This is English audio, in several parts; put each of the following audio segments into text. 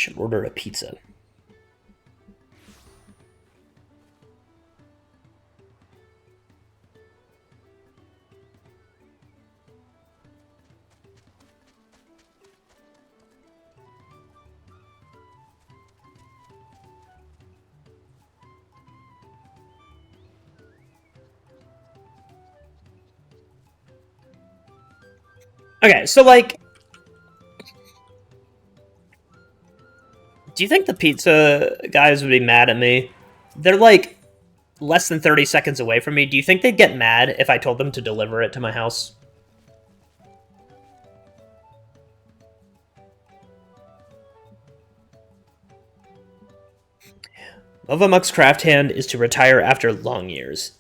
Should order a pizza. Okay, so, like, do you think the pizza guys would be mad at me? They're, like, less than 30 seconds away from me. Do you think they'd get mad if I told them to deliver it to my house? Movamuck's craft hand is to retire after long years.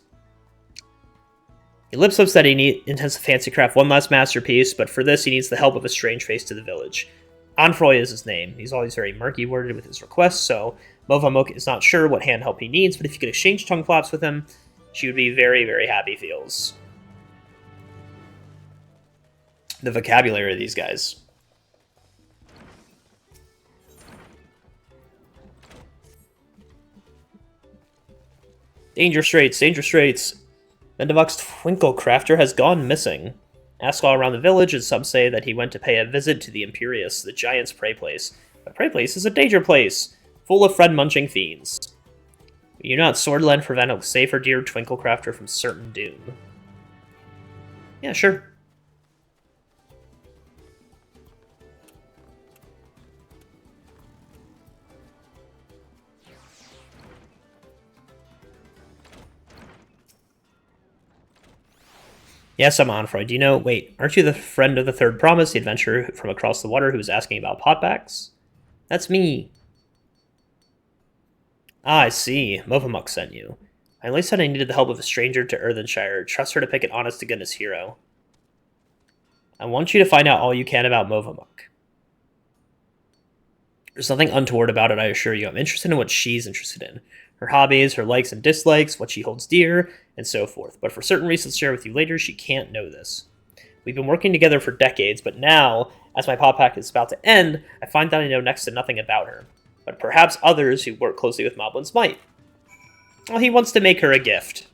He lips ups that he intends to fancy craft one last masterpiece, but for this he needs the help of a strange face to the village. Onfroy is his name. He's always very murky worded with his requests, so Movamuk is not sure what hand help he needs, but if you could exchange tongue flaps with him, she would be very, very happy feels. The vocabulary of these guys. Danger Straits, Danger Straits. Vendavok's Twinkle Crafter has gone missing. Ask all around the village, and some say that he went to pay a visit to the Imperious, the giant's prey place. A prey place is a danger place, full of friend-munching fiends. You not Swordland prevent a safer dear Twinkle Crafter from certain doom? Yeah, sure. Yes, I'm Onfroy. Do you know... Wait, aren't you the friend of the Third Promise, the adventurer from across the water who was asking about potbacks? That's me. Ah, I see. Movamuk sent you. I only said I needed the help of a stranger to Earthenshire. Trust her to pick an honest-to-goodness hero. I want you to find out all you can about Movamuk. There's nothing untoward about it, I assure you. I'm interested in what she's interested in. Her hobbies, her likes and dislikes, what she holds dear, and so forth. But for certain reasons to share with you later, she can't know this. We've been working together for decades, but now, as my pop pack is about to end, I find that I know next to nothing about her. But perhaps others who work closely with Moblins might. Well, he wants to make her a gift.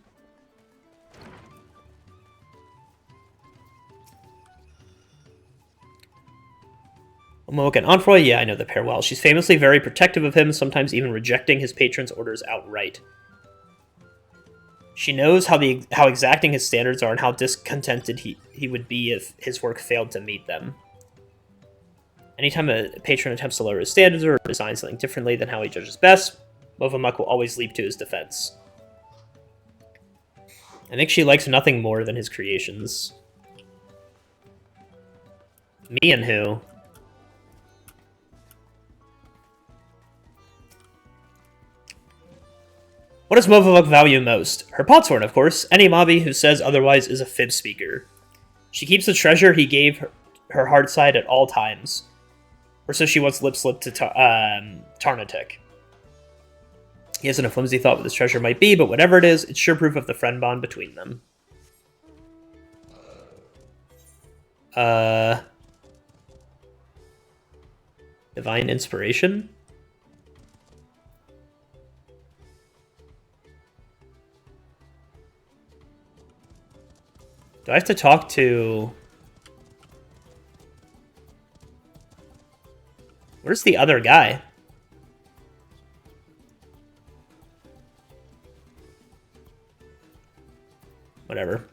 Momoak and Onfroy, yeah, I know the pair well. She's famously very protective of him, sometimes even rejecting his patron's orders outright. She knows how exacting his standards are and how discontented he would be if his work failed to meet them. Anytime a patron attempts to lower his standards or design something differently than how he judges best, Movamuk will always leap to his defense. I think she likes nothing more than his creations. Me and who? What does Movamuk value most? Her potsword, of course. Any mobby who says otherwise is a fib speaker. She keeps the treasure he gave her hard side at all times. Or so she once lip-slipped to Tarnatic. He hasn't a flimsy thought what this treasure might be, but whatever it is, it's sure proof of the friend bond between them. Divine Inspiration? Do I have to talk to... Where's the other guy? Whatever.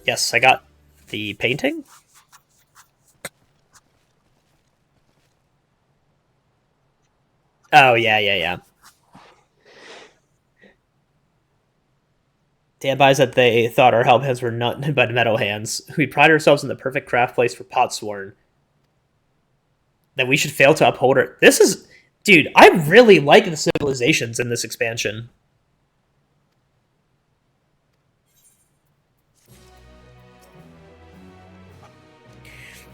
Yes, I got the painting. Oh, yeah. Dan buys that they thought our help hands were nothing but metal hands. We pride ourselves in the perfect craft place for Potsworn. That we should fail to uphold her. This is... Dude, I really like the civilizations in this expansion.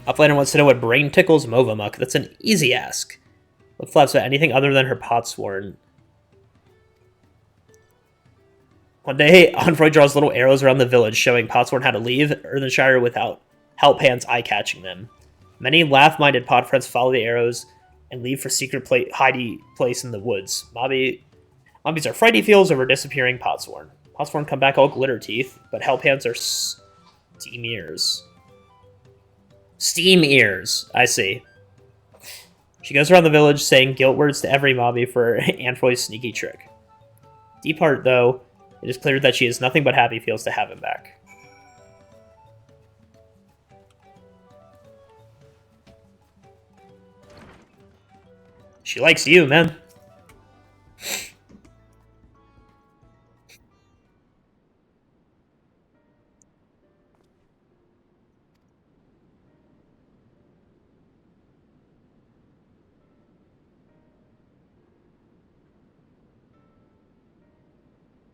Uplander wants to know what brain tickles Movamuk. That's an easy ask. What flaps about anything other than her Potsworn? One day, Onfroy draws little arrows around the village, showing Potsworn how to leave Earthenshire without help hands eye-catching them. Many laugh-minded pod friends follow the arrows and leave for secret hidey place in the woods. Mobbies are frighty feels over disappearing Podsworn. Podsworn come back all glitter teeth, but help hands are steam ears. Steam ears, I see. She goes around the village saying guilt words to every mobby for Anfoy's sneaky trick. Deep heart, though, it is clear that she has nothing but happy feels to have him back. She likes you, man.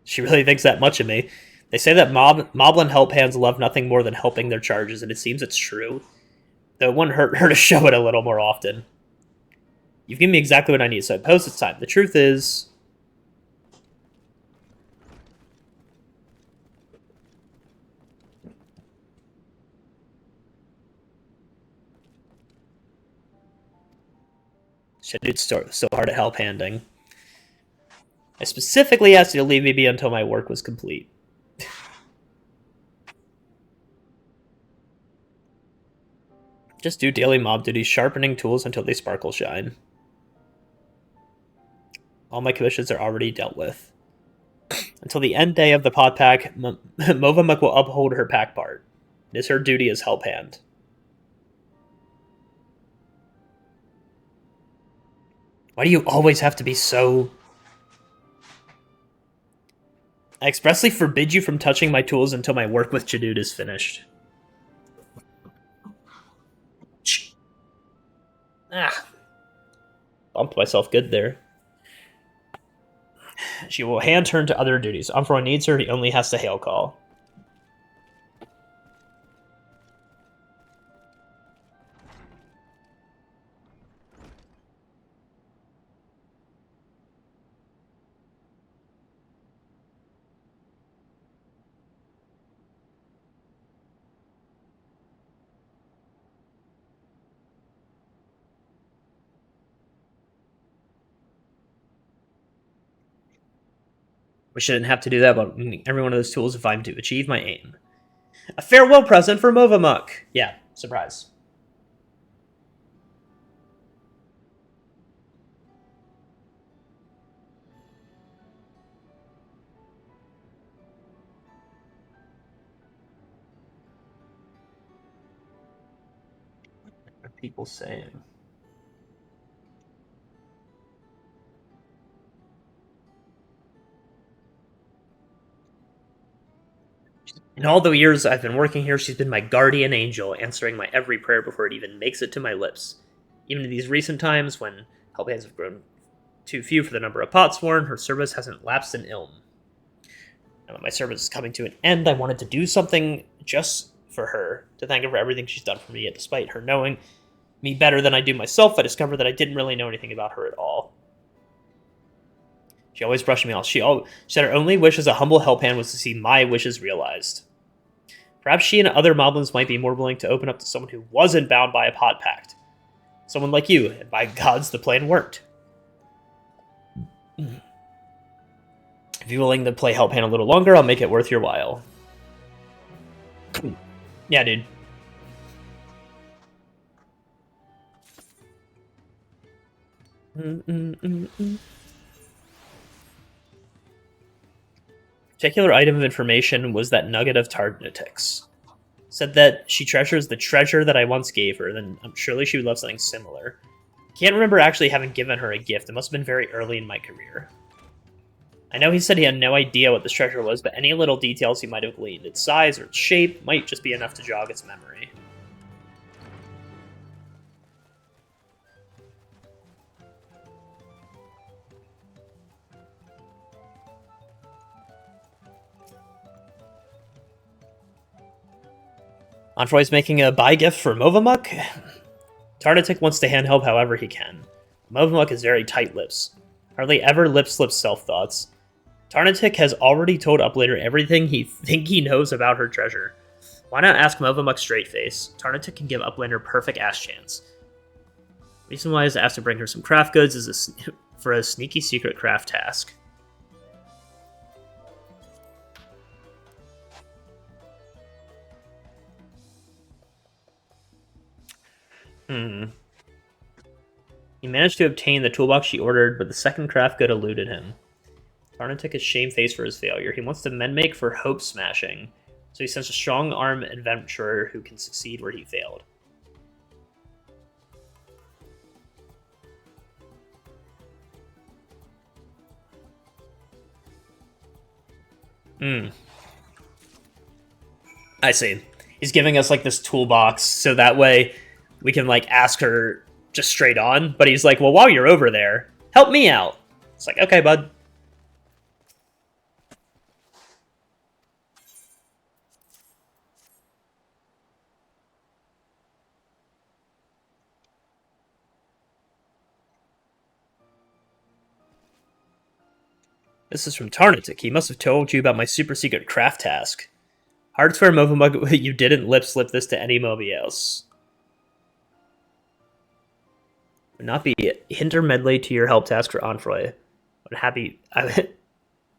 She really thinks that much of me. They say that Moblin help hands love nothing more than helping their charges, and it seems it's true. Though it wouldn't hurt her to show it a little more often. You've given me exactly what I need, so I suppose it's time. The truth is... Shadut's so hard at help handing. I specifically asked you to leave me be until my work was complete. Just do daily mob duties, sharpening tools until they sparkle shine. All my commissions are already dealt with. Until the end day of the pod pack, Movamuk will uphold her pack part. It is her duty as help hand. Why do you always have to be so... I expressly forbid you from touching my tools until my work with Chadud is finished. Ah. Bumped myself good there. She will hand turn to other duties. Umfroy needs her, he only has to hail call. We shouldn't have to do that, but every one of those tools if I'm to achieve my aim. A farewell present for Movamuk. Yeah, surprise. What are people saying? In all the years I've been working here, she's been my guardian angel, answering my every prayer before it even makes it to my lips. Even in these recent times, when help hands have grown too few for the number of Podsworn, her service hasn't lapsed in ilm. Now that my service is coming to an end, I wanted to do something just for her, to thank her for everything she's done for me, yet despite her knowing me better than I do myself, I discovered that I didn't really know anything about her at all. She always brushed me off. She said her only wish as a humble help hand was to see my wishes realized. Perhaps she and other moblins might be more willing to open up to someone who wasn't bound by a pod pact. Someone like you, and by gods, the plan worked. If you're willing to play help hand a little longer, I'll make it worth your while. Yeah, dude. Particular item of information was that nugget of Tarnatix. Said that she treasures the treasure that I once gave her, then surely she would love something similar. Can't remember actually having given her a gift. It must have been very early in my career. I know he said he had no idea what this treasure was, but any little details he might have gleaned, its size or its shape, might just be enough to jog its memory. Anfroy's making a buy gift for Movamuk? Tarnatic wants to hand help however he can. Movamuk is very tight-lips. Hardly ever lip-slips self-thoughts. Tarnatic has already told Uplater everything he knows about her treasure. Why not ask Movamuk straight face? Tarnatic can give Uplander perfect ass chance. Reason why is asked to bring her some craft goods is for a sneaky secret craft task. He managed to obtain the toolbox she ordered, but the second craft good eluded him. Tarnatic is shamefaced for his failure. He wants to mendmake for hope smashing, so he sends a strong-arm adventurer who can succeed where he failed. I see. He's giving us, like, this toolbox, so that way we can, like, ask her just straight on, but he's like, well, while you're over there, help me out. It's like, okay, bud. This is from Tarnatic. He must have told you about my super secret craft task. Hard swear, Movamuk, you didn't lip slip this to anybody else. Would not be hinder medley to your help task for Onfroy.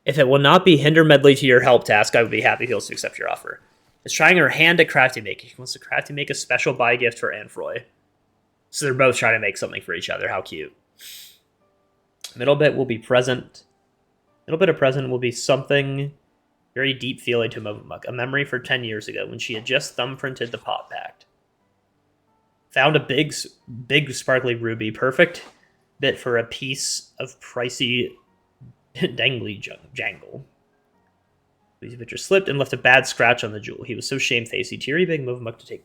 If it will not be hinder medley to your help task, I would be happy he'll accept your offer. Is trying her hand at crafty making. He wants to crafty make a special buy gift for Anfroy. So they're both trying to make something for each other. How cute. Middle bit will be present. Middle bit of present will be something very deep feeling to Movamuk. A memory for 10 years ago when she had just thumbprinted the pot pact. Found a big sparkly ruby. Perfect bit for a piece of pricey dangly jangle. His picture slipped and left a bad scratch on the jewel. He was so shamefaced. He teary begged Movamuk to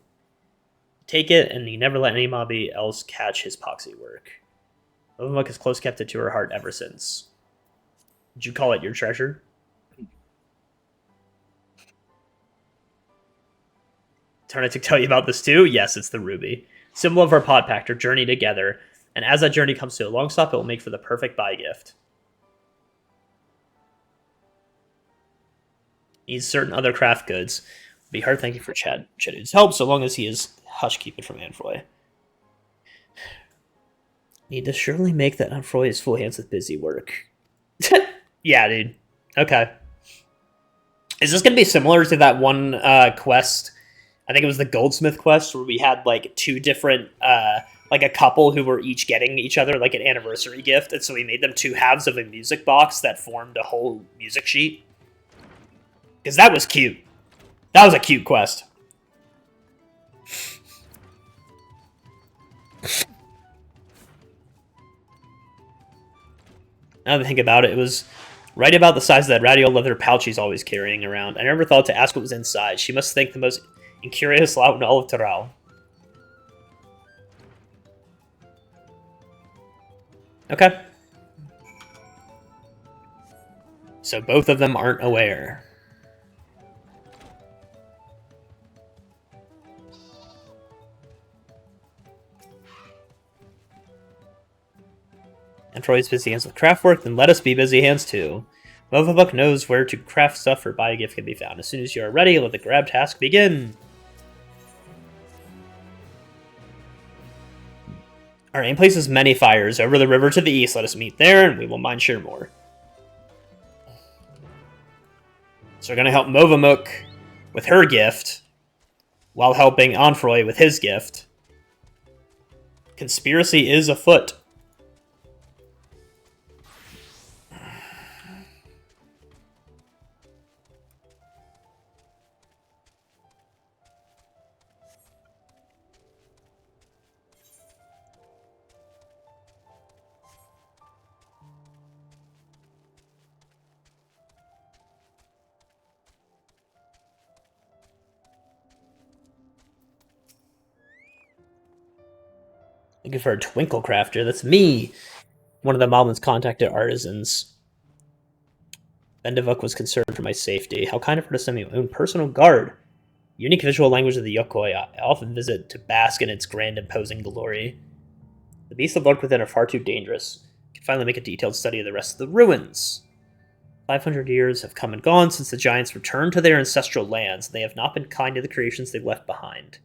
take it, and he never let anybody else catch his poxy work. Movamuk has close kept it to her heart ever since. Did you call it your treasure? Tarnatic tell you about this too? Yes, it's the ruby. Symbol of our pot pact, our journey together. And as that journey comes to a long stop, it will make for the perfect buy gift. Needs certain other craft goods. It'd be hard thank you for Cheddu's help, so long as he is hush keep it from Anfroy. Need to surely make that Anfroy is full hands with busy work. Yeah, dude. Okay. Is this going to be similar to that one quest? I think it was the Goldsmith quest where we had like two different, like a couple who were each getting each other like an anniversary gift. And so we made them two halves of a music box that formed a whole music sheet. Because that was cute. That was a cute quest. Now that I think about it, it was right about the size of that radio leather pouch she's always carrying around. I never thought to ask what was inside. She must think the most incurious lout in all of Taral. Okay. So both of them aren't aware. And Troy's busy hands with craft work, then let us be busy hands too. Movamuk knows where to craft stuff or buy a gift can be found. As soon as you are ready, let the grab task begin. Our aim places many fires. Over the river to the east, let us meet there, and we will mine Sheermore. So we're going to help Movamuk with her gift, while helping Onfroy with his gift. Conspiracy is afoot. Looking for a twinkle crafter. That's me. One of the Moblins contacted artisans. Bendavuk was concerned for my safety. How kind of her to send me my own personal guard. Unique visual language of the Yokoi. I often visit to bask in its grand imposing glory. The beasts that lurk within are far too dangerous. I can finally make a detailed study of the rest of the ruins. 500 years have come and gone since the giants returned to their ancestral lands, and they have not been kind to the creations they left behind.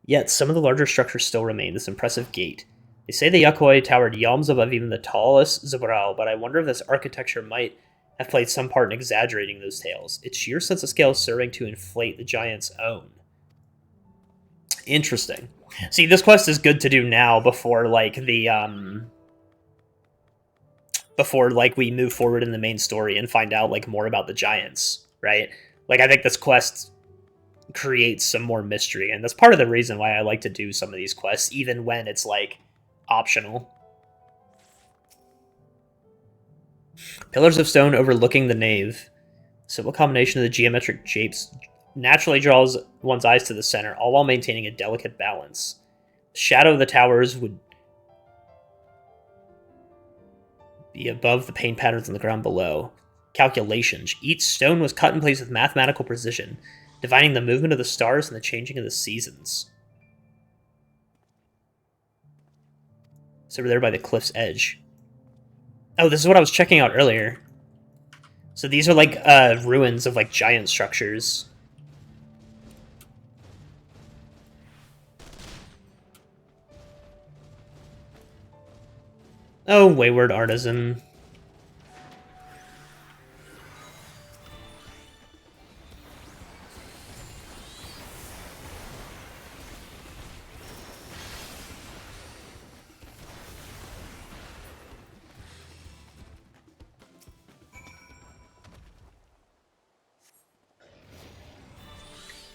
Yet, some of the larger structures still remain, this impressive gate. They say the Yakoi towered yalms above even the tallest Zabrao, but I wonder if this architecture might have played some part in exaggerating those tales. Its sheer sense of scale is serving to inflate the giant's own. Interesting. See, this quest is good to do now before, like, before, like, we move forward in the main story and find out, like, more about the giants, right? Like, I think this quest creates some more mystery, and that's part of the reason why I like to do some of these quests, even when it's, like, optional. Pillars of stone overlooking the nave. Simple combination of the geometric shapes naturally draws one's eyes to the center, all while maintaining a delicate balance. The shadow of the towers would be above the paint patterns on the ground below. Calculations. Each stone was cut in place with mathematical precision, divining the movement of the stars and the changing of the seasons. It's over there by the cliff's edge. Oh, this is what I was checking out earlier. So these are like ruins of like giant structures. Oh, wayward artisan.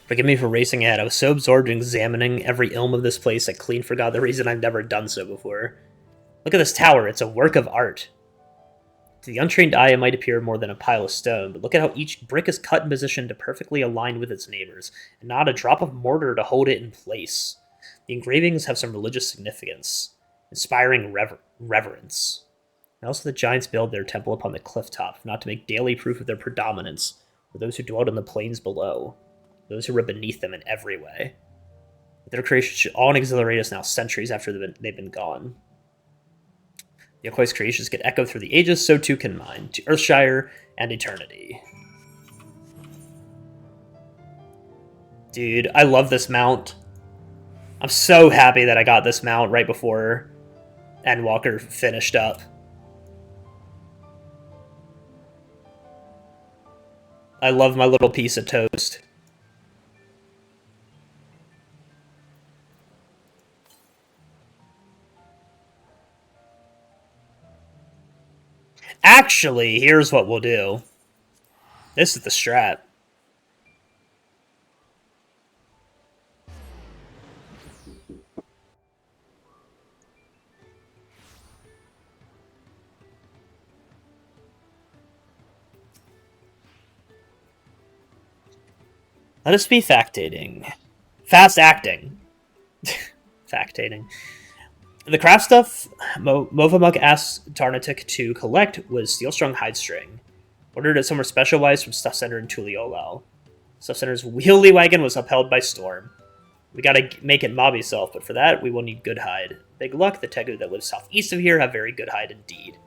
Forgive me for racing ahead. I was so absorbed in examining every ilm of this place I clean forgot the reason I've never done so before. Look at this tower. It's a work of art. To the untrained eye, it might appear more than a pile of stone, but look at how each brick is cut in position to perfectly align with its neighbors, and not a drop of mortar to hold it in place. The engravings have some religious significance, inspiring reverence. And also the giants build their temple upon the cliff top, not to make daily proof of their predominance, for those who dwelt in the plains below, those who were beneath them in every way. Their creation should all exhilarate us now, centuries after they've been gone. The Yakoi's creations can echo through the ages, so too can mine, to Earthshire and eternity. Dude, I love this mount. I'm so happy that I got this mount right before Endwalker finished up. I love my little piece of toast. Actually, here's what we'll do. This is the strat. Let us be factating. Fast acting. Factating. The craft stuff Movamuk asked Tarnatic to collect was Steelstrung Hide String. Ordered it somewhere specialized from Stuff Center in Tuliolal. Stuff Center's wheelie wagon was upheld by storm. We gotta make it mob yourself, but for that, we will need good hide. Big luck, the Tegu that lives southeast of here have very good hide indeed.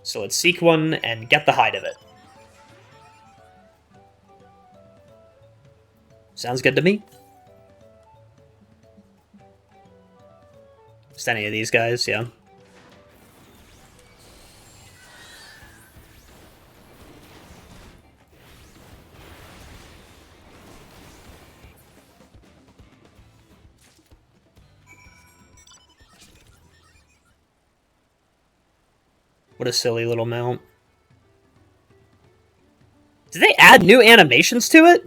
So let's seek one and get the hide of it. Sounds good to me. Just any of these guys, yeah. What a silly little mount. Did they add new animations to it?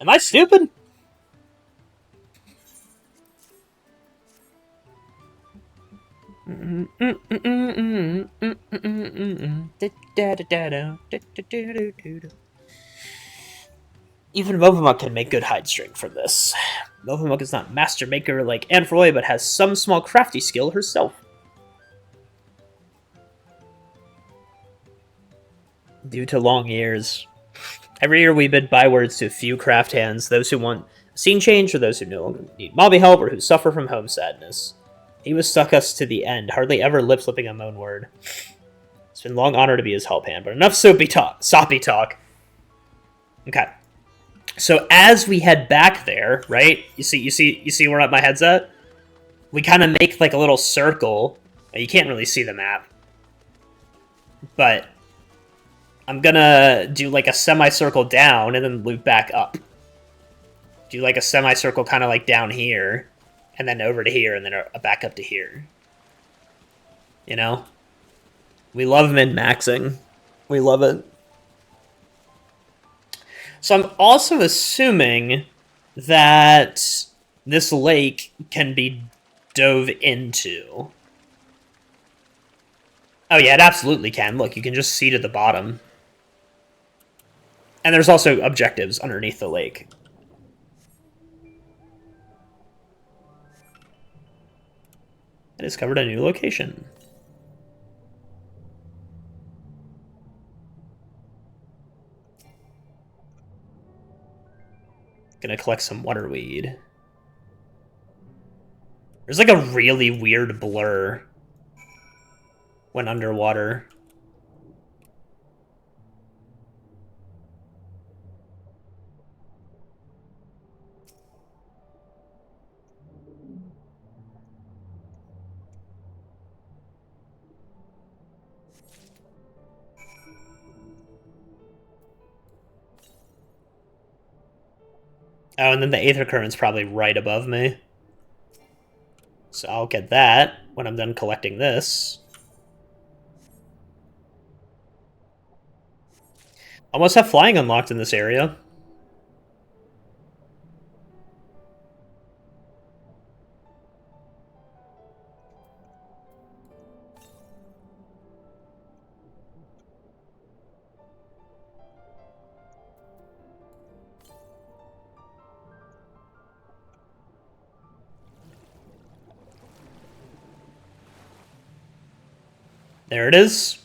Am I stupid? Even Movamuk can make good hide string from this. Movamuk is not master maker like Anfroy, but has some small crafty skill herself. Due to long years. Every year we bid bywords to a few craft hands, those who want a scene change or those who no longer need mobby help or who suffer from home sadness. He was stuck us to the end, hardly ever lip-slipping a moan word. It's been long honor to be his help hand, but enough soppy talk. Okay. So as we head back there, right? You see where my head's at? We kind of make like a little circle. You can't really see the map. But I'm gonna do like a semicircle down and then loop back up. Do like a semicircle kind of like down here, and then over to here, and then back up to here. You know? We love min-maxing. We love it. So I'm also assuming that this lake can be dove into. Oh yeah, it absolutely can. Look, you can just see to the bottom. And there's also objectives underneath the lake. I discovered a new location. Gonna collect some waterweed. There's like a really weird blur when underwater. Oh, and then the Aether Current's probably right above me. So I'll get that when I'm done collecting this. Almost have flying unlocked in this area. There it is.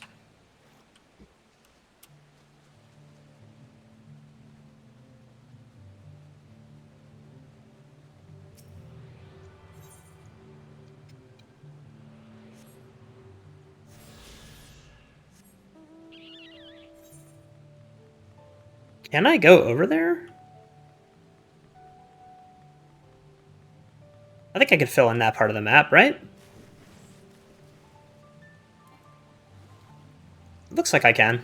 Can I go over there? I think I could fill in that part of the map, right? Looks like I can.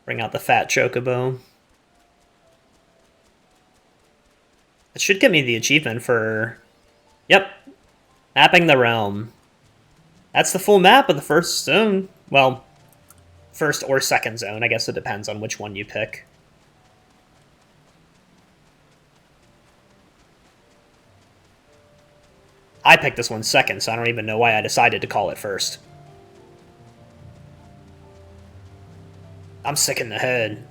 Bring out the fat chocobo. It should give me the achievement for... Yep. Mapping the realm. That's the full map of the first zone. Well, first or second zone. I guess it depends on which one you pick. I picked this one second, so I don't even know why I decided to call it first. I'm sick in the head.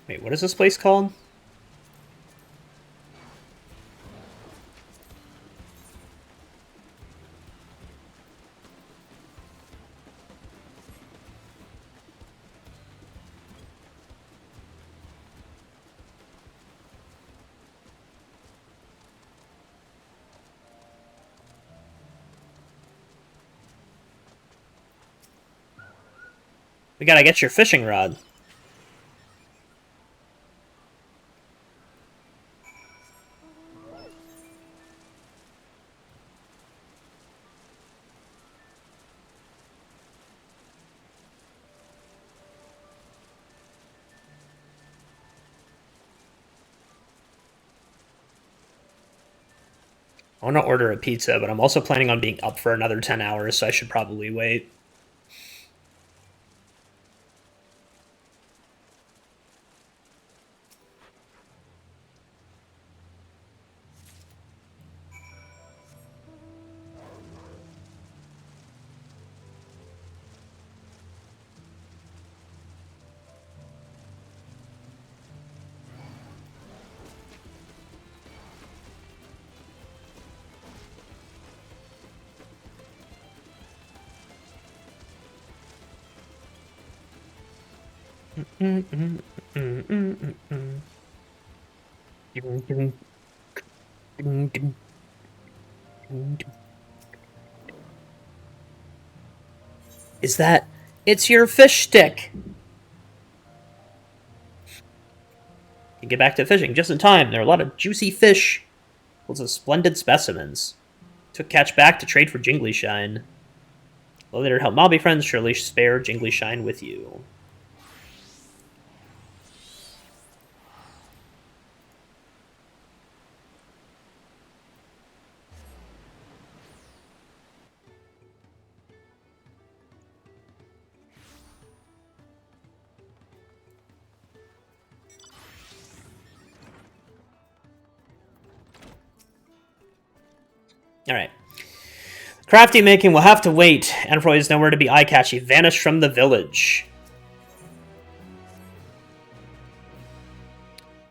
Wait, what is this place called? We gotta get your fishing rod. I want to order a pizza, but I'm also planning on being up for another 10 hours, so I should probably wait. Is that? It's your fish stick! You get back to fishing just in time. There are a lot of juicy fish. Lots of splendid specimens. Took catch back to trade for Jingly Shine. Will later help mobby friends, surely spare Jingly Shine with you. Alright. Crafty making will have to wait. Anfroy is nowhere to be eye-catchy. Vanished from the village.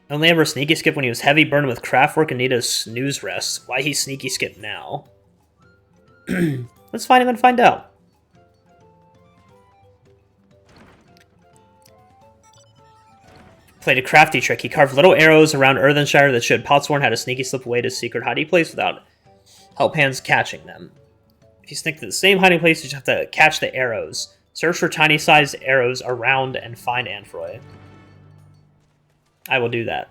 Only ever sneaky skip when he was heavy burned with craft work and needed a snooze rest. Why he sneaky skip now? Let's find him and find out. Played a crafty trick. He carved little arrows around Earthenshire that showed Potsworn how to sneaky slip away to a secret hiding place without help hands catching them. If you sneak to the same hiding place, you just have to catch the arrows. Search for tiny-sized arrows around and find Anfroy. I will do that.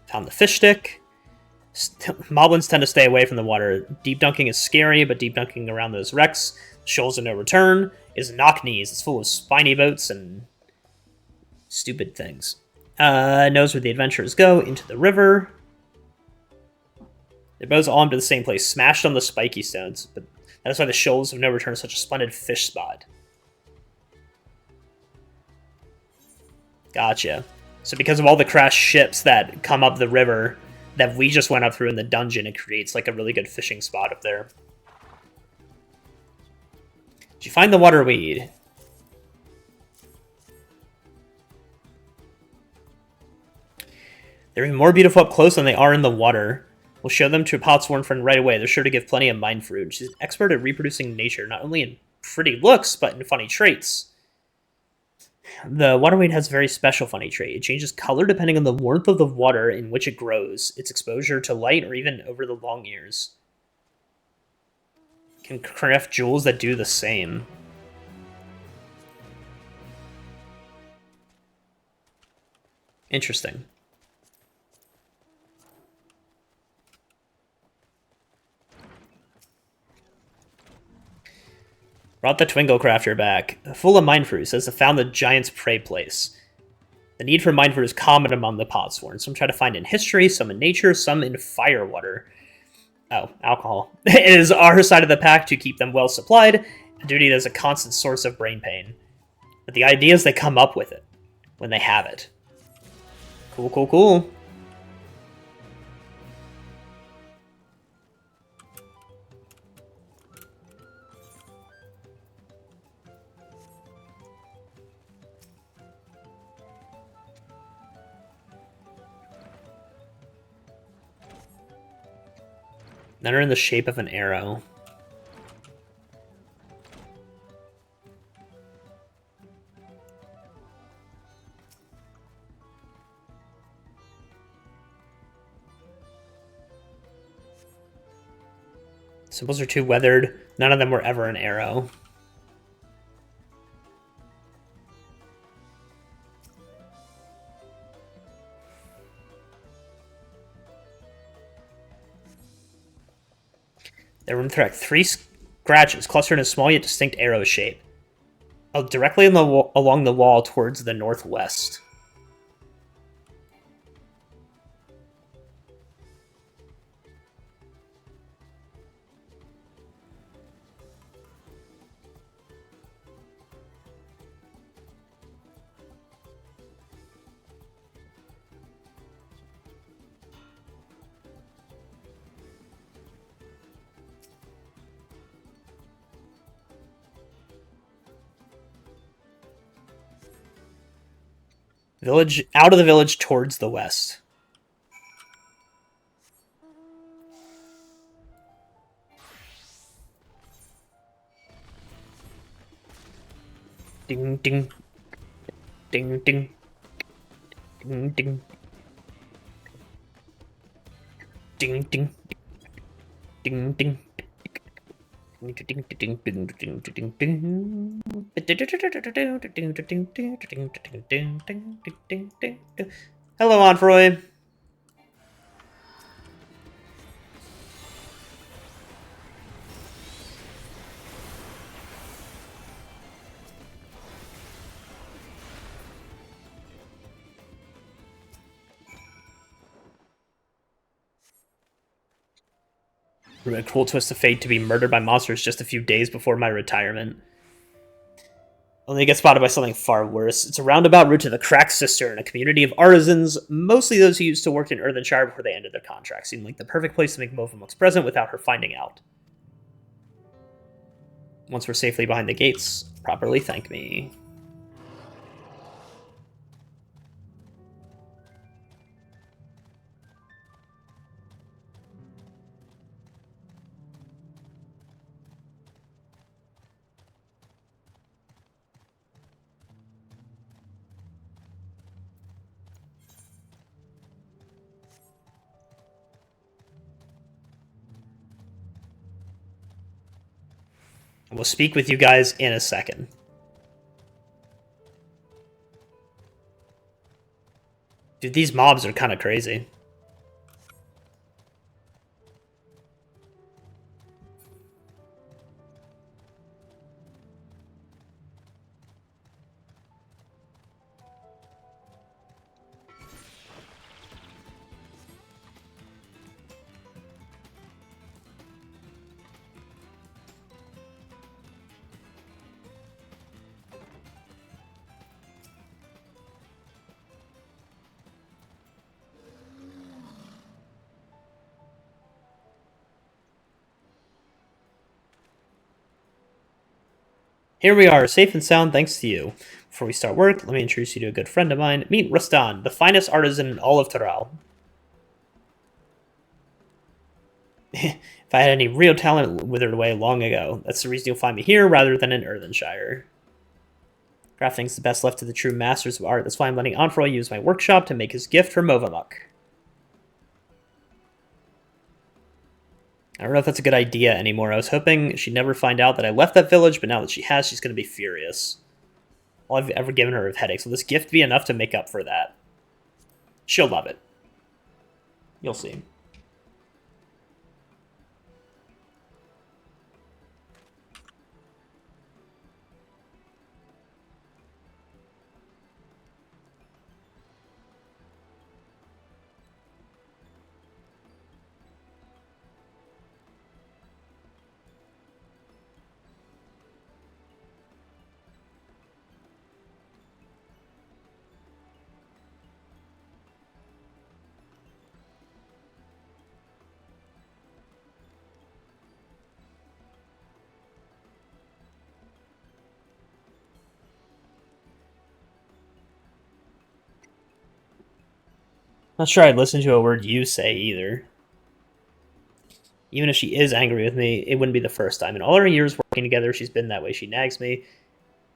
Found the fish stick. Moblins tend to stay away from the water. Deep dunking is scary, but deep dunking around those wrecks, shoals of no return, is knock knees. It's full of spiny boats and stupid things. Knows where the adventurers go, into the river. They're both all into the same place, smashed on the spiky stones, but that's why the shoals of no return is such a splendid fish spot. Gotcha. So because of all the crashed ships that come up the river that we just went up through in the dungeon, it creates like a really good fishing spot up there. Did you find the water weed? They're even more beautiful up close than they are in the water. We'll show them to a Potsworn friend right away. They're sure to give plenty of mind fruit. She's an expert at reproducing nature, not only in pretty looks, but in funny traits. The waterweed has a very special funny trait. It changes color depending on the warmth of the water in which it grows, its exposure to light, or even over the long years. Can craft jewels that do the same. Interesting. Brought the Twingle Crafter back. Full of mind fruit, says to found the giant's prey place. The need for mind fruit is common among the Potsworn. Some try to find in history, some in nature, some in firewater. Oh, alcohol. It is our side of the pack to keep them well supplied, a duty that is a constant source of brain pain. But the ideas they come up with it, when they have it. Cool, cool, cool. None are in the shape of an arrow. Symbols are too weathered. None of them were ever an arrow. There were in fact 3 scratches clustered in a small yet distinct arrow shape, directly along the wall towards the northwest. Village, out of the village towards the west. Ding ding ding ding ding ding ding ding ding ding. Hello, Onfroy. A cruel twist of fate to be murdered by monsters just a few days before my retirement. Only get spotted by something far worse. It's a roundabout route to the Crack Cistern, a community of artisans, mostly those who used to work in Earthenshire before they ended their contract. Seemed like the perfect place to make Movamuk's present without her finding out. Once we're safely behind the gates, properly thank me. We'll speak with you guys in a second. Dude, these mobs are kind of crazy. Here we are, safe and sound thanks to you. Before we start work, let me introduce you to a good friend of mine. Meet Rustan, the finest artisan in all of Taral. If I had any real talent, it withered away long ago. That's the reason you'll find me here rather than in Earthenshire. Crafting's the best left to the true masters of art. That's why I'm letting Onfroy use my workshop to make his gift for Movamuk. I don't know if that's a good idea anymore. I was hoping she'd never find out that I left that village, but now that she has, she's going to be furious. All I've ever given her is headaches. Will this gift be enough to make up for that? She'll love it. You'll see. Not sure I'd listen to a word you say either. Even if she is angry with me, it wouldn't be the first time. In all our years working together, she's been that way. She nags me.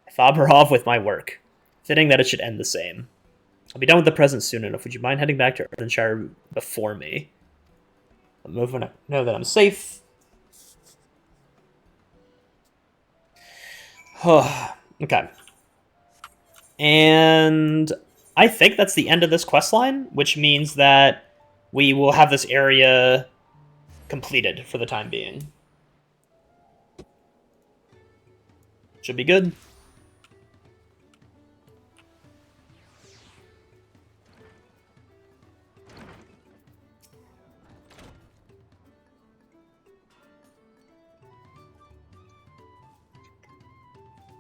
I fob her off with my work. Fitting that it should end the same. I'll be done with the present soon enough. Would you mind heading back to Earthenshire before me? I'm moving to know that I'm safe. Okay. And I think that's the end of this questline, which means that we will have this area completed for the time being. Should be good.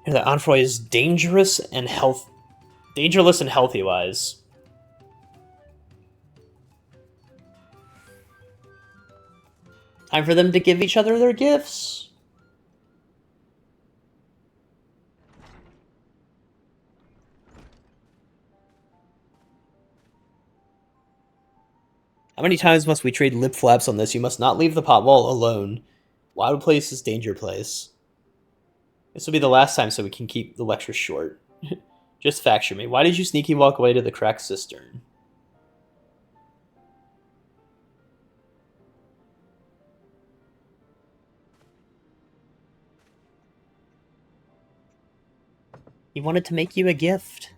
That Onfroy is dangerous and healthy-wise. Time for them to give each other their gifts. How many times must we trade lip flaps on this? You must not leave the pot wall alone. Wild place is danger place. This will be the last time so we can keep the lecture short. Just facture me. Why did you sneaky walk away to the cracked cistern? He wanted to make you a gift.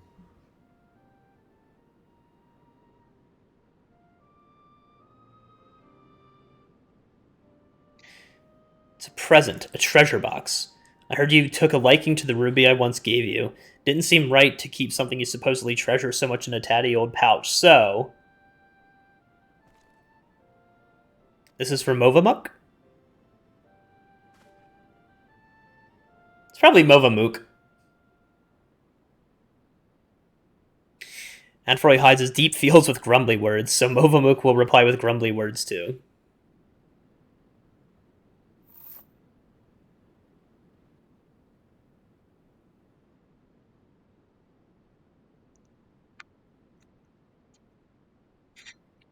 It's a present, a treasure box. I heard you took a liking to the ruby I once gave you. Didn't seem right to keep something you supposedly treasure so much in a tatty old pouch, so... This is for Movamuk? It's probably Movamook. Anfroy hides his deep feels with grumbly words, so Movamook will reply with grumbly words too.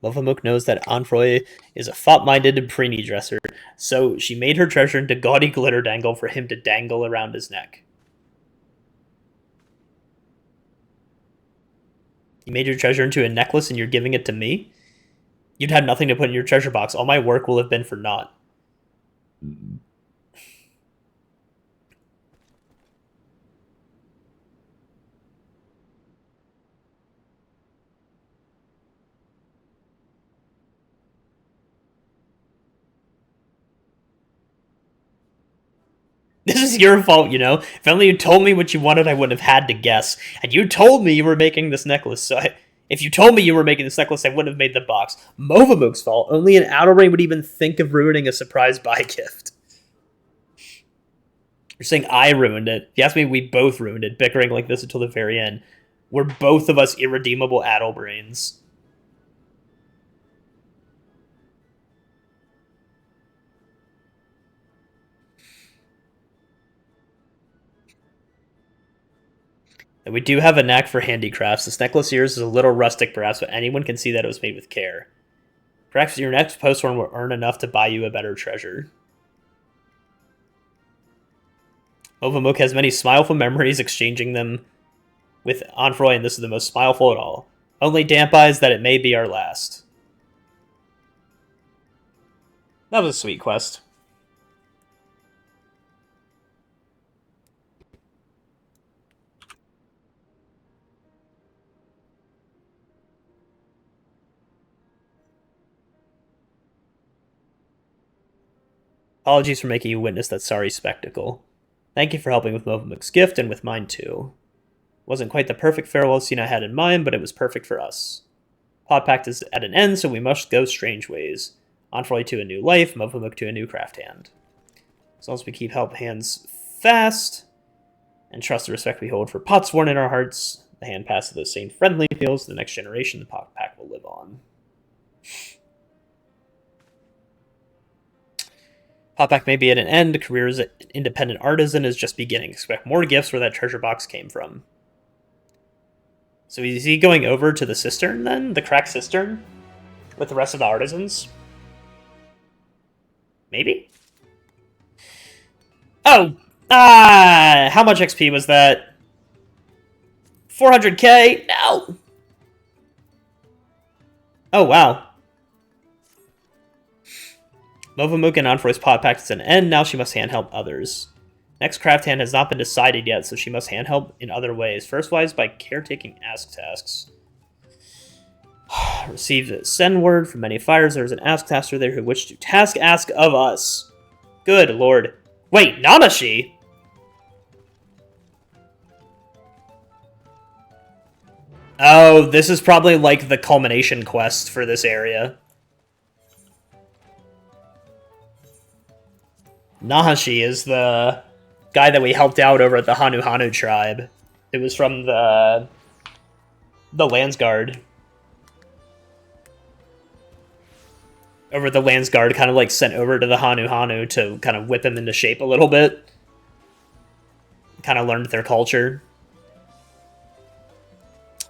Movamook knows that Anfroy is a thought-minded and preemie dresser, so she made her treasure into gaudy glitter dangle for him to dangle around his neck. You made your treasure into a necklace and you're giving it to me? You'd had nothing to put in your treasure box. All my work will have been for naught. This is your fault, you know? If only you told me what you wanted, I wouldn't have had to guess. And you told me you were making this necklace, so if you told me you were making this necklace, I wouldn't have made the box. Movamook's fault. Only an Outerbrain would even think of ruining a surprise buy gift. You're saying I ruined it. If you ask me, we both ruined it, bickering like this until the very end. We're both of us irredeemable Addlebrains. And we do have a knack for handicrafts. This necklace here is a little rustic perhaps, but anyone can see that it was made with care. Perhaps your next posthorn will earn enough to buy you a better treasure. Movamook has many smileful memories, exchanging them with Anfroy, and this is the most smileful at all. Only damp eyes that it may be our last. That was a sweet quest. Apologies for making you witness that sorry spectacle. Thank you for helping with Movamook's gift, and with mine too. Wasn't quite the perfect farewell scene I had in mind, but it was perfect for us. Pod Pact is at an end, so we must go strange ways. Anfroy to a new life, Movamook to a new craft hand. As long as we keep help hands fast, and trust the respect we hold for Potsworn in our hearts, the hand pass of those same friendly feels to the next generation the Pod Pact will live on. Pod Pact may be at an end, career as an independent artisan is just beginning. Expect more gifts where that treasure box came from. So is he going over to the cistern then? The cracked cistern? With the rest of the artisans? Maybe? Oh! How much XP was that? 400k? No! Oh, wow. Movamook and Anfroy's Pod Pact is an end, now she must hand-help others. Next craft hand has not been decided yet, so she must hand-help in other ways. First wise by caretaking ask tasks. Received a send word from many fires. There is an ask tasker there who wished to task ask of us. Good lord. Wait, Nanashi? Oh, this is probably like the culmination quest for this area. Nahashi is the guy that we helped out over at the Hanu Hanu tribe. It was from the Landsguard. Over the Landsguard, kind of like sent over to the Hanu Hanu to kind of whip him into shape a little bit. Kind of learned their culture.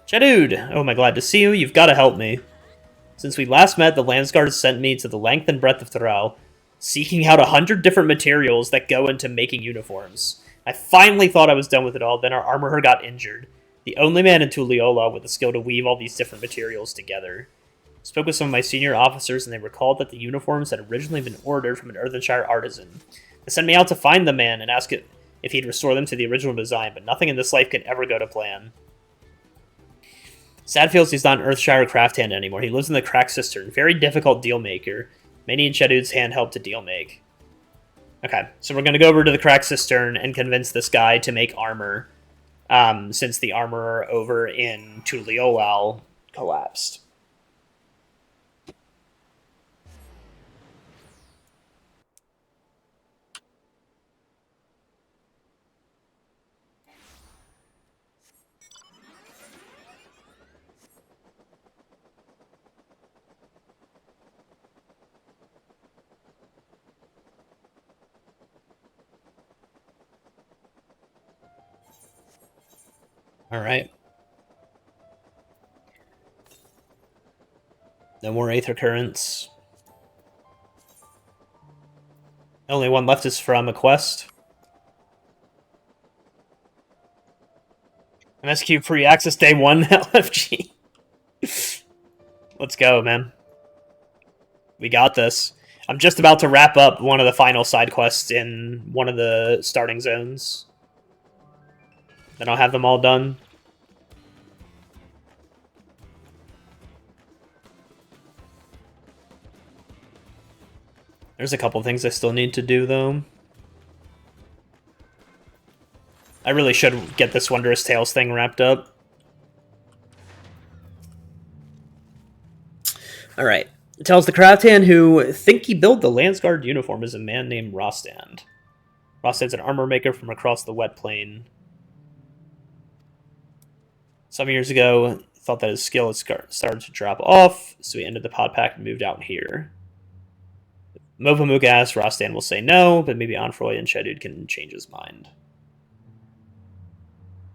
Chadude! Oh, am I glad to see you? You've got to help me. Since we last met, the Landsguard sent me to the length and breadth of Thorel, seeking out 100 different materials that go into making uniforms. I finally thought I was done with it all, then our armorer got injured. The only man in Tulliola with the skill to weave all these different materials together. Spoke with some of my senior officers, and they recalled that the uniforms had originally been ordered from an Earthenshire artisan. They sent me out to find the man and ask if he'd restore them to the original design, but nothing in this life can ever go to plan. Sad feels he's not an Earthshire craft hand anymore. He lives in the Crack Cistern. Very difficult deal maker. May need Shadud's hand help to deal make. Okay, so we're going to go over to the Crack Cistern and convince this guy to make armor, since the armor over in Tuliolal collapsed. All right. No more Aether Currents. Only one left is from a quest. MSQ pre-access day 1 LFG. Let's go, man. We got this. I'm just about to wrap up one of the final side quests in one of the starting zones. Then I'll have them all done. There's a couple things I still need to do, though. I really should get this Wondrous Tales thing wrapped up. Alright. It tells the craft hand who think he built the Landsguard uniform is a man named Rostand. Rostand's an armor maker from across the wet plain. Some years ago, thought that his skill had started to drop off, so he ended the pod pack and moved out here. Movamuk asks, Rostan will say no, but maybe Onfroy and Shadud can change his mind.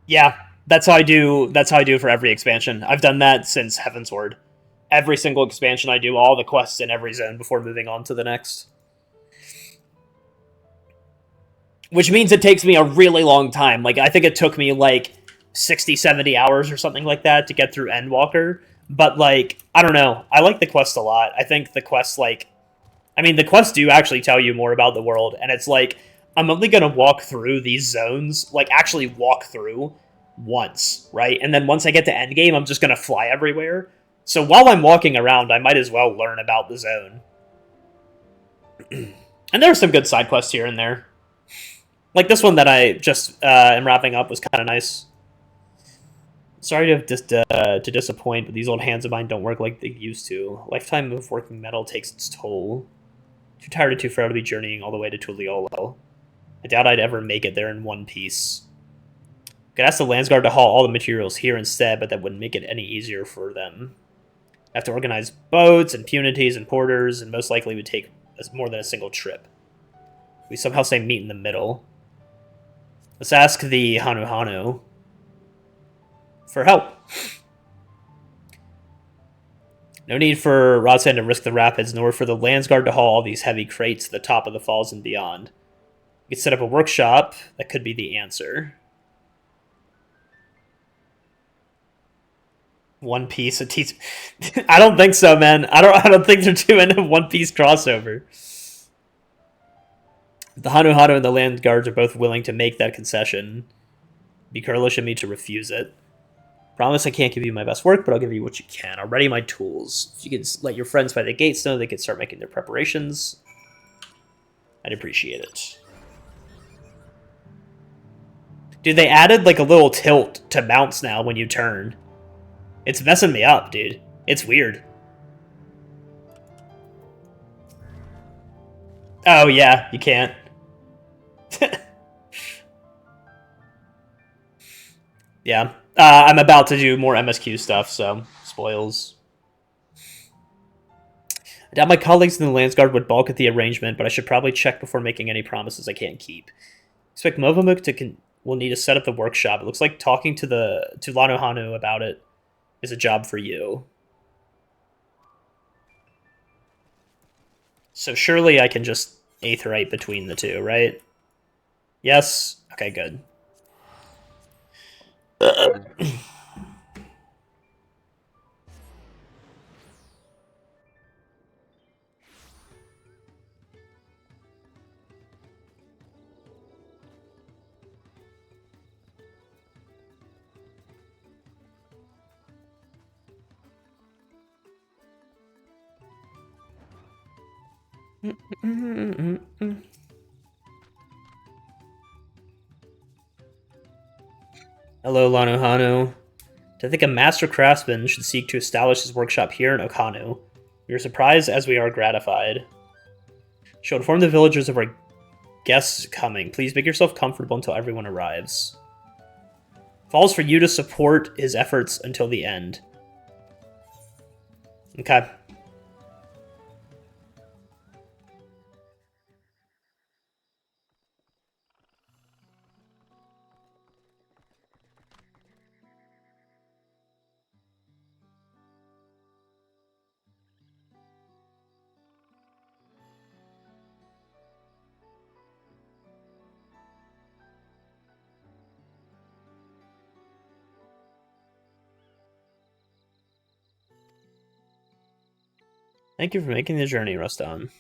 Yeah, that's how I do for every expansion. I've done that since Heavensward. Every single expansion I do all the quests in every zone before moving on to the next. Which means it takes me a really long time. Like, I think it took me, like, 60, 70 hours or something like that to get through Endwalker. But, like, I don't know. I like the quest a lot. I think the quests, like... I mean, the quests do actually tell you more about the world, and it's like, I'm only going to walk through these zones, like, actually walk through once, right? And then once I get to endgame, I'm just going to fly everywhere. So while I'm walking around, I might as well learn about the zone. And there are some good side quests here and there. Like this one that I just am wrapping up was kind of nice. Sorry to disappoint, but these old hands of mine don't work like they used to. Lifetime of working metal takes its toll. Too tired and too frail to be journeying all the way to Tuliolo. I doubt I'd ever make it there in one piece. Could ask the Landsguard to haul all the materials here instead, but that wouldn't make it any easier for them. I have to organize boats and punities and porters, and most likely would take more than a single trip. We somehow say meet in the middle. Let's ask the Hanu Hanu for help. No need for Rodsand to risk the rapids, nor for the Landsguard to haul all these heavy crates to the top of the falls and beyond. We could set up a workshop. That could be the answer. One Piece. I don't think so, man. I don't think they're doing a One Piece crossover. The Hanu Hanu and the Landguards are both willing to make that concession. Be girlish of me to refuse it. Promise I can't give you my best work, but I'll give you what you can. I'll ready my tools. If you could let your friends by the gates know they could start making their preparations, I'd appreciate it. Dude, they added like a little tilt to mounts now when you turn. It's messing me up, dude. It's weird. Oh, yeah, you can't. Yeah. I'm about to do more MSQ stuff, so spoils. I doubt my colleagues in the Landsguard would balk at the arrangement, but I should probably check before making any promises I can't keep. Expect Movamuk will need to set up the workshop. It looks like talking to Lano Hanu about it is a job for you. So surely I can just Aetherite between the two, right? Yes? Okay, good. Hello, Lanohano. To think a master craftsman should seek to establish his workshop here in Okanu. We are surprised as we are gratified. Shall inform the villagers of our guests coming. Please make yourself comfortable until everyone arrives. Falls for you to support his efforts until the end. Okay. Thank you for making the journey, Rustam.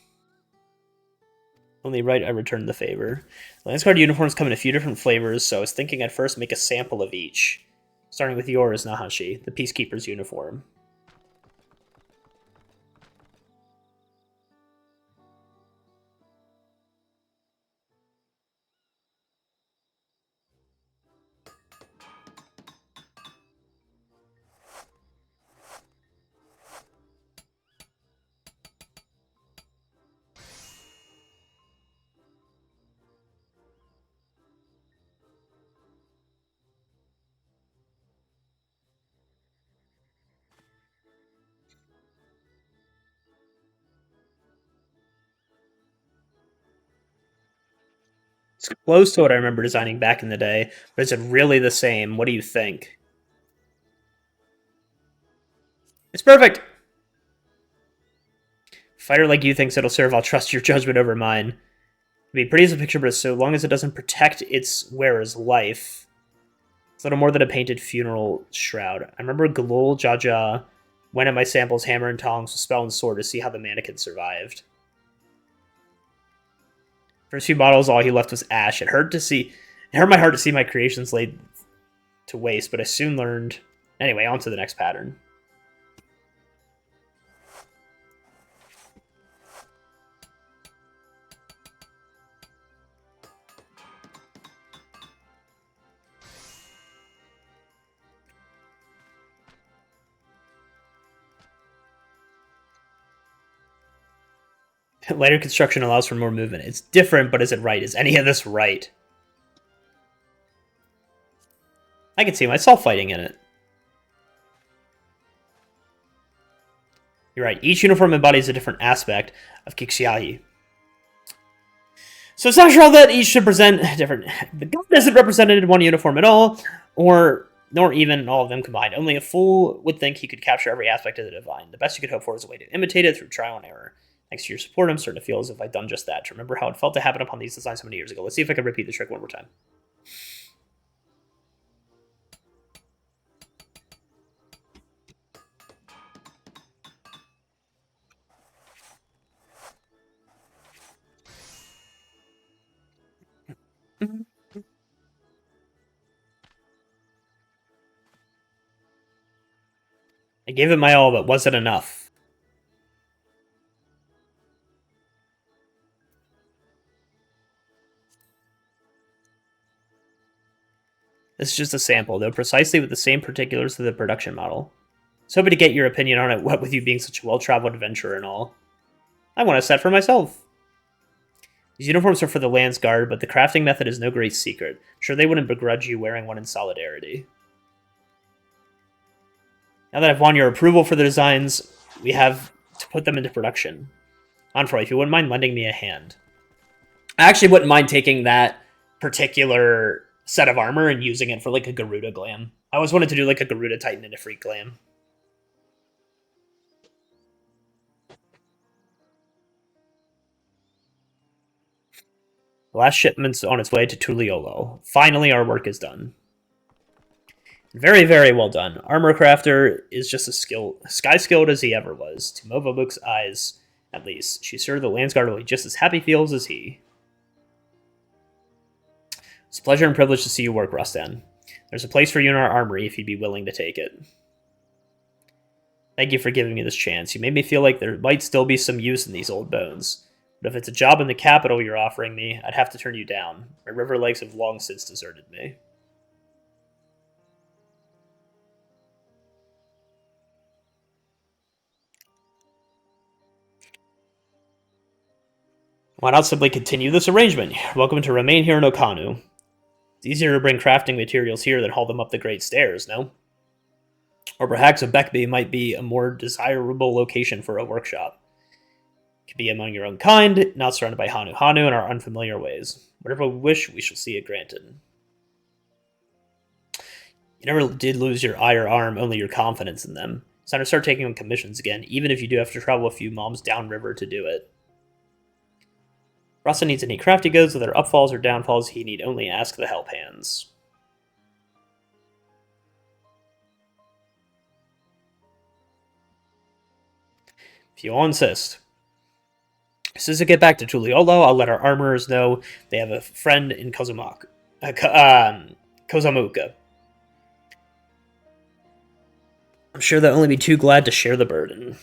Only right I returned the favor. The Lance Guard uniforms come in a few different flavors, so I was thinking I'd first make a sample of each. Starting with yours, Nahashi, the Peacekeeper's uniform. It's close to what I remember designing back in the day, but is it really the same? What do you think? It's perfect! Fighter like you thinks it'll serve, I'll trust your judgment over mine. It'd be pretty as a picture, but so long as it doesn't protect its wearer's life. It's a little more than a painted funeral shroud. I remember Galul Jaja went at my samples hammer and tongs with spell and sword to see how the mannequin survived. First few bottles, all he left was ash. It hurt my heart to see my creations laid to waste, but I soon learned. Anyway, on to the next pattern. Lighter construction allows for more movement. It's different, but is it right? Is any of this right? I can see myself fighting in it. You're right. Each uniform embodies a different aspect of Kixiahi. So it's natural that each should present different. The god isn't represented in one uniform at all, nor even all of them combined. Only a fool would think he could capture every aspect of the divine. The best you could hope for is a way to imitate it through trial and error. Thanks to your support, I'm starting to feel as if I'd done just that. To remember how it felt to happen upon these designs so many years ago. Let's see if I can repeat the trick one more time. I gave it my all, but was it enough? This is just a sample, though precisely with the same particulars of the production model. I was hoping to get your opinion on it, what with you being such a well-traveled adventurer and all. I want a set for myself. These uniforms are for the Lance Guard, but the crafting method is no great secret. I'm sure they wouldn't begrudge you wearing one in solidarity. Now that I've won your approval for the designs, we have to put them into production. Dawntrail, if you wouldn't mind lending me a hand. I actually wouldn't mind taking that particular set of armor and using it for like a Garuda glam. I always wanted to do like a Garuda Titan and a Freak glam. The last shipment's on its way to Tuliolo. Finally, our work is done. Very, very well done. Armor Crafter is just as sky-skilled as he ever was. To Movabook's eyes, at least. She's sure the Landsguard will be just as happy feels as he. It's a pleasure and privilege to see you work, Rostan. There's a place for you in our armory if you'd be willing to take it. Thank you for giving me this chance. You made me feel like there might still be some use in these old bones. But if it's a job in the capital you're offering me, I'd have to turn you down. My river lakes have long since deserted me. Why not simply continue this arrangement? You're welcome to remain here in Okanu. It's easier to bring crafting materials here than haul them up the Great Stairs, no? Or perhaps a Beckby might be a more desirable location for a workshop. It could be among your own kind, not surrounded by Hanu Hanu in our unfamiliar ways. Whatever we wish, we shall see it granted. You never did lose your eye or arm, only your confidence in them. It's time to start taking on commissions again, even if you do have to travel a few moms downriver to do it. Rasa needs any crafty goods, whether upfalls or downfalls, he need only ask the help hands. If you all insist. As soon as I get back to Tuliolo, I'll let our armorers know they have a friend in Kozamuka. I'm sure they'll only be too glad to share the burden.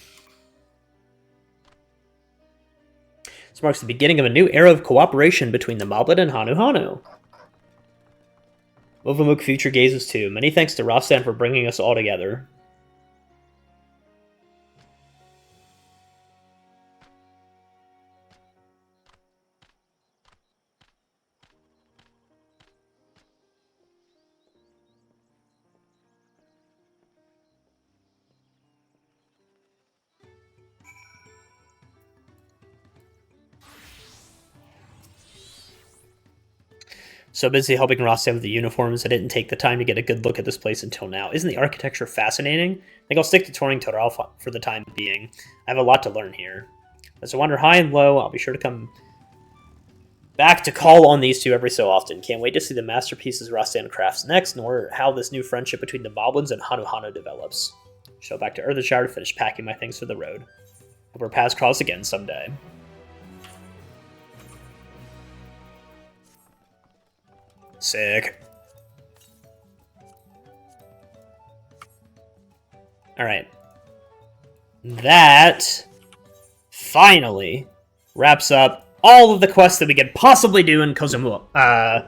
This marks the beginning of a new era of cooperation between the Moblin and Hanu Hanu. Movamook future gazes too. Many thanks to Rostan for bringing us all together. So busy helping Rostan with the uniforms, I didn't take the time to get a good look at this place until now. Isn't the architecture fascinating? I think I'll stick to touring Toral for the time being. I have a lot to learn here. As I wander high and low, I'll be sure to come back to call on these two every so often. Can't wait to see the masterpieces Rostan crafts next, nor how this new friendship between the Moblins and Hanu Hanu develops. So back to Earthenshire to finish packing my things for the road. Hope our paths cross again someday. Sick. Alright. That finally wraps up all of the quests that we could possibly do in Kozamuka.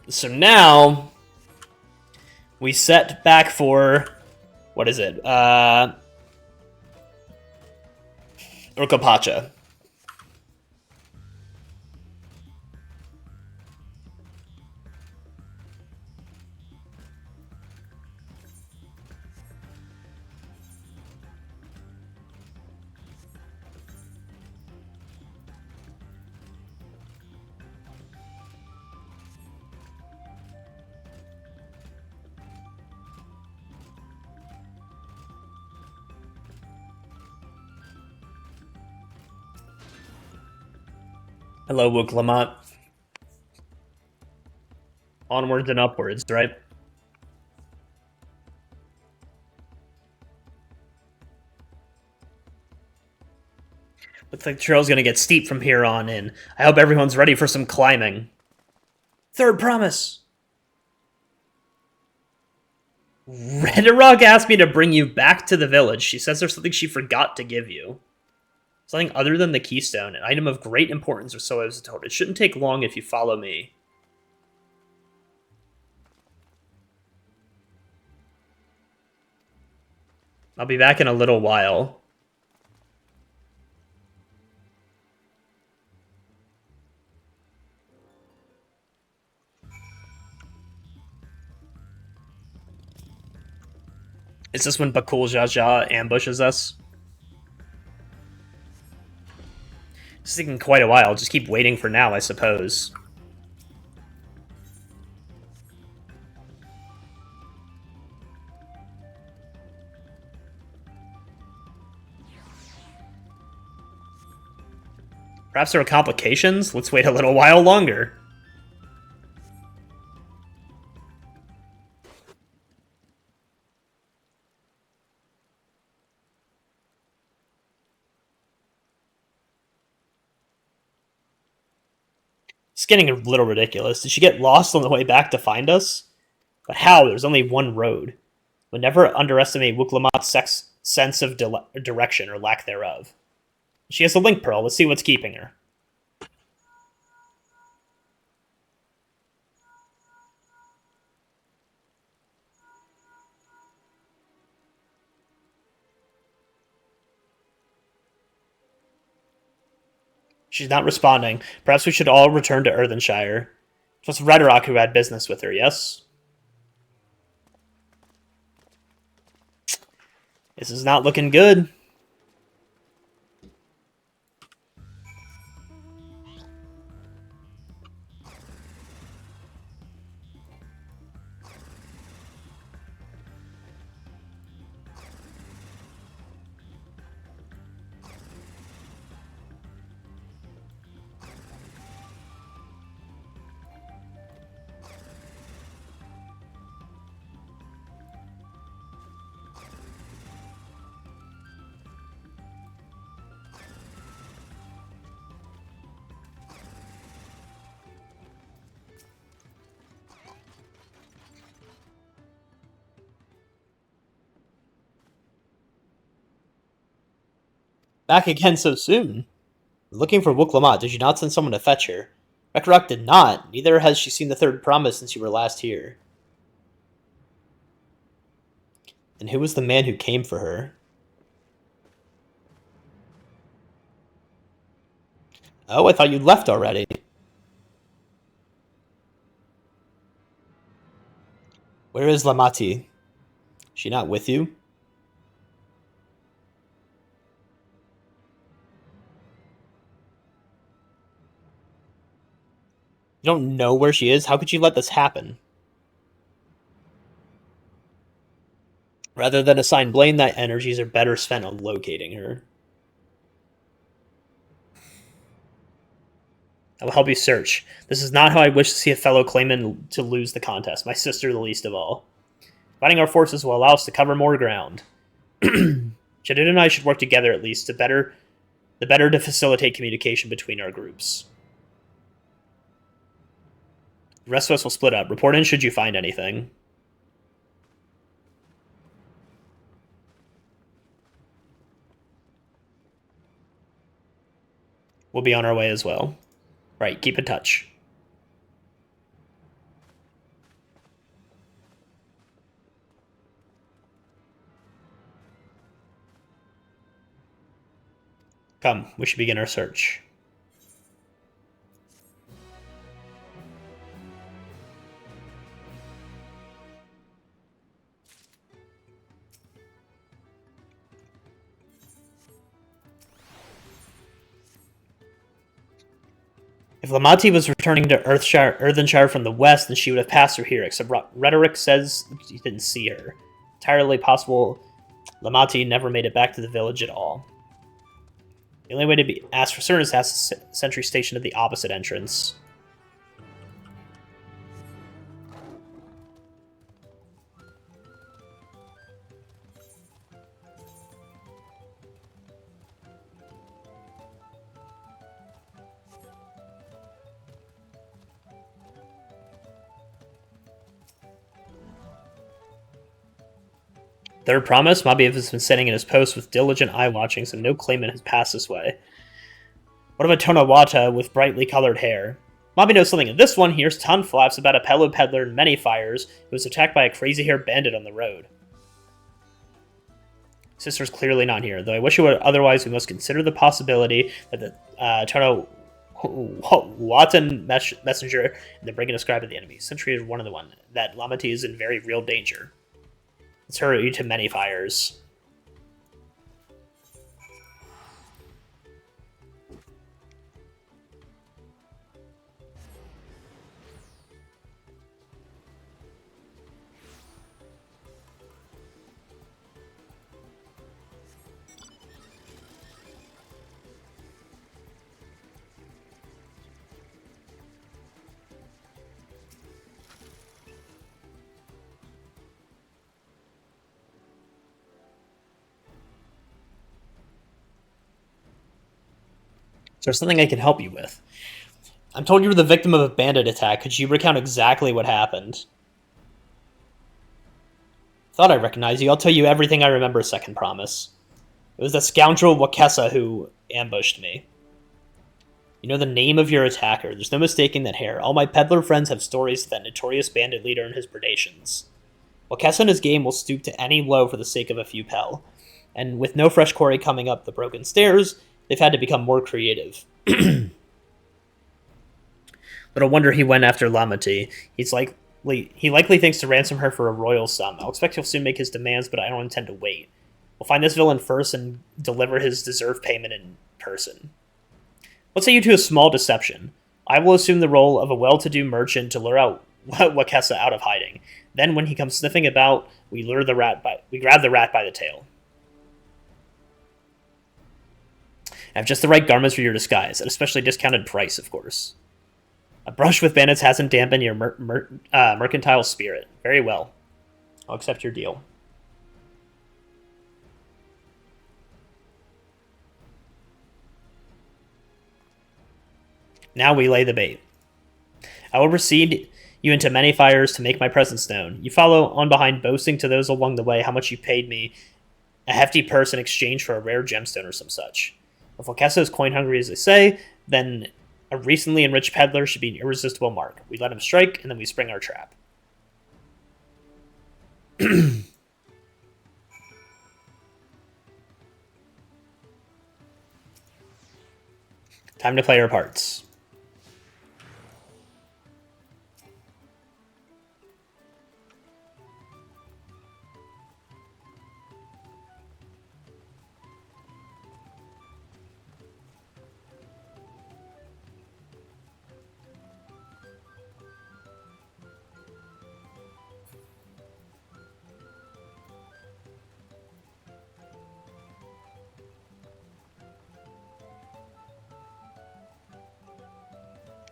So now we set back for... What is it? Urkapacha. Hello, Wooklamont. Onwards and upwards, right? Looks like the trail's gonna get steep from here on in. I hope everyone's ready for some climbing. Third promise! Redarog asked me to bring you back to the village. She says there's something she forgot to give you. Something other than the keystone, an item of great importance, or so I was told. It shouldn't take long if you follow me. I'll be back in a little while. Is this when Bakul Jaja ambushes us? It's taking quite a while. I'll just keep waiting for now, I suppose. Perhaps there are complications? Let's wait a little while longer. It's getting a little ridiculous. Did she get lost on the way back to find us? But how? There's only one road. But never underestimate Wuklamot's sense of direction or lack thereof. She has a link pearl. Let's see what's keeping her. She's not responding. Perhaps we should all return to Earthenshire. It was Redrock who had business with her, yes? This is not looking good. Back again so soon. Looking for Wuklamot, did you not send someone to fetch her? Rekrok did not. Neither has she seen the third promise since you were last here. And who was the man who came for her? Oh, I thought you'd left already. Where is Lamati? She not with you? You don't know where she is? How could you let this happen? Rather than assign blame, that energies are better spent on locating her. I will help you search. This is not how I wish to see a fellow claimant to lose the contest, my sister the least of all. Fighting our forces will allow us to cover more ground. Jadid and I should work together at least to better to facilitate communication between our groups. The rest of us will split up. Report in should you find anything. We'll be on our way as well. Right, keep in touch. Come, we should begin our search. If Lamati was returning to Earthenshire from the west, then she would have passed through here, except rhetoric says you didn't see her. Entirely possible Lamati never made it back to the village at all. The only way to be asked for certain is to ask the sentry station at the opposite entrance. Third promise, Mabiev has been sitting in his post with diligent eye-watching, so no claimant has passed this way. What of a Tonawata with brightly colored hair? Mabie knows something of this one. Here's ton flaps about a Pelu peddler in many fires who was attacked by a crazy-haired bandit on the road. Sister's clearly not here, though I wish it would. Otherwise, we must consider the possibility that the Tonawatan messenger and the brigand ascribed to the enemy. Sentry is one of the one that Lamati is in very real danger. It's hurried to many fires. there's something I can help you with. I'm told you were the victim of a bandit attack. Could you recount exactly what happened? Thought I recognized you. I'll tell you everything I remember, second promise. It was the scoundrel Wakesa who ambushed me. You know the name of your attacker. There's no mistaking that hair. All my peddler friends have stories of that notorious bandit leader and his predations. Wakesa and his game will stoop to any blow for the sake of a few pel. And with no fresh quarry coming up the broken stairs, they've had to become more creative. Little wonder he went after Lamati. He likely thinks to ransom her for a royal sum. I'll expect he'll soon make his demands, but I don't intend to wait. We'll find this villain first and deliver his deserved payment in person. Let's say you do a small deception. I will assume the role of a well-to-do merchant to lure out Wakesa out of hiding. Then, when he comes sniffing about, we grab the rat by the tail. I have just the right garments for your disguise, at a specially discounted price, of course. A brush with bandits hasn't dampened your mercantile spirit. Very well. I'll accept your deal. Now we lay the bait. I will precede you into many fires to make my presence known. You follow on behind, boasting to those along the way how much you paid me, a hefty purse in exchange for a rare gemstone or some such. If Wakesa is coin-hungry as they say, then a recently enriched peddler should be an irresistible mark. We let him strike, and then we spring our trap. Time to play our parts.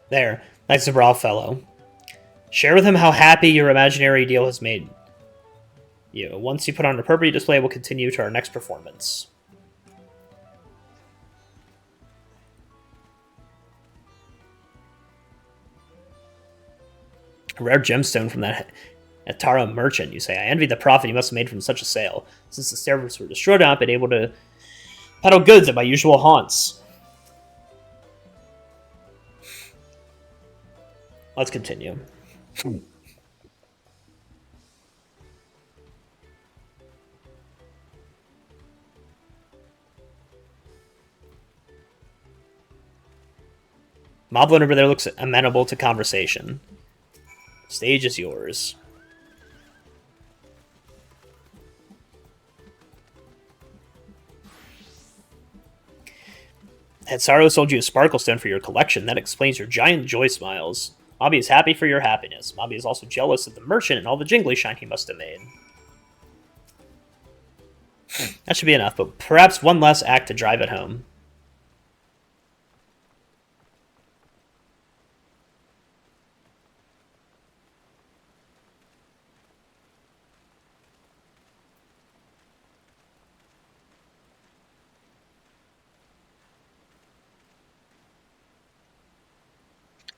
There, that's the brawl fellow. Share with him how happy your imaginary deal has made you. Once you put on appropriate display, we'll continue to our next performance. A rare gemstone from that Atara merchant, you say. I envy the profit you must have made from such a sale. Since the servers were destroyed, I've not been able to peddle goods at my usual haunts. Let's continue. Moblin over there looks amenable to conversation. Stage is yours. Had Saru sold you a sparkle stone for your collection, that explains your giant joy smiles. Mobby is happy for your happiness. Mobby is also jealous of the merchant and all the jingly shine he must have made. That should be enough, but perhaps one less act to drive it home.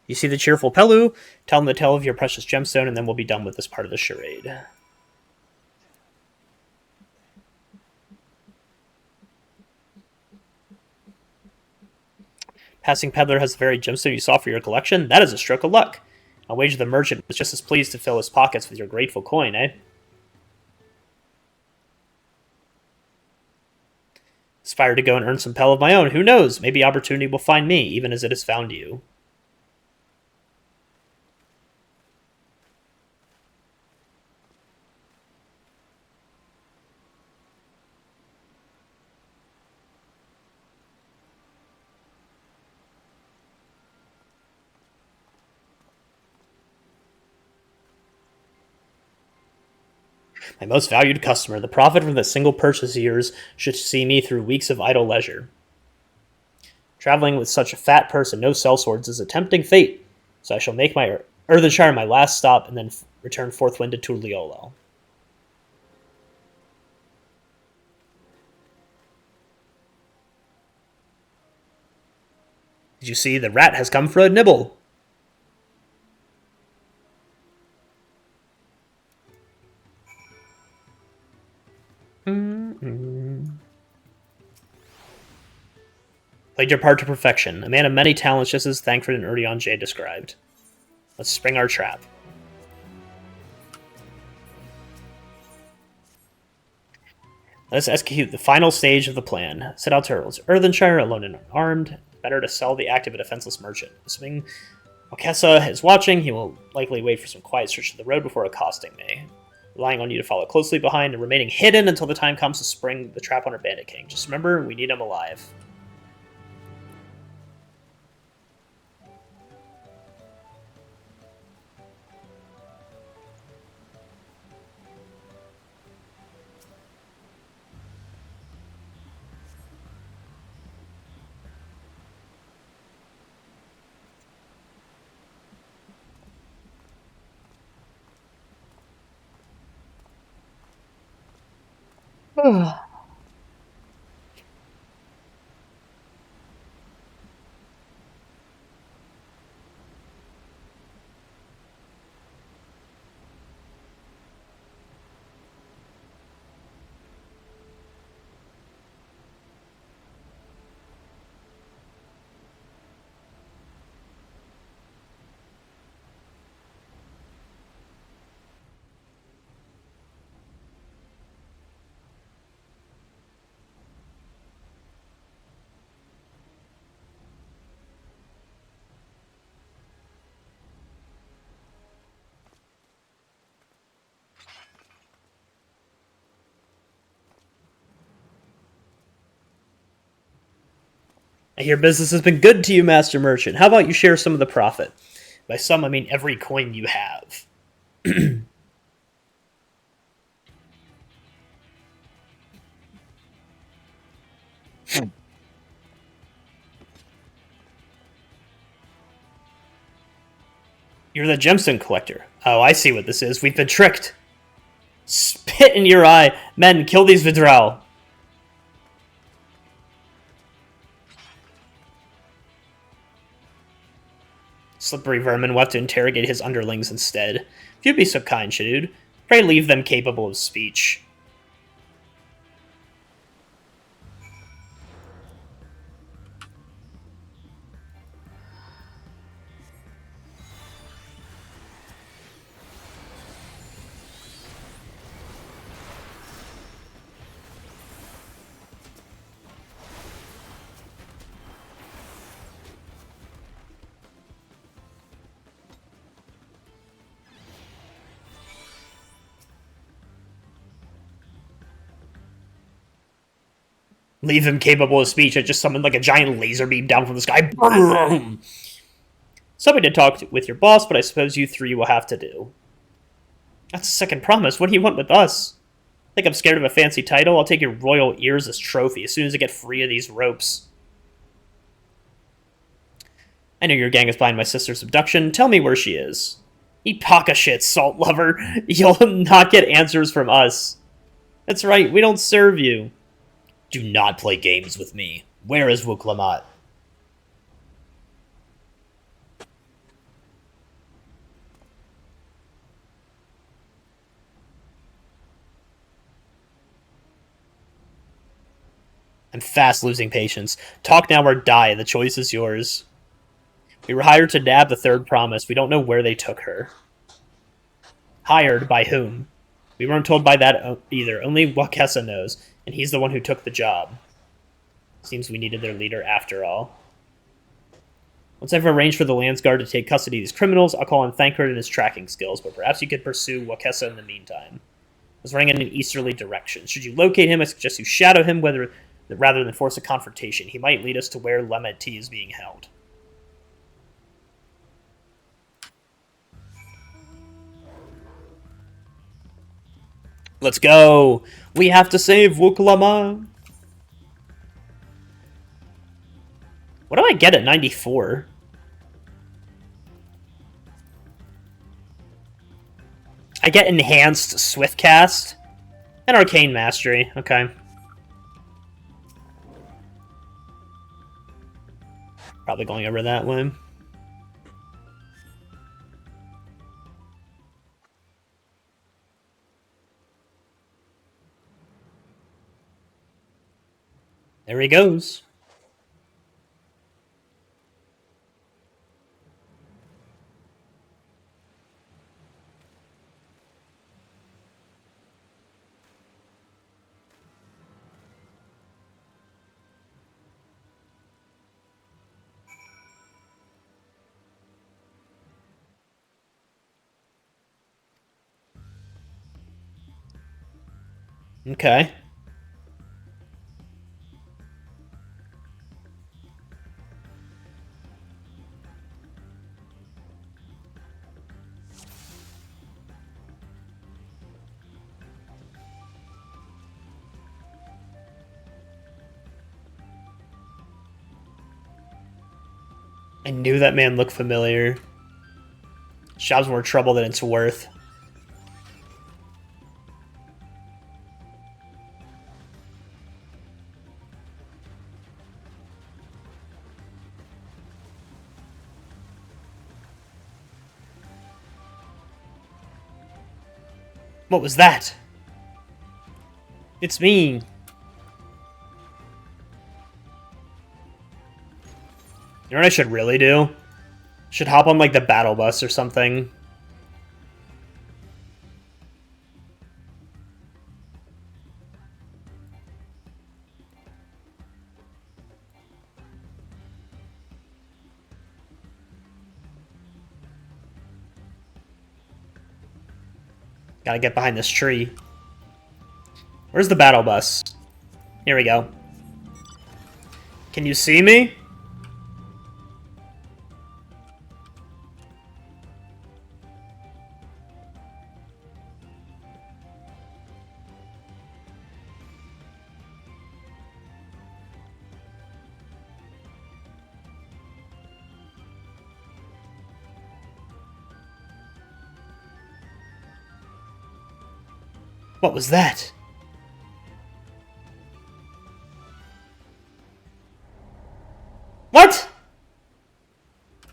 You see the cheerful Pelu, tell him the tale of your precious gemstone, and then we'll be done with this part of the charade. Passing peddler has the very gemstone you saw for your collection? That is a stroke of luck. I'll wager the merchant was just as pleased to fill his pockets with your grateful coin, eh? Aspire to go and earn some pel of my own. Who knows? Maybe opportunity will find me, even as it has found you. My most valued customer, the profit from the single purchase of yours should see me through weeks of idle leisure. Traveling with such a fat purse and no sellswords is a tempting fate, so I shall make my Earthenshire my last stop and then return forthwith to Tuliolo. Did you see? The rat has come for a nibble. Played your part to perfection. A man of many talents, just as Thankford and Urion J described. Let's spring our trap. Let us execute the final stage of the plan. Set out to Earthenshire, alone and unarmed. Better to sell the active a defenseless merchant. Assuming Okessa is watching, he will likely wait for some quiet search of the road before accosting me. Relying on you to follow closely behind and remaining hidden until the time comes to spring the trap on our Bandit King. Just remember, we need him alive. I hear business has been good to you, Master Merchant. How about you share some of the profit? By some, I mean every coin you have. You're the gemstone collector. Oh, I see what this is. We've been tricked. Spit in your eye. Men, kill these Vidral. Slippery vermin will have to interrogate his underlings instead. If you'd be so kind, Shadud, pray leave them capable of speech. Leave him capable of speech. I just summoned like a giant laser beam down from the sky. Boom! Somebody to talk with your boss, but I suppose you three will have to do. That's a second promise. What do you want with us? Think I'm scared of a fancy title? I'll take your royal ears as trophy as soon as I get free of these ropes. I know your gang is behind my sister's abduction. Tell me where she is. Eat Paka shit, salt lover. You'll not get answers from us. That's right, we don't serve you. Do not play games with me. Where is Wuklamat? I'm fast losing patience. Talk now or die. The choice is yours. We were hired to nab the third promise. We don't know where they took her. Hired by whom? We weren't told by that either. Only Wakessa knows, and he's the one who took the job. Seems we needed their leader after all. Once I've arranged for the Landsguard to take custody of these criminals, I'll call on Thankford and his tracking skills, but perhaps you could pursue Wakessa in the meantime. I was running in an easterly direction. Should you locate him, I suggest you shadow him rather than force a confrontation. He might lead us to where Lemmet is being held. Let's go! We have to save Wuklama! What do I get at 94? I get Enhanced Swiftcast and Arcane Mastery. Okay. Probably going over that way. There he goes. Okay. I knew that man looked familiar. Job's more trouble than it's worth. What was that? It's me. You know what I should really do? Should hop on, like, the battle bus or something. Gotta get behind this tree. Where's the battle bus? Here we go. Can you see me? What was that? What?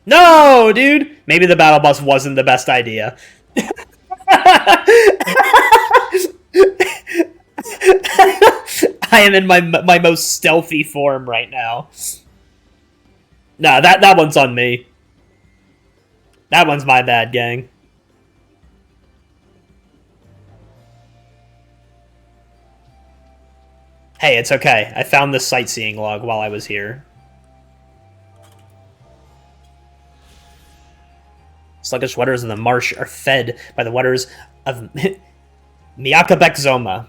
No, dude! Maybe the battle bus wasn't the best idea. I am in my most stealthy form right now. Nah, that one's on me. That one's my bad, gang. Hey, it's okay. I found this sightseeing log while I was here. Sluggish waters in the marsh are fed by the waters of Miakabekzoma.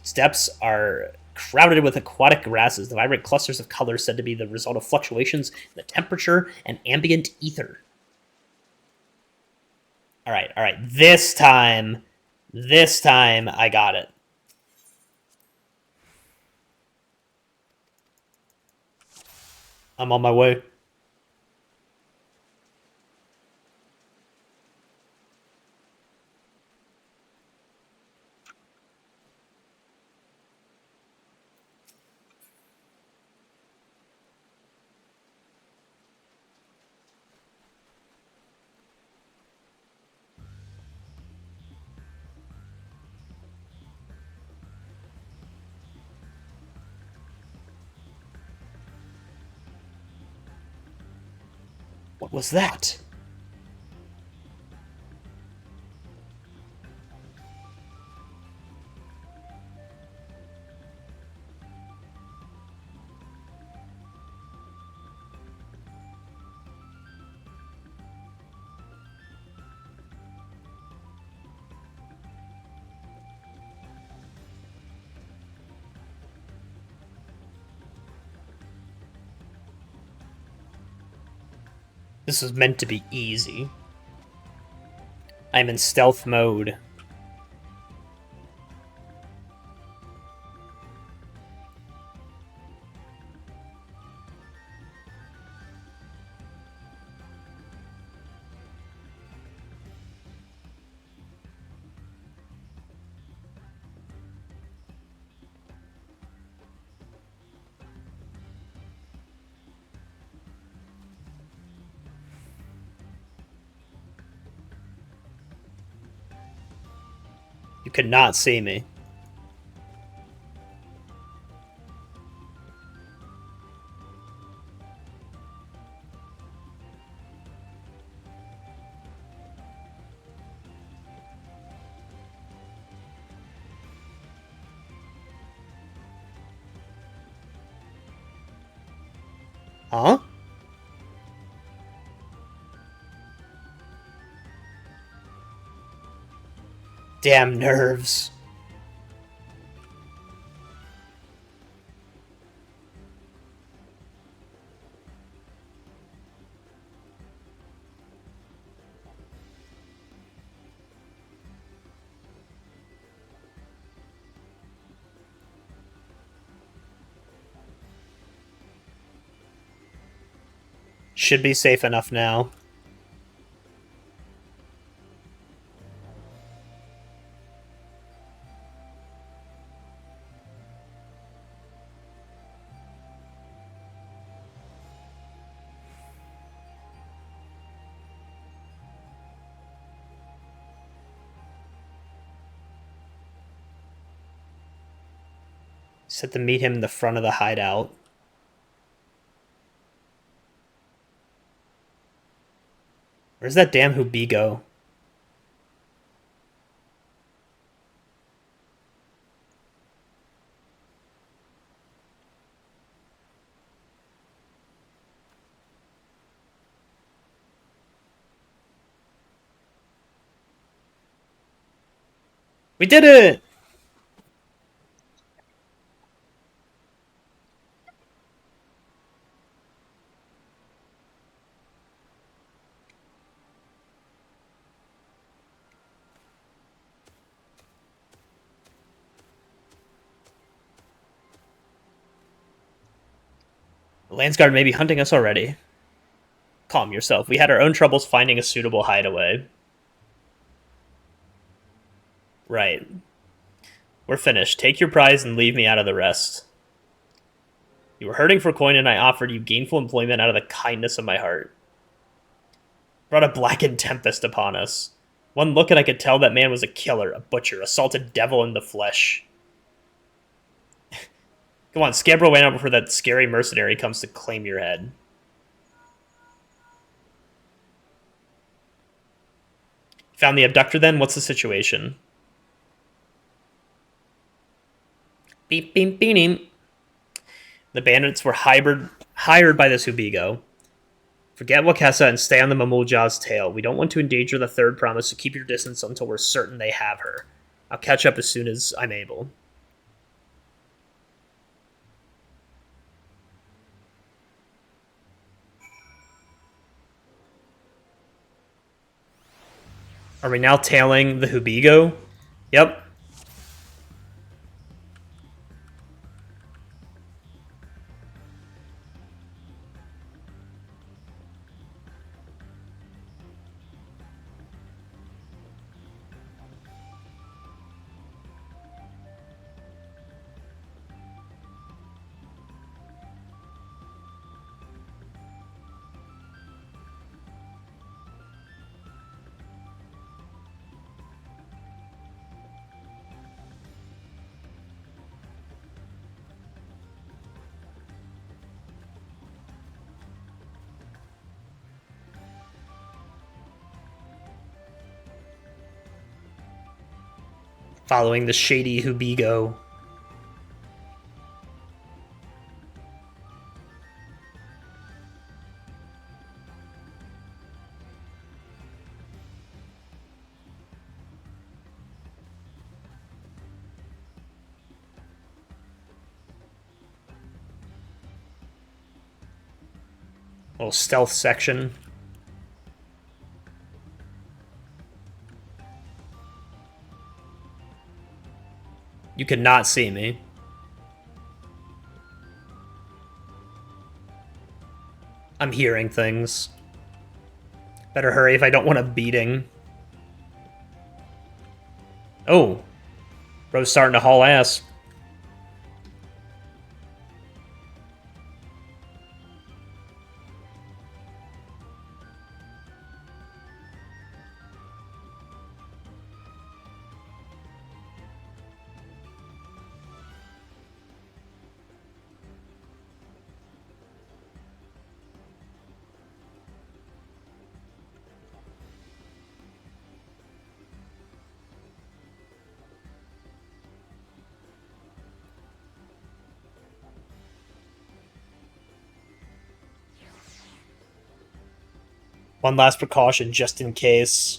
Steppes are crowded with aquatic grasses, the vibrant clusters of color said to be the result of fluctuations in the temperature and ambient ether. All right. This time I got it. I'm on my way. What was that? This was meant to be easy. I'm in stealth mode. You could not see me. Huh? Damn nerves. Should be safe enough now. Set to meet him in the front of the hideout. Where's that damn Hubi go? We did it! The Landsguard may be hunting us already. Calm yourself. We had our own troubles finding a suitable hideaway. Right. We're finished. Take your prize and leave me out of the rest. You were hurting for coin, and I offered you gainful employment out of the kindness of my heart. Brought a blackened tempest upon us. One look and I could tell that man was a killer, a butcher, a salted devil in the flesh. Come on, scamper away now before that scary mercenary comes to claim your head. Found the abductor then? What's the situation? Beep, beep, beep, beep. The bandits were hired by this Hubigo. Forget Wakessa and stay on the Mamulja's tail. We don't want to endanger the third promise, so keep your distance until we're certain they have her. I'll catch up as soon as I'm able. Are we now tailing the Hubigo? Yep. Following the shady Hubigo. Little stealth section. You could not see me. I'm hearing things. Better hurry if I don't want a beating. Oh. Bro's starting to haul ass. One last precaution just in case.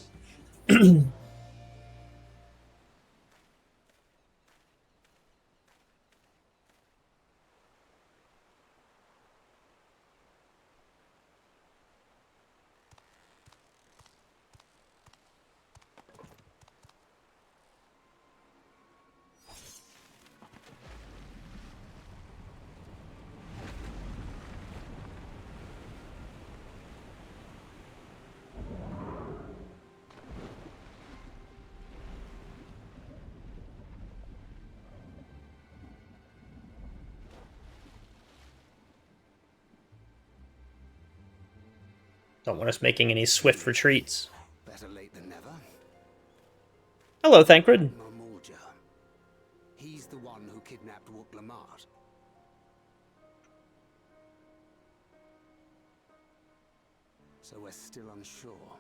Don't want us making any swift retreats. Better late than never. Hello, Thancred. Momorja. He's the one who kidnapped Wook Lamart. So we're still unsure.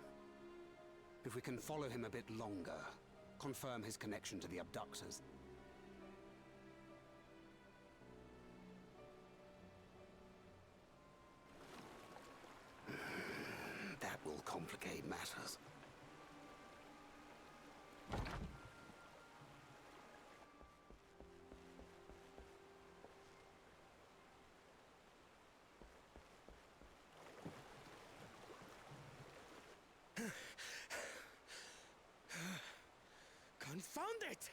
If we can follow him a bit longer, confirm his connection to the abductors. That will complicate matters. Confound it!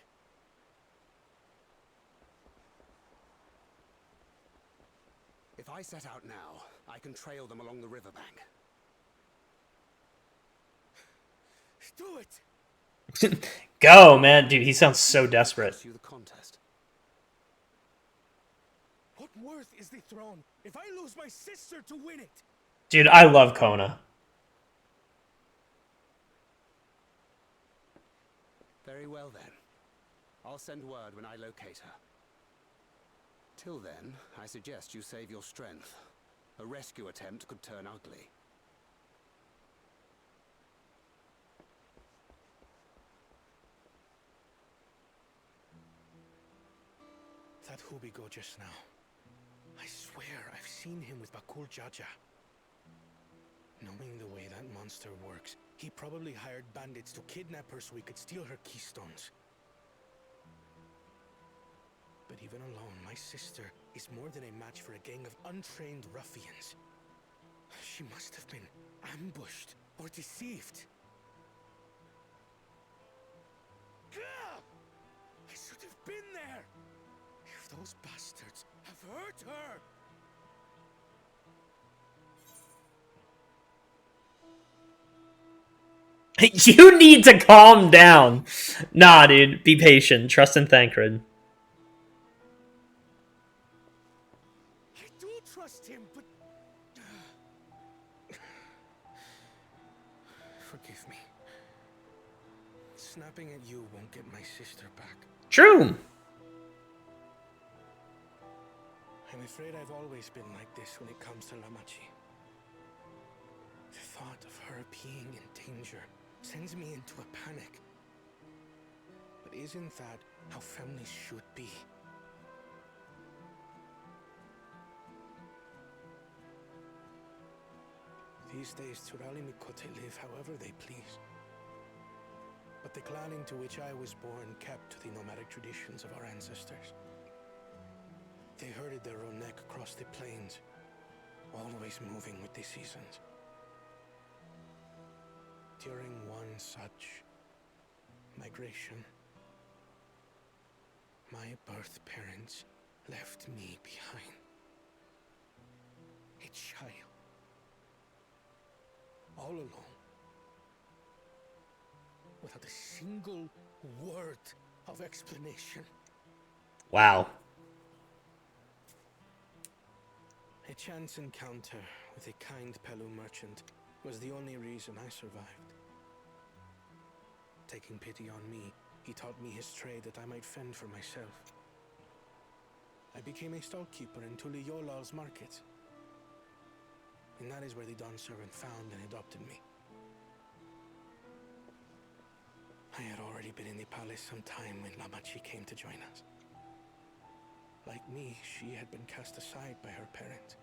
If I set out now, I can trail them along the riverbank. Do it! Go, man. Dude, he sounds so desperate. Pursue the contest. What worth is the throne if I lose my sister to win it? Dude, I love Kona. Very well then. I'll send word when I locate her. Till then, I suggest you save your strength. A rescue attempt could turn ugly. That Hubigo just now. I swear I've seen him with Bakul Jaja. Knowing the way that monster works, he probably hired bandits to kidnap her so he could steal her keystones. But even alone, my sister is more than a match for a gang of untrained ruffians. She must have been ambushed or deceived. Gah! I should have been there! If those bastards have hurt her! You need to calm down. Nah, dude. Be patient. Trust in Thancred. I do trust him, but... Forgive me. Snapping at you won't get my sister back. True. I'm afraid I've always been like this when it comes to Lamachi. The thought of her being in danger sends me into a panic. But isn't that how families should be? These days, Turali Mikote live however they please. But the clan into which I was born kept to the nomadic traditions of our ancestors. They herded their own neck across the plains, always moving with the seasons. During one such migration, my birth parents left me behind. A child. All alone. Without a single word of explanation. Wow. A chance encounter with a kind Pelu merchant was the only reason I survived. Taking pity on me, he taught me his trade that I might fend for myself. I became a stallkeeper in Tuliyolal's market. And that is where the Dawn servant found and adopted me. I had already been in the palace some time when Lamachi came to join us. Like me, she had been cast aside by her parents.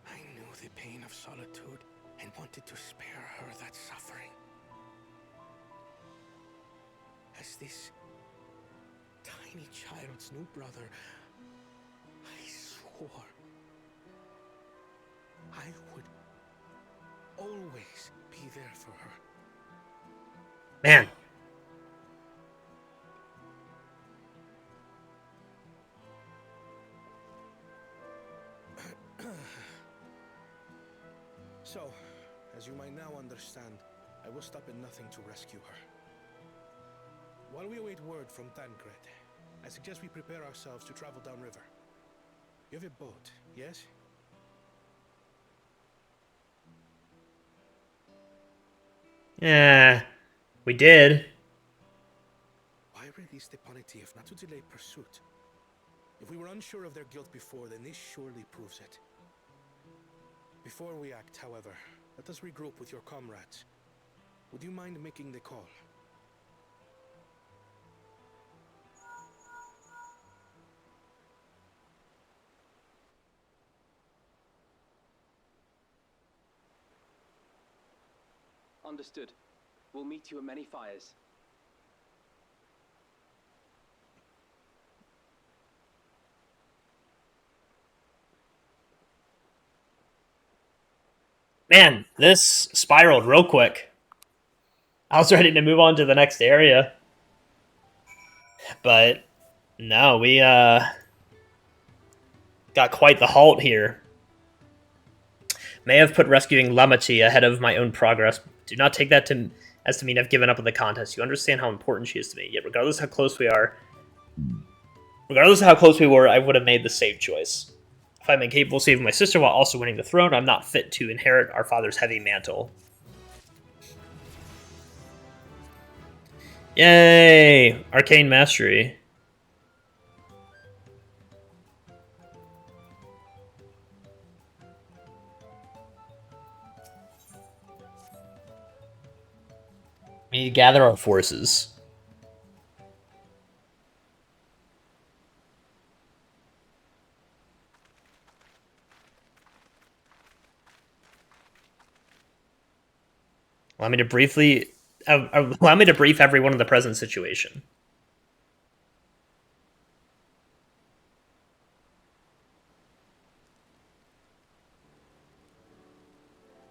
I knew the pain of solitude and wanted to spare her that suffering. As this tiny child's new brother, I swore I would always be there for her. Man. So, as you might now understand, I will stop at nothing to rescue her. While we await word from Tancred, I suggest we prepare ourselves to travel downriver. You have a boat, yes? Yeah, we did. Why release the Ponity if not to delay pursuit? If we were unsure of their guilt before, then this surely proves it. Before we act, however, let us regroup with your comrades. Would you mind making the call? Understood. We'll meet you at many fires. Man, this spiraled real quick. I was ready to move on to the next area. But no, we got quite the halt here. May have put rescuing Lamati ahead of my own progress. Do not take that as to mean I've given up on the contest. You understand how important she is to me. Yet regardless of how close we were, I would have made the safe choice. If I'm incapable of saving my sister while also winning the throne, I'm not fit to inherit our father's heavy mantle. Yay! Arcane Mastery. We need to gather our forces. Allow me to brief everyone of the present situation.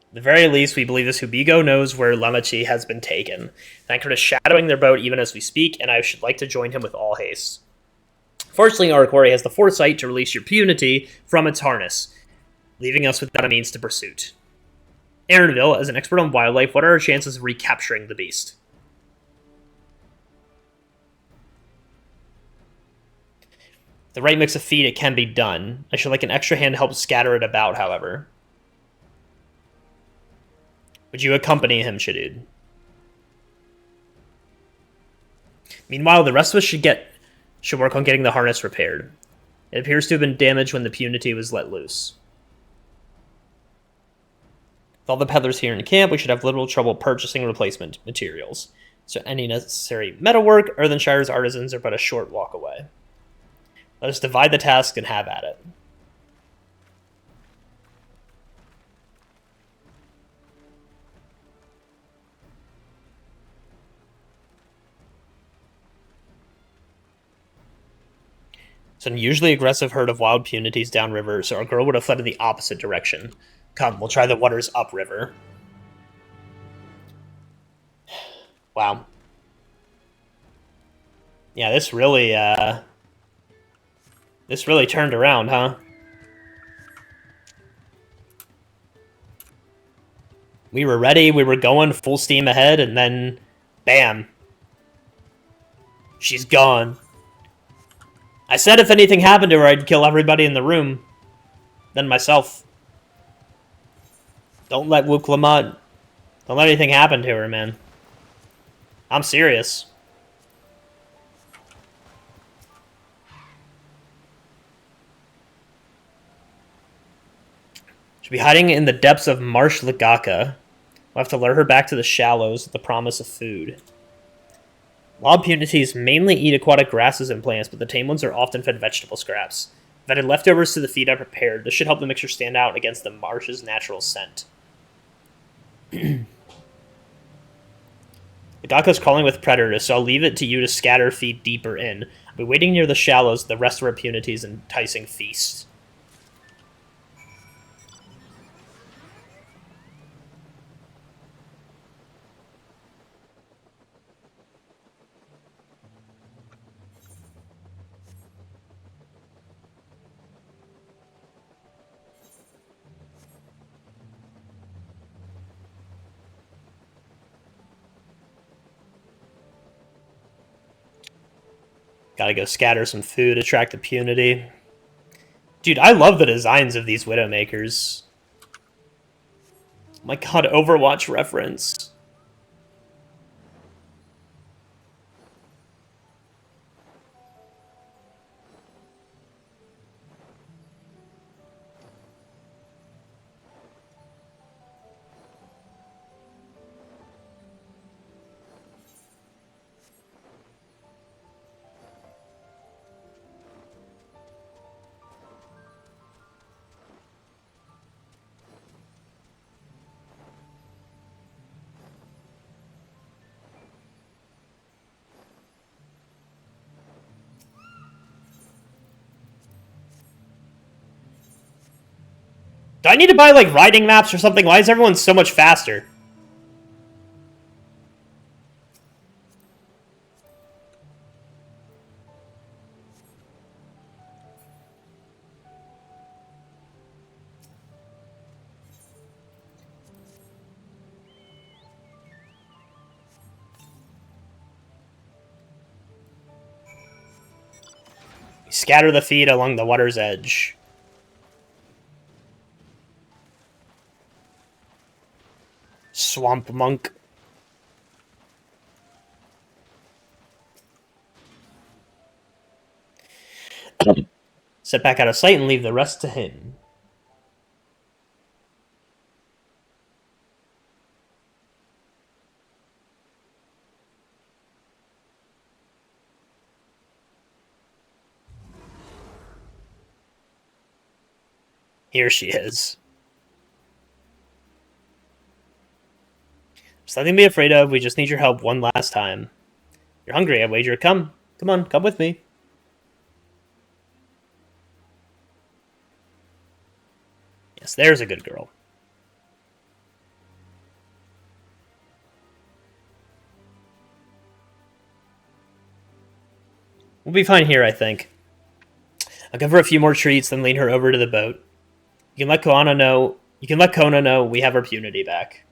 At the very least, we believe this Hubigo knows where Lamachi has been taken. Thancred is shadowing their boat even as we speak, and I should like to join him with all haste. Fortunately, Arakori has the foresight to release your punity from its harness, leaving us without a means to pursuit. Aaronville, as an expert on wildlife, what are our chances of recapturing the beast? The right mix of feed, it can be done. I should like an extra hand to help scatter it about, however. Would you accompany him, Shadid? Meanwhile, the rest of us should work on getting the harness repaired. It appears to have been damaged when the punity was let loose. With all the peddlers here in camp, we should have little trouble purchasing replacement materials. So any necessary metalwork, Earthenshire's artisans are but a short walk away. Let us divide the task and have at it. It's an unusually aggressive herd of wild punities downriver, so our girl would have fled in the opposite direction. Come, we'll try the waters upriver. Wow. Yeah, this really turned around, huh? We were ready, we were going full steam ahead, and then, bam. She's gone. I said if anything happened to her, I'd kill everybody in the room. Then myself. Don't let Luke Lamont... Don't let anything happen to her, man. I'm serious. She'll be hiding in the depths of Marsh Lagaka. We'll have to lure her back to the shallows with the promise of food. Wild punities mainly eat aquatic grasses and plants, but the tame ones are often fed vegetable scraps. I've added leftovers to the feed I prepared. This should help the mixture stand out against the marsh's natural scent. The Gakko's crawling with predators, so I'll leave it to you to scatter feed deeper in. I'll be waiting near the shallows, the rest of our Punity's enticing feast. Gotta go scatter some food, attract the Punity. Dude, I love the designs of these Widowmakers. My god, Overwatch reference. Do I need to buy, like, riding maps or something? Why is everyone so much faster? Scatter the feed along the water's edge. Swamp monk. Set back out of sight and leave the rest to him. Here she is. There's nothing to be afraid of. We just need your help one last time. You're hungry, I wager. Come. Come on, come with me. Yes, there's a good girl. We'll be fine here, I think. I'll give her a few more treats, then lead her over to the boat. You can let Kona know we have our Punity back.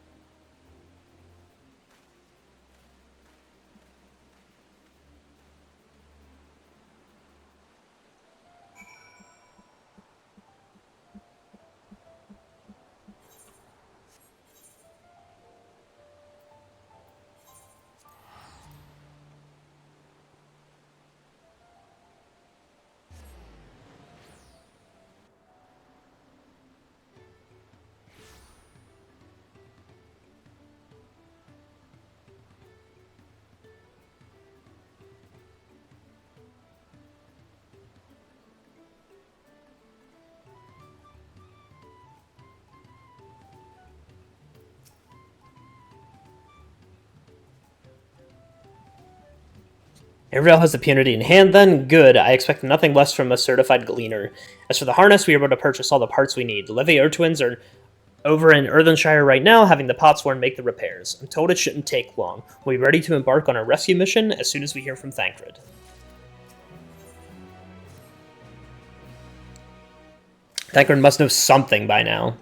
Ariel has the Punity in hand, then? Good. I expect nothing less from a certified gleaner. As for the harness, we are able to purchase all the parts we need. The Levier twins are over in Earthenshire right now, having the Potsworn make the repairs. I'm told it shouldn't take long. We'll be ready to embark on our rescue mission as soon as we hear from Thancred. Thancred must know something by now.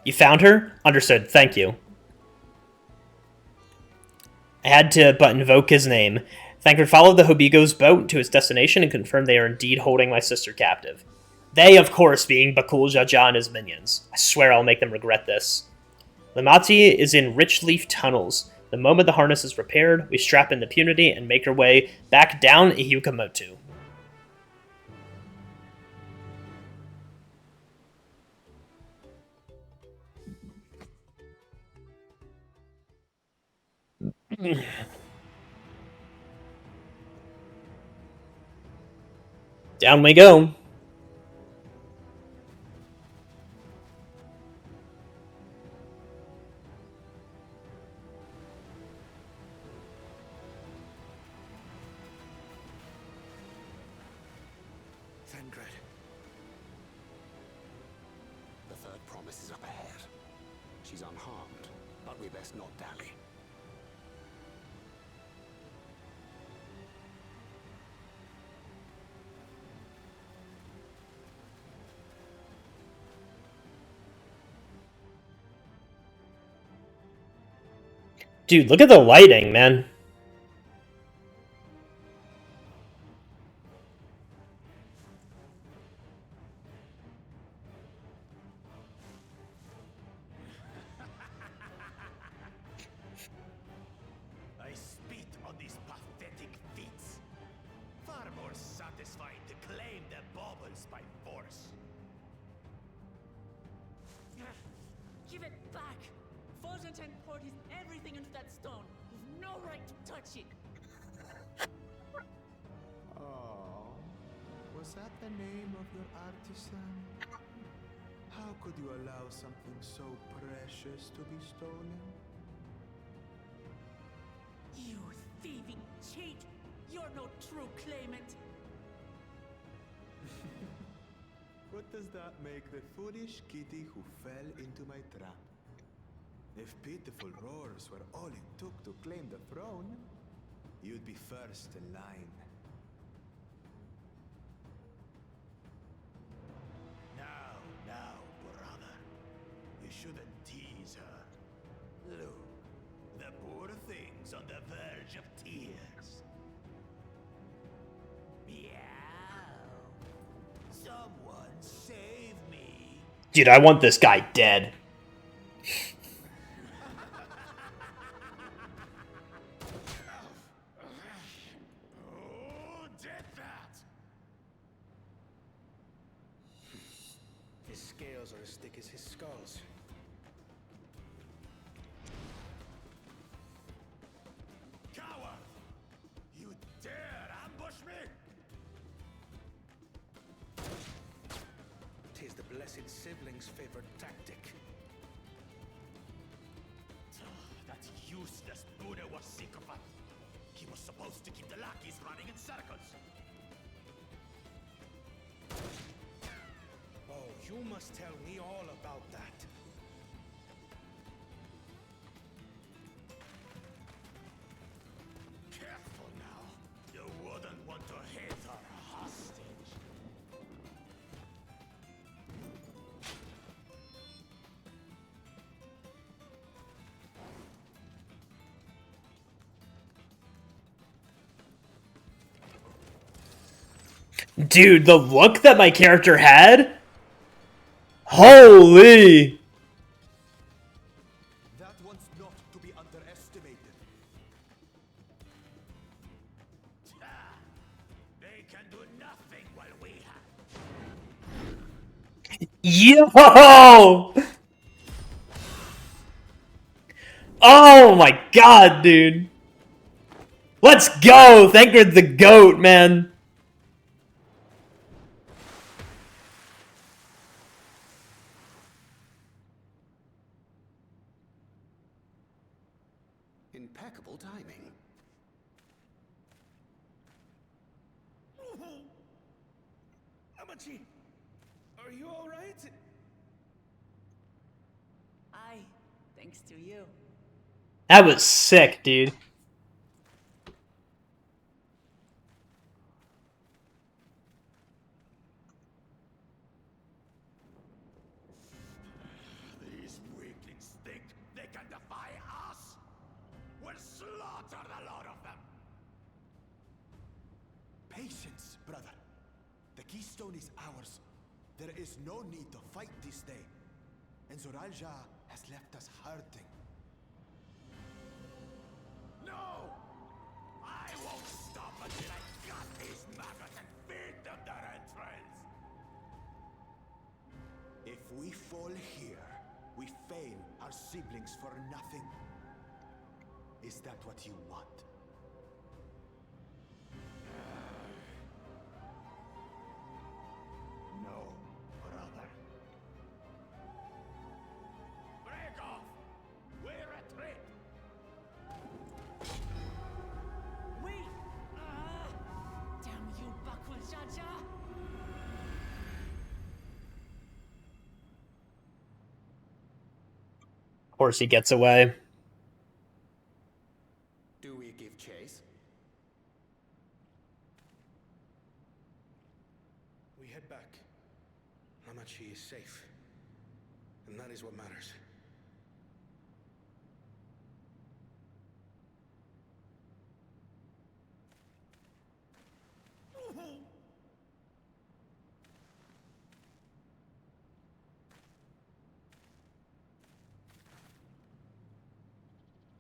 You found her? Understood. Thank you. I had to but invoke his name. Thancred followed the Hobigo's boat to its destination and confirmed they are indeed holding my sister captive. They, of course, being Bakul Jaja and his minions. I swear I'll make them regret this. Limati is in Rich Leaf Tunnels. The moment the harness is repaired, we strap in the Punity and make our way back down Ihukamotu. Down we go. Thangred. The third promise is up ahead. She's unharmed, but we best not dally. Dude, look at the lighting, man. I spit on these pathetic feats. Far more satisfying to claim the baubles by force. Give it back! Fosunten poured his everything into that stone. You've no right to touch it. Oh, was that the name of your artisan? How could you allow something so precious to be stolen? You thieving cheat! You're no true claimant. What does that make the foolish kitty who fell into my trap? If pitiful roars were all it took to claim the throne, you'd be first in line. Now, brother. You shouldn't tease her. Look, the poor thing's on the verge of tears. Meow. Someone save me. Dude, I want this guy dead. Who did that? His scales are as thick as his skulls. Coward! You dare ambush me? Tis the blessed sibling's favorite tactic. That useless Buddha was sycophant. He was supposed to keep the lackeys running in circles. Oh, you must tell me all about that. Careful now. You wouldn't want to hit her hostage. Dude, the look that my character had? Holy! That one's not to be underestimated. They can do nothing while we have. Yo! Oh my god, dude. Let's go! Thancred the GOAT, man. Impeccable timing. Amachi, are you all right? Aye, thanks to you. That was sick, dude. These weaklings think they can defy us? We'll slaughter the lot of them. Patience, brother. The keystone is ours. There is no need to fight this day. And Zoralja has left us hurting. No! I won't stop until I gut these maggots and feed them their entrails! If we fall here, we fail our siblings for nothing. Is that what you want? Of course he gets away. Do we give chase? We head back. Hamachi is safe. And that is what matters.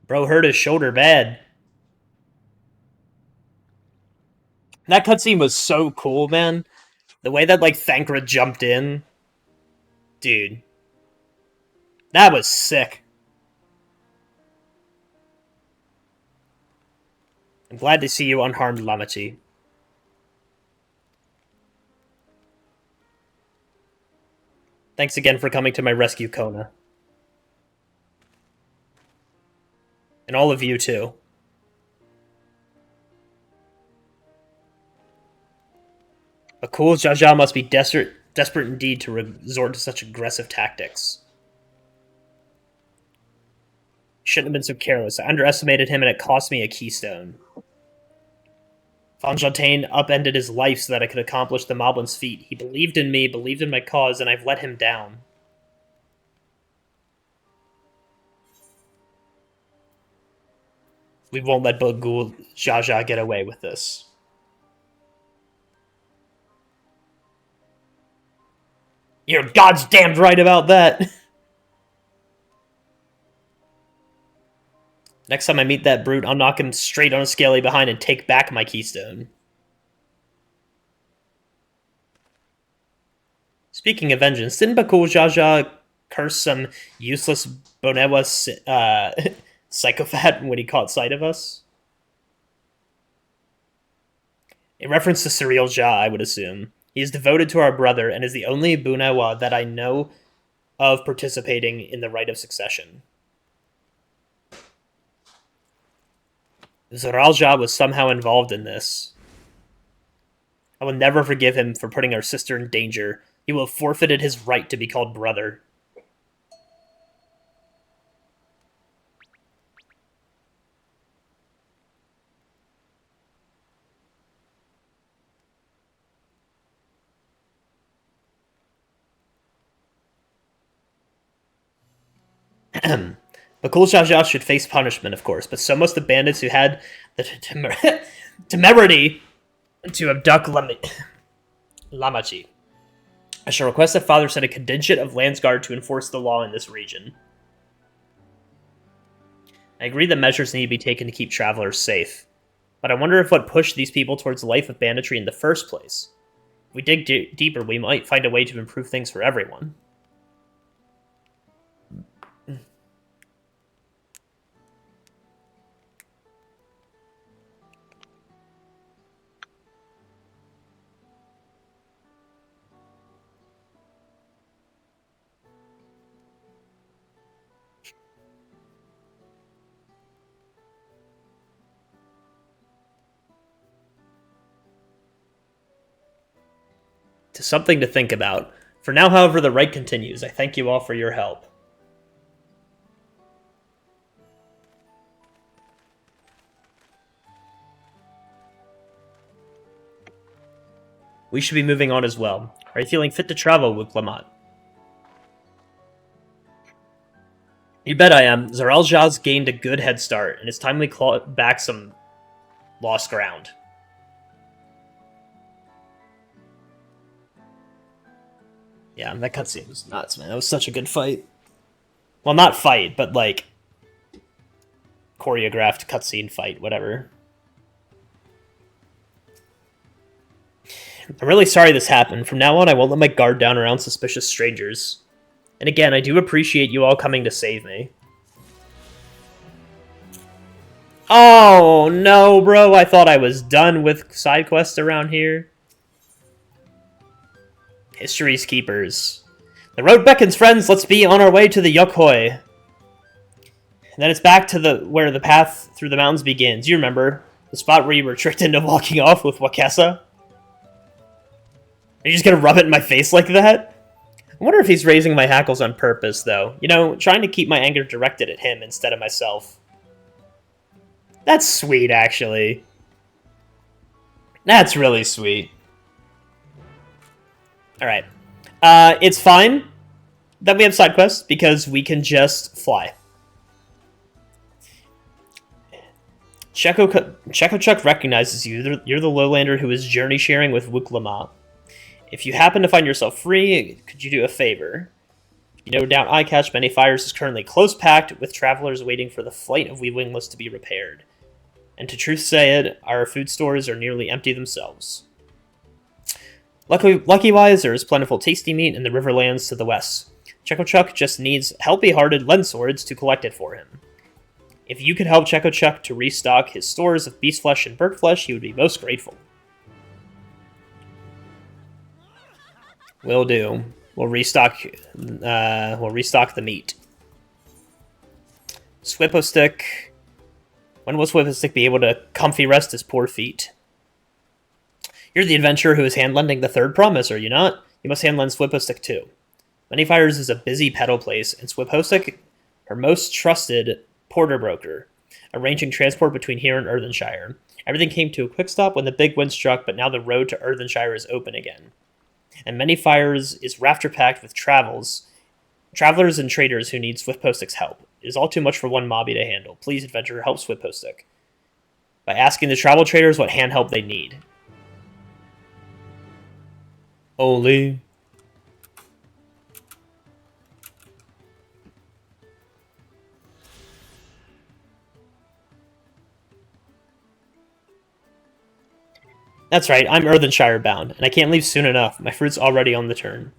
Bro hurt his shoulder bad. That cutscene was so cool, man. The way that, like, Thancred jumped in. Dude. That was sick. I'm glad to see you unharmed, Lamachi. Thanks again for coming to my rescue, Kona. And all of you, too. A cool Jaja must be desperate indeed to resort to such aggressive tactics. Shouldn't have been so careless. I underestimated him and it cost me a keystone. Fonjatain upended his life so that I could accomplish the Moblin's feat. He believed in me, believed in my cause, and I've let him down. We won't let Bagul Jaja get away with this. You're God's damned right about that! Next time I meet that brute, I'll knock him straight on a scaly behind and take back my keystone. Speaking of vengeance, didn't Bakul Jaja curse some useless Bonewa psychopath when he caught sight of us? In reference to Surreal Ja, I would assume. He is devoted to our brother and is the only Bonewa that I know of participating in the rite of succession. Zoralja was somehow involved in this. I will never forgive him for putting our sister in danger. He will have forfeited his right to be called brother. Bakul Jaja should face punishment, of course, but so must the bandits who had the temerity to abduct Lamachi. I shall request that Father send a contingent of Landsguard to enforce the law in this region. I agree that measures need to be taken to keep travelers safe, but I wonder if what pushed these people towards a life of banditry in the first place. If we dig deeper, we might find a way to improve things for everyone. To something to think about. For now, however, the rite continues. I thank you all for your help. We should be moving on as well. Are you feeling fit to travel with Lamont? You bet I am. Zaralja's gained a good head start, and it's time we claw back some lost ground. Yeah, that cutscene was nuts, man. That was such a good fight. Well, not fight, but, like, choreographed cutscene fight, whatever. I'm really sorry this happened. From now on, I won't let my guard down around suspicious strangers. And again, I do appreciate you all coming to save me. Oh, no, bro. I thought I was done with side quests around here. History's keepers. The road beckons, friends. Let's be on our way to the Yokhoi. And then it's back to where the path through the mountains begins. You remember the spot where you were tricked into walking off with Wakesa? Are you just gonna rub it in my face like that? I wonder if he's raising my hackles on purpose, though. You know, trying to keep my anger directed at him instead of myself. That's sweet, actually. That's really sweet. Alright. It's fine that we have side quests, because we can just fly. Chekochuk recognizes you. You're the lowlander who is journey sharing with Wuklama. If you happen to find yourself free, could you do a favor? You know, down Eyecatch, Many Fires is currently close-packed, with travelers waiting for the flight of Wingless to be repaired. And to truth say it, our food stores are nearly empty themselves. Lucky-wise, there is plentiful tasty meat in the Riverlands to the west. Chekochuk just needs healthy-hearted Lenswords to collect it for him. If you could help Chekochuk to restock his stores of beast flesh and bird flesh, he would be most grateful. Will do. We'll restock the meat. Swippostick. When will Swippostick be able to comfy rest his poor feet? You're the adventurer who is hand-lending the third promise, are you not? You must hand-lend Swippostick too. Many Fires is a busy peddle place, and Swippostick, her most trusted porter broker, arranging transport between here and Earthenshire. Everything came to a quick stop when the big wind struck, but now the road to Earthenshire is open again. And Many Fires is rafter-packed with travelers and traders who need Swippostick's help. It is all too much for one mobby to handle. Please, adventurer, help Swippostick by asking the travel traders what hand help they need. Only. That's right, I'm Earthenshire bound, and I can't leave soon enough. My fruit's already on the turn.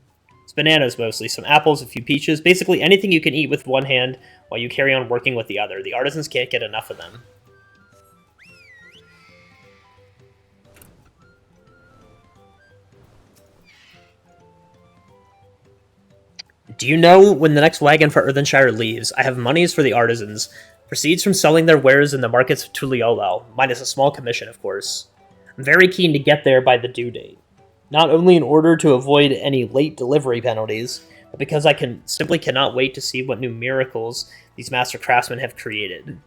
It's bananas mostly, some apples, a few peaches, basically anything you can eat with one hand while you carry on working with the other. The artisans can't get enough of them. Do you know when the next wagon for Earthenshire leaves? I have monies for the artisans. Proceeds from selling their wares in the markets of Tuliolel, minus a small commission, of course. I'm very keen to get there by the due date. Not only in order to avoid any late delivery penalties, but because I simply cannot wait to see what new miracles these master craftsmen have created.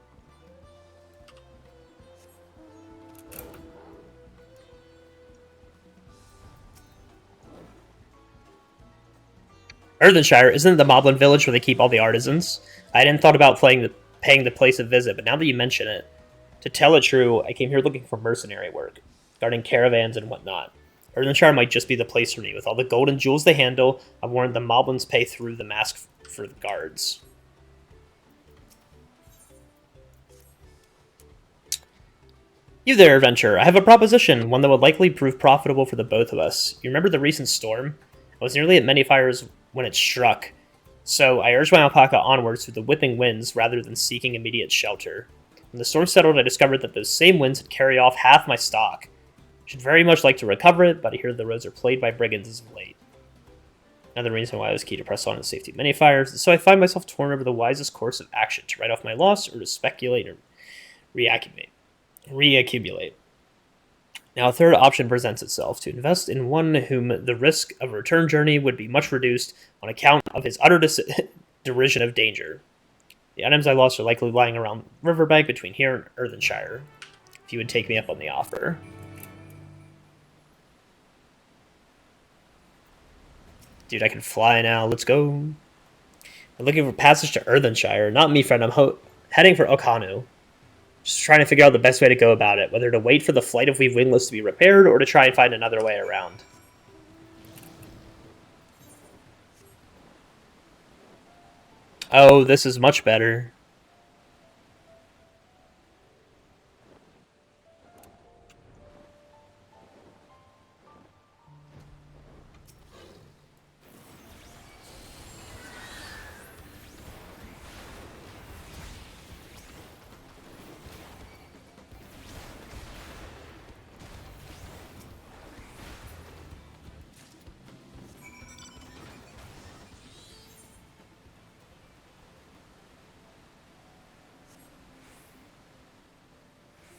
Earthenshire, isn't it the Moblin village where they keep all the artisans? I hadn't thought about paying the place a visit, but now that you mention it, to tell it true, I came here looking for mercenary work, guarding caravans and whatnot. Earthenshire might just be the place for me. With all the gold and jewels they handle, I've warned the Moblins pay through the mask for the guards. You there, adventurer. I have a proposition, one that would likely prove profitable for the both of us. You remember the recent storm? I was nearly at Many Fires when it struck, so I urged my alpaca onwards through the whipping winds rather than seeking immediate shelter. When the storm settled, I discovered that those same winds had carried off half my stock. Should very much like to recover it, but I hear the roads are plagued by brigands as of late. Another reason why I was keen to press on in the safety of Many Fires, so I find myself torn over the wisest course of action, to write off my loss or to speculate or reaccumulate. Now a third option presents itself, to invest in one whom the risk of a return journey would be much reduced on account of his utter derision of danger. The items I lost are likely lying around Riverbank between here and Earthenshire, if you would take me up on the offer. Dude, I can fly now. Let's go. I'm looking for passage to Earthenshire. Not me, friend. I'm heading for Okanu. Just trying to figure out the best way to go about it. Whether to wait for the flight of Weave Wingless to be repaired, or to try and find another way around. Oh, this is much better.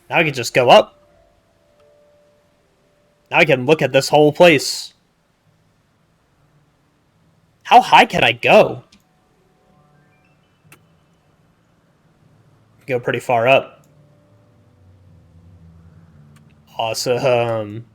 Now I can just go up. Now I can look at this whole place. How high can I go? Go pretty far up. Awesome.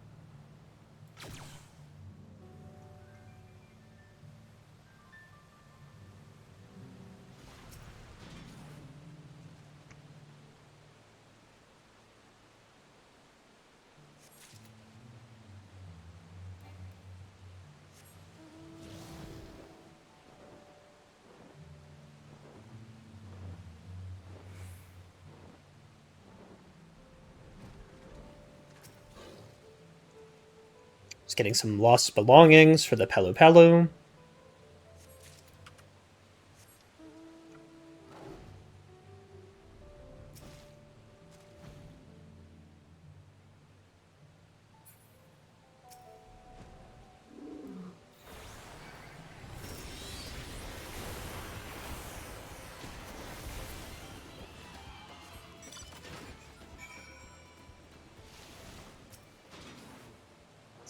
Just getting some lost belongings for the Pelu Pelu.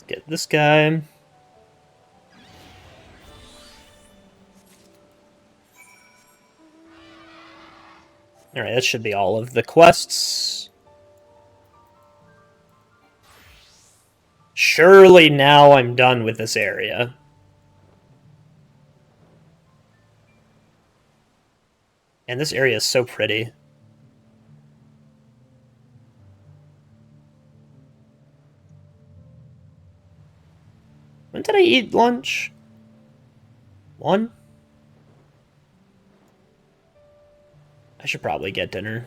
Get this guy. Alright, that should be all of the quests. Surely now I'm done with this area. And this area is so pretty. When did I eat lunch? 1? I should probably get dinner.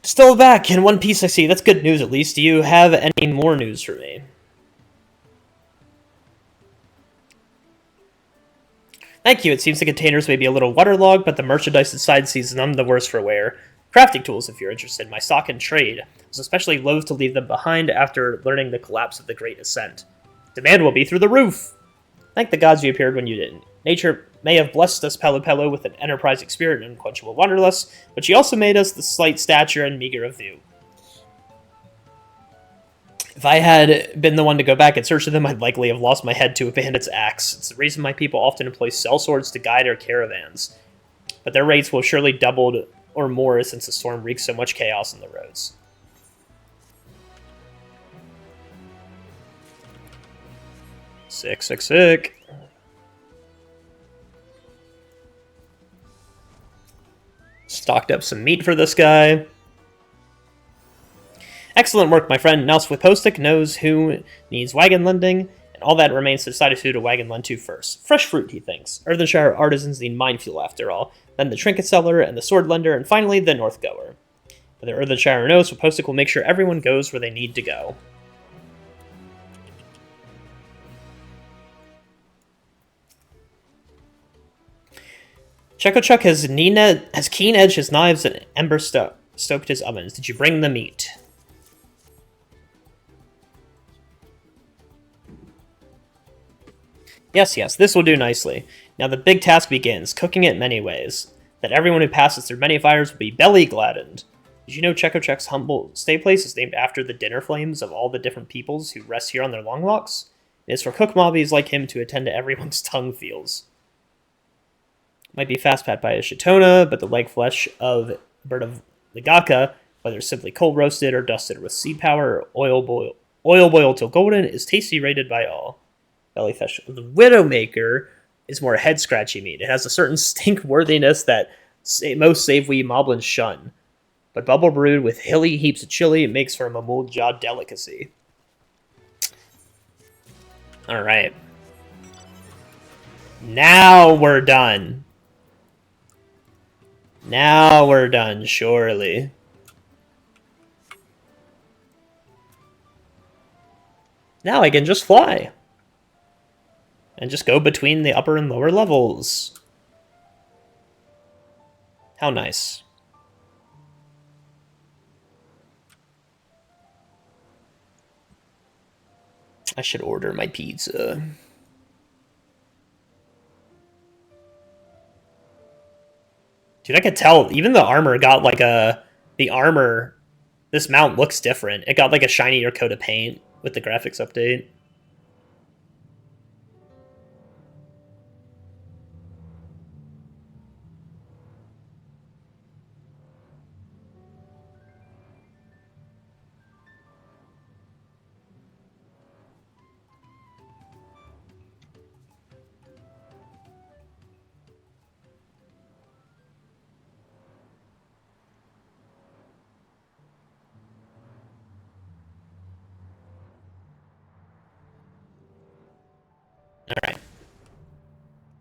Still back in one piece, I see. That's good news, at least. Do you have any more news for me? Thank you. It seems the containers may be a little waterlogged, but the merchandise inside seems none the worse for wear. Crafting tools, if you're interested. My stock and trade. I was especially loath to leave them behind after learning the collapse of the Great Ascent. Demand will be through the roof! Thank the gods you appeared when you didn't. Nature may have blessed us Pelu Pelu with an enterprising spirit and unquenchable wanderlust, but she also made us the slight stature and meager of view. If I had been the one to go back in search of them, I'd likely have lost my head to a bandit's axe. It's the reason my people often employ sellswords to guide our caravans. But their rates will surely doubled or more since the storm wreaks so much chaos on the roads. Sick. Stocked up some meat for this guy. Excellent work, my friend. Now Swipostic knows who needs wagon lending, and all that remains to decide who to wagon lend to first. Fresh fruit, he thinks. Earthenshire artisans need mine fuel, after all. Then the trinket seller and the sword lender, and finally the north goer. Whether Earthenshire or no, Swipostic will make sure everyone goes where they need to go. Chekochuk has keen-edged his knives and ember-stoked his ovens. Did you bring the meat? Yes, this will do nicely. Now the big task begins, cooking it many ways, that everyone who passes through many fires will be belly-gladdened. Did you know Chekochuk's humble stay place is named after the dinner flames of all the different peoples who rest here on their long walks? It is for cook mobbies like him to attend to everyone's tongue feels. Might be fast-pat by a Shitona, but the leg flesh of a bird of Ligaka, whether simply cold roasted or dusted with sea power or oil boiled till golden, is tasty rated by all. Belly flesh of the Widowmaker is more head-scratchy meat. It has a certain stink-worthiness that most savory moblins shun. But bubble brewed with hilly heaps of chili, it makes for a mamul jaw delicacy. Alright. Now we're done. Now we're done, surely. Now I can just fly. And just go between the upper and lower levels. How nice. I should order my pizza. Dude, I could tell, even the armor got like this mount looks different. It got like a shinier coat of paint with the graphics update.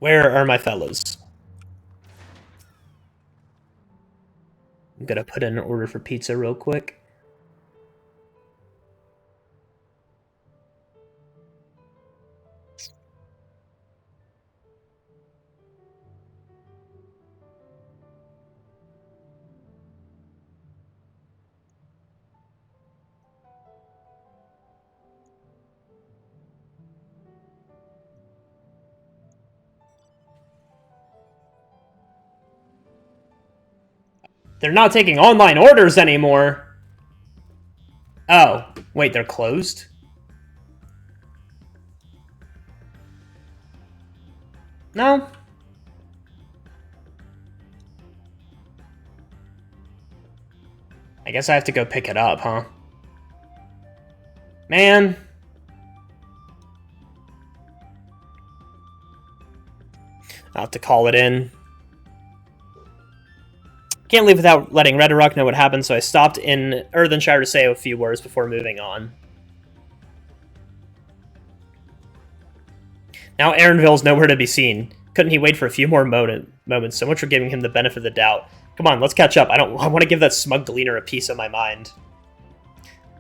Where are my fellows? I'm gonna put in an order for pizza real quick. They're not taking online orders anymore! Oh, wait, they're closed? No? I guess I have to go pick it up, huh? Man. I'll have to call it in. Can't leave without letting Redrock know what happened, so I stopped in Earthenshire to say a few words before moving on. Now Aaronville's nowhere to be seen. Couldn't he wait for a few more moments? So much for giving him the benefit of the doubt. Come on, let's catch up. I want to give that smug gleaner a piece of my mind.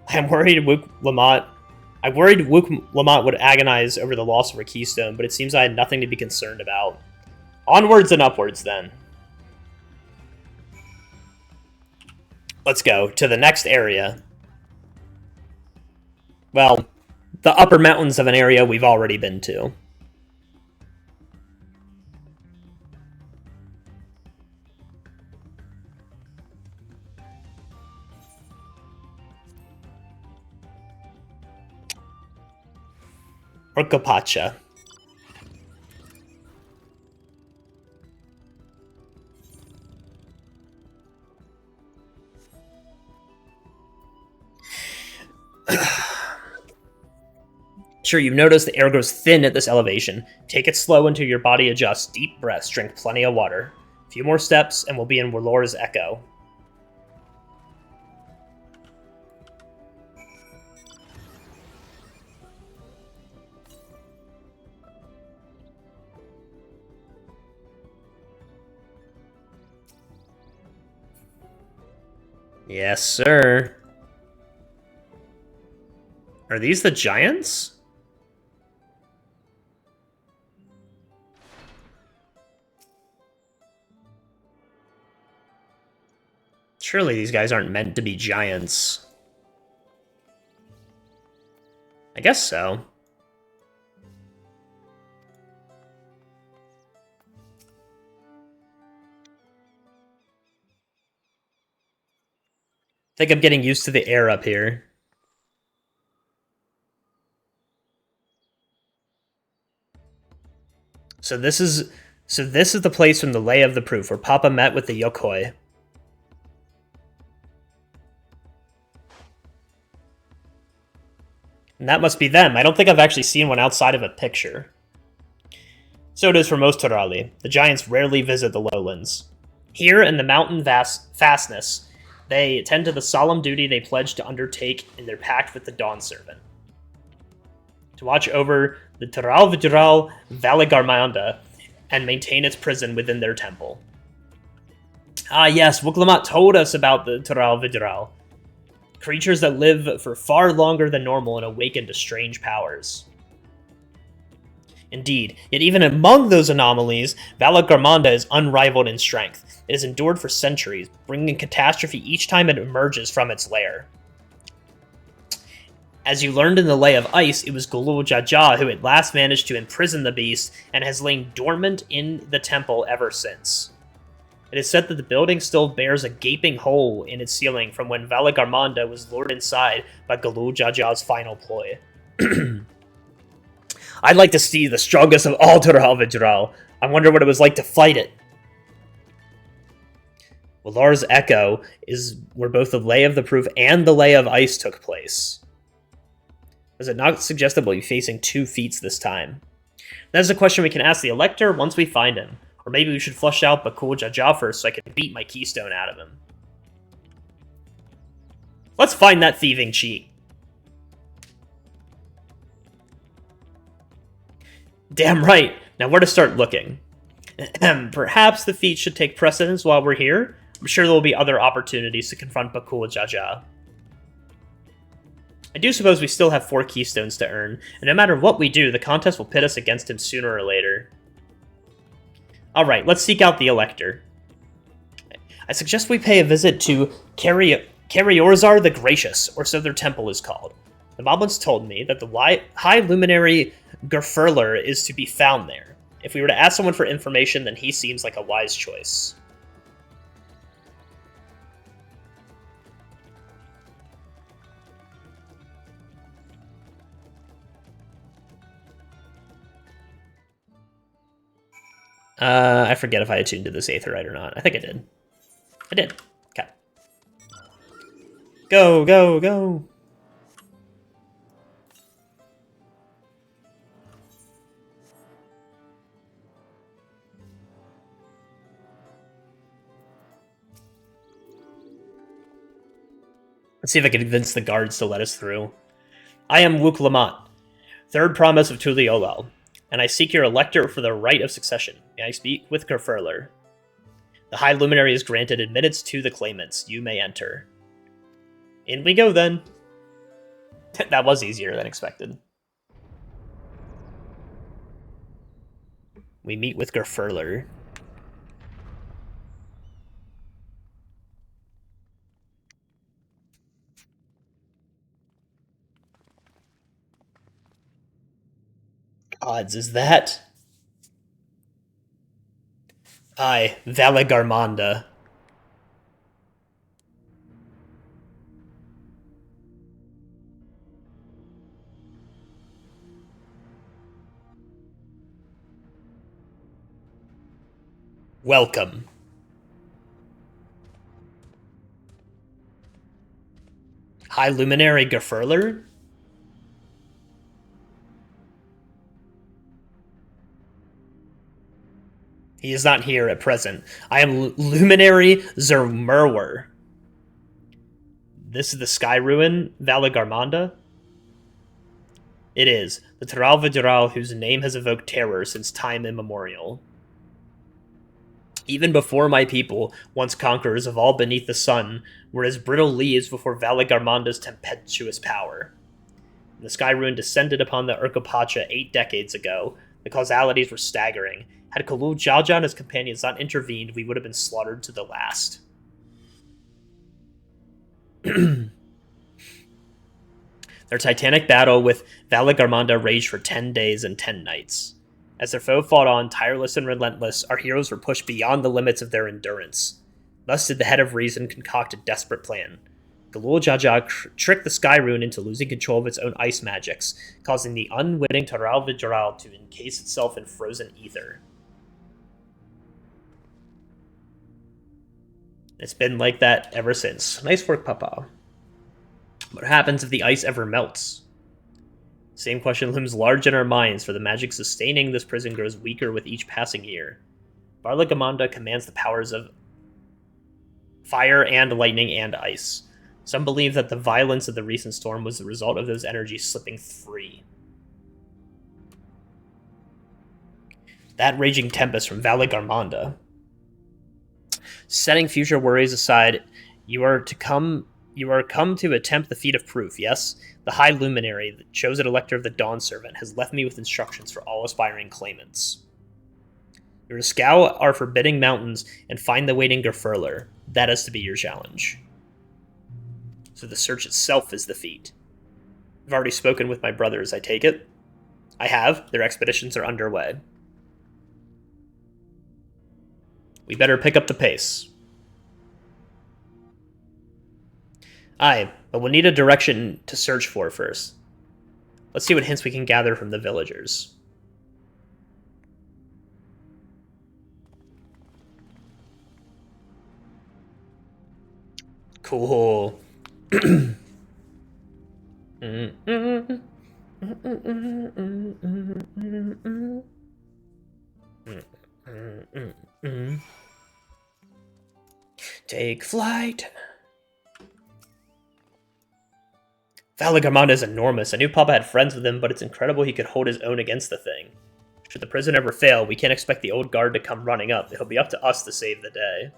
I'm worried Wook Lamont would agonize over the loss of her keystone, but it seems I had nothing to be concerned about. Onwards and upwards, then. Let's go to the next area. Well, the upper mountains of an area we've already been to. Orcopacha. Sure, you've noticed the air grows thin at this elevation. Take it slow until your body adjusts. Deep breaths, drink plenty of water. A few more steps and we'll be in Warlore's Echo. Yes, sir. Are these the giants? Surely these guys aren't meant to be giants. I guess so. I think I'm getting used to the air up here. So this is the place from the Lay of the Proof where Papa met with the Yokoi. And that must be them. I don't think I've actually seen one outside of a picture. So it is for most Torali. The giants rarely visit the lowlands. Here in the mountain fastness, they attend to the solemn duty they pledged to undertake in their pact with the Dawn Servant. To watch over the Toral Vidral Valigarmanda and maintain its prison within their temple. Ah yes, Wuklamat told us about the Toral Vidral. Creatures that live for far longer than normal and awaken to strange powers. Indeed, yet even among those anomalies, Valigarmanda is unrivaled in strength. It has endured for centuries, bringing catastrophe each time it emerges from its lair. As you learned in the Lay of Ice, it was Gulul Jaja who at last managed to imprison the beast and has lain dormant in the temple ever since. It is said that the building still bears a gaping hole in its ceiling from when Valigarmanda was lured inside by Gulul Jaja's final ploy. I'd like to see the strongest of all Toral Vidral. I wonder what it was like to fight it. Warlore's Echo is where both the Lay of the Proof and the Lay of Ice took place. Does it not suggest that we'll be facing 2 feats this time? That's a question we can ask the Elector once we find him. Or maybe we should flush out Bakul Jaja first so I can beat my keystone out of him. Let's find that thieving cheat. Damn right. Now, where to start looking? Perhaps the feat should take precedence while we're here. I'm sure there will be other opportunities to confront Bakul Jaja. I do suppose we still have 4 keystones to earn, and no matter what we do, the contest will pit us against him sooner or later. Alright, let's seek out the Elector. I suggest we pay a visit to Kariorzar the Gracious, or so their temple is called. The mob once told me that the High Luminary Gerfurler is to be found there. If we were to ask someone for information, then he seems like a wise choice. I forget if I attuned to this Aetherite or not. I think I did. I did. Okay. Go, go, go! Let's see if I can convince the guards to let us through. I am Wook Lamont, 3rd Promise of Tuliolal, and I seek your Elector for the right of succession. May I speak with Gerfurler? The High Luminary is granted admittance to the claimants. You may enter. In we go, then. That was easier than expected. We meet with Gerfurler. Odds is that? Aye, Valagarmanda. Welcome. High Luminary Gerfurler? He is not here at present. I am Luminary Zermurwer. This is the Sky Ruin, Valagarmanda? It is, the Taral Vidural whose name has evoked terror since time immemorial. Even before my people, once conquerors of all beneath the sun, were as brittle leaves before Valagarmanda's tempestuous power. When the Sky Ruin descended upon the Urkopacha 8 decades ago, the causalities were staggering. Had Kalul Jaja and his companions not intervened, we would have been slaughtered to the last. Their titanic battle with Valagarmanda raged for 10 days and 10 nights. As their foe fought on, tireless and relentless, our heroes were pushed beyond the limits of their endurance. Thus did the Head of Reason concoct a desperate plan. Galul Jaja tricked the Sky Rune into losing control of its own ice magics, causing the unwitting Taral Vidural to encase itself in frozen ether. It's been like that ever since. Nice work, Papa. What happens if the ice ever melts? Same question looms large in our minds, for the magic sustaining this prison grows weaker with each passing year. Valagamanda commands the powers of fire and lightning and ice. Some believe that the violence of the recent storm was the result of those energies slipping free. That raging tempest from Valagarmanda. Setting future worries aside, you are come to attempt the feat of proof, yes? The High Luminary, the chosen elector of the Dawn Servant, has left me with instructions for all aspiring claimants. You're to scour our forbidding mountains and find the waiting Gerfurler. That is to be your challenge. So the search itself is the feat. I've already spoken with my brothers, I take it? I have. Their expeditions are underway. We better pick up the pace. Aye, but we'll need a direction to search for first. Let's see what hints we can gather from the villagers. Cool. Take flight. Valagamanda is enormous. I knew Papa had friends with him, but it's incredible he could hold his own against the thing. Should the prison ever fail, we can't expect the old guard to come running up. It'll be up to us to save the day.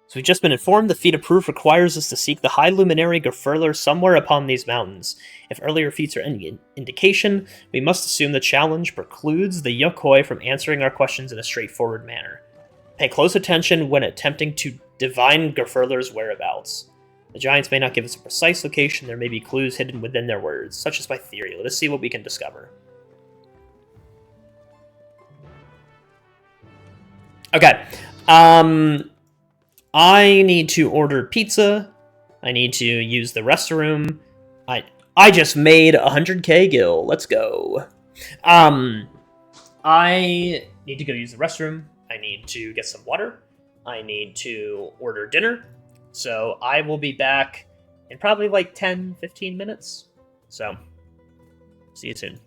So we've just been informed the feat of proof requires us to seek the High Luminary Gerfurler somewhere upon these mountains. If earlier feats are any indication, we must assume the challenge precludes the Yokoi from answering our questions in a straightforward manner. Pay close attention when attempting to divine Gerfurler's whereabouts. The giants may not give us a precise location, there may be clues hidden within their words, such as my theory. Let us see what we can discover. Okay. I need to order pizza. I need to use the restroom. I just made 100k gil. Let's go. I need to go use the restroom. I need to get some water. I need to order dinner. So I will be back in probably like 10, 15 minutes. So, see you soon.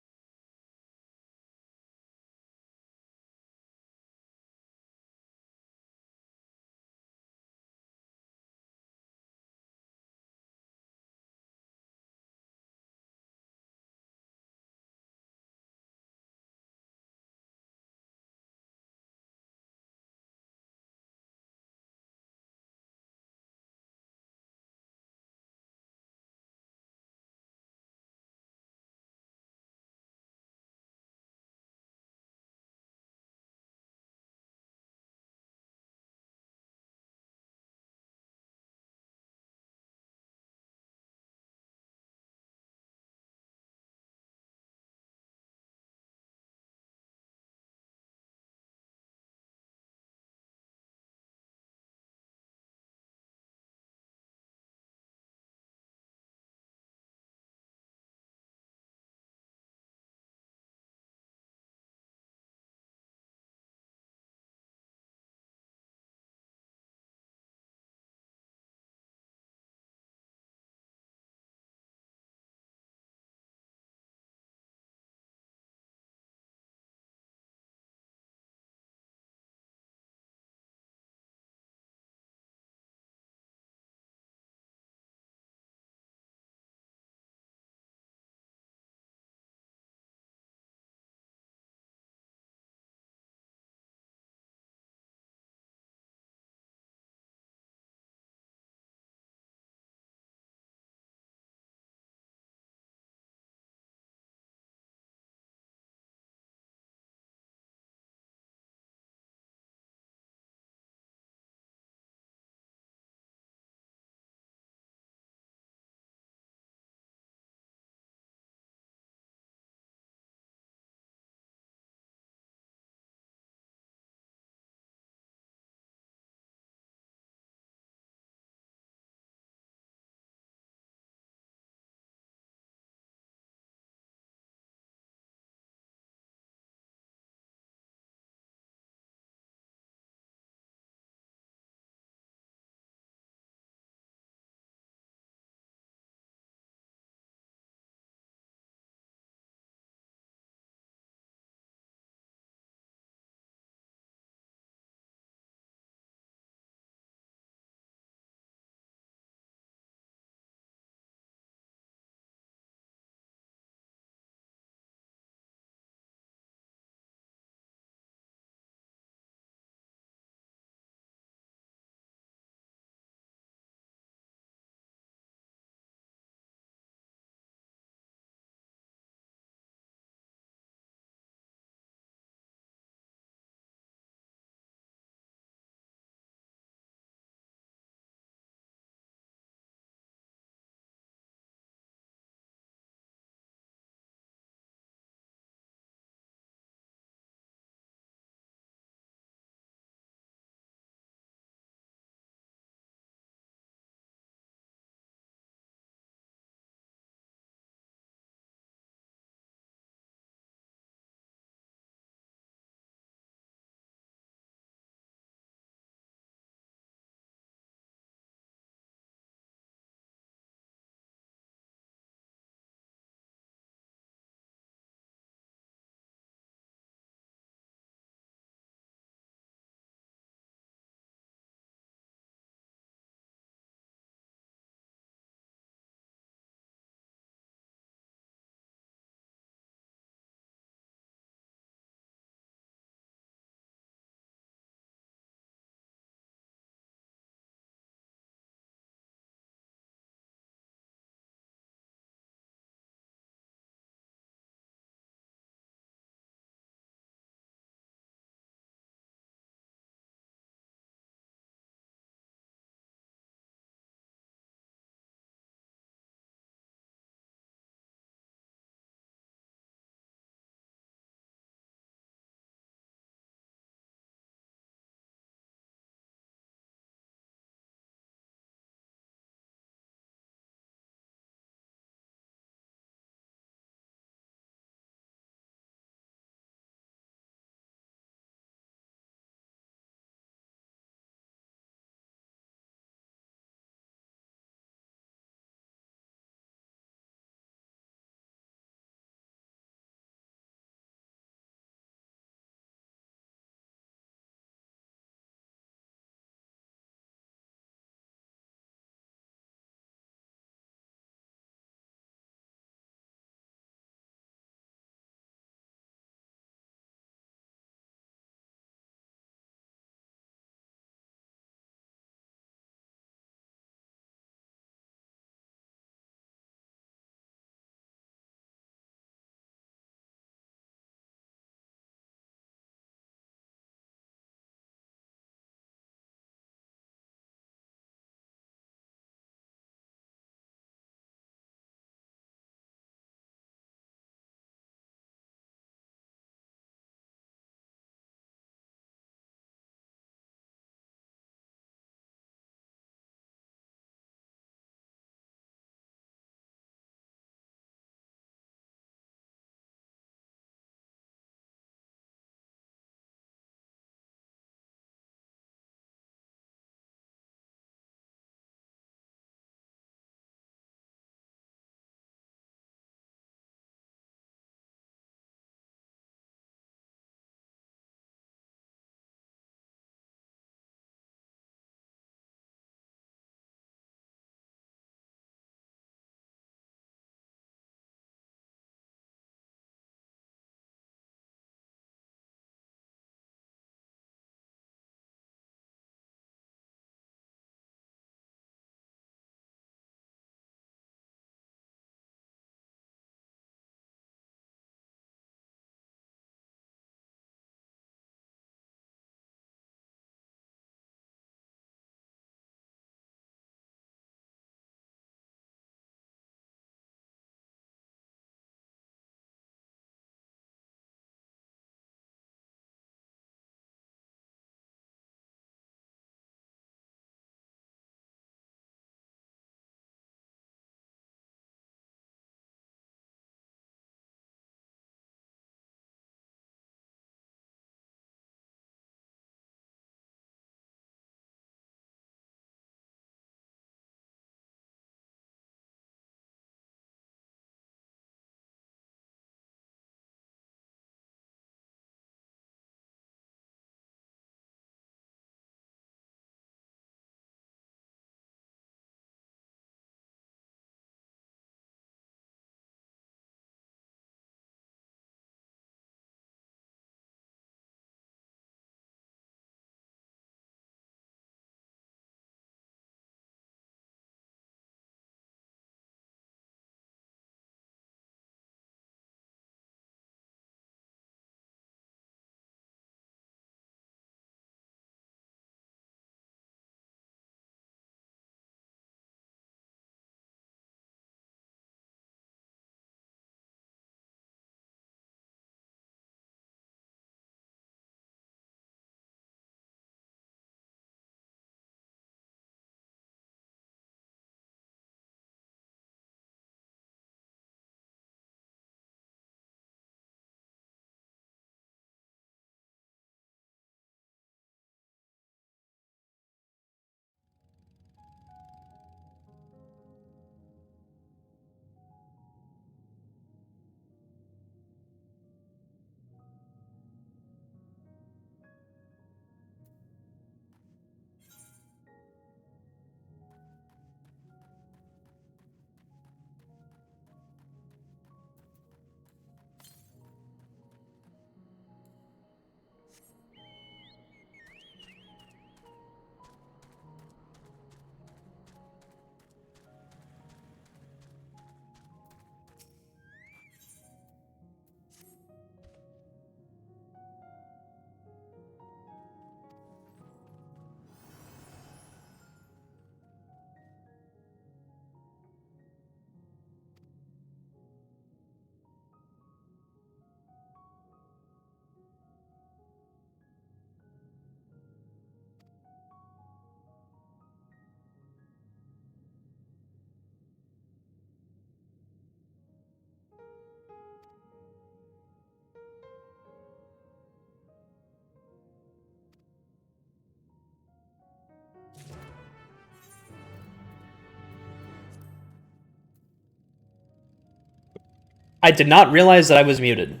I did not realize that I was muted.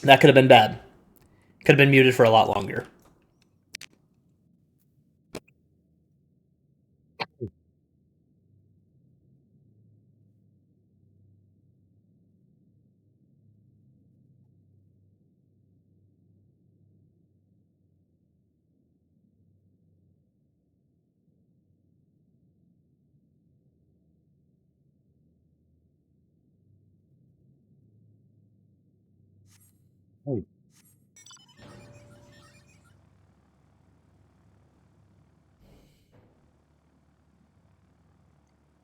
That could have been bad. Could have been muted for a lot longer.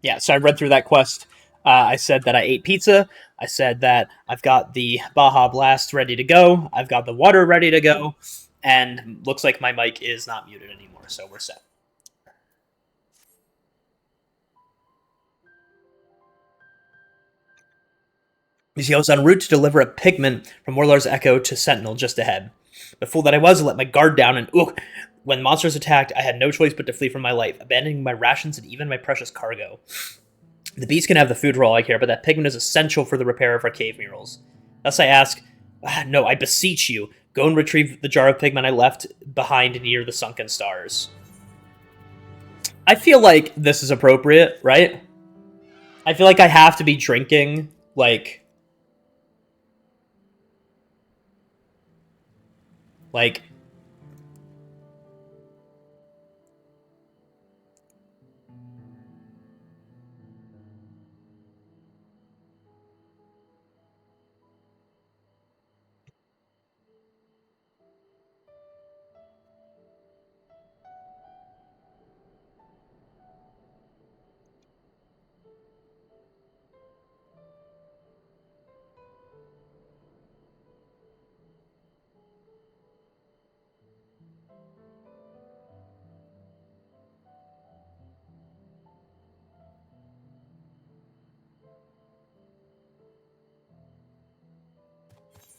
Yeah, so I read through that quest. I said that I ate pizza. I said that I've got the Baja Blast ready to go. I've got the water ready to go. And looks like my mic is not muted anymore, so we're set. You see, I was en route to deliver a pigment from Warlord's Echo to Sentinel just ahead. The fool that I was, I let my guard down, and when monsters attacked, I had no choice but to flee for my life, abandoning my rations and even my precious cargo. The beast can have the food for all I care, but that pigment is essential for the repair of our cave murals. Thus I ask, no, I beseech you, go and retrieve the jar of pigment I left behind near the sunken stars. I feel like this is appropriate, right? I feel like I have to be drinking, like...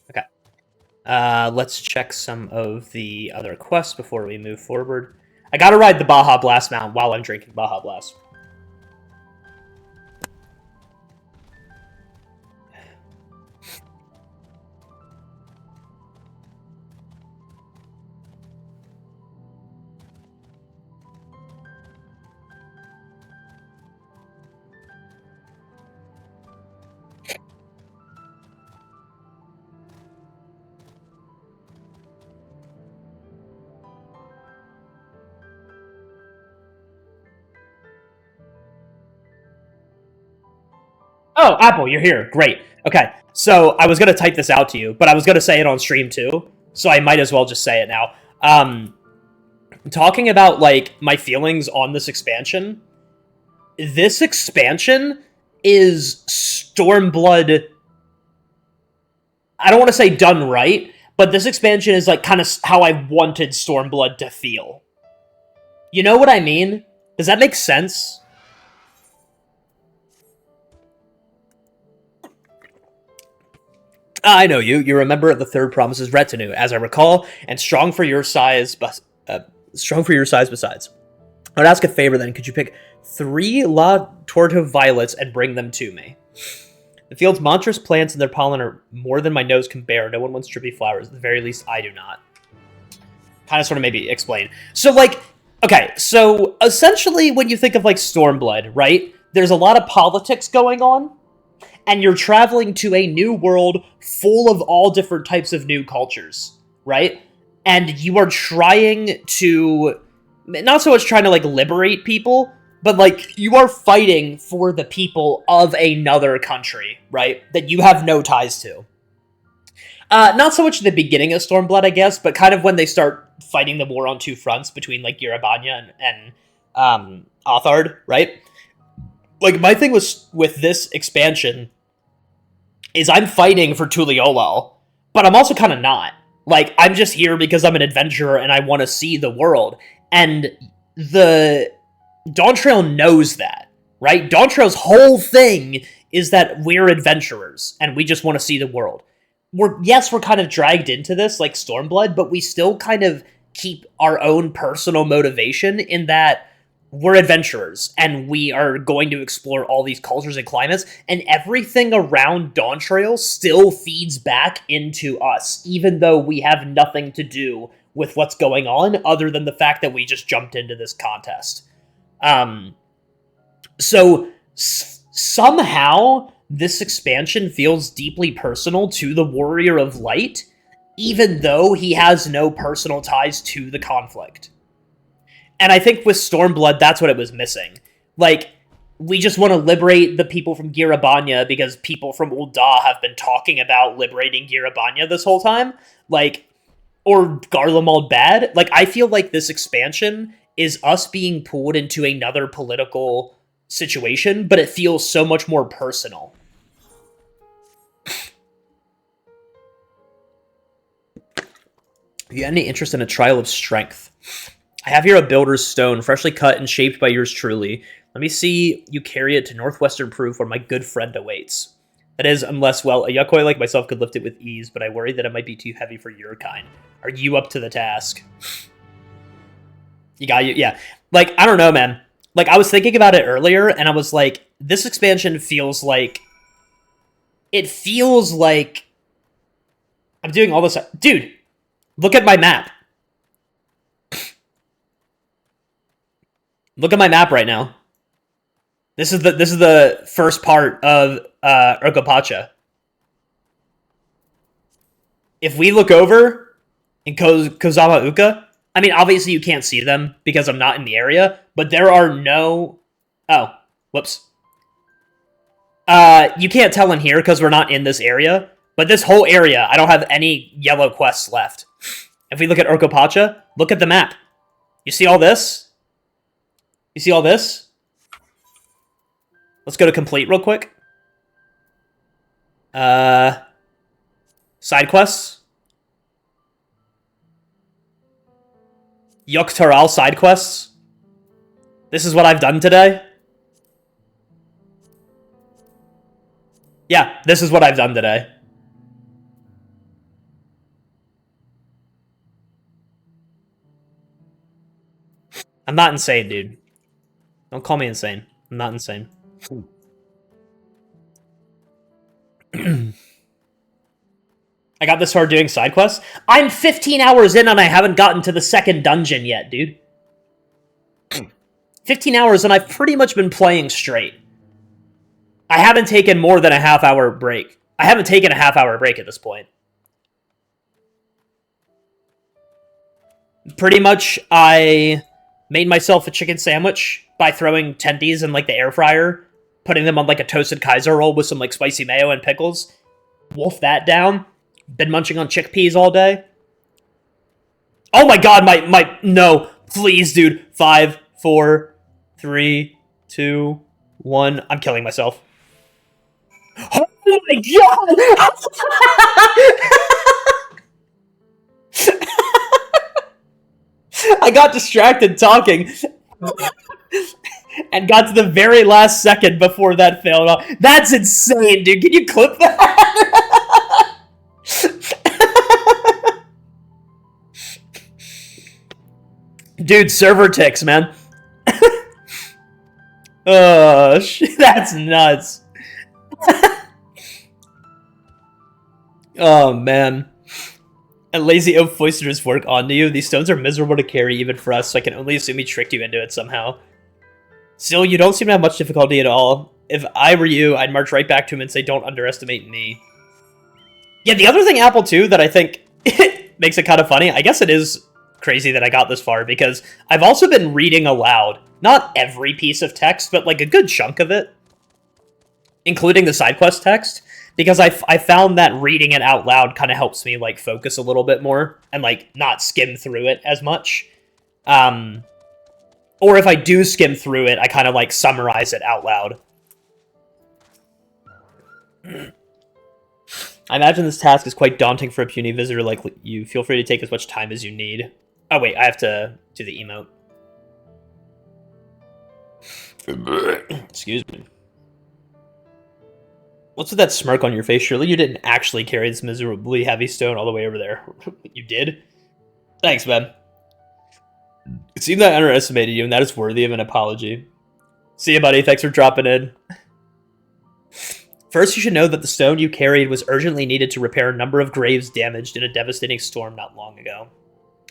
Okay. Let's check some of the other quests before we move forward. I gotta ride the Baja Blast mount while I'm drinking Baja Blast. Oh, Apple, you're here. Great. Okay, so I was going to type this out to you, but I was going to say it on stream too, so I might as well just say it now. Talking about, like, my feelings on this expansion is Stormblood... I don't want to say done right, but this expansion is, like, kind of how I wanted Stormblood to feel. You know what I mean? Does that make sense? I know you. You're a member of the Third Promises Retinue, as I recall, and strong for your size. Besides, I would ask a favor. Then, could you pick 3 La Torto violets and bring them to me? The field's monstrous plants and their pollen are more than my nose can bear. No one wants drippy flowers. At the very least, I do not. Kind of, sort of, maybe explain. So, like, okay. So, essentially, when you think of like Stormblood, right? There's a lot of politics going on. And you're traveling to a new world full of all different types of new cultures, right? And you are trying to, not so much trying to, like, liberate people, but, like, you are fighting for the people of another country, right? That you have no ties to. Not so much at the beginning of Stormblood, I guess, but kind of when they start fighting the war on 2 fronts between, like, Yerabanya and Othard, right? Like, my thing was with this expansion is I'm fighting for Tuliolal, but I'm also kind of not. Like, I'm just here because I'm an adventurer and I want to see the world. And the Dawntrail knows that, right? Dawntrail's whole thing is that we're adventurers and we just want to see the world. We're kind of dragged into this, like Stormblood, but we still kind of keep our own personal motivation in that we're adventurers, and we are going to explore all these cultures and climates, and everything around Dawntrail still feeds back into us, even though we have nothing to do with what's going on, other than the fact that we just jumped into this contest. So somehow, this expansion feels deeply personal to the Warrior of Light, even though he has no personal ties to the conflict. And I think with Stormblood, that's what it was missing. Like, we just want to liberate the people from Girabanya because people from Ul'dah have been talking about liberating Girabanya this whole time. Like, or Garlemald Bad. Like, I feel like this expansion is us being pulled into another political situation, but it feels so much more personal. If you had any interest in a trial of strength, I have here a builder's stone, freshly cut and shaped by yours truly. Let me see you carry it to Northwestern Proof where my good friend awaits. That is, unless, well, a Yokoi like myself could lift it with ease, but I worry that it might be too heavy for your kind. Are you up to the task? You got you, yeah. Like, I don't know, man. Like, I was thinking about it earlier, and I was like, this expansion feels like... It feels like... I'm doing all this... Dude, look at my map. Look at my map right now. This is the first part of Urkopacha. If we look over in Kozama Uka, I mean, obviously you can't see them because I'm not in the area, but there are no... Oh, whoops. You can't tell in here because we're not in this area, but this whole area, I don't have any yellow quests left. If we look at Urkopacha, look at the map. You see all this? You see all this? Let's go to complete real quick. Side quests. Yoktaral side quests. This is what I've done today. Yeah, this is what I've done today. I'm not insane, dude. Don't call me insane. I'm not insane. I got this far doing side quests. I'm 15 hours in and I haven't gotten to the second dungeon yet, dude. 15 hours and I've pretty much been playing straight. I haven't taken more than a half-hour break. I haven't taken a half-hour break at this point. Pretty much, I made myself a chicken sandwich by throwing tendies in, like, the air fryer, putting them on, like, a toasted Kaiser roll with some, like, spicy mayo and pickles. Wolf that down. Been munching on chickpeas all day. Oh my god, no. Please, dude. 5, 4, 3, 2, 1. I'm killing myself. Oh my god! I got distracted talking and got to the very last second before that failed off. That's insane, dude. Can you clip that? Dude, server ticks, man. Oh, shit, that's nuts. Oh, man. And Lazy Oaf foisted his work onto you. These stones are miserable to carry even for us, so I can only assume he tricked you into it somehow. Still, you don't seem to have much difficulty at all. If I were you, I'd march right back to him and say, don't underestimate me. Yeah, the other thing, Apple, too, that I think makes it kind of funny, I guess it is crazy that I got this far, because I've also been reading aloud. Not every piece of text, but like a good chunk of it. Including the side quest text. Because I found that reading it out loud kind of helps me, like, focus a little bit more and, like, not skim through it as much. Or if I do skim through it, I kind of, like, summarize it out loud. I imagine this task is quite daunting for a puny visitor like you. Feel free to take as much time as you need. Oh, wait, I have to do the emote. Excuse me. What's with that smirk on your face? Surely you didn't actually carry this miserably heavy stone all the way over there. You did? Thanks, man. It seemed that I underestimated you, and that is worthy of an apology. See you, buddy. Thanks for dropping in. First, you should know that the stone you carried was urgently needed to repair a number of graves damaged in a devastating storm not long ago.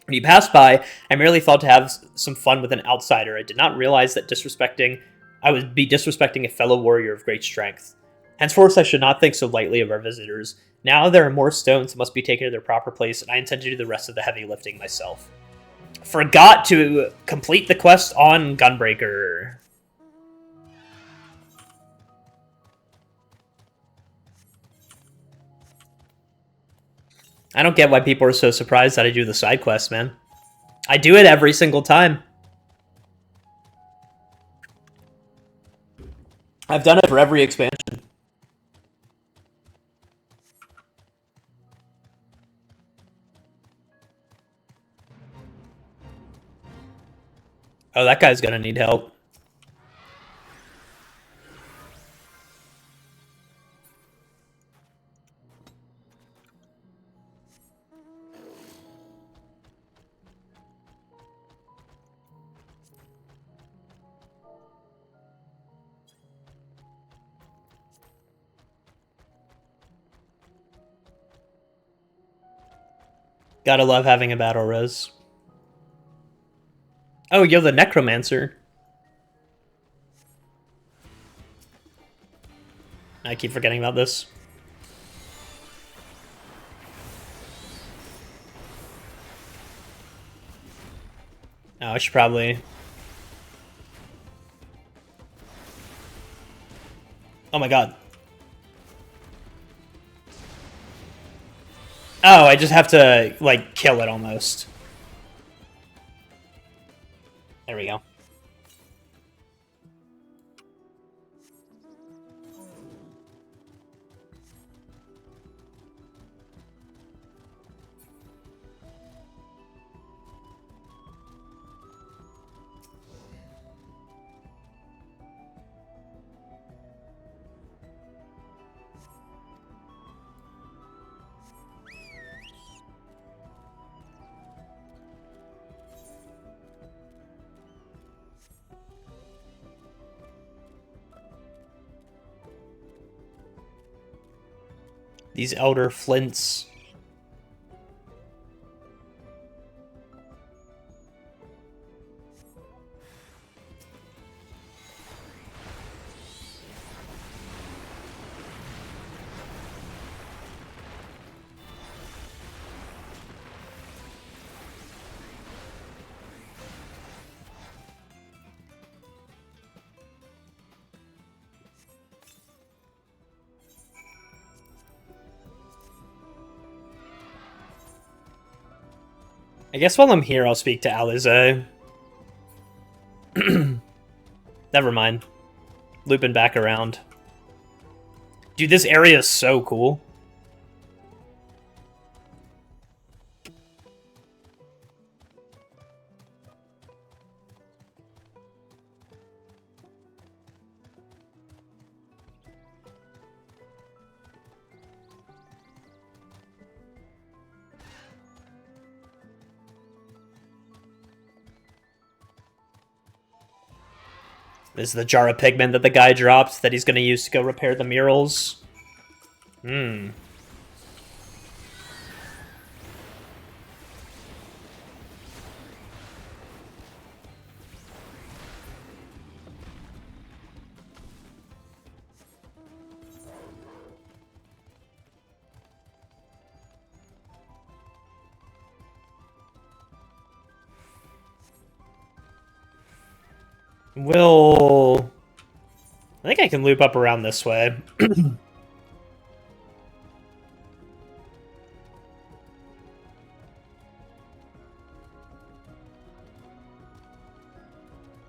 When you passed by, I merely thought to have some fun with an outsider. I did not realize that I would be disrespecting a fellow warrior of great strength. Henceforth, I should not think so lightly of our visitors. Now there are more stones that must be taken to their proper place, and I intend to do the rest of the heavy lifting myself. Forgot to complete the quest on Gunbreaker. I don't get why people are so surprised that I do the side quests, man. I do it every single time. I've done it for every expansion. Oh, that guy's gonna need help. Gotta love having a battle res. Oh, you're the Necromancer. I keep forgetting about this. Oh, I should probably... Oh my god. Oh, I just have to, like, kill it almost. There we go. These elder flints. I guess while I'm here, I'll speak to Alize. Never mind. Looping back around. Dude, this area is so cool. This is the jar of pigment that the guy dropped that he's going to use to go repair the murals. Hmm. I think I can loop up around this way.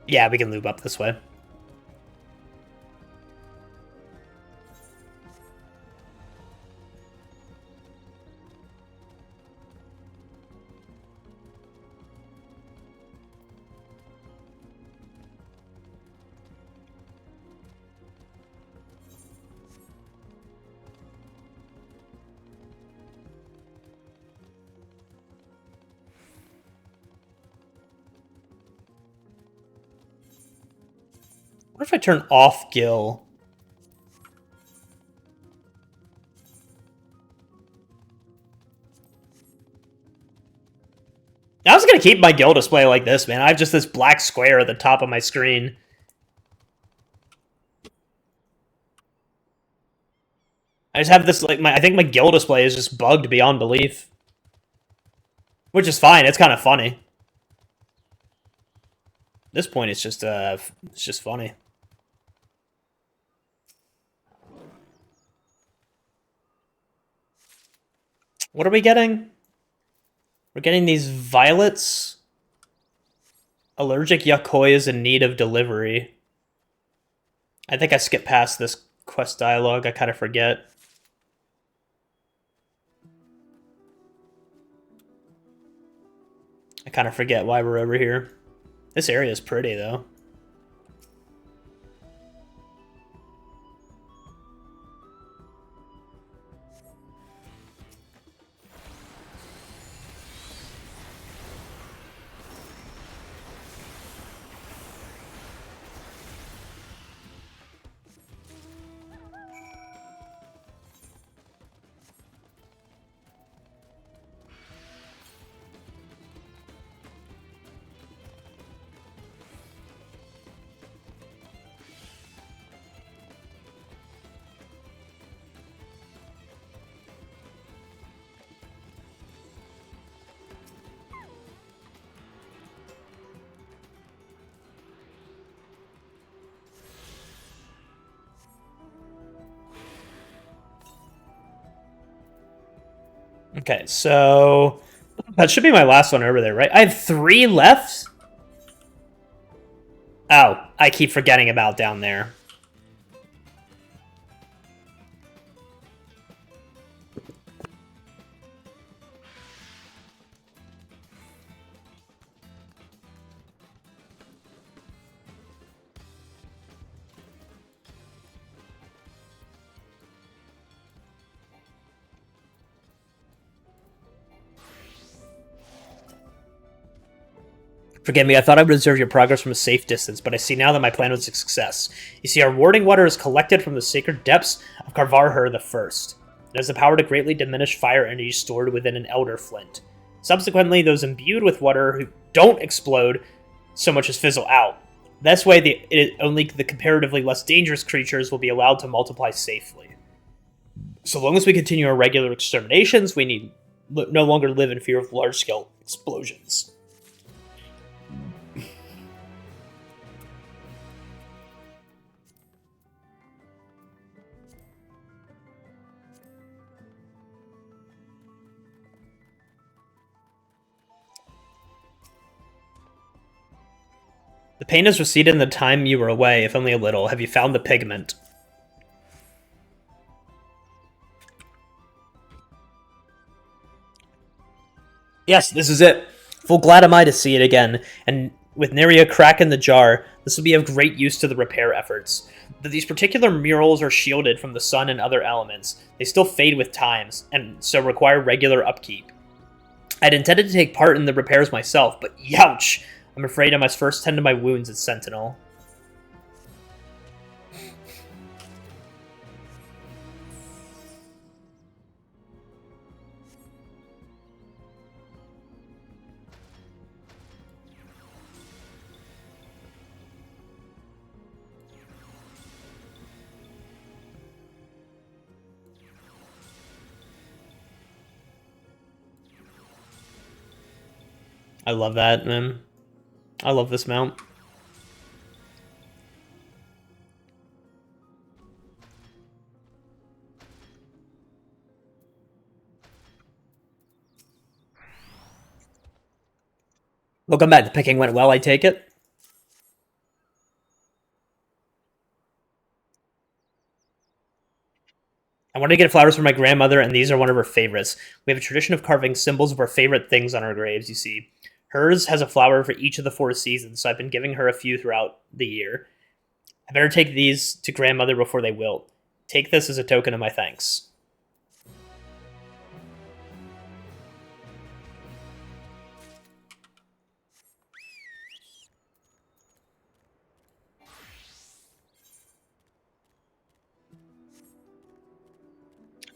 Yeah, we can loop up this way. if I turn off Gil? I was gonna keep my Gil display like this, man. I have just this black square at the top of my screen. I just have this, like, I think my Gil display is just bugged beyond belief. Which is fine, it's kind of funny. At this point, it's just funny. What are we getting? We're getting these violets. Allergic Yakoi is in need of delivery. I think I skipped past this quest dialogue. I kind of forget. I kind of forget why we're over here. This area is pretty, though. Okay, so that should be my last one over there, right? I have 3 left? Oh, I keep forgetting about down there. Forgive me, I thought I would observe your progress from a safe distance, but I see now that my plan was a success. You see, our warding water is collected from the sacred depths of Karvarher the First. It has the power to greatly diminish fire energy stored within an Elder Flint. Subsequently, those imbued with water who don't explode so much as fizzle out. This way, only the comparatively less dangerous creatures will be allowed to multiply safely. So long as we continue our regular exterminations, we need no longer live in fear of large-scale explosions. The pain has receded in the time you were away, if only a little. Have you found the pigment? Yes, this is it. Full glad am I to see it again, and with nary a crack in the jar, this will be of great use to the repair efforts. Though these particular murals are shielded from the sun and other elements, they still fade with times, and so require regular upkeep. I'd intended to take part in the repairs myself, but youch! I'm afraid I must first tend to my wounds at Sentinel. I love that, man. I love this mount. Welcome back. The picking went well, I take it? I wanted to get flowers for my grandmother, and these are one of her favorites. We have a tradition of carving symbols of our favorite things on our graves, you see. Hers has a flower for each of the 4 seasons, so I've been giving her a few throughout the year. I better take these to grandmother before they wilt. Take this as a token of my thanks.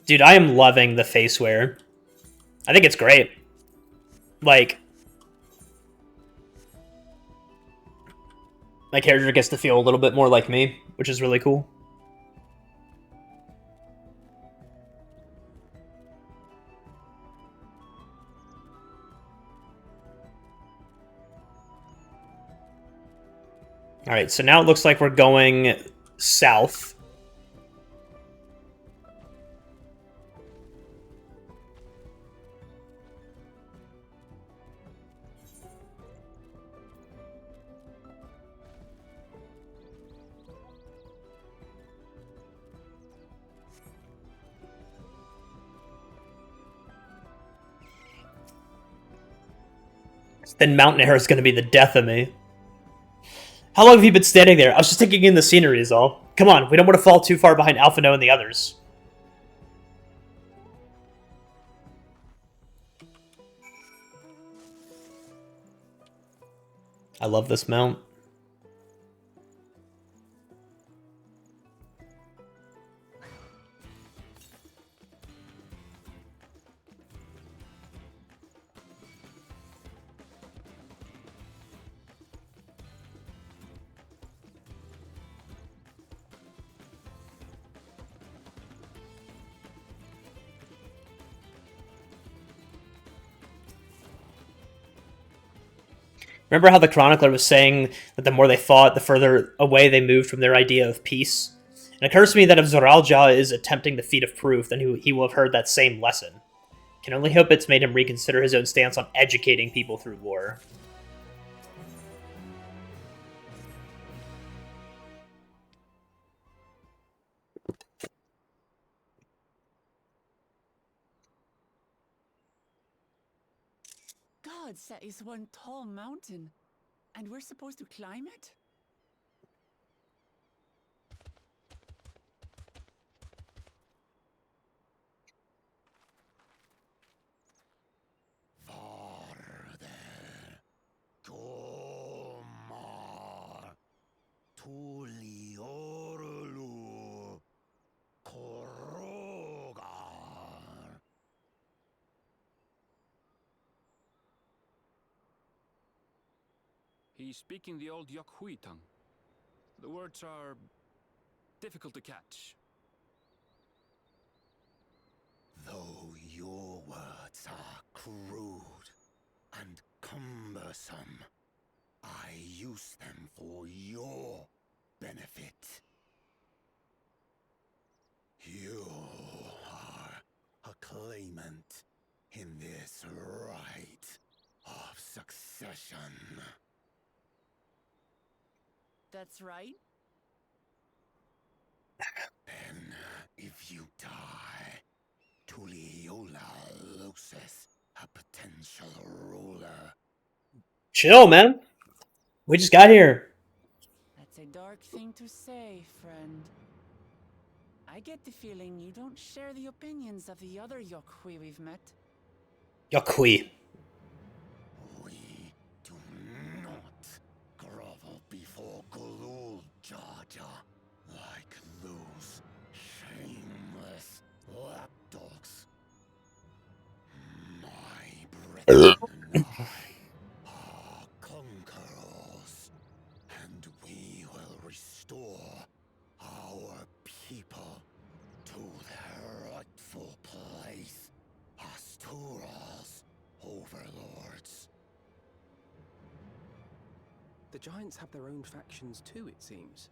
Dude, I am loving the face wear. I think it's great. Like, my character gets to feel a little bit more like me, which is really cool. Alright, so now it looks like we're going south. Then mountain air is going to be the death of me. How long have you been standing there? I was just taking in the scenery is all. Come on, we don't want to fall too far behind Alphino and the others. I love this mount. Remember how the chronicler was saying that the more they fought, the further away they moved from their idea of peace? It occurs to me that if Zoralja is attempting the feat of proof, then he will have heard that same lesson. Can only hope it's made him reconsider his own stance on educating people through war. God, that is one tall mountain. And we're supposed to climb it? Farther. Komar. Tuliorlu. Korogar. He's speaking the old Yokhui tongue. The words are difficult to catch. Though your words are crude and cumbersome, I use them for your benefit. You are a claimant in this right of succession. That's right. Then, if you die, Tuliola loses a potential ruler. Chill, man. We just got here. That's a dark thing to say, friend. I get the feeling you don't share the opinions of the other Yokhui we've met. Yokhui. We do not grovel before Gulul, Jar Jar, like those shameless lapdogs. My brethren and I are conquerors, and we will restore our people to their rightful place as Tural's overlords. The giants have their own factions too, it seems.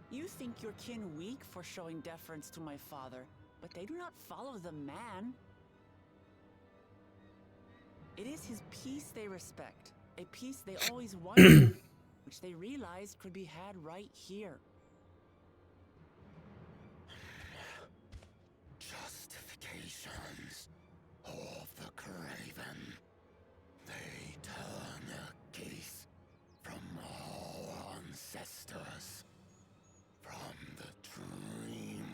You think your kin weak for showing deference to my father, but they do not follow the man. It is his peace they respect, a peace they always wanted, which they realized could be had right here. Justifications of the craven. They turn a gaze from our ancestors, from the dream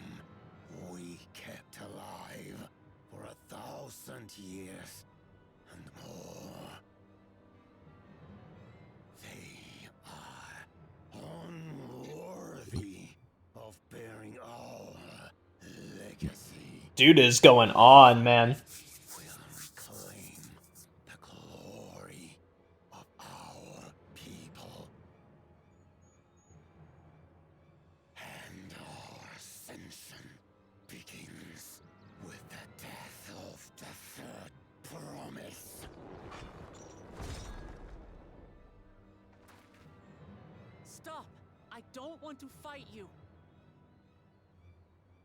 we kept alive for 1,000 years and more. They are unworthy of bearing Dude is going on, man. will reclaim the glory of our people. And our ascension begins with the death of the third promise. Stop! I don't want to fight you.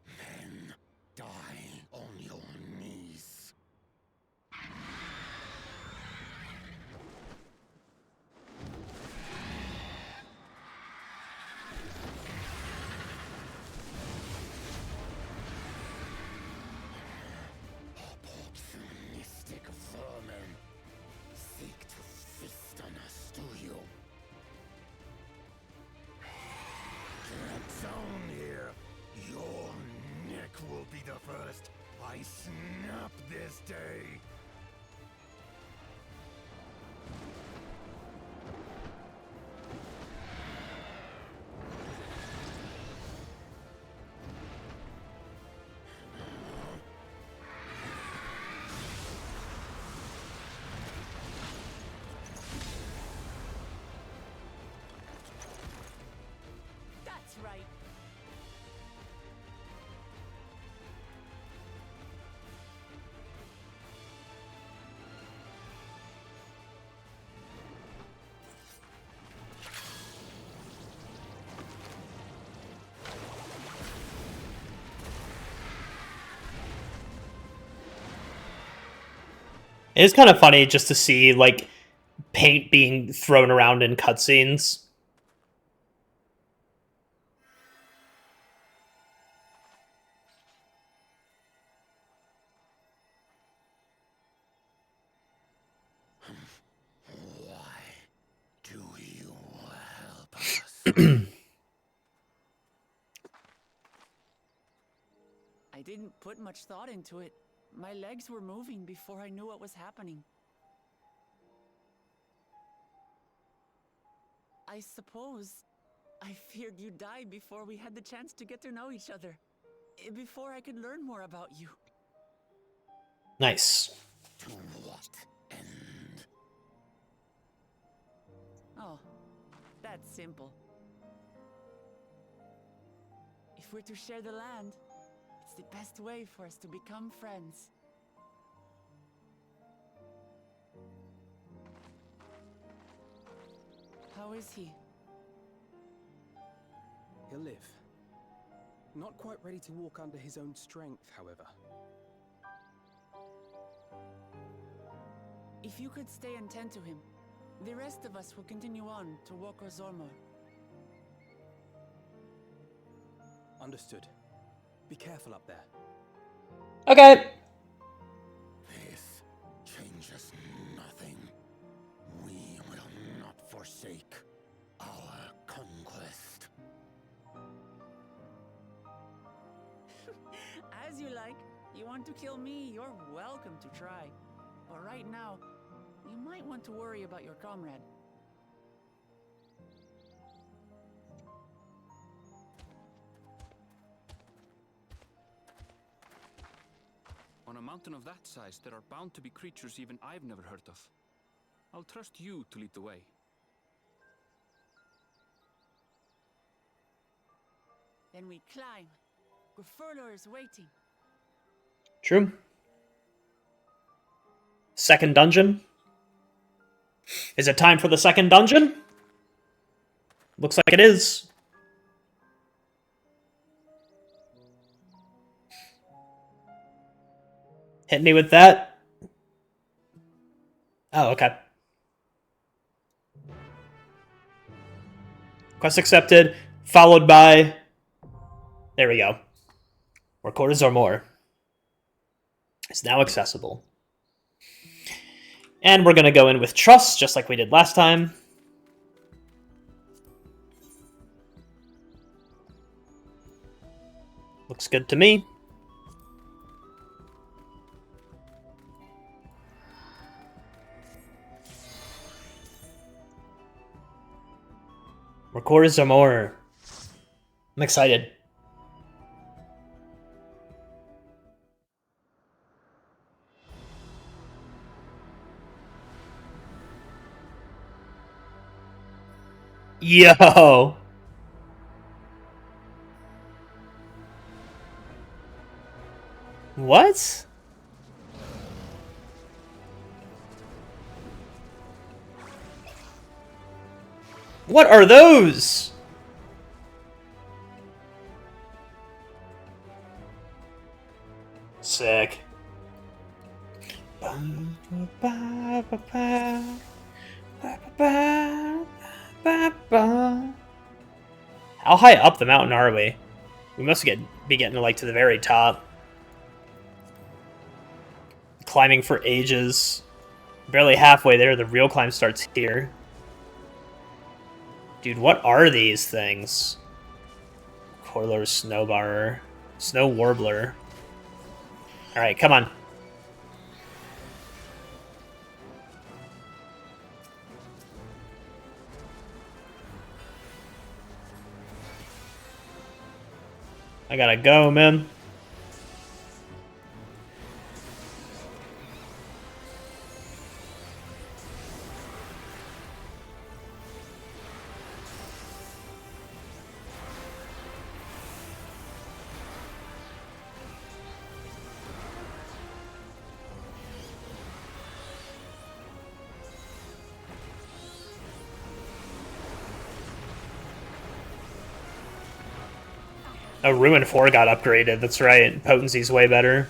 Then die on your knees. Opportunistic vermin seek to feast on us, do you? Get down here. Your neck will be the first I snap this day. That's right. It is kind of funny just to see, like, paint being thrown around in cutscenes. Why do you help us? I didn't put much thought into it. My legs were moving before I knew what was happening. I suppose I feared you'd die before we had the chance to get to know each other. Before I could learn more about you. Nice. To what end? Oh, that's simple. If we're to share the land, it's the best way for us to become friends. How is he? He'll live. Not quite ready to walk under his own strength, however. If you could stay and tend to him, the rest of us will continue on to Woko Zormor. Understood. Be careful up there. Okay. This changes nothing. We will not forsake our conquest. As you like. You want to kill me, you're welcome to try. But right now, you might want to worry about your comrade. On a mountain of that size, there are bound to be creatures even I've never heard of. I'll trust you to lead the way. Then we climb. Gefurler is waiting. True. Second dungeon. Is it time for the second dungeon? Looks like it is. Hit me with that. Oh, okay. Quest accepted, followed by... There we go. Where quarters or more. It's now accessible. And we're going to go in with trust, just like we did last time. Looks good to me. More quarters or more. I'm excited. Yo! What? What are those? Sick. How high up the mountain are we? We must be getting like to the very top. Climbing for ages. Barely halfway there, the real climb starts here. Dude, what are these things? Coiler, Snowbar, Snow Warbler. Alright, come on. I gotta go, man. Oh, Ruin 4 got upgraded, that's right. Potency's way better.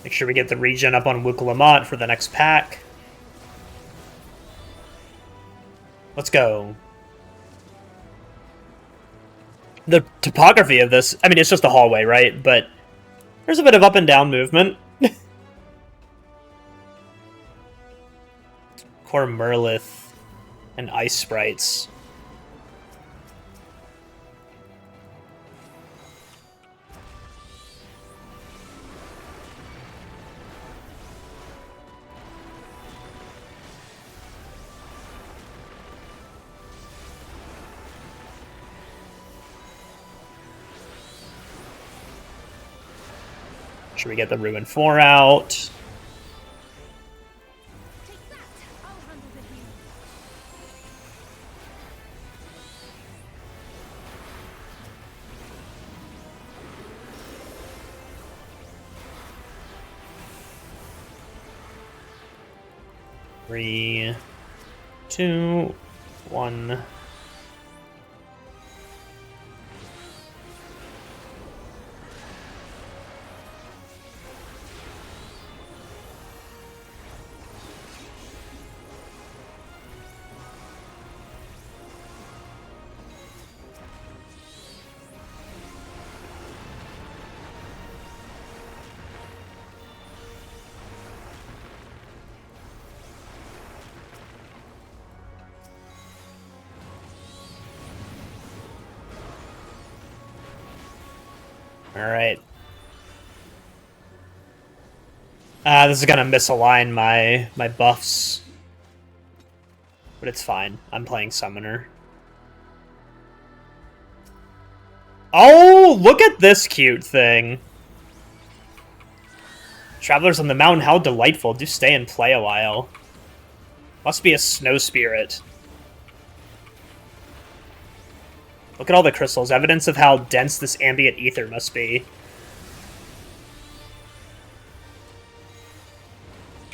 Make sure we get the regen up on Wukalamat for the next pack. Let's go. The topography of this, I mean, it's just a hallway, right? But there's a bit of up and down movement. Core Merlith and Ice Sprites. Should we get the Ruin 4 out? Three, two, one. Alright. This is gonna misalign my buffs. But it's fine. I'm playing Summoner. Oh, look at this cute thing. Travelers on the mountain, how delightful. Do stay and play a while. Must be a snow spirit. Look at all the crystals. Evidence of how dense this ambient ether must be.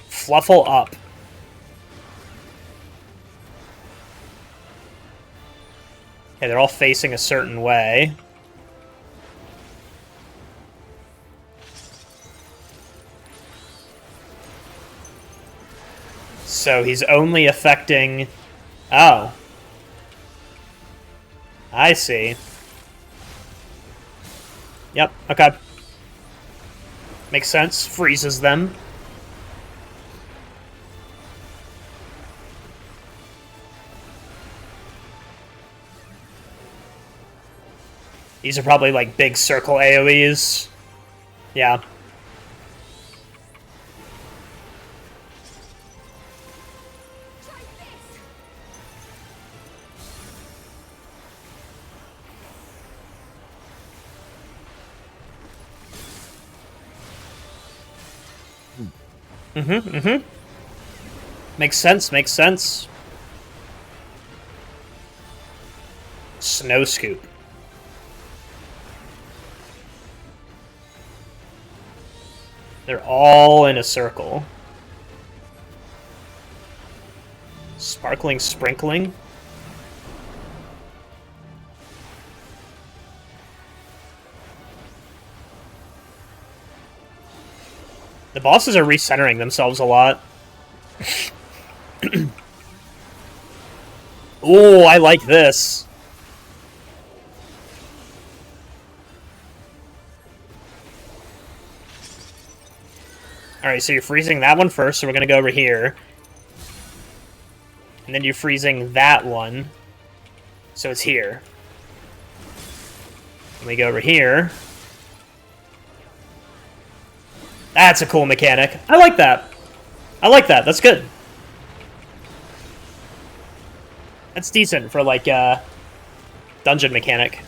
Fluffle up. Okay, they're all facing a certain way. So he's only affecting... Oh. I see. Yep, okay. Makes sense. Freezes them. These are probably like big circle AoEs. Yeah. Makes sense, makes sense. Snow scoop. They're all in a circle. Sparkling sprinkling. The bosses are recentering themselves a lot. Ooh, I like this. Alright, so you're freezing that one first, so we're gonna go over here. And then you're freezing that one. So it's here. And we go over here. That's a cool mechanic. I like that. I like that. That's good. That's decent for, like, dungeon mechanic.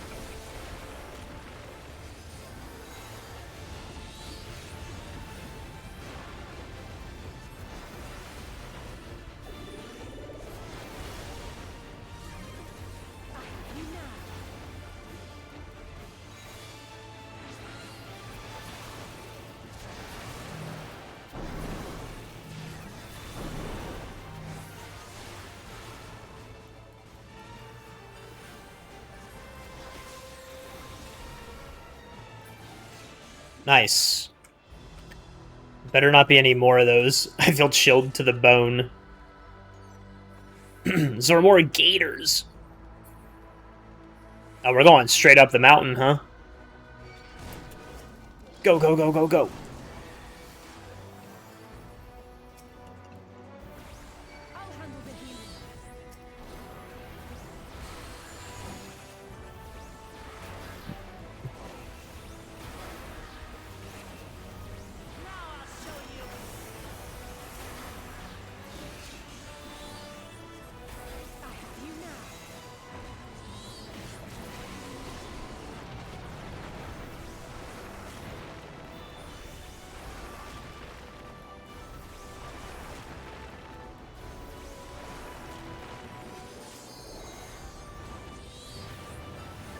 Nice. Better not be any more of those. I feel chilled to the bone. There are more gators. Oh, we're going straight up the mountain, huh? Go, go, go, go, go.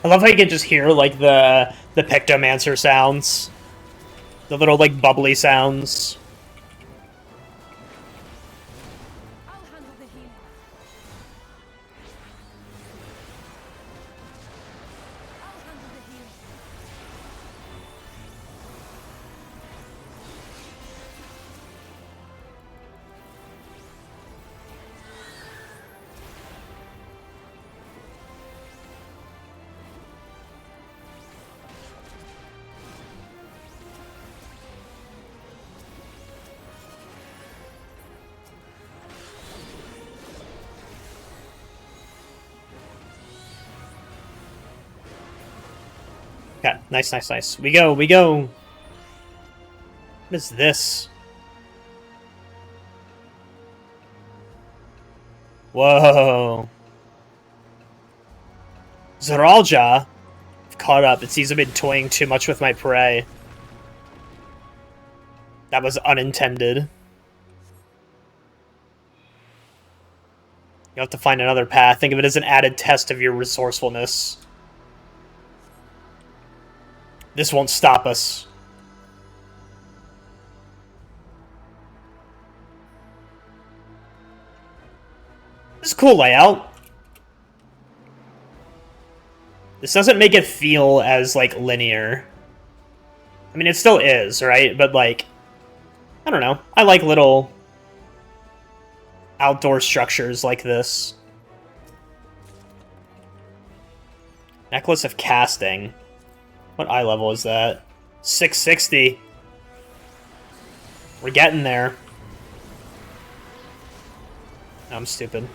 I love how you can just hear, like, the Pictomancer sounds. The little, like, bubbly sounds. Okay, nice, nice, nice. We go, we go. What is this? Whoa. Zeralja. I've caught up. It seems I've been toying too much with my prey. That was unintended. You'll have to find another path. Think of it as an added test of your resourcefulness. This won't stop us. This is a cool layout. This doesn't make it feel as, like, linear. I mean, it still is, right? But, like, I don't know. I like little outdoor structures like this. Necklace of Casting. What eye level is that? 660. We're getting there. I'm stupid.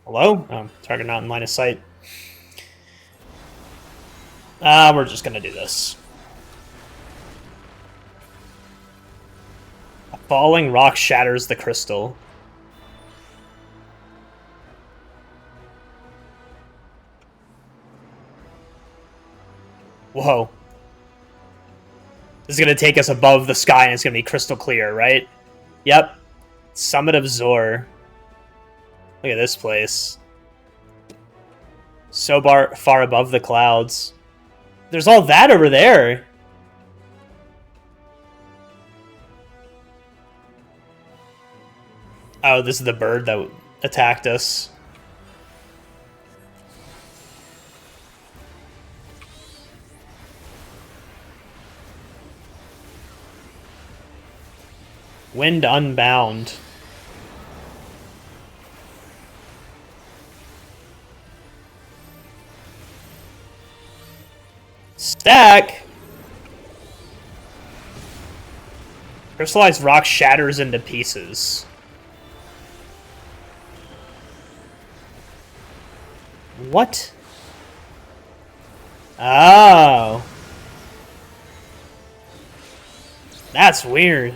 Hello? Oh, target not in line of sight. We're just gonna do this. A falling rock shatters the crystal. Whoa. This is gonna take us above the sky and it's gonna be crystal clear, right? Yep. Summit of Zor. Look at this place. So far above the clouds. There's all that over there. Oh, this is the bird that attacked us. Wind Unbound. Stack! Crystallized rock shatters into pieces. What? Oh. That's weird.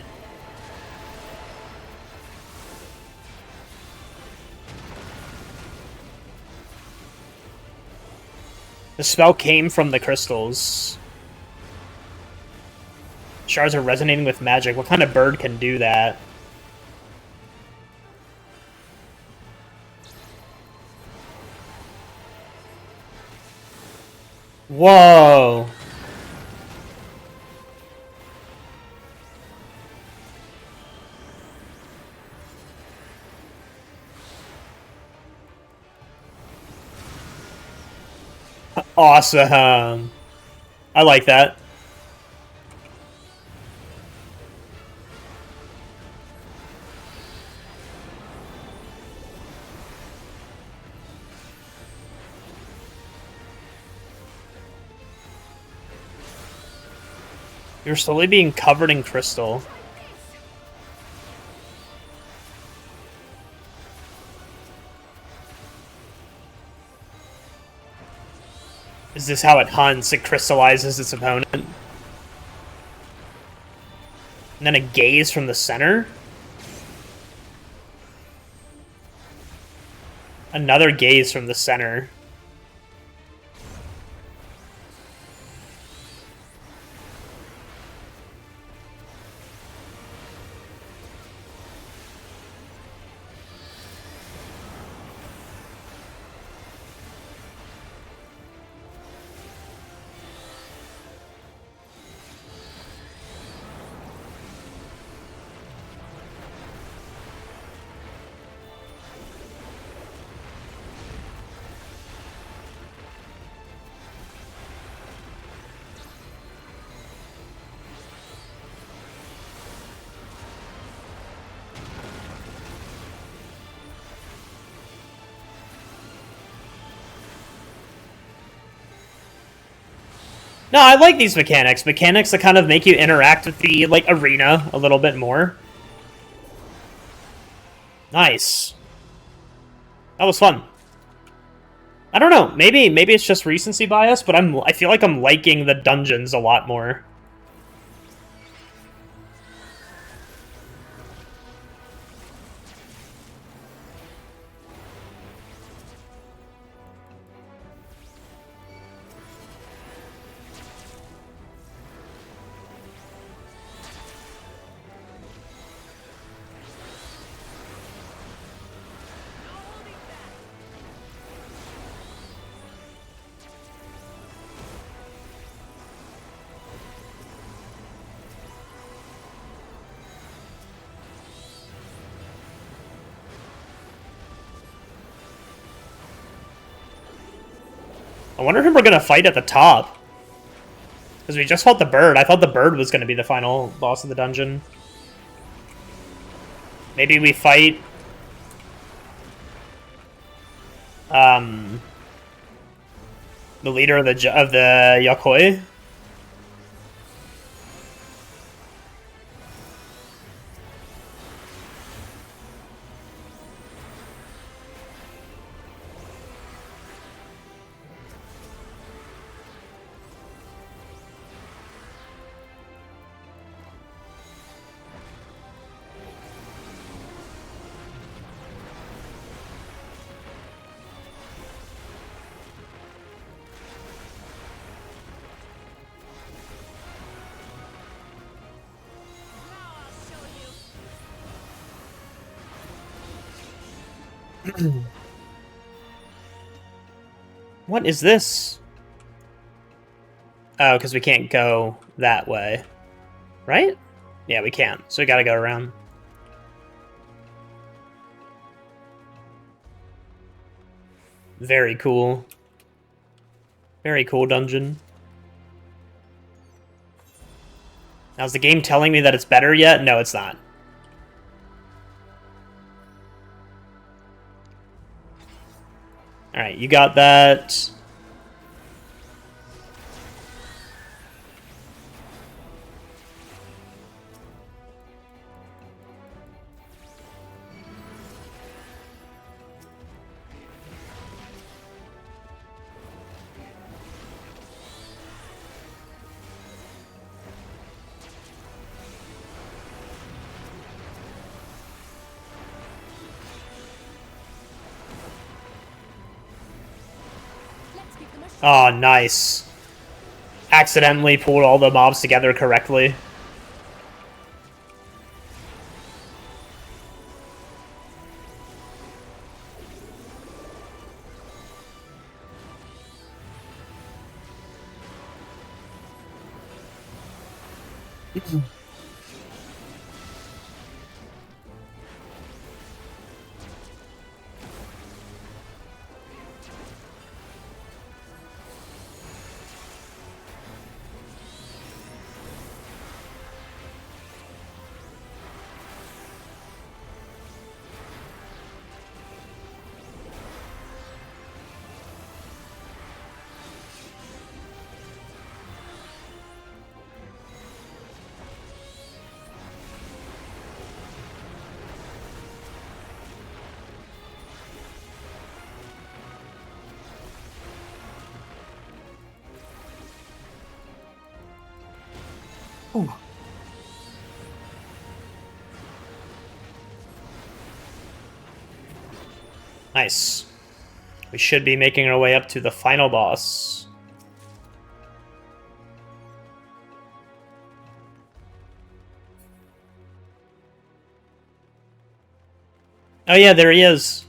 The spell came from the crystals. Shards are resonating with magic. What kind of bird can do that? Whoa. Awesome. I like that. You're slowly being covered in crystal. Is this how it hunts? It crystallizes its opponent? And then a gaze from the center? Another gaze from the center. No, I like these mechanics. Mechanics that kind of make you interact with the, like, arena a little bit more. Nice. That was fun. I don't know. Maybe it's just recency bias, but I feel like I'm liking the dungeons a lot more. I wonder who we're gonna fight at the top. Because we just fought the bird. I thought the bird was gonna be the final boss of the dungeon. Maybe we fight... the leader of the Yakoi? What is this? Oh, because we can't go that way. Right? Yeah, we can't. So we gotta go around. Very cool. Very cool dungeon. Now, is the game telling me that it's better yet? No, it's not. Alright, you got that. Oh, nice. Accidentally pulled all the mobs together correctly. Ooh. Nice. We should be making our way up to the final boss. Oh yeah, there he is.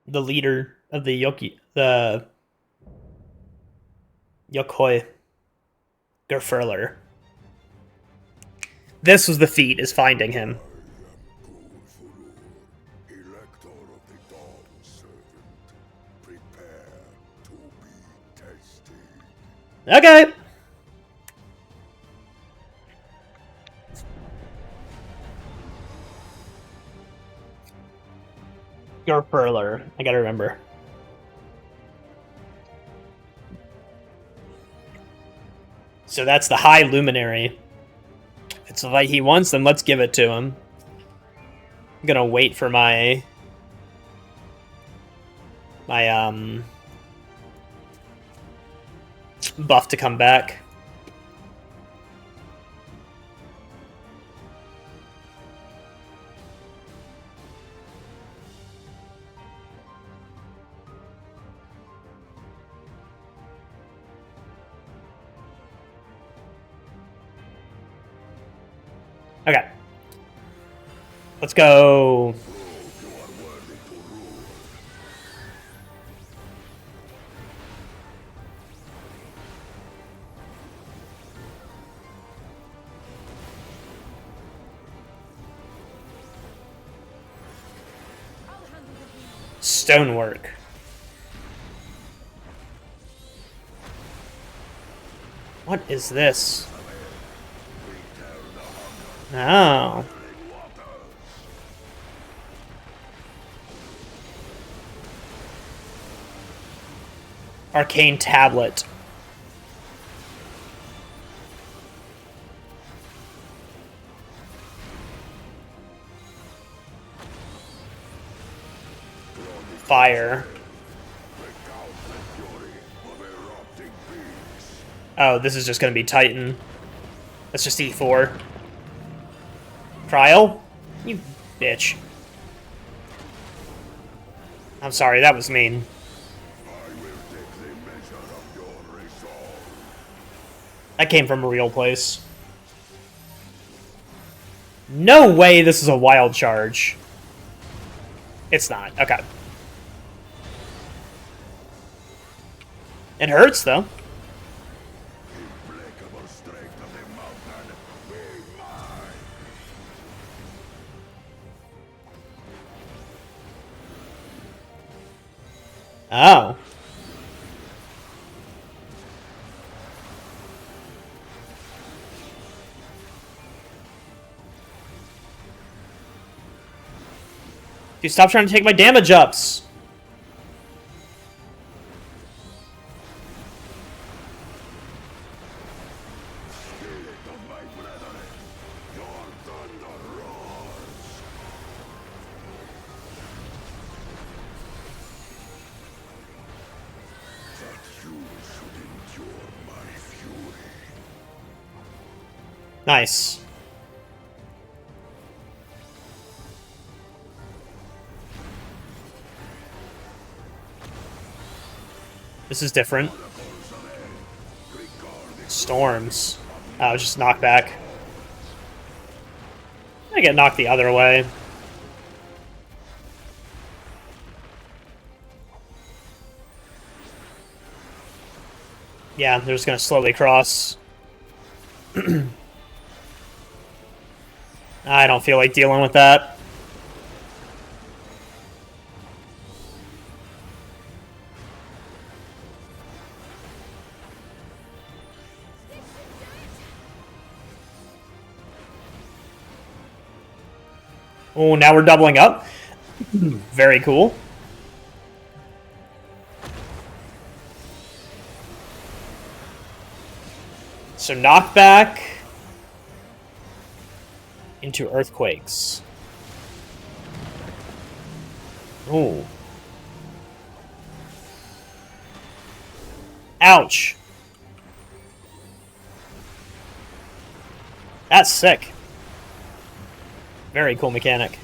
The leader of the Yokoi. Gerfurler. This was the feat, is finding him. Elector of the Dawn Servant, prepare to be tested. Okay. Gerfurler. I gotta remember. So that's the High Luminary. If it's the fight he wants, then let's give it to him. I'm gonna wait for my buff to come back. Okay. Let's go. Stonework. What is this? Oh. Arcane tablet. Fire. Oh, this is just gonna be Titan. Let's just E4. Trial? You bitch. I'm sorry, that was mean. That came from a real place. No way this is a wild charge. It's not. Okay. It hurts, though. Oh. Dude, stop trying to take my damage ups. Nice. This is different. Storms. Oh, just knock back. I get knocked the other way. Yeah, they're just gonna slowly cross. I don't feel like dealing with that. Oh, now we're doubling up. Very cool. So knockback into earthquakes. Ooh. Ouch. That's sick. Very cool mechanic.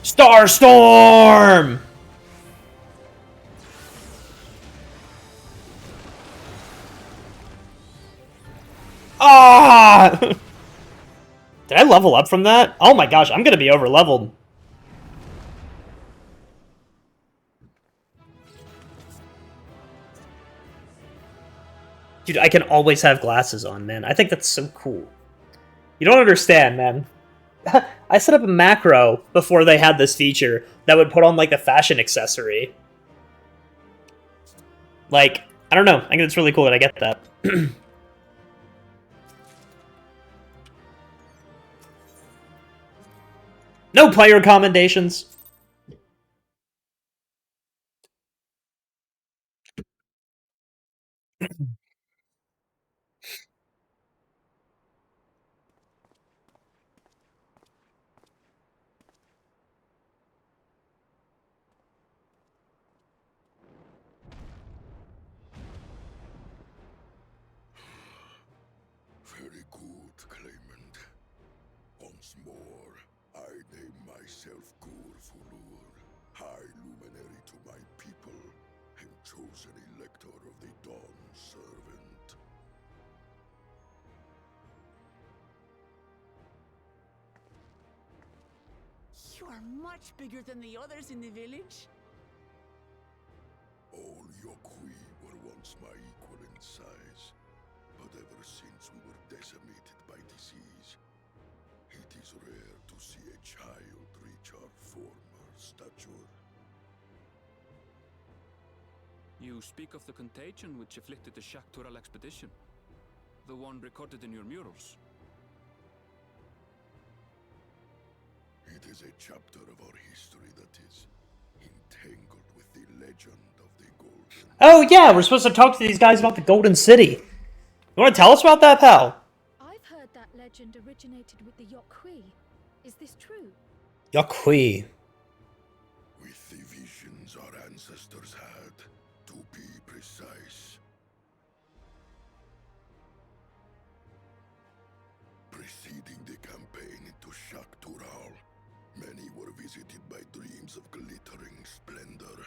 Starstorm! Did I level up from that? Oh my gosh, I'm gonna be over leveled. Dude, I can always have glasses on, man. I think that's so cool. You don't understand, man. I set up a macro before they had this feature that would put on, like, the fashion accessory. Like, I don't know. I think it's really cool that I get that. No player commendations. Very good, Claimant. Once more, I name myself Gur-Fulur, High Luminary to my people, and chosen Elector of the Dawn Servant. You are much bigger than the others in the village. All Yokui were once my equal in size, but ever since we were decimated by disease, it is rare to see a child reach our former stature. You speak of the contagion which afflicted the Shaktural expedition. The one recorded in your murals. It is a chapter of our history that is entangled with the legend of the Golden. Oh yeah, we're supposed to talk to these guys about the Golden City. You want to tell us about that, pal? I've heard that legend originated with the Yokui. Is this true? Yokui. With the visions our ancestors had, to be precise. Preceding the campaign into Shaktural, many were visited by dreams of glittering splendor.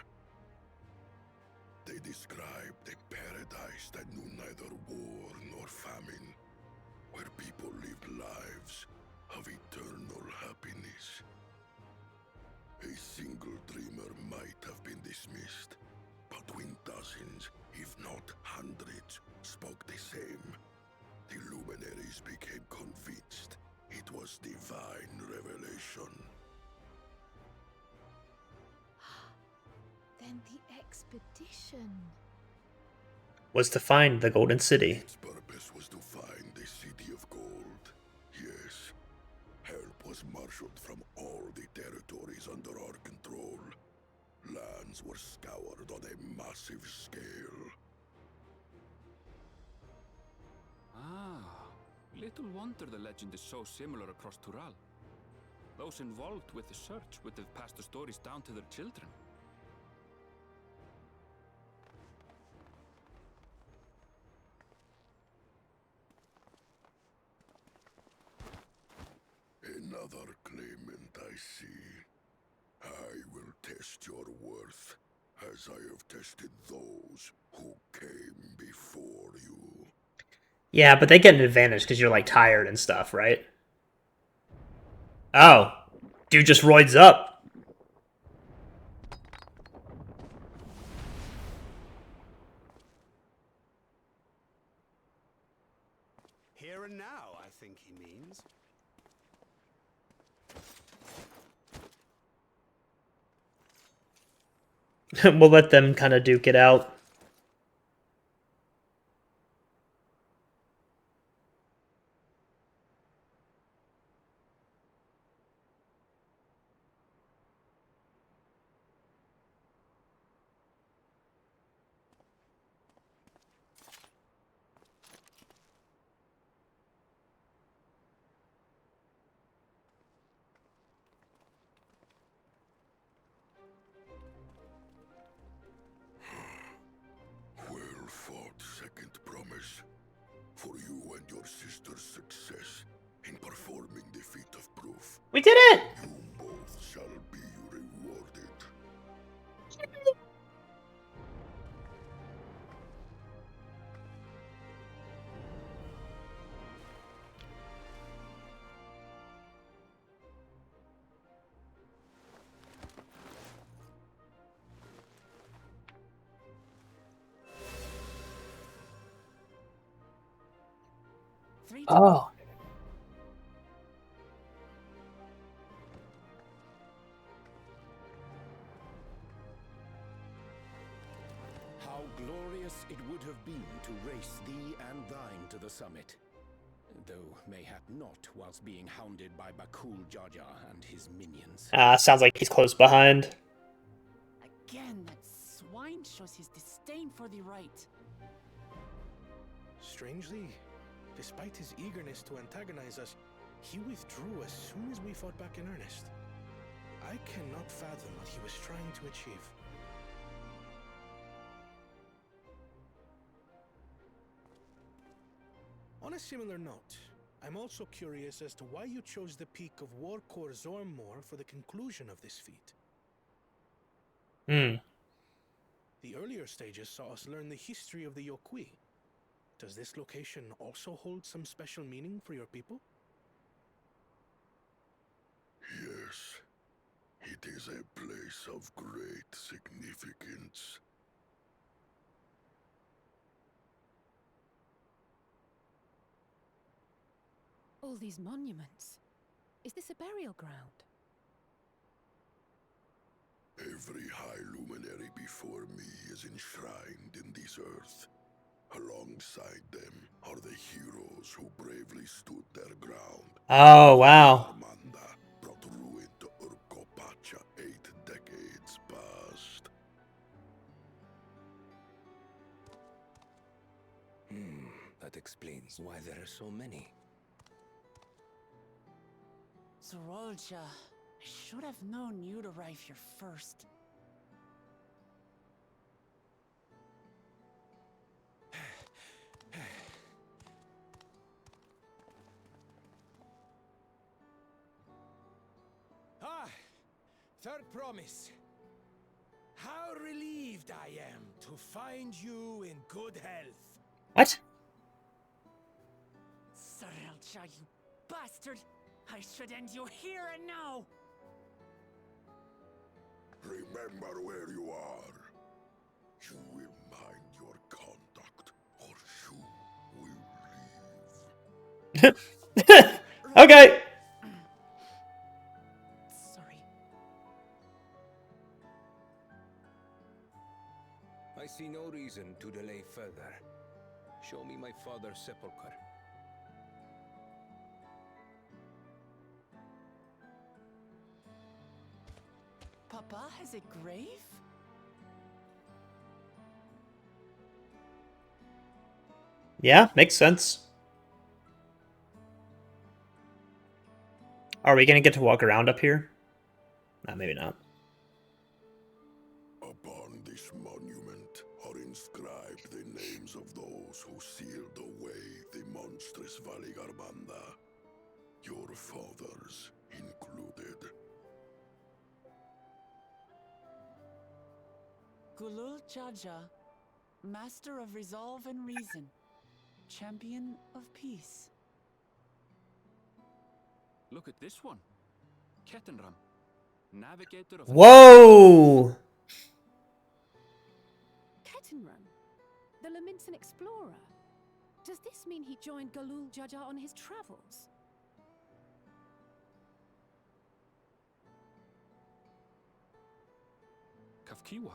They described a paradise that knew neither war nor famine, where people lived lives of eternal happiness. A single dreamer might have been dismissed, but when dozens, if not hundreds, spoke the same, the luminaries became convinced it was divine revelation. Then the expedition. Was to find the Golden City. Its purpose was to find the City of Gold. Yes, help was marshaled from all the territories under our control. Lands were scoured on a massive scale. Ah, little wonder the legend is so similar across Tural. Those involved with the search would have passed the stories down to their children. Another claimant, I see. I will test your worth, as I have tested those who came before you. Yeah, but they get an advantage because you're, like, tired and stuff, right? Oh. Dude just roids up. Here and now, I think he means. We'll let them kind of duke it out. Well fought, second promise. For you and your sister's success in performing the feat of proof. We did it! You both shall be rewarded. 3 to Oh. How glorious it would have been to race thee and thine to the summit. Though mayhap not whilst being hounded by Bakul Jaja and his minions. Sounds like he's close behind. Again, that swine shows his disdain for the right. Strangely, despite his eagerness to antagonize us, he withdrew as soon as we fought back in earnest. I cannot fathom what he was trying to achieve. On a similar note, I'm also curious as to why you chose the peak of Warkor Zormor for the conclusion of this feat. The earlier stages saw us learn the history of the Yokui. Does this location also hold some special meaning for your people? Yes, it is a place of great significance. All these monuments. Is this a burial ground? Every high luminary before me is enshrined in this earth. Alongside them are the heroes who bravely stood their ground. Oh, wow. Armanda brought ruin to Urkopacha 8 decades past. That explains why there are so many. Zorolja, I should have known you'd arrive here first. Third promise. How relieved I am to find you in good health. What? Zorolja, you bastard! I should end you here and now! Remember where you are. You will mind your conduct, or you will leave. Okay. Sorry. I see no reason to delay further. Show me my father's sepulchre. Papa has a grave? Yeah, makes sense. Are we gonna get to walk around up here? No, maybe not. Upon this monument are inscribed the names of those who sealed away the monstrous Valigarmanda, your fathers included. Gulul Jaja, Master of Resolve and Reason, Champion of Peace. Look at this one. Kettenram, Navigator of... Whoa! Kettenrun, the Laminsan explorer. Does this mean he joined Galul Jaja on his travels? Kafkiwa,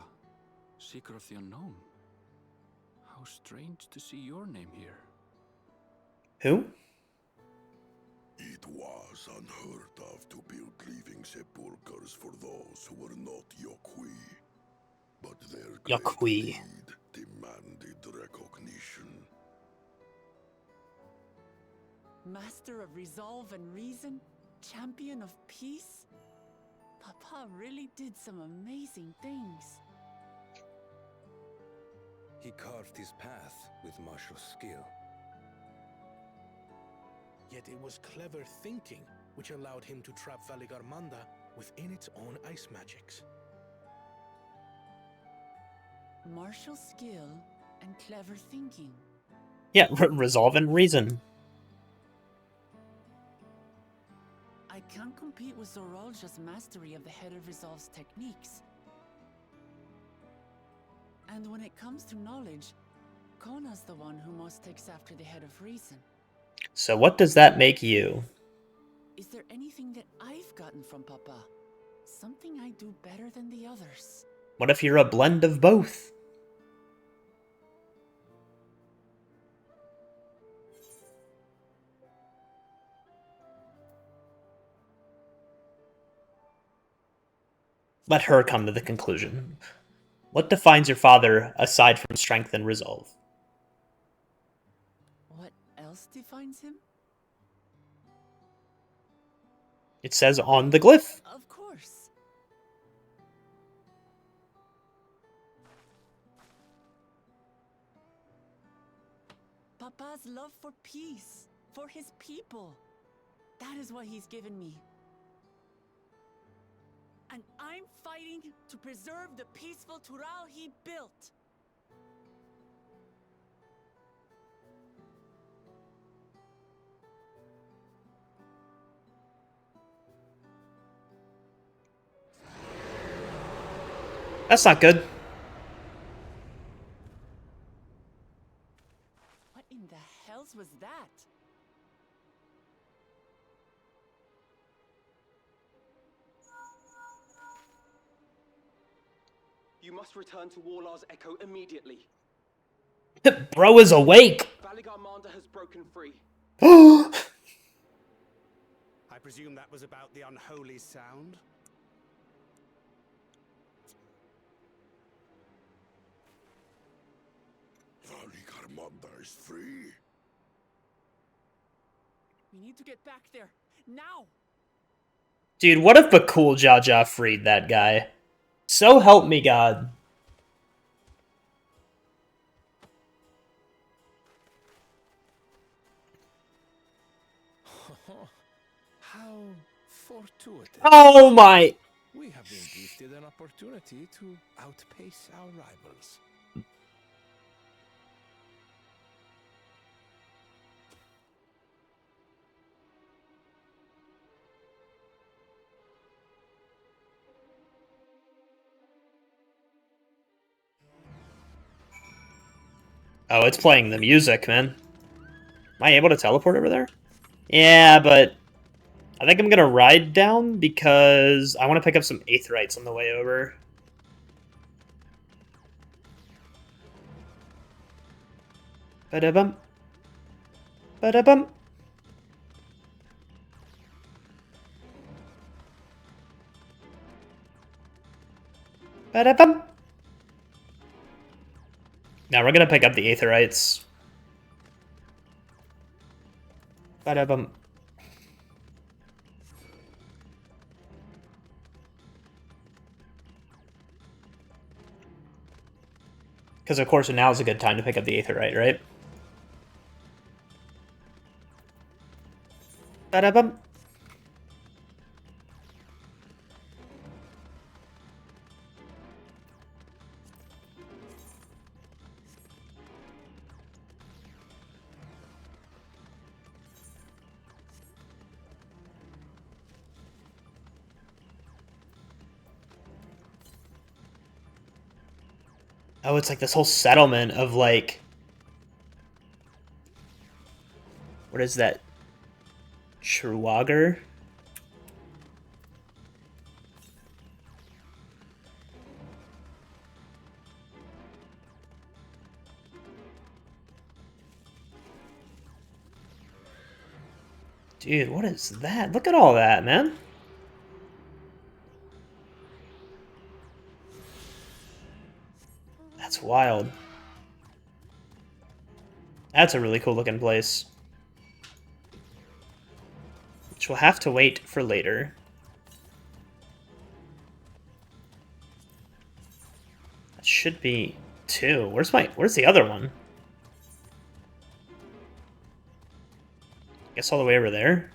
Seeker of the Unknown. How strange to see your name here. Who? It was unheard of to build living sepulchres for those who were not Yokui. But their great Yokui. deed demanded recognition. Master of Resolve and Reason, Champion of Peace? Papa really did some amazing things. He carved his path with martial skill. Yet it was clever thinking which allowed him to trap Valigarmanda within its own ice magics. Martial skill and clever thinking. Yeah, resolve and reason. I can't compete with Zorolja's mastery of the Head of Resolve's techniques. And when it comes to knowledge, Kona's the one who most takes after the Head of Reason. So what does that make you? Is there anything that I've gotten from Papa? Something I do better than the others? What if you're a blend of both? Let her come to the conclusion. What defines your father aside from strength and resolve? What else defines him? It says on the glyph. Of course. Papa's love for peace, for his people. That is what he's given me. And I'm fighting to preserve the peaceful Tural he built. That's not good. What in the hells was that? You must return to Warlar's Echo immediately. Bro is awake. Baligarmanda has broken free. I presume that was about the unholy sound? Valigarmanda is free. We need to get back there, now! Dude, what if Bakul Jaja freed that guy? So help me God. How fortuitous. Oh my... We have been gifted an opportunity to outpace our rivals. Oh, it's playing the music, man. Am I able to teleport over there? Yeah, but I think I'm gonna ride down because I want to pick up some aetherites on the way over. Ba-da-bum. Ba-da-bum. Ba-da-bum. Now we're gonna pick up the aetherites. Ba-da-bum. Because of course now is a good time to pick up the aetherite, right? Ba-da-bum. Oh, it's like this whole settlement of like... What is that? Sherwager? Dude, what is that? Look at all that, man. That's wild. That's a really cool looking place. Which we'll have to wait for later. That should be 2. Where's the other one? Guess all the way over there.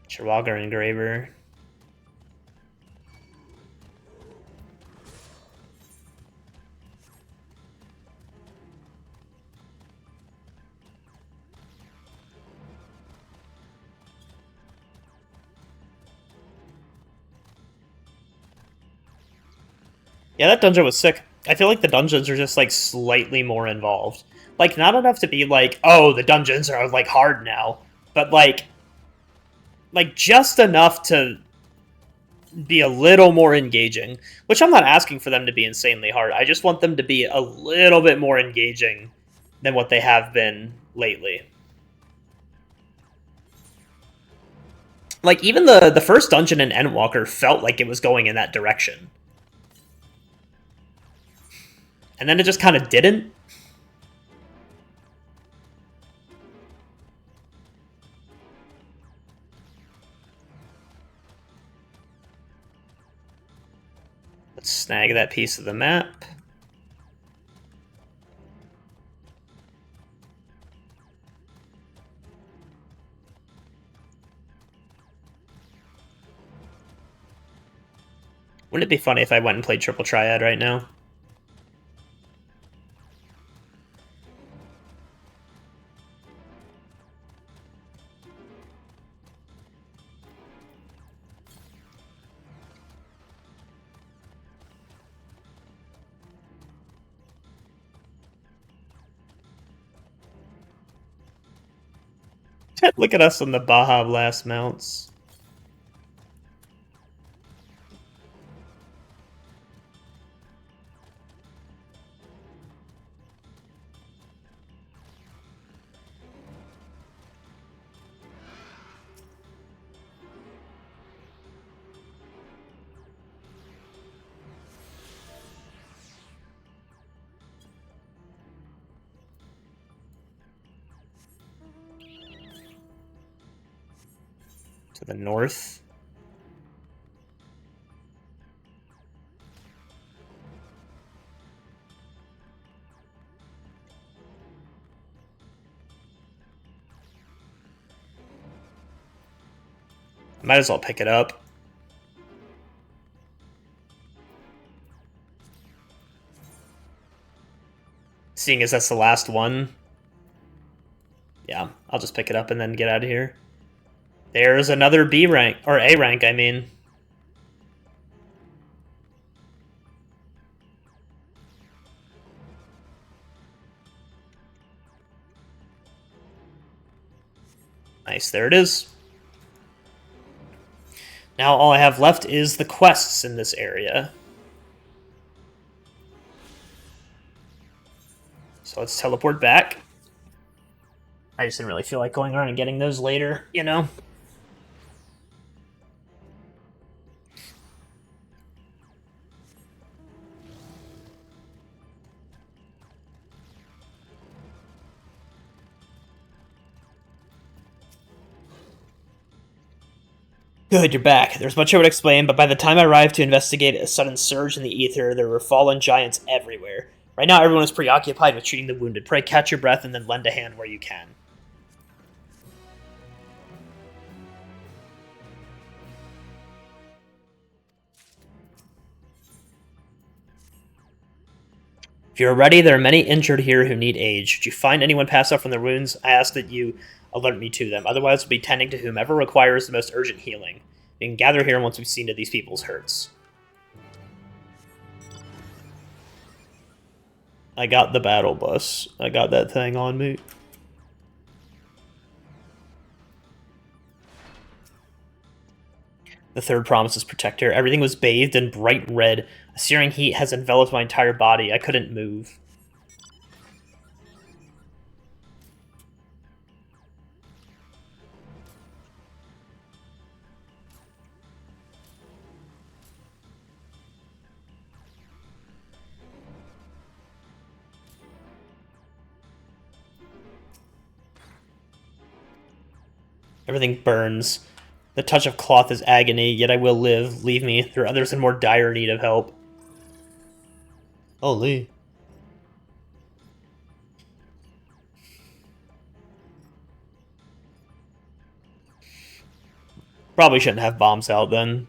Sherwager engraver. Yeah, that dungeon was sick. I feel like the dungeons are just, like, slightly more involved. Like, not enough to be like, oh, the dungeons are, like, hard now. But, like, just enough to be a little more engaging. Which I'm not asking for them to be insanely hard. I just want them to be a little bit more engaging than what they have been lately. Like, even the first dungeon in Endwalker felt like it was going in that direction. And then it just kind of didn't. Let's snag that piece of the map. Wouldn't it be funny if I went and played Triple Triad right now? Look at us on the Baja Blast mounts. To the north. I might as well pick it up. Seeing as that's the last one. Yeah, I'll just pick it up and then get out of here. There's another B rank, or A rank, I mean. Nice, there it is. Now all I have left is the quests in this area. So let's teleport back. I just didn't really feel like going around and getting those later, you know? Good, you're back. There's much I would explain, but by the time I arrived to investigate a sudden surge in the ether, there were fallen giants everywhere. Right now, everyone is preoccupied with treating the wounded. Pray catch your breath and then lend a hand where you can. If you are ready, there are many injured here who need aid. Should you find anyone pass out from their wounds, I ask that you alert me to them. Otherwise, we'll be tending to whomever requires the most urgent healing. We can gather here once we've seen to these people's hurts. I got the battle bus. I got that thing on me. The third promises protector. Everything was bathed in bright red. A searing heat has enveloped my entire body. I couldn't move. Everything burns. The touch of cloth is agony, yet I will live. Leave me. There are others in more dire need of help. Holy. Probably shouldn't have bombs out then.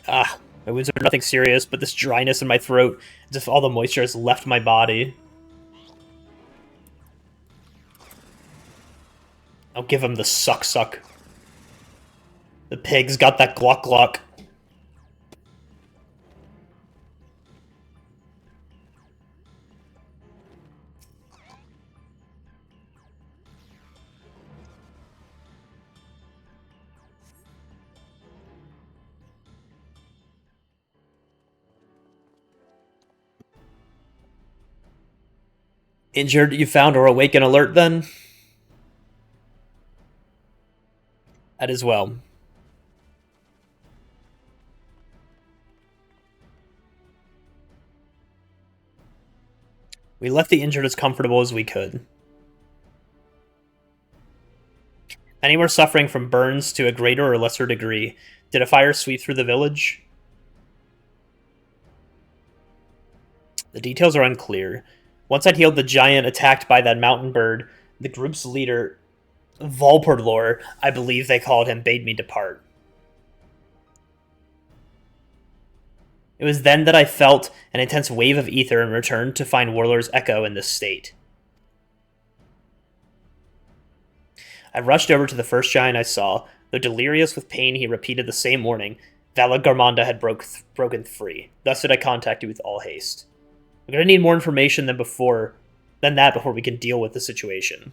Ah, my wounds are nothing serious, but this dryness in my throat, as if all the moisture has left my body. I'll give him the suck. The pig's got that gluck gluck. Injured, you found or awake and alert then? That as well. We left the injured as comfortable as we could. Many were suffering from burns to a greater or lesser degree. Did a fire sweep through the village? The details are unclear. Once I'd healed the giant attacked by that mountain bird, the group's leader, Volperdlor, I believe they called him, bade me depart. It was then that I felt an intense wave of ether and returned to find Warlor's echo in this state. I rushed over to the first giant I saw. Though delirious with pain, he repeated the same warning. Vala Garmanda had broken free. Thus did I contact you with all haste. We're going to need more information than that before we can deal with the situation.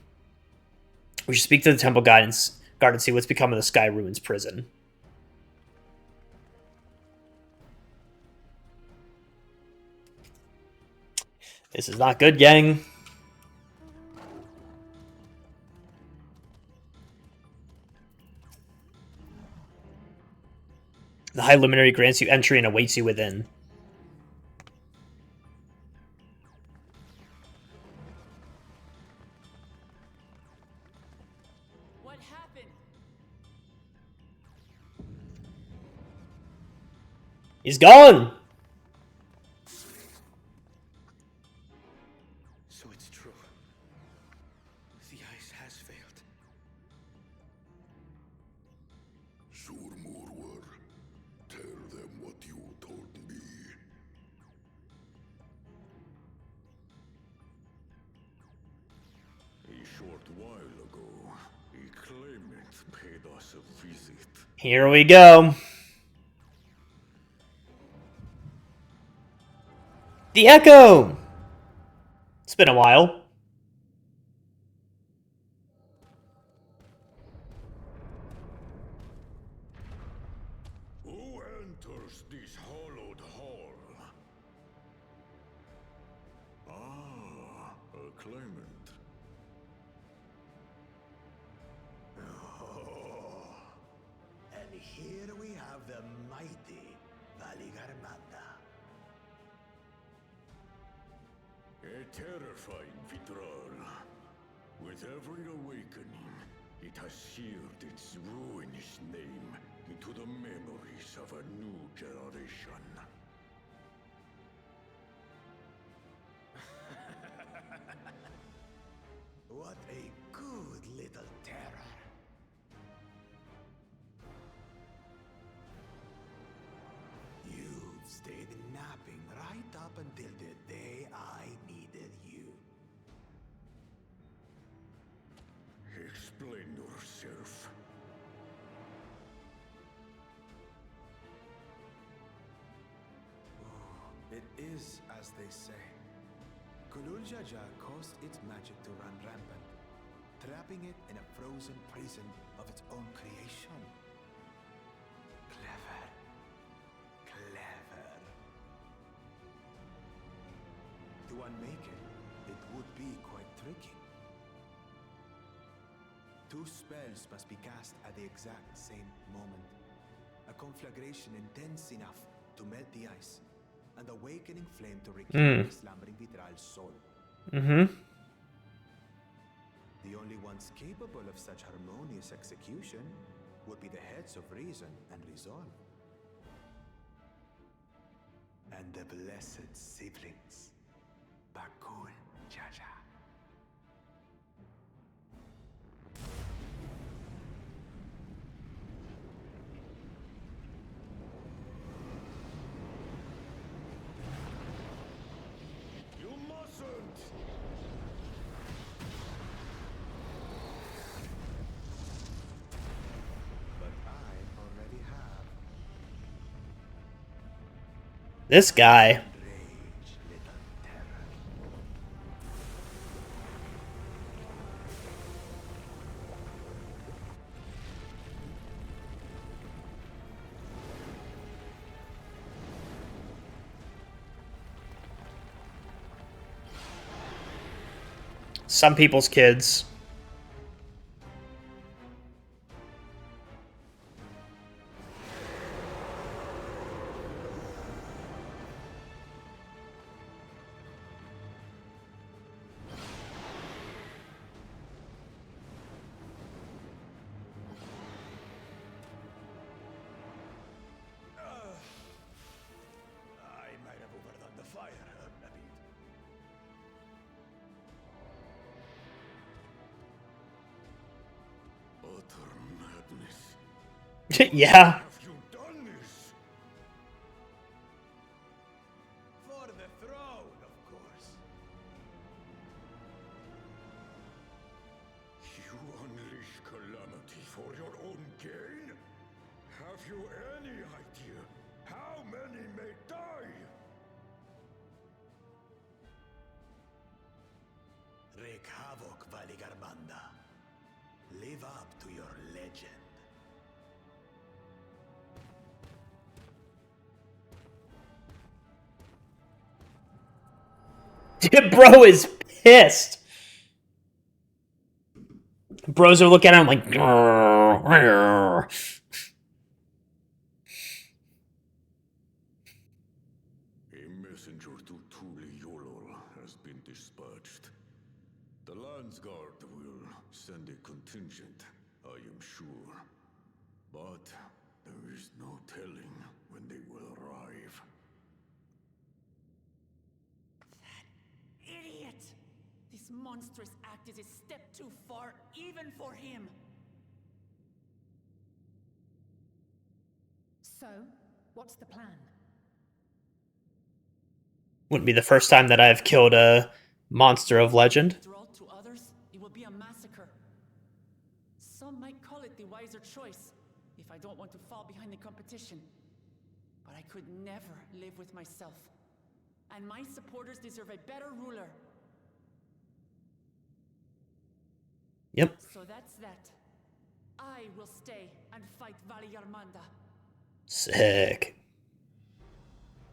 We should speak to the temple guard and see what's become of the Sky Ruins prison. This is not good, gang. The High Luminary grants you entry and awaits you within. What happened? He's gone! So it's true. The ice has failed. Surmurwar, tell them what you told me. A short while ago, a claimant paid us a visit. Here we go. The Echo! It's been a while. Who enters this hollowed hall? Ah, a claimant. Oh. And here we have the mighty Valigarmanda. A terrifying Vitral. With every awakening, it has seared its ruinous name into the memories of a new generation. What a good little terror. You've stayed napping right up until the day I needed you. Explain yourself. It is as they say. Kulul Jaja caused its magic to run rampant, trapping it in a frozen prison of its own creation. Clever. Clever. To unmake it would be quite tricky. Two spells must be cast at the exact same moment. A conflagration intense enough to melt the ice, and awakening flame to rekindle the slumbering Vitral's soul. Mm-hmm. The only ones capable of such harmonious execution would be the heads of reason and resolve. And the blessed siblings, Bakul Jaja. You mustn't! But I already This guy. Some people's kids. I might have overdone the fire a bit. Utter madness. Yeah. Have you done this? For the throne, of course. You unleash calamity for your own gain? Have you any idea how many may die? Wreak havoc, Valigarmanda. Live up to your legend. Bro is pissed. Bros are looking at him like. "Grr, grr." A messenger to Tuliolol has been dispatched. The Landsguard will send a contingent, I am sure. But there is no telling when they will arrive. Idiot! This monstrous act is a step too far, even for him. So, what's the plan? Wouldn't be the first time that I've killed a monster of legend. To others, it will be a massacre. Some might call it the wiser choice, if I don't want to fall behind the competition. But I could never live with myself. And my supporters deserve a better ruler. Yep. So that's that. I will stay and fight Valigarmanda. Sick.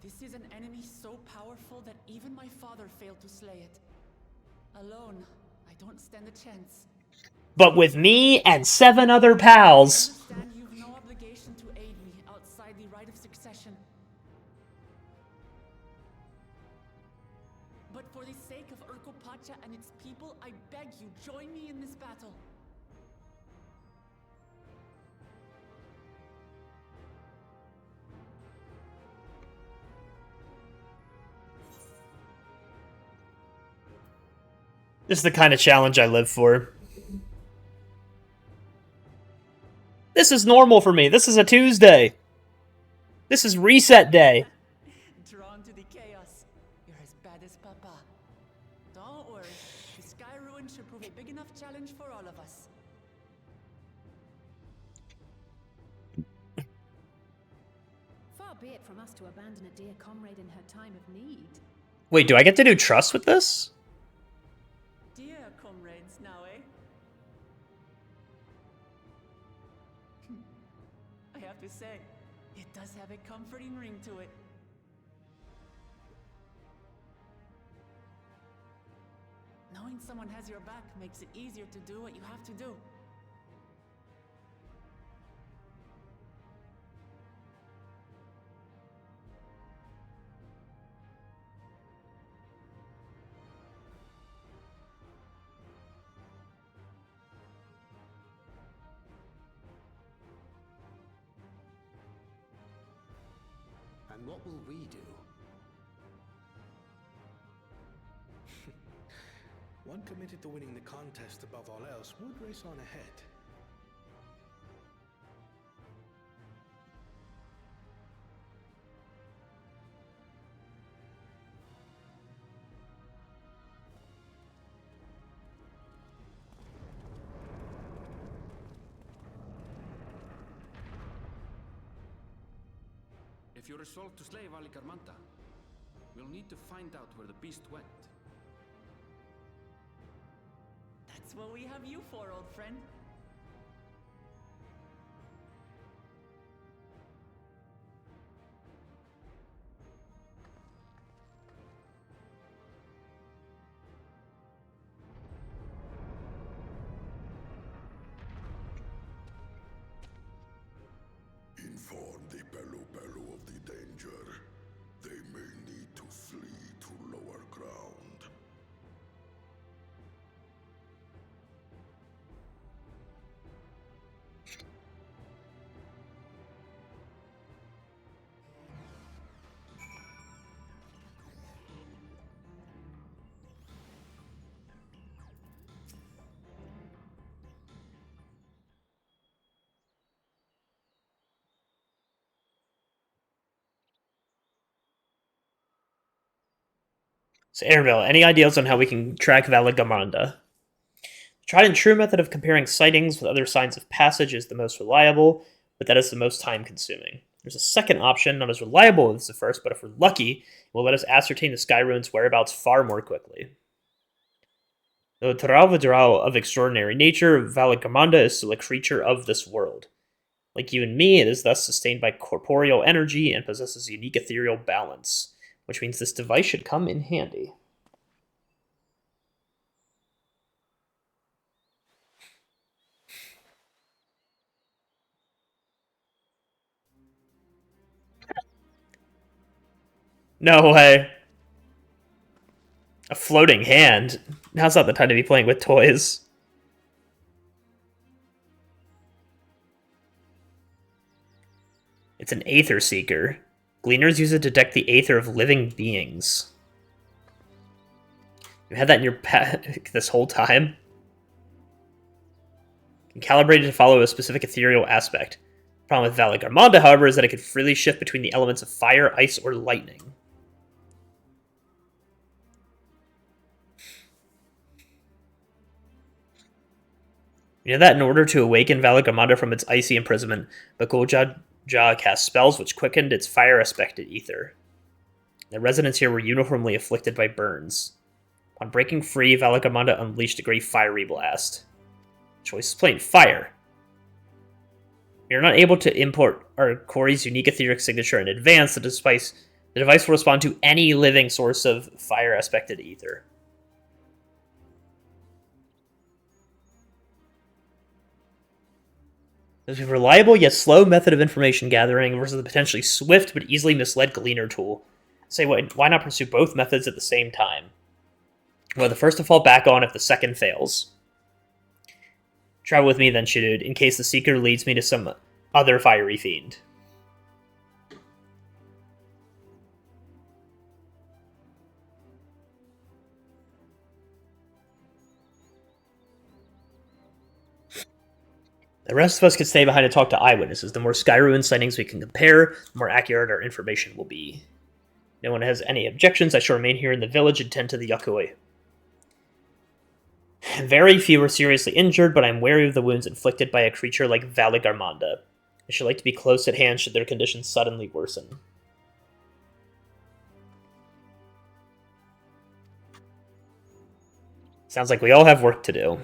This is an enemy so powerful that even my father failed to slay it. Alone, I don't stand a chance. But with me and 7 other pals. I understand you've no obligation to aid me outside the right of succession. But for the sake of Urkopacha and its people, I beg you, join me in this battle. This is the kind of challenge I live for. This is normal for me. This is a Tuesday. This is reset day. Drawn to the chaos. You're as bad as Papa. Don't worry. The Sky Ruin should prove a big enough challenge for all of us. Far be it from us to abandon a dear comrade in her time of need. Wait, do I get to do trust with this? Dear comrades, now, eh? I have to say, it does have a comforting ring to it. Knowing someone has your back makes it easier to do what you have to do. And what will we do? One committed to winning the contest above all else would race on ahead. If you're resolved to slay Valigarmanda, we'll need to find out where the beast went. That's what we have you for, old friend. Inform the Pelu of the danger. They may need to flee to lower ground. So, Airville, any ideas on how we can track Valigamanda? The tried and true method of comparing sightings with other signs of passage is the most reliable, but that is the most time consuming. There's a second option, not as reliable as the first, but if we're lucky, it will let us ascertain the Sky Rune's whereabouts far more quickly. Though Taravadral of extraordinary nature, Valigamanda is still a creature of this world. Like you and me, it is thus sustained by corporeal energy and possesses unique ethereal balance, which means this device should come in handy. No way. A floating hand? Now's not the time to be playing with toys. It's an Aether Seeker. Gleaners use it to detect the aether of living beings. You had that in your pack this whole time? And calibrated to follow a specific ethereal aspect. The problem with Valigarmanda, however, is that it could freely shift between the elements of fire, ice, or lightning. You know that in order to awaken Valigamanda from its icy imprisonment, Bakoja cast spells which quickened its fire-aspected ether. The residents here were uniformly afflicted by burns. Upon breaking free, Valigamanda unleashed a great fiery blast. Choice is plain: fire. We are not able to import our Corey's unique etheric signature in advance. The device will respond to any living source of fire-aspected ether. There's a reliable yet slow method of information gathering versus the potentially swift but easily misled Gleaner tool. Say, why not pursue both methods at the same time? Well, the first to fall back on if the second fails. Travel with me then, Shadud, in case the Seeker leads me to some other fiery fiend. The rest of us could stay behind to talk to eyewitnesses. The more Skyruin sightings we can compare, the more accurate our information will be. If no one has any objections, I shall remain here in the village and tend to the Yakui. Very few are seriously injured, but I'm wary of the wounds inflicted by a creature like Valigarmanda. I should like to be close at hand should their condition suddenly worsen. Sounds like we all have work to do.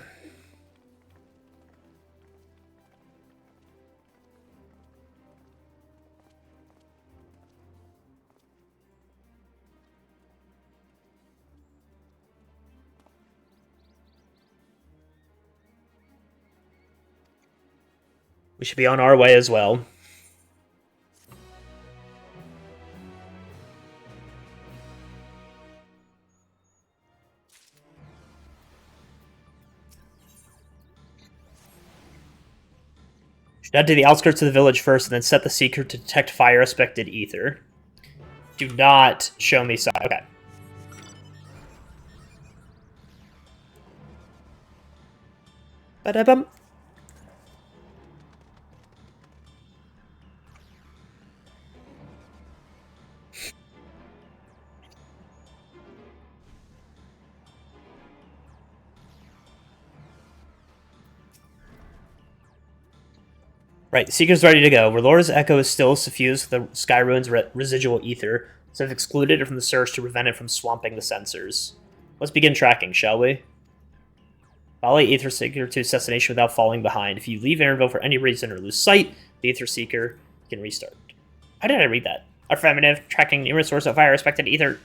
We should be on our way as well. Should head to the outskirts of the village first and then set the Seeker to detect fire-aspected ether. Do not show me sign. Okay. Ba-da-bum. Right, the Seeker's ready to go. Relora's echo is still suffused with the Sky Ruin's residual ether, so I've excluded it from the search to prevent it from swamping the sensors. Let's begin tracking, shall we? Follow Ether Seeker to destination without falling behind. If you leave Aaronville for any reason or lose sight, the Ether Seeker can restart. How did I read that? Affirmative. Tracking numerous sources of fire respected ether.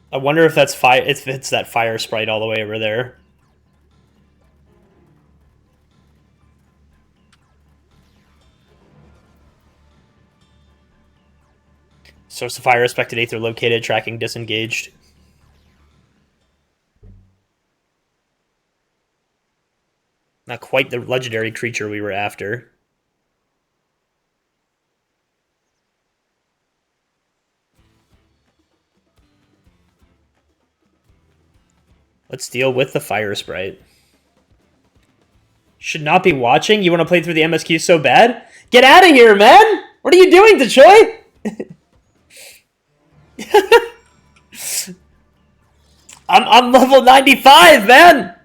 I wonder if that's fire. If it's that fire sprite all the way over there. Source of fire respected ether located. Tracking disengaged. Not quite the legendary creature we were after. Let's deal with the fire sprite. Should not be watching? You want to play through the MSQ so bad? Get out of here, man! What are you doing, Detroit? I'm level 95, man!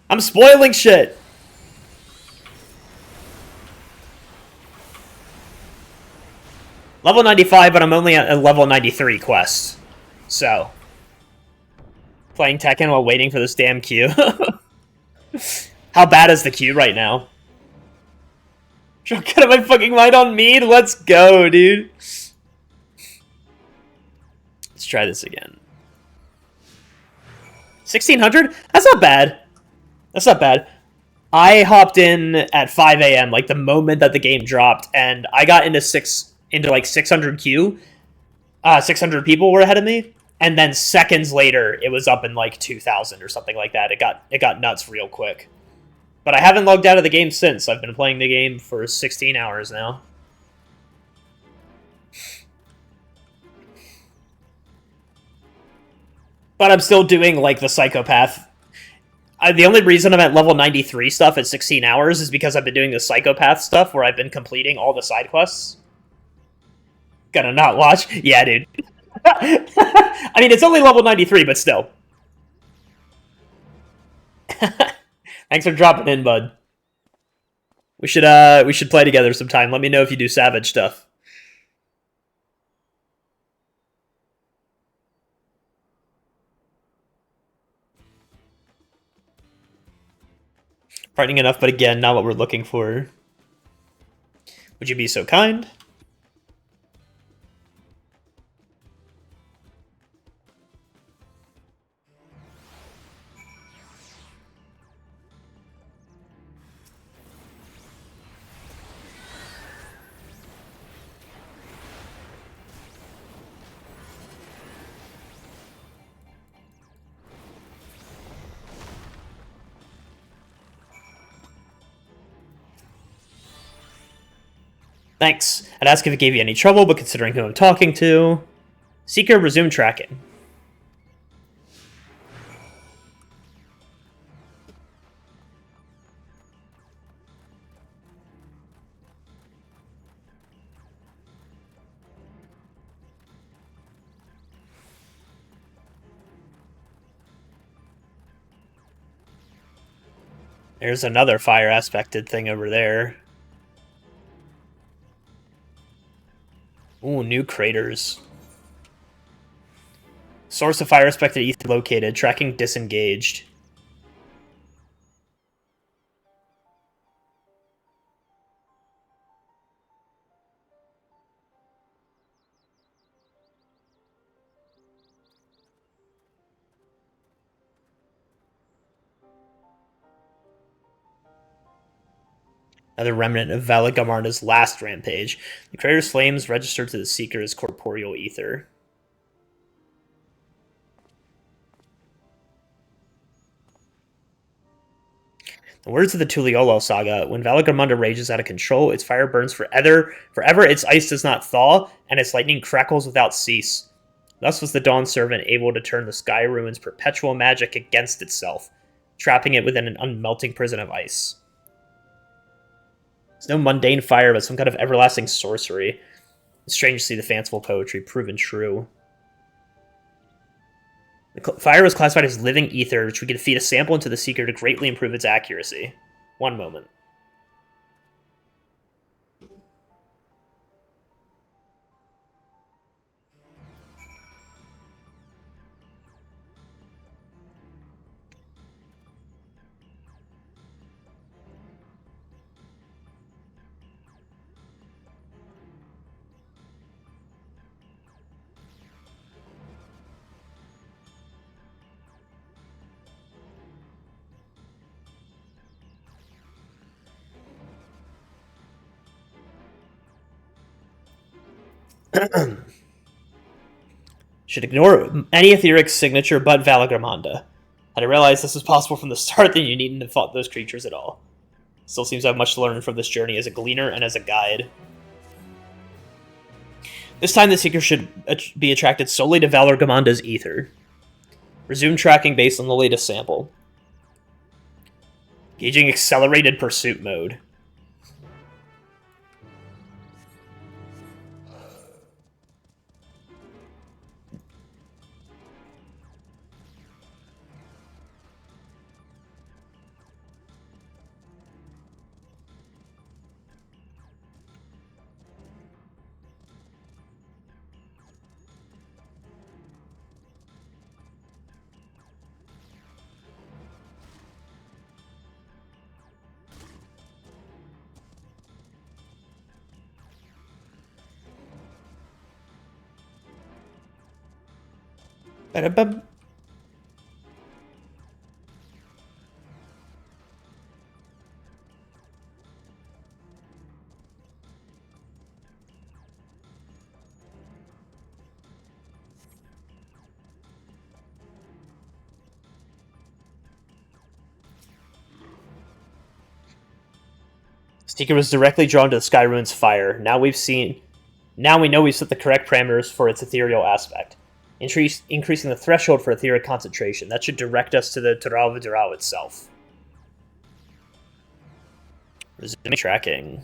I'm spoiling shit. Level 95, but I'm only at a level 93 quest. So. Playing Tekken while waiting for this damn queue. How bad is the queue right now? Drunk out of my fucking mind on mead? Let's go, dude. Let's try this again. 1600? That's not bad. That's not bad. I hopped in at 5 a.m. like the moment that the game dropped, and I got into like 600 queue. 600 people were ahead of me. And then seconds later, it was up in like 2,000 or something like that. It got nuts real quick. But I haven't logged out of the game since. I've been playing the game for 16 hours now. But I'm still doing like the psychopath. The only reason I'm at level 93 stuff at 16 hours is because I've been doing the psychopath stuff where I've been completing all the side quests. Gonna not watch? Yeah, dude. I mean, it's only level 93, but still. Thanks for dropping in, bud. We should play together sometime. Let me know if you do Savage stuff. Frightening enough, but again, not what we're looking for. Would you be so kind? Thanks. I'd ask if it gave you any trouble, but considering who I'm talking to... Seeker, resume tracking. There's another fire aspected thing over there. Ooh, new craters. Source of fire aspected ether located. Tracking disengaged. Another remnant of Valagamarna's last rampage. The crater's flames registered to the Seeker as corporeal ether. The words of the Tuliolo saga, when Valagamanda rages out of control, its fire burns forever, its ice does not thaw, and its lightning crackles without cease. Thus was the Dawn Servant able to turn the Sky Ruin's perpetual magic against itself, trapping it within an unmelting prison of ice. It's no mundane fire, but some kind of everlasting sorcery. It's strange to see the fanciful poetry proven true. The fire was classified as living ether, which we could feed a sample into the Seeker to greatly improve its accuracy. One moment. Should ignore any etheric signature but Valagramanda. Had I realized this was possible from the start, then you needn't have fought those creatures at all. Still seems I have much to learn from this journey as a gleaner and as a guide. This time the Seeker should be attracted solely to Valorgamanda's ether. Resume tracking based on the latest sample. Gauging accelerated pursuit mode. Ba-da-bum. Seeker was directly drawn to the Sky Ruin's fire. Now we know we've set the correct parameters for its ethereal aspect. Increasing the threshold for etheric concentration. That should direct us to the Turao Vidurao itself. Resume tracking.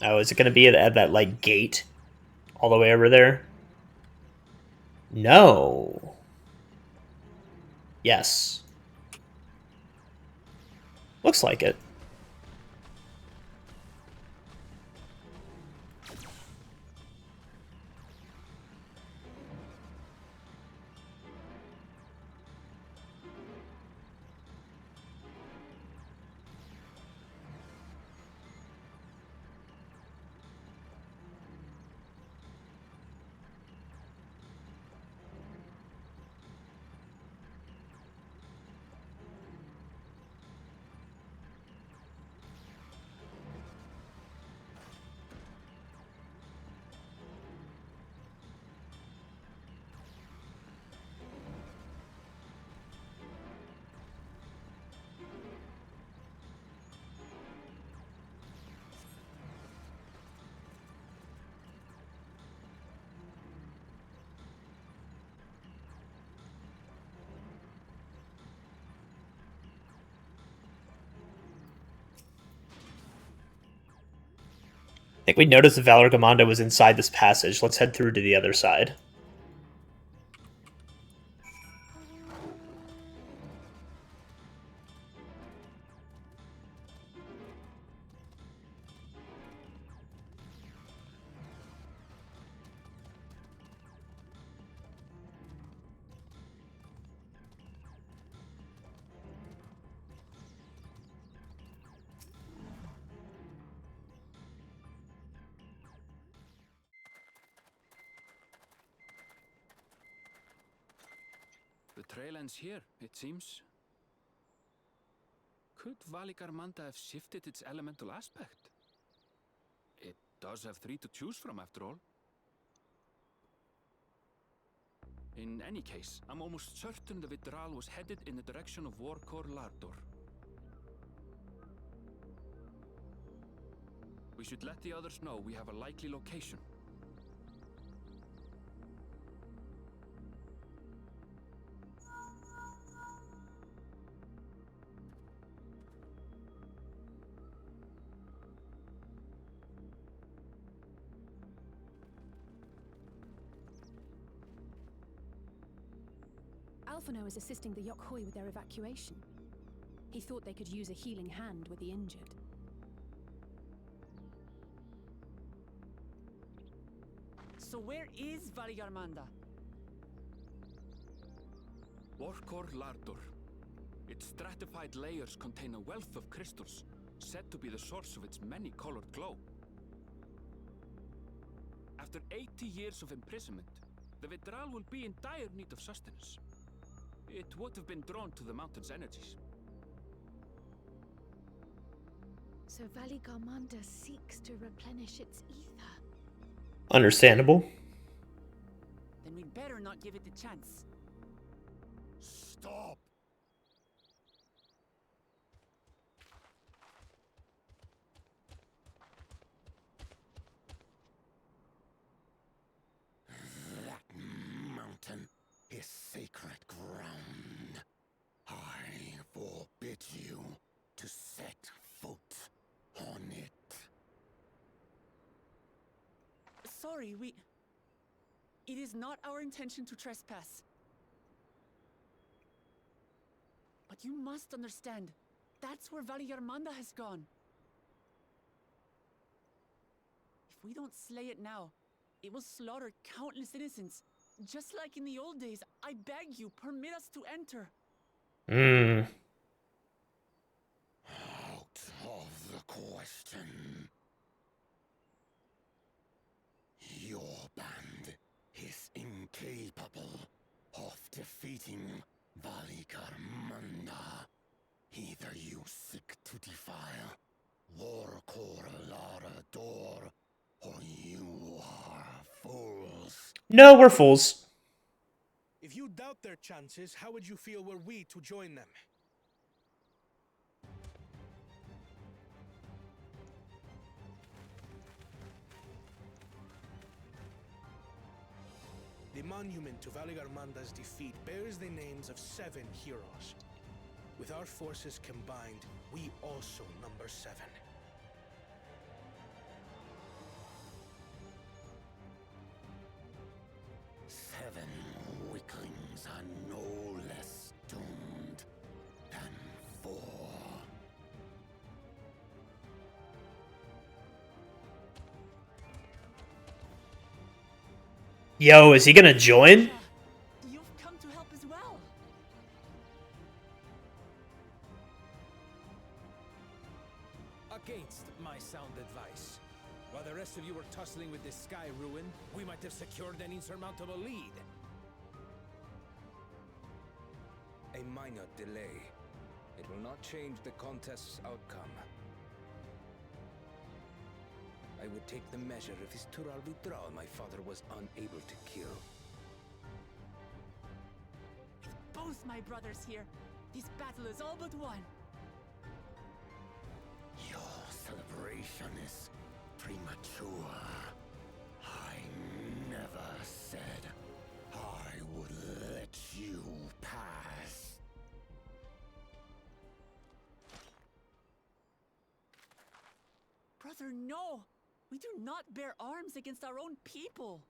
Oh, is it going to be at that, like, gate? All the way over there? No. Yes. Looks like it. I think we noticed that Valorgamanda was inside this passage. Let's head through to the other side. The trail ends here, it seems. Could Valigarmanda have shifted its elemental aspect? It does have 3 to choose from, after all. In any case, I'm almost certain the Vidral was headed in the direction of Warkor Lardor. We should let the others know we have a likely location. Alphino is assisting the Yokhoi with their evacuation. He thought they could use a healing hand with the injured. So where is Valigarmanda? Orkor Lardor. Its stratified layers contain a wealth of crystals, said to be the source of its many-colored glow. After 80 years of imprisonment, the Vitral will be in dire need of sustenance. It would have been drawn to the mountain's energies. So Valigarmanda seeks to replenish its ether. Understandable. Then we'd better not give it the chance. Stop! That mountain is sacred ground. I forbid you to set foot on it. Sorry, it is not our intention to trespass. But you must understand, that's where Valigarmanda has gone. If we don't slay it now, it will slaughter countless innocents. Just like in the old days, I beg you, permit us to enter. Out of the question. Your band is incapable of defeating Valigarmanda. Either you seek to defile Lorkor Larador, or you are fools. No, we're fools. If you doubt their chances, how would you feel were we to join them? The monument to Valigarmanda's defeat bears the names of 7 heroes. With our forces combined, we also number 7. Seven weaklings are no less doomed than 4. Yo, is he gonna join? You've come to help as well. Against my sound advice. While the rest of you were tussling with this sky ruin, we might have secured an insurmountable lead. A minor delay. It will not change the contest's outcome. I would take the measure of his Tural Vitral my father was unable to kill. With both my brothers here, this battle is all but won. Your celebration is premature. I never said I would let you pass. Brother, no! We do not bear arms against our own people.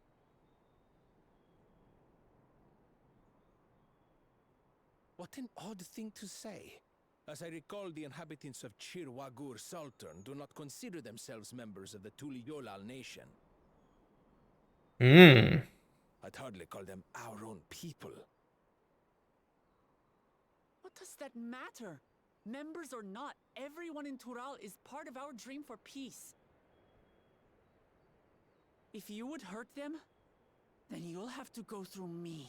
What an odd thing to say. As I recall, the inhabitants of Chir Wagur Sultan do not consider themselves members of the Tuliyolal nation. I'd hardly call them our own people. What does that matter? Members or not, everyone in Tural is part of our dream for peace. If you would hurt them, then you'll have to go through me.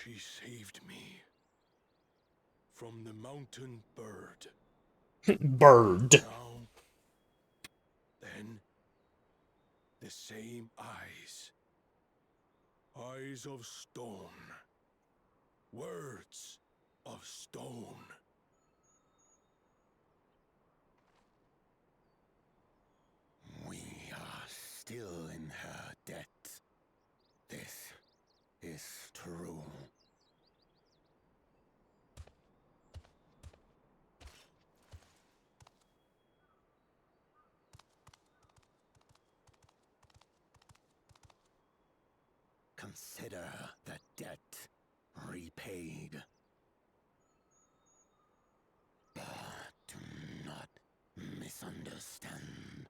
She saved me from the mountain bird. Bird. Now, then, the same eyes. Eyes of stone. Words of stone. We are still in her debt. This is true. Consider the debt repaid. But do not misunderstand.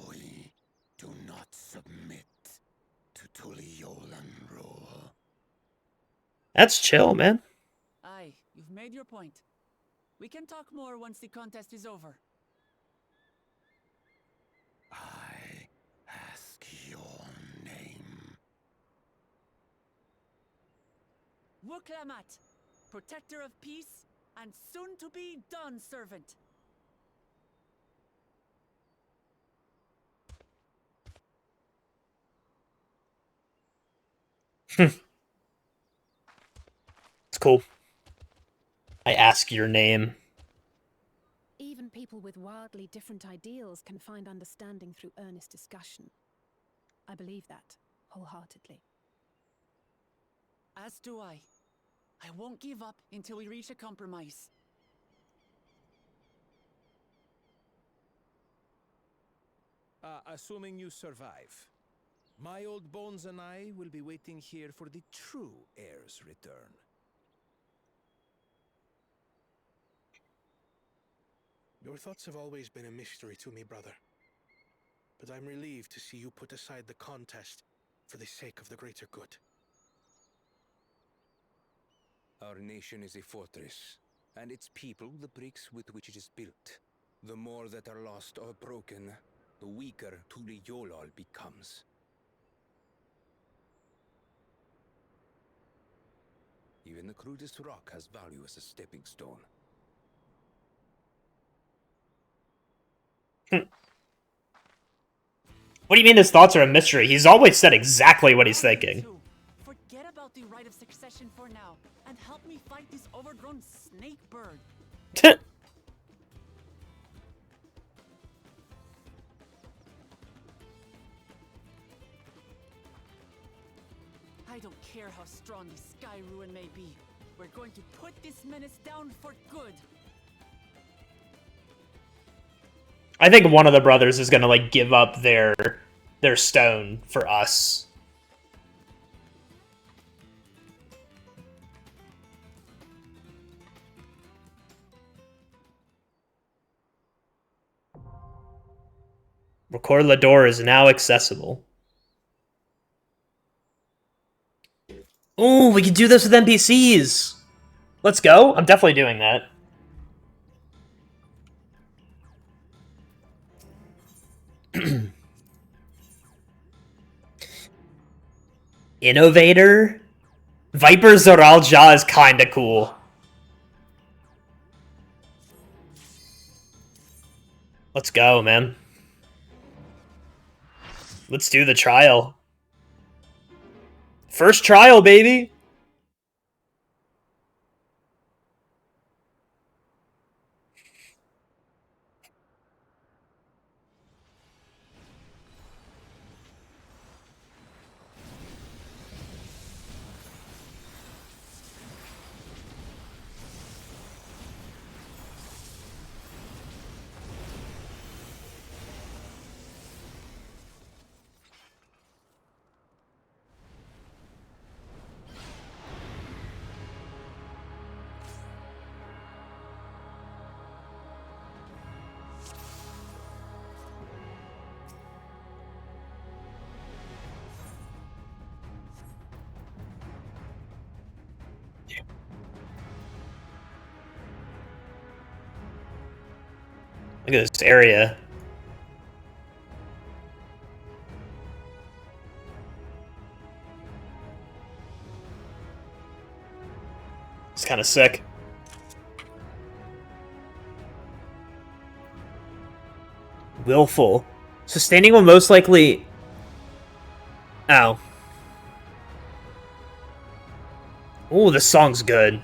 We do not submit to Tuliolan rule. That's chill, man. Aye, you've made your point. We can talk more once the contest is over. I ask your name. Wuklamat, protector of peace and soon-to-be Dawn servant. It's cool. I ask your name. Even people with wildly different ideals can find understanding through earnest discussion. I believe that wholeheartedly. As do I. I won't give up until we reach a compromise. Assuming you survive, my old bones and I will be waiting here for the true heir's return. Your thoughts have always been a mystery to me, brother. But I'm relieved to see you put aside the contest for the sake of the greater good. Our nation is a fortress, and its people the bricks with which it is built. The more that are lost or broken, the weaker Tuliyolol becomes. Even the crudest rock has value as a stepping stone. What do you mean his thoughts are a mystery? He's always said exactly what he's thinking. Forget about the right of succession for now, and help me fight this overgrown snake bird. I don't care how strong the Sky Ruin may be. We're going to put this menace down for good. I think one of the brothers is gonna like give up their stone for us. Record Lador is now accessible. Ooh, we can do this with NPCs! Let's go! I'm definitely doing that. Innovator? Viper Zoralja is kinda cool. Let's go, man. Let's do the trial. First trial, baby! Look at this area. It's kind of sick. Willful. Sustaining will most likely... Ow. Ooh, this song's good.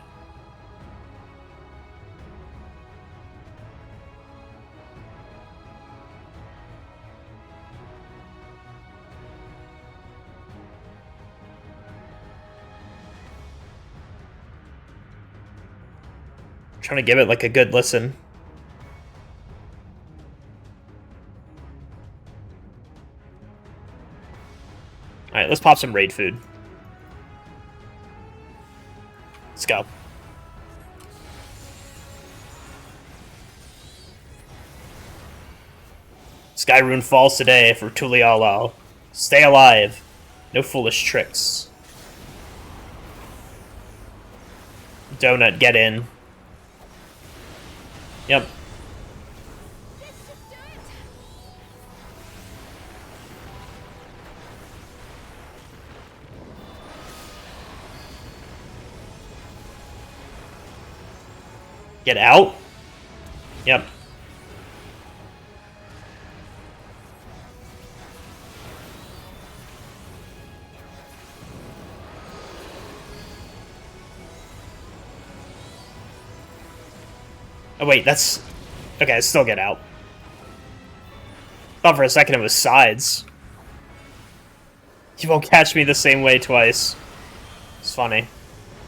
Trying to give it like a good listen. Alright, let's pop some raid food. Let's go. Skyrune falls today for Tuliala. Stay alive. No foolish tricks. Donut, get in. Yep. Get out? Yep. Oh wait, that's... Okay, still get out. Thought for a second it was sides. You won't catch me the same way twice. It's funny.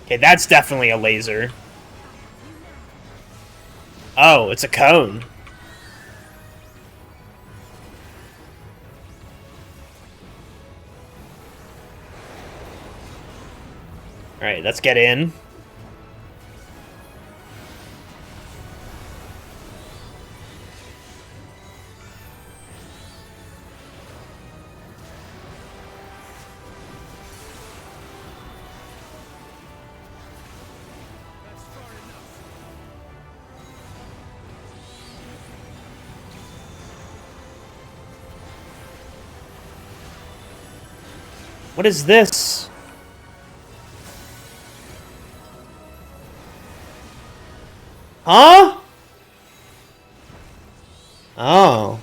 Okay, that's definitely a laser. Oh, it's a cone. Alright, let's get in. What is this? Huh? Oh.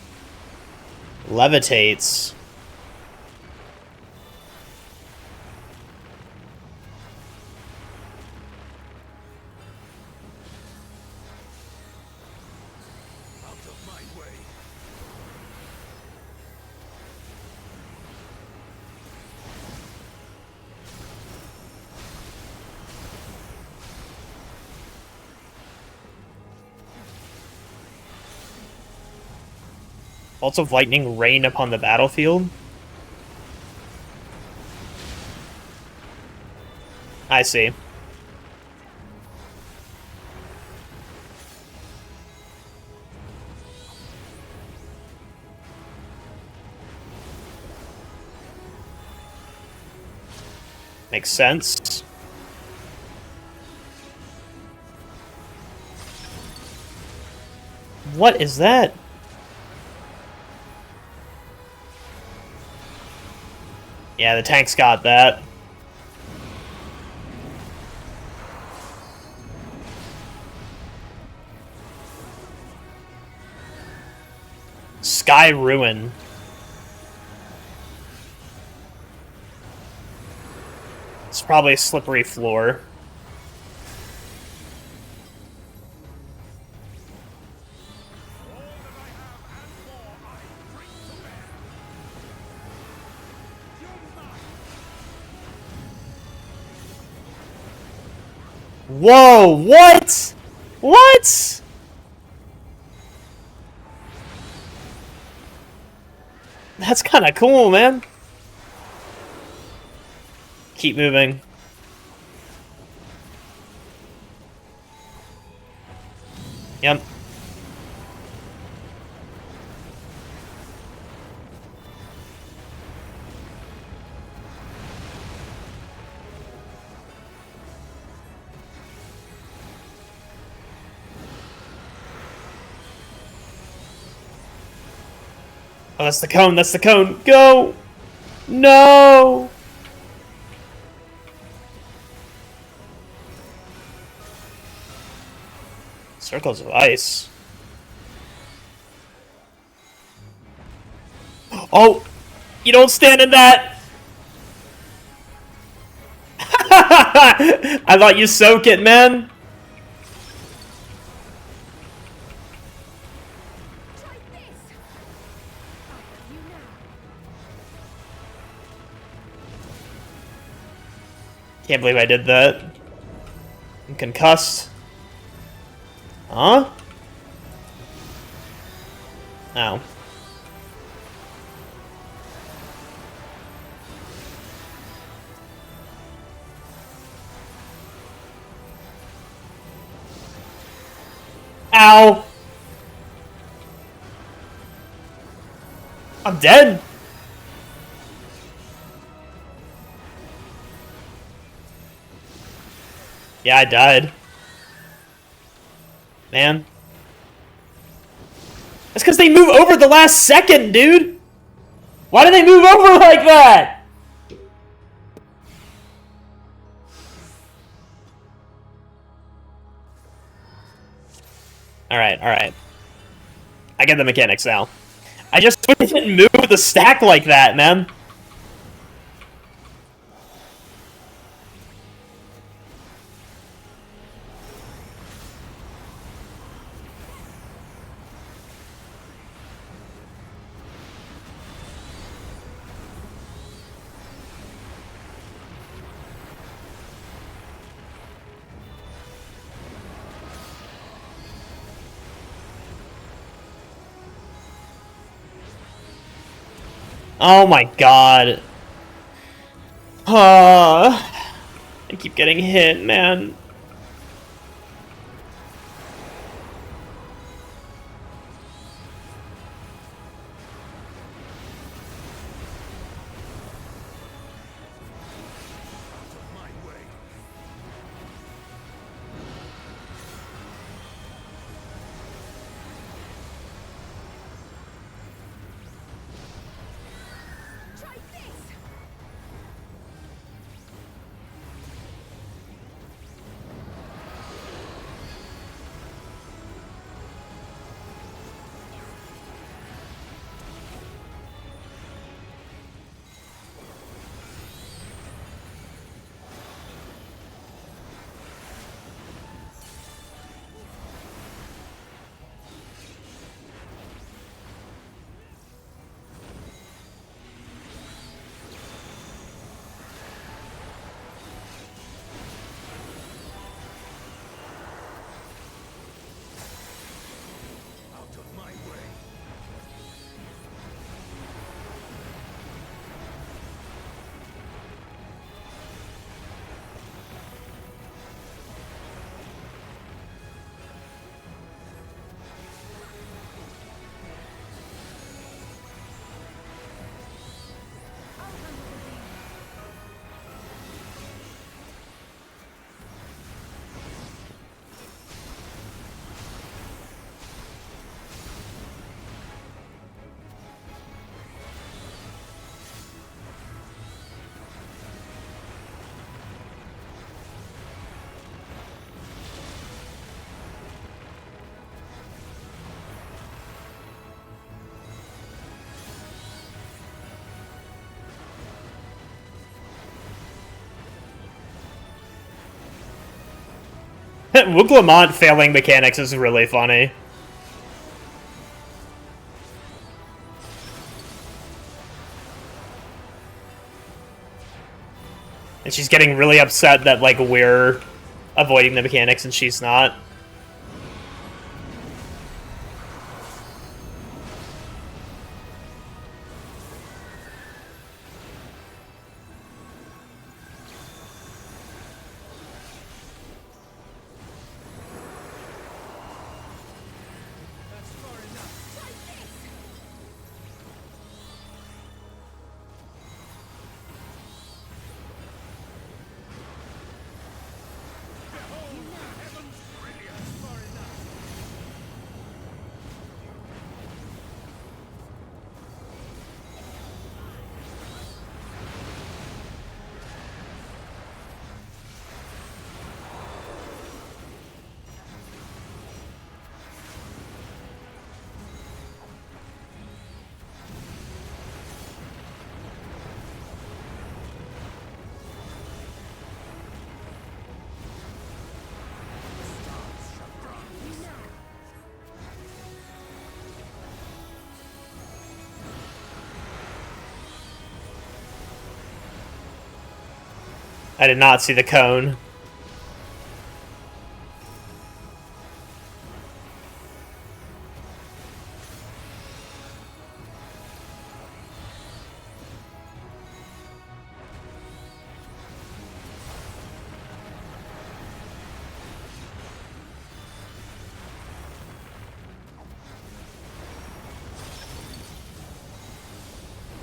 Levitates. Out of my way. Bolts of lightning rain upon the battlefield? I see. Makes sense. What is that? Yeah, the tank's got that. Sky Ruin. It's probably a slippery floor. Whoa, what? What? That's kind of cool, man. Keep moving. Yep. Oh, that's the cone, that's the cone. Go! No! Circles of ice. Oh! You don't stand in that! I thought you soak it, man. Can't believe I did that. I'm concussed. Huh? Ow. Ow! I'm dead! Yeah, I died. Man. That's because they move over the last second, dude! Why do they move over like that? Alright, alright. I get the mechanics now. I just didn't move the stack like that, man. Oh my god. I keep getting hit, man. Wook failing mechanics is really funny. And she's getting really upset that, like, we're avoiding the mechanics and she's not. I did not see the cone.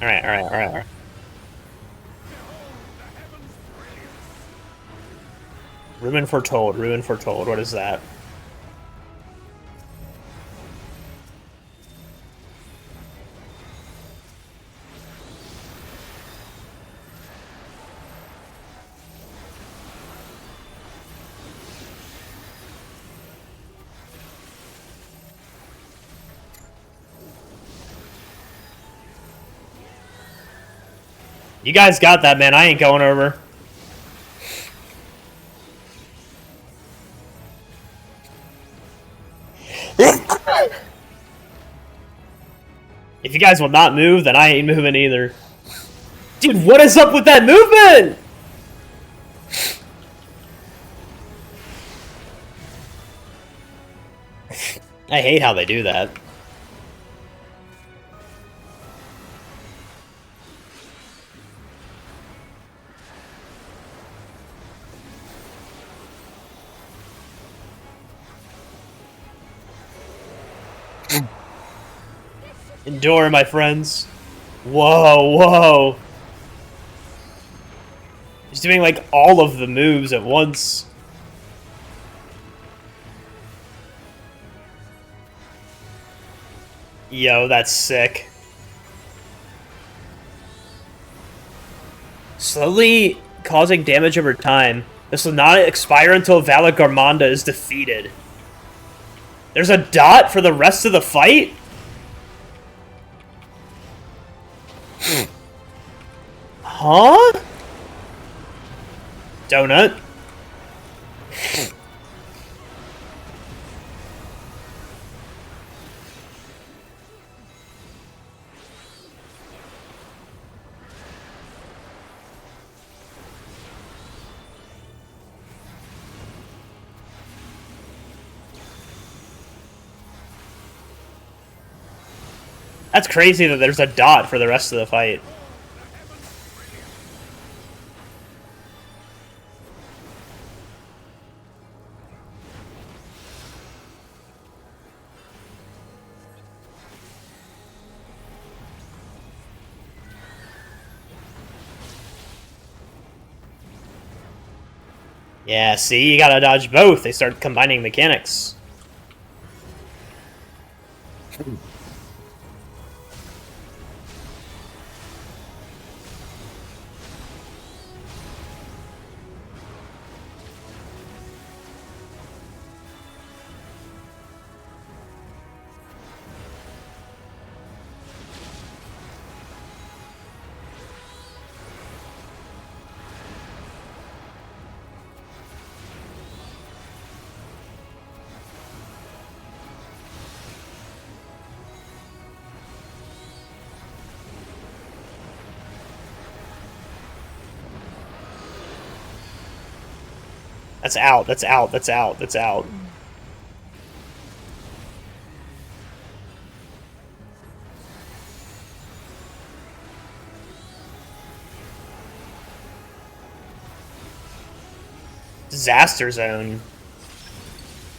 Alright, alright, alright, alright. Ruin foretold, ruin foretold. What is that? You guys got that, man. I ain't going over. If you guys will not move, then I ain't moving either. Dude, what is up with that movement? I hate how they do that. Endure, my friends. Whoa, whoa. He's doing like all of the moves at once. Yo, that's sick. Slowly causing damage over time. This will not expire until Vala Garmanda is defeated. There's a dot for the rest of the fight? Huh? Donut? That's crazy that there's a dot for the rest of the fight. Yeah, see? You gotta dodge both. They start combining mechanics. That's out, that's out, that's out, that's out. Disaster Zone.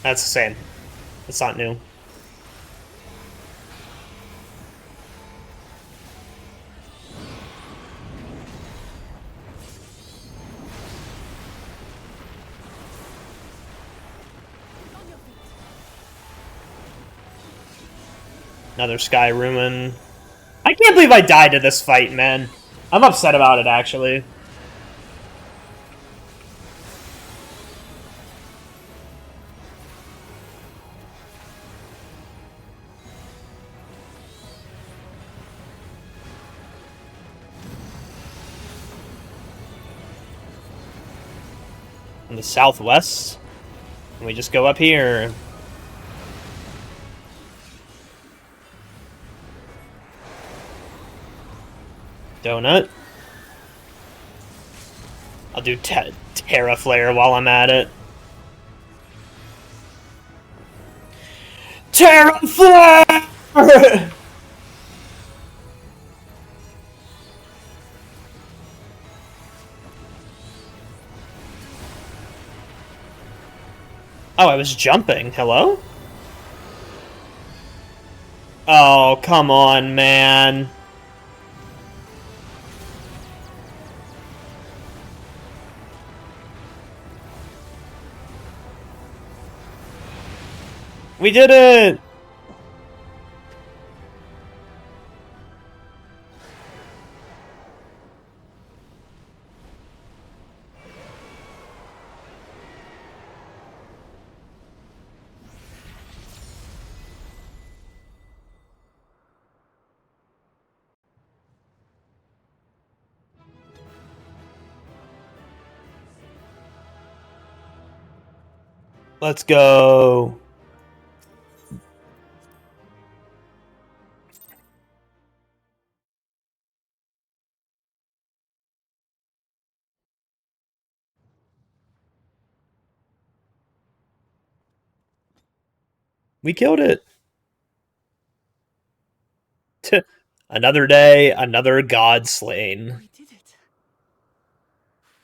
That's the same. It's not new. Another Sky Ruin. I can't believe I died to this fight, man. I'm upset about it, actually. In the southwest? Can we just go up here? Donut. I'll do Terra Flare while I'm at it. Terra Flare! Oh, I was jumping. Hello? Oh, come on, man. We did it! Let's go. We killed it. Another day, another god slain. We did it.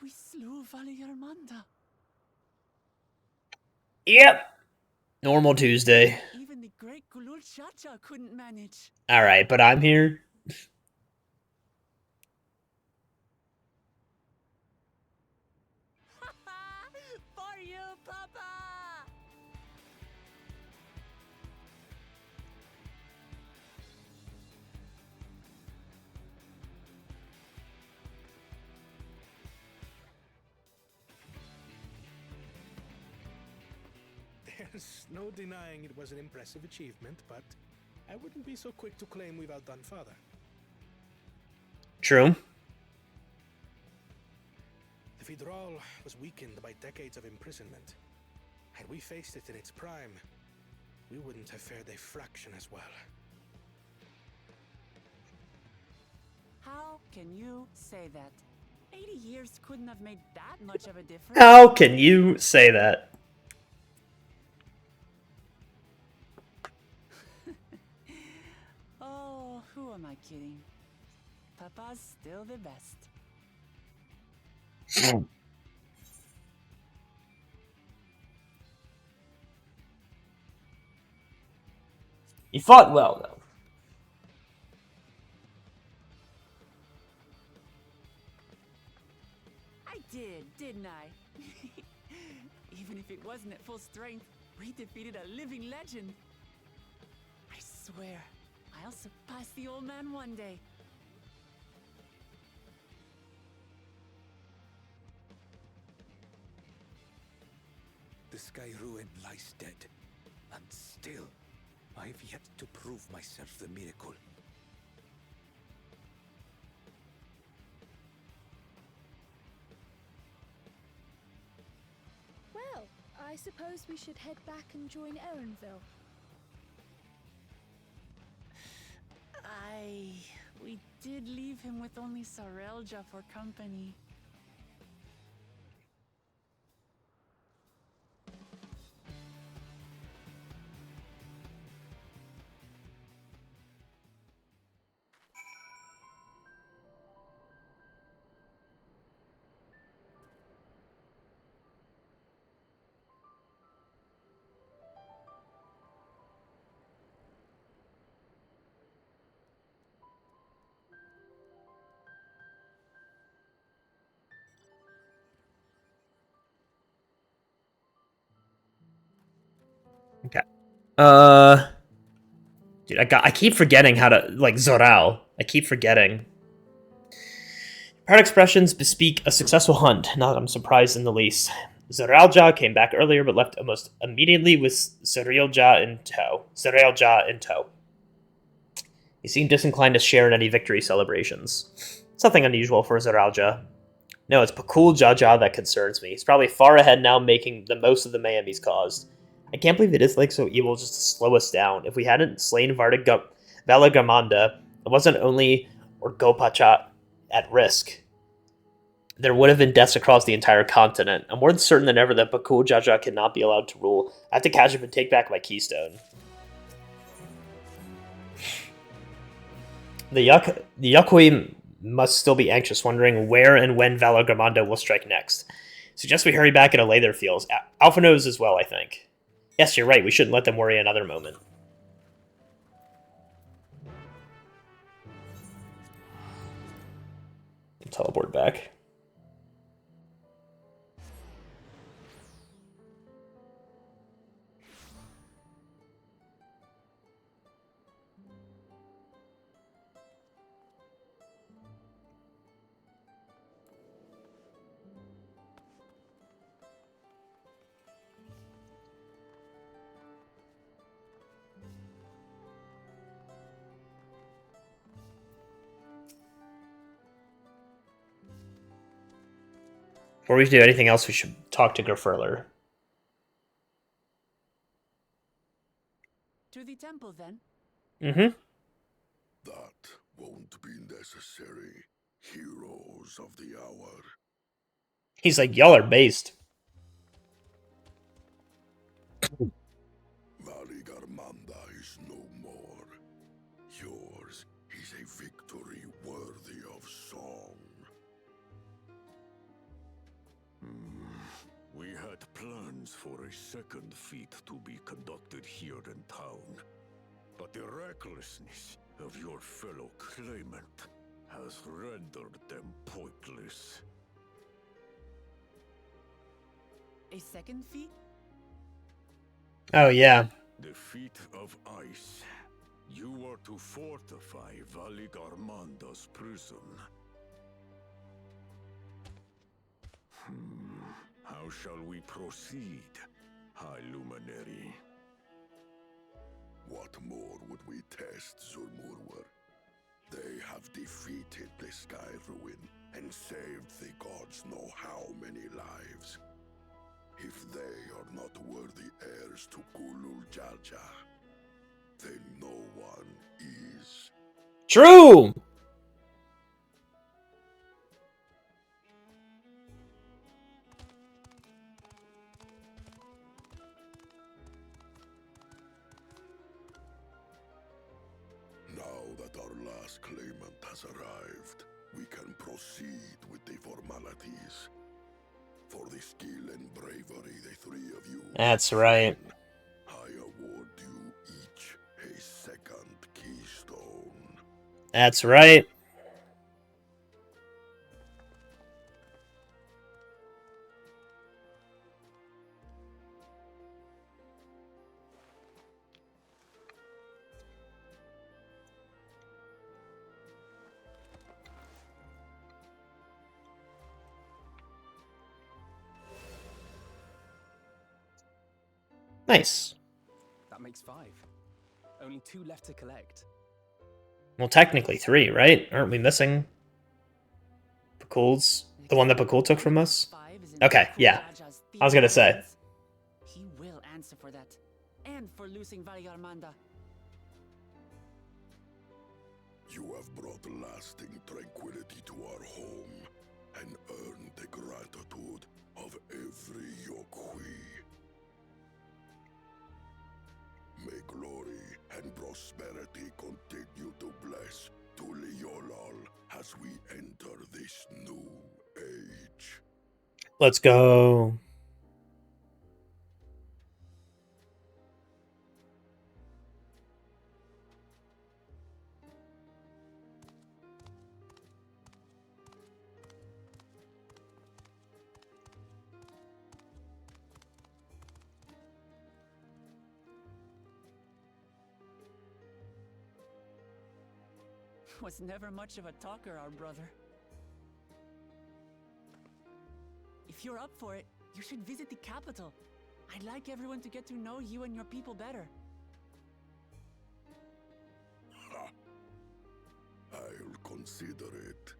We slew Valiarmanda. Yep. Normal Tuesday. Even the great Gulul Chacha couldn't manage. Alright, but I'm here. For you, Papa! There's no denying it was an impressive achievement, but I wouldn't be so quick to claim we've outdone Father. True. The Fidral was weakened by decades of imprisonment. Had we faced it in its prime, we wouldn't have fared a fraction as well. How can you say that? 80 years couldn't have made that much of a difference. How can you say that? Oh, who am I kidding? Papa's still the best. You fought well, though. I did, didn't I? Even if it wasn't at full strength, we defeated a living legend. I swear, I'll surpass the old man one day. The Sky Ruin lies dead, and still, I've yet to prove myself the miracle. Well, I suppose we should head back and join Erenville. We did leave him with only Sarelja for company. Okay. Dude, I keep forgetting how to, like, Zoral. I keep forgetting. Proud expressions bespeak a successful hunt. Not that I'm surprised in the least. Zoralja came back earlier, but left almost immediately with Zarielja in tow. He seemed disinclined to share in any victory celebrations. Something unusual for Zoralja. No, it's Pakul Jaja that concerns me. He's probably far ahead now, making the most of the mayhem he's caused. I can't believe it is like so evil just to slow us down. If we hadn't slain Valagamanda, it wasn't only Orgopacha at risk. There would have been deaths across the entire continent. I'm more certain than ever that Bakul Jaja cannot be allowed to rule. I have to catch up and take back my keystone. The Yakui must still be anxious, wondering where and when Valagamanda will strike next. Suggest we hurry back and allay their fears. Alpha knows as well, I think. Yes, you're right. We shouldn't let them worry another moment. Teleport back. Before we do anything else, we should talk to Gerfurler. To the temple, then. Mm-hmm. That won't be necessary, heroes of the hour. He's like, y'all are based. Valigarmanda is no more. Yours is a victory worthy of song. We had plans for a second feat to be conducted here in town. But the recklessness of your fellow claimant has rendered them pointless. A second feat? Oh, yeah. The feat of ice. You are to fortify Valigarmanda's prison. How shall we proceed, High Luminary? What more would we test, Zurmurwer? They have defeated the Sky Ruin and saved the gods know how many lives. If they are not worthy heirs to Kulul Jaja, then no one is. True! Now that our last claimant has arrived, we can proceed with the formalities. For the skill and bravery the three of you That's right. I award you each a second keystone. That's right. Nice. That makes 5. Only 2 left to collect. Well, technically 3, right? Aren't we missing Pakul's? The one that Pakul took from us? Okay, yeah. I was gonna say. He will answer for that. And for losing Valigarmanda. You have brought lasting tranquility to our home and earned the gratitude of every Yokui. May glory and prosperity continue to bless Tuliolol as we enter this new age. Let's go. Was never much of a talker, our brother. If you're up for it, you should visit the capital. I'd like everyone to get to know you and your people better. I'll consider it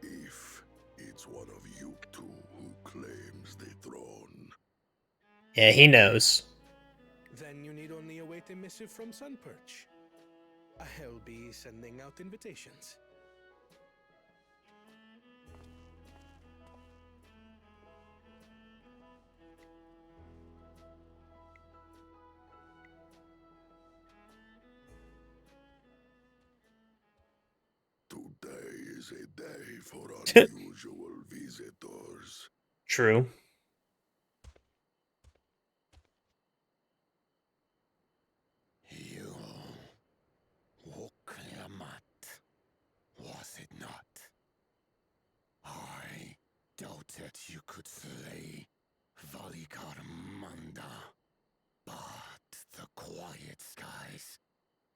if it's one of you two who claims the throne. Yeah, he knows. Then you need only await a missive from Sunperch. I'll be sending out invitations. Today is a day for unusual visitors. True. Was it not? I doubted you could slay Valigarmanda, but the quiet skies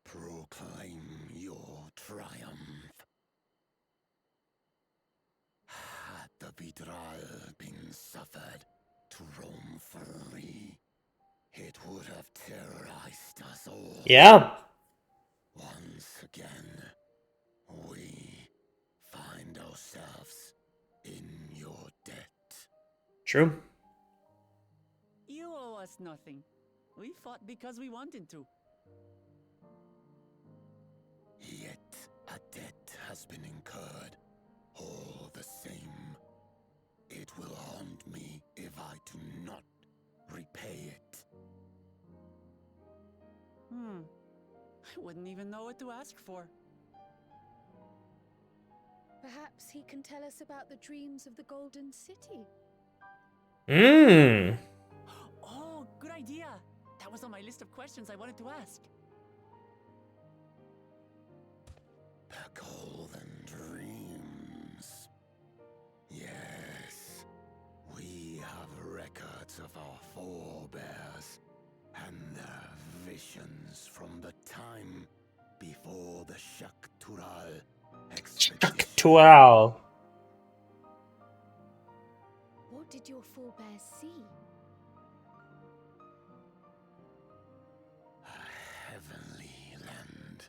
proclaim your triumph. Had the Vidral been suffered to roam free, it would have terrorized us all. Yeah. Once again, we find ourselves in your debt. True. You owe us nothing. We fought because we wanted to. Yet a debt has been incurred. All the same, it will haunt me if I do not repay it. I wouldn't even know what to ask for. Perhaps he can tell us about the dreams of the Golden City. Oh, good idea. That was on my list of questions I wanted to ask. The Golden Dreams. Yes, we have records of our forebears and their visions from the time before the Shaktural expedition. Shaktural. What did your forebears see? A heavenly land,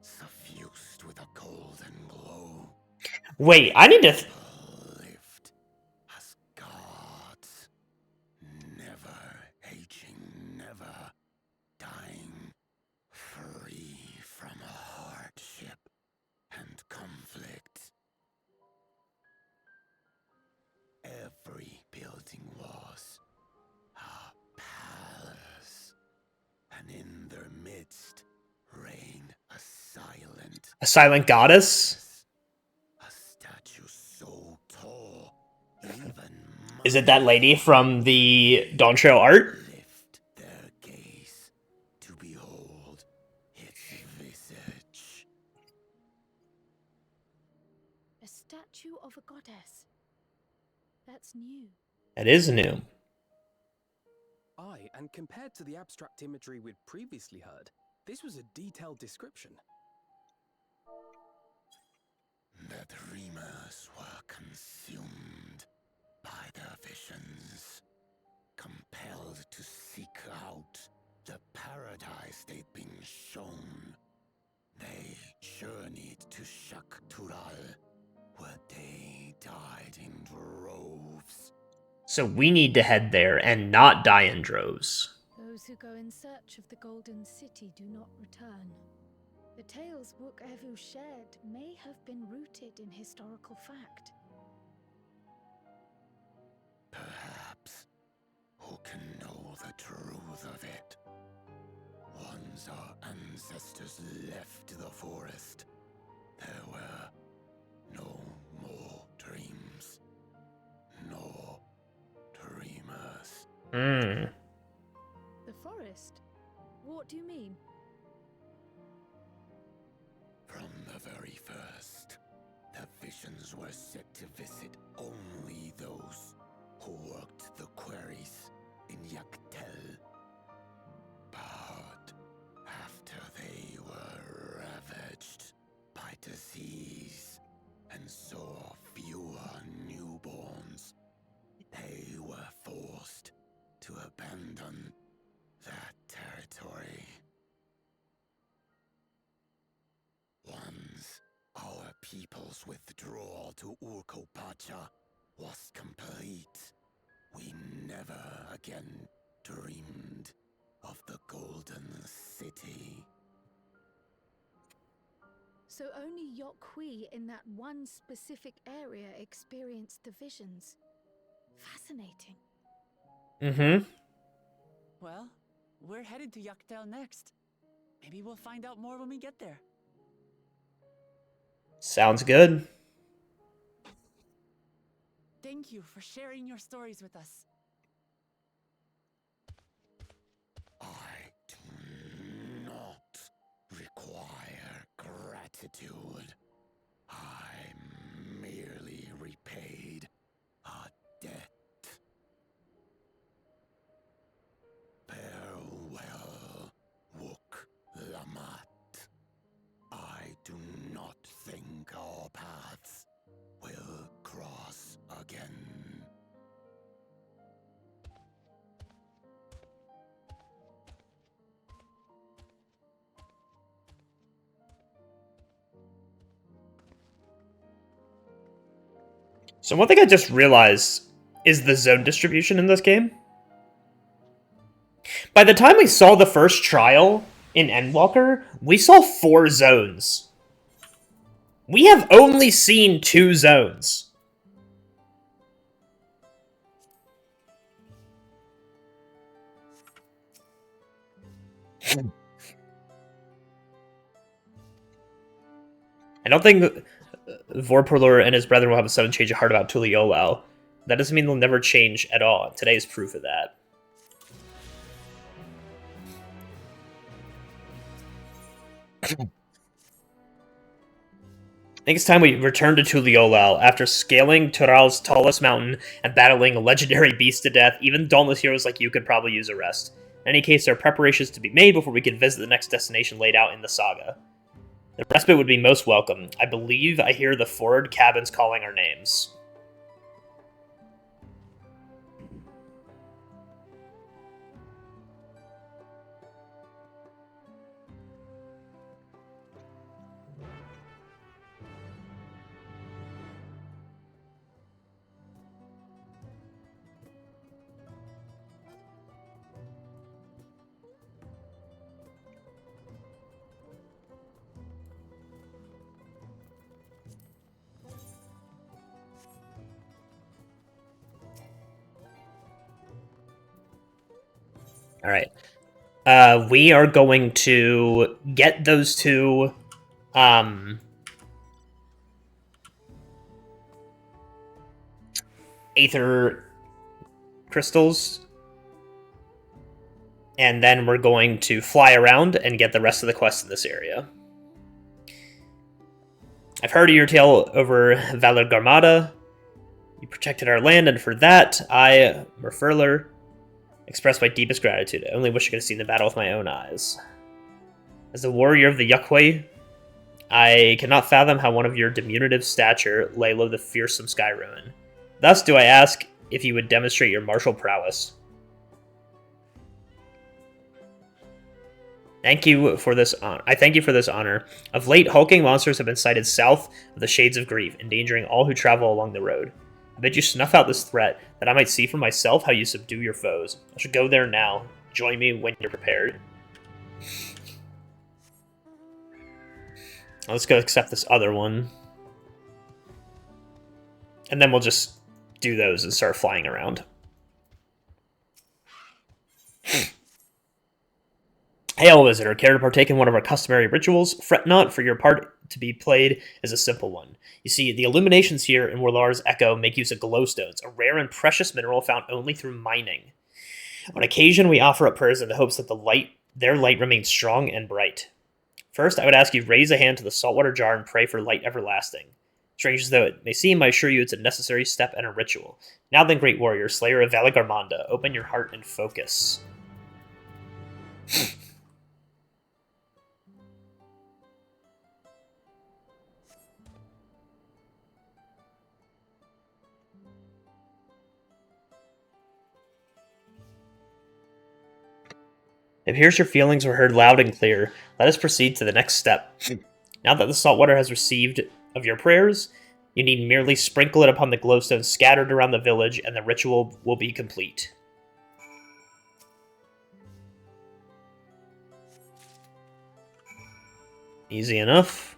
suffused with a golden glow. Wait, I need to... Lived as gods, never aging, never dying, free from hardship and conflict. Every building was a palace, and in their midst reigned a silent goddess? A statue so tall, even Is it that lady from the Dawntrail art? lift their gaze to behold its visage. A statue of a goddess. That's new. It is new. Aye, and compared to the abstract imagery we'd previously heard, this was a detailed description. The dreamers were consumed by their visions, compelled to seek out the paradise they'd been shown. They journeyed to Shaktural, where they died in droves. So we need to head there and not die in droves. Those who go in search of the Golden City do not return. The tales Wook Evu shared may have been rooted in historical fact. Perhaps. Who can know the truth of it? Once our ancestors left the forest, there were no more dreams. No dreamers. The forest? What do you mean? From the very first, the visions were set to visit only those who worked the quarries in Yaktel. But after they were ravaged by disease and saw fewer newborns, they were forced to abandon that territory. Once our people's withdrawal to Urkopacha was complete, we never again dreamed of the Golden City. So only Yokhui in that one specific area experienced the visions. Fascinating. Well, we're headed to Yaktel next. Maybe we'll find out more when we get there. Sounds good. Thank you for sharing your stories with us. I do not require gratitude. I merely repaid a debt. Farewell, Wook Lamat. I do not think our paths will cross again. So one thing I just realized, is the zone distribution in this game. By the time we saw the first trial in Endwalker, we saw 4 zones. We have only seen 2 zones. I don't think Vorpurlor and his brethren will have a sudden change of heart about Tuliolao. That doesn't mean they'll never change at all. Today is proof of that. I think it's time we return to Tuliolao. After scaling Tural's tallest mountain and battling a legendary beast to death, even dauntless heroes like you could probably use a rest. In any case, there are preparations to be made before we can visit the next destination laid out in the saga. The respite would be most welcome. I believe I hear the forward cabins calling our names. Alright. We are going to get those 2 Aether crystals, and then we're going to fly around and get the rest of the quests in this area. I've heard of your tale over Valor Garmada. You protected our land, and for that, I, Merfurler, express my deepest gratitude. I only wish I could have seen the battle with my own eyes. As a warrior of the Yukway, I cannot fathom how one of your diminutive stature lay low the fearsome sky ruin. Thus do I ask if you would demonstrate your martial prowess. Thank you for this honor. I thank you for this honor. Of late, hulking monsters have been sighted south of the Shades of Grief, endangering all who travel along the road. I bid you snuff out this threat, that I might see for myself how you subdue your foes. I should go there now. Join me when you're prepared. Let's go accept this other one. And then we'll just do those and start flying around. Hail, visitor. Care to partake in one of our customary rituals? Fret not, for your part to be played is a simple one. You see, the illuminations here in Warlar's Echo make use of glowstones, a rare and precious mineral found only through mining. On occasion, we offer up prayers in the hopes that their light remains strong and bright. First, I would ask you raise a hand to the saltwater jar and pray for light everlasting. Strange as though it may seem, I assure you it's a necessary step and a ritual. Now then, great warrior, slayer of Valagarmanda, open your heart and focus. It appears your feelings were heard loud and clear. Let us proceed to the next step. Now that the saltwater has received of your prayers, you need merely sprinkle it upon the glowstones scattered around the village, and the ritual will be complete. Easy enough.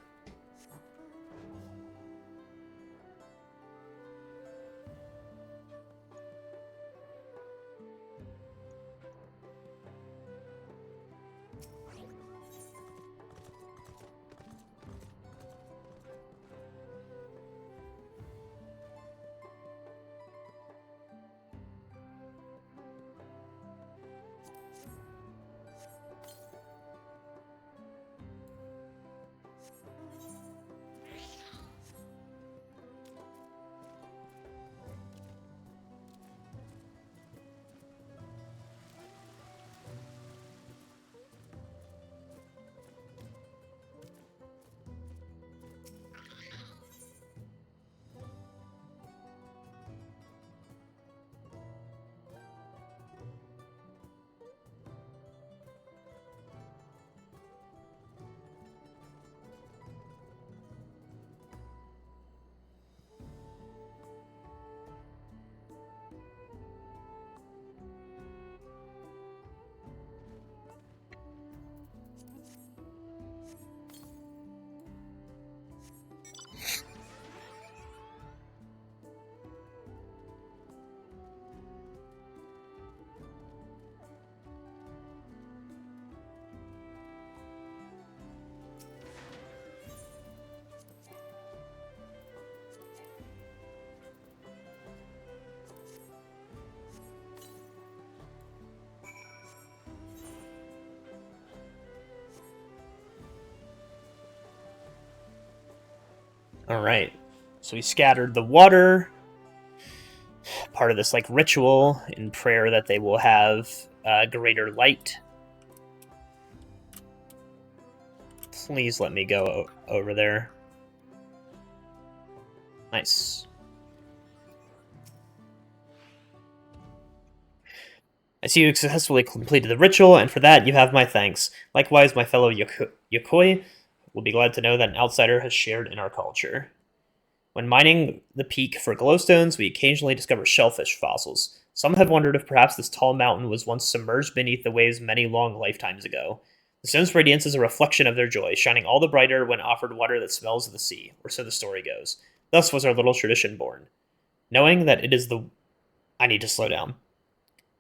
Alright. So we scattered the water. Part of this, like, ritual in prayer that they will have greater light. Please let me go over there. Nice. I see you successfully completed the ritual, and for that you have my thanks. Likewise, my fellow Yokoi will be glad to know that an outsider has shared in our culture. When mining the peak for glowstones, we occasionally discover shellfish fossils. Some have wondered if perhaps this tall mountain was once submerged beneath the waves many long lifetimes ago. The stone's radiance is a reflection of their joy, shining all the brighter when offered water that smells of the sea, or so the story goes. Thus was our little tradition born. Knowing that it is the... I need to slow down.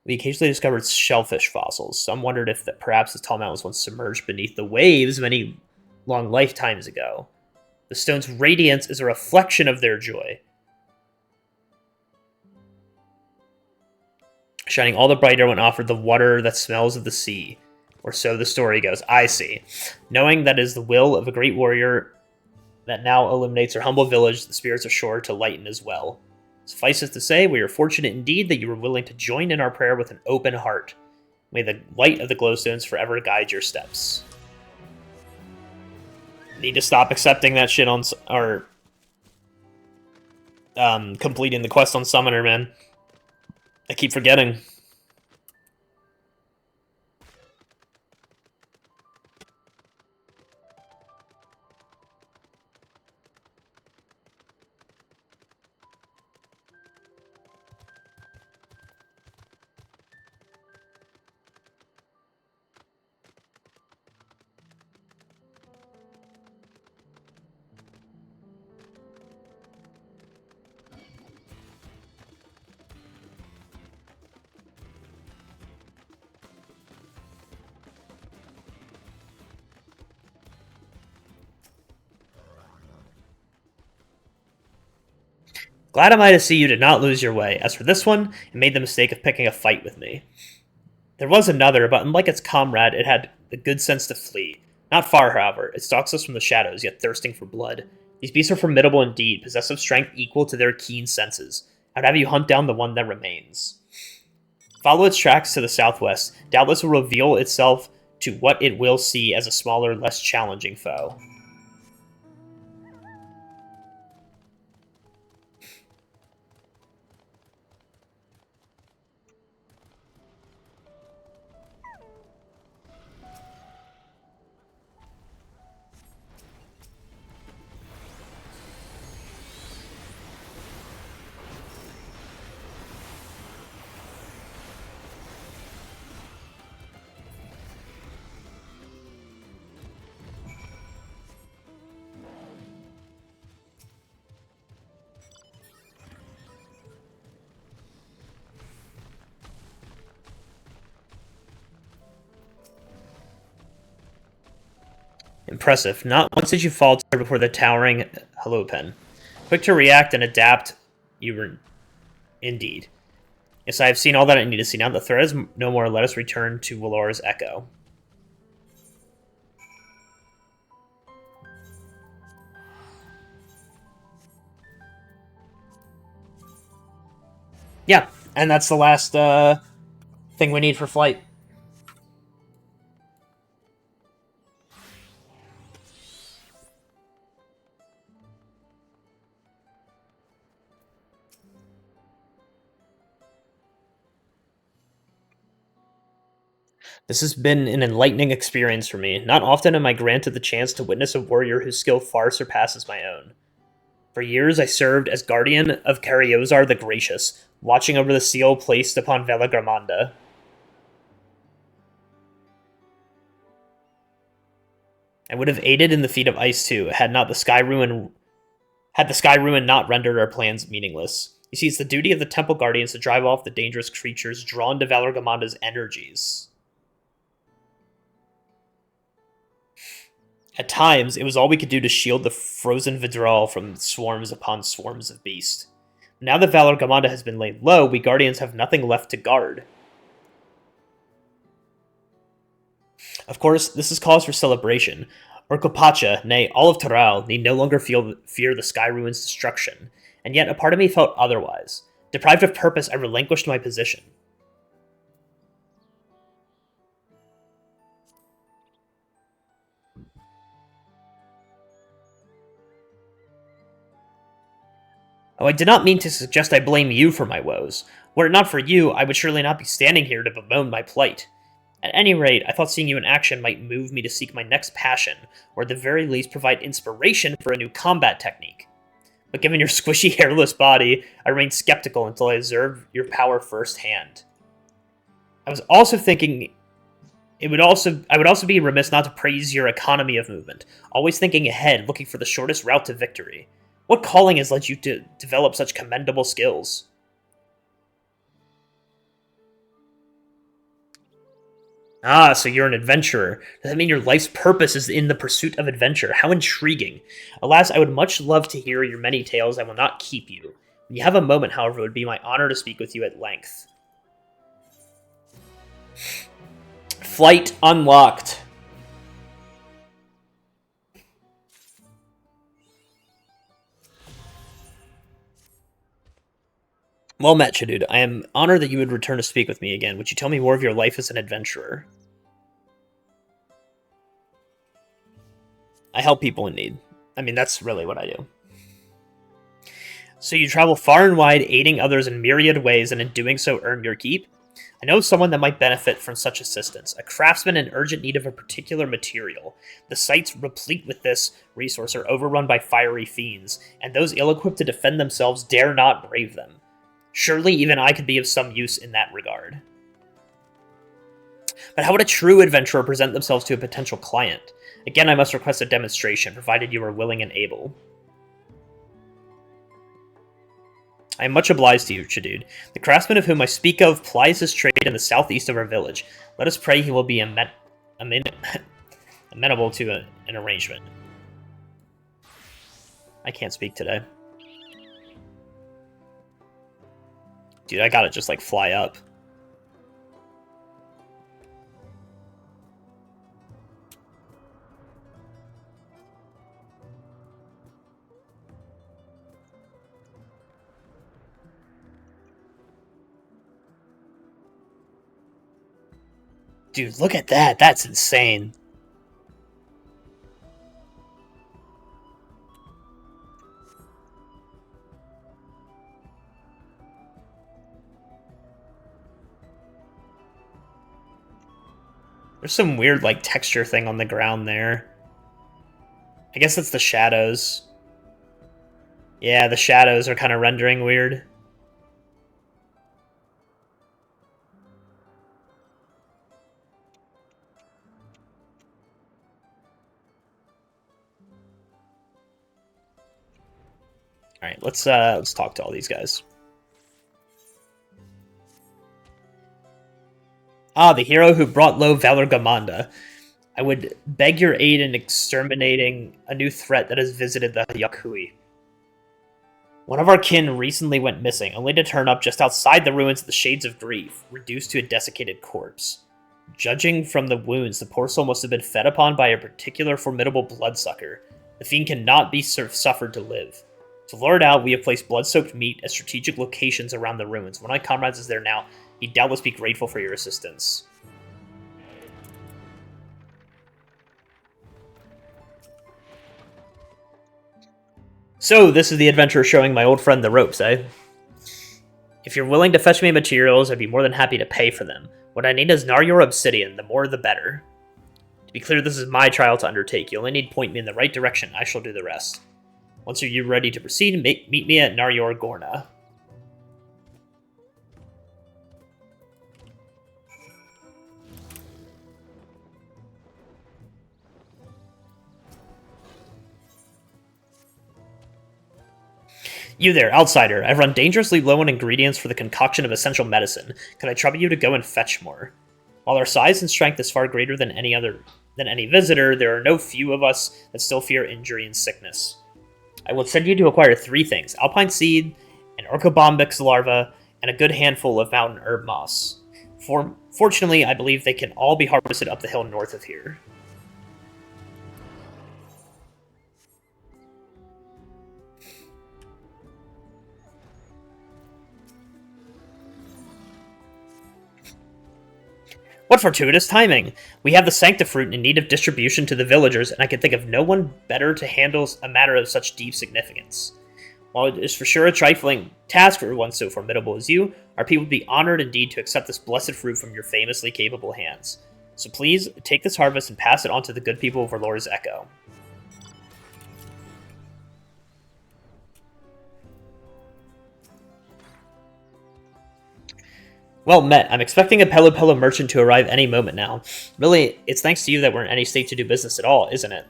We occasionally discovered shellfish fossils. Some wondered if perhaps this tall mountain was once submerged beneath the waves many long lifetimes ago. The stone's radiance is a reflection of their joy, shining all the brighter when offered the water that smells of the sea. Or so the story goes. I see. Knowing that it is the will of a great warrior that now illuminates our humble village, the spirits are sure to lighten as well. Suffice it to say, we are fortunate indeed that you were willing to join in our prayer with an open heart. May the light of the glowstones forever guide your steps. Need to stop accepting that shit on... or... completing the quest on Summoner, man. I keep forgetting. Glad am I to see you did not lose your way. As for this one, it made the mistake of picking a fight with me. There was another, but unlike its comrade, it had the good sense to flee. Not far, however. It stalks us from the shadows, yet thirsting for blood. These beasts are formidable indeed, possess of strength equal to their keen senses. I'd have you hunt down the one that remains. Follow its tracks to the southwest. Doubtless will reveal itself to what it will see as a smaller, less challenging foe. Impressive. Not once did you falter before the towering Halopen. Quick to react and adapt, you were indeed. Yes, I have seen all that I need to see. Now the threat is no more. Let us return to Walora's Echo. Yeah, and that's the last thing we need for flight. This has been an enlightening experience for me. Not often am I granted the chance to witness a warrior whose skill far surpasses my own. For years I served as guardian of Cariozar the Gracious, watching over the seal placed upon Vela Gramanda. I would have aided in the feat of Ice too, had the Sky Ruin not rendered our plans meaningless. You see, it's the duty of the Temple Guardians to drive off the dangerous creatures drawn to Valorgamanda's energies. At times, it was all we could do to shield the frozen Vidral from swarms upon swarms of beasts. Now that Valorgamanda has been laid low, we Guardians have nothing left to guard. Of course, this is cause for celebration. Orcopacha, nay, all of Toral, need no longer fear the Sky Ruin's destruction, and yet a part of me felt otherwise. Deprived of purpose, I relinquished my position. Oh, I did not mean to suggest I blame you for my woes. Were it not for you, I would surely not be standing here to bemoan my plight. At any rate, I thought seeing you in action might move me to seek my next passion, or at the very least provide inspiration for a new combat technique. But given your squishy, hairless body, I remained skeptical until I observed your power firsthand. I was also thinking I would also be remiss not to praise your economy of movement, always thinking ahead, looking for the shortest route to victory. What calling has led you to develop such commendable skills? Ah, so you're an adventurer. Does that mean your life's purpose is in the pursuit of adventure? How intriguing. Alas, I would much love to hear your many tales. I will not keep you. When you have a moment, however, it would be my honor to speak with you at length. Flight unlocked. Well met, Shadood. I am honored that you would return to speak with me again. Would you tell me more of your life as an adventurer? I help people in need. I mean, that's really what I do. So you travel far and wide, aiding others in myriad ways, and in doing so earn your keep? I know someone that might benefit from such assistance, a craftsman in urgent need of a particular material. The sites replete with this resource are overrun by fiery fiends, and those ill-equipped to defend themselves dare not brave them. Surely even I could be of some use in that regard. But how would a true adventurer present themselves to a potential client? Again, I must request a demonstration, provided you are willing and able. I am much obliged to you, Shadood. The craftsman of whom I speak of plies his trade in the southeast of our village. Let us pray he will be amenable to an arrangement. I can't speak today. Dude, I gotta just, like, fly up. Dude, look at that. That's insane. There's some weird, like, texture thing on the ground there. I guess it's the shadows. Yeah, the shadows are kind of rendering weird. Alright, let's talk to all these guys. Ah, the hero who brought low Valor Gamanda. I would beg your aid in exterminating a new threat that has visited the Yakui. One of our kin recently went missing, only to turn up just outside the ruins of the Shades of Grief, reduced to a desiccated corpse. Judging from the wounds, the poor soul must have been fed upon by a particular formidable bloodsucker. The fiend cannot be suffered to live. To lure it out, we have placed blood-soaked meat at strategic locations around the ruins. One of my comrades is there now. He'd doubtless be grateful for your assistance. So, this is the adventurer showing my old friend the ropes, eh? If you're willing to fetch me materials, I'd be more than happy to pay for them. What I need is Naryor Obsidian, the more the better. To be clear, this is my trial to undertake. You only need to point me in the right direction. I shall do the rest. Once you're ready to proceed, meet me at Naryor Gorna. You there, outsider. I've run dangerously low on ingredients for the concoction of essential medicine. Could I trouble you to go and fetch more? While our size and strength is far greater than any visitor, there are no few of us that still fear injury and sickness. I will send you to acquire 3 things: Alpine Seed, an Orcobombix larva, and a good handful of mountain herb moss. Fortunately, I believe they can all be harvested up the hill north of here. What fortuitous timing! We have the Sanctifruit in need of distribution to the villagers, and I can think of no one better to handle a matter of such deep significance. While it is for sure a trifling task for one so formidable as you, our people would be honored indeed to accept this blessed fruit from your famously capable hands. So please, take this harvest and pass it on to the good people of Orlore's Echo. Well met. I'm expecting a Pelo Pelo merchant to arrive any moment now. Really, it's thanks to you that we're in any state to do business at all, isn't it?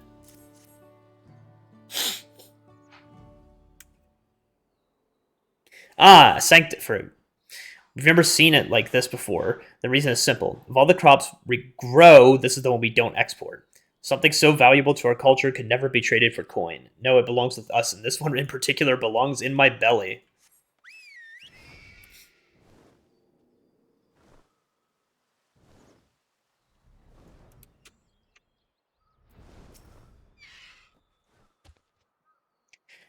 Ah, a Sanctifruit. We've never seen it like this before. The reason is simple. Of all the crops we grow, this is the one we don't export. Something so valuable to our culture could never be traded for coin. No, it belongs with us, and this one in particular belongs in my belly.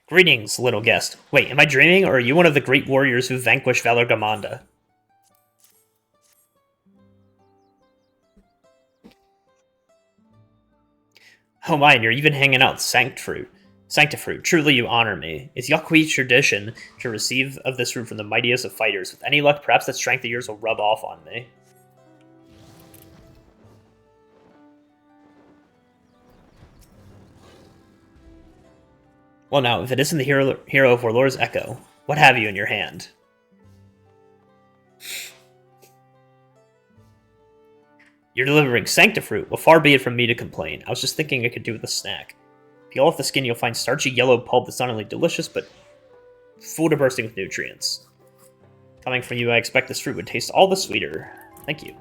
Greetings, little guest. Wait, am I dreaming, or are you one of the great warriors who vanquished Valorgamanda? Oh my, you're even hanging out with Sanctifruit, truly you honor me. It's Yakui's tradition to receive of this fruit from the mightiest of fighters. With any luck, perhaps that strength of yours will rub off on me. Well now, if it isn't the hero of Orlore's Echo, what have you in your hand? You're delivering Sanctifruit. Well, far be it from me to complain. I was just thinking I could do with a snack. Peel off the skin, you'll find starchy yellow pulp that's not only delicious, but full to bursting with nutrients. Coming from you, I expect this fruit would taste all the sweeter. Thank you.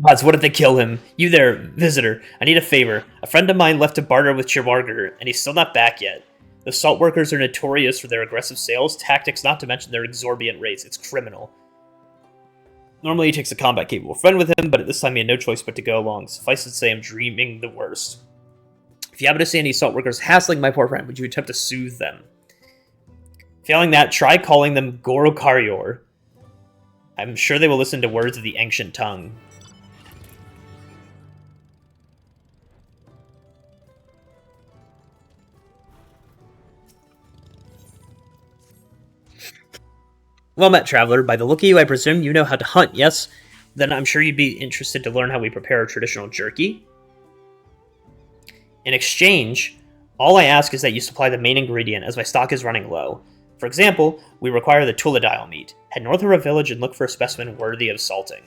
Gods, what if they kill him? You there, visitor. I need a favor. A friend of mine left to barter with Chiwarger, and he's still not back yet. The salt workers are notorious for their aggressive sales tactics, not to mention their exorbitant rates. It's criminal. Normally he takes a combat-capable friend with him, but at this time he had no choice but to go along. Suffice it to say, I'm dreaming the worst. If you happen to see any salt workers hassling my poor friend, would you attempt to soothe them? Failing that, try calling them Gorokarior. I'm sure they will listen to words of the ancient tongue. Well met, traveler. By the look of you, I presume you know how to hunt, yes? Then I'm sure you'd be interested to learn how we prepare a traditional jerky. In exchange, all I ask is that you supply the main ingredient, as my stock is running low. For example, we require the Tuladile meat. Head north of our village and look for a specimen worthy of salting.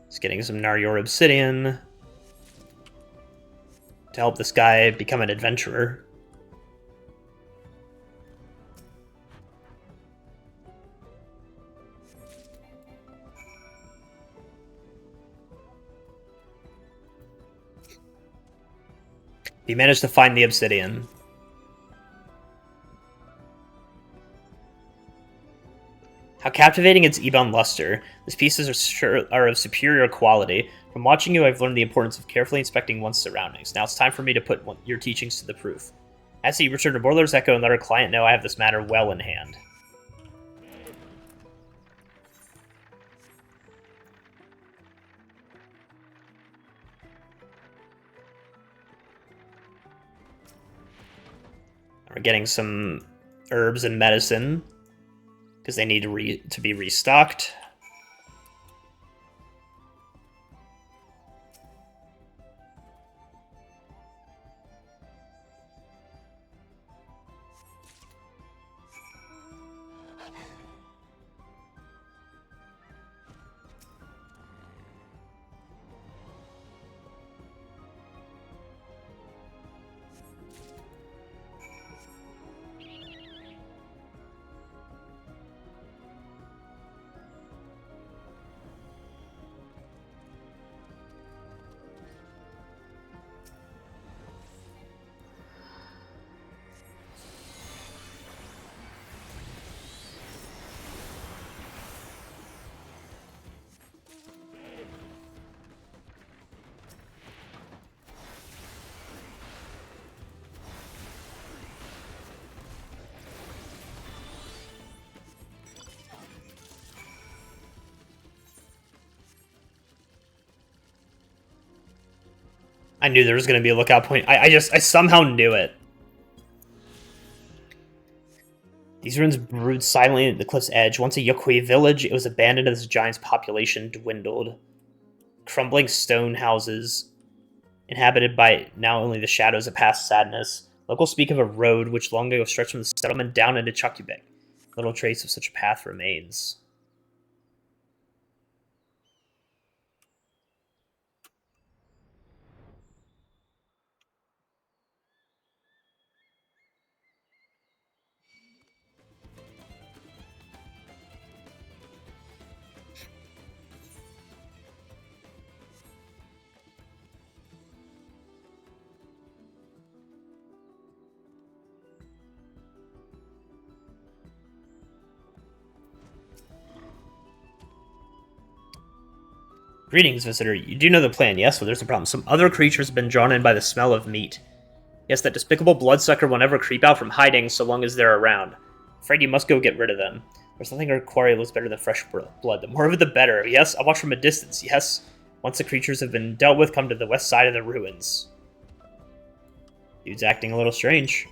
Just getting some Narior obsidian to help this guy become an adventurer. He managed to find the obsidian. How captivating its ebon luster. These pieces are of superior quality. From watching you, I've learned the importance of carefully inspecting one's surroundings. Now it's time for me to put your teachings to the proof. As you return to Orlore's Echo and let our client know I have this matter well in hand. We're getting some herbs and medicine because they need to be restocked. I knew there was going to be a lookout point. I somehow knew it. These ruins brood silently at the cliff's edge. Once a Yokoi village, it was abandoned as the giant's population dwindled. Crumbling stone houses, inhabited by now only the shadows of past sadness. Locals speak of a road which long ago stretched from the settlement down into Chakubek. Little trace of such a path remains. Greetings, visitor. You do know the plan, yes? Well, there's a problem. Some other creatures have been drawn in by the smell of meat. Yes, that despicable bloodsucker will never creep out from hiding so long as they're around. Afraid you must go get rid of them. There's nothing our quarry looks better than fresh blood. The more of it, the better. Yes, I'll watch from a distance. Yes. Once the creatures have been dealt with, come to the west side of the ruins. Dude's acting a little strange.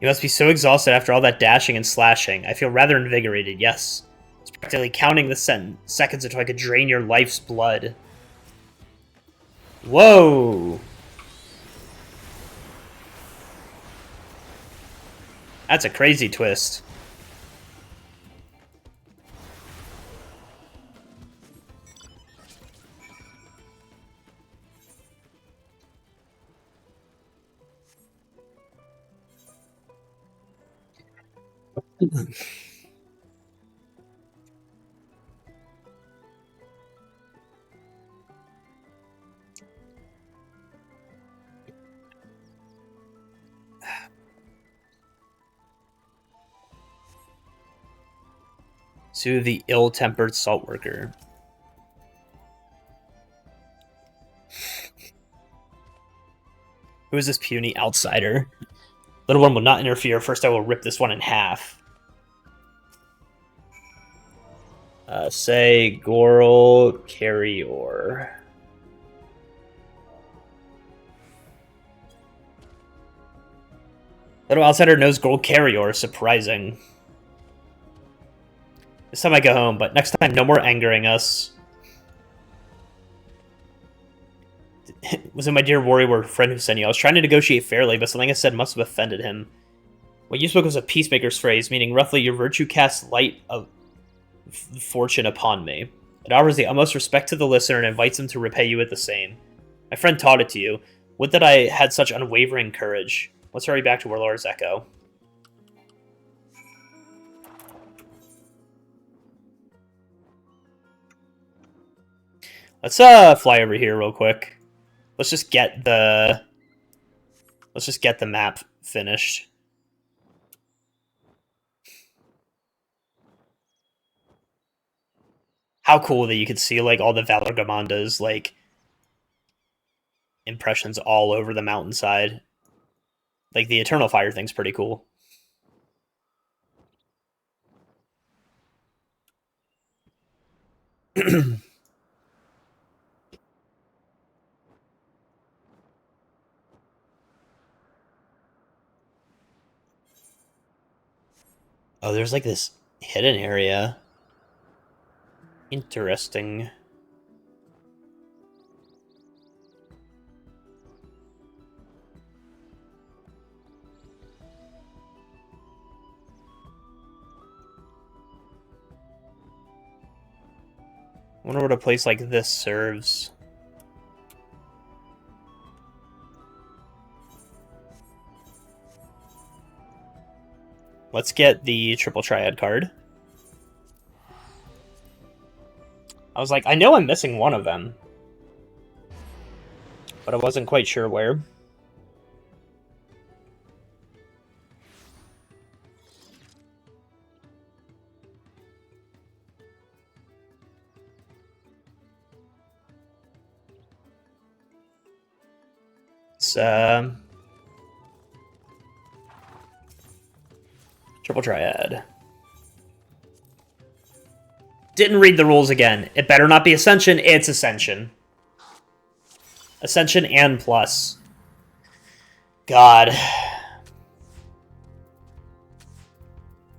You must be so exhausted after all that dashing and slashing. I feel rather invigorated, yes. It's practically counting the seconds until I could drain your life's blood. Whoa! That's a crazy twist. To the ill-tempered salt worker. Who is this puny outsider? Little one will not interfere. First I will rip this one in half. Say Goral Carrior. Little outsider knows Gold Carrior. Surprising. This time I go home, but next time no more angering us. Was it my dear warrior friend who sent you? I was trying to negotiate fairly, but something I said must have offended him. What you spoke was a peacemaker's phrase, meaning roughly your virtue casts light of fortune upon me. It offers the utmost respect to the listener and invites him to repay you with the same. My friend taught it to you. Would that I had such unwavering courage. Let's hurry back to Warlord's Echo. Let's fly over here real quick. Let's just get the map finished. How cool that you could see like all the Valorgamanda's like impressions all over the mountainside. Like the Eternal Fire thing's pretty cool. Oh, there's like this hidden area. Interesting. I wonder what a place like this serves. Let's get the triple triad card. I was like, I know I'm missing one of them, but I wasn't quite sure where. It's, triple triad. Didn't read the rules again. It better not be Ascension. It's Ascension. Ascension and Plus. God.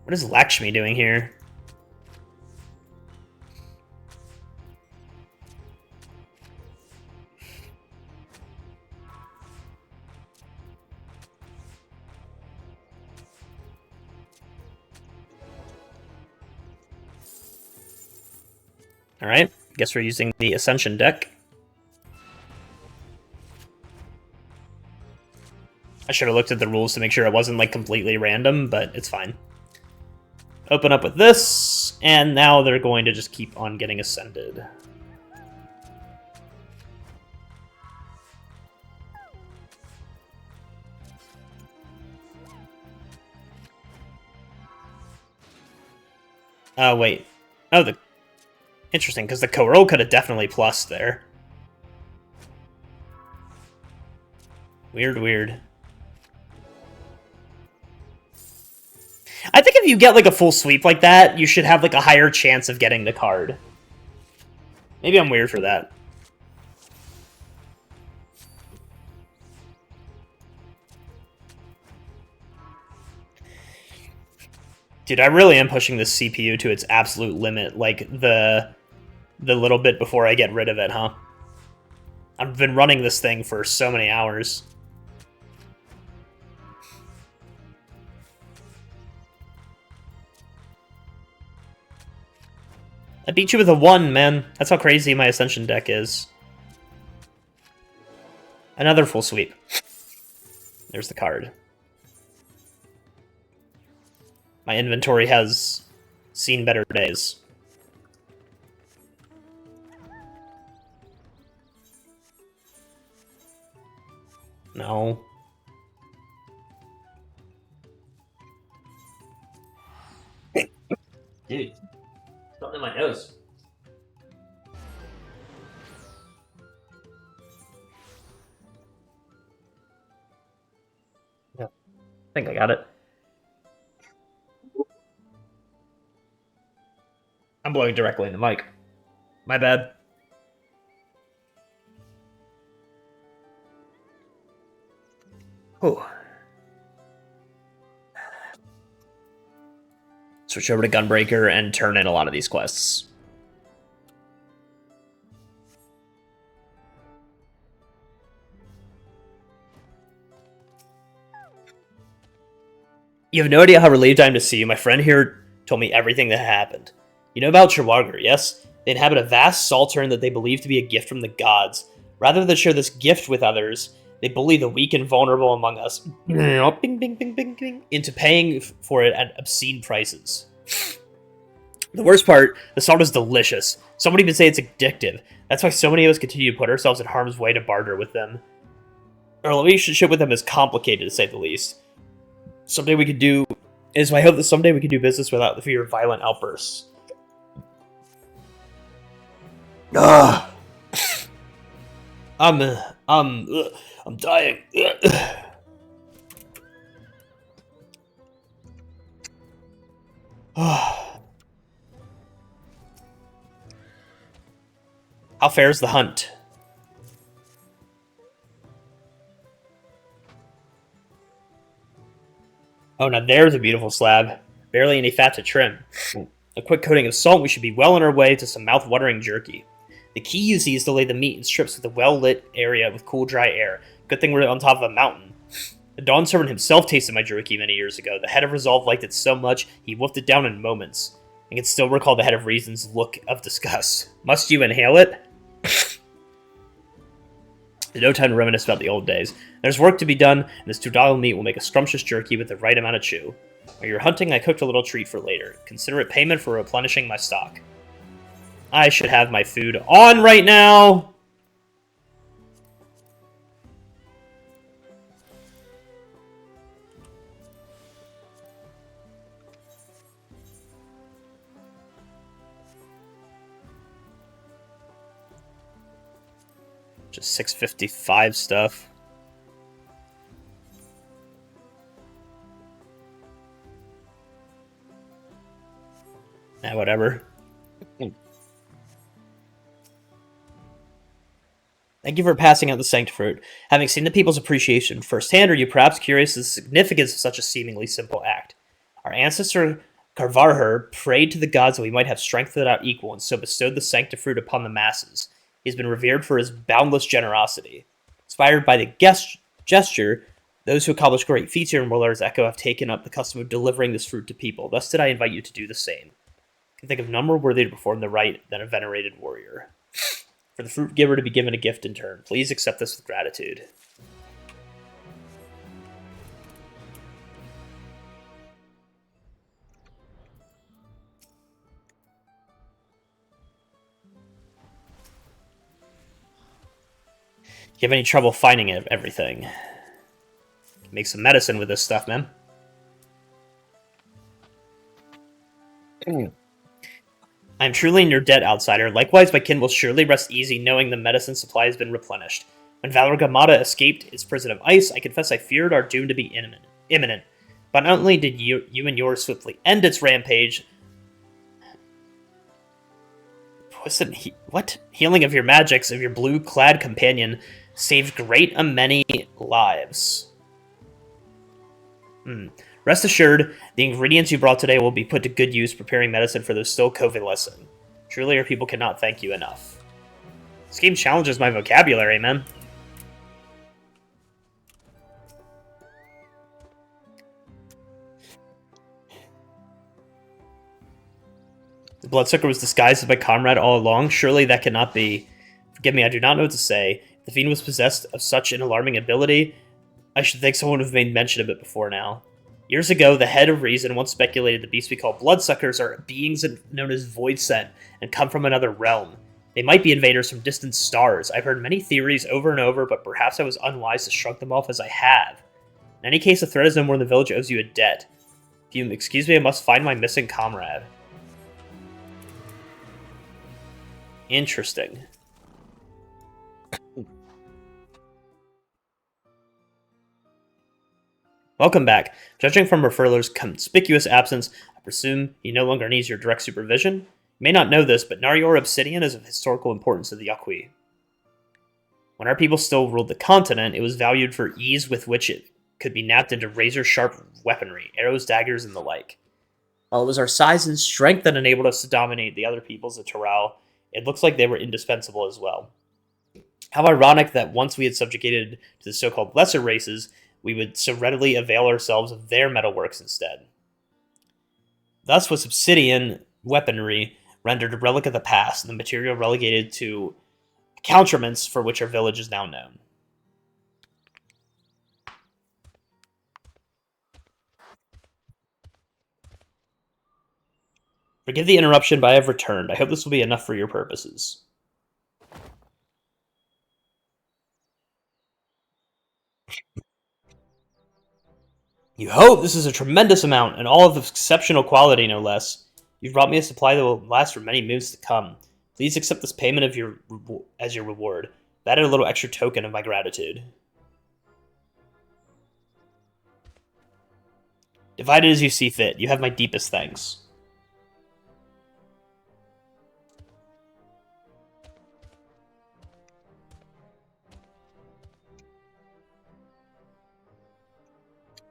What is Lakshmi doing here? Alright, guess we're using the Ascension deck. I should have looked at the rules to make sure it wasn't like completely random, but it's fine. Open up with this, and now they're going to just keep on getting ascended. Oh, wait. Oh, the... Interesting, because the Corel could have definitely plussed there. Weird, weird. I think if you get like a full sweep like that, you should have like a higher chance of getting the card. Maybe I'm weird for that. Dude, I really am pushing this CPU to its absolute limit, like the little bit before I get rid of it, huh? I've been running this thing for so many hours. I beat you with a 1, man. That's how crazy my Ascension deck is. Another full sweep. There's the card. My inventory has seen better days. No. Dude, something in my nose. Yeah, I think I got it. I'm blowing directly in the mic. My bad. Oh. Switch over to Gunbreaker and turn in a lot of these quests. You have no idea how relieved I am to see you. My friend here told me everything that happened. You know about Chihuahua, yes? They inhabit a vast Saltern that they believe to be a gift from the gods. Rather than share this gift with others, they bully the weak and vulnerable among us bing, bing, bing, bing, bing, into paying for it at obscene prices. The worst part, the salt is delicious. Some would even say it's addictive. That's why so many of us continue to put ourselves in harm's way to barter with them. Our relationship with them is complicated, to say the least. Someday we could do... It is my hope that someday we can do business without the fear of violent outbursts. Ugh. I'm dying. How fares the hunt? Oh, now there's a beautiful slab. Barely any fat to trim. A quick coating of salt, we should be well on our way to some mouth-watering jerky. The key, you see, is to lay the meat in strips with a well-lit area with cool, dry air. Good thing we're on top of a mountain. The Dawn Servant himself tasted my jerky many years ago. The Head of Resolve liked it so much, he wolfed it down in moments. I can still recall the Head of Reason's look of disgust. Must you inhale it? There's no time to reminisce about the old days. There's work to be done, and this $2 meat will make a scrumptious jerky with the right amount of chew. While you're hunting, I cooked a little treat for later. Consider it payment for replenishing my stock. I should have my food on right now! Just 655 stuff. Whatever. Thank you for passing out the Sanctifruit. Having seen the people's appreciation firsthand, are you perhaps curious as to the significance of such a seemingly simple act? Our ancestor Karvarher prayed to the gods that we might have strength without equal, and so bestowed the Sanctifruit upon the masses. He has been revered for his boundless generosity. Inspired by the gesture, those who accomplish great feats here in Warlord's Echo have taken up the custom of delivering this fruit to people. Thus did I invite you to do the same. I can think of none more worthy to perform the rite than a venerated warrior. For the fruit giver to be given a gift in turn. Please accept this with gratitude. You have any trouble finding everything? Make some medicine with this stuff, man. I am truly in your debt, outsider. Likewise, my kin will surely rest easy knowing the medicine supply has been replenished. When Valor Gamada escaped its prison of ice, I confess I feared our doom to be imminent. But not only did you and yours swiftly end its rampage... What? Healing of your magics of your blue-clad companion saved great a many lives. Rest assured, the ingredients you brought today will be put to good use preparing medicine for those still convalescing. Truly, our people cannot thank you enough. This game challenges my vocabulary, man. The bloodsucker was disguised as my comrade all along. Surely that cannot be. Forgive me, I do not know what to say. If the fiend was possessed of such an alarming ability, I should think someone would have made mention of it before now. Years ago, the Head of Reason once speculated the beasts we call bloodsuckers are beings known as void sent and come from another realm. They might be invaders from distant stars. I've heard many theories over and over, but perhaps I was unwise to shrug them off as I have. In any case, the threat is no more than the village owes you a debt. If you excuse me, I must find my missing comrade. Interesting. Welcome back. Judging from Referler's conspicuous absence, I presume he no longer needs your direct supervision? You may not know this, but Narior Obsidian is of historical importance to the Yaqui. When our people still ruled the continent, it was valued for ease with which it could be napped into razor-sharp weaponry, arrows, daggers, and the like. While it was our size and strength that enabled us to dominate the other peoples of Toral, it looks like they were indispensable as well. How ironic that once we had subjugated to the so-called lesser races, we would so readily avail ourselves of their metalworks instead. Thus was obsidian weaponry rendered a relic of the past, and the material relegated to accoutrements for which our village is now known. Forgive the interruption, but I have returned. I hope this will be enough for your purposes. You hope this is a tremendous amount, and all of exceptional quality, no less. You've brought me a supply that will last for many moons to come. Please accept this payment as your reward. That is a little extra token of my gratitude. Divide it as you see fit. You have my deepest thanks.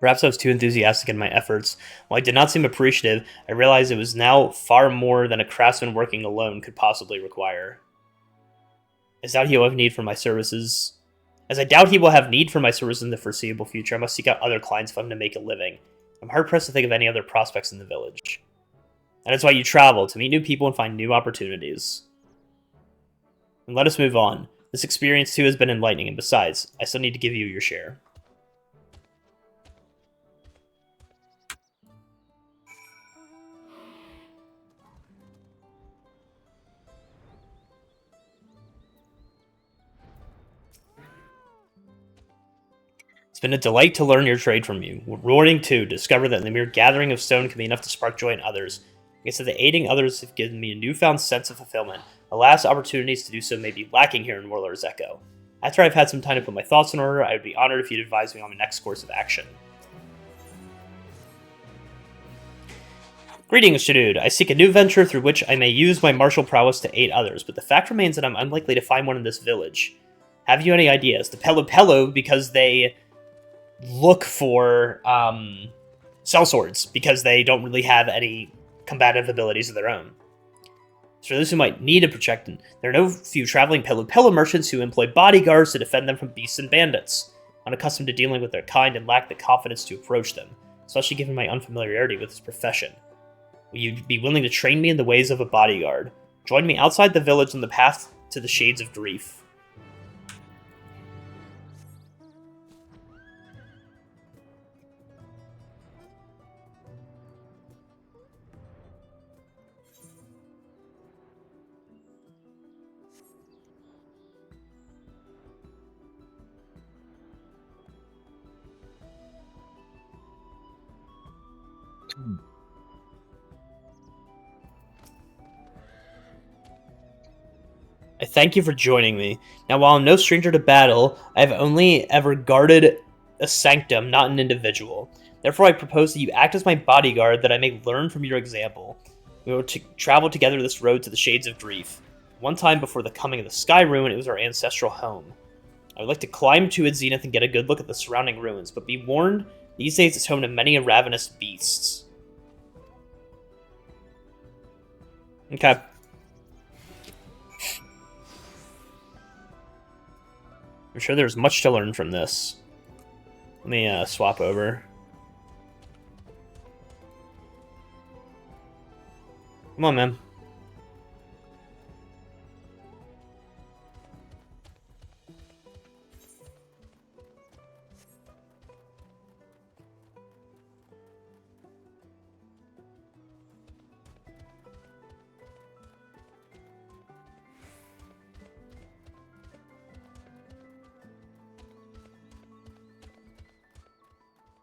Perhaps I was too enthusiastic in my efforts. While I did not seem appreciative, I realized it was now far more than a craftsman working alone could possibly require. As I doubt he will have need for my services. As I doubt he will have need for my services in the foreseeable future, I must seek out other clients if I'm to make a living. I'm hard-pressed to think of any other prospects in the village. That is why you travel, to meet new people and find new opportunities. And let us move on. This experience, too, has been enlightening, and besides, I still need to give you your share. It's been a delight to learn your trade from you. Rewarding, too, to discover that the mere gathering of stone can be enough to spark joy in others. I guess that the aiding others have given me a newfound sense of fulfillment. Alas, opportunities to do so may be lacking here in Warlord's Echo. After I've had some time to put my thoughts in order, I would be honored if you'd advise me on my next course of action. Greetings, Shadood. I seek a new venture through which I may use my martial prowess to aid others, but the fact remains that I'm unlikely to find one in this village. Have you any ideas? The Pello because they look for sellswords, because they don't really have any combative abilities of their own. So for those who might need a protection, there are no few traveling Pello merchants who employ bodyguards to defend them from beasts and bandits. Unaccustomed to dealing with their kind and lack the confidence to approach them, especially given my unfamiliarity with this profession. Will you be willing to train me in the ways of a bodyguard? Join me outside the village on the path to the Shades of Grief. I thank you for joining me. Now, while I'm no stranger to battle, I have only ever guarded a sanctum, not an individual. Therefore, I propose that you act as my bodyguard, that I may learn from your example. We will travel together this road to the Shades of Grief. One time before the coming of the Sky Ruin, it was our ancestral home. I would like to climb to its zenith and get a good look at the surrounding ruins, but be warned, these days it's home to many ravenous beasts. Okay. I'm sure there's much to learn from this. Let me swap over. Come on, man.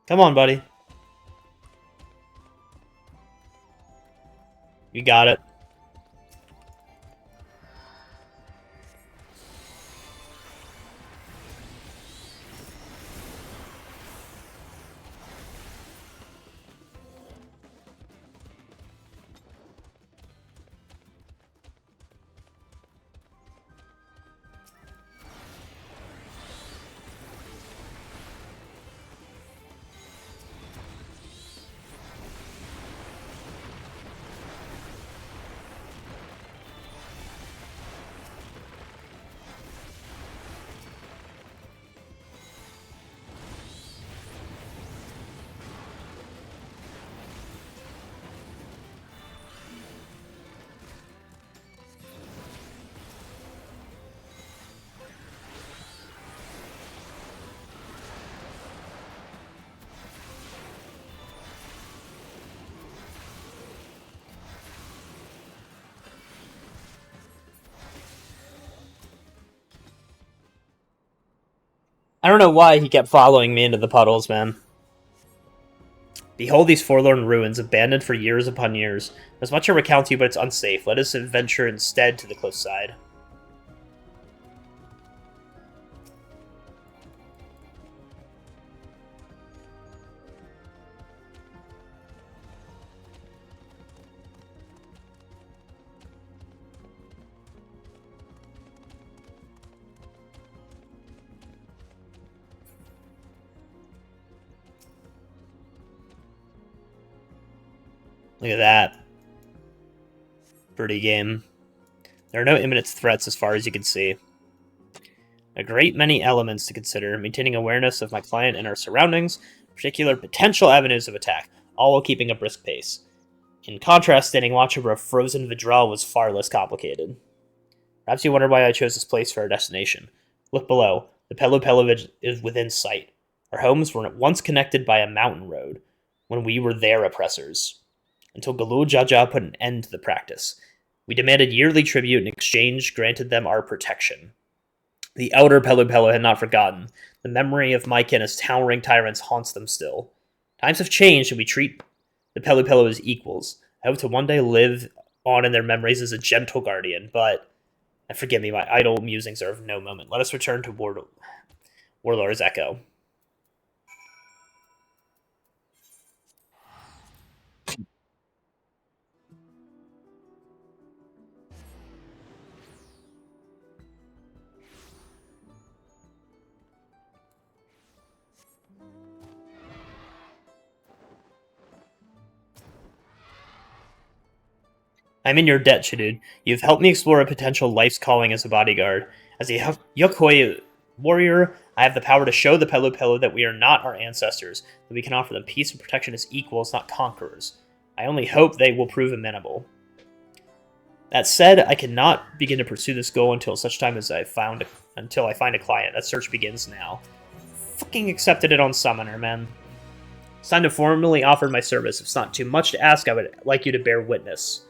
Come on, buddy. You got it. I don't know why he kept following me into the puddles, man. Behold these forlorn ruins, abandoned for years upon years. There's much to recount to you, but it's unsafe. Let us venture instead to the cliffside. Look at that. Pretty game. There are no imminent threats as far as you can see. A great many elements to consider, maintaining awareness of my client and our surroundings, particular potential avenues of attack, all while keeping a brisk pace. In contrast, standing watch over a frozen Vidral was far less complicated. Perhaps you wonder why I chose this place for our destination. Look below. The Pelu Pelu is within sight. Our homes were once connected by a mountain road, when we were their oppressors. Until Galul Jaja put an end to the practice. We demanded yearly tribute and in exchange granted them our protection. The elder Pelu Pelu had not forgotten. The memory of my kin as towering tyrants haunts them still. Times have changed and we treat the Pelu Pelu as equals. I hope to one day live on in their memories as a gentle guardian, but... And forgive me, my idle musings are of no moment. Let us return to Warlord's Echo. I'm in your debt, Shadud. You've helped me explore a potential life's calling as a bodyguard. As a Yokoi warrior, I have the power to show the Pelu Pelu that we are not our ancestors, that we can offer them peace and protection as equals, not conquerors. I only hope they will prove amenable. That said, I cannot begin to pursue this goal until such time as I find a client. That search begins now. Fucking accepted it on Summoner, man. It's time to formally offer my service. If it's not too much to ask, I would like you to bear witness.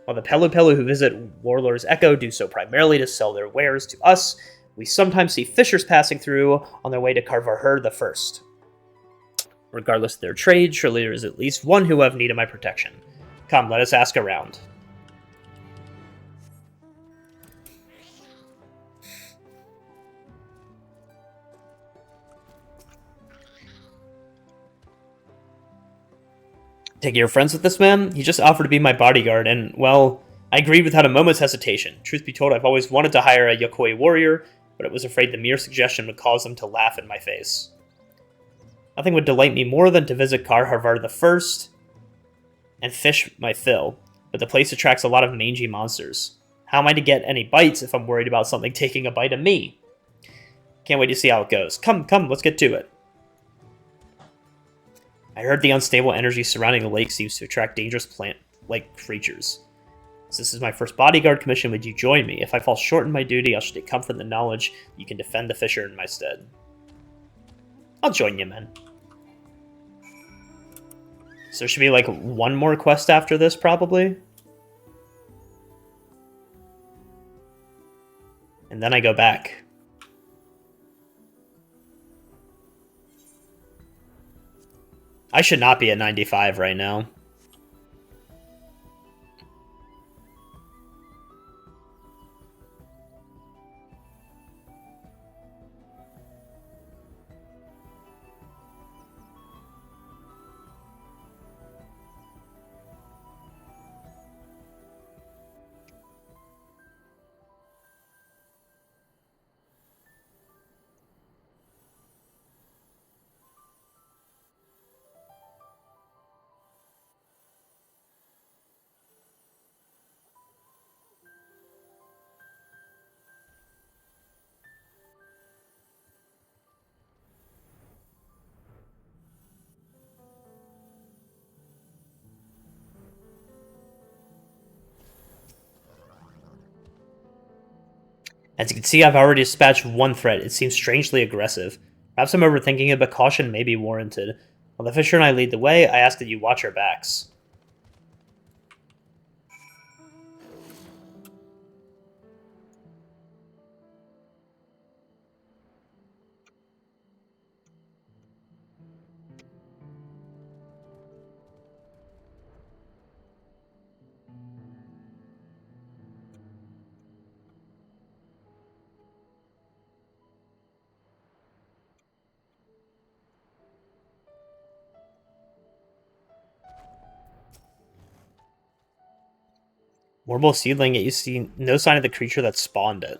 While the Pelu Pelu who visit Warlord's Echo do so primarily to sell their wares to us, we sometimes see fishers passing through on their way to Carvarher the First. Regardless of their trade, surely there is at least one who have need of my protection. Come, let us ask around. Take your friends with this man? He just offered to be my bodyguard, and, well, I agreed without a moment's hesitation. Truth be told, I've always wanted to hire a Yokoi warrior, but I was afraid the mere suggestion would cause them to laugh in my face. Nothing would delight me more than to visit Carharvar the First and fish my fill, but the place attracts a lot of mangy monsters. How am I to get any bites if I'm worried about something taking a bite of me? Can't wait to see how it goes. Come, let's get to it. I heard the unstable energy surrounding the lake seems to attract dangerous plant-like creatures. As this is my first bodyguard commission, would you join me? If I fall short in my duty, I shall take comfort in the knowledge you can defend the fisher in my stead. I'll join you, man. So there should be, like, one more quest after this, probably? And then I go back. I should not be at 95 right now. As you can see, I've already dispatched one threat. It seems strangely aggressive. Perhaps I'm overthinking it, but caution may be warranted. While the fisher and I lead the way, I ask that you watch our backs. Warble seedling, yet you see no sign of the creature that spawned it.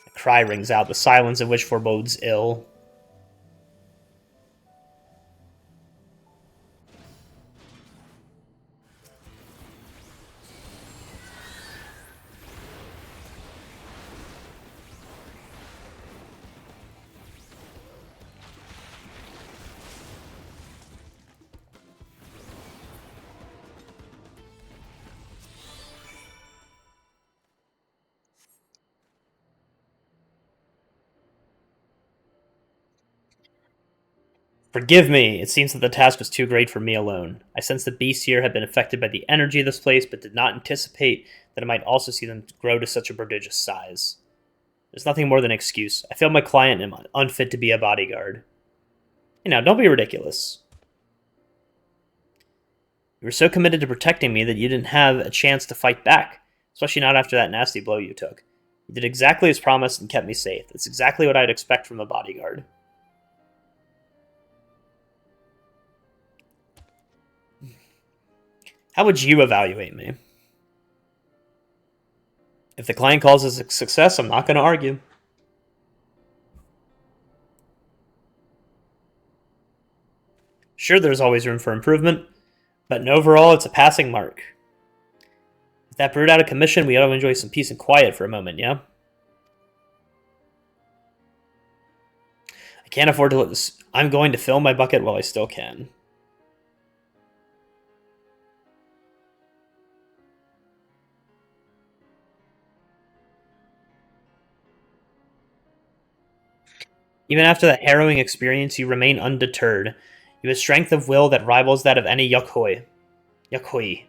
A cry rings out, the silence of which forebodes ill. Forgive me, it seems that the task was too great for me alone. I sensed the beasts here had been affected by the energy of this place, but did not anticipate that I might also see them grow to such a prodigious size. There's nothing more than an excuse. I failed my client and am unfit to be a bodyguard. Hey now, don't be ridiculous. You were so committed to protecting me that you didn't have a chance to fight back, especially not after that nasty blow you took. You did exactly as promised and kept me safe. That's exactly what I'd expect from a bodyguard. How would you evaluate me? If the client calls this a success, I'm not going to argue. Sure, there's always room for improvement, but overall, it's a passing mark. With that brute out of commission, we ought to enjoy some peace and quiet for a moment, yeah? I can't afford to let this... I'm going to fill my bucket while I still can. Even after that harrowing experience, you remain undeterred. You have a strength of will that rivals that of any Yokoi. Yokoi.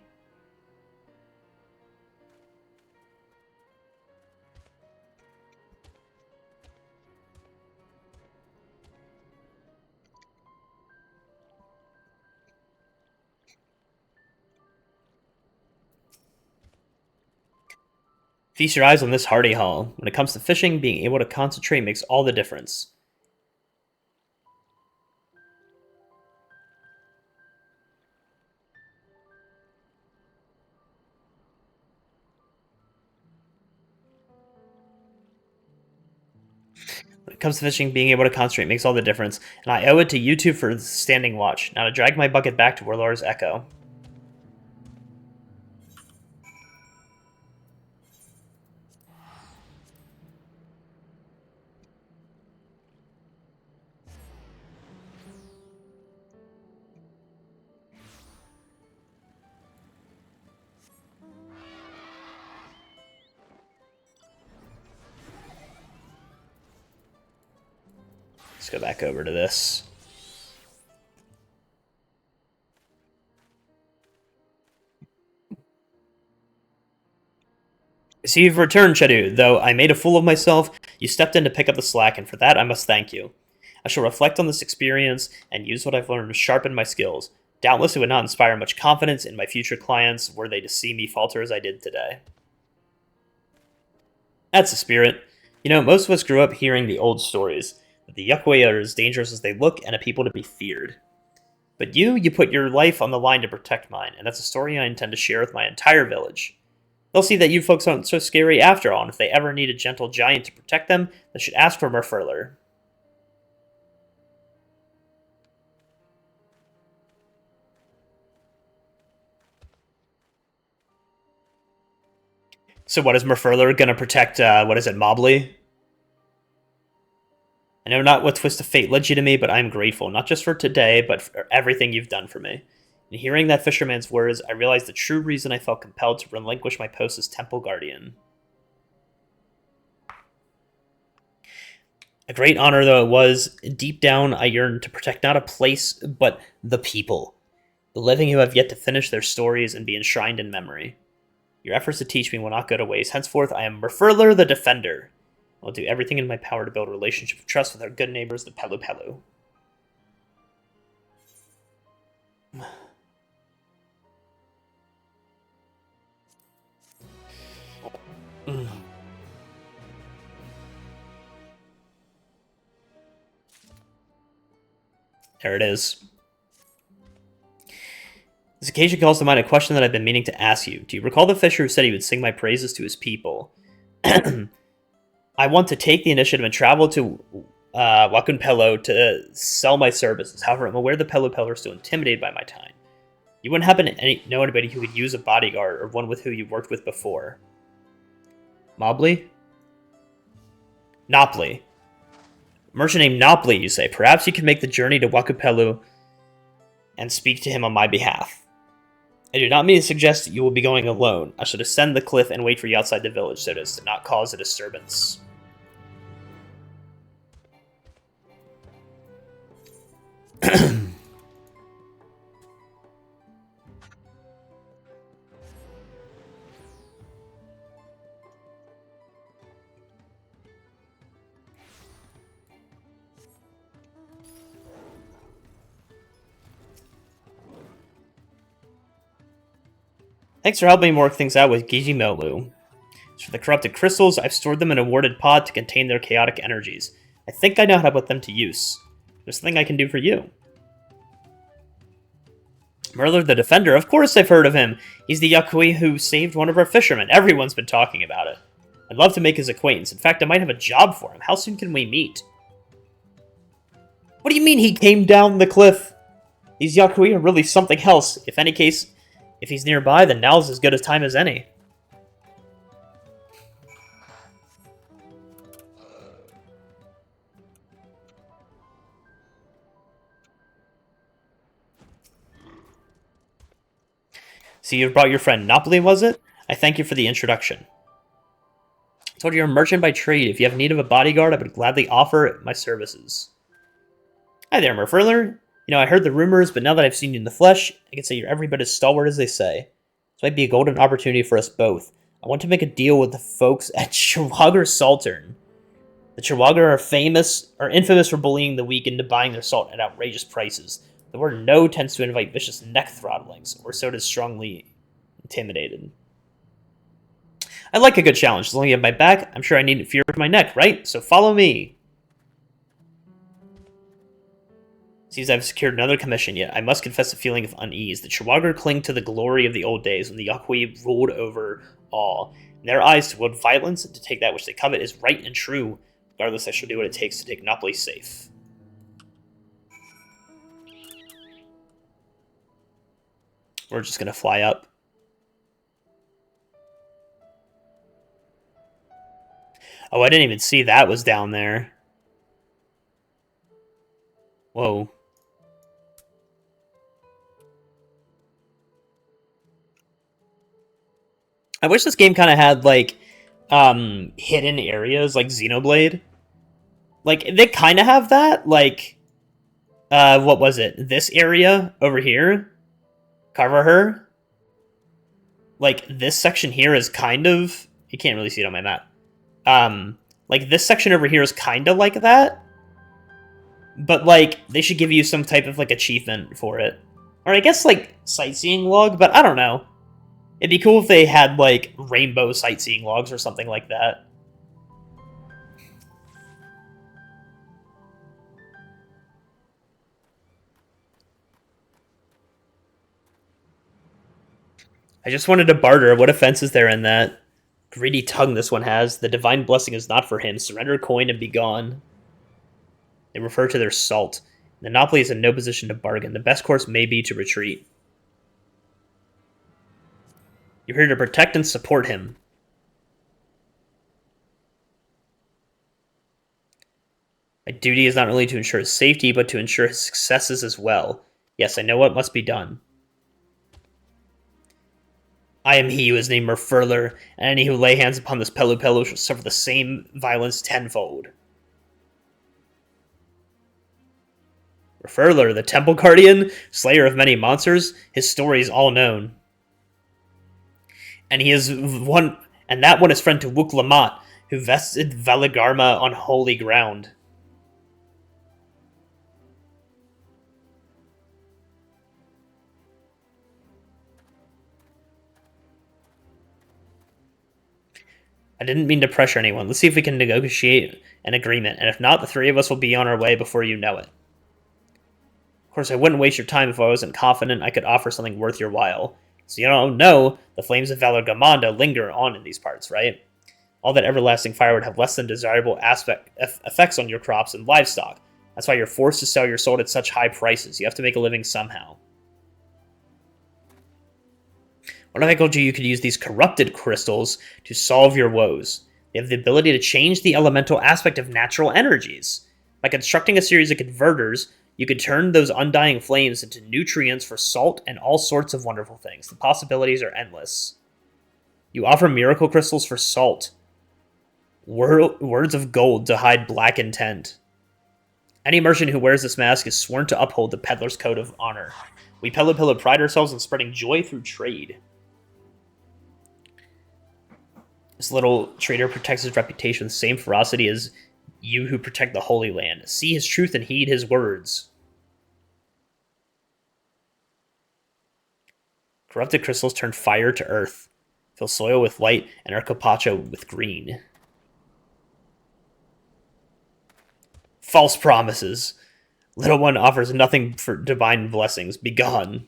Feast your eyes on this hardy haul. When it comes to fishing, being able to concentrate makes all the difference. When it comes to fishing, being able to concentrate makes all the difference, and I owe it to you two for standing watch. Now to drag my bucket back to Warlord's Echo. Let's go back over to this. See, you've returned, Shadu. Though I made a fool of myself, you stepped in to pick up the slack, and for that I must thank you. I shall reflect on this experience and use what I've learned to sharpen my skills. Doubtless it would not inspire much confidence in my future clients were they to see me falter as I did today. That's the spirit. You know, most of us grew up hearing the old stories, that the Yokoi are as dangerous as they look and a people to be feared. But you put your life on the line to protect mine, and that's a story I intend to share with my entire village. They'll see that you folks aren't so scary after all, and if they ever need a gentle giant to protect them, they should ask for Merfurler. So what is Merfurler gonna protect, what is it, Mobley? I know not what twist of fate led you to me, but I am grateful, not just for today, but for everything you've done for me. In hearing that fisherman's words, I realized the true reason I felt compelled to relinquish my post as Temple Guardian. A great honor though it was, deep down I yearned to protect not a place, but the people. The living who have yet to finish their stories and be enshrined in memory. Your efforts to teach me will not go to waste. Henceforth, I am Merfurler the Defender. I will do everything in my power to build a relationship of trust with our good neighbors, the Pelu Pelu. There it is. This occasion calls to mind a question that I've been meaning to ask you. Do you recall the fisher who said he would sing my praises to his people? I want to take the initiative and travel to Wakunpelo to sell my services. However, I'm aware the Pelu Pelu are still intimidated by my time. You wouldn't happen to know anybody who could use a bodyguard or one with who you worked with before? Mobley? Nopley. Merchant named Nopley, you say. Perhaps you can make the journey to Wakupelu and speak to him on my behalf. I do not mean to suggest that you will be going alone. I shall ascend the cliff and wait for you outside the village so as to not cause a disturbance. Thanks for helping me work things out with Gijimelu. As for the corrupted crystals, I've stored them in a warded pod to contain their chaotic energies. I think I know how to put them to use. There's something I can do for you. Merler the Defender, of course I've heard of him. He's the Yakui who saved one of our fishermen. Everyone's been talking about it. I'd love to make his acquaintance. In fact, I might have a job for him. How soon can we meet? What do you mean he came down the cliff? These Yakui are really something else. If any case, if he's nearby, then now's as good a time as any. So you brought your friend Napoli, was it? I thank you for the introduction. I told you you're a merchant by trade. If you have need of a bodyguard, I would gladly offer my services. Hi there, Merfurler. You know, I heard the rumors, but now that I've seen you in the flesh, I can say you're every bit as stalwart as they say. This might be a golden opportunity for us both. I want to make a deal with the folks at Chihuahua Saltern. The Chihuahua are infamous for bullying the weak into buying their salt at outrageous prices. The word no tends to invite vicious neck throttlings, or so it is strongly intimidated. I like a good challenge. As long as you have my back, I'm sure I needn't fear for my neck, right? So follow me. Seems I've secured another commission, yet I must confess a feeling of unease. The Chihuahua cling to the glory of the old days when the Yakui ruled over all. In their eyes, to wield violence and to take that which they covet is right and true. Regardless, I shall do what it takes to take Napoli safe. We're just gonna fly up. Oh, I didn't even see that was down there. Whoa. I wish this game kind of had, like, hidden areas like Xenoblade. Like, they kind of have that. Like, what was it? This area over here? Carver. Like, this section here is kind of... You can't really see it on my map. Like, this section over here is kind of like that. But, like, they should give you some type of, like, achievement for it. Or I guess, like, sightseeing log, but I don't know. It'd be cool if they had, like, rainbow sightseeing logs or something like that. I just wanted to barter. What offense is there in that? Greedy tongue this one has. The divine blessing is not for him. Surrender coin and be gone. They refer to their salt. The Monopoly is in no position to bargain. The best course may be to retreat. You're here to protect and support him. My duty is not only to ensure his safety, but to ensure his successes as well. Yes, I know what must be done. I am he who is named Merfurler, and any who lay hands upon this Pelu shall suffer the same violence tenfold. Merfurler, the Temple Guardian, slayer of many monsters, his story is all known. And he is one, and that one is friend to Wuk Lamat, who vested Valigarma on holy ground. I didn't mean to pressure anyone. Let's see if we can negotiate an agreement, and if not, the three of us will be on our way before you know it. Of course, I wouldn't waste your time if I wasn't confident I could offer something worth your while. So you don't know, the flames of Valorgamanda linger on in these parts, right? All that everlasting fire would have less than desirable effects on your crops and livestock. That's why you're forced to sell your soul at such high prices. You have to make a living somehow. What if I told you you could use these corrupted crystals to solve your woes? They have the ability to change the elemental aspect of natural energies. By constructing a series of converters, you could turn those undying flames into nutrients for salt and all sorts of wonderful things. The possibilities are endless. You offer miracle crystals for salt. Words of gold to hide black intent. Any merchant who wears this mask is sworn to uphold the peddler's code of honor. We Pelu pride ourselves in spreading joy through trade. This little trader protects his reputation with the same ferocity as you who protect the Holy Land. See his truth and heed his words. Corrupted crystals turn fire to earth. Fill soil with light and Arcopacho with green. False promises. Little one offers nothing for divine blessings. Begone.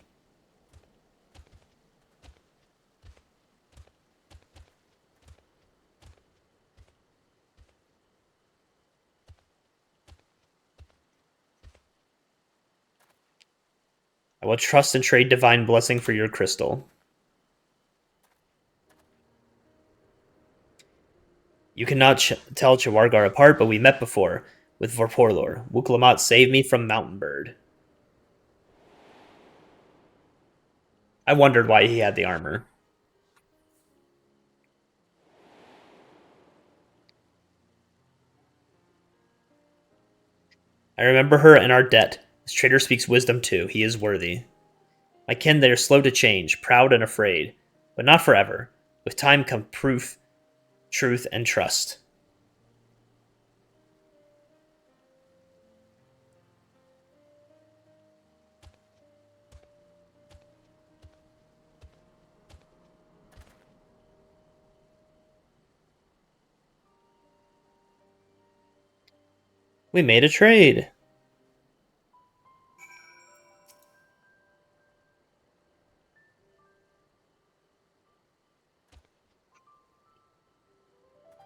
I will trust and trade divine blessing for your crystal. You cannot tell Chiwargar apart, but we met before, with Vorporlor. Wuklamat saved me from Mountain Bird. I wondered why he had the armor. I remember her and our debt. This traitor speaks wisdom too. He is worthy. My kin, they are slow to change, proud and afraid, but not forever. With time come proof, truth, and trust. We made a trade.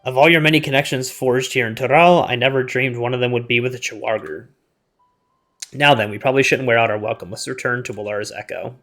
Of all your many connections forged here in Toral, I never dreamed one of them would be with a Chiwargar. Now then, we probably shouldn't wear out our welcome. Let's return to Walara's Echo.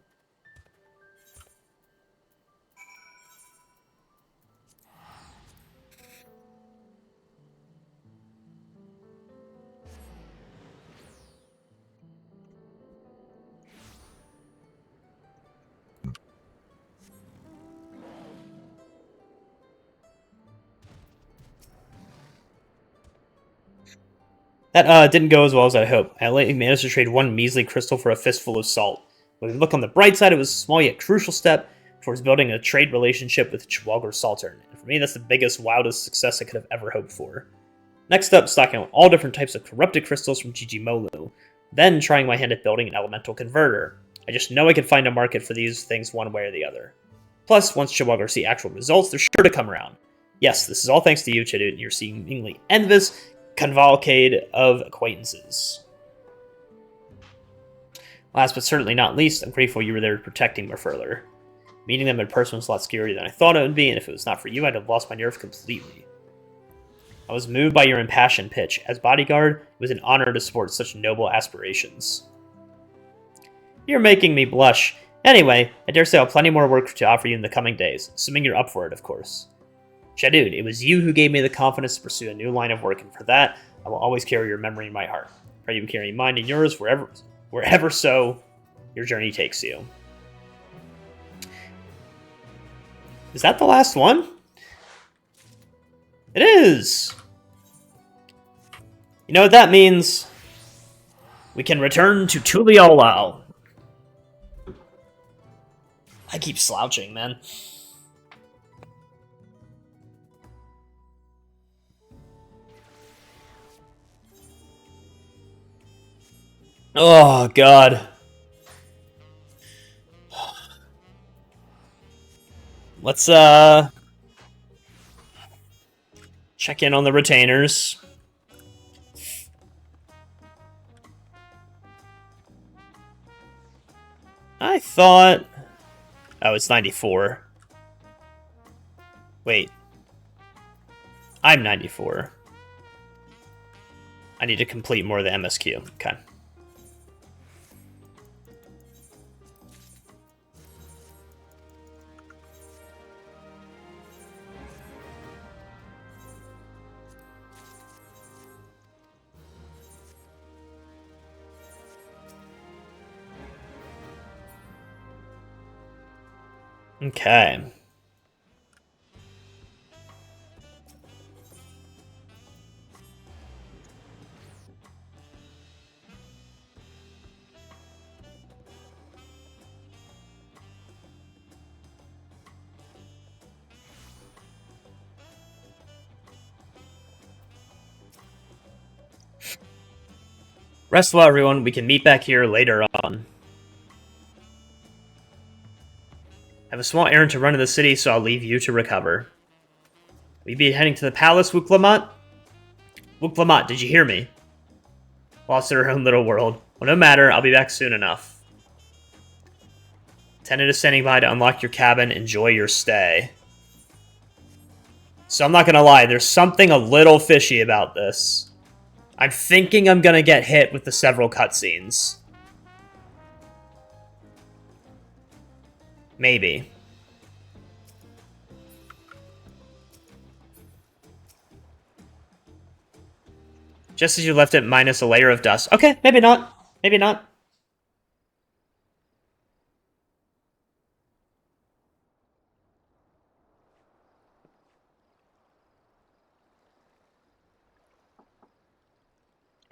That didn't go as well as I hoped. I only managed to trade one measly crystal for a fistful of salt. When we look on the bright side, it was a small yet crucial step towards building a trade relationship with Chihuahua Saltern. And for me, that's the biggest, wildest success I could have ever hoped for. Next up, stocking out all different types of corrupted crystals from Jijimolu. Then trying my hand at building an elemental converter. I just know I could find a market for these things one way or the other. Plus, once Chihuahua see actual results, they're sure to come around. Yes, this is all thanks to you, Chidu, and your seemingly endless cavalcade of acquaintances. Last but certainly not least, I'm grateful you were there protecting Merfurler. Meeting them in person was a lot scarier than I thought it would be, and if it was not for you, I'd have lost my nerve completely. I was moved by your impassioned pitch. As bodyguard, it was an honor to support such noble aspirations. You're making me blush. Anyway, I dare say I'll have plenty more work to offer you in the coming days, assuming you're up for it, of course. Shadud, it was you who gave me the confidence to pursue a new line of work, and for that, I will always carry your memory in my heart. Pray you carry mine and yours wherever so your journey takes you. Is that the last one? It is! You know what that means? We can return to Tuliolao. I keep slouching, man. Oh, God. Let's, check in on the retainers. I thought... Oh, it's 94. Wait. I'm 94. I need to complete more of the MSQ. Okay. Okay. Rest well, everyone. We can meet back here later on. have a small errand to run in the city, so I'll leave you to recover. Will you be heading to the palace, Wuklamot? Wuklamot, did you hear me? Lost in her own little world. Well, no matter, I'll be back soon enough. Tenant is standing by to unlock your cabin. Enjoy your stay. So I'm not gonna lie, there's something a little fishy about this. I'm thinking I'm gonna get hit with the several cutscenes. Maybe. Just as you left it minus a layer of dust. Okay, maybe not. Maybe not.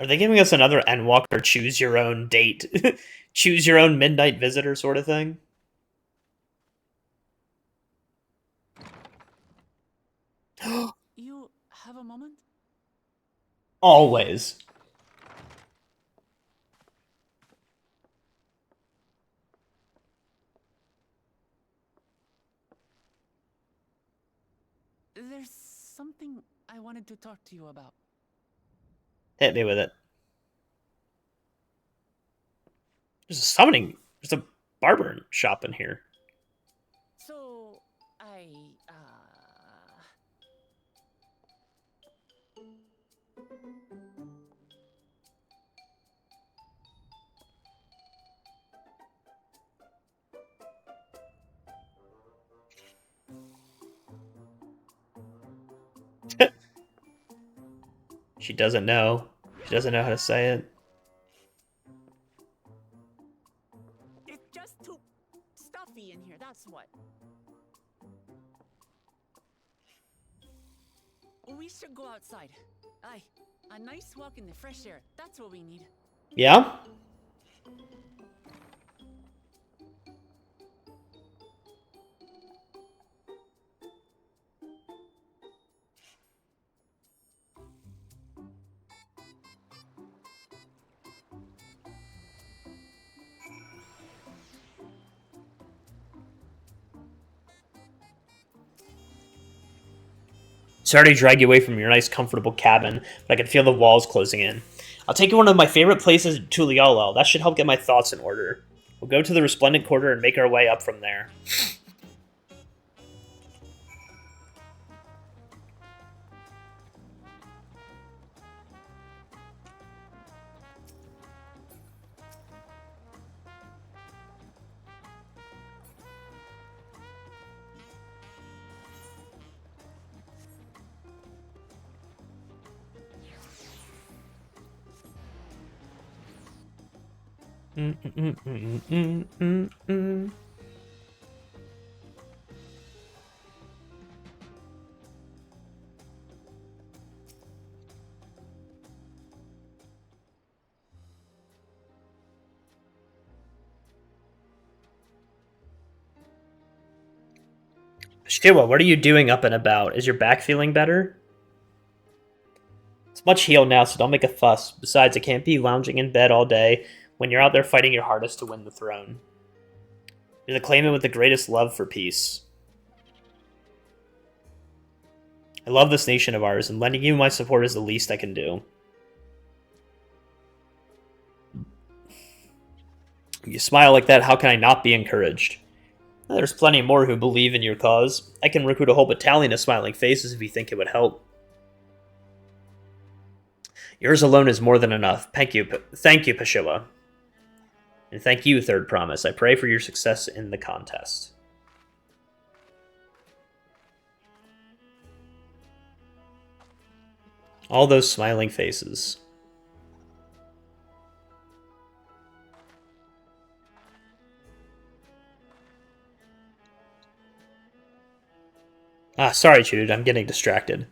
Are they giving us another Endwalker choose your own date? Choose your own midnight visitor sort of thing? You have a moment? Always. There's something I wanted to talk to you about. Hit me with it. There's a summoning. There's a barber shop in here. So, She doesn't know. She doesn't know how to say it. It's just too stuffy in here, that's what. We should go outside. Aye, a nice walk in the fresh air. That's what we need. Yeah? Sorry to drag you away from your nice, comfortable cabin, but I can feel the walls closing in. I'll take you to one of my favorite places in Tuliolal. That should help get my thoughts in order. We'll go to the Resplendent Quarter and make our way up from there. Shiwa, what are you doing up and about? Is your back feeling better? It's much healed now, so don't make a fuss. Besides, it can't be lounging in bed all day when you're out there fighting your hardest to win the throne. You're the claimant with the greatest love for peace. I love this nation of ours, and lending you my support is the least I can do. You smile like that, how can I not be encouraged? There's plenty more who believe in your cause. I can recruit a whole battalion of smiling faces if you think it would help. Yours alone is more than enough. Thank you, Pashiwa. And thank you, Third Promise. I pray for your success in the contest. All those smiling faces. Sorry, Jude. I'm getting distracted.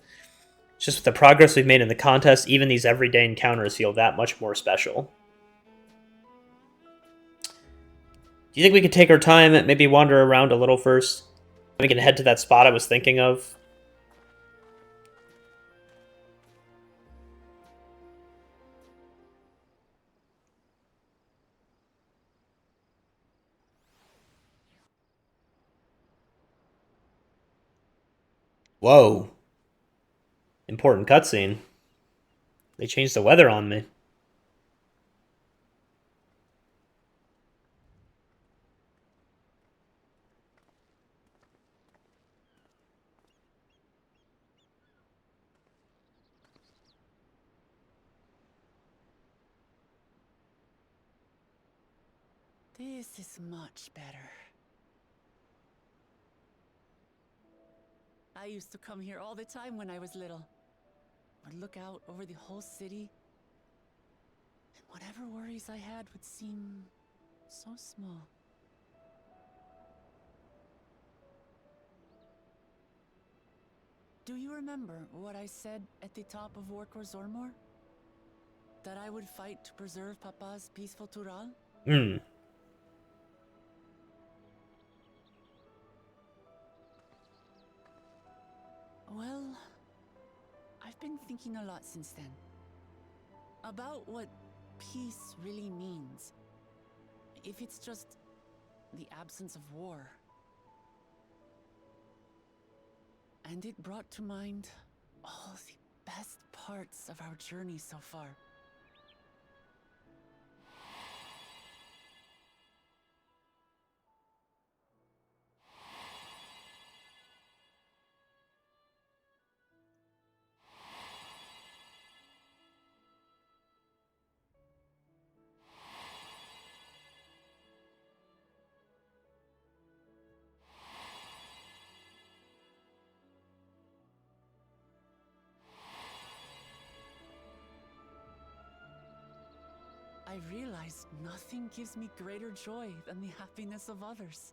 Just with the progress we've made in the contest, even these everyday encounters feel that much more special. Do you think we could take our time and maybe wander around a little first? We can head to that spot I was thinking of. Whoa. Important cutscene. They changed the weather on me. This is much better. I used to come here all the time when I was little. Would look out over the whole city, and whatever worries I had would seem so small. Do you remember what I said at the top of Workor Zormor? That I would fight to preserve Papa's peaceful Tural? Well, I've been thinking a lot since then. About what peace really means. If it's just the absence of war. And it brought to mind all the best parts of our journey so far. I realized nothing gives me greater joy than the happiness of others.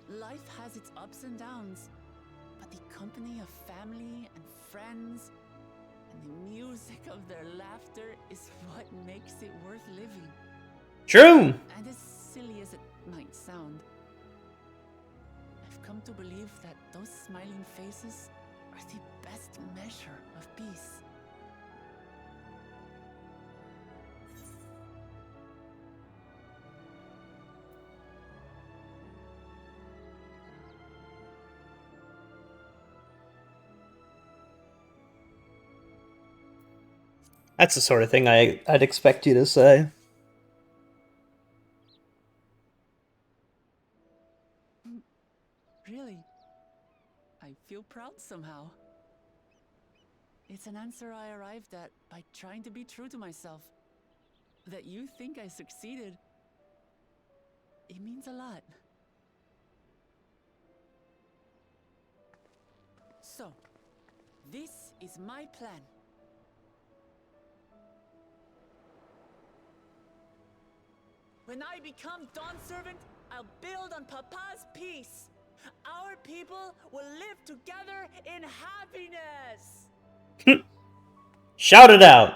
Life has its ups and downs, but the company of family and friends and the music of their laughter is what makes it worth living. True! And as silly as it might sound, I've come to believe that those smiling faces are the best measure of peace. That's the sort of thing I'd expect you to say. Really? I feel proud somehow. It's an answer I arrived at by trying to be true to myself. That you think I succeeded, it means a lot. So, this is my plan. When I become Dawn Servant, I'll build on Papa's peace. Our people will live together in happiness. Shout it out.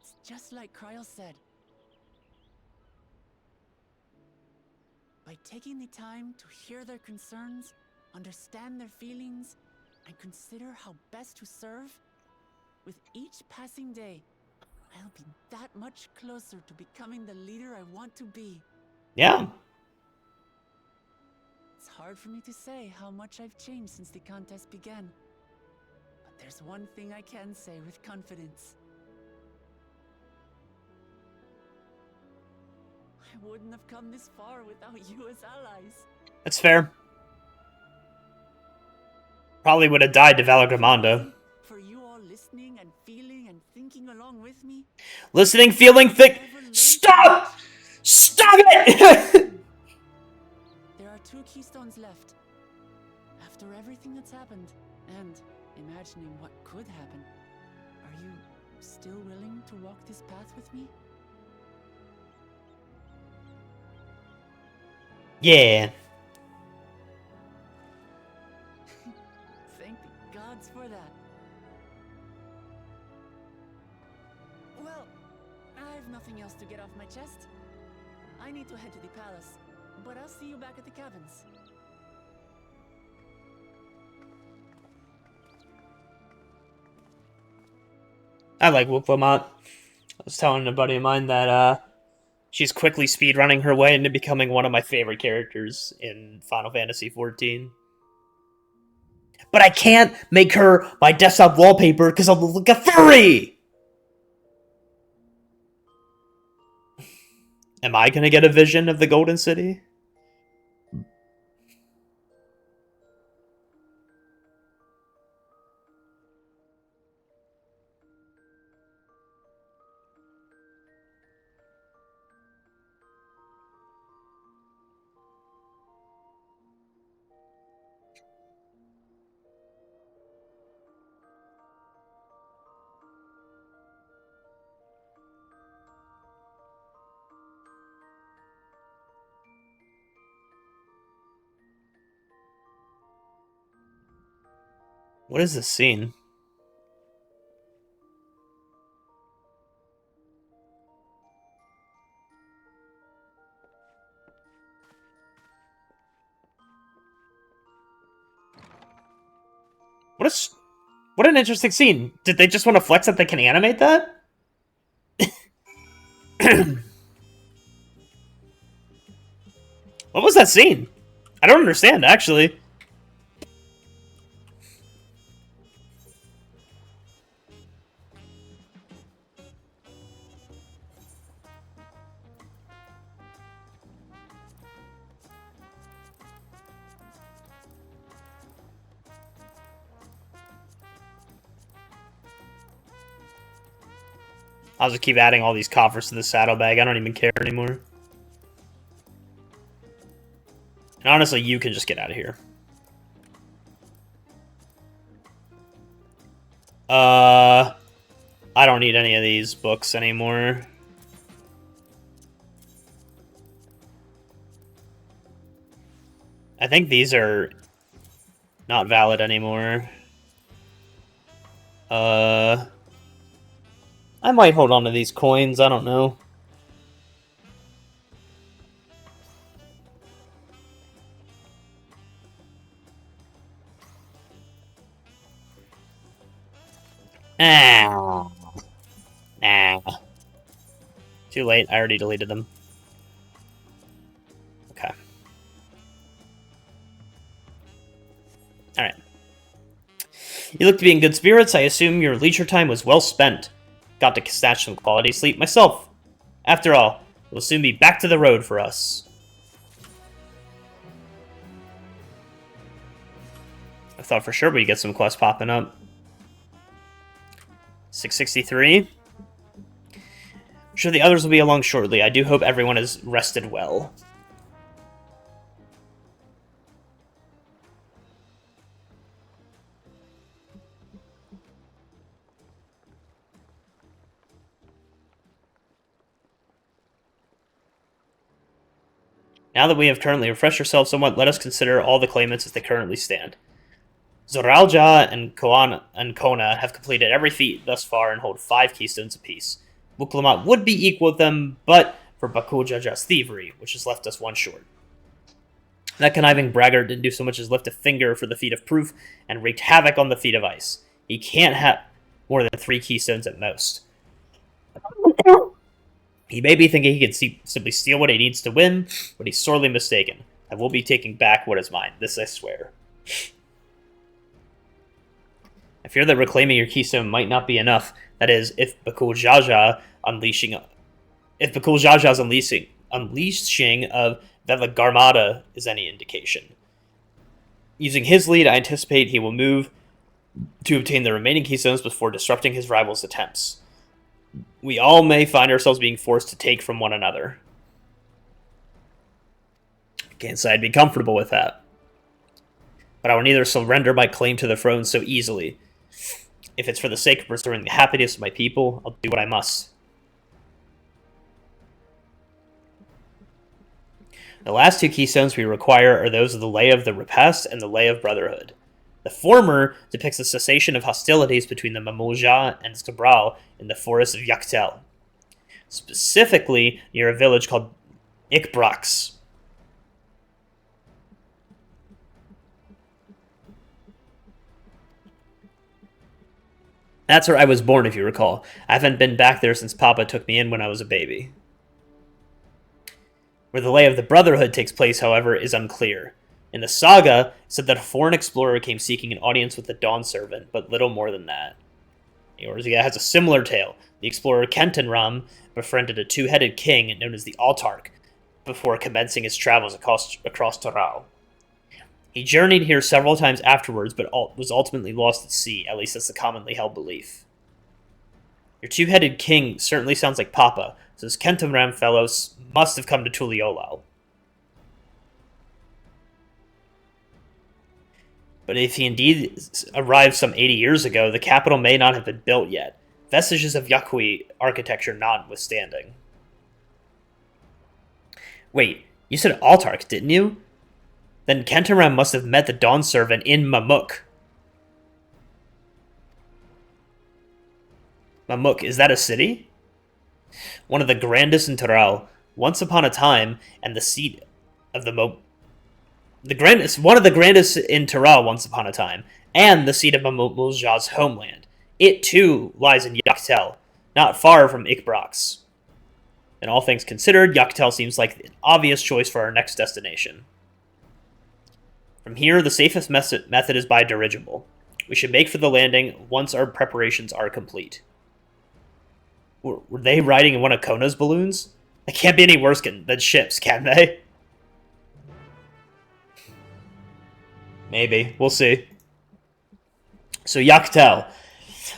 It's just like Kryl said. By taking the time to hear their concerns, understand their feelings, and consider how best to serve, with each passing day, I'll be that much closer to becoming the leader I want to be. Yeah. It's hard for me to say how much I've changed since the contest began. But there's one thing I can say with confidence. I wouldn't have come this far without you as allies. That's fair. Probably would have died to Valagramanda. For you all listening and feeling and thinking along with me. Listening, feeling, Stop! Stop it! There are 2 keystones left. After everything that's happened, and imagining what could happen, are you still willing to walk this path with me? Yeah. Thank the gods for that. Well, I've nothing else to get off my chest. I need to head to the palace, but I'll see you back at the cabins. I like Whoop-A-Mott. I was telling a buddy of mine that She's quickly speedrunning her way into becoming one of my favorite characters in Final Fantasy XIV. But I can't make her my desktop wallpaper because I'll look like a furry! Am I gonna get a vision of the Golden City? What is this scene? What an interesting scene. Did they just want to flex that they can animate that? What was that scene? I don't understand, actually. I'll just keep adding all these coffers to the saddlebag. I don't even care anymore. And honestly, you can just get out of here. I don't need any of these books anymore. I think these are not valid anymore. I might hold on to these coins, I don't know. Ah. Too late, I already deleted them. Okay. Alright. You look to be in good spirits. I assume your leisure time was well spent. Got to snatch some quality sleep myself. After all, it will soon be back to the road for us. I thought for sure we'd get some quests popping up. 663. I'm sure the others will be along shortly. I do hope everyone is rested well. Now that we have currently refreshed ourselves somewhat, let us consider all the claimants as they currently stand. Zoralja and Kona have completed every feat thus far and hold 5 keystones apiece. Muklamat would be equal with them, but for Bakul Jaja's thievery, which has left us one short. That conniving braggart didn't do so much as lift a finger for the feat of proof and wreaked havoc on the feat of ice. He can't have more than 3 keystones at most. He may be thinking he can simply steal what he needs to win, but he's sorely mistaken. I will be taking back what is mine. This I swear. I fear that reclaiming your keystone might not be enough. That is, if Bakul Jaja's unleashing of Velagarmada is any indication. Using his lead, I anticipate he will move to obtain the remaining keystones before disrupting his rival's attempts. We all may find ourselves being forced to take from one another. I can't say I'd be comfortable with that. But I will neither surrender my claim to the throne so easily. If it's for the sake of preserving the happiness of my people, I'll do what I must. The last 2 keystones we require are those of the Lay of the Repast and the Lay of Brotherhood. The former depicts the cessation of hostilities between the Mamulja and Skabral in the forest of Yaktel, specifically near a village called Ikbrax. That's where I was born, if you recall. I haven't been back there since Papa took me in when I was a baby. Where the lay of the Brotherhood takes place, however, is unclear. In the saga, it said that a foreign explorer came seeking an audience with the Dawn Servant, but little more than that. Eorzea has a similar tale. The explorer Kentenram befriended a two-headed king known as the Autarch before commencing his travels across Toral. He journeyed here several times afterwards, but was ultimately lost at sea, at least that's the commonly held belief. Your two-headed king certainly sounds like Papa, so this Kentenram fellow must have come to Tuliolal. But if he indeed arrived some 80 years ago, the capital may not have been built yet, vestiges of Yakui architecture notwithstanding. Wait, you said Altark, didn't you? Then Kentenram must have met the Dawn Servant in Mamuk. Mamuk, is that a city? One of the grandest in Toral. Once upon a time, and the seat of one of the grandest in Toral once upon a time, and the seat of Mamulja's homeland. It, too, lies in Yaktel, not far from Ikbrax. And all things considered, Yaktel seems like an obvious choice for our next destination. From here, the safest method is by dirigible. We should make for the landing once our preparations are complete. Were they riding in one of Kona's balloons? They can't be any worse than ships, can they? Maybe. We'll see. So, Yaktel.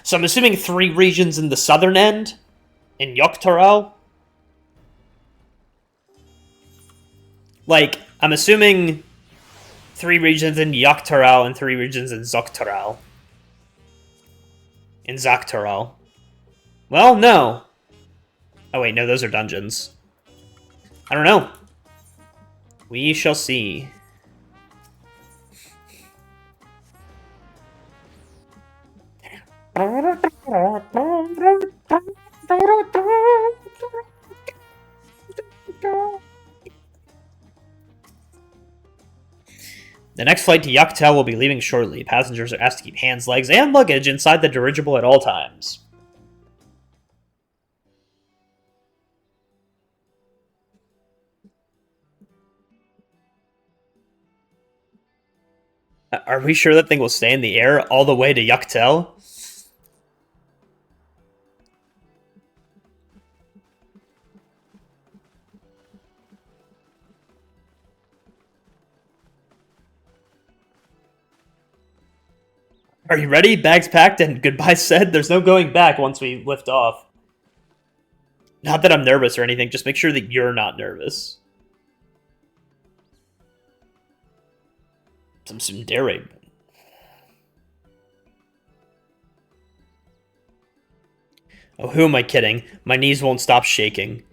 So I'm assuming 3 regions in the southern end? In Yoktoral? Like, I'm assuming 3 regions in Yoktoral and 3 regions in Zoktoral. In Zaktoral. Well, no. Oh wait, no, those are dungeons. I don't know. We shall see. The next flight to Yaktel will be leaving shortly. Passengers are asked to keep hands, legs, and luggage inside the dirigible at all times. Are we sure that thing will stay in the air all the way to Yaktel? Are you ready? Bags packed and goodbye said? There's no going back once we lift off. Not that I'm nervous or anything, just make sure that you're not nervous. Some tsundere. Oh, who am I kidding? My knees won't stop shaking.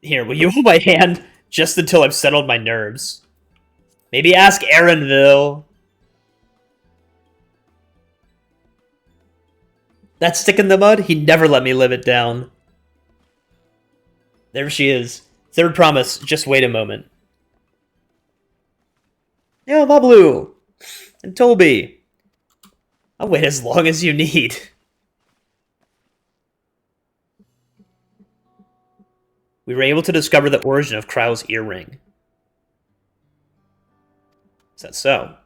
Here, will you hold my hand just until I've settled my nerves? Maybe ask Aaronville. That stick in the mud? He never let me live it down. There she is. Third promise. Just wait a moment. Yeah, Bablu. And Toby. I'll wait as long as you need. We were able to discover the origin of Krau's earring. Is that so?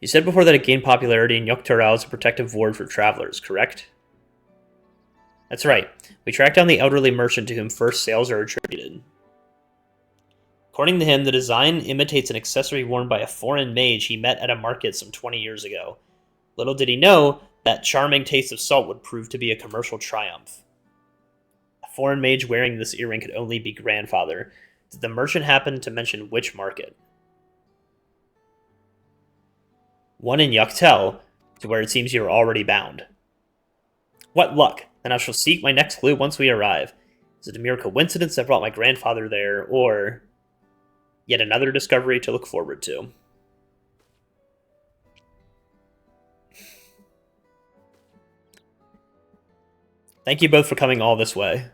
You said before that it gained popularity in Yoktoral as a protective ward for travelers, correct? That's right. We tracked down the elderly merchant to whom first sales are attributed. According to him, the design imitates an accessory worn by a foreign mage he met at a market some 20 years ago. Little did he know that charming taste of salt would prove to be a commercial triumph. A foreign mage wearing this earring could only be grandfather. Did the merchant happen to mention which market? One in Yaktel, to where it seems you are already bound. What luck! Then I shall seek my next clue once we arrive. Is it a mere coincidence that brought my grandfather there, or yet another discovery to look forward to? Thank you both for coming all this way.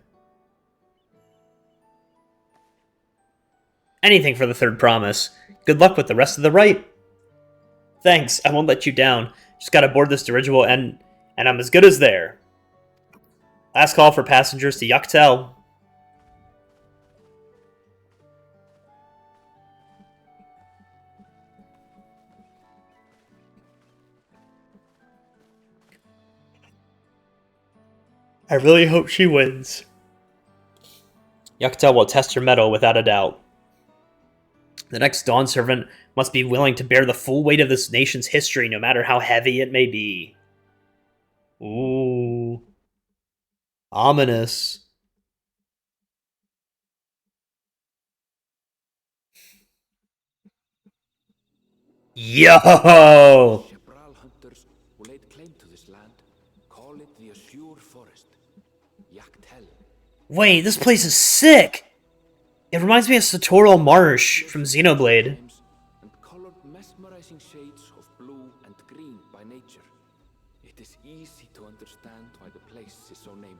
Anything for the third promise. Good luck with the rest of the rite. Thanks, I won't let you down. Just gotta board this dirigible and I'm as good as there. Last call for passengers to Yaktel. I really hope she wins. Yucca will test her mettle without a doubt. The next Dawn Servant must be willing to bear the full weight of this nation's history, no matter how heavy it may be. Ooh. Ominous. Yo! Chebral hunters who laid claim to this land call it the Azure Forest. Yaktel. Wait, this place is sick! It reminds me of Satoral Marsh from Xenoblade. And colored mesmerizing shades of blue and green by nature. It is easy to understand why the place is so named.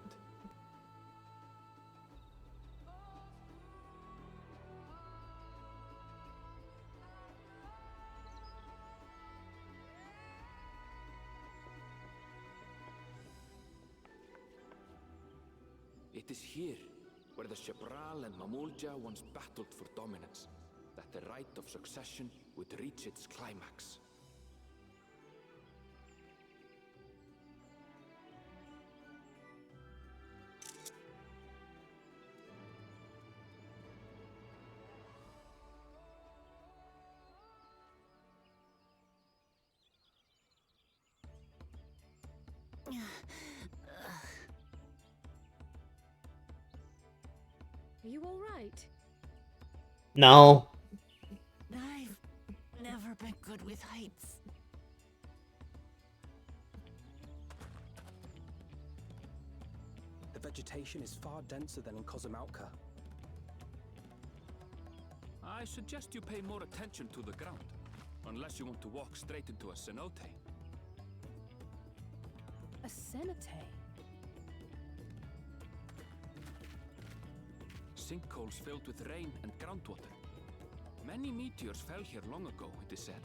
It is here, where the Chebral and Mamulja once battled for dominance, that the right of succession would reach its climax. Are you all right? No. I've never been good with heights. The vegetation is far denser than in Kozumauka. I suggest you pay more attention to the ground, unless you want to walk straight into a cenote. A cenote? Sinkholes filled with rain and groundwater. Many meteors fell here long ago, it is said,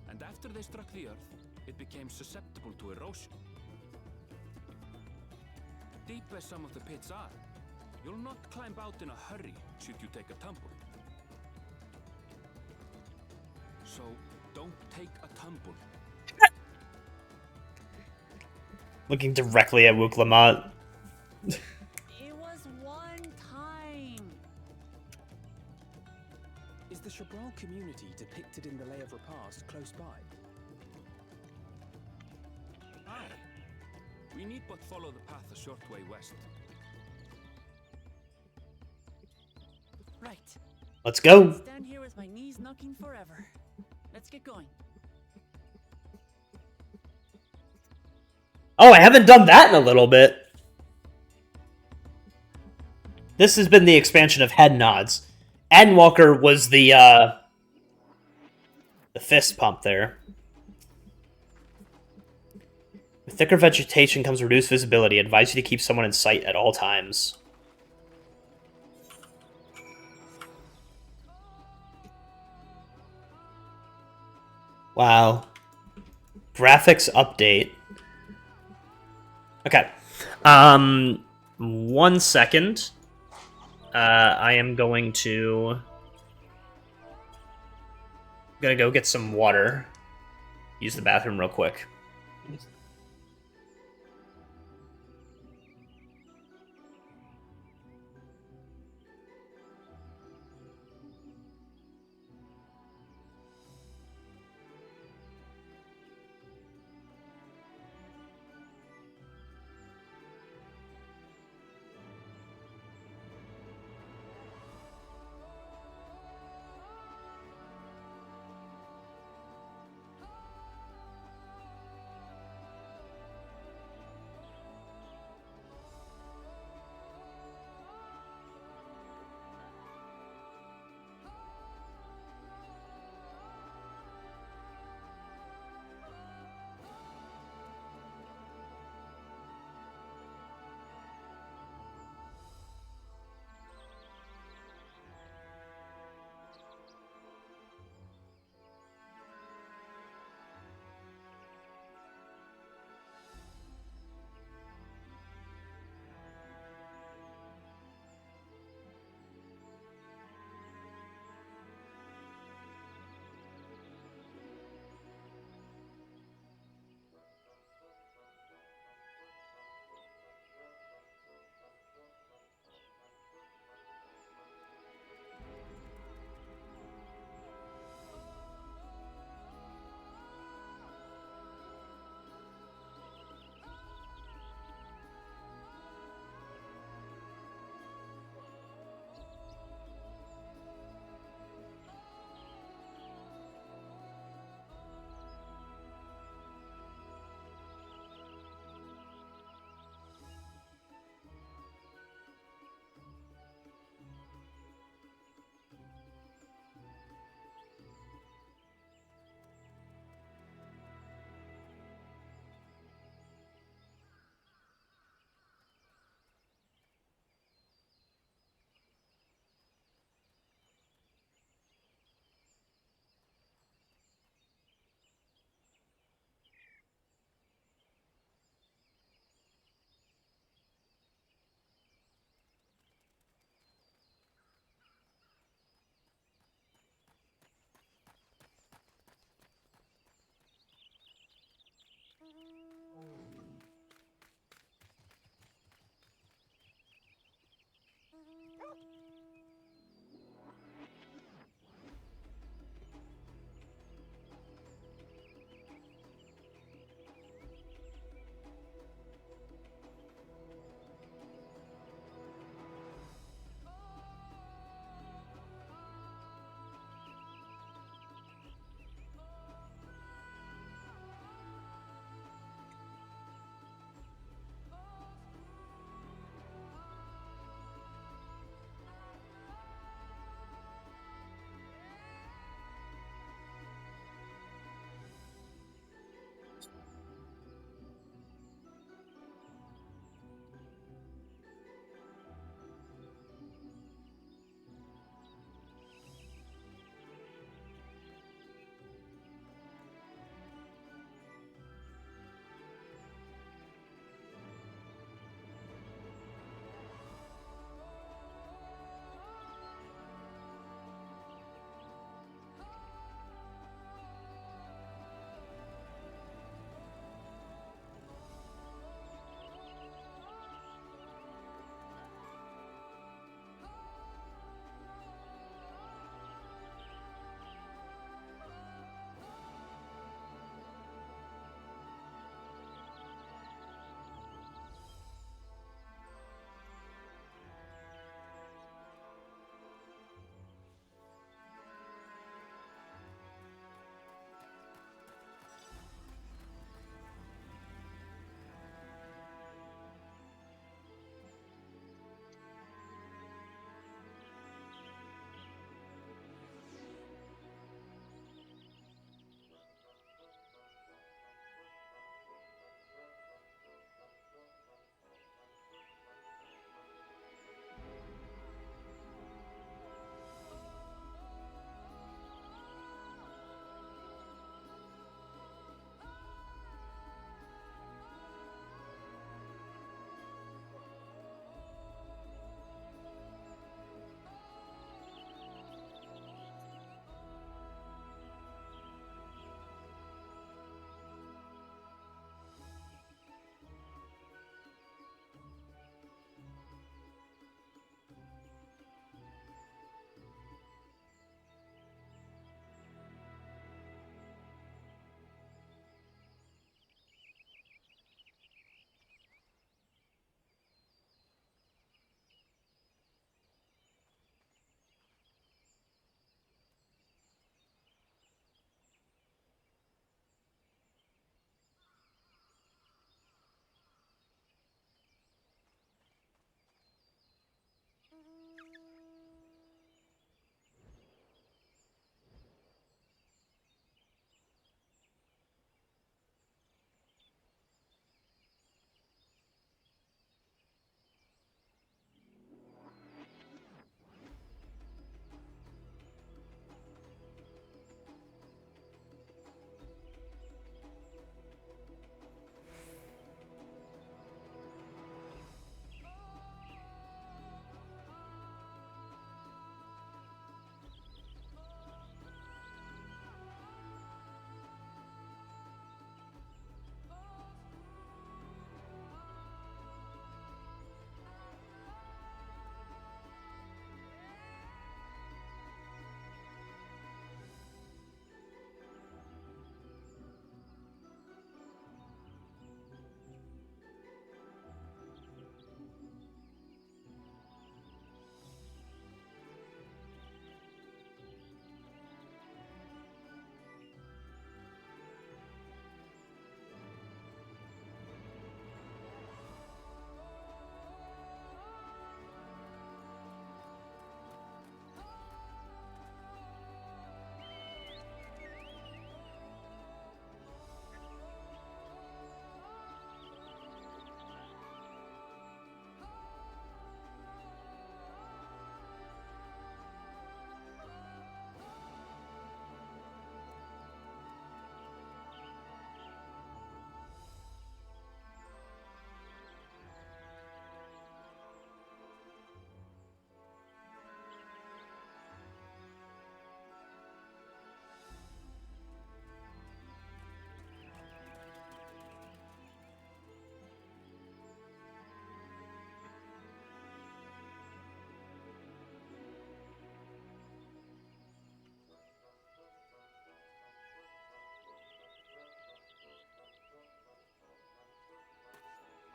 and after they struck the Earth, it became susceptible to erosion. Deep as some of the pits are, you'll not climb out in a hurry should you take a tumble. So, don't take a tumble. Looking directly at Wuklamat. It was one time. Is the Chebral community depicted in the Lay of Repast close by? Aye. We need but follow the path a short way west. Right. Let's go. Stand here with my knees knocking forever. Let's get going. Oh, I haven't done that in a little bit. This has been the expansion of head nods. Endwalker was the fist pump there. With thicker vegetation comes reduced visibility. Advise you to keep someone in sight at all times. Wow. Graphics update. Okay. 1 second. I am going to... gonna go get some water. Use the bathroom real quick.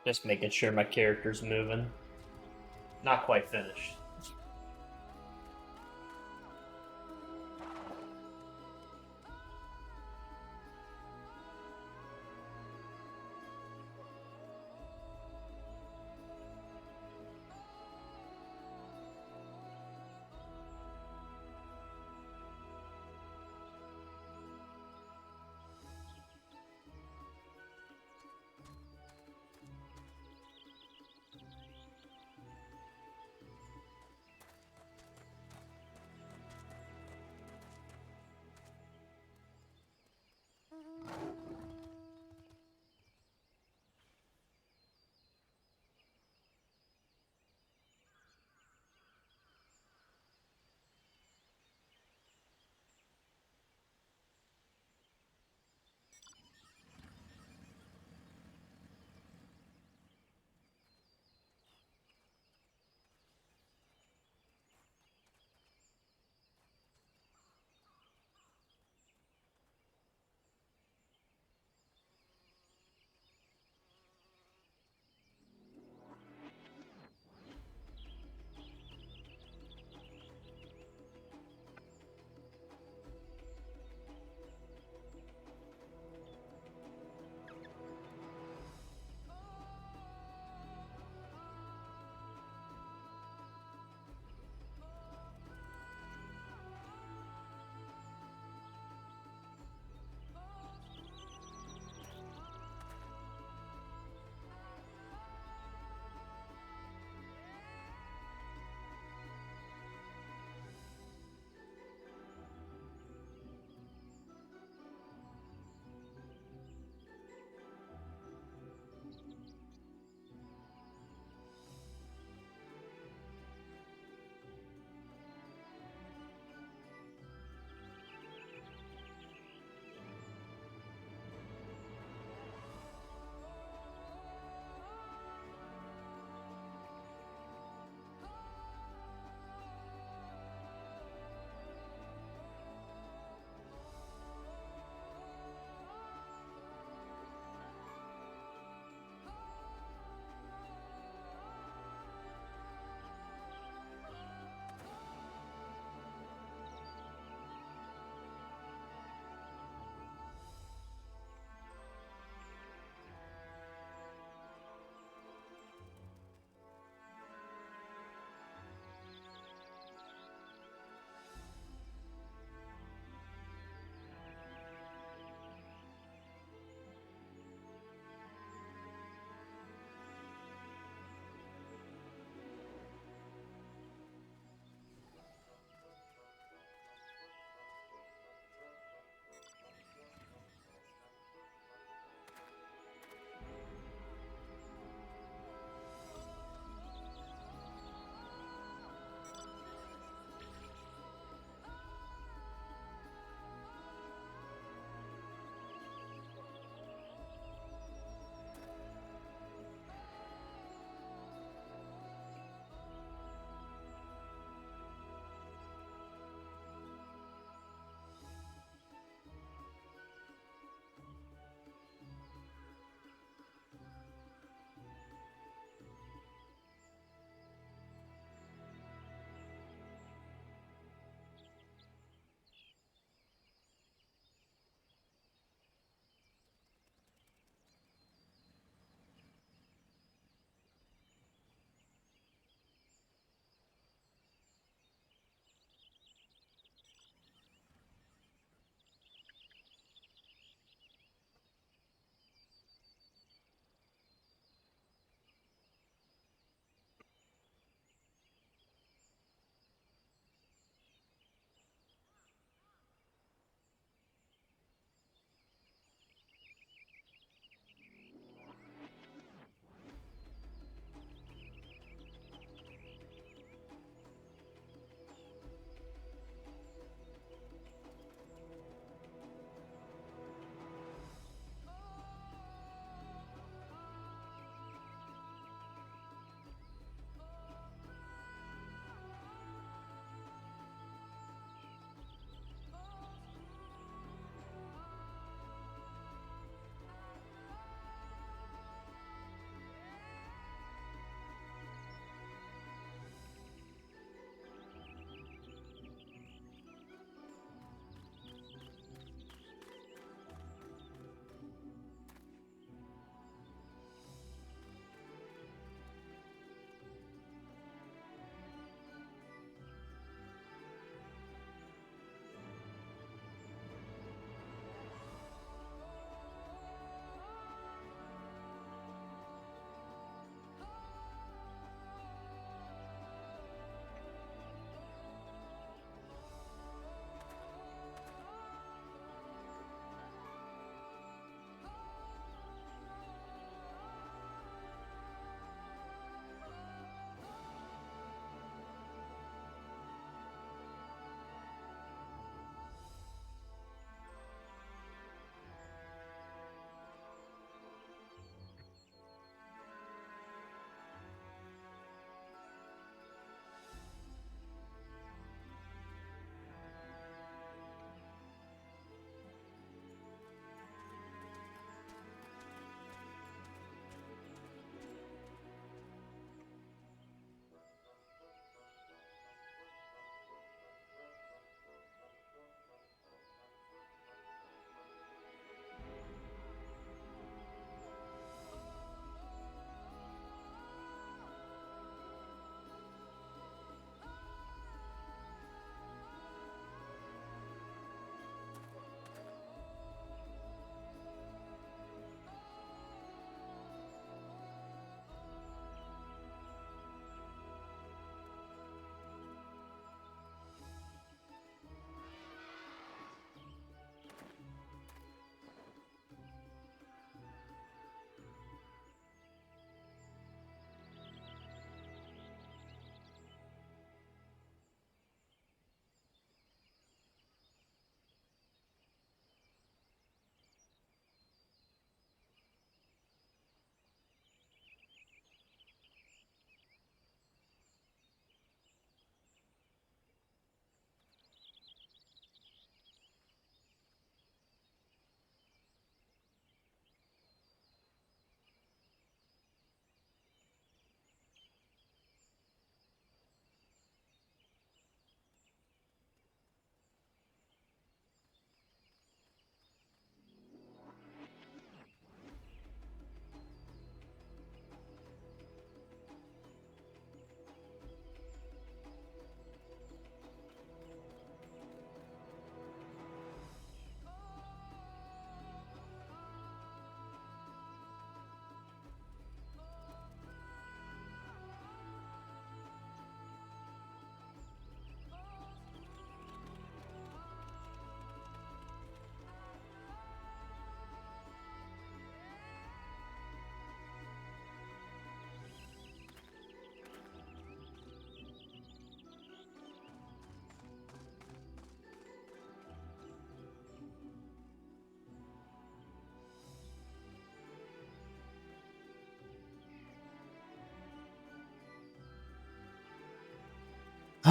Just making sure my character's moving. Not quite finished.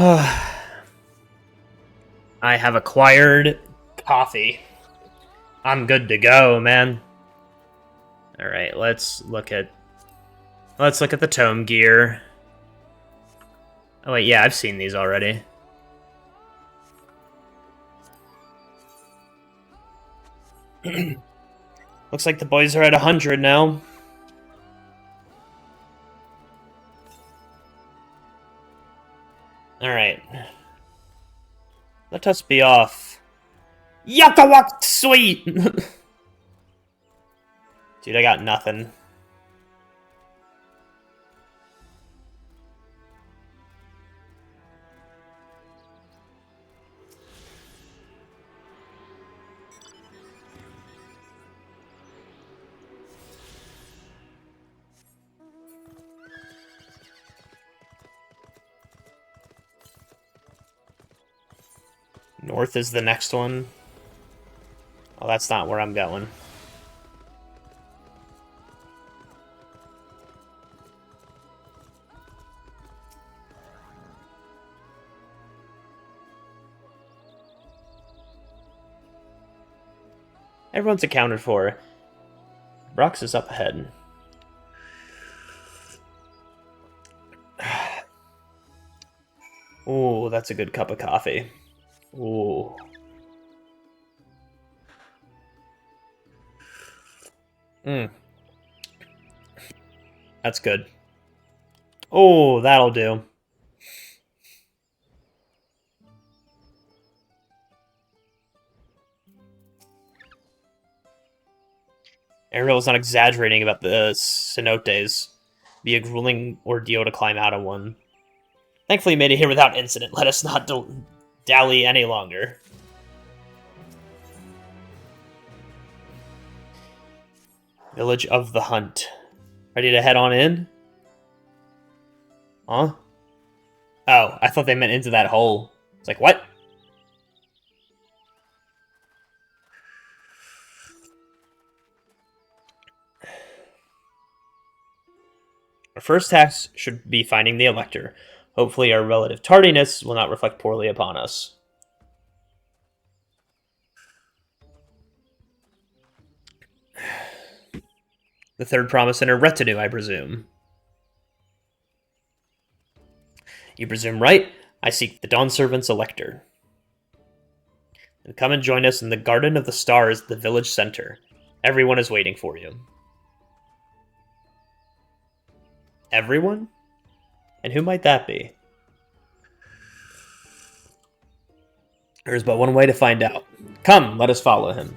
I have acquired coffee. I'm good to go, man. Alright, let's look at the tome gear. Oh wait, yeah, I've seen these already. Looks like the boys are at 100 now. Alright. Let us be off. Yakawak sweet! Dude, I got nothing. North is the next one. Oh, that's not where I'm going. Everyone's accounted for. Brox is up ahead. Ooh, that's a good cup of coffee. Ooh. That's good. Oh, that'll do. Ariel's not exaggerating about the cenotes. Be a grueling ordeal to climb out of one. Thankfully, made it here without incident. Let us not dally any longer. Village of the Hunt. Ready to head on in? Huh? Oh, I thought they meant into that hole. It's like, what? Our first task should be finding the Elector. Hopefully our relative tardiness will not reflect poorly upon us. The third promise in her retinue, I presume. You presume right. I seek the Dawn Servant's Elector. And come and join us in the Garden of the Stars at the village center. Everyone is waiting for you. Everyone? And who might that be? There is but one way to find out. Come, let us follow him.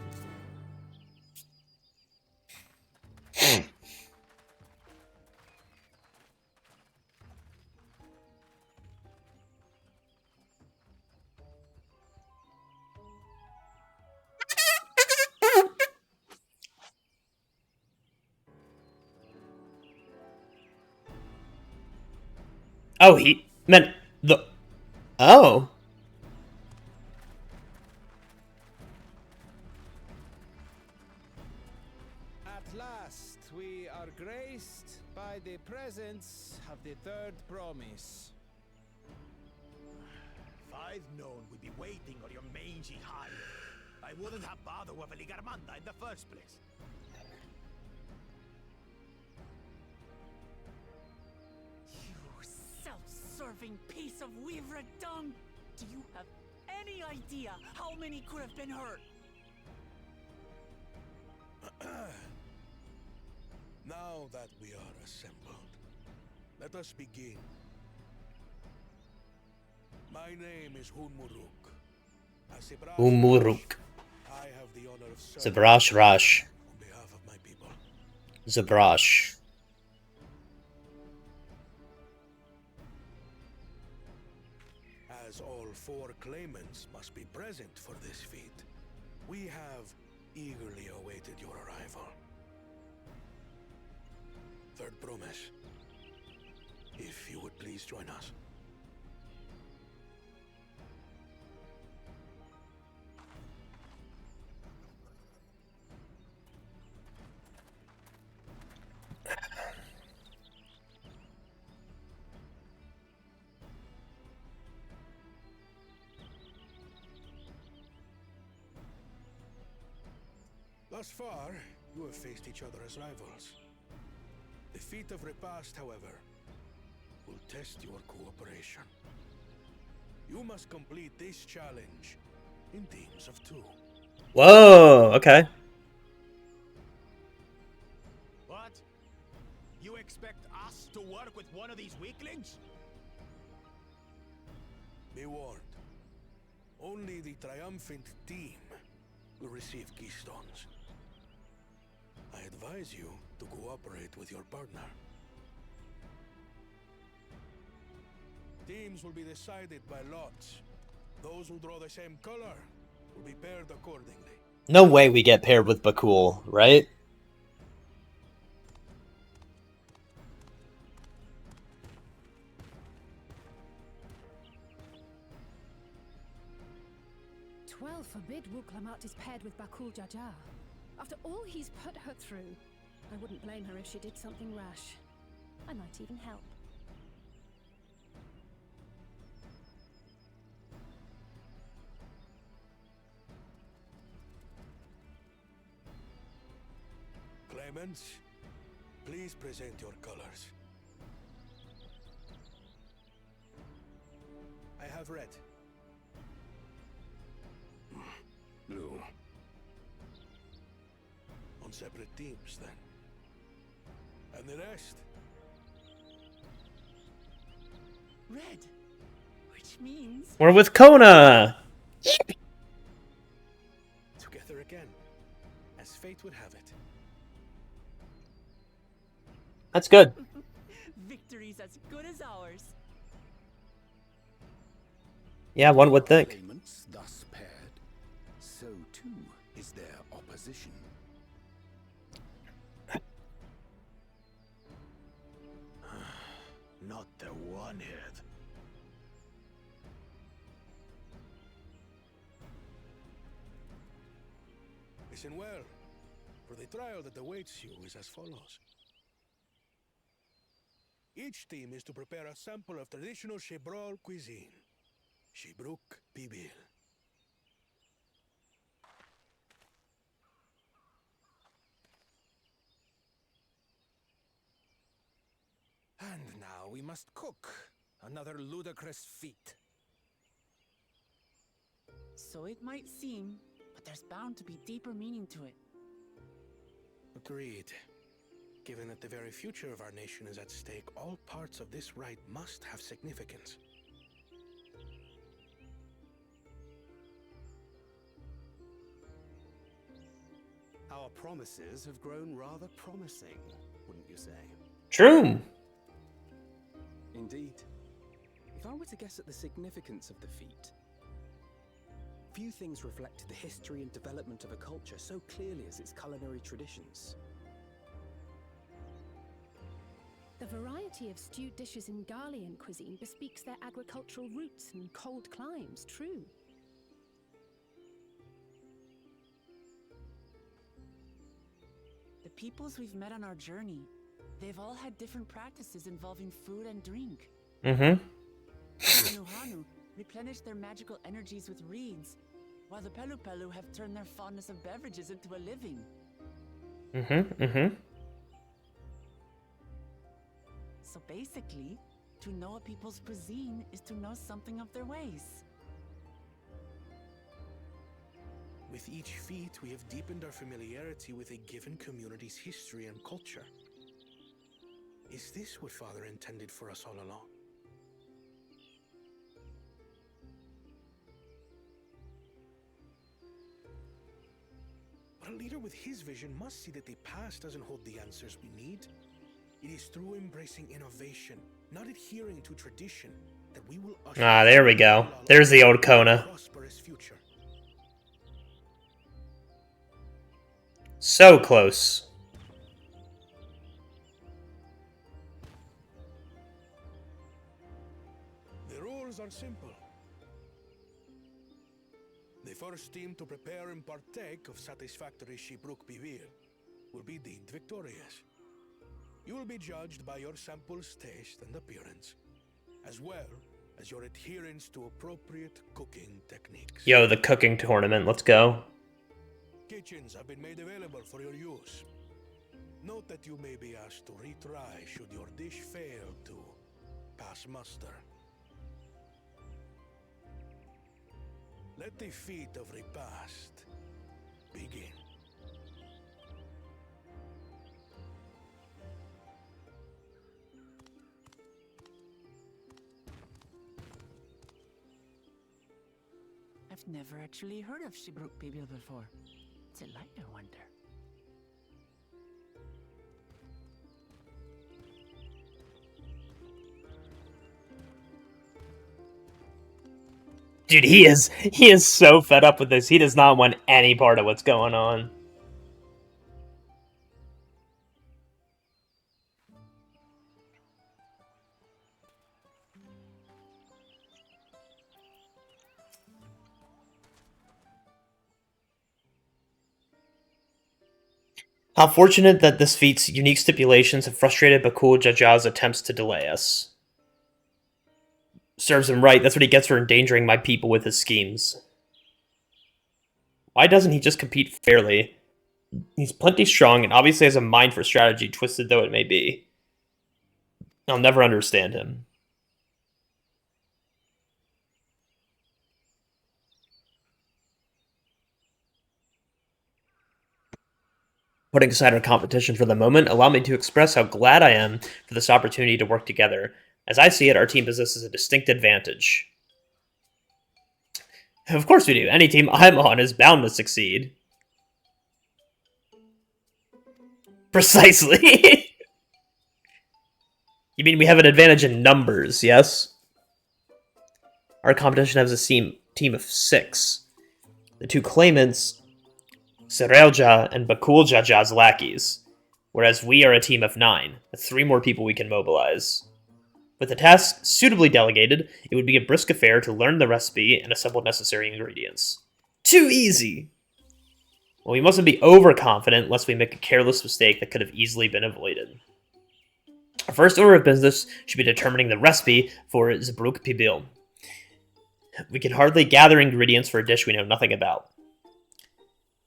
Oh, he meant the... Oh. At last, we are graced by the presence of the third promise. If I'd known we'd be waiting on your mangy hide, I wouldn't have bothered with Ligarmanda in the first place. You self-serving piece of weaver dung! Do you have any idea how many could have been hurt? Now that we are assembled, let us begin. My name is Hunmuruk. Umuruk. I have the honor of serving Zabrash Rash. on behalf of my people. Zabrash. As all four claimants must be present for this feat, we have eagerly awaited your arrival. Third promise. If you would please join us. Thus far, you have faced each other as rivals. The feat of repast, however, will test your cooperation. You must complete this challenge in teams of 2. Whoa, okay. What? You expect us to work with one of these weaklings? Be warned. Only the triumphant team will receive keystones. I advise you to cooperate with your partner. Teams will be decided by lots. Those who draw the same color will be paired accordingly. No way we get paired with Bakul, right? Well, forbid Wuklamat is paired with Bakul Jajar. After all he's put her through, I wouldn't blame her if she did something rash. I might even help. Clemens, please present your colors. I have red. Blue. On separate teams, then. And the rest? Red. Which means... We're with Kona! Together again, as fate would have it. That's good. Victory's as good as ours. Yeah, one would think. Claimants thus paired, so too is their opposition. Not the one-head. Listen well, for the trial that awaits you is as follows. Each team is to prepare a sample of traditional Shebrol cuisine. Shibruk Bibil. And now we must cook. Another ludicrous feat. So it might seem, but there's bound to be deeper meaning to it. Agreed. Given that the very future of our nation is at stake, all parts of this rite must have significance. Our promises have grown rather promising, wouldn't you say? True. Indeed. If I were to guess at the significance of the feat, few things reflect the history and development of a culture so clearly as its culinary traditions. The variety of stewed dishes in Garlean cuisine bespeaks their agricultural roots and cold climes, true. The peoples we've met on our journey, they've all had different practices involving food and drink. Mm-hmm. The Nuhanu replenished their magical energies with reeds, while the Pelupelu have turned their fondness of beverages into a living. Mm-hmm. Mm-hmm. So basically, to know a people's cuisine is to know something of their ways. With each feat, we have deepened our familiarity with a given community's history and culture. Is this what Father intended for us all along? But a leader with his vision must see that the past doesn't hold the answers we need. It is through embracing innovation, not adhering to tradition, that we will usher There we go. There's the old Kona. prosperous future. So close. The rules are simple. The first team to prepare and partake of satisfactory Shibruk Bivir will be deemed victorious. You will be judged by your sample's taste and appearance, as well as your adherence to appropriate cooking techniques. Yo, the cooking tournament. Let's go. kitchens have been made available for your use. Note that you may be asked to retry should your dish fail to pass muster. Let the feat of repast begin. I've never actually heard of Shibruk Bibil before. It's a light, I wonder. Dude, he is so fed up with this. He does not want any part of what's going on. How fortunate that this feat's unique stipulations have frustrated Bakul Jaja's attempts to delay us. Serves him right. That's what he gets for endangering my people with his schemes. Why doesn't he just compete fairly? He's plenty strong and obviously has a mind for strategy, twisted though it may be. I'll never understand him. Putting aside our competition for the moment, allow me to express how glad I am for this opportunity to work together. As I see it, our team possesses a distinct advantage. Of course we do. Any team I'm on is bound to succeed. Precisely. You mean we have an advantage in numbers, yes? Our competition has a team of 6. The 2 claimants, Serelja and Bakul Jaja's lackeys, whereas we are a team of 9, with 3 more people we can mobilize. With the task suitably delegated, it would be a brisk affair to learn the recipe and assemble necessary ingredients. Too easy! Well, we mustn't be overconfident lest we make a careless mistake that could have easily been avoided. Our first order of business should be determining the recipe for Zebruk Pibil. We can hardly gather ingredients for a dish we know nothing about.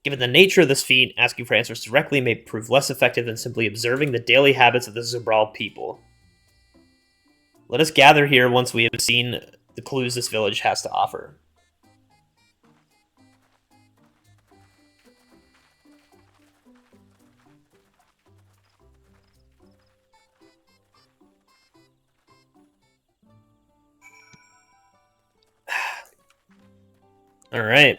Given the nature of this feat, asking for answers directly may prove less effective than simply observing the daily habits of the Zubral people. Let us gather here once we have seen the clues this village has to offer. Alright.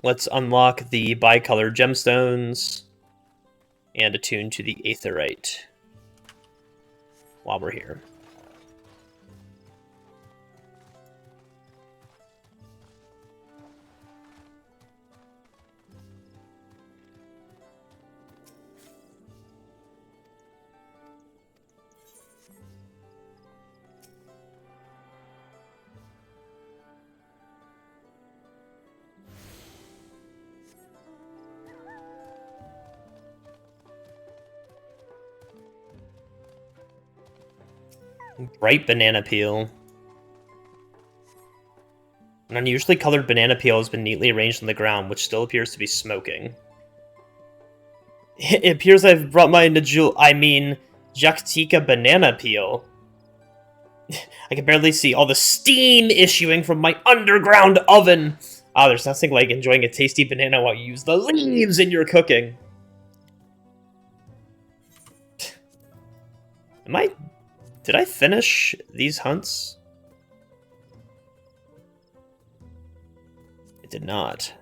Let's unlock the bicolored gemstones and attune to the aetherite while we're here. Bright banana peel. An unusually colored banana peel has been neatly arranged on the ground, which still appears to be smoking. It appears I've brought my Jaktika banana peel. I can barely see all the steam issuing from my underground oven. Ah, there's nothing like enjoying a tasty banana while you use the leaves in your cooking. Did I finish these hunts? I did not.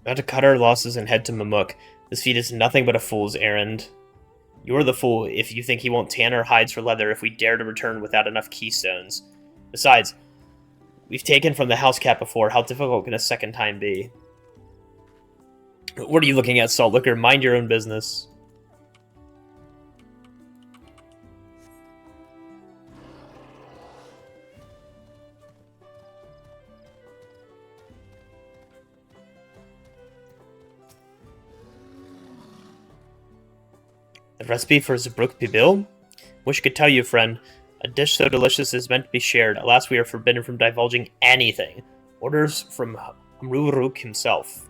About to cut our losses and head to Mamuk. This feat is nothing but a fool's errand. You're the fool if you think he won't tan our hides for leather if we dare to return without enough keystones. Besides, we've taken from the house cat before. How difficult can a second time be? What are you looking at, Salt Liquor? Mind your own business. The recipe for Zabruk Pibil? Wish I could tell you, friend. A dish so delicious is meant to be shared. Alas, we are forbidden from divulging anything. Orders from Mruruk himself.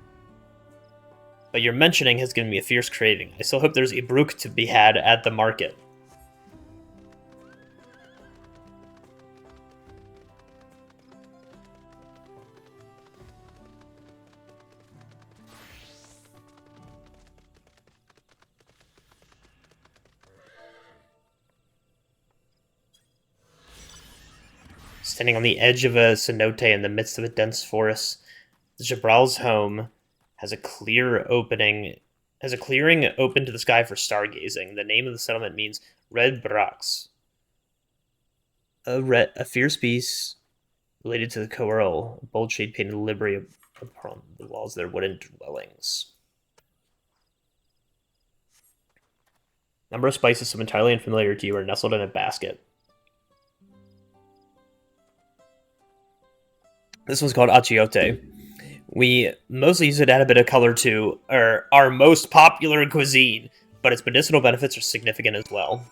But your mentioning has given me a fierce craving. I still hope there's a Bruk to be had at the market. Standing on the edge of a cenote in the midst of a dense forest, the Jabral's home has a clearing open to the sky for stargazing. The name of the settlement means Red Brax. A fierce beast related to the Coeurl, a bold shade painted livery upon the walls of their wooden dwellings. A number of spices, some entirely unfamiliar to you, are nestled in a basket. This one's called achiote. We mostly use it to add a bit of color to our most popular cuisine, but its medicinal benefits are significant as well.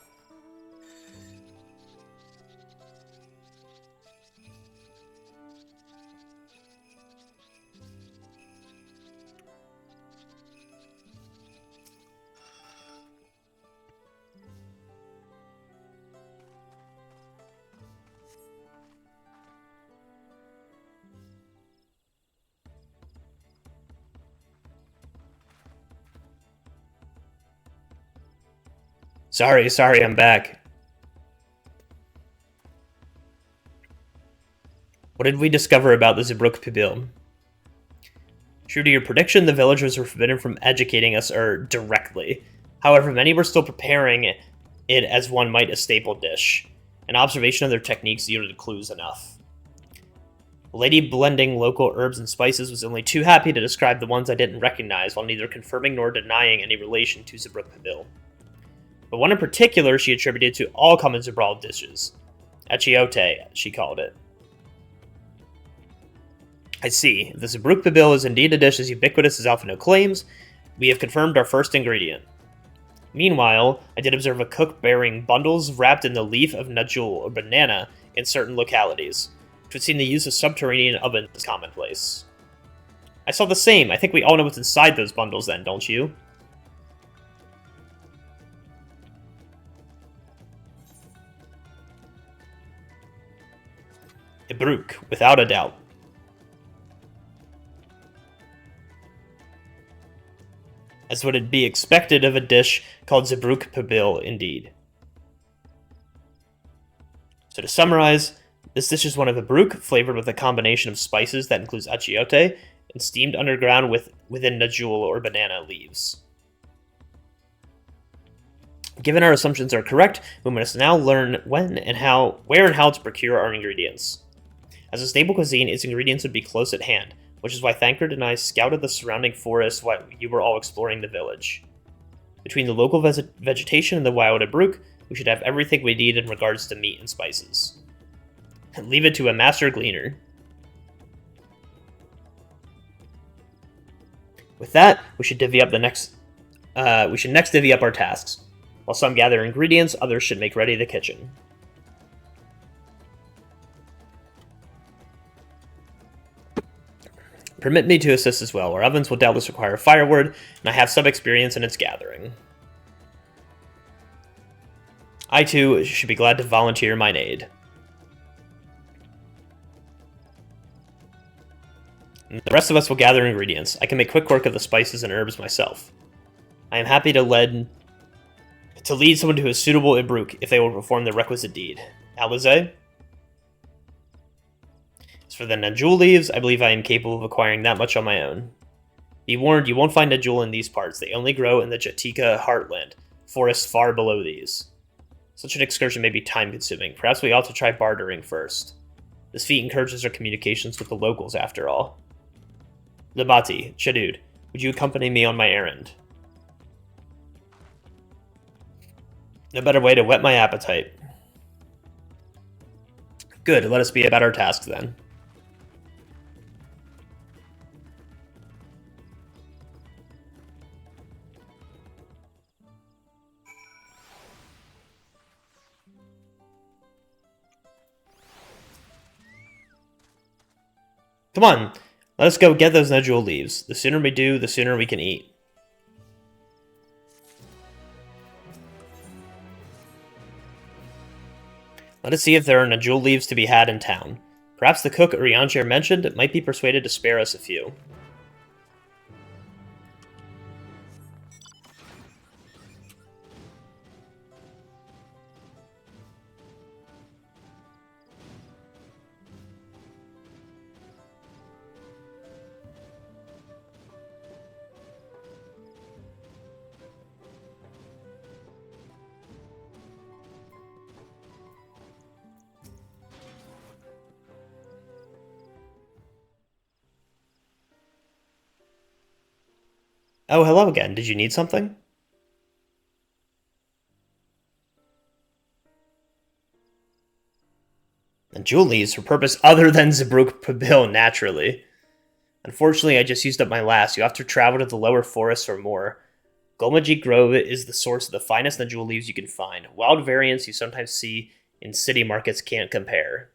Sorry, I'm back. What did we discover about the Zabruk Pibil? True to your prediction, the villagers were forbidden from educating us directly. However, many were still preparing it as one might a staple dish. An observation of their techniques yielded clues enough. The lady blending local herbs and spices was only too happy to describe the ones I didn't recognize, while neither confirming nor denying any relation to Zabruk Pibil. But one in particular she attributed to all common Zabral dishes. Achiote, she called it. I see. If the Zabruk Pibil is indeed a dish as ubiquitous as Alphino claims, we have confirmed our first ingredient. Meanwhile, I did observe a cook bearing bundles wrapped in the leaf of najul or banana in certain localities, which would seem the use of subterranean ovens is commonplace. I saw the same. I think we all know what's inside those bundles then, don't you? A Bruk, without a doubt. As would it be expected of a dish called Zabruk Pibil, indeed. So to summarize, this dish is one of a Bruk, flavored with a combination of spices that includes achiote, and steamed underground within najul or banana leaves. Given our assumptions are correct, we must now learn where and how to procure our ingredients. As a staple cuisine, its ingredients would be close at hand, which is why Thancred and I scouted the surrounding forest while you were all exploring the village. Between the local vegetation and the wild Abruk, we should have everything we need in regards to meat and spices. Leave it to a master gleaner. With that, we should next divvy up our tasks. While some gather ingredients, others should make ready the kitchen. Permit me to assist as well. Our ovens will doubtless require firewood, and I have some experience in its gathering. I too should be glad to volunteer mine aid. And the rest of us will gather ingredients. I can make quick work of the spices and herbs myself. I am happy to lead someone to a suitable Ibruk if they will perform the requisite deed. Alize? As for the Najul leaves, I believe I am capable of acquiring that much on my own. Be warned, you won't find Najul in these parts. They only grow in the Jatika heartland, forests far below these. Such an excursion may be time-consuming. Perhaps we ought to try bartering first. This feat encourages our communications with the locals, after all. Libati, Shadud, would you accompany me on my errand? No better way to whet my appetite. Good, let us be about our task then. Come on, let us go get those nodule leaves. The sooner we do, the sooner we can eat. Let us see if there are nodule leaves to be had in town. Perhaps the cook Urianger mentioned might be persuaded to spare us a few. Oh, hello again. Did you need something? And jewel leaves for purpose other than Zabruk Pabil, naturally. Unfortunately, I just used up my last. You have to travel to the lower forests or more. Golmajik Grove is the source of the finest nodule leaves you can find. Wild variants you sometimes see in city markets can't compare.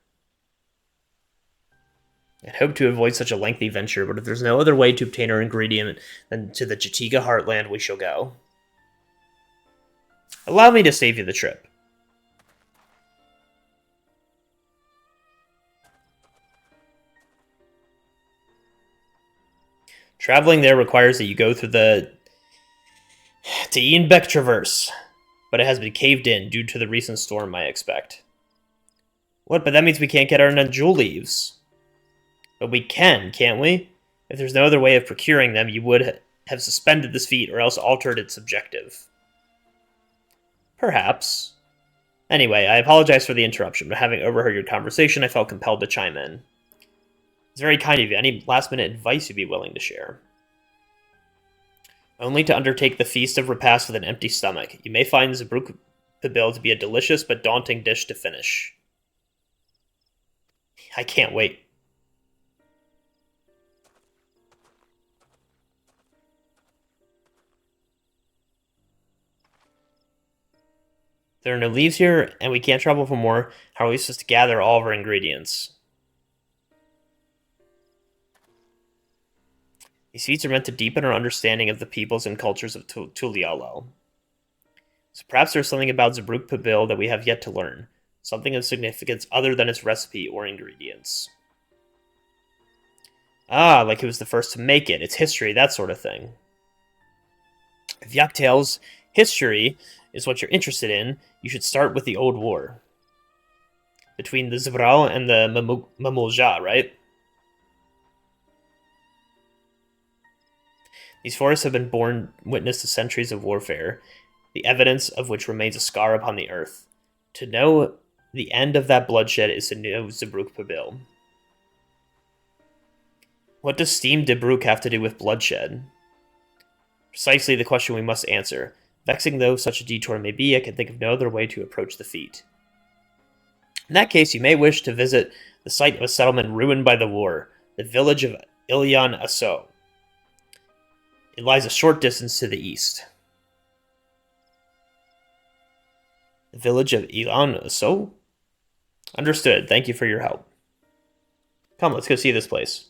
I'd hope to avoid such a lengthy venture, but if there's no other way to obtain our ingredient, then to the Jatiga heartland we shall go. Allow me to save you the trip. Traveling there requires that you go through the Teinbeck Traverse, but it has been caved in due to the recent storm, I expect. What? But that means we can't get our nodule leaves. But we can, can't we? If there's no other way of procuring them, you would have suspended this feat or else altered its objective. Perhaps. Anyway, I apologize for the interruption, but having overheard your conversation, I felt compelled to chime in. It's very kind of you. Any last-minute advice you'd be willing to share? Only to undertake the feast of repast with an empty stomach. You may find Zabruk Pabil to be a delicious but daunting dish to finish. I can't wait. There are no leaves here, and we can't travel for more. How are we supposed to gather all of our ingredients? These feats are meant to deepen our understanding of the peoples and cultures of Tulialo. So perhaps there's something about Zabruk Pabil that we have yet to learn. Something of significance other than its recipe or ingredients. Ah, like it was the first to make it, its history, that sort of thing. If Yaktail's history is what you're interested in, you should start with the Old War. Between the Zbral and the Mamulja, right? These forests have been borne witness to centuries of warfare, the evidence of which remains a scar upon the earth. To know the end of that bloodshed is to know Zabruk Pabil. What does Steam Debruk have to do with bloodshed? Precisely the question we must answer. Vexing though such a detour may be, I can think of no other way to approach the feat. In that case, you may wish to visit the site of a settlement ruined by the war, the village of Ilyan Aso. It lies a short distance to the east. The village of Ilyan Aso? Understood. Thank you for your help. Come, let's go see this place.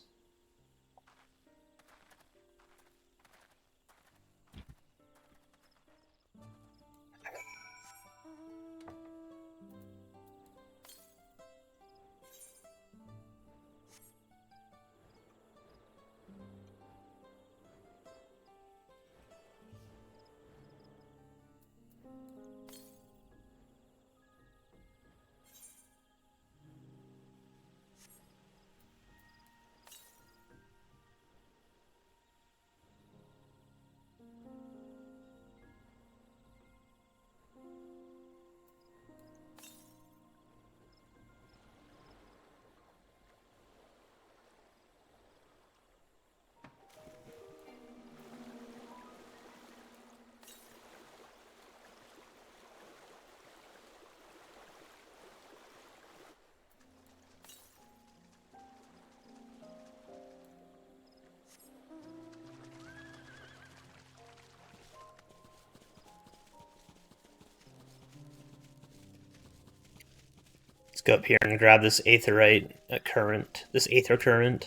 Let's go up here and grab this aetherite current, this aether current.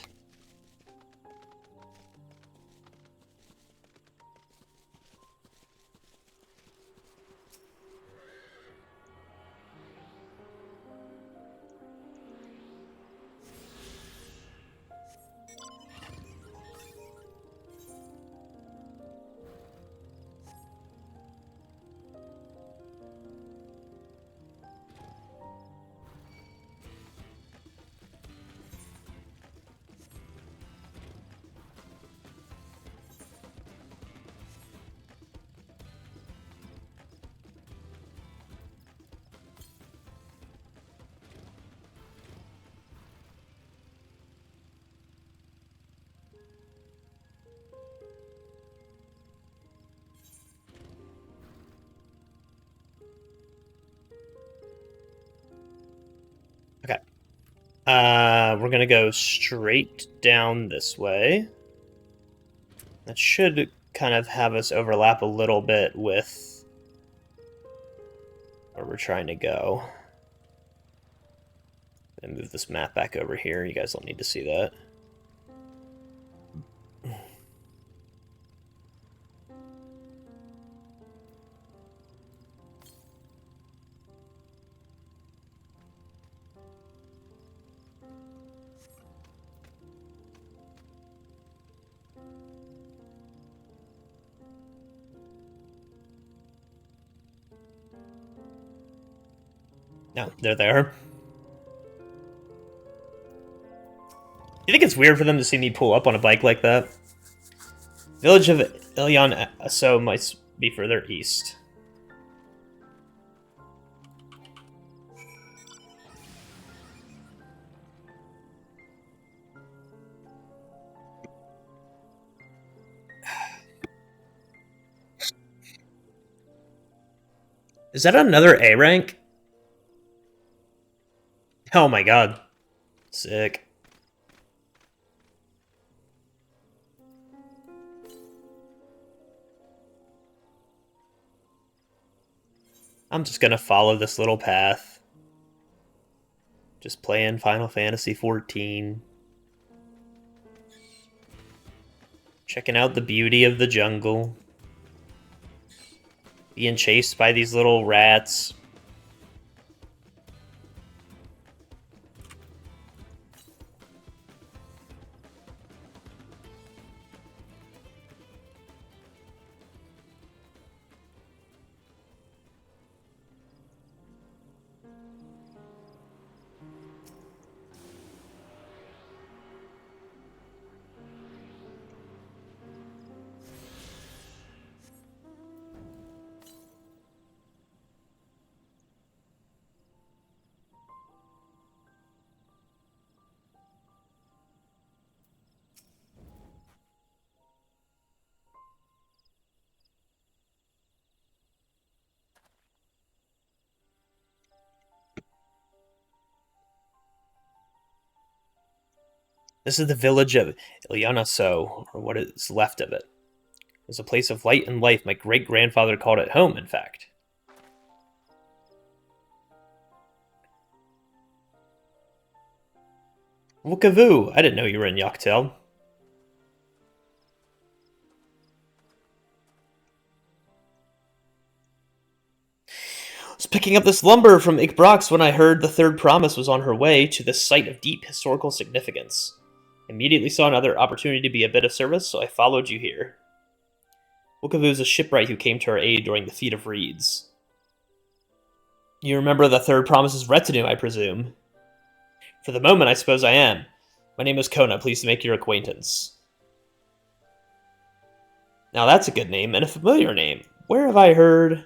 We're gonna go straight down this way. That should kind of have us overlap a little bit with where we're trying to go. And move this map back over here. You guys don't need to see that. No, they're there. You think it's weird for them to see me pull up on a bike like that? Village of Ilyon so might be further east. Is that another A rank? Oh my god. Sick. I'm just gonna follow this little path. Just playing Final Fantasy XIV. Checking out the beauty of the jungle. Being chased by these little rats. This is the village of Ilyonaso, or what is left of it. It was a place of light and life. My great-grandfather called it home, in fact. Wookavoo! I didn't know you were in Yoctel. I was picking up this lumber from Ikbrox when I heard the third promise was on her way to this site of deep historical significance. Immediately saw another opportunity to be a bit of service, so I followed you here. Wookavoo is a shipwright who came to our aid during the Feat of Reeds. You remember the third promise's retinue, I presume? For the moment, I suppose I am. My name is Kona, pleased to make your acquaintance. Now that's a good name, and a familiar name. Where have I heard...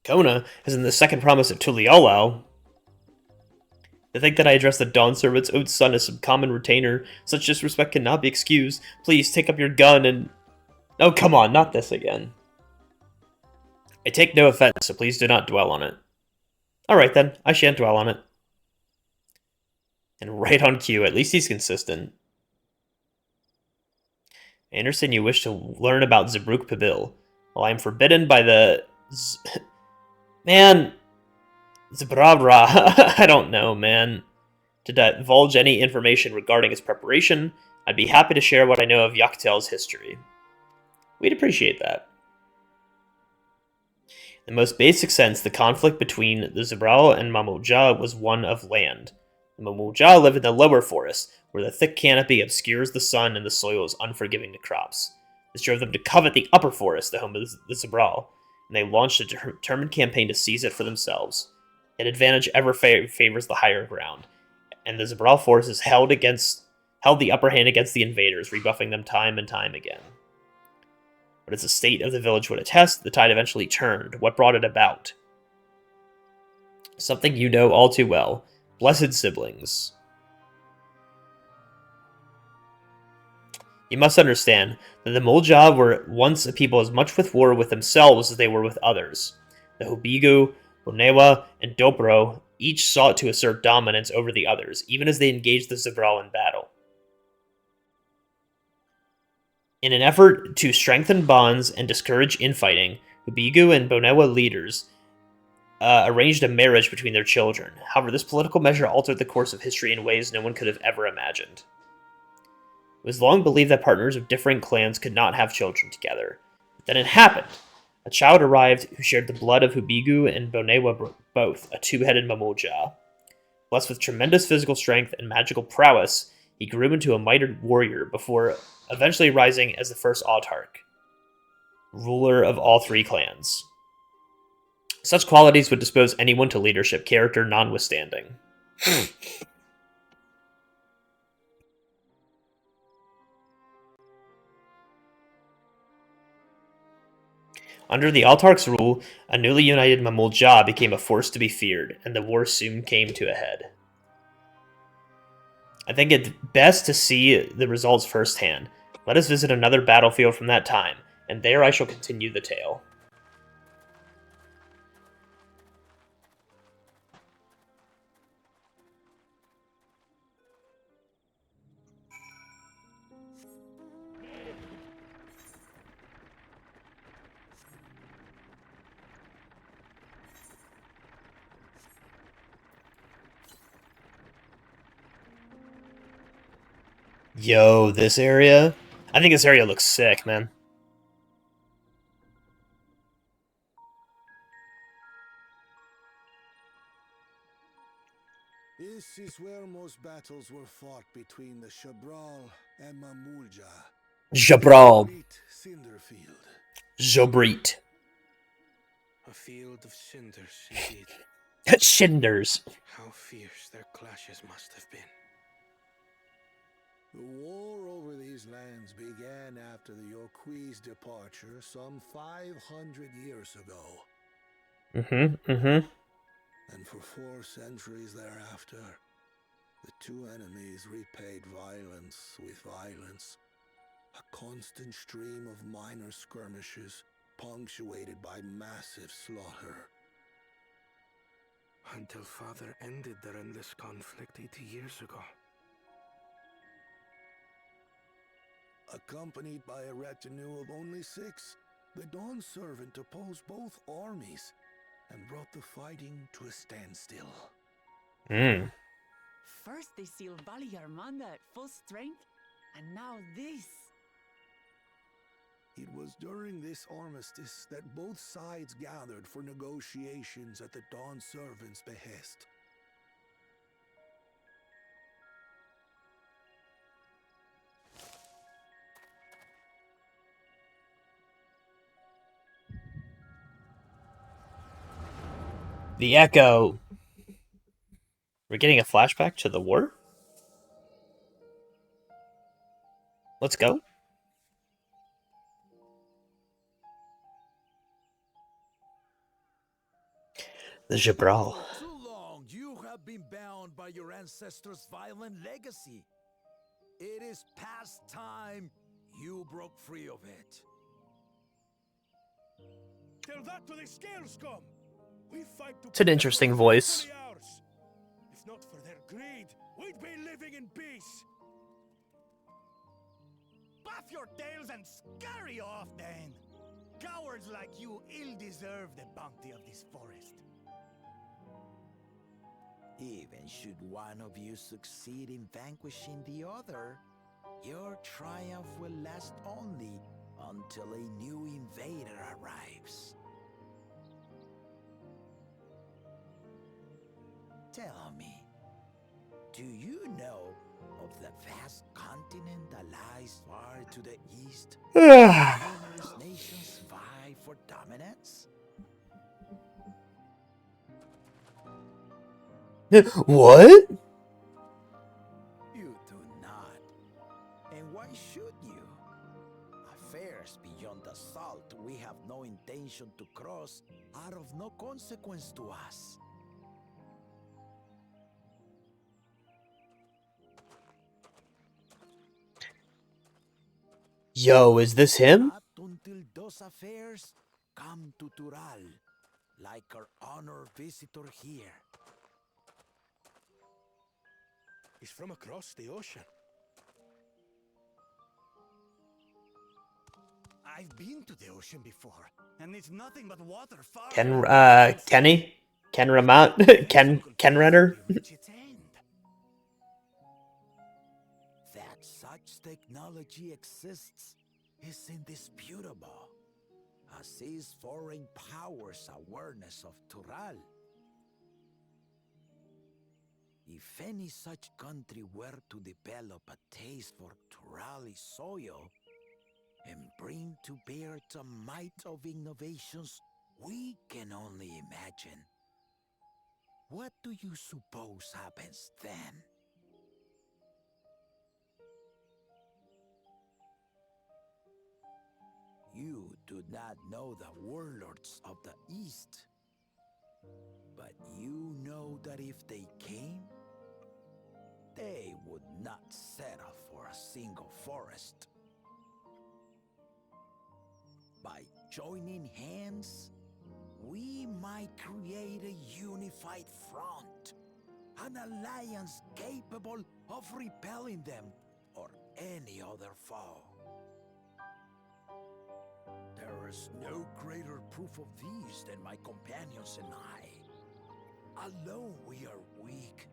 Kona is in the second promise of Tuliolao. To think that I addressed the Dawn Servant's own son as some common retainer, such disrespect cannot be excused. Please, take up your gun and... Oh, come on, not this again. I take no offense, so please do not dwell on it. Alright then, I shan't dwell on it. And right on cue, at least he's consistent. I understand you wish to learn about Zabruk Pabil. Well, I am forbidden by the... Man... Zbrabra, I don't know, man. To divulge any information regarding its preparation, I'd be happy to share what I know of Yoctel's history. We'd appreciate that. In the most basic sense, the conflict between the Zabral and Mamuja was one of land. The Mamuja live in the lower forest, where the thick canopy obscures the sun and the soil is unforgiving to crops. This drove them to covet the upper forest, the home of the Zabral, and they launched a determined campaign to seize it for themselves. An advantage ever favors the higher ground, and the Zabral forces held the upper hand against the invaders, rebuffing them time and time again. But as the state of the village would attest, the tide eventually turned. What brought it about? Something you know all too well. Blessed siblings. You must understand that the Mulja were once a people as much with war with themselves as they were with others. The Hobigu, Bonewa, and Dobro each sought to assert dominance over the others, even as they engaged the Zabral in battle. In an effort to strengthen bonds and discourage infighting, Hobigu and Bonewa leaders arranged a marriage between their children. However, this political measure altered the course of history in ways no one could have ever imagined. It was long believed that partners of different clans could not have children together. But then it happened. A child arrived who shared the blood of Hobigu and Bonewa both, a two-headed Mamulja. Blessed with tremendous physical strength and magical prowess, he grew into a mitred warrior before eventually rising as the first autarch, ruler of all three clans. Such qualities would dispose anyone to leadership, character notwithstanding. Under the Autarch's rule, a newly united Mamulja became a force to be feared, and the war soon came to a head. I think it's best to see the results firsthand. Let us visit another battlefield from that time, and there I shall continue the tale. Yo, this area? I think this area looks sick, man. This is where most battles were fought between the Shabral and Mamulja. Jabral. Cinderfield. Zobrit. A field of cinders, indeed. Cinders. How fierce their clashes must have been. The war over these lands began after the Yorqui's departure some 500 years ago. And for 4 centuries thereafter, the two enemies repaid violence with violence. A constant stream of minor skirmishes, punctuated by massive slaughter. Until Father ended their endless conflict 80 years ago. Accompanied by a retinue of only 6, the Dawn Servant opposed both armies and brought the fighting to a standstill. First they sealed Valley Armanda at full strength, and now this. It was during this armistice that both sides gathered for negotiations at the Dawn Servant's behest. The Echo. We're getting a flashback to the war? Let's go. The Jabral. For too long, you have been bound by your ancestors' violent legacy. It is past time you broke free of it. Tell that to the Scale Scum! We fight to It's an interesting voice. If not for their greed, we'd be living in peace. Buff your tails and scurry off then. Cowards like you ill deserve the bounty of this forest. Even should one of you succeed in vanquishing the other, your triumph will last only until a new invader arrives. Tell me, do you know of the vast continent that lies far to the east? Numerous nations vie for dominance? What? You do not. And why should you? Affairs beyond the salt we have no intention to cross are of no consequence to us. Yo, is this him? Not until those affairs come to Tural. like our honored visitor here. He's from across the ocean. I've been to the ocean before, and it's nothing but water far. Kenny? Ken Ramont? Ken Renner? That such technology exists is indisputable, as is foreign powers' awareness of Tural. If any such country were to develop a taste for Turali soil and bring to bear the might of innovations we can only imagine, what do you suppose happens then? You do not know the warlords of the East, but you know that if they came, they would not settle for a single forest. By joining hands, we might create a unified front, an alliance capable of repelling them or any other foe. There is no greater proof of these than my companions and I. Alone we are weak,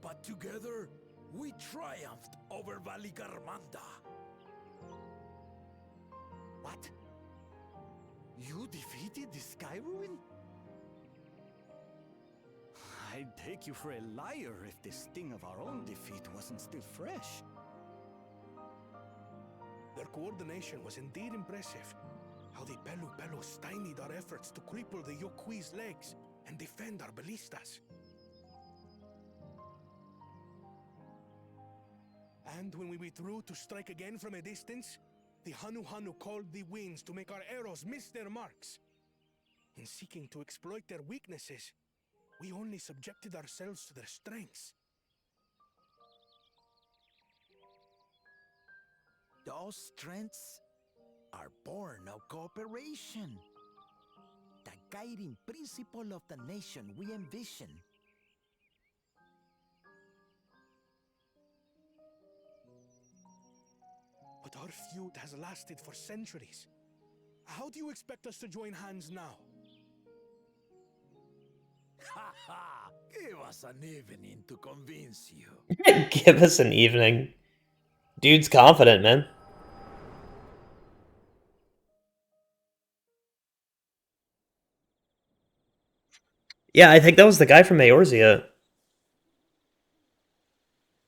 but together we triumphed over Valigarmanda. What? You defeated the Sky Ruin? I'd take you for a liar if the sting of our own defeat wasn't still fresh. Their coordination was indeed impressive. How the Pelu stymied our efforts to cripple the Yokui's legs and defend our ballistas. And when we withdrew to strike again from a distance, the Hanu called the winds to make our arrows miss their marks. In seeking to exploit their weaknesses, we only subjected ourselves to their strengths. Those strengths are born of cooperation. The guiding principle of the nation we envision. But our feud has lasted for centuries. How do you expect us to join hands now? Ha ha! Give us an evening to convince you. Give us an evening. Dude's confident, man. Yeah, I think that was the guy from Eorzea.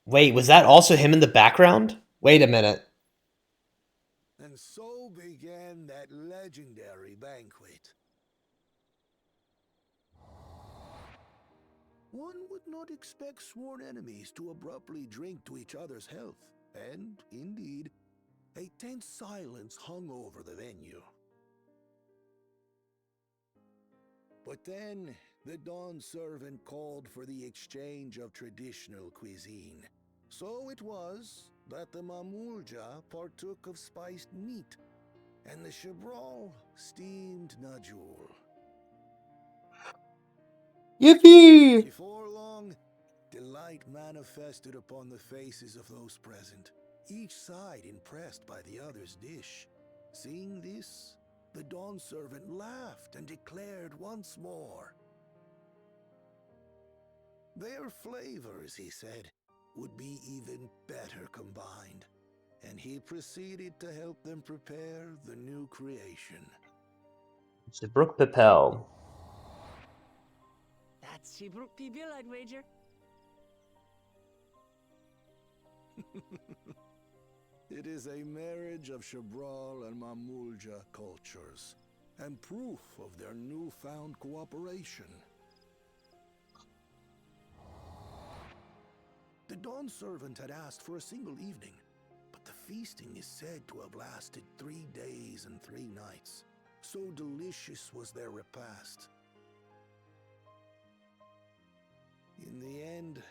Wait, was that also him in the background? Wait a minute. And so began that legendary banquet. One would not expect sworn enemies to abruptly drink to each other's health, and, indeed, a tense silence hung over the venue. But then, the Dawn servant called for the exchange of traditional cuisine. So it was that the Mamulja partook of spiced meat, and the Chebral steamed najul. Yippee! Before long, delight manifested upon the faces of those present, each side impressed by the other's dish. Seeing this, the Dawn servant laughed and declared once more. Their flavors, he said, would be even better combined, and he proceeded to help them prepare the new creation. It's the Brook Pipel. That's Shebruk Pibil, I'd wager. It is a marriage of Chebral and Mamulja cultures, and proof of their newfound cooperation. The Dawn servant had asked for a single evening, but the feasting is said to have lasted 3 days and 3 nights. So delicious was their repast. In the end,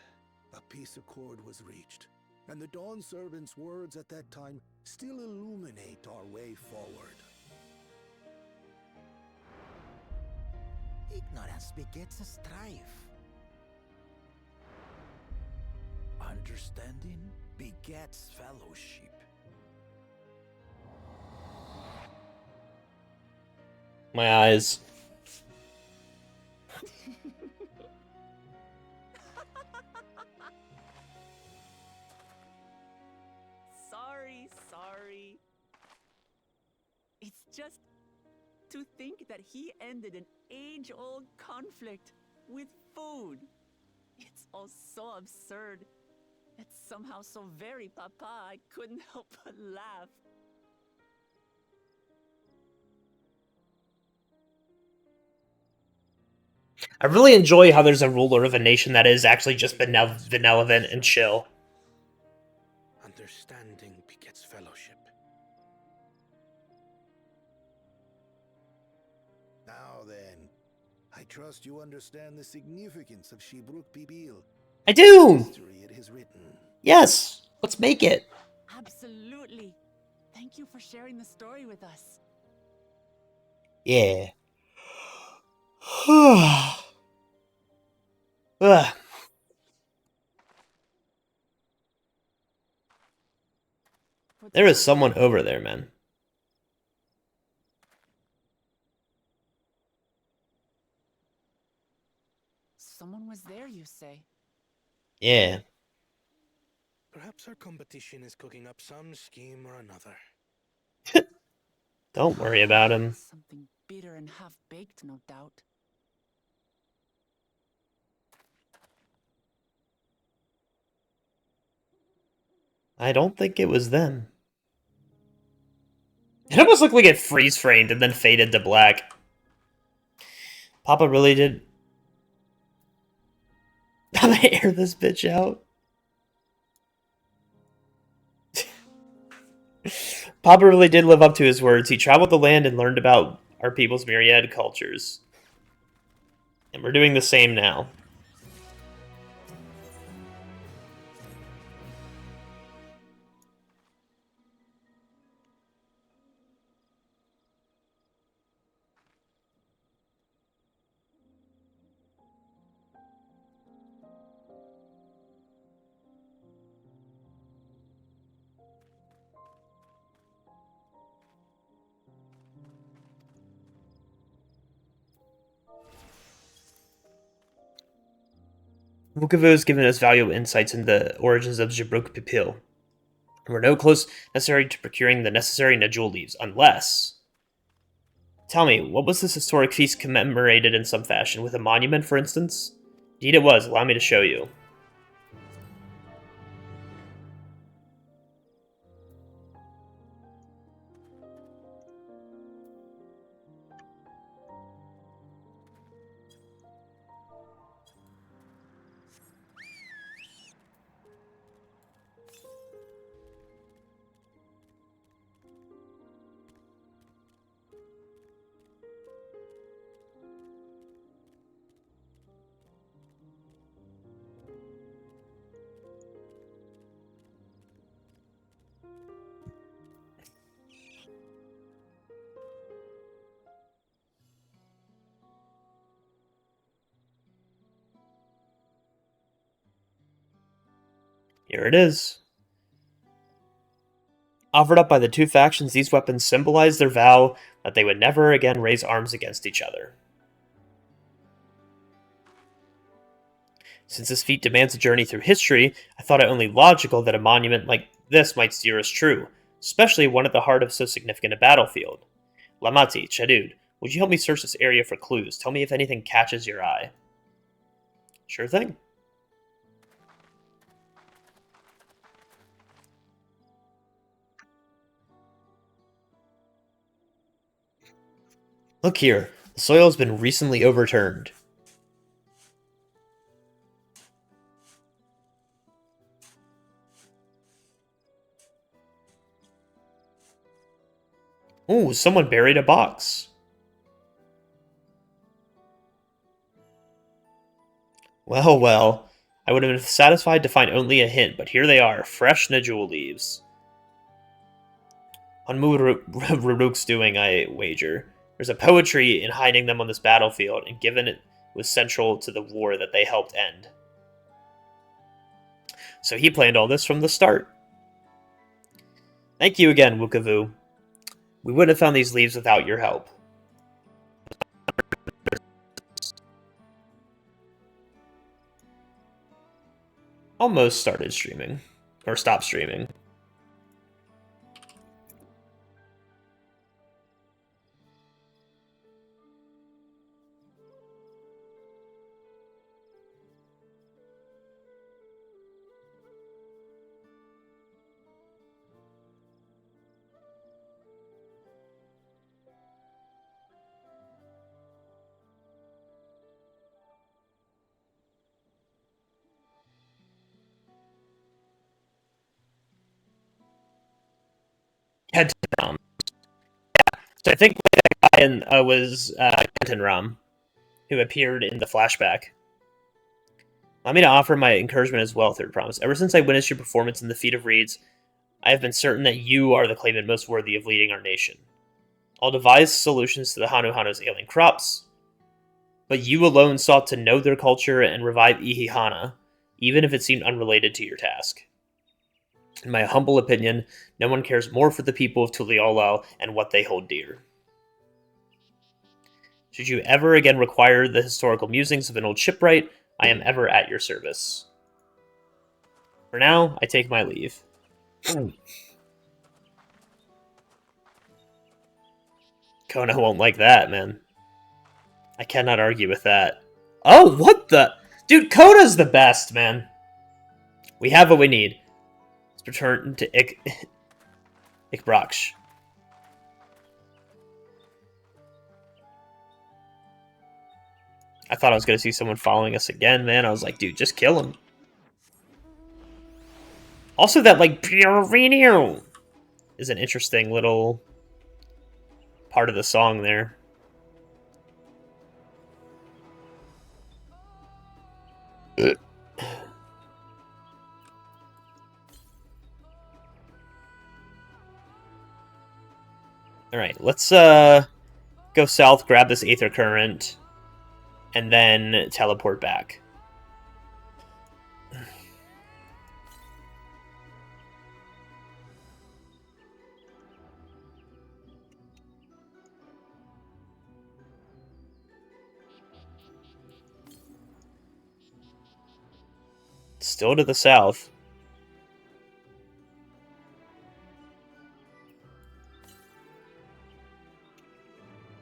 a peace accord was reached, and the Dawn servant's words at that time still illuminate our way forward. Ignorance begets a strife. Understanding begets fellowship. My eyes. Sorry. It's just to think that he ended an age-old conflict with food. It's all so absurd. It's somehow so very papa, I couldn't help but laugh. I really enjoy how there's a ruler of a nation that is actually just benevolent and chill. Understanding begets fellowship. Now then, I trust you understand the significance of Shibruk Bibil. I do! History it is written. Yes! Let's make it! Absolutely. Thank you for sharing the story with us. Yeah. Ugh. There is someone over there, man. Someone was there, you say? Yeah. Perhaps our competition is cooking up some scheme or another. Don't worry about him. Something bitter and half-baked, no doubt. I don't think it was them. It almost looked like it freeze-framed and then faded to black. Papa really did... I'm gonna air this bitch out. Papa really did live up to his words. He traveled the land and learned about our people's myriad cultures. And we're doing the same now. Vukovo has given us valuable insights into the origins of Jabruk Pipil. We're no close necessary to procuring the necessary Najul leaves, unless... Tell me, what was this historic feast commemorated in some fashion, with a monument, for instance? Indeed it was. Allow me to show you. Here it is. Offered up by the two factions, these weapons symbolize their vow that they would never again raise arms against each other. Since this feat demands a journey through history, I thought it only logical that a monument like this might steer us true, especially one at the heart of so significant a battlefield. Lamati, Chadud, would you help me search this area for clues? Tell me if anything catches your eye. Sure thing. Look here, the soil has been recently overturned. Ooh, someone buried a box. Well, well. I would have been satisfied to find only a hint, but here they are, fresh Najul leaves. On Ruruk's doing, I wager. There's a poetry in hiding them on this battlefield, and given it was central to the war that they helped end. So he planned all this from the start. Thank you again, Wukavu. We wouldn't have found these leaves without your help. Almost started streaming. Or stopped streaming. Kenton Ram. Yeah. So I think that guy was Kenton Ram, who appeared in the flashback. Allow me to offer my encouragement as well, Third Promise. Ever since I witnessed your performance in the Feat of Reeds, I have been certain that you are the claimant most worthy of leading our nation. I'll devise solutions to the Hanu Hanu's ailing crops, but you alone sought to know their culture and revive Ihihana, even if it seemed unrelated to your task. In my humble opinion, no one cares more for the people of Tuliolal and what they hold dear. Should you ever again require the historical musings of an old shipwright, I am ever at your service. For now, I take my leave. Kona won't like that, man. I cannot argue with that. Oh, what the? Dude, Kona's the best, man. We have what we need. Let's return to Ikbraksh. I thought I was going to see someone following us again, man. I was like, dude, just kill him. Also, that, like, Purino is an interesting little part of the song there. Alright, let's go south, grab this Aether Current, and then teleport back. Still to the south.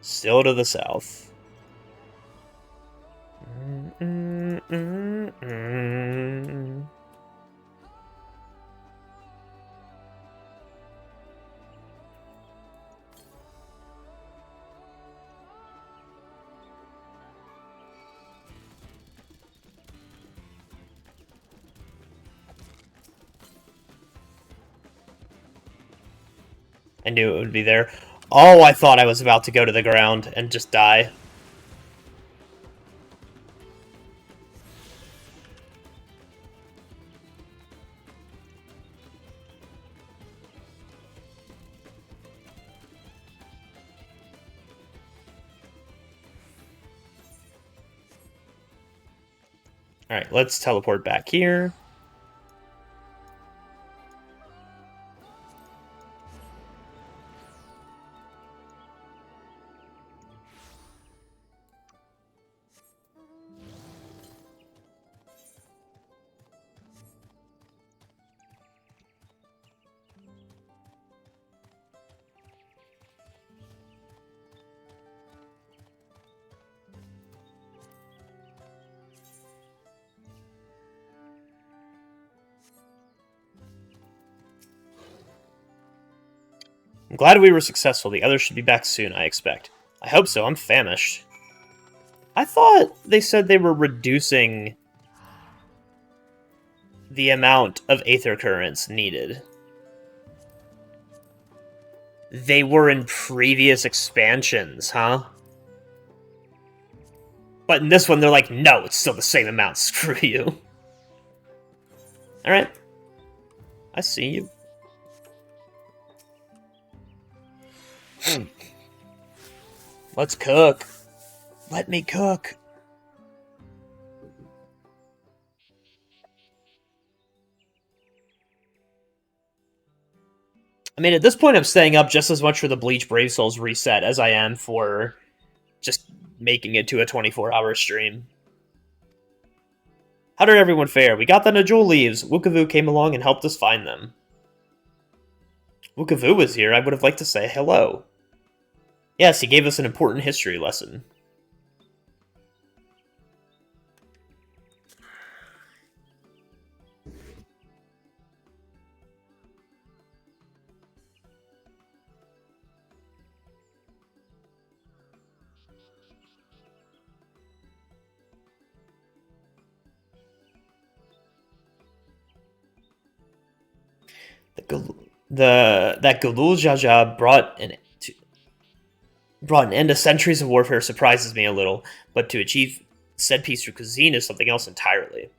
Still to the south. I knew it would be there. Oh, I thought I was about to go to the ground and just die. Alright, let's teleport back here. I'm glad we were successful. The others should be back soon, I expect. I hope so. I'm famished. I thought they said they were reducing the amount of Aether Currents needed. They were in previous expansions, huh? But in this one, they're like, no, it's still the same amount. Screw you. Alright. I see you. Let's cook. Let me cook. I mean, at this point, I'm staying up just as much for the Bleach Brave Souls reset as I am for just making it to a 24-hour stream. How did everyone fare? We got the Najul leaves. Wukavu came along and helped us find them. Wukavu was here. I would have liked to say hello. Yes, he gave us an important history lesson. That Galul Jaja brought an end to centuries of warfare surprises me a little, but to achieve said peace through cuisine is something else entirely.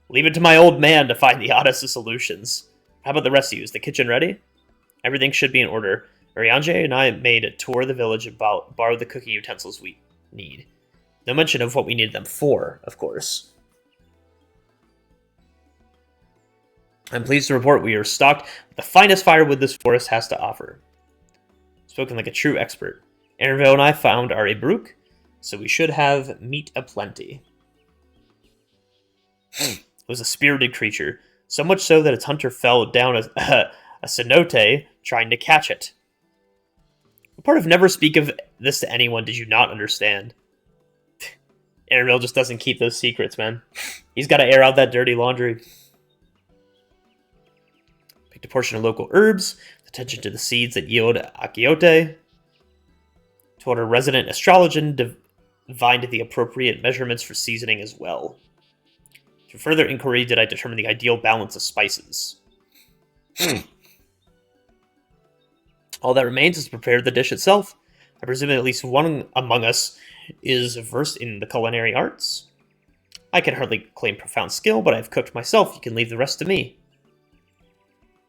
Leave it to my old man to find the oddest of solutions. How about the rest of you? Is the kitchen ready? Everything should be in order. Arianje and I made a tour of the village and borrowed the cooking utensils we need. No mention of what we needed them for, of course. I'm pleased to report we are stocked with the finest firewood this forest has to offer. Spoken like a true expert. Erinville and I found our Abruk, so we should have meat aplenty. It was a spirited creature, so much so that its hunter fell down a cenote trying to catch it. What part of never speak of this to anyone did you not understand? Erinville just doesn't keep those secrets, man. He's got to air out that dirty laundry. Picked a portion of local herbs, attention to the seeds that yield akiote. Told our resident astrologian divined the appropriate measurements for seasoning as well. Through further inquiry did I determine the ideal balance of spices. All that remains is to prepare the dish itself. I presume that at least one among us is versed in the culinary arts. I can hardly claim profound skill, but I've cooked myself. You can leave the rest to me.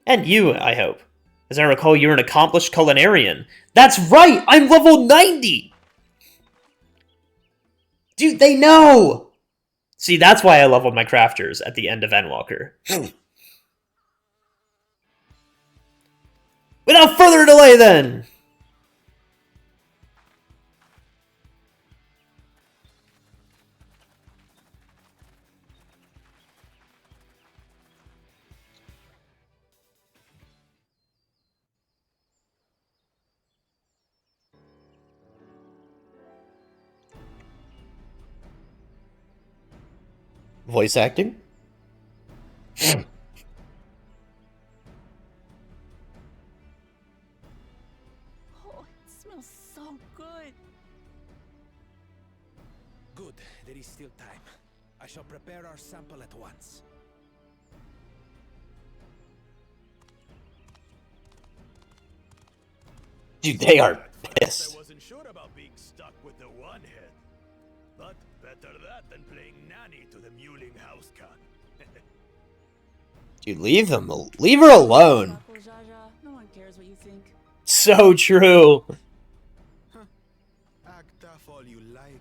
And you, I hope. As I recall, you're an accomplished culinarian. That's right! I'm level 90! Dude, they know! See, that's why I leveled my crafters at the end of Endwalker. Without further delay, then! Voice acting? Oh, it smells so good. Good, there is still time. I shall prepare our sample at once. Dude, they are pissed. I wasn't sure about being stuck with the one head. But better that than playing nanny to the mewling house cat. Dude, leave her alone. No one cares what you think. So true. Act tough all you like.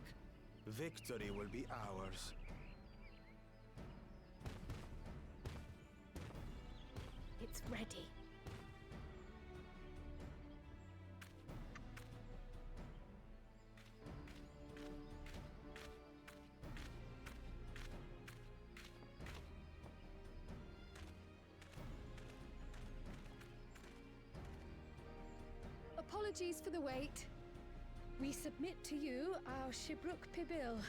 Victory will be ours. It's ready. Apologies for the wait. We submit to you our Shibruk Pibil.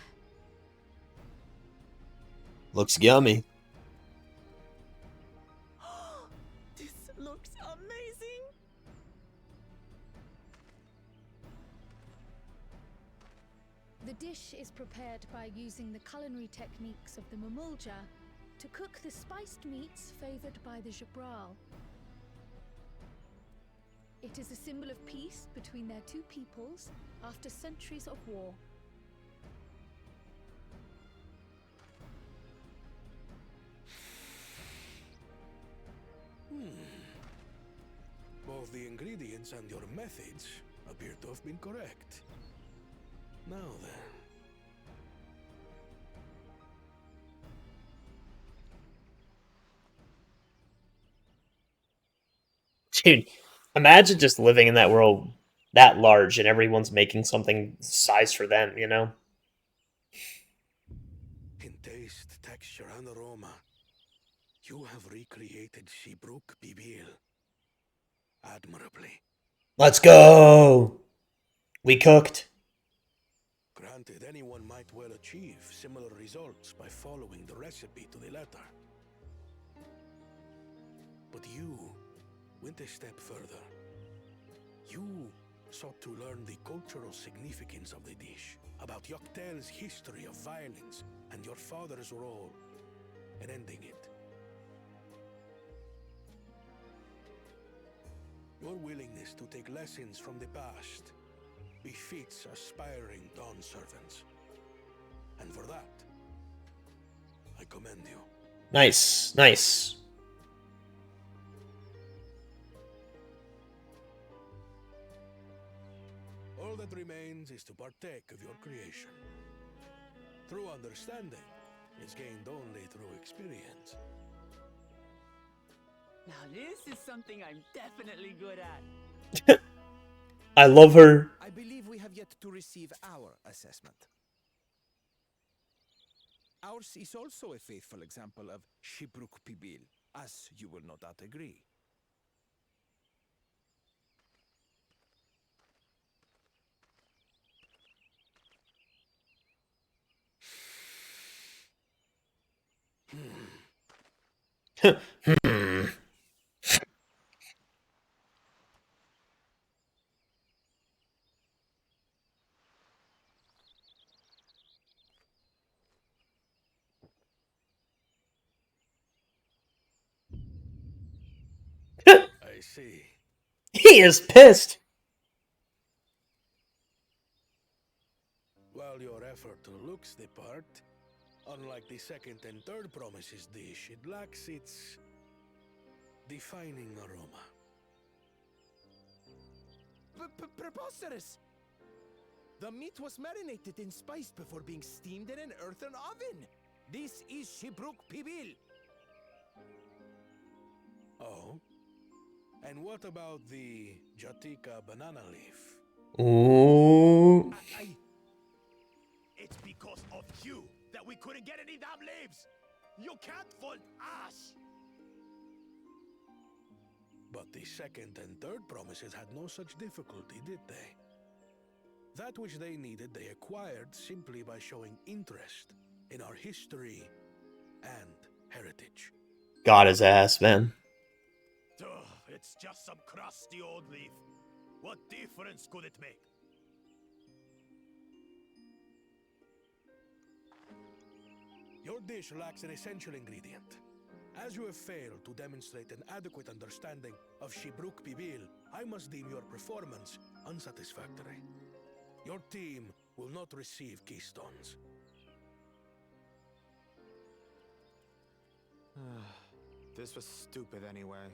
Looks yummy. This looks amazing. The dish is prepared by using the culinary techniques of the Mamulja to cook the spiced meats favored by the Jabral. It is a symbol of peace between their two peoples after centuries of war. Both the ingredients and your methods appear to have been correct. Now then. Dude, imagine just living in that world that large and everyone's making something size for them, you know? In taste, texture, and aroma, you have recreated Seabrook Bibil admirably. Let's go! We cooked. Granted, anyone might well achieve similar results by following the recipe to the letter. But you went a step further. You sought to learn the cultural significance of the dish, about Yoctel's history of violence and your father's role in ending it. Your willingness to take lessons from the past befits aspiring Dawn servants. And for that, I commend you. Nice, nice. All that remains is to partake of your creation. True understanding is gained only through experience. Now this is something I'm definitely good at. I love her. I believe we have yet to receive our assessment. Ours is also a faithful example of Seabrook Pibil, as you will no doubt agree. I see. He is pissed. While your effort looks the part, unlike the second and third promises dish, it lacks its defining aroma. Preposterous! The meat was marinated in spice before being steamed in an earthen oven. This is Seabrook Pibil. Oh? And what about the Jatika banana leaf? Ooh. It's because of you that we couldn't get any damn leaves! You can't fault us! But the second and third promises had no such difficulty, did they? That which they needed, they acquired simply by showing interest in our history and heritage. Got his ass, man. Ugh, it's just some crusty old leaf. What difference could it make? Your dish lacks an essential ingredient. As you have failed to demonstrate an adequate understanding of Seabrook Pibil, I must deem your performance unsatisfactory. Your team will not receive keystones. This was stupid anyway.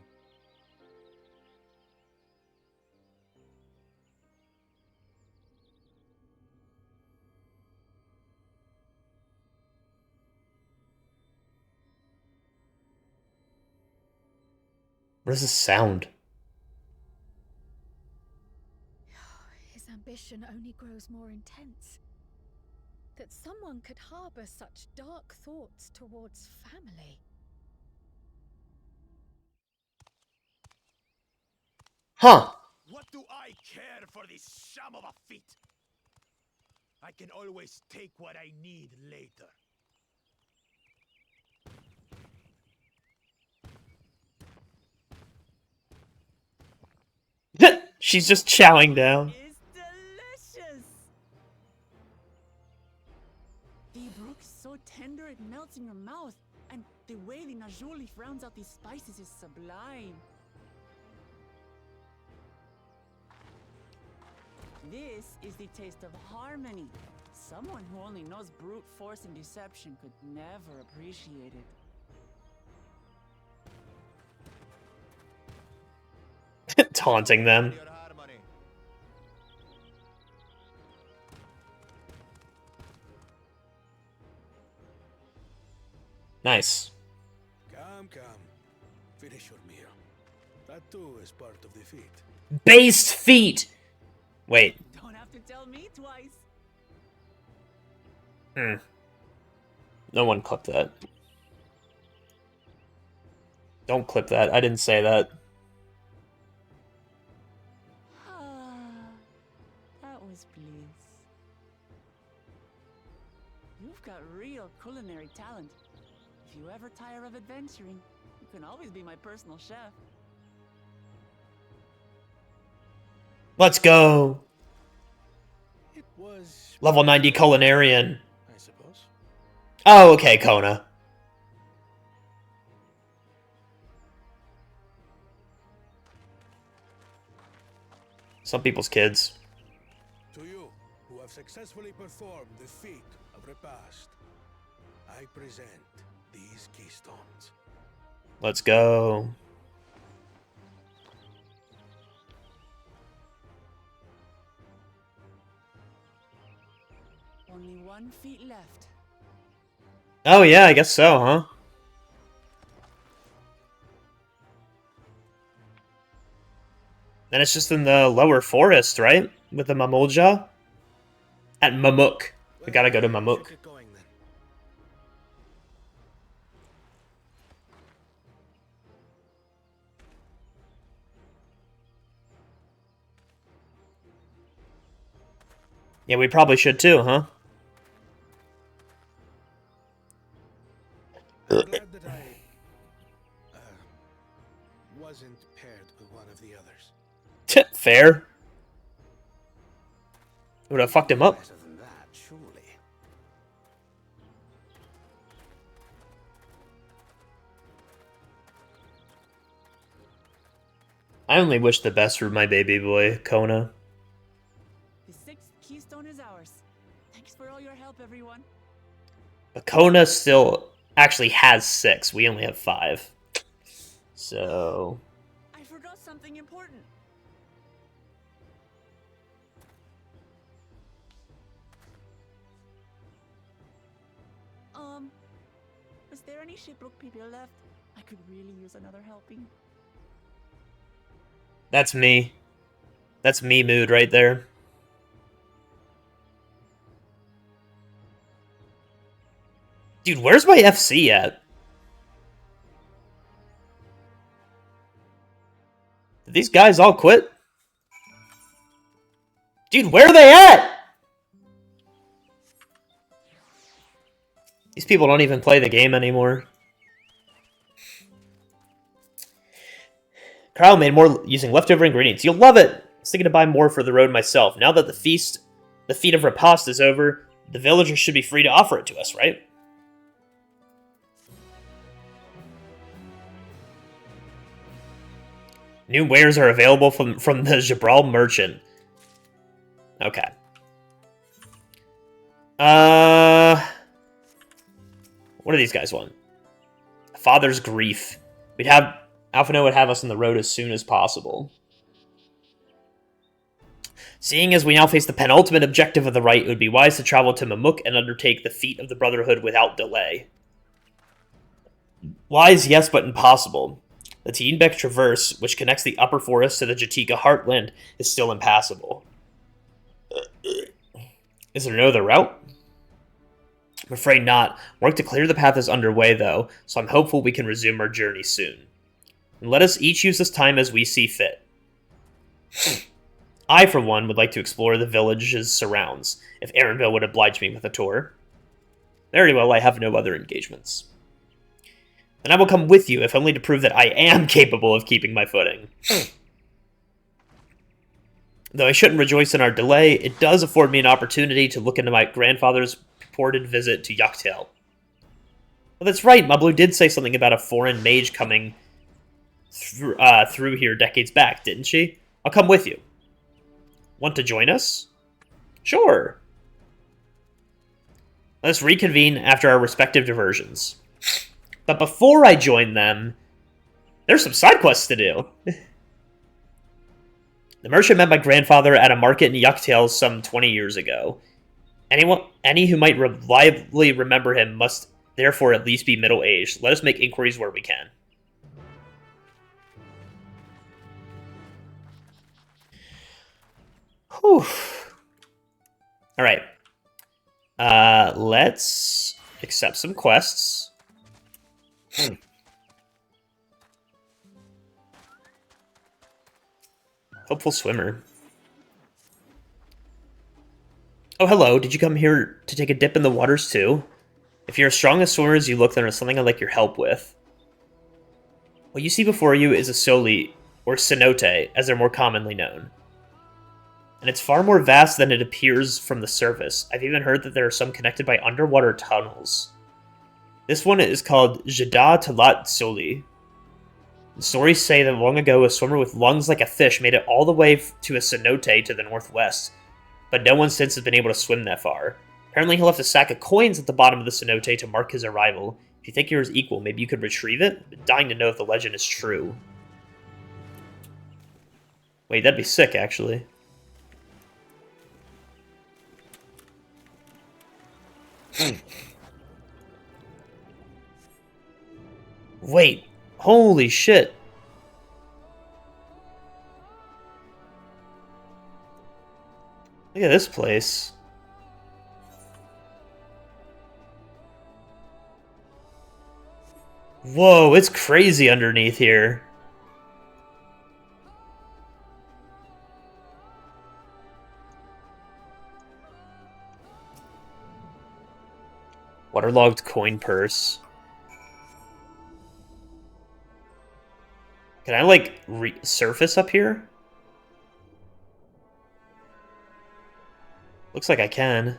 What does this sound? His ambition only grows more intense. That someone could harbor such dark thoughts towards family. Huh. What do I care for this sham of a feat? I can always take what I need later. She's just chowing down. It's delicious! The brook is so tender it melts in your mouth, and the way the najou leaf rounds out these spices is sublime. This is the taste of harmony. Someone who only knows brute force and deception could never appreciate it. Taunting them. Nice. Come. Finish your meal. That too is part of the feat. Based feet! Wait. Don't have to tell me twice. No one clipped that. Don't clip that. I didn't say that. That was bliss. You've got real culinary talent. If you ever tire of adventuring, you can always be my personal chef. Let's go! It was Level 90 culinarian. I suppose. Oh, okay, Kona. Some people's kids. To you, who have successfully performed the feat of repast, I present these keystones. Let's go. Only 1 feet left. Oh yeah, I guess so, huh? Then it's just in the lower forest, right? With the Mamulja? At Mamuk. We gotta go to Mamuk. Yeah, we probably should too, huh? I'm glad that I wasn't paired with one of the others. Fair. Would have fucked him up. Better than that, surely. I only wish the best for my baby boy, Kona. The 6th keystone is ours. Thanks for all your help, everyone. But Kona still actually has 6. We only have 5. So... I forgot something important. Was there any Shipbrook people left? I could really use another helping. That's me. That's me mood right there. Dude, where's my FC at? Did these guys all quit? Dude, where are they at? These people don't even play the game anymore. Carl made more using leftover ingredients. You'll love it! I was thinking to buy more for the road myself. Now that the feat of repast is over, the villagers should be free to offer it to us, right? New wares are available from the Jabral merchant. Okay. What do these guys want? Father's grief. Alphino would have us on the road as soon as possible. Seeing as we now face the penultimate objective of the rite, it would be wise to travel to Mamuk and undertake the feat of the Brotherhood without delay. Wise, yes, but impossible. The Tienbeck Traverse, which connects the upper forest to the Jatika heartland, is still impassable. Is there no other route? I'm afraid not. Work to clear the path is underway, though, so I'm hopeful we can resume our journey soon. And let us each use this time as we see fit. I, for one, would like to explore the village's surrounds, if Aaronville would oblige me with a tour. Very well, I have no other engagements. Then I will come with you, if only to prove that I am capable of keeping my footing. Though I shouldn't rejoice in our delay, it does afford me an opportunity to look into my grandfather's purported visit to Dawntrail. Well, that's right, Mablu did say something about a foreign mage coming through here decades back, didn't she? I'll come with you. Want to join us? Sure. Let's reconvene after our respective diversions. But before I join them, there's some side quests to do. The merchant met my grandfather at a market in Dawntrail some 20 years ago. Any who might reliably remember him must therefore at least be middle-aged. Let us make inquiries where we can. Whew. Alright. Let's accept some quests. Hopeful swimmer. Oh, hello. Did you come here to take a dip in the waters too? If you're as strong a swimmer as you look, then there's something I'd like your help with. What you see before you is a soli, or cenote, as they're more commonly known. And it's far more vast than it appears from the surface. I've even heard that there are some connected by underwater tunnels. This one is called Jada Talat Soli. The stories say that long ago a swimmer with lungs like a fish made it all the way to a cenote to the northwest, but no one since has been able to swim that far. Apparently he left a sack of coins at the bottom of the cenote to mark his arrival. If you think you're his equal, maybe you could retrieve it? I'm dying to know if the legend is true. Wait, that'd be sick, actually. Wait, holy shit. Look at this place. Whoa, it's crazy underneath here. Waterlogged coin purse. Can I, like, surface up here? Looks like I can.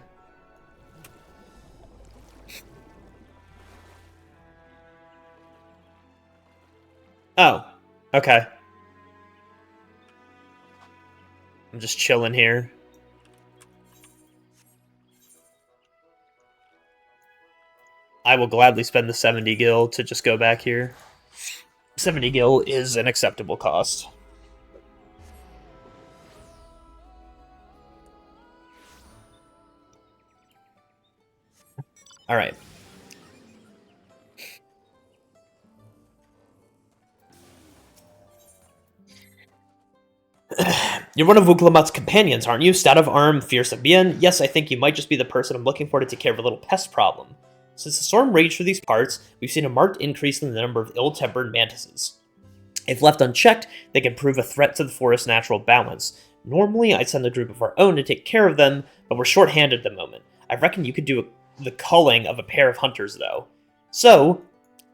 Oh, okay. I'm just chilling here. I will gladly spend the 70 gil to just go back here. 70 gil is an acceptable cost. Alright. You're one of Vuklamat's companions, aren't you? Stout of arm, fierce of bien? Yes, I think you might just be the person I'm looking for to take care of a little pest problem. Since the storm raged through these parts, we've seen a marked increase in the number of ill-tempered mantises. If left unchecked, they can prove a threat to the forest's natural balance. Normally, I'd send a group of our own to take care of them, but we're short-handed at the moment. I reckon you could do the culling of a pair of hunters, though. So,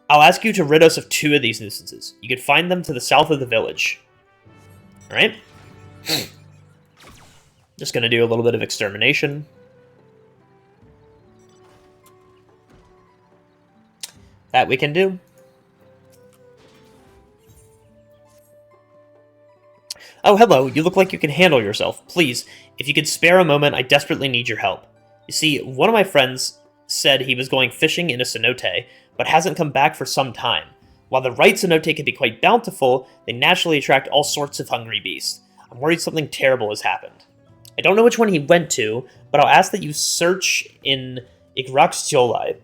I'll ask you to rid us of 2 of these nuisances. You could find them to the south of the village. Alright? Just gonna do a little bit of extermination. That we can do. Oh, hello. You look like you can handle yourself. Please, if you could spare a moment, I desperately need your help. You see, one of my friends said he was going fishing in a cenote, but hasn't come back for some time. While the right cenote can be quite bountiful, they naturally attract all sorts of hungry beasts. I'm worried something terrible has happened. I don't know which one he went to, but I'll ask that you search in Ikrakshcholai.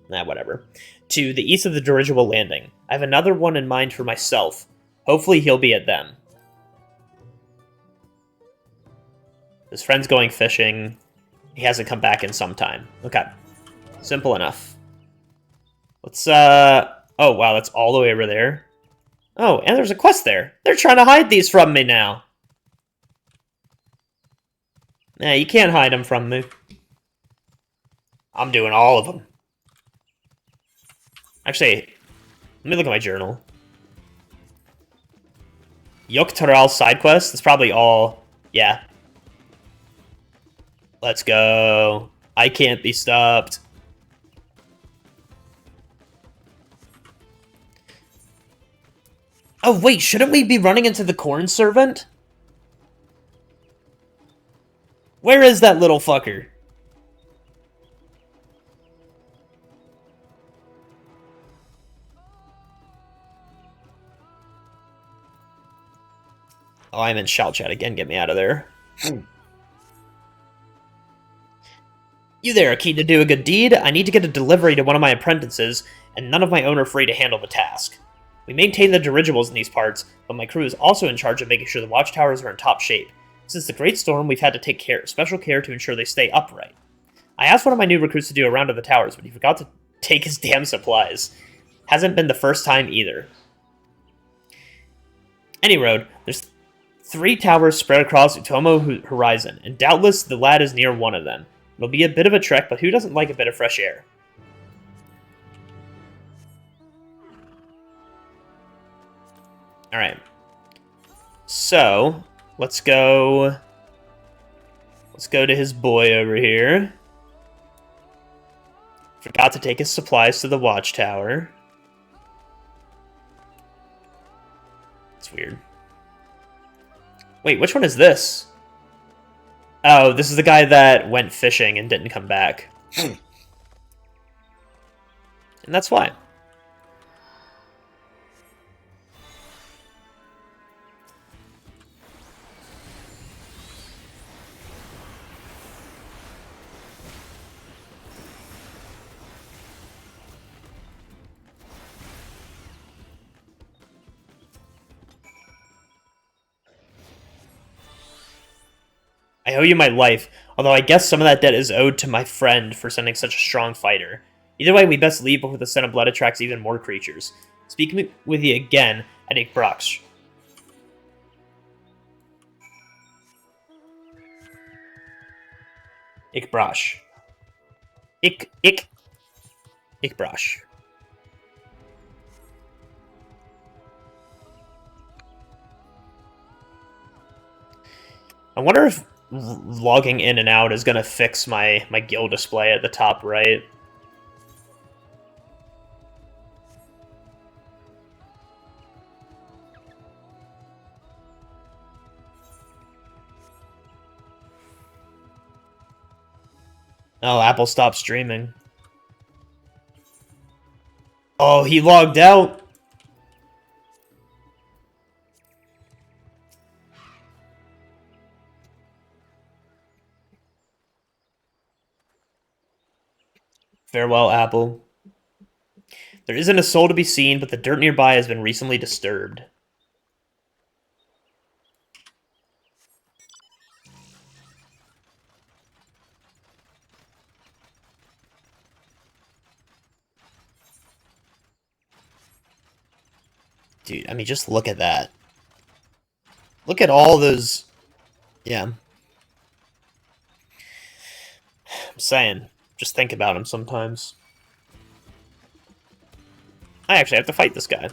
Whatever. To the east of the dirigible landing. I have another one in mind for myself. Hopefully he'll be at them. His friend's going fishing. He hasn't come back in some time. Okay. Simple enough. Let's, oh, wow, that's all the way over there. Oh, and there's a quest there. They're trying to hide these from me now. Nah, you can't hide them from me. I'm doing all of them. Actually, let me look at my journal. Yoktaral side quest? That's probably all. Yeah. Let's go. I can't be stopped. Oh, wait, shouldn't we be running into the corn servant? Where is that little fucker? Oh, I'm in shout chat again. Get me out of there. You there, keen to do a good deed? I need to get a delivery to one of my apprentices, and none of my own are free to handle the task. We maintain the dirigibles in these parts, but my crew is also in charge of making sure the watchtowers are in top shape. Since the Great Storm, we've had to take special care to ensure they stay upright. I asked one of my new recruits to do a round of the towers, but he forgot to take his damn supplies. Hasn't been the first time either. Any road, there's 3 towers spread across Utomo Horizon, and doubtless the lad is near one of them. It'll be a bit of a trek, but who doesn't like a bit of fresh air? Alright. So, let's go to his boy over here. Forgot to take his supplies to the watchtower. It's weird. Wait, which one is this? Oh, this is the guy that went fishing and didn't come back. And that's why. I owe you my life, although I guess some of that debt is owed to my friend for sending such a strong fighter. Either way, we best leave before the scent of blood attracts even more creatures. Speaking with you again at Ikbrox. Ikbrosh. Ikbrosh. I wonder if logging in and out is going to fix my guild display at the top right. Oh, Apple stopped streaming. Oh, he logged out. Farewell, Apple. There isn't a soul to be seen, but the dirt nearby has been recently disturbed. Dude, I mean, just look at that. Look at all those... Yeah. I'm saying, just think about him sometimes. I actually have to fight this guy.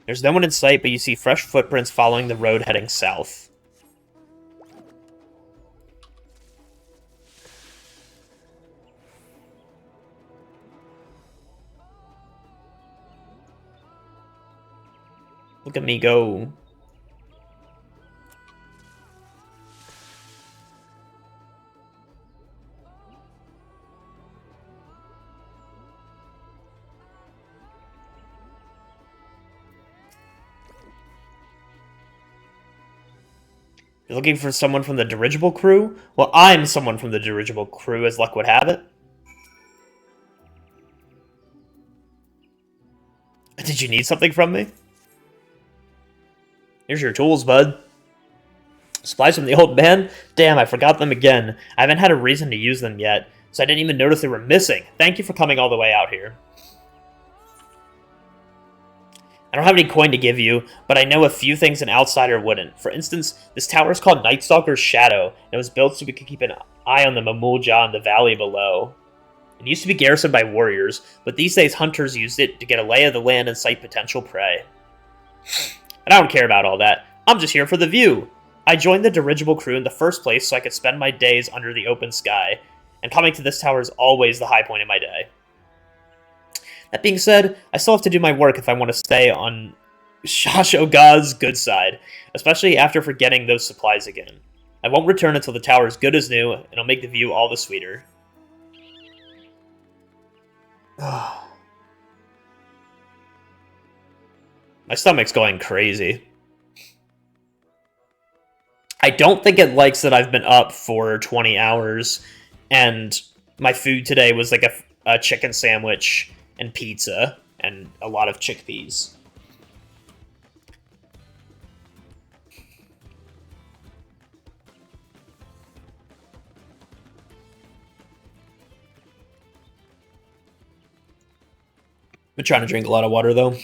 There's no one in sight, but you see fresh footprints following the road heading south. Look at me go. You're looking for someone from the dirigible crew? Well, I'm someone from the dirigible crew, as luck would have it. Did you need something from me? Here's your tools, bud. Supplies from the old man? Damn, I forgot them again. I haven't had a reason to use them yet, so I didn't even notice they were missing. Thank you for coming all the way out here. I don't have any coin to give you, but I know a few things an outsider wouldn't. For instance, this tower is called Night Stalker's Shadow, and it was built so we could keep an eye on the Mamulja in the valley below. It used to be garrisoned by warriors, but these days hunters used it to get a lay of the land and sight potential prey. And I don't care about all that. I'm just here for the view. I joined the dirigible crew in the first place so I could spend my days under the open sky, and coming to this tower is always the high point of my day. That being said, I still have to do my work if I want to stay on Shashoga's good side, especially after forgetting those supplies again. I won't return until the tower is good as new, and it'll make the view all the sweeter. My stomach's going crazy. I don't think it likes that I've been up for 20 hours, and my food today was like a chicken sandwich and pizza and a lot of chickpeas. Been trying to drink a lot of water, though.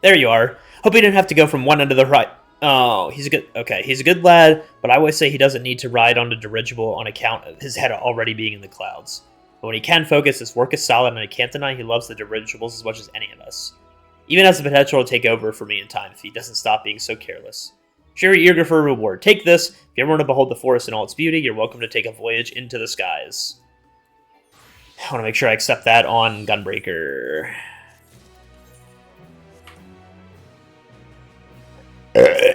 There you are. Hope he didn't have to go from one end of the right. Oh, he's a good. Okay, he's a good lad, but I always say he doesn't need to ride on the dirigible on account of his head already being in the clouds. But when he can focus, his work is solid, and I can't deny he loves the dirigibles as much as any of us. Even has the potential to take over for me in time if he doesn't stop being so careless. Sure, you're eager for a reward. Take this. If you ever want to behold the forest in all its beauty, you're welcome to take a voyage into the skies. I want to make sure I accept that on Gunbreaker. Oh,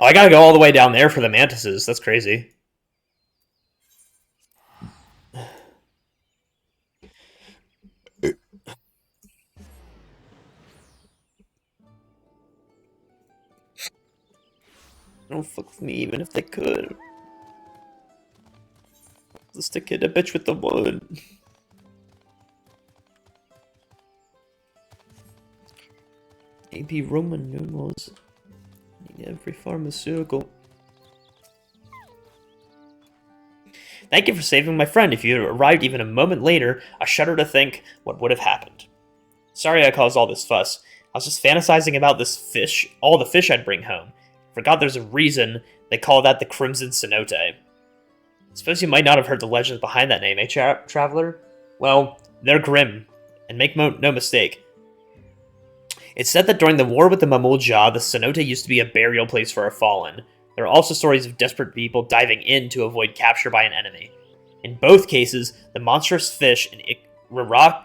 I gotta go all the way down there for the mantises. That's crazy. Don't fuck with me, even if they could. Just a kid, a bitch with the wood. AP Roman numerals. Need every pharmaceutical. Thank you for saving my friend. If you had arrived even a moment later, I shudder to think what would have happened. Sorry I caused all this fuss. I was just fantasizing about this fish, all the fish I'd bring home. Forgot there's a reason they call that the Crimson Cenote. Suppose you might not have heard the legends behind that name, eh, Traveler? Well, they're grim, and make no mistake. It's said that during the war with the Mamulja, the cenote used to be a burial place for our fallen. There are also stories of desperate people diving in to avoid capture by an enemy. In both cases, the monstrous fish in Ikvarok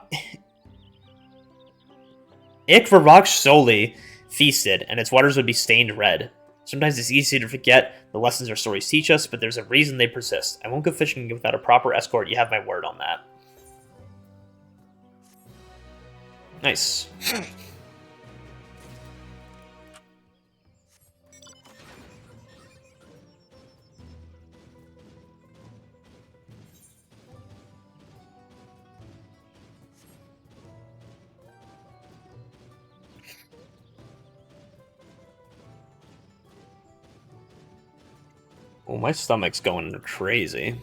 Soli feasted, and its waters would be stained red. Sometimes it's easy to forget the lessons our stories teach us, but there's a reason they persist. I won't go fishing without a proper escort. You have my word on that. Nice. Oh, my stomach's going crazy.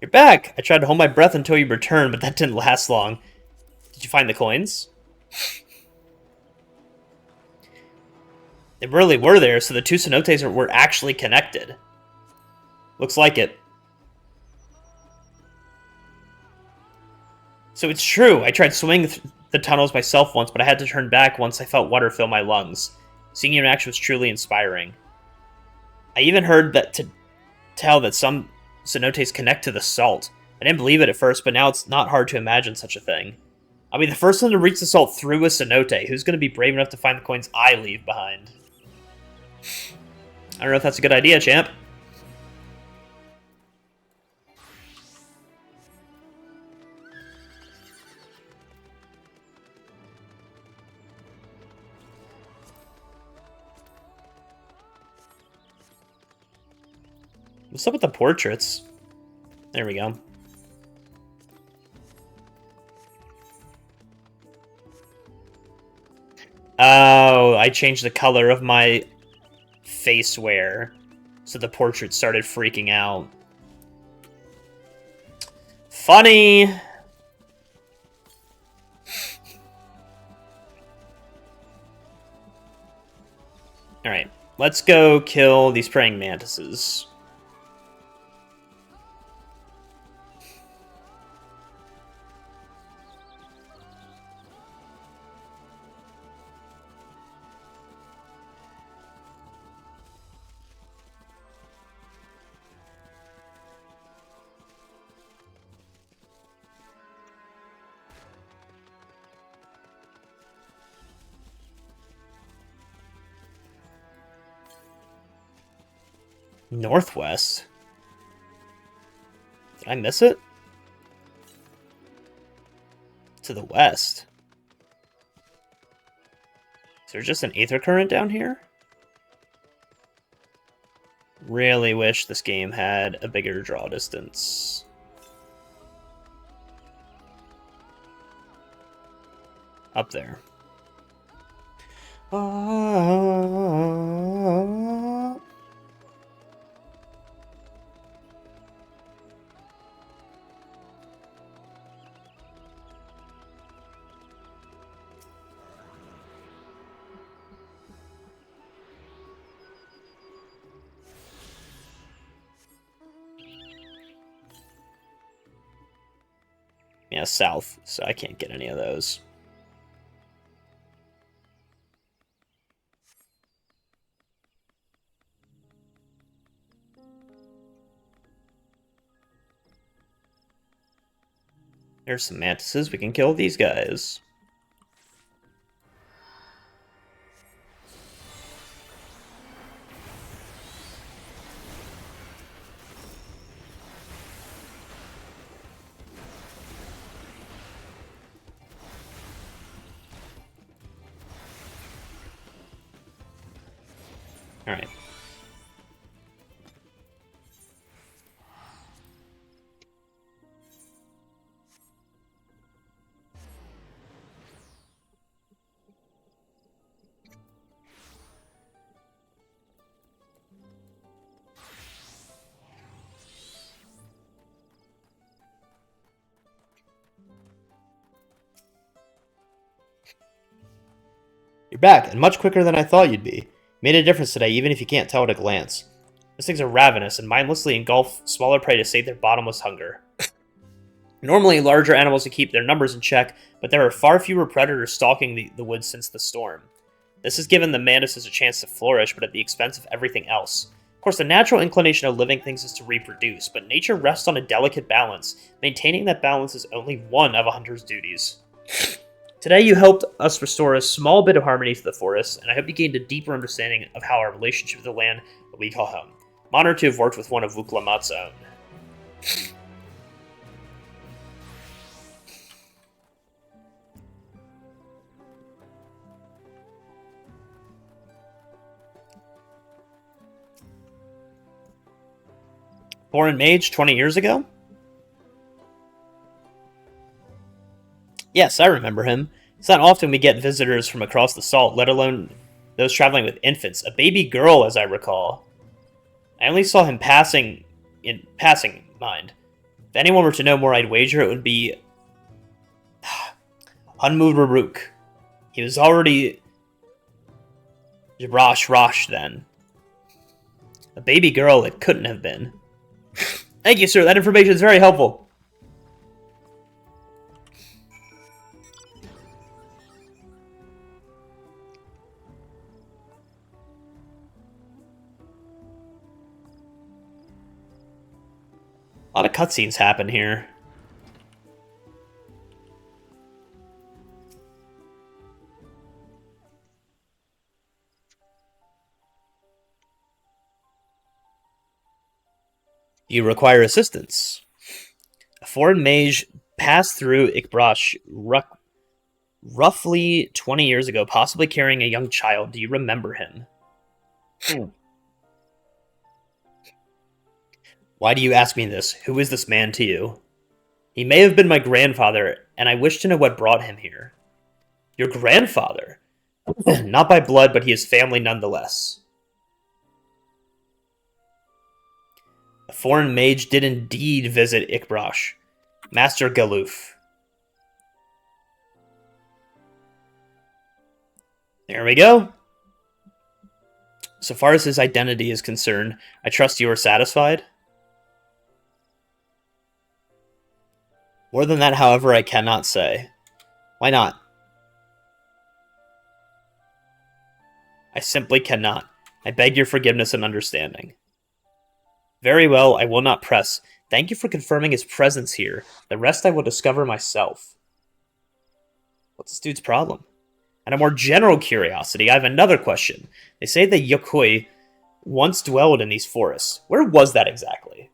You're back! I tried to hold my breath until you returned, but that didn't last long. Did you find the coins? They really were there, so the two cenotes were actually connected. Looks like it. So it's true. I tried swimming the tunnels myself once, but I had to turn back once I felt water fill my lungs. Seeing you in action was truly inspiring. I even heard that to tell that some cenotes connect to the salt. I didn't believe it at first, but now it's not hard to imagine such a thing. I'll be the first one to reach the salt through a cenote. Who's going to be brave enough to find the coins I leave behind? I don't know if that's a good idea, champ. What's up with the portraits? There we go. Oh, I changed the color of my face wear, so the portrait started freaking out. Funny! Alright, let's go kill these praying mantises. Northwest? Did I miss it? To the west. Is there just an aether current down here? Really wish this game had a bigger draw distance. Up there. Yeah, south, so I can't get any of those. There's some mantises. We can kill these guys. Alright. You're back, and much quicker than I thought you'd be. Made a difference today, even if you can't tell at a glance. Those things are ravenous and mindlessly engulf smaller prey to sate their bottomless hunger. Normally, larger animals would keep their numbers in check, but there are far fewer predators stalking the woods since the storm. This has given the mantises a chance to flourish, but at the expense of everything else. Of course, the natural inclination of living things is to reproduce, but nature rests on a delicate balance. Maintaining that balance is only one of a hunter's duties. Today you helped us restore a small bit of harmony to the forest, and I hope you gained a deeper understanding of how our relationship with the land that we call home. I'm honored to have worked with one of Vuklamat's own. Foreign mage 20 years ago? Yes, I remember him. It's not often we get visitors from across the salt, let alone those traveling with infants. A baby girl, as I recall. I only saw him passing, mind. If anyone were to know more, I'd wager it would be Unmud He was already Rosh then. A baby girl it couldn't have been. Thank you, sir. That information is very helpful. A lot of cutscenes happen here. You require assistance. A foreign mage passed through Ikbrash roughly 20 years ago, possibly carrying a young child. Do you remember him? Why do you ask me this? Who is this man to you? He may have been my grandfather, and I wish to know what brought him here. Your grandfather? Not by blood, but he is family nonetheless. A foreign mage did indeed visit Ikbrash. Master Galuf. There we go. So far as his identity is concerned, I trust you are satisfied? More than that, however, I cannot say. Why not? I simply cannot. I beg your forgiveness and understanding. Very well, I will not press. Thank you for confirming his presence here. The rest I will discover myself. What's this dude's problem? And a more general curiosity, I have another question. They say the Yokoi once dwelled in these forests. Where was that exactly?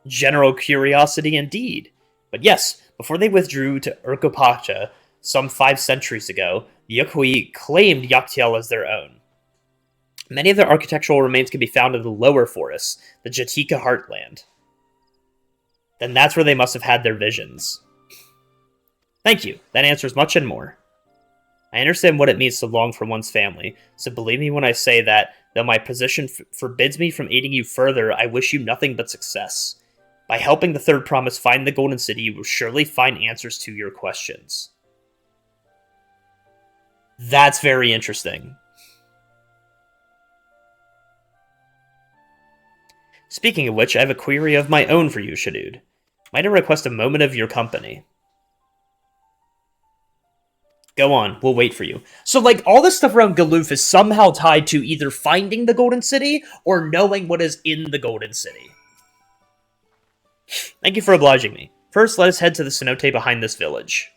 General curiosity indeed. But yes, before they withdrew to Urkopacha some 5 centuries ago, the Yukui claimed Yaktiel as their own. Many of their architectural remains can be found in the lower forests, the Jatika heartland. Then that's where they must have had their visions. Thank you, that answers much and more. I understand what it means to long for one's family, so believe me when I say that, though my position forbids me from aiding you further, I wish you nothing but success. By helping the Third Promise find the Golden City, you will surely find answers to your questions. That's very interesting. Speaking of which, I have a query of my own for you, Shadud. Might I request a moment of your company? Go on, we'll wait for you. So, like, all this stuff around Galoof is somehow tied to either finding the Golden City or knowing what is in the Golden City. Thank you for obliging me. First, let us head to the cenote behind this village.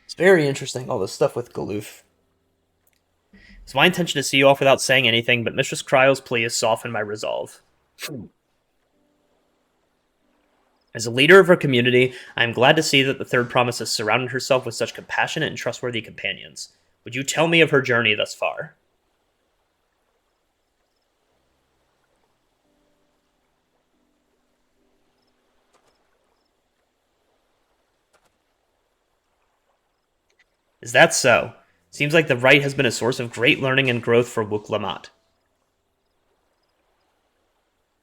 It's very interesting, all this stuff with Galoof. It's my intention to see you off without saying anything, but Mistress Cryle's plea has softened my resolve. As a leader of her community, I am glad to see that the Third Promise has surrounded herself with such compassionate and trustworthy companions. Would you tell me of her journey thus far? Is that so? Seems like the rite has been a source of great learning and growth for Wuk Lamat.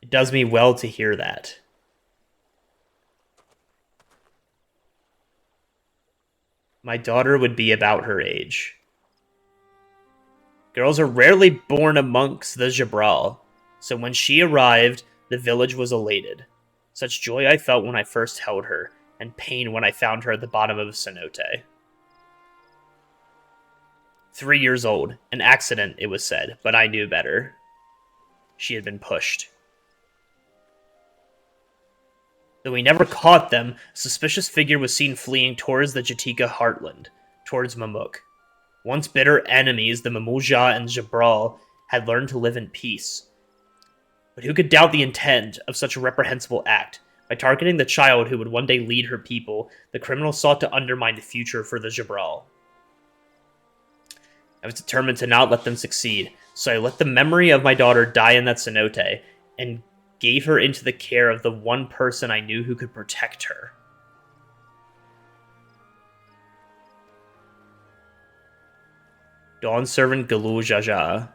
It does me well to hear that. My daughter would be about her age. Girls are rarely born amongst the Jabral, so when she arrived, the village was elated. Such joy I felt when I first held her, and pain when I found her at the bottom of a cenote. 3 years old. An accident, it was said, but I knew better. She had been pushed. Though we never caught them, a suspicious figure was seen fleeing towards the Jatika heartland, towards Mamuk. Once bitter enemies, the Mamulja and Jabral had learned to live in peace. But who could doubt the intent of such a reprehensible act? By targeting the child who would one day lead her people, the criminal sought to undermine the future for the Jabral. I was determined to not let them succeed, so I let the memory of my daughter die in that cenote, and gave her into the care of the one person I knew who could protect her. Dawn servant Galul Jaja.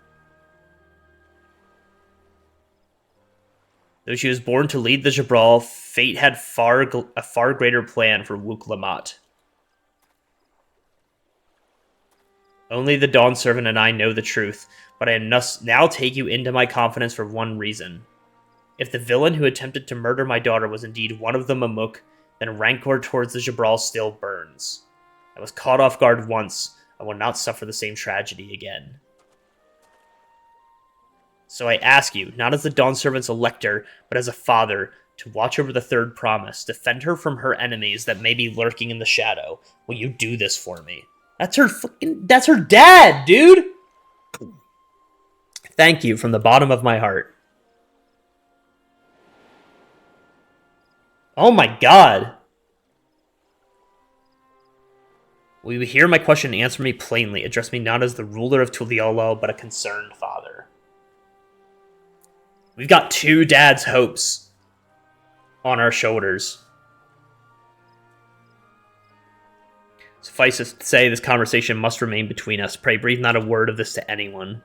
Though she was born to lead the Jabral, fate had a far greater plan for Wuk Lamat. Only the Dawn Servant and I know the truth, but I must now take you into my confidence for one reason. If the villain who attempted to murder my daughter was indeed one of the Mamuk, then rancor towards the Jabral still burns. I was caught off guard once, I will not suffer the same tragedy again. So I ask you, not as the Dawn Servant's elector, but as a father, to watch over the Third Promise, defend her from her enemies that may be lurking in the shadow. Will you do this for me? That's her dad, dude! Thank you from the bottom of my heart. Oh my god! Will you hear my question and answer me plainly? Address me not as the ruler of Tuliolo, but a concerned father. We've got 2 dads' hopes on our shoulders. Suffice it to say, this conversation must remain between us. Pray breathe not a word of this to anyone.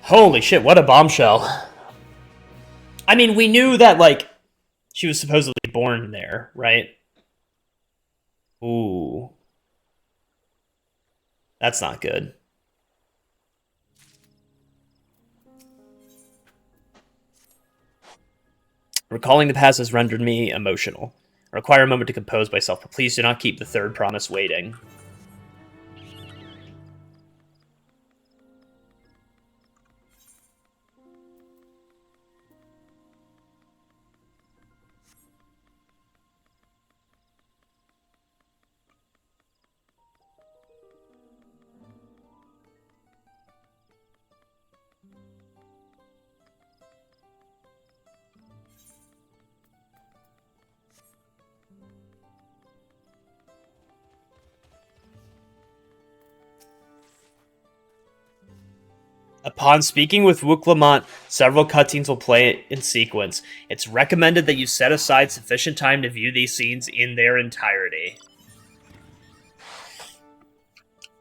Holy shit, what a bombshell. I mean, we knew that, like, she was supposedly born there, right? Ooh. That's not good. Recalling the past has rendered me emotional. I require a moment to compose myself, but please do not keep the Third Promise waiting. Upon speaking with Wook Lamont, several cutscenes will play in sequence. It's recommended that you set aside sufficient time to view these scenes in their entirety.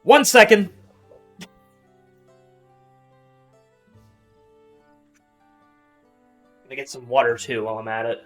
1 second. I'm gonna get some water too while I'm at it.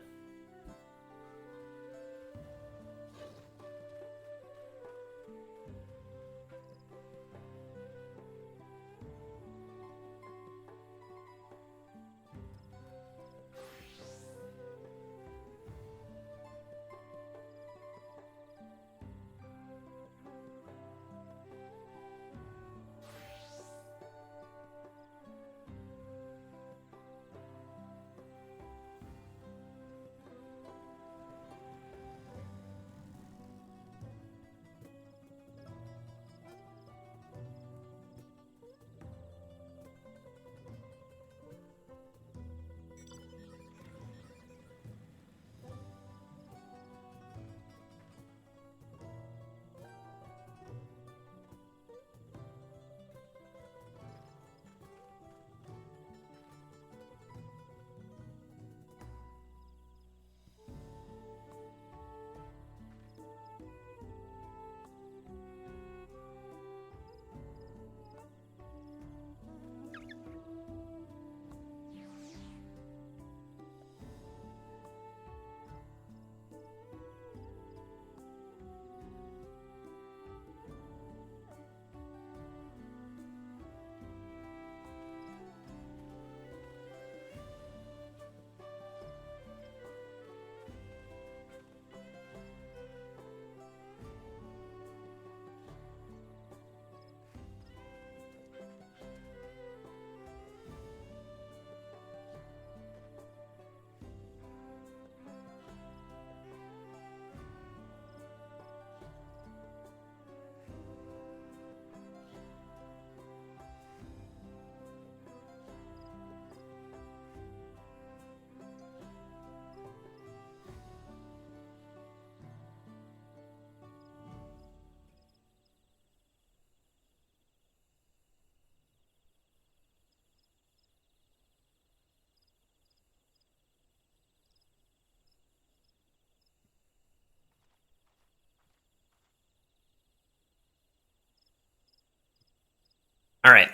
Alright,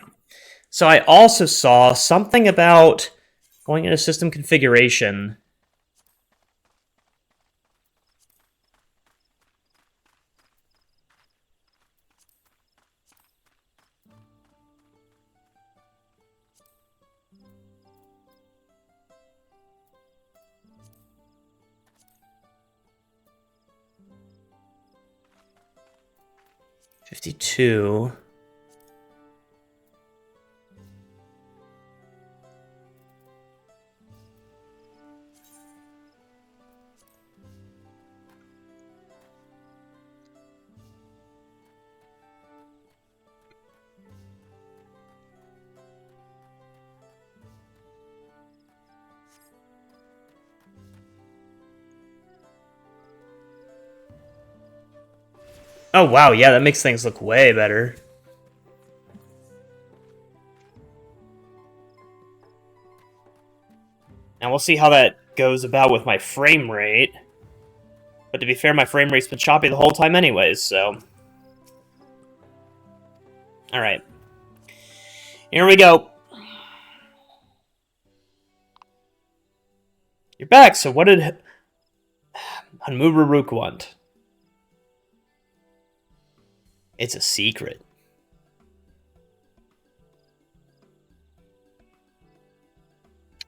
so I also saw something about going into system configuration. $52. Oh wow, yeah, that makes things look way better. And we'll see how that goes about with my frame rate. But to be fair, my frame rate's been choppy the whole time anyways, so... Alright. Here we go. You're back, so what did Hanmururuk want? It's a secret.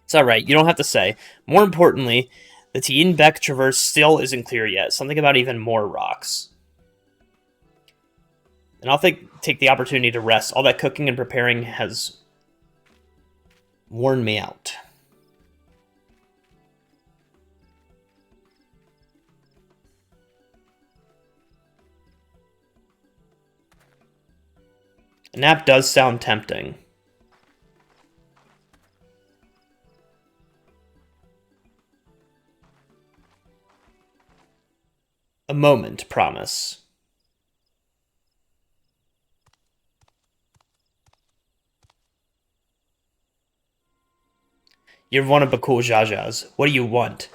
It's alright, you don't have to say. More importantly, the Tiinbek Traverse still isn't clear yet. Something about even more rocks. And I'll take the opportunity to rest. All that cooking and preparing has worn me out. A nap does sound tempting. A moment, promise. You're one of Bakul Jaja's. What do you want?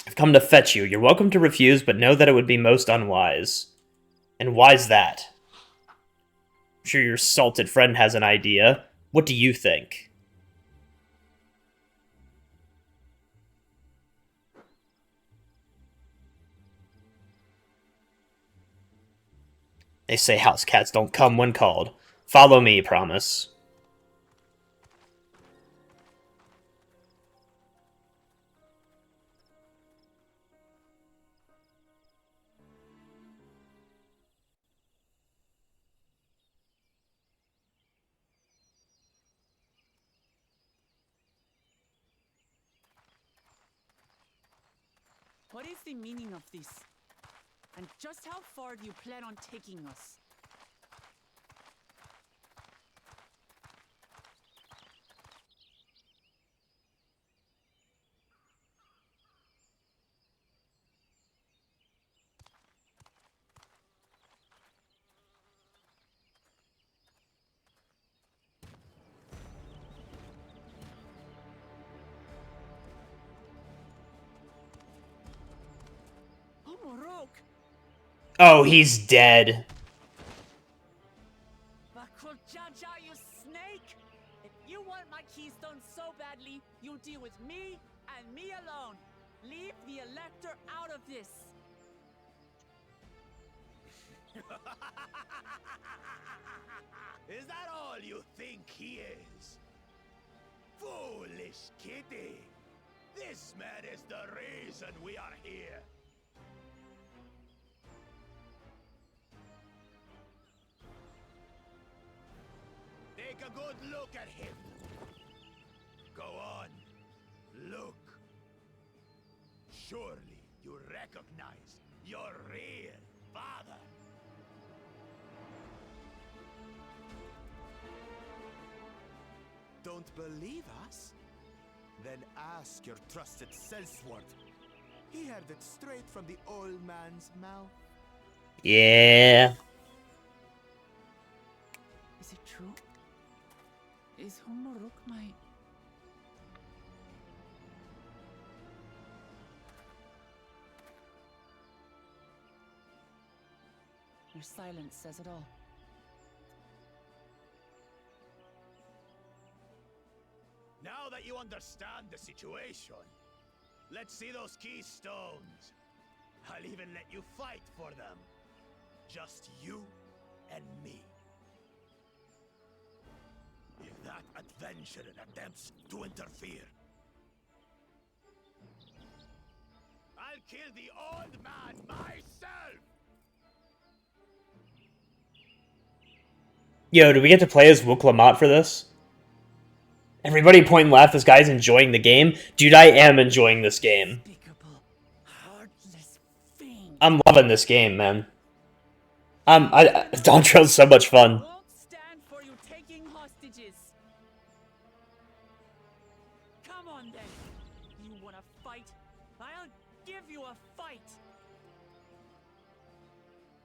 I've come to fetch you. You're welcome to refuse, but know that it would be most unwise. And why's that? I'm sure your salted friend has an idea. What do you think? They say house cats don't come when called. Follow me, promise. What is the meaning of this? And just how far do you plan on taking us? Oh, he's dead. Bakul Jaja, you snake! If you want my keystone so badly, you deal with me and me alone. Leave the Elector out of this. Is that all you think he is? Foolish kitty! This man is the reason we are here. Take a good look at him. Go on, look. Surely you recognize your real father. Don't believe us? Then ask your trusted sellsword. He heard it straight from the old man's mouth. Yeah. Is it true? Is Humoruk my... Your silence says it all. Now that you understand the situation, let's see those keystones. I'll even let you fight for them. Just you and me. If that adventurer attempts to interfere, I'll kill the old man myself! Yo, do we get to play as Wuklamat for this? Everybody point left, this guy's enjoying the game. Dude, I am enjoying this game. I'm loving this game, man. Dawntrail's so much fun. Won't stand for you taking hostages. Come on then. You wanna fight? I'll give you a fight.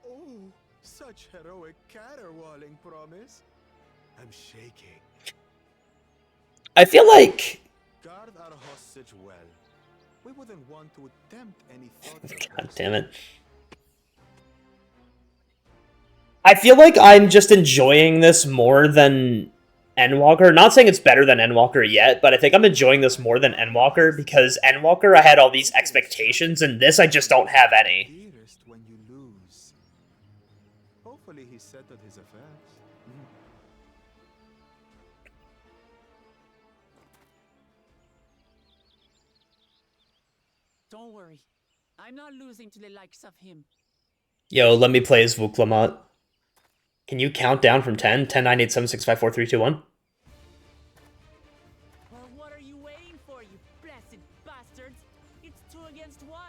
Oh, such heroic caterwauling promise. I'm shaking. I feel like... Guard our hostage well. We wouldn't want to attempt any thoughts. God damn it. I feel like I'm just enjoying this more than Endwalker. Not saying it's better than Endwalker yet, but I think I'm enjoying this more than Endwalker because Endwalker I had all these expectations, and this I just don't have any. When you lose. Hopefully he settled his affairs. Don't worry. I'm not losing to the likes of him. Yo, let me play as Wuklamat. Can you count down from 10? 10, 9, 8, 7, 6, 5, 4, 3, 2, 1? Well, what are you waiting for, you blessed bastards? It's 2 against 1.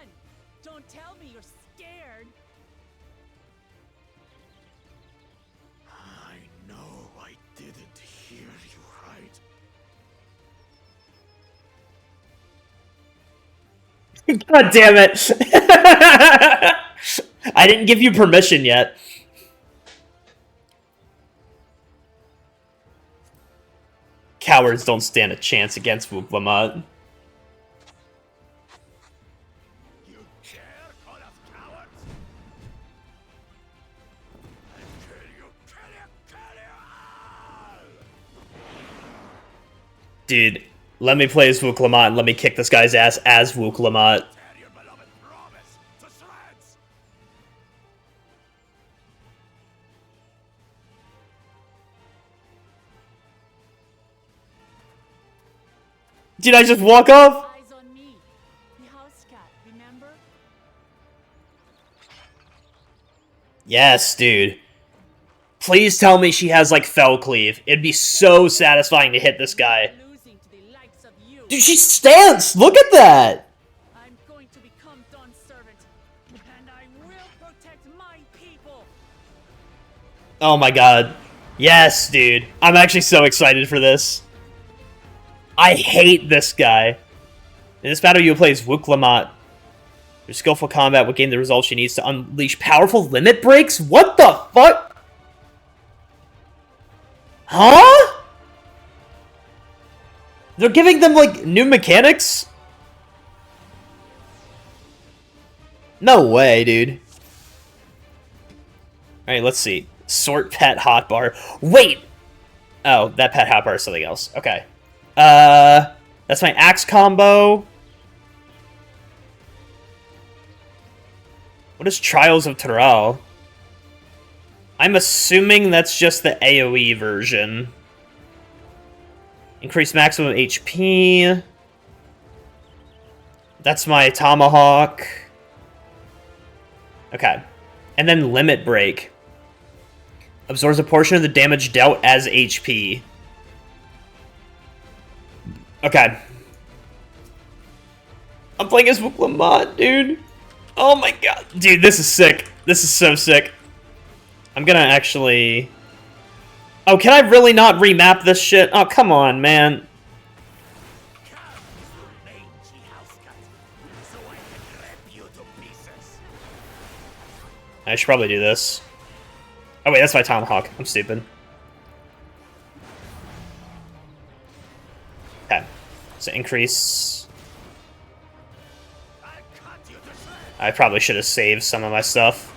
Don't tell me you're scared. I know I didn't hear you right. God damn it! I didn't give you permission yet. Cowards don't stand a chance against Wuklamot. Dude, let me play as Wuklamot and let me kick this guy's ass as Wuklamot. Did I just walk off? Eyes on me. The house cat, remember? Yes, dude. Please tell me she has, like, Fell Cleave. It'd be so satisfying to hit this guy. Dude, she stands! Look at that! I'm going to become Dawn's servant, and I will protect my people. Oh my god. Yes, dude. I'm actually so excited for this. I hate this guy. In this battle, you'll play as Wuklamot. Your skillful combat will gain the results she needs to unleash powerful limit breaks? What the fuck? Huh? They're giving them, like, new mechanics? No way, dude. Alright, let's see. Sort pet hotbar. Wait! Oh, that pet hotbar is something else. Okay. That's my axe combo. What is Trials of Terral? I'm assuming that's just the AoE version. Increase maximum HP. That's my Tomahawk. Okay. And then Limit Break. Absorbs a portion of the damage dealt as HP. Okay. I'm playing as Wuklamot, dude. Oh my god. Dude, this is sick. This is so sick. I'm gonna actually... Oh, can I really not remap this shit? Oh, come on, man. I should probably do this. Oh wait, that's my Tomahawk. I'm stupid. Okay. So increase... I probably should have saved some of my stuff.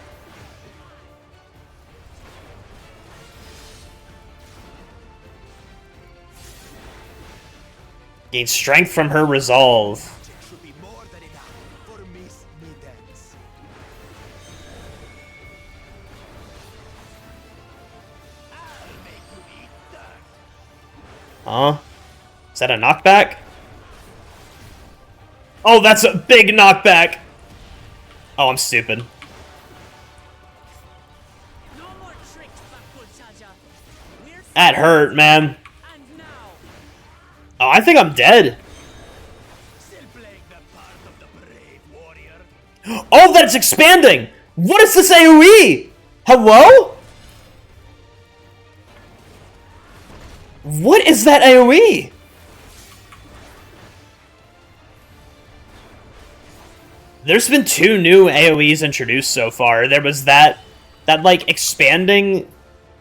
Gain strength from her resolve. Huh? Is that a knockback? Oh, that's a big knockback! Oh, I'm stupid. That hurt, man. Oh, I think I'm dead. Oh, that's expanding! What is this AoE? Hello? What is that AoE? There's been 2 new AoEs introduced so far. There was that like expanding,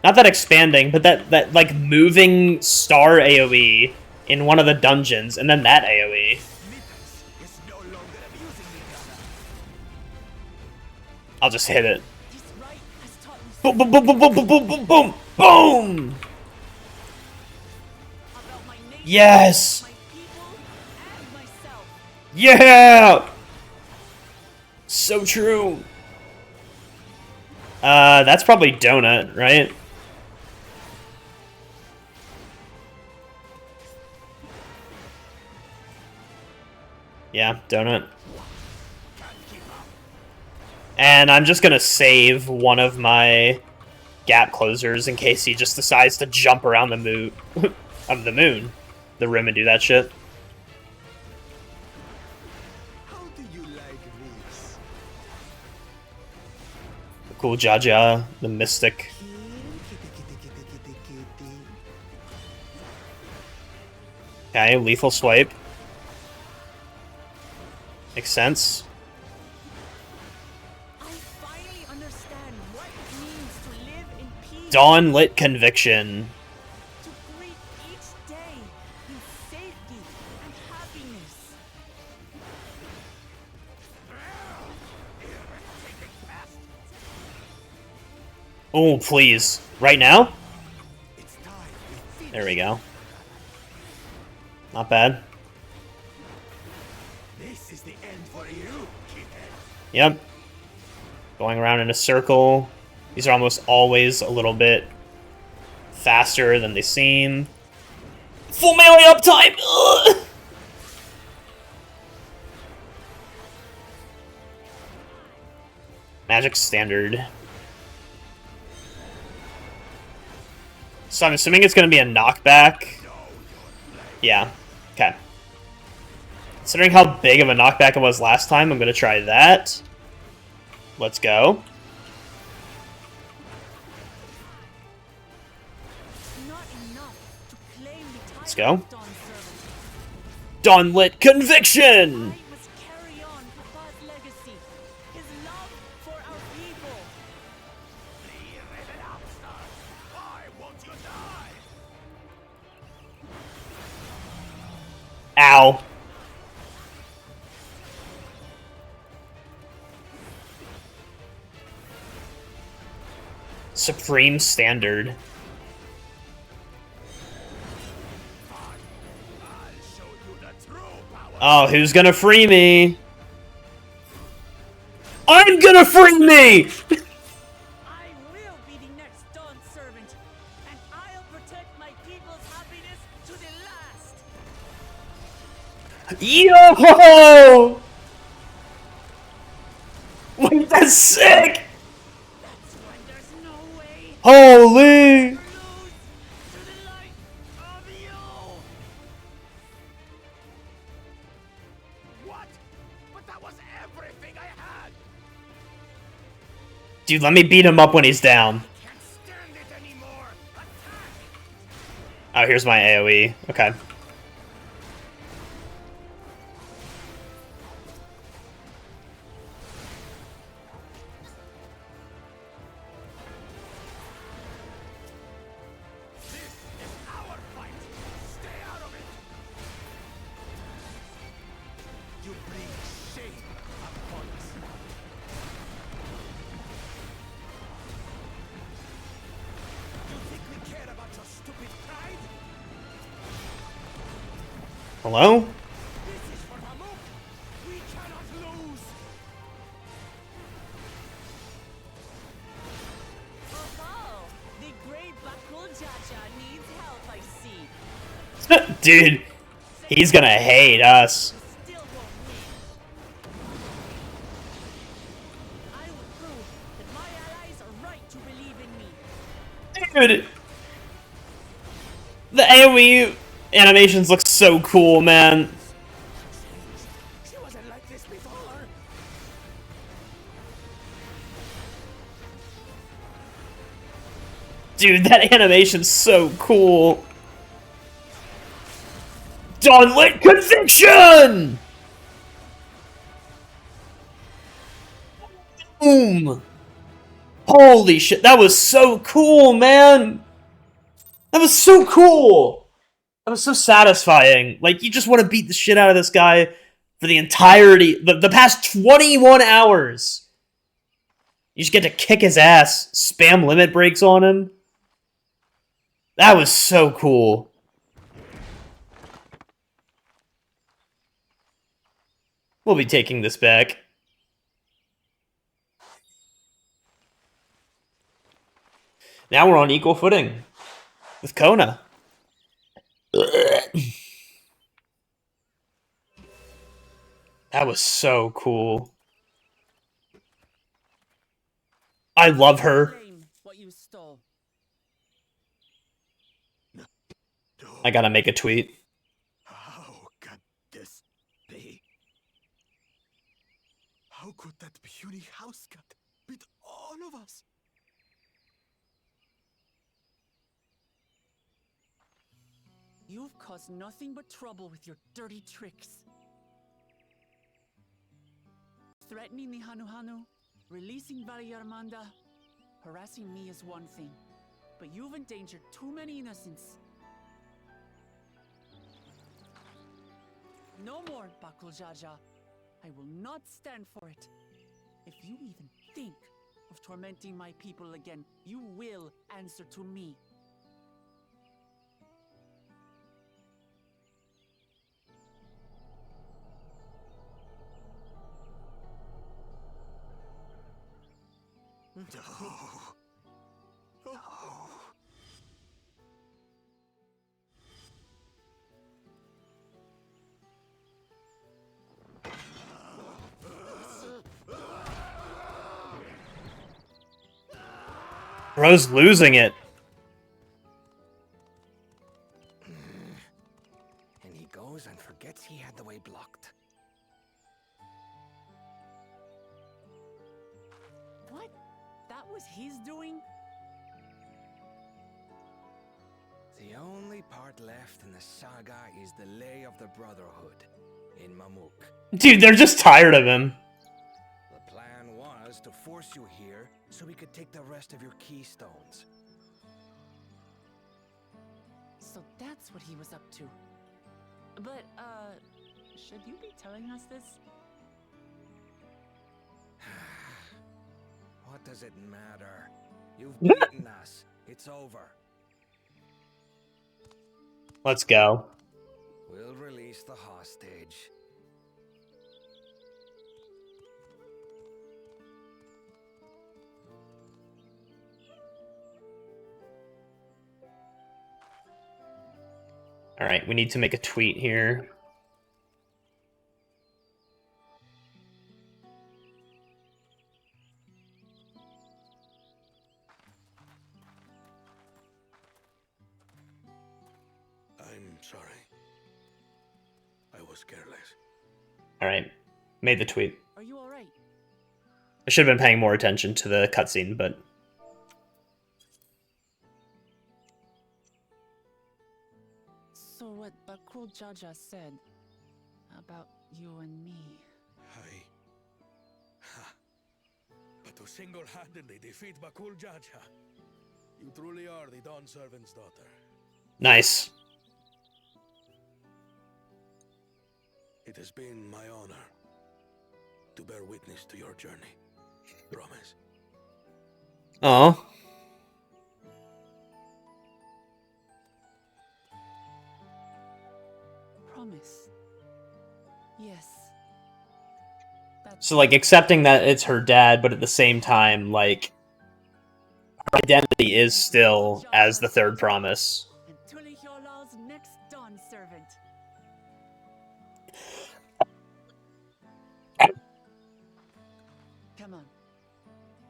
not that expanding, but that like moving star AoE in one of the dungeons, and then that AoE. I'll just hit it. Boom, boom, boom, boom, boom, boom, boom, boom, boom, boom! Yes! Yeah! So true. That's probably Donut, right? Yeah, Donut. And I'm just gonna save one of my gap closers in case he just decides to jump around the moon, the rim, and do that shit. Cool Jaja, the Mystic. Okay, lethal swipe. Makes sense. Dawn lit conviction. To greet each day Oh, please. Right now? There we go. Not bad. This is the end for you, kidhead. Yep. Going around in a circle. These are almost always a little bit faster than they seem. Full melee uptime! Ugh! Magic standard. So I'm assuming it's going to be a knockback. Yeah. Okay. Considering how big of a knockback it was last time, I'm going to try that. Let's go. Let's go. Dawnlit Conviction! Ow. Supreme Standard. Oh, who's gonna free me? I'm gonna free me! I will be the next Dawn servant, and I'll protect my people's happiness to the last. Yo! Wait, that's sick! Holy! What? But that was everything I had. Dude, let me beat him up when he's down. Oh, here's my AoE. Okay. You bring shame upon us. You think we care about your stupid pride? Hello? This is for Hamuk. We cannot lose. Oh, the great Bakul Jaja needs help, I see. Dude, he's gonna hate us. Dude! The AoE animations look so cool, man. She wasn't like this before. Dude, that animation's so cool. Dawnlit Conviction! Boom! Holy shit, that was so cool, man! That was so cool! That was so satisfying. Like, you just want to beat the shit out of this guy for the entirety, the past 21 hours. You just get to kick his ass, spam limit breaks on him. That was so cool. We'll be taking this back. Now we're on equal footing with Kona. That was so cool. I love her. What you stole. I gotta make a tweet. How can this be? How could that puny house cat beat all of us? You've caused nothing but trouble with your dirty tricks. Threatening the Hanuhanu, releasing Valyarmanda, harassing me is one thing, but you've endangered too many innocents. No more, Bakul Jaja. I will not stand for it. If you even think of tormenting my people again, you will answer to me. No. No. Bro's losing it. And he goes and forgets he had the way blocked. What? That was his doing? The only part left in the saga is the Lay of the Brotherhood in Mamuk. Dude, they're just tired of him. The plan was to force you here so we could take the rest of your keystones. So that's what he was up to. But, should you be telling us this? What does it matter? You've beaten us. It's over. Let's go. We'll release the hostage. All right, we need to make a tweet here. I'm sorry. I was careless. All right, made the tweet. Are you all right? I should have been paying more attention to the cutscene, but So what Bakul Jaja said about you and me. But to single-handedly defeat Bakul Jaja, you truly are the Dawn Servant's daughter. nice. It has been my honor to bear witness to your journey. Promise. Oh, Promise. Yes. so like accepting that it's her dad, but at the same time, like her identity is still as the third promise. And Tuli Hyolal's next Dawn servant. Come on.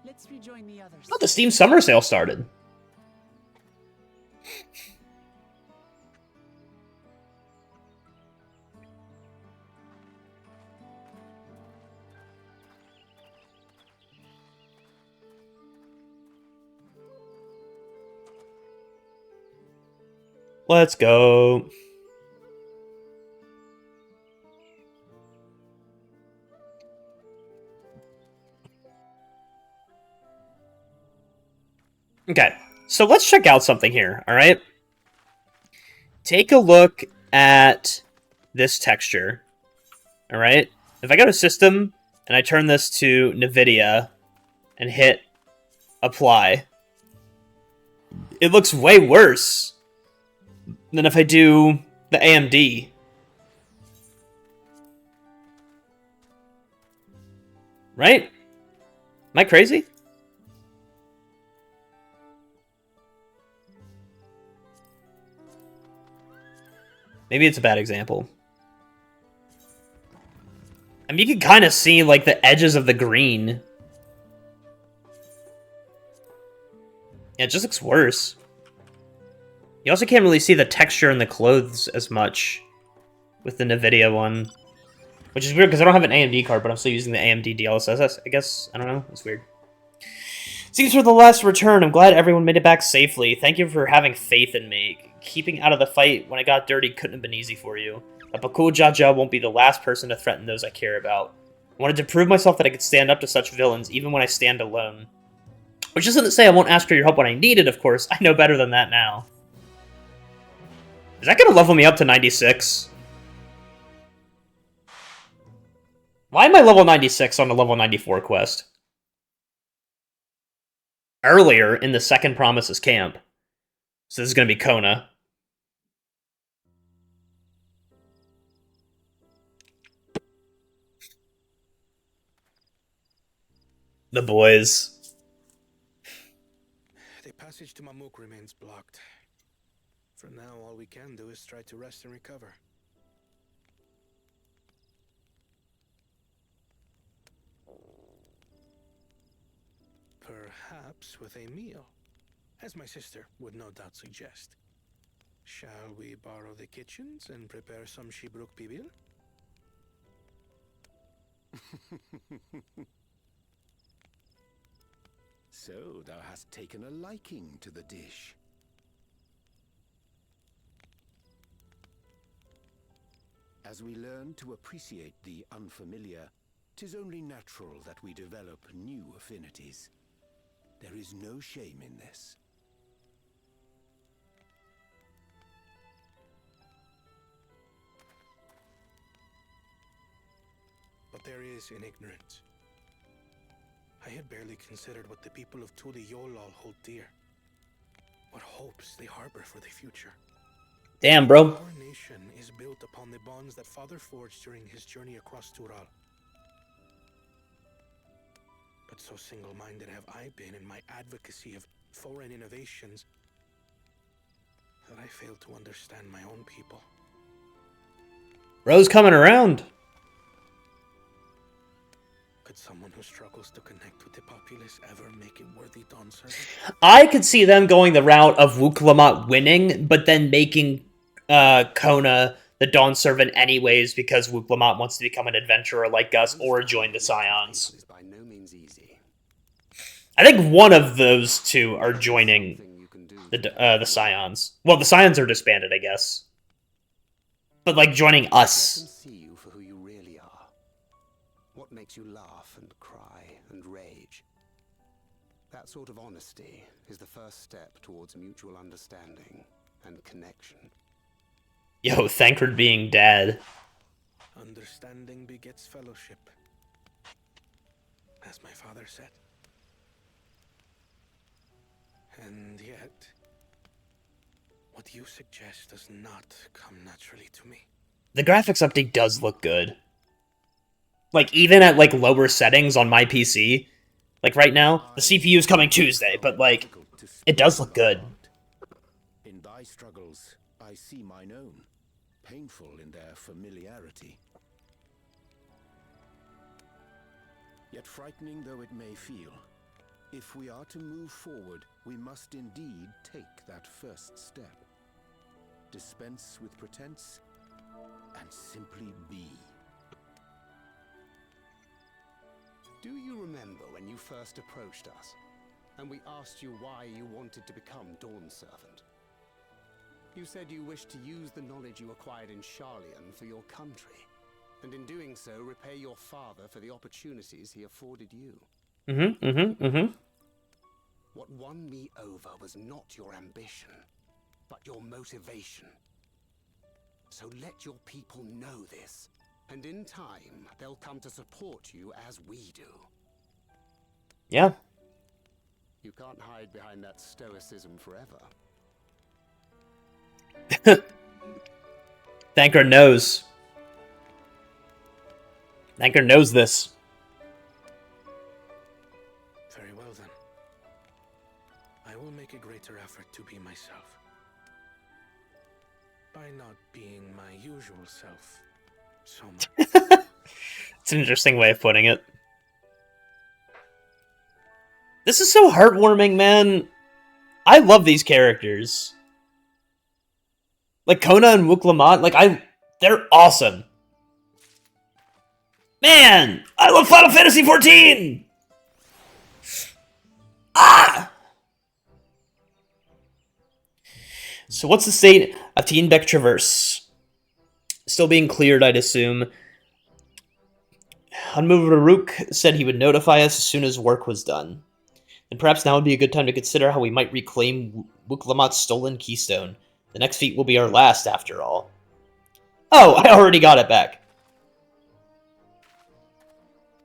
Let's rejoin the others. Oh, the Steam Summer Sale started. Let's go. Okay, so let's check out something here, all right? Take a look at this texture, all right? If I go to System and I turn this to NVIDIA and hit Apply, it looks way worse than if I do the AMD. Right? Am I crazy? Maybe it's a bad example. I mean, you can kind of see, like, the edges of the green. Yeah, it just looks worse. You also can't really see the texture in the clothes as much with the NVIDIA one. Which is weird, because I don't have an AMD card, but I'm still using the AMD DLSS, I guess. I don't know. It's weird. Seems for the last return. I'm glad everyone made it back safely. Thank you for having faith in me. Keeping out of the fight when I got dirty couldn't have been easy for you. But Bakul Jaja won't be the last person to threaten those I care about. I wanted to prove myself that I could stand up to such villains, even when I stand alone. Which isn't to say I won't ask for your help when I need it, of course. I know better than that now. Is that going to level me up to 96? Why am I level 96 on a level 94 quest? earlier in the second Promises camp. So this is going to be Kona. The boys. The passage to Mamuk remains blocked. For now, all we can do is try to rest and recover. Perhaps with a meal, as my sister would no doubt suggest. Shall we borrow the kitchens and prepare some Shibruk pibil? So thou hast taken a liking to the dish. As we learn to appreciate the unfamiliar, 'tis only natural that we develop new affinities. There is no shame in this. But there is in ignorance. I had barely considered what the people of Tuli Yolal hold dear. What hopes they harbor for the future. Damn, bro. Our nation is built upon the bonds that Father forged during his journey across Tural. But so single-minded have I been in my advocacy of foreign innovations that I fail to understand my own people. Bro's coming around. Could someone who struggles to connect with the populace ever make it worthy Dawn service? I could see them going the route of Wuklamat winning, but then making Kona the Dawn Servant anyways because Wuklamat wants to become an adventurer like us or join the Scions. I think one of those two are joining the Scions. Well, the Scions are disbanded, I guess. But, like, joining us. Let them see you for who you really are. What makes you laugh and cry and rage. That sort of honesty is the first step towards mutual understanding and connection. Yo, Thancred being dad. Understanding begets fellowship. As my father said. And yet, what you suggest does not come naturally to me. The graphics update does look good. Like, even at, like, lower settings on my PC. Like, right now, the CPU is coming Tuesday, but, like, it does look good. In thy struggles, I see mine own, painful in their familiarity. Yet frightening though it may feel, if we are to move forward, we must indeed take that first step. Dispense with pretense, and simply be. Do you remember when you first approached us, and we asked you why you wanted to become Dawn Servant? You said you wished to use the knowledge you acquired in Sharlayan for your country, and in doing so repay your father for the opportunities he afforded you. What won me over was not your ambition, but your motivation. So let your people know this, and in time, they'll come to support you as we do. Yeah. You can't hide behind that stoicism forever. Thancred knows. Thancred knows this. Very well then. I will make a greater effort to be myself. By not being my usual self so much. It's an interesting way of putting it. This is so heartwarming, man. I love these characters. Like Kona and Wuklamat, like they're awesome. Man, I love Final Fantasy XIV! Ah! So what's the state of Teenbeck Traverse? Still being cleared, I'd assume. Unmoved said he would notify us as soon as work was done. And perhaps now would be a good time to consider how we might reclaim Wuklamat's stolen keystone. The next feat will be our last, after all. Oh, I already got it back.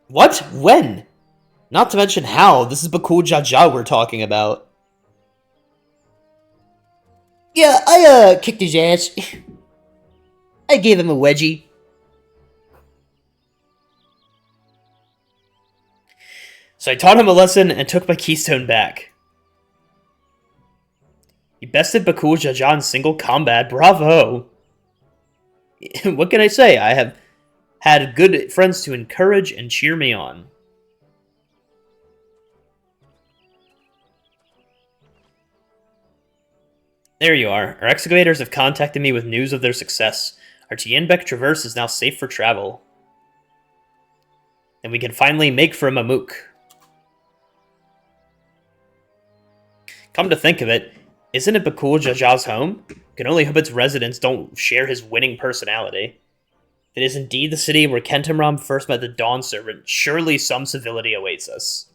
What? When? Not to mention how. This is Bakul Jaja we're talking about. Yeah, I kicked his ass. I gave him a wedgie. So I taught him a lesson and took my keystone back. You bested Bakul Jaja in single combat. Bravo! What can I say? I have had good friends to encourage and cheer me on. There you are. Our excavators have contacted me with news of their success. Our Tianbek Traverse is now safe for travel. And we can finally make for Mamuk. Come to think of it, isn't it Bakul Jaja's home? Can only hope its residents don't share his winning personality. If it is indeed the city where Kentamram first met the Dawn Servant, surely some civility awaits us.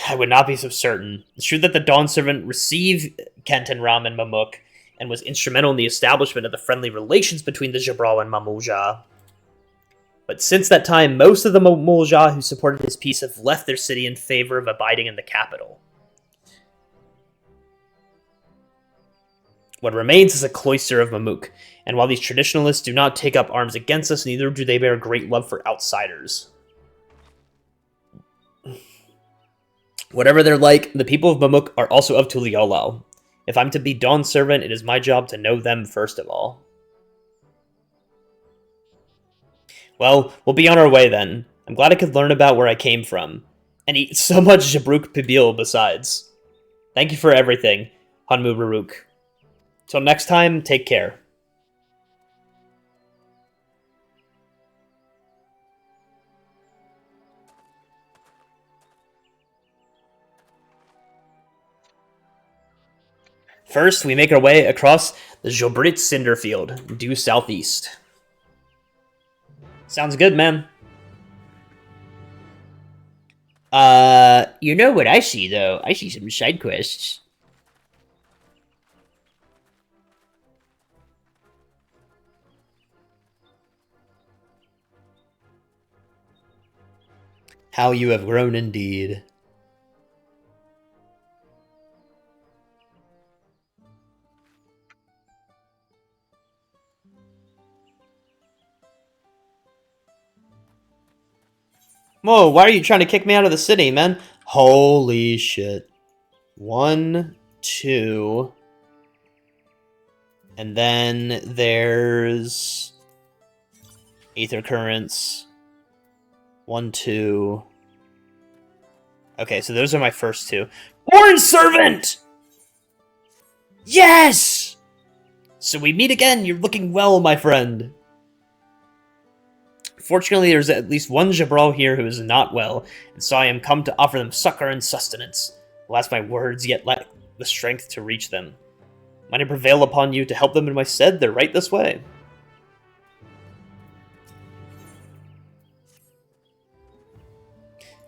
I would not be so certain. It's true that the Dawn Servant received Kentamram and Mamuk, and was instrumental in the establishment of the friendly relations between the Jabral and Mamulja. But since that time, most of the Mamulja who supported his peace have left their city in favor of abiding in the capital. What remains is a cloister of Mamuk, and while these traditionalists do not take up arms against us, neither do they bear great love for outsiders. Whatever they're like, the people of Mamuk are also of Tuliolal. If I'm to be Dawn's servant, it is my job to know them first of all. Well, we'll be on our way then. I'm glad I could learn about where I came from, and eat so much Jabruk Pibil besides. Thank you for everything, Hanmu Baruk. Till next time, take care. First, we make our way across the Jobrit Cinder Field, due southeast. Sounds good, man. You know what I see, though? I see some side quests. How you have grown indeed. Whoa, why are you trying to kick me out of the city, man? Holy shit. 1, 2... And then there's Aether Currents. 1, 2... Okay, so those are my first two. Born Servant! Yes! So we meet again. You're looking well, my friend. Fortunately, there's at least one Jabral here who is not well, and so I am come to offer them succor and sustenance. Alas, my words yet lack the strength to reach them. Might I prevail upon you to help them in my stead? They're right this way.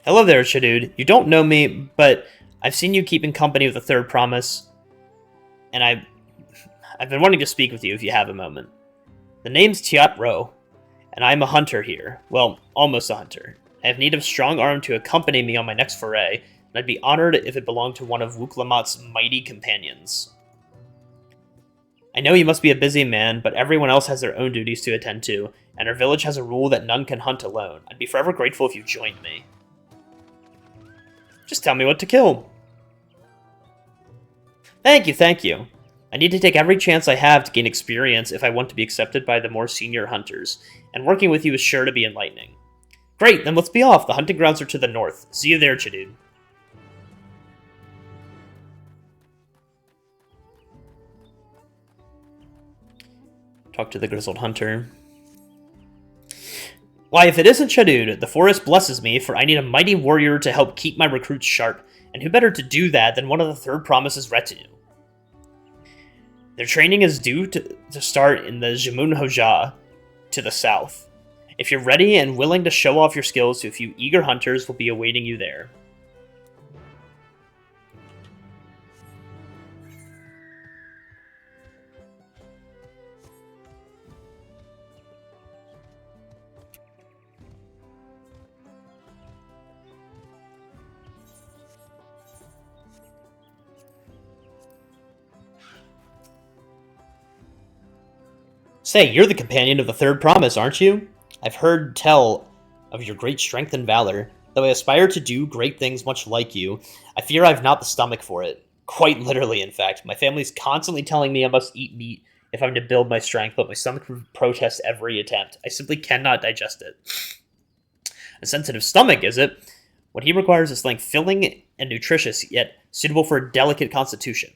Hello there, Shadud. You don't know me, but I've seen you keeping company with the Third Promise, and I've been wanting to speak with you if you have a moment. The name's Tiat Ro, and I'm a hunter here. Well, almost a hunter. I have need of a strong arm to accompany me on my next foray, and I'd be honored if it belonged to one of Wuklamat's mighty companions. I know you must be a busy man, but everyone else has their own duties to attend to, and our village has a rule that none can hunt alone. I'd be forever grateful if you joined me. Just tell me what to kill. Thank you, thank you. I need to take every chance I have to gain experience if I want to be accepted by the more senior hunters, and working with you is sure to be enlightening. Great, then let's be off. The hunting grounds are to the north. See you there, Chadud. Talk to the grizzled hunter. Why, if it isn't Chadud, the forest blesses me, for I need a mighty warrior to help keep my recruits sharp, and who better to do that than one of the Third Promise's retinue? Their training is due to start in the Jamun Hoja to the south. If you're ready and willing to show off your skills to a few eager hunters, will be awaiting you there. Say, you're the companion of the third promise, aren't you? I've heard tell of your great strength and valor. Though I aspire to do great things much like you, I fear I've not the stomach for it. Quite literally, in fact. My family's constantly telling me I must eat meat if I'm to build my strength, but my stomach protests every attempt. I simply cannot digest it. A sensitive stomach, is it? What he requires is something filling and nutritious, yet suitable for a delicate constitution.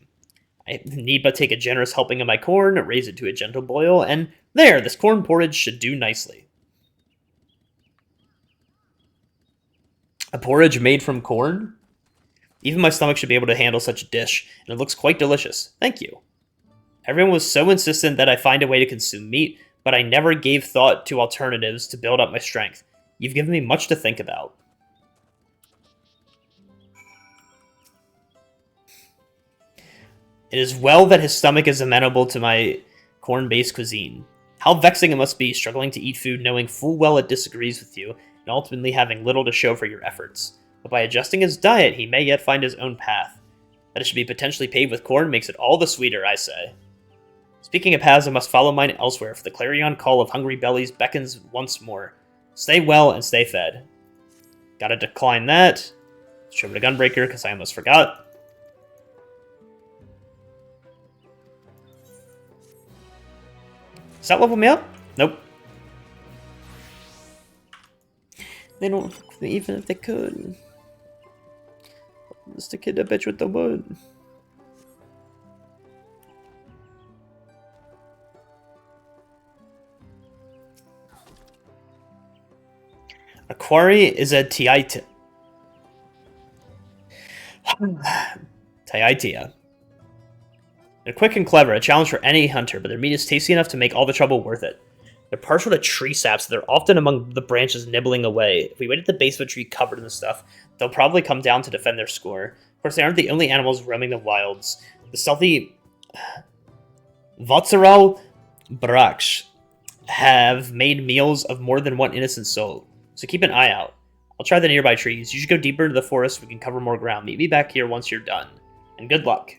I need but take a generous helping of my corn, raise it to a gentle boil, and there, this corn porridge should do nicely. A porridge made from corn? Even my stomach should be able to handle such a dish, and it looks quite delicious. Thank you. Everyone was so insistent that I find a way to consume meat, but I never gave thought to alternatives to build up my strength. You've given me much to think about. It is well that his stomach is amenable to my corn-based cuisine. How vexing it must be, struggling to eat food knowing full well it disagrees with you, and ultimately having little to show for your efforts. But by adjusting his diet, he may yet find his own path. That it should be potentially paved with corn makes it all the sweeter, I say. Speaking of paths, I must follow mine elsewhere, for the clarion call of hungry bellies beckons once more. Stay well and stay fed. Gotta decline that. Show me the gunbreaker, because I almost forgot. Does that level me up? Nope. They don't, even if they could. Just to kid a bitch with the wood. A quarry is a Taitia. They're quick and clever, a challenge for any hunter, but their meat is tasty enough to make all the trouble worth it. They're partial to tree saps, so they're often among the branches nibbling away. If we wait at the base of a tree covered in the stuff, they'll probably come down to defend their score. Of course, they aren't the only animals roaming the wilds. The stealthy Vatsaral Braksh have made meals of more than one innocent soul, so keep an eye out. I'll try the nearby trees. You should go deeper into the forest so we can cover more ground. Meet me back here once you're done. And good luck.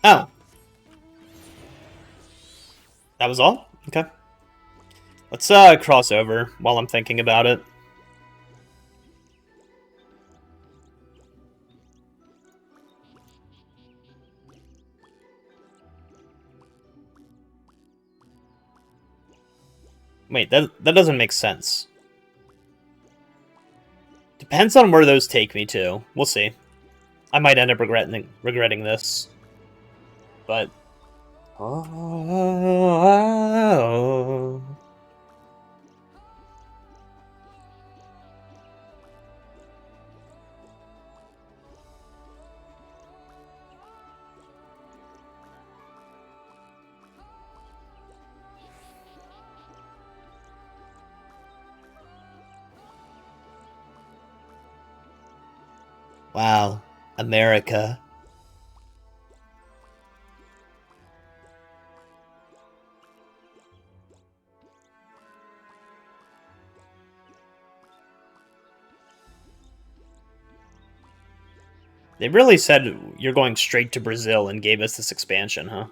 Oh. That was all? Okay. Let's cross over while I'm thinking about it. Wait, that doesn't make sense. Depends on where those take me to. We'll see. I might end up regretting this. But... Oh. Wow, America. They really said you're going straight to Brazil and gave us this expansion, huh?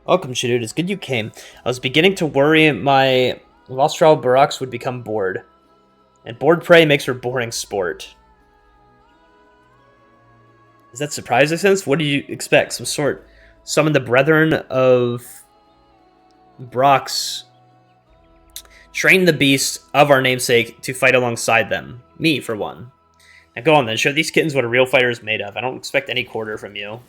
Welcome, Shadud. It's good you came. I was beginning to worry my Lostral Barracks would become bored. And bored prey makes for boring sport. Is that surprising sense? What do you expect? Some sort Summon the Brethren of Brox. Train the beast of our namesake to fight alongside them. Me, for one. Now go on then, show these kittens what a real fighter is made of. I don't expect any quarter from you.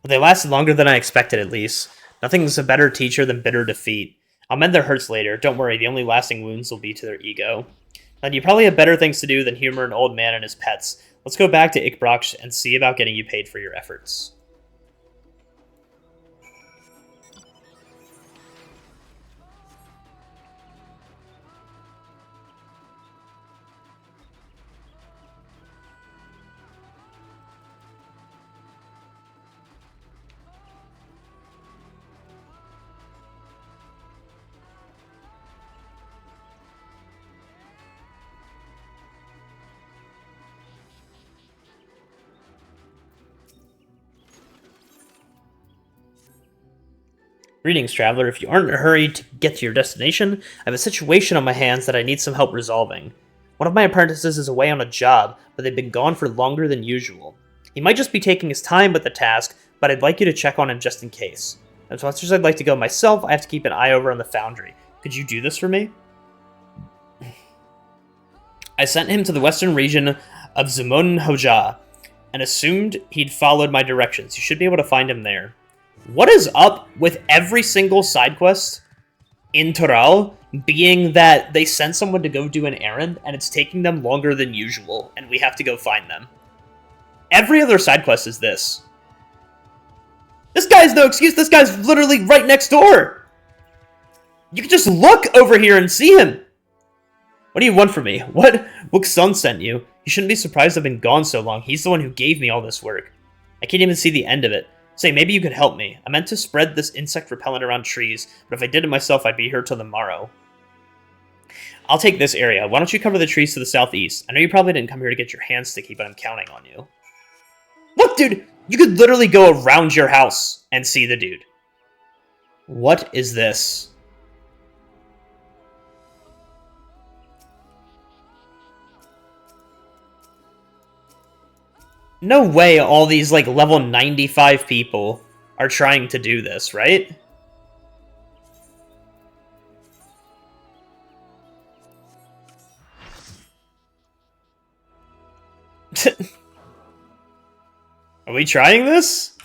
But they lasted longer than I expected, at least. Nothing's a better teacher than bitter defeat. I'll mend their hurts later. Don't worry, the only lasting wounds will be to their ego. And you probably have better things to do than humor an old man and his pets. Let's go back to Ikbrox and see about getting you paid for your efforts. Greetings, traveler. If you aren't in a hurry to get to your destination, I have a situation on my hands that I need some help resolving. One of my apprentices is away on a job, but they've been gone for longer than usual. He might just be taking his time with the task, but I'd like you to check on him just in case. As much as I'd like to go myself, I have to keep an eye over on the foundry. Could you do this for me? I sent him to the western region of Zumun Hoja, and assumed he'd followed my directions. You should be able to find him there. What is up with every single side quest in Tural being that they send someone to go do an errand and it's taking them longer than usual and we have to go find them? Every other side quest is this. This guy's no excuse, this guy's literally right next door! You can just look over here and see him! What do you want from me? What Wuksun sent you? You shouldn't be surprised I've been gone so long. He's the one who gave me all this work. I can't even see the end of it. Say, maybe you could help me. I meant to spread this insect repellent around trees, but if I did it myself, I'd be here till the morrow. I'll take this area. Why don't you cover the trees to the southeast? I know you probably didn't come here to get your hands sticky, but I'm counting on you. Look, dude! You could literally go around your house and see the dude. What is this? No way all these, like, level 95 people are trying to do this, right? Are we trying this?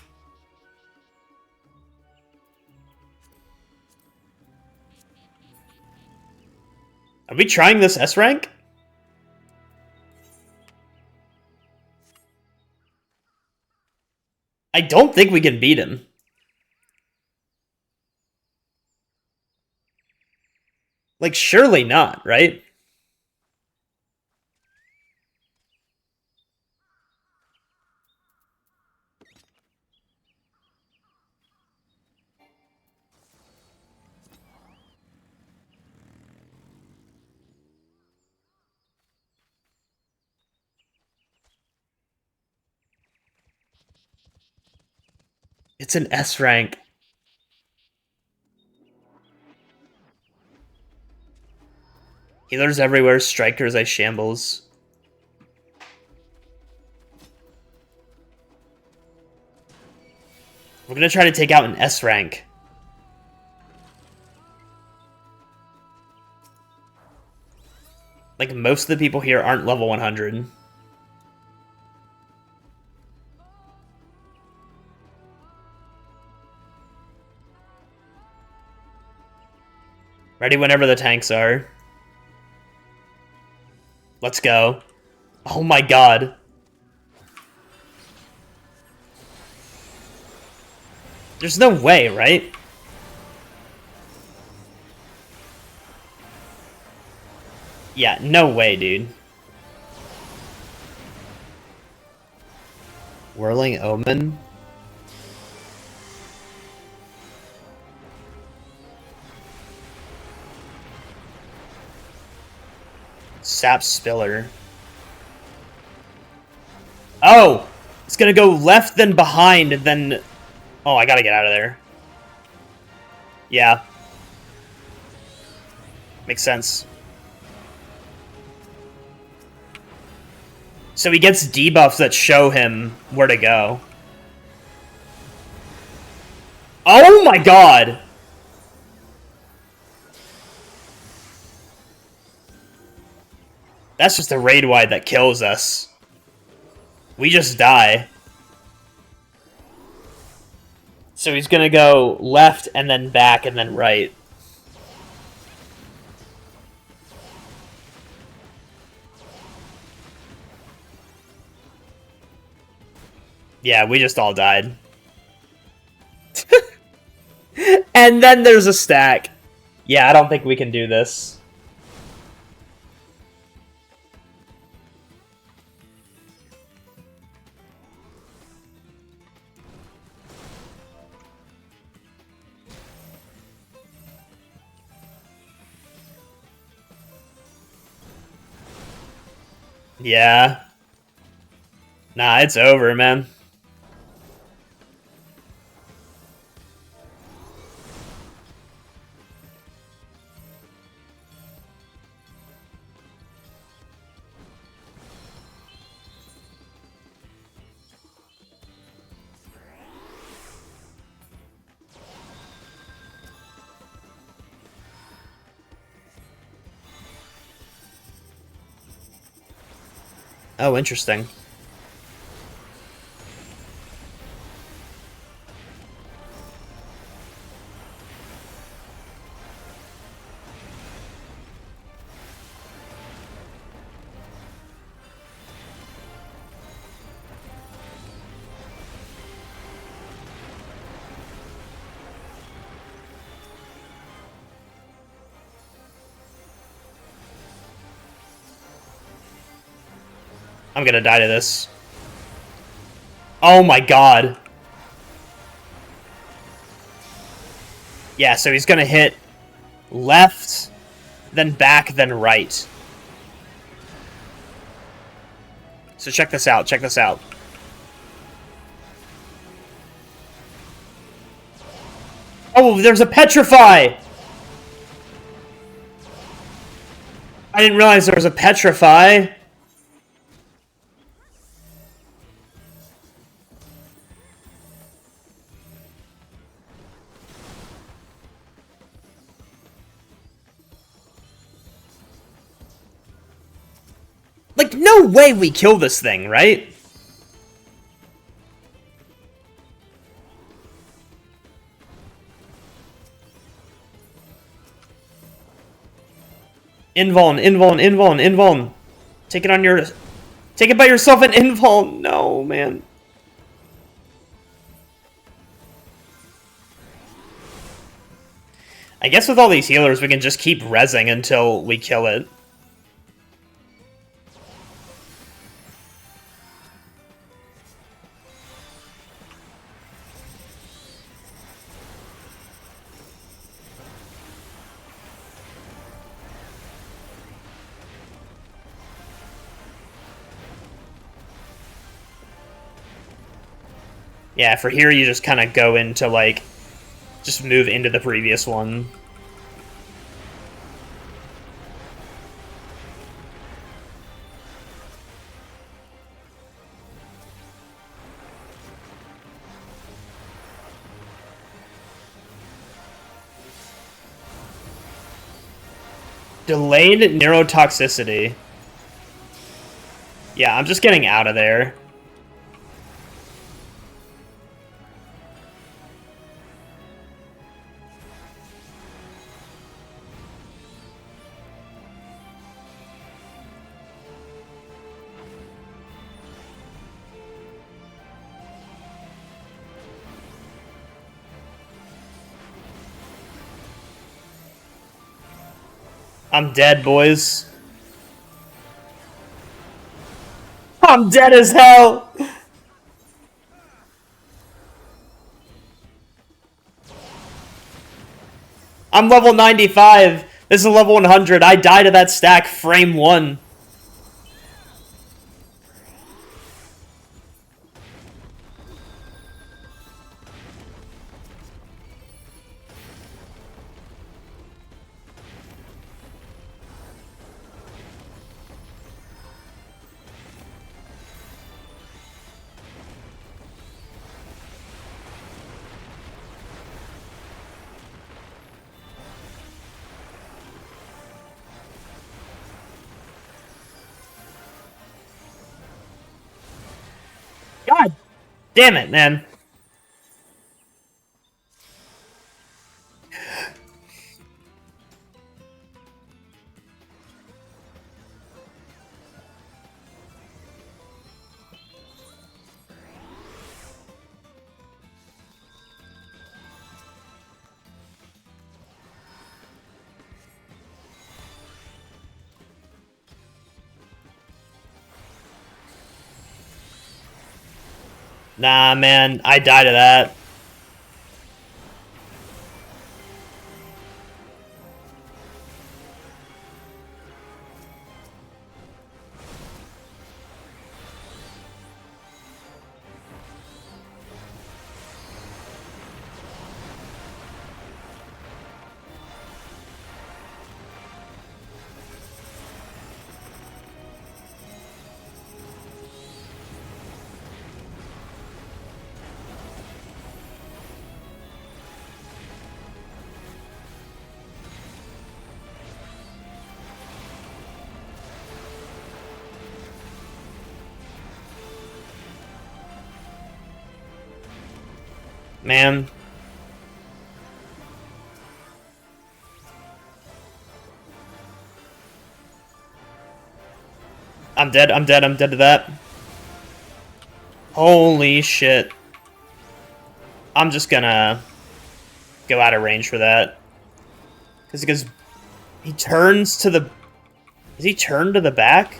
Are we trying this S rank? I don't think we can beat him. Like, surely not, right? It's an S rank. Healers everywhere, strikers I shambles. We're gonna try to take out an S rank. Like, most of the people here aren't level 100. Ready whenever the tanks are. Let's go. Oh my god. There's no way, right? Yeah, no way, dude. Whirling Omen? Sap Spiller. Oh! It's gonna go left, then behind, and then... Oh, I gotta get out of there. Yeah. Makes sense. So he gets debuffs that show him where to go. Oh my god! That's just a raid wide that kills us. We just die. So he's gonna go left, and then back, and then right. Yeah, we just all died. And then there's a stack. Yeah, I don't think we can do this. Yeah. Nah, it's over, man. Oh, interesting. I'm gonna die to this. Oh my god. Yeah, so he's gonna hit left, then back, then right. So check this out, check this out. Oh, there's a Petrify! I didn't realize there was a Petrify. Like, no way we kill this thing, right? Invuln. Take it on your... Take it by yourself and invuln. No, man. I guess with all these healers, we can just keep rezzing until we kill it. Yeah, for here you just kind of go into, like, just move into the previous one. Delayed neurotoxicity. Yeah, I'm just getting out of there. I'm dead, boys. I'm dead as hell! I'm level 95. This is level 100. I die to that stack frame 1. God damn it, man. Nah, man, I die to that. Man. I'm dead to that. Holy shit. I'm just gonna go out of range for that. Because he turns to the... Does he turn to the back?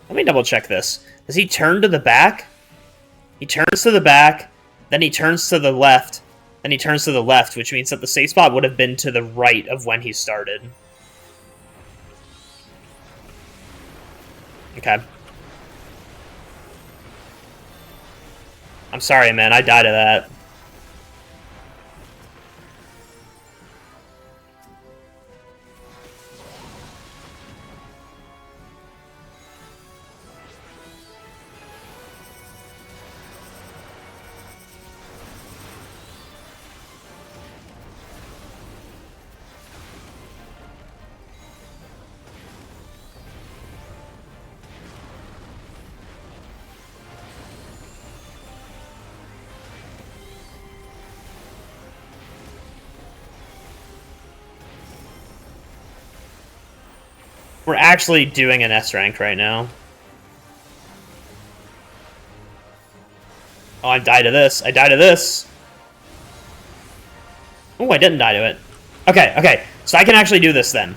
Let me double check this. Does he turn to the back? He turns to the back, then he turns to the left, then he turns to the left, which means that the safe spot would have been to the right of when he started. Okay. I'm sorry, man. I died to that. We're actually doing an S rank right now. Oh, I died to this. I died to this. Oh, I didn't die to it. Okay, okay. So I can actually do this then.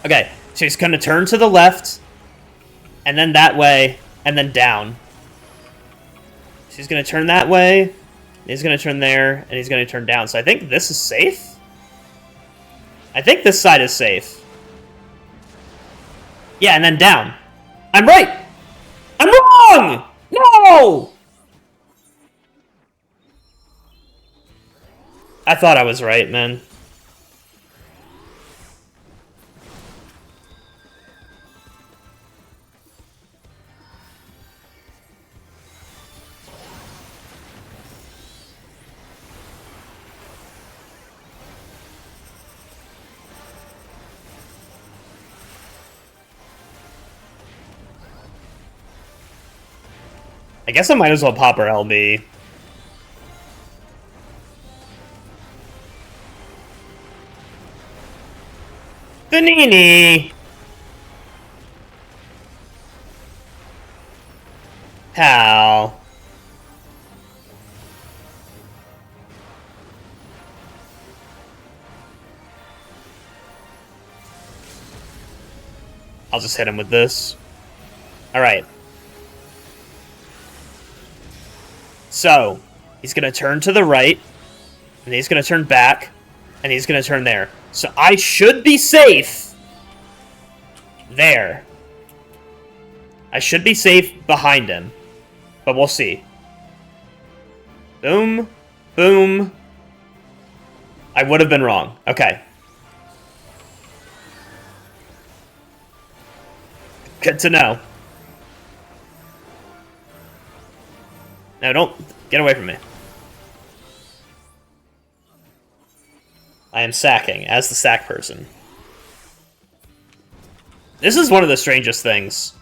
Okay, so he's gonna turn to the left, and then that way, and then down. So he's gonna turn that way, he's gonna turn there, and he's gonna turn down. So I think this is safe? I think this side is safe. Yeah, and then down. I'm right! I'm wrong! No! I thought I was right, man. I guess I might as well pop her LB. Vanini! Pal. I'll just hit him with this. Alright. So, he's going to turn to the right, and he's going to turn back, and he's going to turn there. So I should be safe there. I should be safe behind him, but we'll see. Boom, boom. I would have been wrong. Okay. Good to know. No, don't get away from me. I am sacking as the sack person. This is one of the strangest things.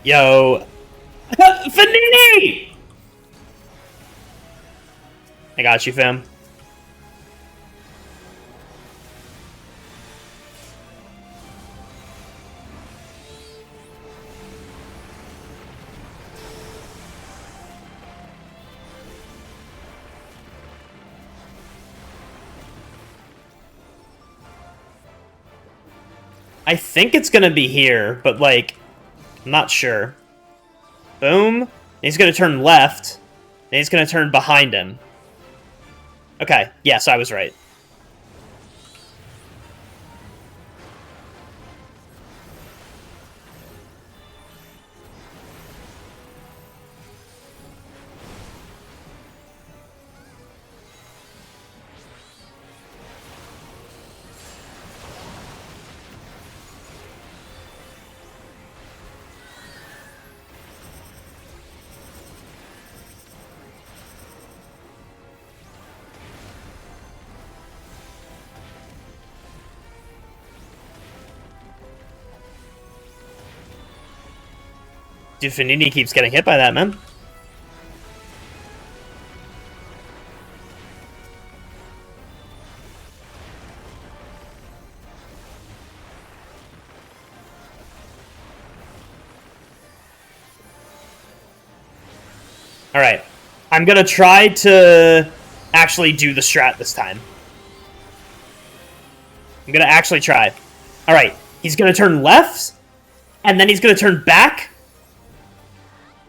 Yo. Fanini! I got you, fam. I think it's gonna be here, but like, I'm not sure. Boom. He's gonna turn left. And he's gonna turn behind him. Okay, yes, I was right. Dude, Fanini keeps getting hit by that, man. Alright. I'm gonna try to actually do the strat this time. I'm gonna actually try. Alright. He's gonna turn left, and then he's gonna turn back,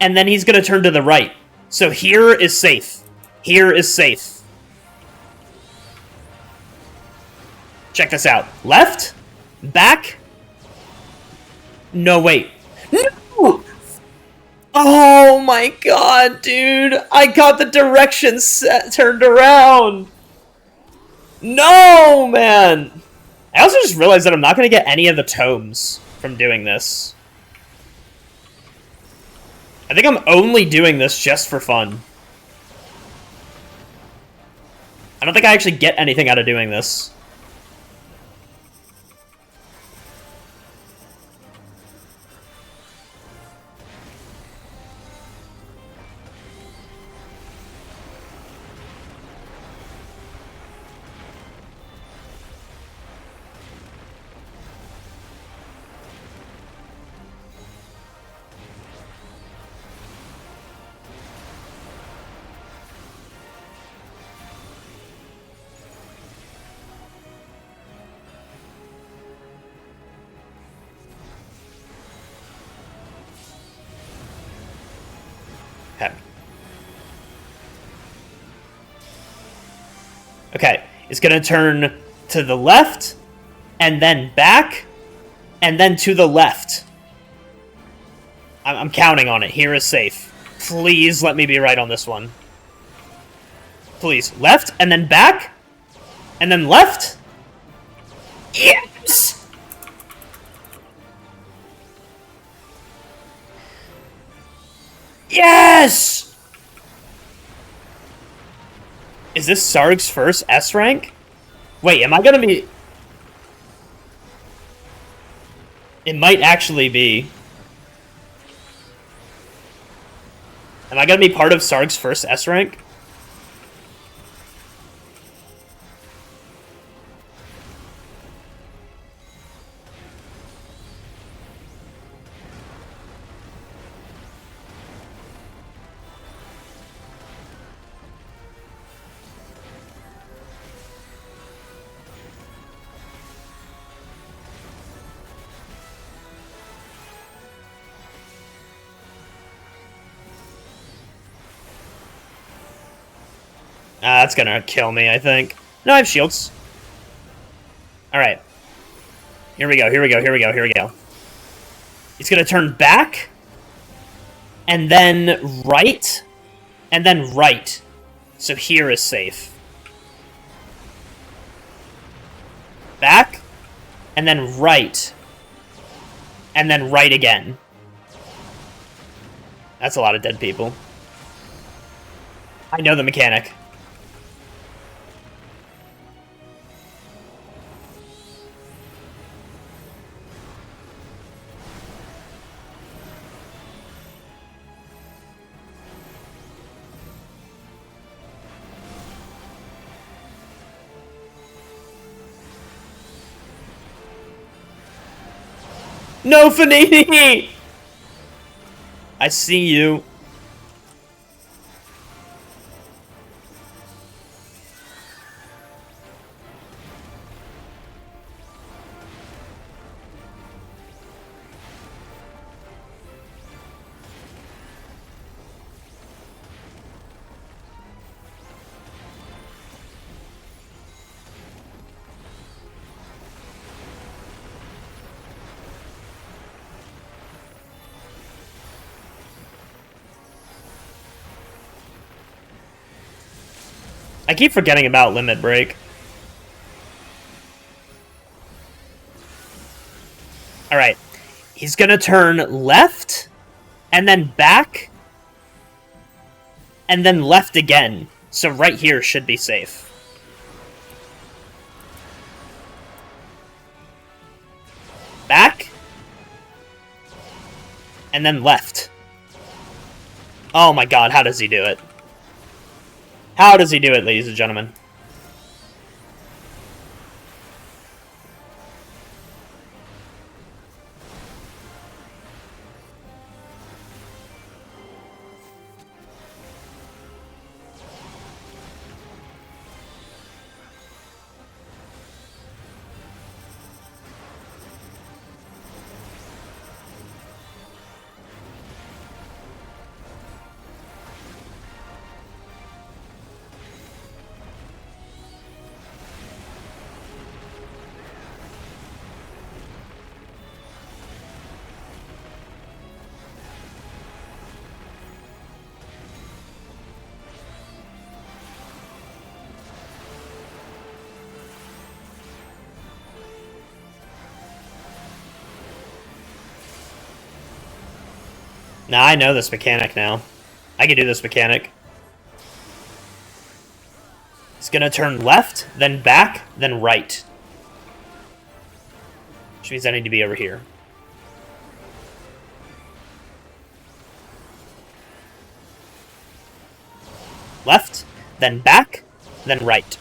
and then he's going to turn to the right. So here is safe. Here is safe. Check this out. Left. Back. No, wait. No! Oh my god, dude. I got the directions turned around. No, man. I also just realized that I'm not going to get any of the tomes from doing this. I think I'm only doing this just for fun. I don't think I actually get anything out of doing this. Okay, it's gonna turn to the left, and then back, and then to the left. I'm counting on it. Here is safe. Please let me be right on this one. Please. Left, and then back, and then left. Yes! Yes! Is this Sarg's first S rank? Wait, am I gonna be... It might actually be. Am I gonna be part of Sarg's first S rank? That's gonna kill me, I think. No, I have shields. Alright. Here we go, here we go, here we go, here we go. He's gonna turn back. And then right. And then right. So here is safe. Back. And then right. And then right again. That's a lot of dead people. I know the mechanic. No, Fanini! I see you. I keep forgetting about Limit Break. Alright. He's gonna turn left, and then back, and then left again. So right here should be safe. Back, and then left. Oh my god, how does he do it? How does he do it, ladies and gentlemen? Now I know this mechanic now. I can do this mechanic. It's gonna turn left, then back, then right. Which means I need to be over here. Left, then back, then right.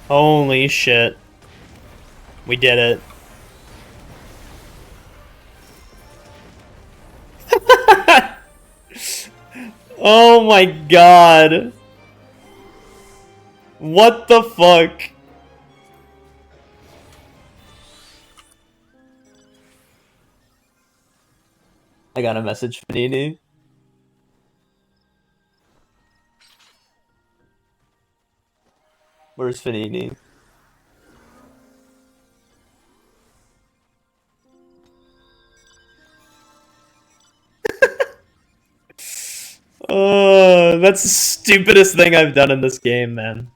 Holy shit. We did it. Oh my god. What the fuck? I got a message, Panini. Where's Fanini? That's the stupidest thing I've done in this game, man.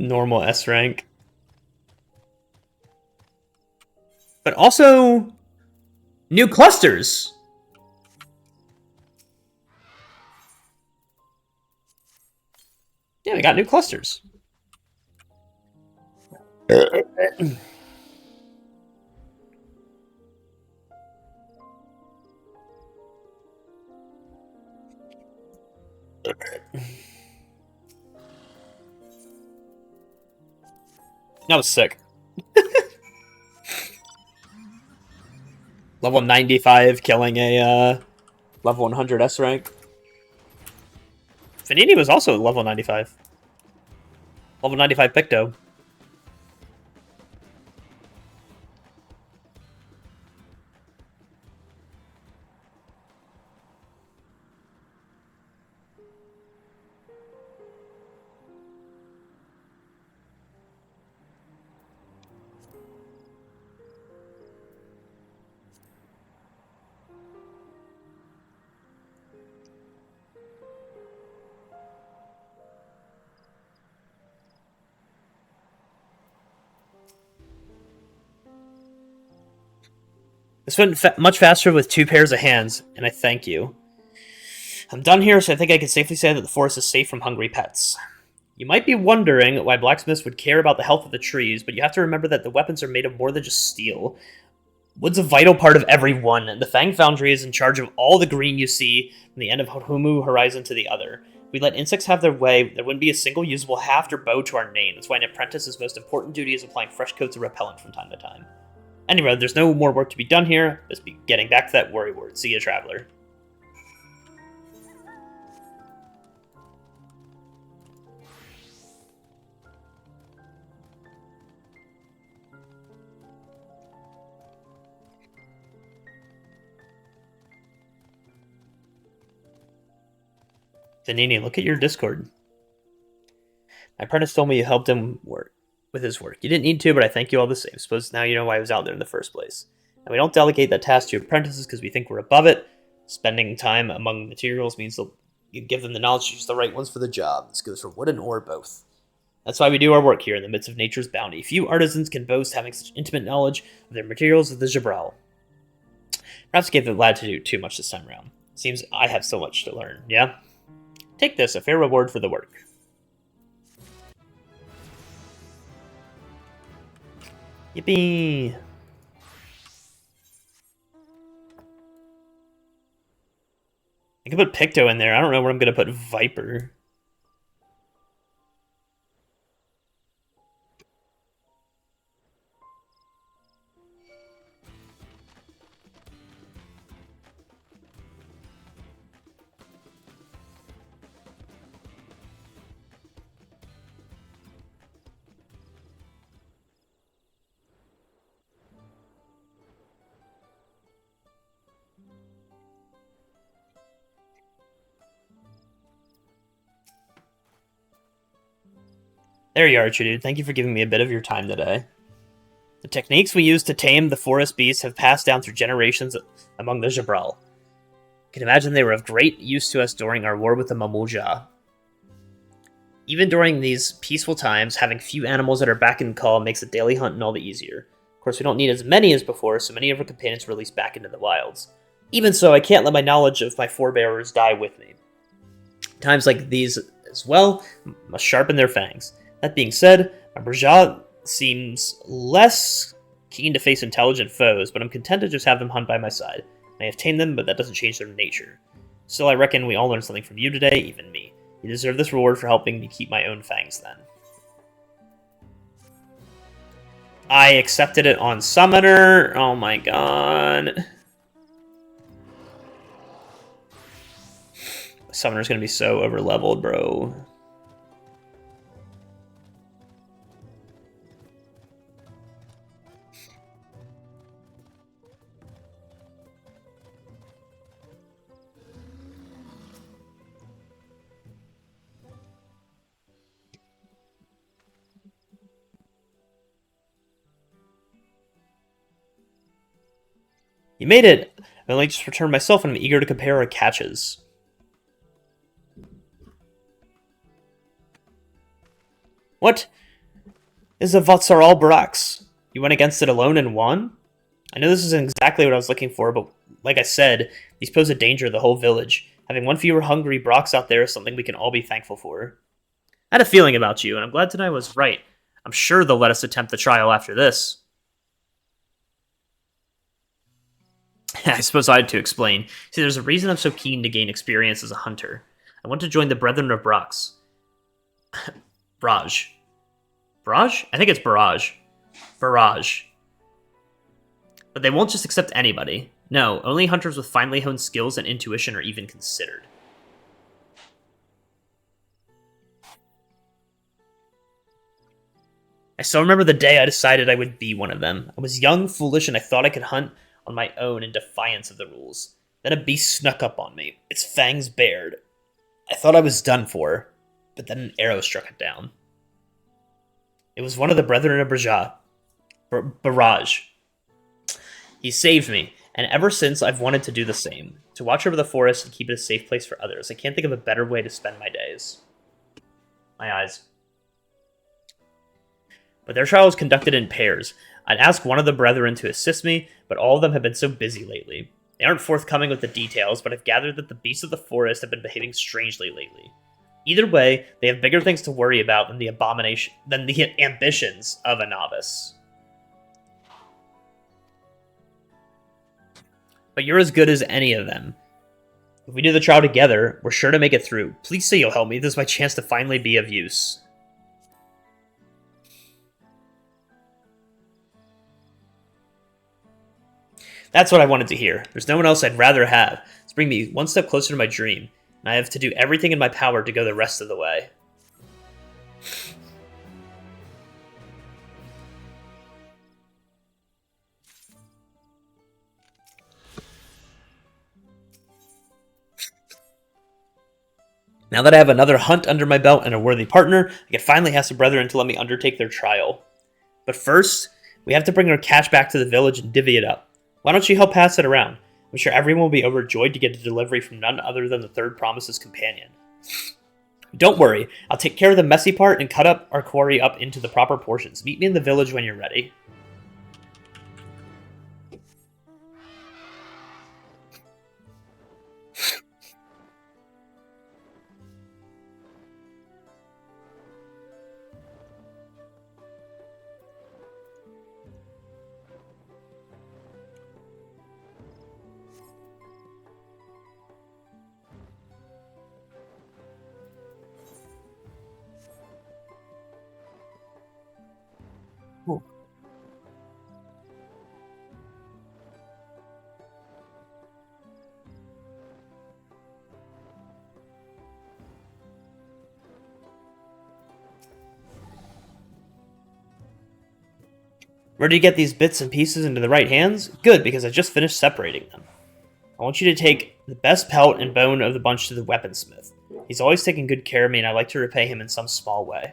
Normal S rank. But also new clusters. Yeah, we got new clusters. That was sick. Level 95 killing a level 100 S rank. Fanini was also level 95. Level 95 Picto. This went much faster with 2 pairs of hands, and I thank you. I'm done here, so I think I can safely say that the forest is safe from hungry pets. You might be wondering why blacksmiths would care about the health of the trees, but you have to remember that the weapons are made of more than just steel. Wood's a vital part of every one, and the Fang Foundry is in charge of all the green you see from the end of Humu Horizon to the other. If we let insects have their way, there wouldn't be a single usable haft or bow to our name. That's why an apprentice's most important duty is applying fresh coats of repellent from time to time. Anyway, there's no more work to be done here. Just be getting back to that worry word. See ya, traveler. Zanini, look at your Discord. My apprentice told me you helped him with his work. You didn't need to, but I thank you all the same. Suppose now you know why I was out there in the first place. And we don't delegate that task to apprentices because we think we're above it. Spending time among materials means you give them the knowledge to choose the right ones for the job. This goes for wood and ore both. That's why we do our work here in the midst of nature's bounty. Few artisans can boast having such intimate knowledge of their materials as the Jabral. Perhaps I gave the lad to do too much this time around. Seems I have so much to learn, yeah? Take this, a fair reward for the work. Yippee! I can put Picto in there. I don't know where I'm going to put Viper. There you are, dude. Thank you for giving me a bit of your time today. The techniques we use to tame the forest beasts have passed down through generations among the Jabral. I can imagine they were of great use to us during our war with the Mamulja. Even during these peaceful times, having few animals at our beck and call makes the daily hunt all the easier. Of course, we don't need as many as before, so many of our companions are released back into the wilds. Even so, I can't let my knowledge of my forebearers die with me. Times like these as well must sharpen their fangs. That being said, my Brajah seems less keen to face intelligent foes, but I'm content to just have them hunt by my side. I have tamed them, but that doesn't change their nature. Still, I reckon we all learned something from you today, even me. You deserve this reward for helping me keep my own fangs then. I accepted it on Summoner. Oh my god. Summoner's gonna be so over-leveled, bro. You made it! I only just returned myself and I'm eager to compare our catches. What? This is a Vatsaral Brax. You went against it alone and won? I know this isn't exactly what I was looking for, but like I said, these pose a danger to the whole village. Having one fewer hungry Brox out there is something we can all be thankful for. I had a feeling about you, and I'm glad tonight I was right. I'm sure they'll let us attempt the trial after this. I suppose I had to explain. See, there's a reason I'm so keen to gain experience as a hunter. I want to join the Brethren of Brox. Barrage. Barrage? I think it's Barrage. Barrage. But they won't just accept anybody. No, only hunters with finely honed skills and intuition are even considered. I still remember the day I decided I would be one of them. I was young, foolish, and I thought I could hunt on my own in defiance of the rules. Then a beast snuck up on me, its fangs bared. I thought I was done for, but then an arrow struck it down. It was one of the Brethren of Barrage. He saved me, and ever since I've wanted to do the same. To watch over the forest and keep it a safe place for others. I can't think of a better way to spend my days. My eyes. But their trial was conducted in pairs. I'd ask one of the brethren to assist me, but all of them have been so busy lately. They aren't forthcoming with the details, but I've gathered that the beasts of the forest have been behaving strangely lately. Either way, they have bigger things to worry about than the ambitions of a novice. But you're as good as any of them. If we do the trial together, we're sure to make it through. Please say you'll help me. This is my chance to finally be of use. That's what I wanted to hear. There's no one else I'd rather have. It's bringing me one step closer to my dream, and I have to do everything in my power to go the rest of the way. Now that I have another hunt under my belt and a worthy partner, I can finally ask the brethren to let me undertake their trial. But first, we have to bring our cash back to the village and divvy it up. Why don't you help pass it around? I'm sure everyone will be overjoyed to get a delivery from none other than the Third Promise's companion. Don't worry, I'll take care of the messy part and cut up our quarry up into the proper portions. Meet me in the village when you're ready. Ooh. Ready to get these bits and pieces into the right hands? Good, because I just finished separating them. I want you to take the best pelt and bone of the bunch to the weaponsmith. He's always taken good care of me, and I'd like to repay him in some small way.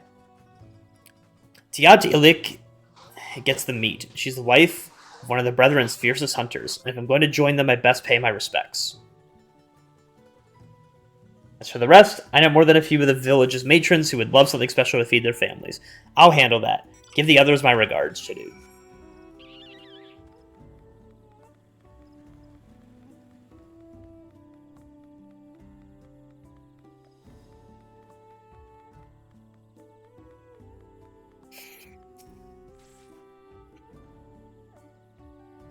Tiat Ilik gets the meat. She's the wife of one of the Brethren's fiercest hunters, and if I'm going to join them, I best pay my respects. As for the rest, I know more than a few of the village's matrons who would love something special to feed their families. I'll handle that. Give the others my regards, Chidu.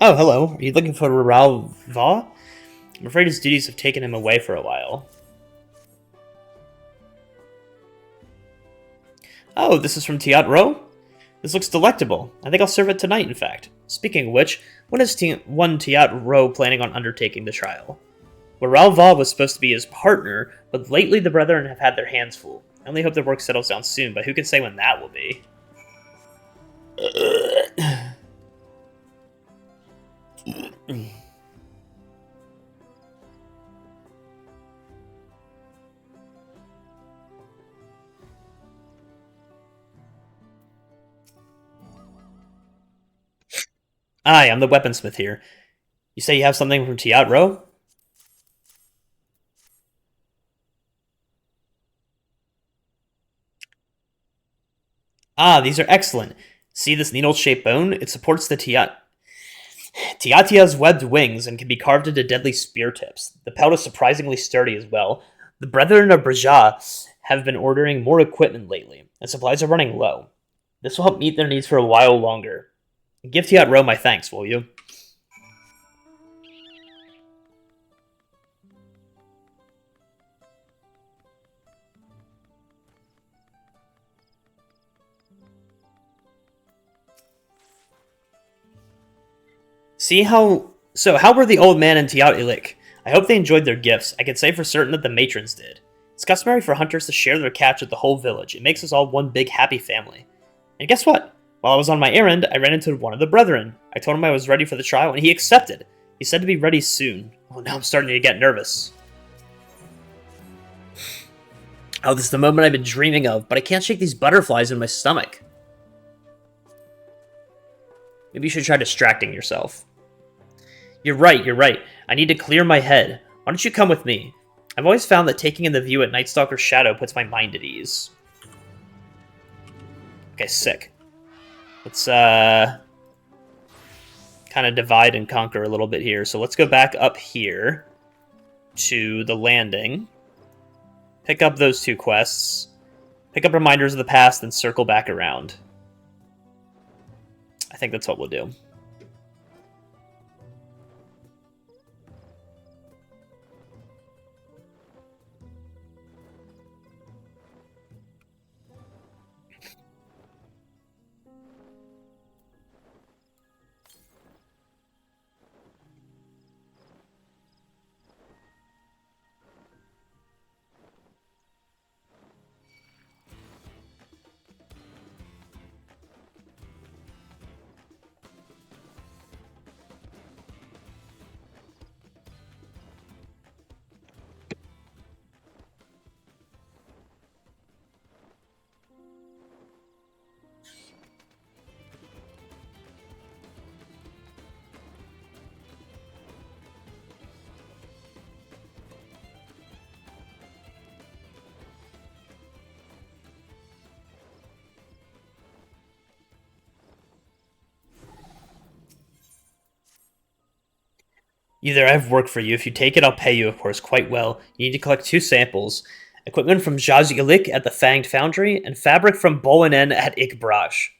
Oh, hello. Are you looking for Raral Va? I'm afraid his duties have taken him away for a while. Oh, this is from Tiat Ro? This looks delectable. I think I'll serve it tonight, in fact. Speaking of which, when is one Tiat Ro planning on undertaking the trial? Well, Ralva was supposed to be his partner, but lately the Brethren have had their hands full. I only hope their work settles down soon, but who can say when that will be? Hi, I'm the weaponsmith here. You say you have something from Tiat Ro? Ah, these are excellent. See this needle-shaped bone? It supports the Tiatia's webbed wings and can be carved into deadly spear tips. The pelt is surprisingly sturdy as well. The Brethren of Braja have been ordering more equipment lately, and supplies are running low. This will help meet their needs for a while longer. Give Tiat Ro my thanks, will you? How were the old man and Tiat Ilik? I hope they enjoyed their gifts. I can say for certain that the matrons did. It's customary for hunters to share their catch with the whole village. It makes us all one big happy family. And guess what? While I was on my errand, I ran into one of the Brethren. I told him I was ready for the trial, and he accepted. He said to be ready soon. Oh, now I'm starting to get nervous. Oh, this is the moment I've been dreaming of, but I can't shake these butterflies in my stomach. Maybe you should try distracting yourself. You're right. I need to clear my head. Why don't you come with me? I've always found that taking in the view at Night Stalker's shadow puts my mind at ease. Okay, sick. Let's, kind of divide and conquer a little bit here. So let's go back up here to the landing. Pick up those 2 quests. Pick up Reminders of the Past, then circle back around. I think that's what we'll do. Either I have work for you. If you take it, I'll pay you, of course, quite well. You need to collect 2 samples. Equipment from Jazilik at the Fanged Foundry, and fabric from Bolanen at Ikbraj.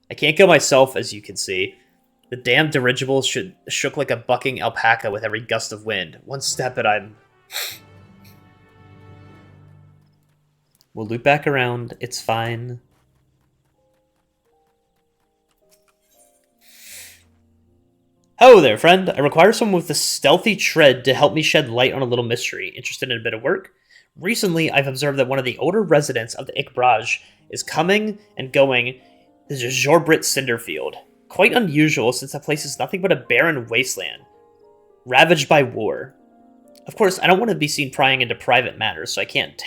I can't go myself, as you can see. The damn dirigible shook like a bucking alpaca with every gust of wind. One step and I'm... We'll loop back around. It's fine. Ho there, friend. I require someone with a stealthy tread to help me shed light on a little mystery. Interested in a bit of work? Recently, I've observed that one of the older residents of the Ikbraj is coming and going the Jorbrit Cinderfield. Quite unusual, since the place is nothing but a barren wasteland, ravaged by war. Of course, I don't want to be seen prying into private matters, so I can't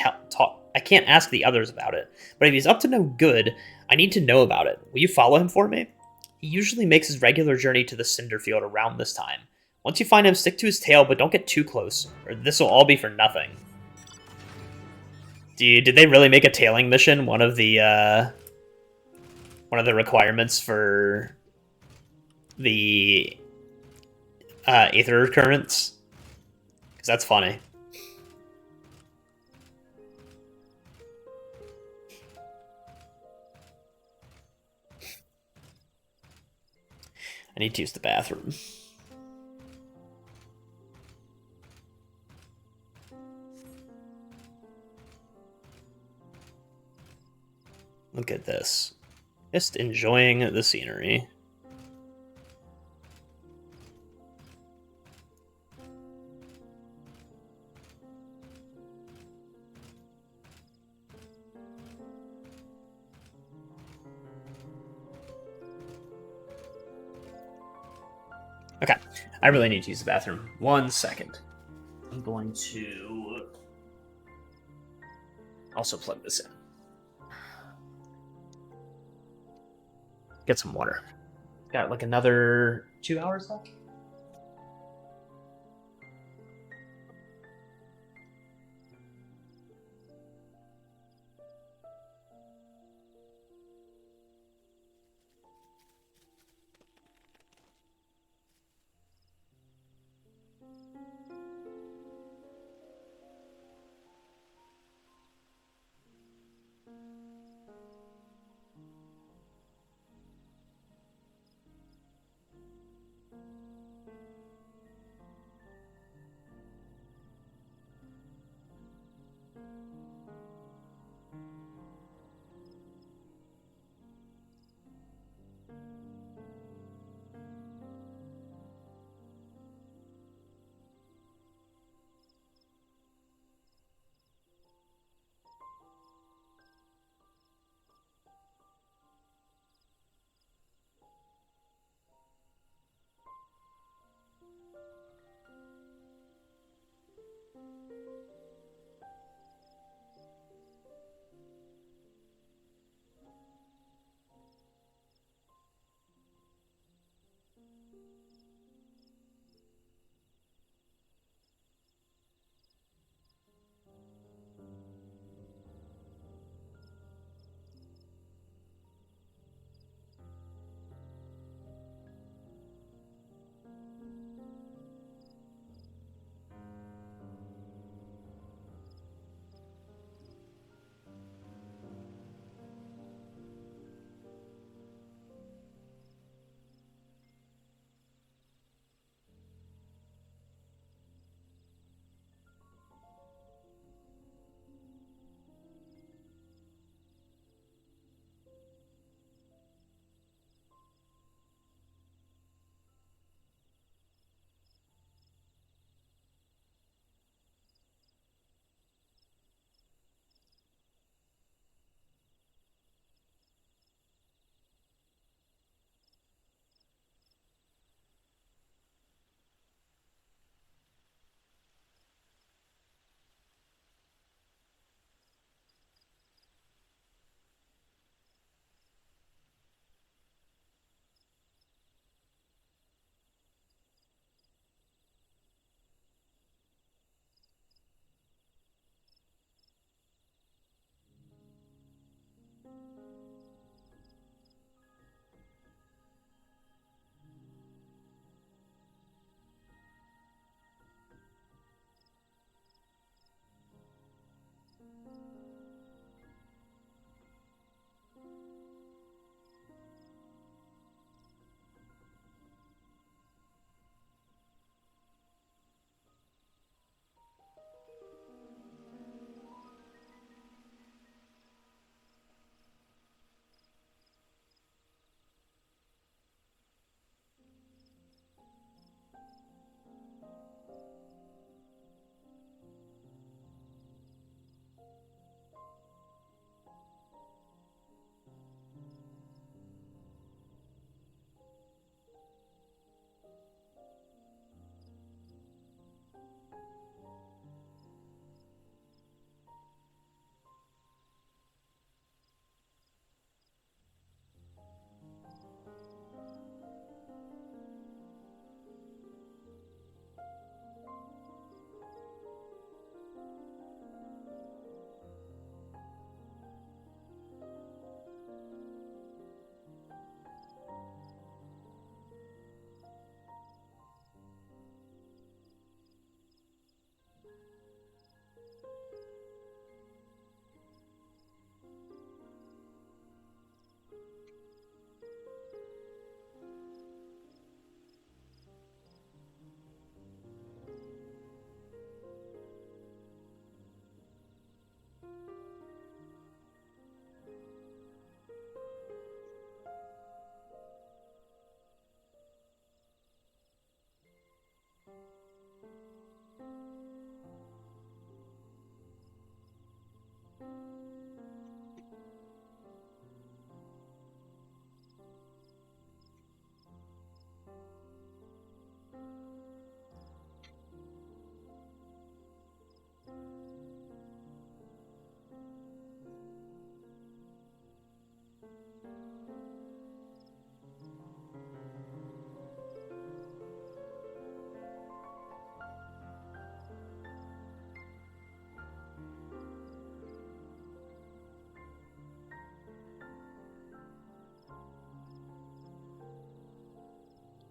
ask the others about it. But if he's up to no good, I need to know about it. Will you follow him for me? He usually makes his regular journey to the Cinderfield around this time. Once you find him, stick to his tail, but don't get too close, or this will all be for nothing. Did they really make a tailing mission one of the requirements for the Aether Currents? Because that's funny. I need to use the bathroom. Look at this. Just enjoying the scenery. Okay, I really need to use the bathroom. 1 second. I'm going to also plug this in. Get some water. Got like another 2 hours left.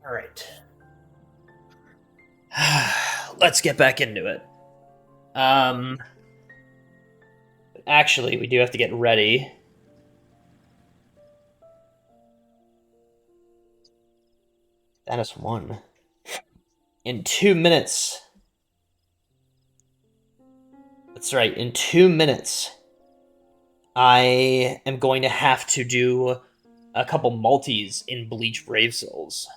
Alright. Let's get back into it. Actually, we do have to get ready. That is 1. In 2 minutes. That's right, in 2 minutes. I am going to have to do a couple multis in Bleach Brave Souls.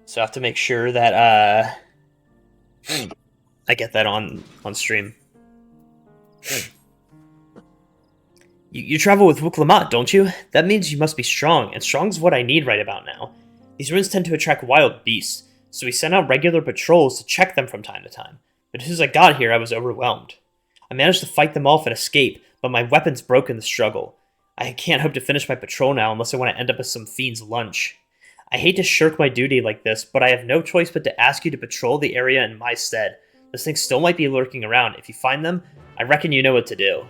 So I have to make sure that I get that on stream. You travel with Wuklamat, don't you? That means you must be strong, and strong's what I need right about now. These ruins tend to attract wild beasts, so we sent out regular patrols to check them from time to time. But as soon as I got here, I was overwhelmed. I managed to fight them off and escape, but my weapons broke in the struggle. I can't hope to finish my patrol now unless I want to end up as some fiend's lunch. I hate to shirk my duty like this, but I have no choice but to ask you to patrol the area in my stead. Those things still might be lurking around. If you find them, I reckon you know what to do.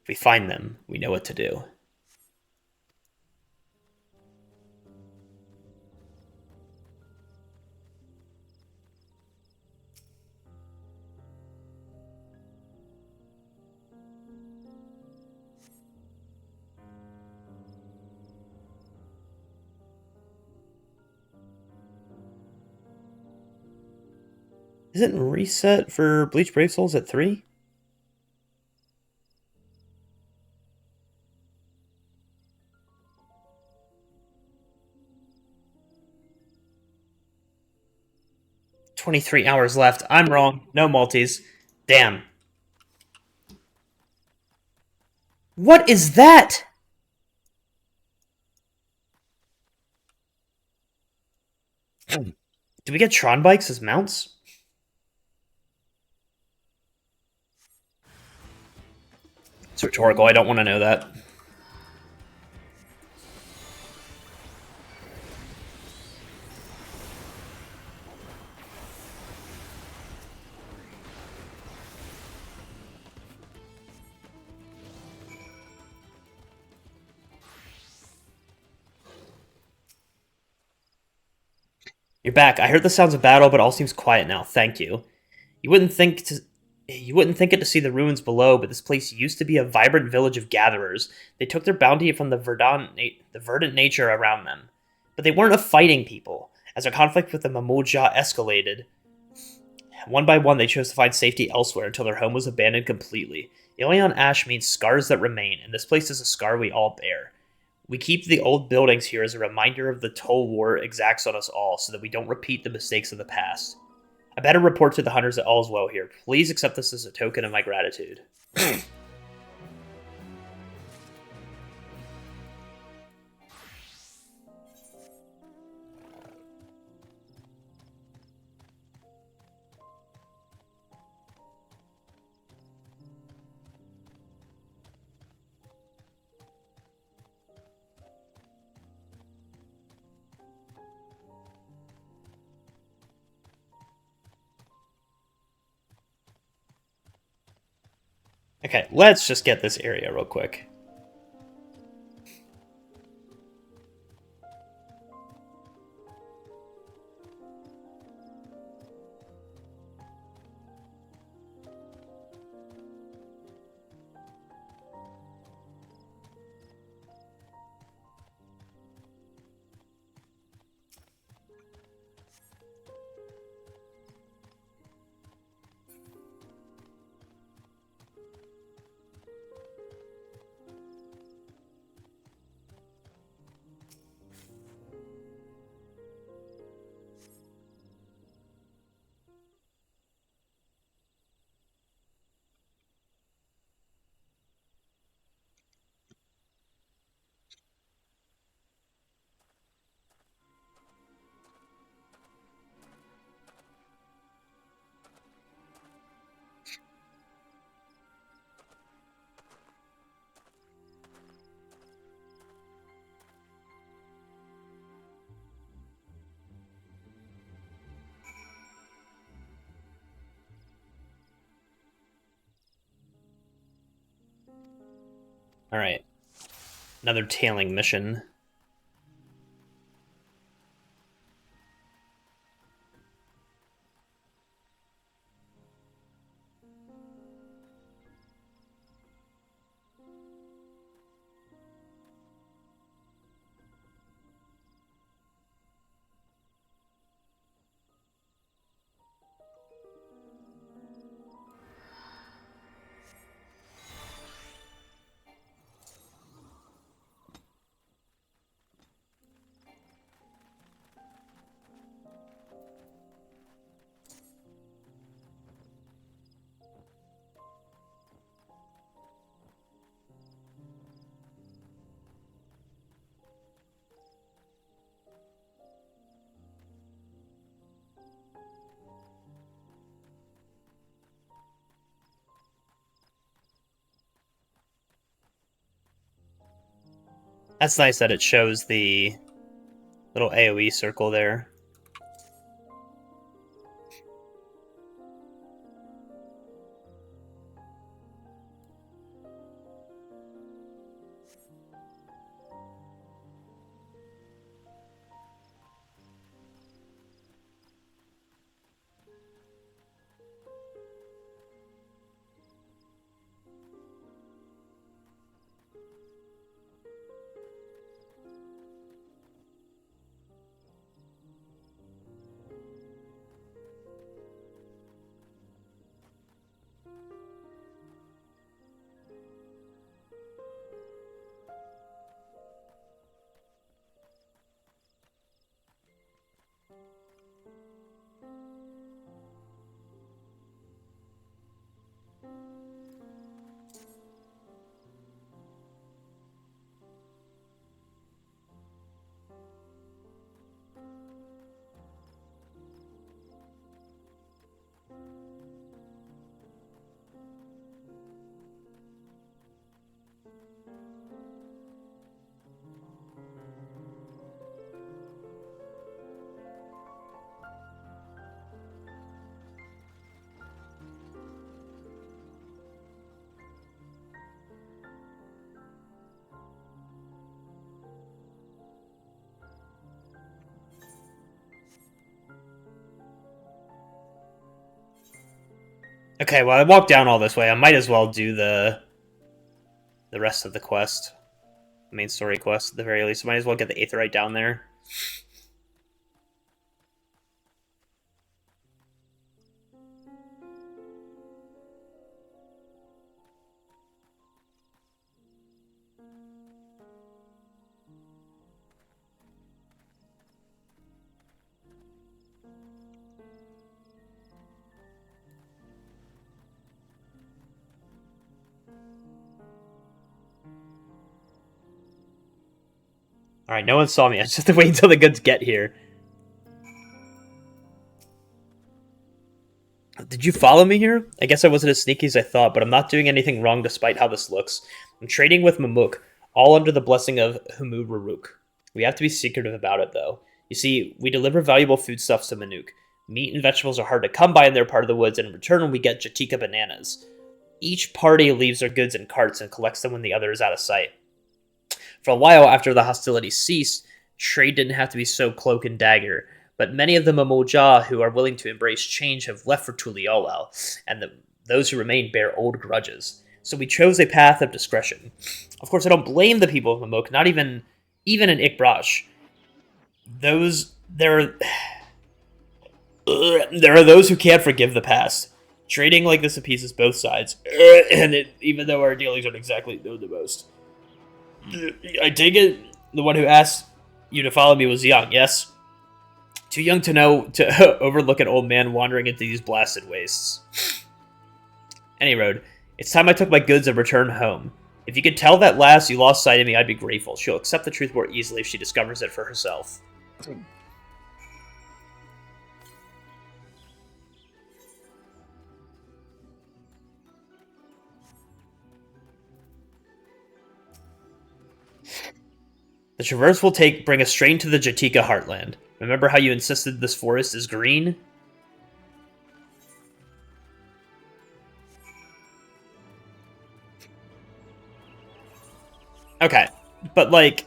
If we find them, we know what to do. Isn't reset for Bleach Brave Souls at 3? "23 hours left. I'm wrong. No multis. Damn. What is that?" Do we get Tron bikes as mounts? It's rhetorical. I don't want to know that. You're back. I heard the sounds of battle, but all seems quiet now. Thank you. You wouldn't think it to see the ruins below, but this place used to be a vibrant village of gatherers. They took their bounty from the verdant nature around them. But they weren't a fighting people. As their conflict with the Mamulja escalated, one by one they chose to find safety elsewhere until their home was abandoned completely. Ilion Ash means scars that remain, and this place is a scar we all bear. We keep the old buildings here as a reminder of the toll war exacts on us all, so that we don't repeat the mistakes of the past. I better report to the hunters that all is well here. Please accept this as a token of my gratitude. Okay, let's just get this area real quick. Alright. Another tailing mission. That's nice that it shows the little AoE circle there. Okay, well I walked down all this way. I might as well do the rest of the quest. The main story quest at the very least. I might as well get the Aetheryte down there. Alright, no one saw me. I just have to wait until the goods get here. Did you follow me here? I guess I wasn't as sneaky as I thought, but I'm not doing anything wrong despite how this looks. I'm trading with Mamuk, all under the blessing of Humururuk. We have to be secretive about it, though. You see, we deliver valuable foodstuffs to Manuk. Meat and vegetables are hard to come by in their part of the woods, and in return we get Jatika bananas. Each party leaves their goods in carts and collects them when the other is out of sight. For a while after the hostilities ceased, trade didn't have to be so cloak and dagger, but many of the Mamoja who are willing to embrace change have left for Tuliolal, and those who remain bear old grudges. So we chose a path of discretion. Of course, I don't blame the people of Mamuk, not even in Ikbrash. There are those who can't forgive the past. Trading like this appeases both sides, and even though our dealings aren't exactly known the most. I take it the one who asked you to follow me was young, yes? Too young to know to overlook an old man wandering into these blasted wastes. Any road, it's time I took my goods and returned home. If you could tell that lass you lost sight of me, I'd be grateful. She'll accept the truth more easily if she discovers it for herself. The traverse will bring us straight into the Jatika heartland. Remember how you insisted this forest is green? Okay, but like,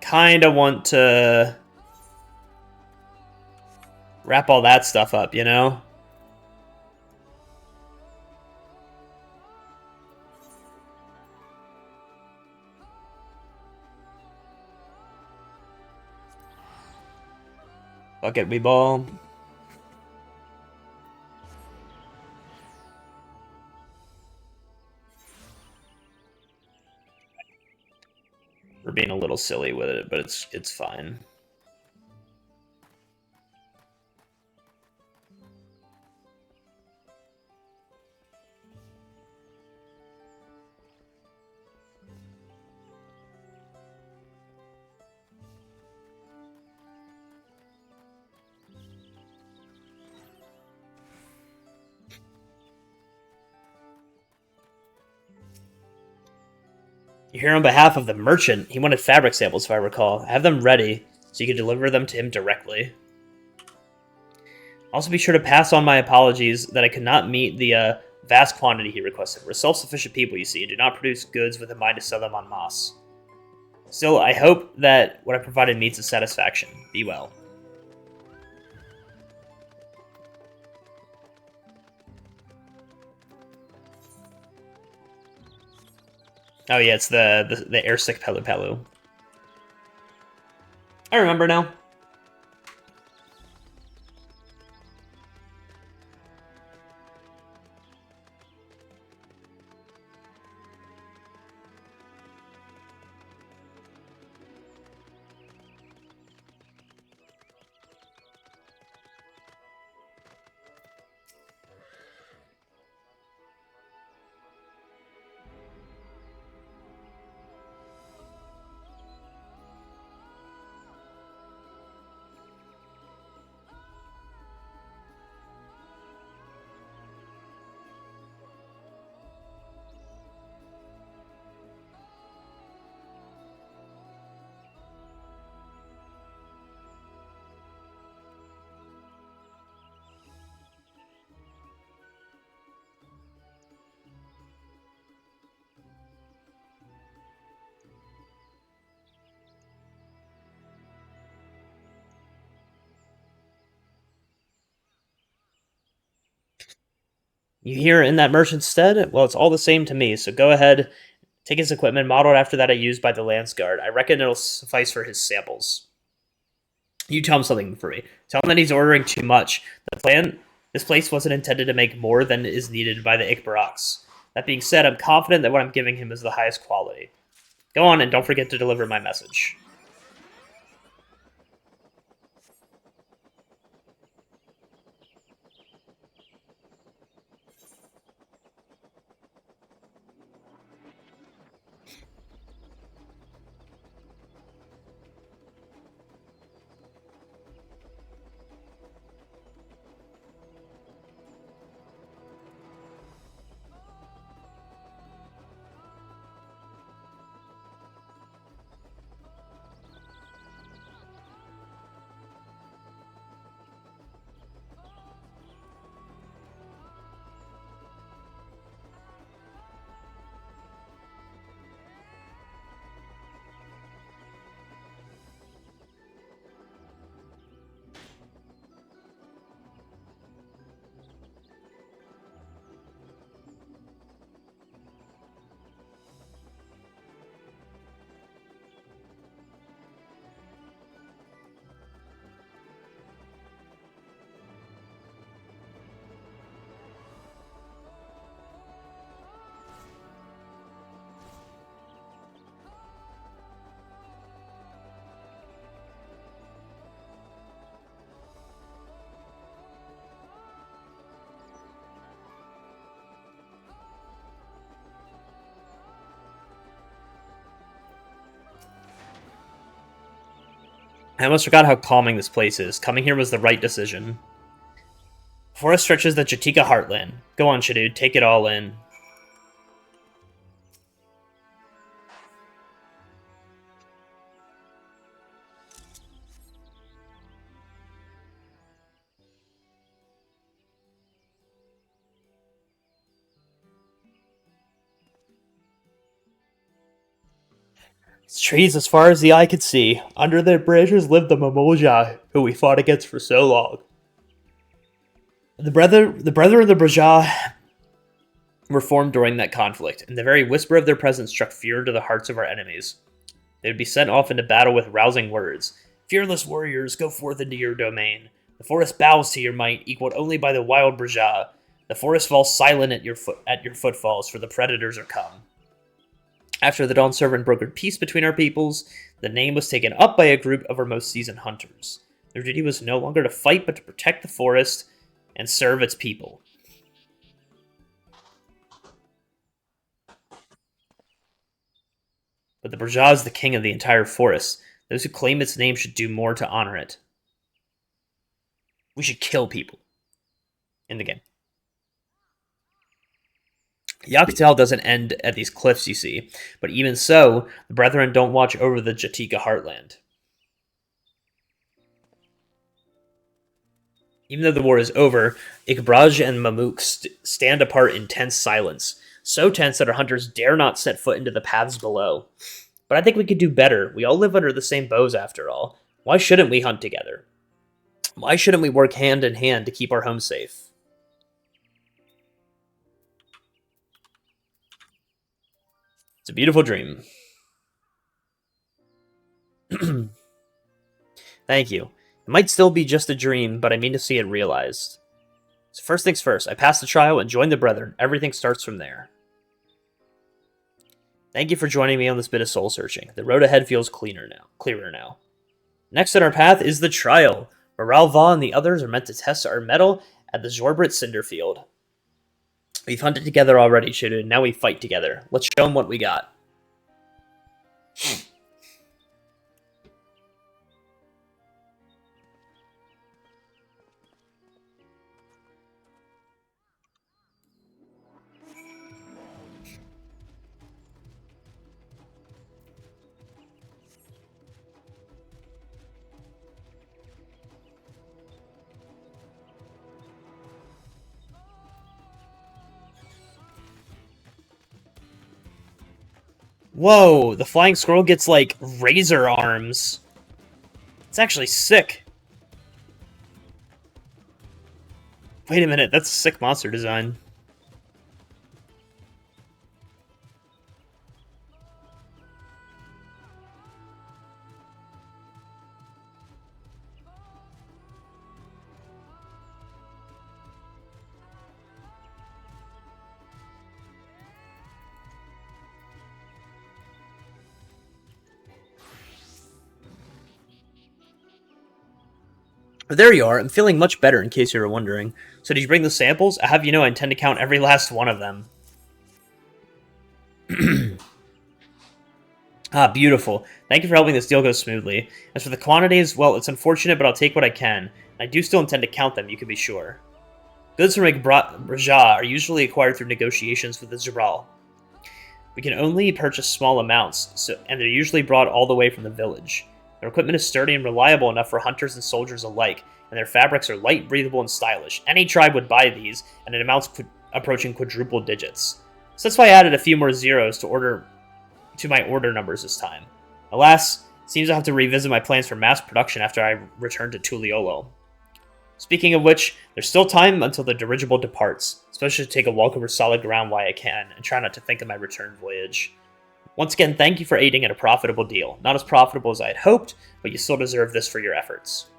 kind of want to wrap all that stuff up, you know? Fuck it, we ball. We're being a little silly with it, but it's fine. You're here on behalf of the merchant. He wanted fabric samples, if I recall. Have them ready, so you can deliver them to him directly. Also be sure to pass on my apologies that I could not meet the vast quantity he requested. We're self-sufficient people, you see, and do not produce goods with a mind to sell them en masse. Still, I hope that what I provided meets his satisfaction. Be well. Oh yeah, it's the airsick Pelu Pelu. I remember now. You here in that merchant's stead? Well, it's all the same to me, so go ahead, take his equipment, modeled after that I used by the Lance Guard. I reckon it'll suffice for his samples. You tell him something for me. Tell him that he's ordering too much. This place wasn't intended to make more than is needed by the Ikbaraks. That being said, I'm confident that what I'm giving him is the highest quality. Go on, and don't forget to deliver my message. I almost forgot how calming this place is. Coming here was the right decision. Before us stretches the Jatika heartland. Go on, Shadud, take it all in. Trees as far as the eye could see. Under their branches lived the Mamulja, who we fought against for so long. The brethren of the Braja were formed during that conflict, and the very whisper of their presence struck fear into the hearts of our enemies. They would be sent off into battle with rousing words. Fearless warriors, go forth into your domain. The forest bows to your might, equaled only by the wild Braja. The forest falls silent at your footfalls, for the predators are come. After the Dawn Servant brokered peace between our peoples, the name was taken up by a group of our most seasoned hunters. Their duty was no longer to fight, but to protect the forest and serve its people. But the Braja is the king of the entire forest. Those who claim its name should do more to honor it. We should kill people in the game. Yocketal doesn't end at these cliffs, you see, but even so, the Brethren don't watch over the Jatika heartland. Even though the war is over, Ikbraj and Mamuk stand apart in tense silence, so tense that our hunters dare not set foot into the paths below. But I think we could do better. We all live under the same bows after all. Why shouldn't we hunt together? Why shouldn't we work hand in hand to keep our home safe? It's a beautiful dream. Thank you. It might still be just a dream, but I mean to see it realized. So first things first, I passed the trial and joined the Brethren. Everything starts from there. Thank you for joining me on this bit of soul searching. The road ahead feels clearer now. Next on our path is the trial, where Ralva and the others are meant to test our mettle at the Zorbrit Cinderfield. We've hunted together already, Shidu, and now we fight together. Let's show them what we got. Whoa, the flying squirrel gets, like, razor arms. It's actually sick. Wait a minute, that's a sick monster design. But there you are. I'm feeling much better, in case you were wondering. So did you bring the samples? I have you know I intend to count every last one of them. Ah, beautiful. Thank you for helping this deal go smoothly. As for the quantities, well, it's unfortunate, but I'll take what I can. I do still intend to count them, you can be sure. Goods from Braja are usually acquired through negotiations with the Jabral. We can only purchase small amounts, and they're usually brought all the way from the village. Their equipment is sturdy and reliable enough for hunters and soldiers alike, and their fabrics are light, breathable, and stylish. Any tribe would buy these, and it amounts approaching quadruple digits. So that's why I added a few more zeros to my order numbers this time. Alas, it seems I'll have to revisit my plans for mass production after I return to Tuliolo. Speaking of which, there's still time until the dirigible departs, especially to take a walk over solid ground while I can, and try not to think of my return voyage. Once again, thank you for aiding in a profitable deal. Not as profitable as I had hoped, but you still deserve this for your efforts.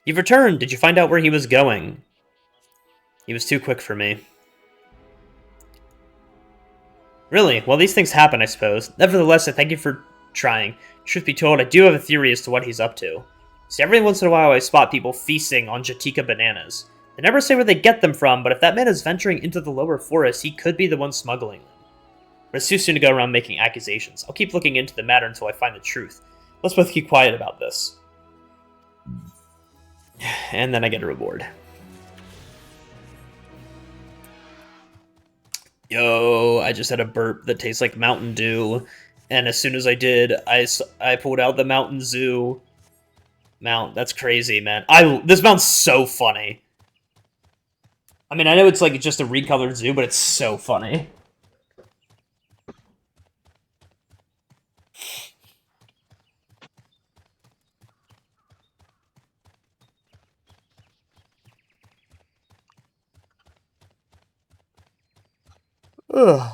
You've returned! Did you find out where he was going? He was too quick for me. Really? Well, these things happen, I suppose. Nevertheless, I thank you for trying. Truth be told, I do have a theory as to what he's up to. See, every once in a while I spot people feasting on Jatika bananas. They never say where they get them from, but if that man is venturing into the lower forest, he could be the one smuggling them. But it's too soon to go around making accusations. I'll keep looking into the matter until I find the truth. Let's both keep quiet about this. And then I get a reward. Yo, I just had a burp that tastes like Mountain Dew. And as soon as I did, I pulled out the Mountain Zoo. mount. That's crazy, man. This mount's so funny. I mean, I know it's like just a recolored zoo, but it's so funny. Ugh.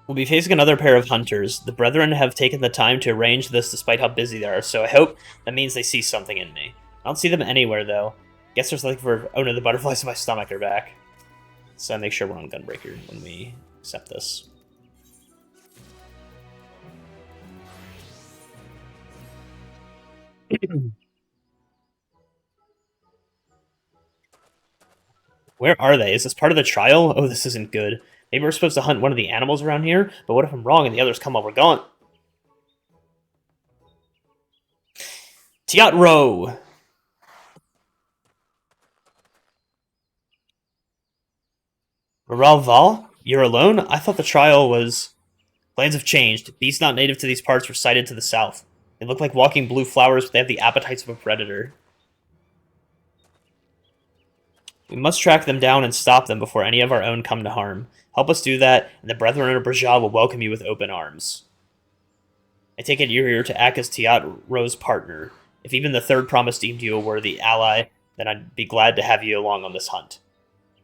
We'll be facing another pair of hunters. The Brethren have taken the time to arrange this despite how busy they are, so I hope that means they see something in me. I don't see them anywhere, though. Guess there's like for... Oh no, the butterflies in my stomach are back. So I make sure we're on Gunbreaker when we accept this. Where are they? Is this part of the trial? Oh, this isn't good. Maybe we're supposed to hunt one of the animals around here, but what if I'm wrong and the others come while we're gone? Tiat Row! Moral Val? You're alone? I thought the trial was... Plans have changed. Beasts not native to these parts were sighted to the south. They look like walking blue flowers, but they have the appetites of a predator. We must track them down and stop them before any of our own come to harm. Help us do that, and the Brethren of Brajah will welcome you with open arms. I take it you're here to act as Tiat Ro's partner. If even the third promise deemed you a worthy ally, then I'd be glad to have you along on this hunt.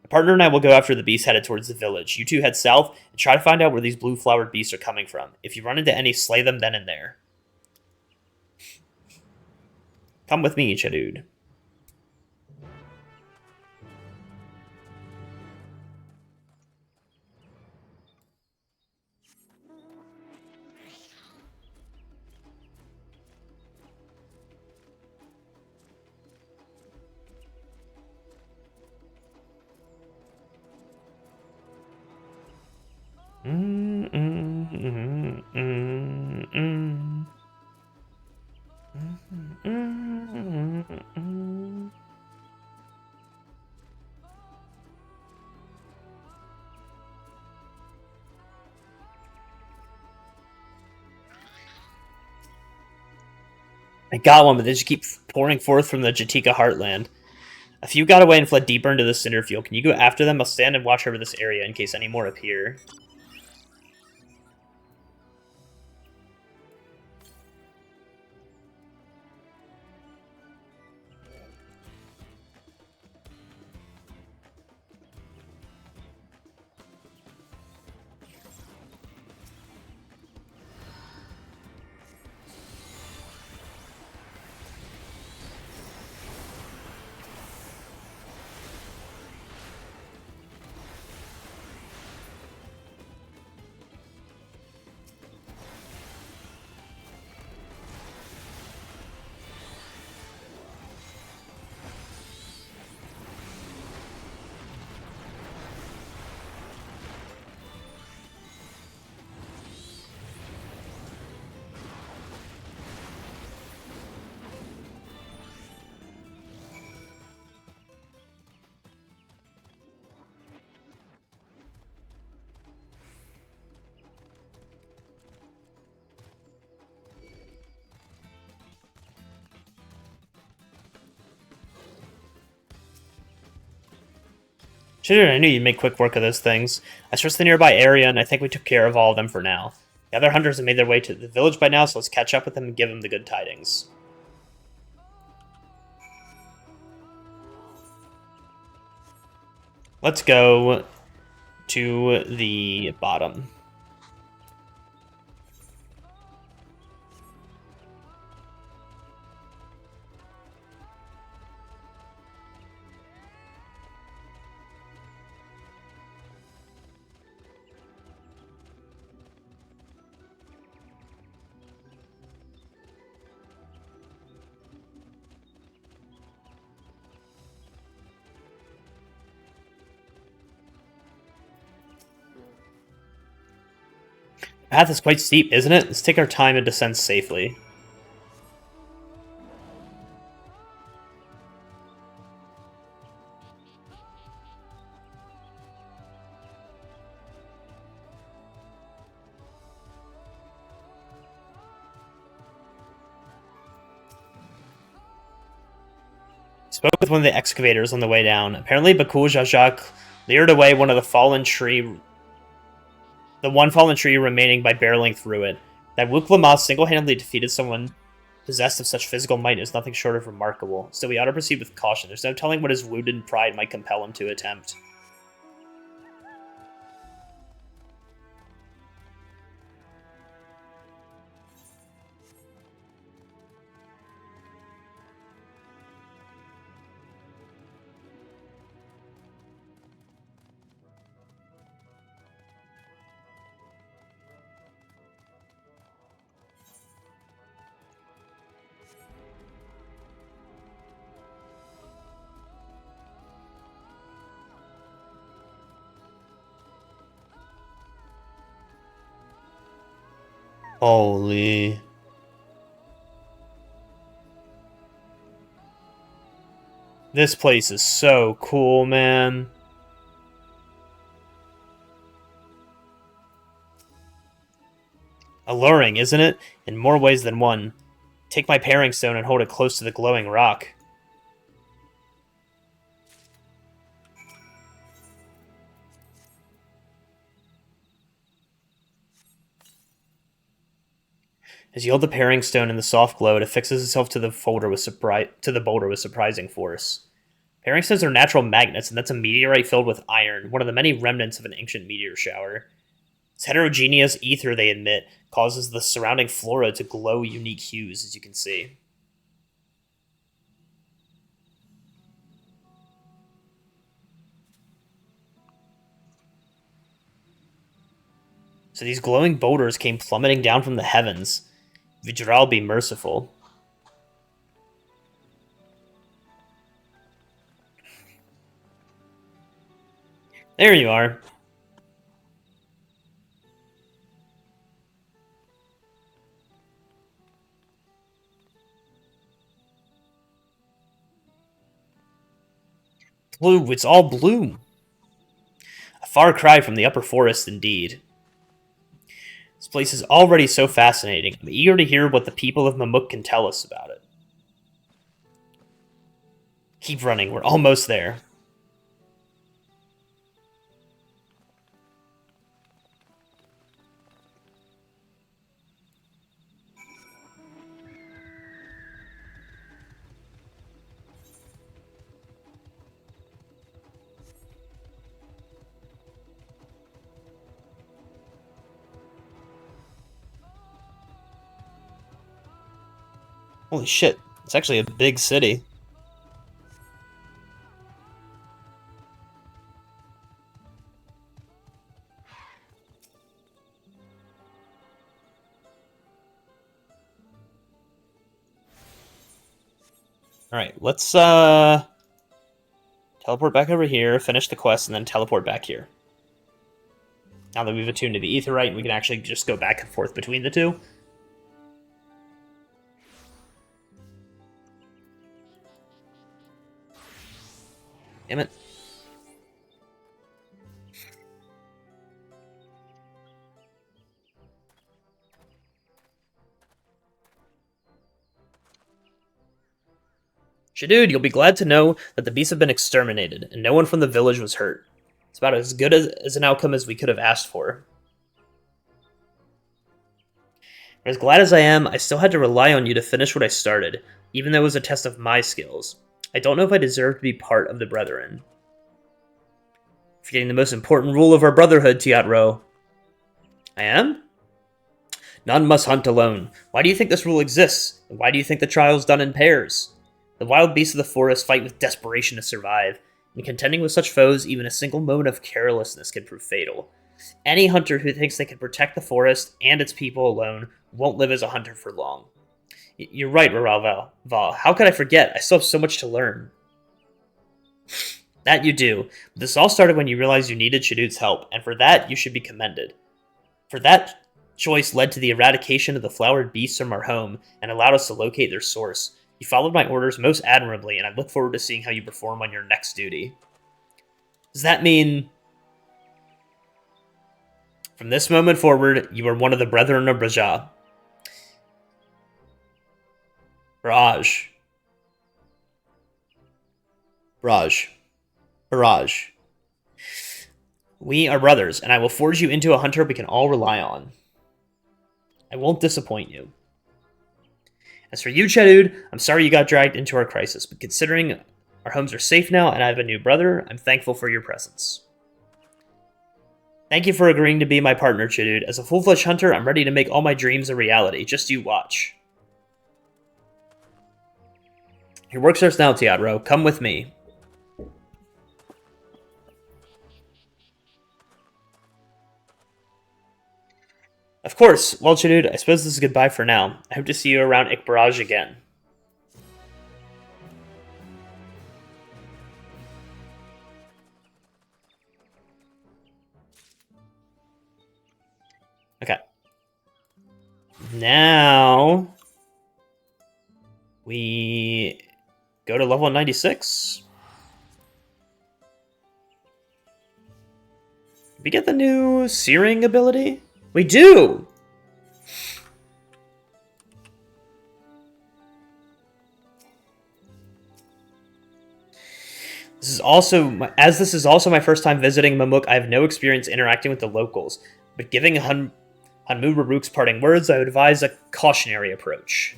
My partner and I will go after the beasts headed towards the village. You two head south and try to find out where these blue-flowered beasts are coming from. If you run into any, slay them then and there. Come with me, Chadud. I got one, but they just keep pouring forth from the Jatika heartland. A few got away and fled deeper into the cinder field. Can you go after them? I'll stand and watch over this area in case any more appear. Shit, I knew you'd make quick work of those things. I searched the nearby area, and I think we took care of all of them for now. The other hunters have made their way to the village by now, so let's catch up with them and give them the good tidings. Let's go to the bottom. path is quite steep, isn't it? Let's take our time and descend safely. Spoke with one of the excavators on the way down. Apparently, Bakul Jajak cleared away one fallen tree remaining by barreling through it. That Wuklama single-handedly defeated someone possessed of such physical might is nothing short of remarkable. So we ought to proceed with caution. There's no telling what his wounded pride might compel him to attempt. Holy. This place is so cool, man. Alluring, isn't it? In more ways than one. Take my paring stone and hold it close to the glowing rock. As you hold the paring stone in the soft glow, it affixes itself to the boulder with surprising force. Paring stones are natural magnets, and that's a meteorite filled with iron, one of the many remnants of an ancient meteor shower. Its heterogeneous ether they emit causes the surrounding flora to glow unique hues, as you can see. So these glowing boulders came plummeting down from the heavens. Vijral be merciful. There you are. Blue, it's all blue. A far cry from the upper forest, indeed. This place is already so fascinating. I'm eager to hear what the people of Mamuk can tell us about it. Keep running, we're almost there. Holy shit, it's actually a big city. Alright, let's teleport back over here, finish the quest, and then teleport back here. Now that we've attuned to the Aetheryte, we can actually just go back and forth between the two. Damn it. Shadood, you'll be glad to know that the beasts have been exterminated, and no one from the village was hurt. It's about as good as an outcome as we could have asked for. As glad as I am, I still had to rely on you to finish what I started, even though it was a test of my skills. I don't know if I deserve to be part of the Brethren. Forgetting the most important rule of our brotherhood, Tiatro. I am? None must hunt alone. Why do you think this rule exists? And why do you think the trial's done in pairs? The wild beasts of the forest fight with desperation to survive. In contending with such foes, even a single moment of carelessness can prove fatal. Any hunter who thinks they can protect the forest and its people alone won't live as a hunter for long. You're right, Raraval. How could I forget? I still have so much to learn. That you do. This all started when you realized you needed Shadood's help, and for that, you should be commended. For that, choice led to the eradication of the flowered beasts from our home and allowed us to locate their source. You followed my orders most admirably, and I look forward to seeing how you perform on your next duty. Does that mean, from this moment forward, you are one of the Brethren of Braja? Barrage. We are brothers, and I will forge you into a hunter we can all rely on. I won't disappoint you. As for you, Chedud, I'm sorry you got dragged into our crisis, but considering our homes are safe now and I have a new brother, I'm thankful for your presence. Thank you for agreeing to be my partner, Chedud. As a full-fledged hunter, I'm ready to make all my dreams a reality. Just you watch. Your work starts now, Teodoro. Come with me. Of course. Well, Chedud, I suppose this is goodbye for now. I hope to see you around Ikbaraj again. Okay. Now we go to level 96. We get the new Searing ability? We do! This is also my first time visiting Mamuk, I have no experience interacting with the locals, but giving Hanmu Raruk's parting words, I would advise a cautionary approach.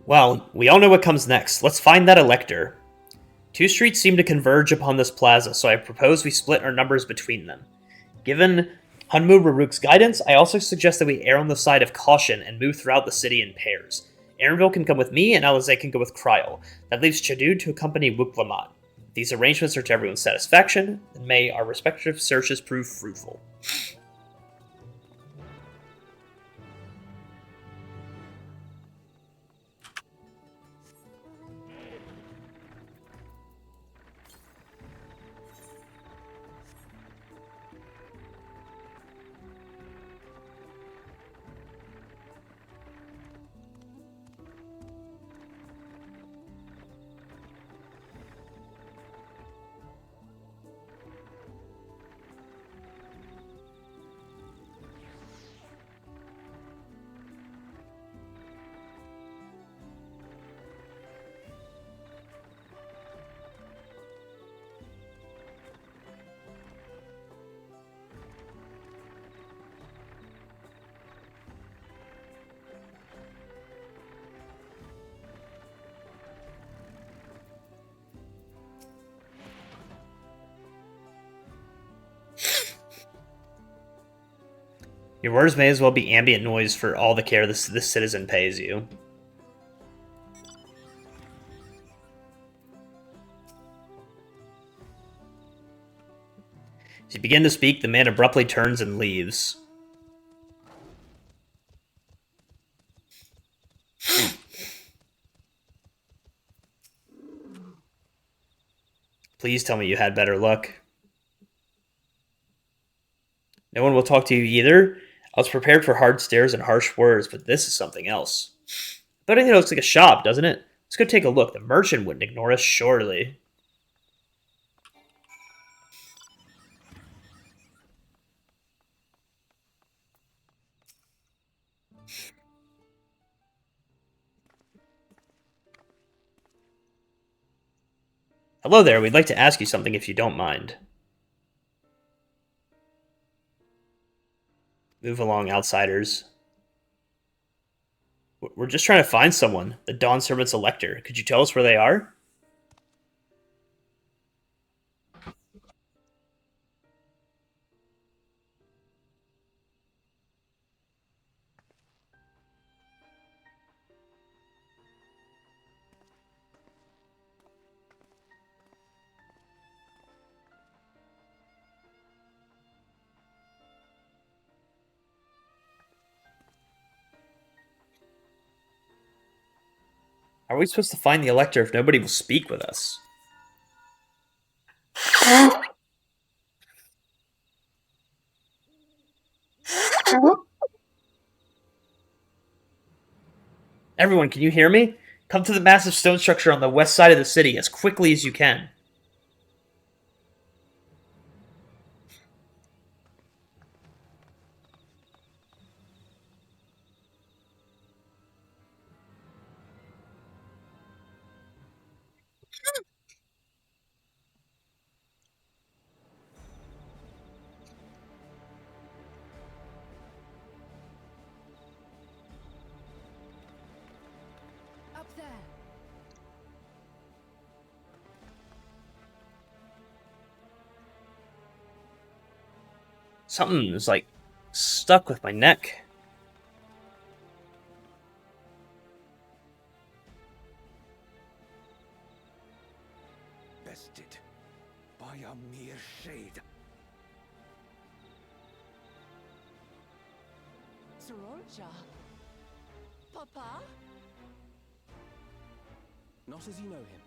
Well, we all know what comes next. Let's find that elector. Two streets seem to converge upon this plaza, so I propose we split our numbers between them. Given Hanmu Raruk's guidance, I also suggest that we err on the side of caution and move throughout the city in pairs. Aaronville can come with me, and Alizé can go with Kryl. That leaves Chedud to accompany Wuklamat. These arrangements are to everyone's satisfaction, and may our respective searches prove fruitful. Your words may as well be ambient noise for all the care this citizen pays you. As you begin to speak, the man abruptly turns and leaves. Please tell me you had better luck. No one will talk to you either. I was prepared for hard stares and harsh words, but this is something else. But it looks like a shop, doesn't it? Let's go take a look. The merchant wouldn't ignore us, surely. Hello there, we'd like to ask you something if you don't mind. Move along, outsiders. We're just trying to find someone. The Dawn Servant's elector. Could you tell us where they are? How are we supposed to find the Elector if nobody will speak with us? Everyone, can you hear me? Come to the massive stone structure on the west side of the city as quickly as you can. Up there. Something is like stuck with my neck. Bested by a mere shade. Sororja? Papa? Not as you know him.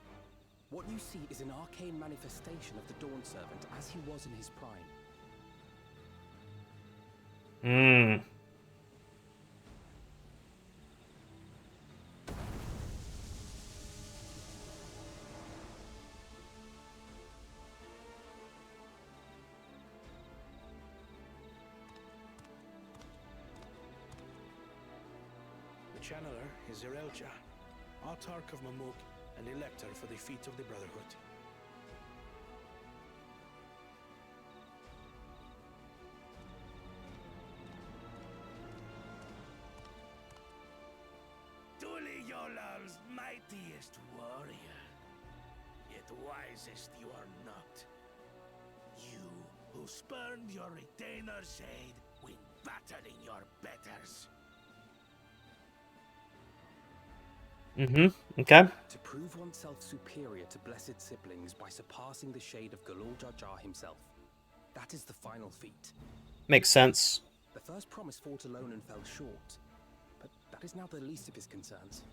What you see is an arcane manifestation of the Dawn Servant as he was in his prime. Hmm. The channeler is Zerelja, Autarch of Mamuk and Elector for the feet of the Brotherhood. Tuliyolal's mightiest warrior, yet wisest you are not. You who spurned your retainer's shade when battering your betters. Okay. To prove oneself superior to blessed siblings by surpassing the shade of Galul Jar Jar himself. That is the final feat. Makes sense. The first promise fought alone and fell short, but that is now the least of his concerns.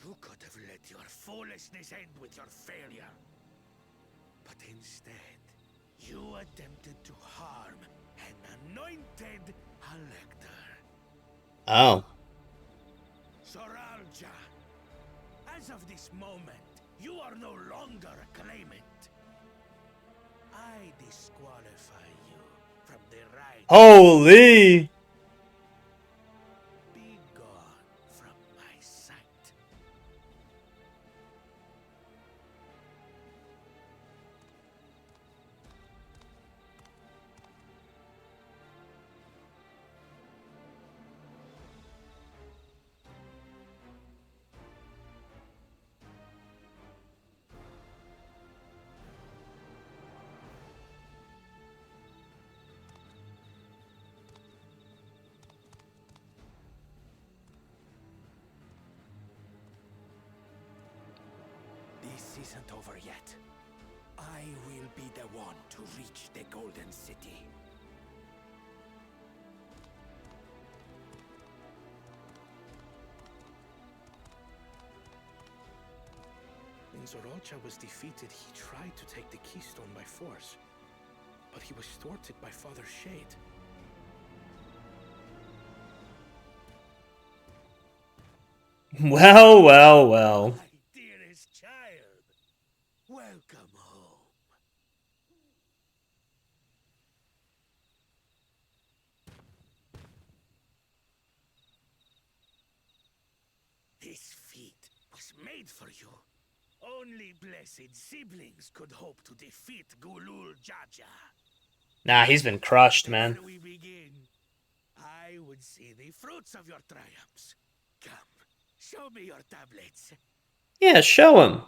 You could have let your foolishness end with your failure. But instead, you attempted to harm an anointed elector. Oh. Soralja, as of this moment, you are no longer a claimant. I disqualify you from the right. Holy! Be gone from my sight. This isn't over yet. I will be the one to reach the Golden City. When Zerelja was defeated, he tried to take the keystone by force, but he was thwarted by Father Shade. Well, well, well. My dearest child, welcome home. This feat was made for you. Only blessed siblings could hope to defeat Gulul Jaja. Nah, he's been crushed, man. Before we begin, I would see the fruits of your triumphs. Come, show me your tablets. Yeah, show him.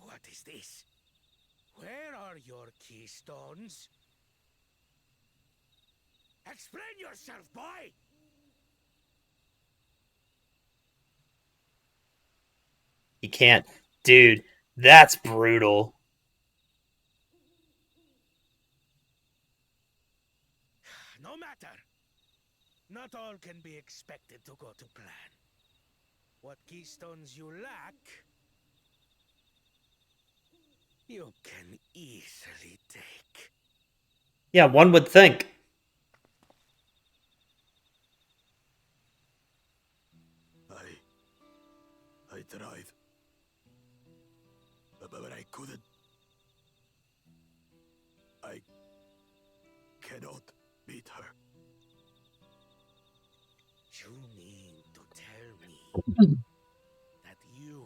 What is this? Where are your keystones? Explain yourself, boy! He can't. Dude, that's brutal. No matter. Not all can be expected to go to plan. What keystones you lack, you can easily take. Yeah, one would think. I tried. But I couldn't. I cannot beat her. You mean to tell me that you,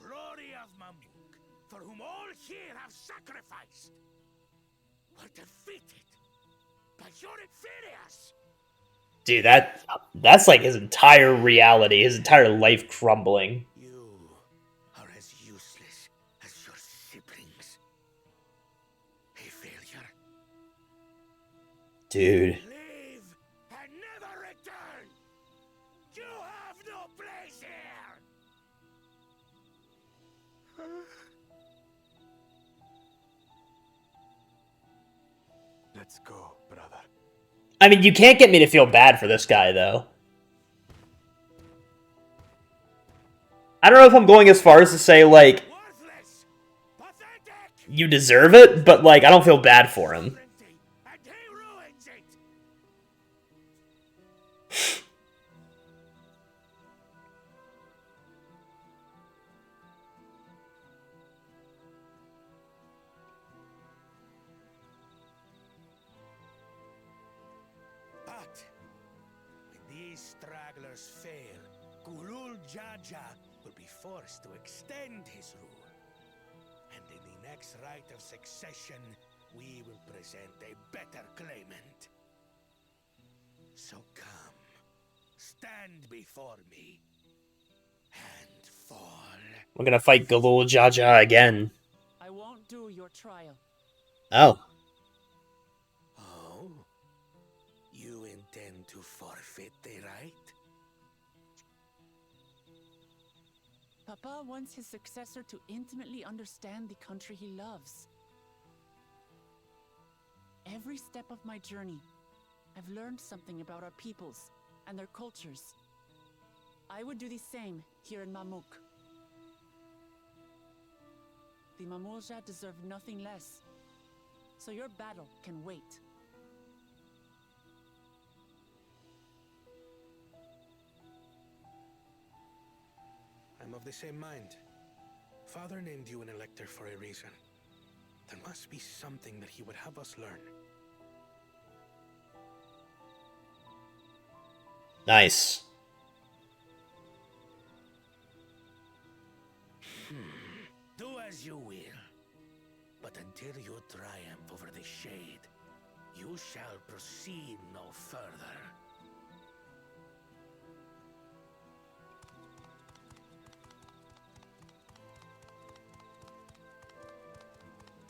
glory of Mamuk, for whom all here have sacrificed, were defeated by your inferiors? Dude, that's like his entire reality, his entire life crumbling. You are as useless as your siblings. A failure. Dude. Leave and never return. You have no place here. Let's go, brother. I mean, you can't get me to feel bad for this guy, though. I don't know if I'm going as far as to say, like, you deserve it, but, like, I don't feel bad for him. But when these stragglers fail, Gulul Jaja will be forced to extend his rule. And in the next rite of succession, we will present a better claimant. So come, stand before me, and fall. We're gonna fight Galul Jaja again. I won't do your trial. Oh. Oh? You intend to forfeit the right? Papa wants his successor to intimately understand the country he loves. Every step of my journey, I've learned something about our peoples and their cultures. I would do the same here in Mamuk. The Mamulja deserve nothing less, so your battle can wait. I'm of the same mind. Father named you an elector for a reason. There must be something that he would have us learn. Nice. Do as you will. But until you triumph over the shade, you shall proceed no further.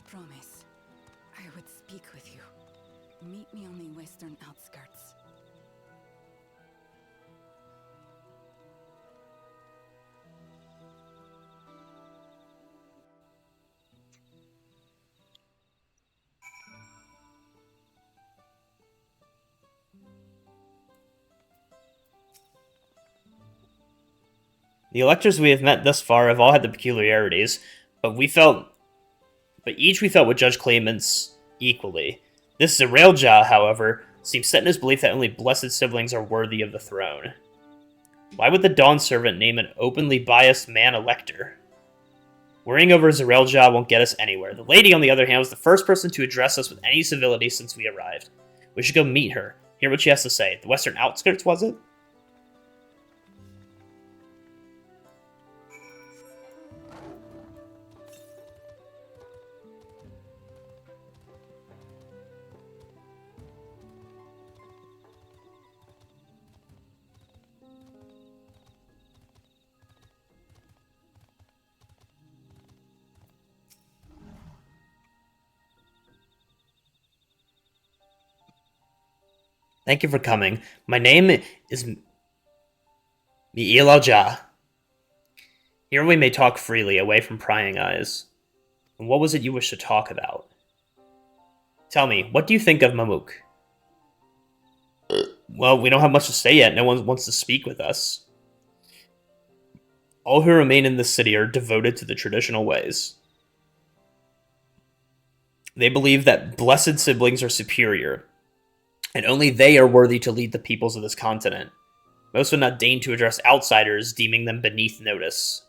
Promise. I would speak with you. Meet me on the western outskirts. The electors we have met thus far have all had the peculiarities, but each we felt would judge claimants equally. This Zerailja, however, seems set in his belief that only blessed siblings are worthy of the throne. Why would the Dawn Servant name an openly biased man elector? Worrying over Zerailja won't get us anywhere. The lady, on the other hand, was the first person to address us with any civility since we arrived. We should go meet her, hear what she has to say. The western outskirts, was it? Thank you for coming. My name is Mi'ilalja. Here we may talk freely, away from prying eyes. And what was it you wished to talk about? Tell me, what do you think of Mamuk? Well, we don't have much to say yet. No one wants to speak with us. All who remain in this city are devoted to the traditional ways. They believe that blessed siblings are superior, and only they are worthy to lead the peoples of this continent. Most would not deign to address outsiders, deeming them beneath notice.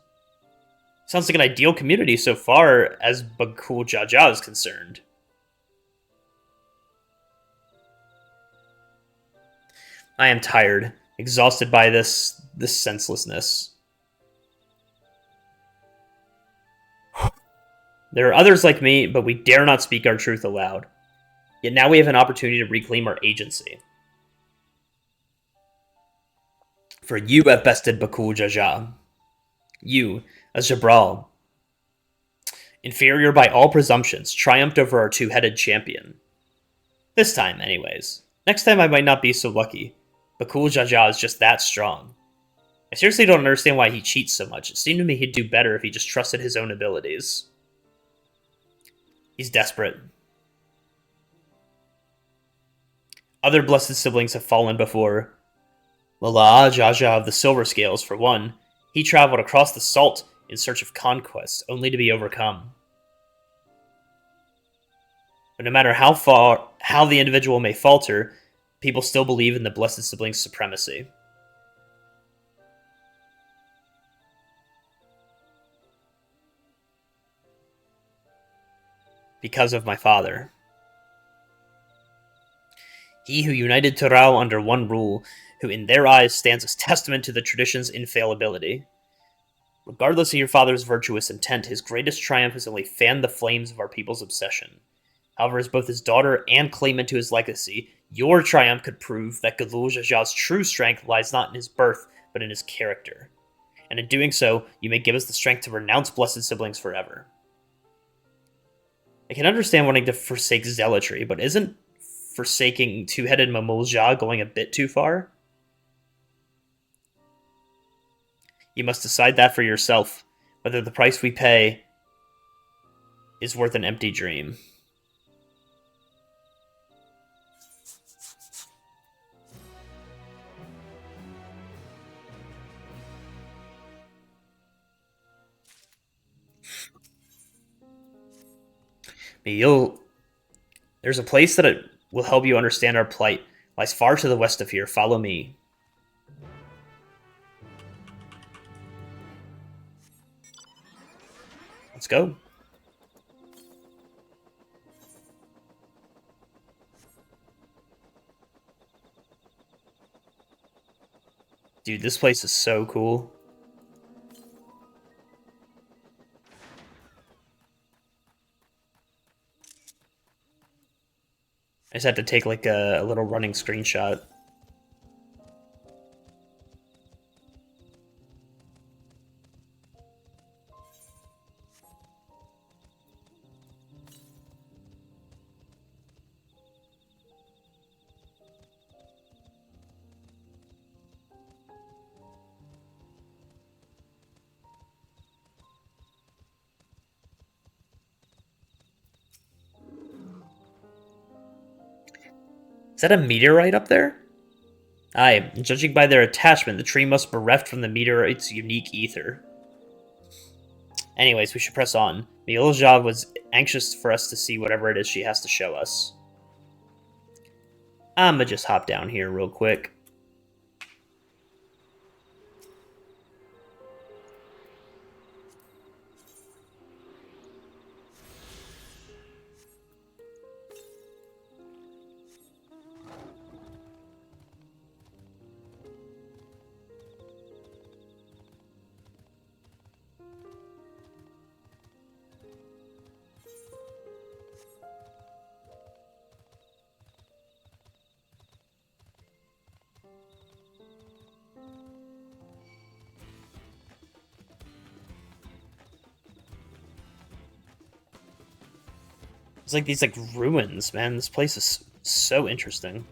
Sounds like an ideal community so far as Bakul Jaja is concerned. I am tired, exhausted by this senselessness. There are others like me, but we dare not speak our truth aloud. Yet now we have an opportunity to reclaim our agency. For you have bested Bakul Jaja. You, as Jabral, inferior by all presumptions, triumphed over our two-headed champion. This time, anyways. Next time I might not be so lucky. Bakul Jaja is just that strong. I seriously don't understand why he cheats so much. It seemed to me he'd do better if he just trusted his own abilities. He's desperate. Other blessed siblings have fallen before. Lala Jaja of the Silver Scales, for one. He traveled across the salt in search of conquest, only to be overcome. But no matter how the individual may falter, people still believe in the blessed siblings' supremacy. Because of my father. He who united Turao under one rule, who in their eyes stands as testament to the tradition's infallibility. Regardless of your father's virtuous intent, his greatest triumph has only fanned the flames of our people's obsession. However, as both his daughter and claimant to his legacy, your triumph could prove that Galul Jaja's true strength lies not in his birth, but in his character. And in doing so, you may give us the strength to renounce blessed siblings forever. I can understand wanting to forsake zealotry, but isn't forsaking two-headed Mamulja going a bit too far? You must decide that for yourself, whether the price we pay is worth an empty dream. There's a place that will help you understand our plight. Lies far to the west of here. Follow me. Let's go. Dude, this place is so cool. I just had to take like a little running screenshot. Is that a meteorite up there? Aye, judging by their attachment, the tree must be bereft from the meteorite's unique ether. Anyways, we should press on. Miolja was anxious for us to see whatever it is she has to show us. I'ma just hop down here real quick. It's like these ruins, man. This place is so interesting.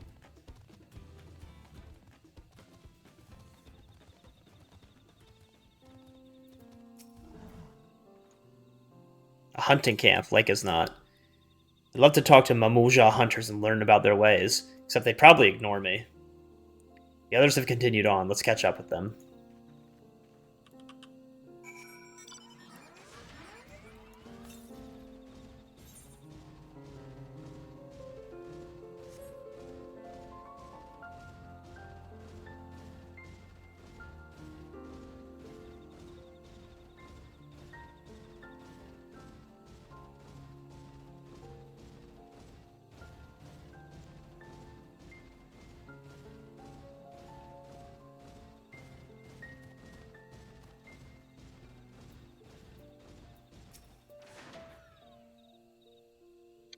hunting camp, like as not. I'd love to talk to Mamulja hunters and learn about their ways, except they'd probably ignore me. The others have continued on. Let's catch up with them.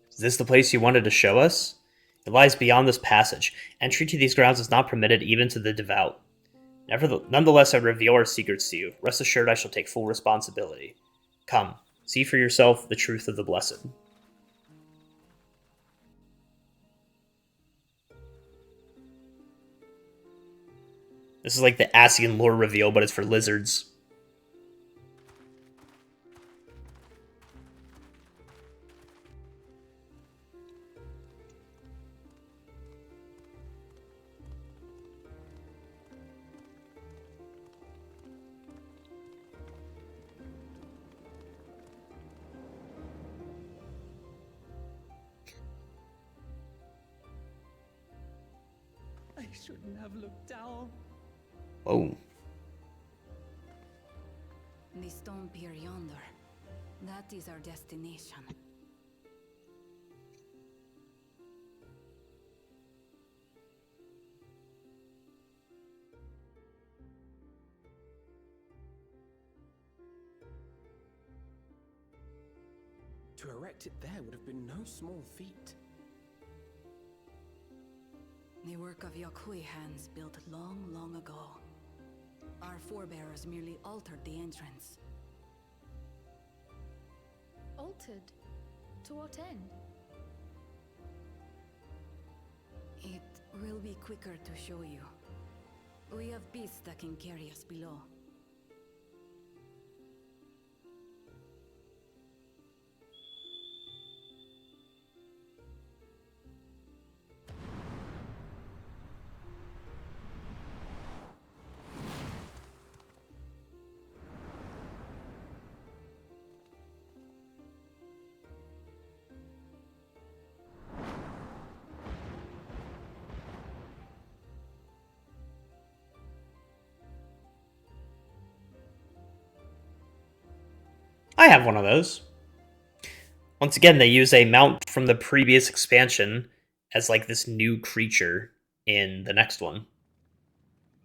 Is this the place you wanted to show us? It lies beyond this passage. Entry to these grounds is not permitted even to the devout. Nonetheless, I reveal our secrets to you. Rest assured I shall take full responsibility. Come, see for yourself the truth of the blessed. This is like the Asian lore reveal, but it's for lizards. I shouldn't have looked down. Whoa. The stone pier yonder. That is our destination. To erect it there would have been no small feat. The work of Yakui hands built long, long ago. Our forebears merely altered the entrance. Altered? To what end? It will be quicker to show you. We have beasts that can carry us below. I have one of those. Once again, they use a mount from the previous expansion as like this new creature in the next one.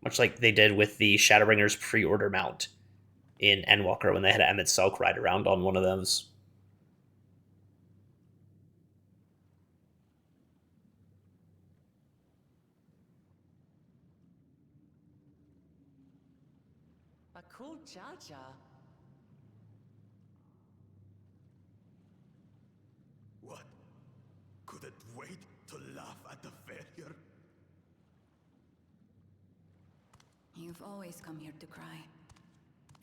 Much like they did with the Shadowbringers pre-order mount in Endwalker when they had Emmett Selk ride around on one of those. A cool Jaja. What? Couldn't wait to laugh at the failure? You've always come here to cry.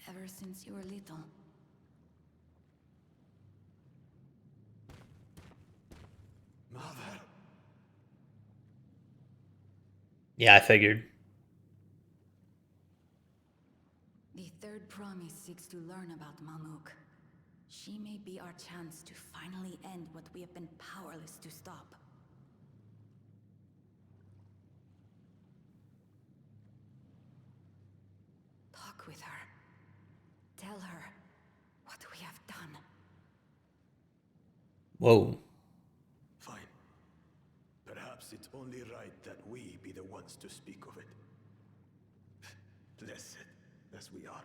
Ever since you were little. Mother? Yeah, I figured. The third promise seeks to learn about Mamuk. She may be our chance to finally end what we have been powerless to stop. Talk with her. Tell her what we have done. Whoa. Fine. Perhaps it's only right that we be the ones to speak of it. Blessed as we are.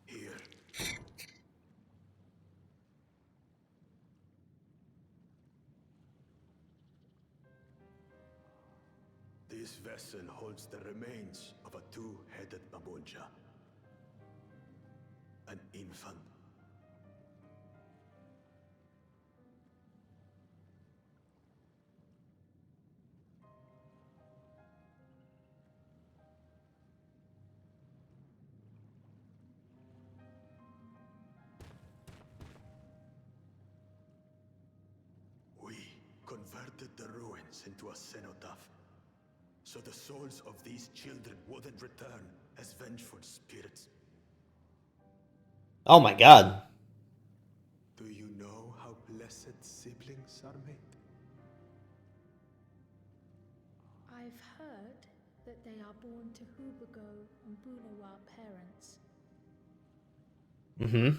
Here. This vessel holds the remains of a two-headed Mamulja. An infant. We converted the ruins into a cenotaph, so the souls of these children wouldn't return as vengeful spirits. Oh my god. Do you know how blessed siblings are made? I've heard that they are born to Hubago and Bunawa parents. Mm-hmm.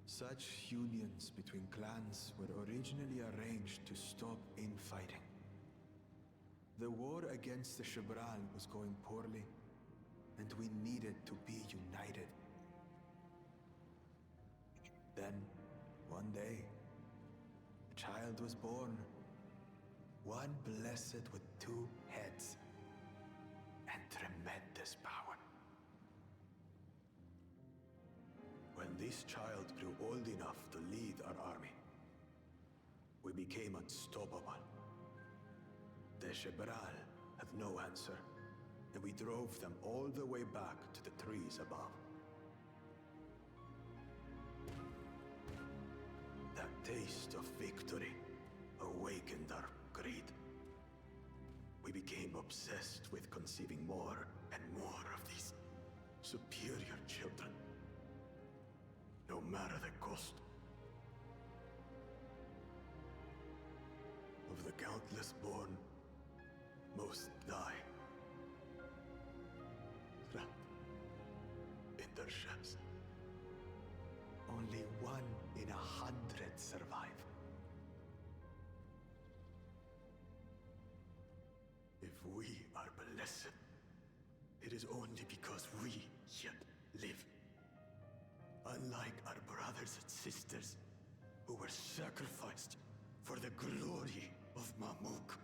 Such unions between clans were originally arranged to stop infighting. The war against the Shibral was going poorly, and we needed to be united. Then, one day, a child was born. One blessed with two heads and tremendous power. When this child grew old enough to lead our army, we became unstoppable. The Shibral had no answer, and we drove them all the way back to the trees above. That taste of victory awakened our greed. We became obsessed with conceiving more and more of these superior children, no matter the cost. Of the countless born, most die, trapped in their shells. Only 1 in 100 survive. If we are blessed, it is only because we yet live. Unlike our brothers and sisters, who were sacrificed for the glory of Mamuk.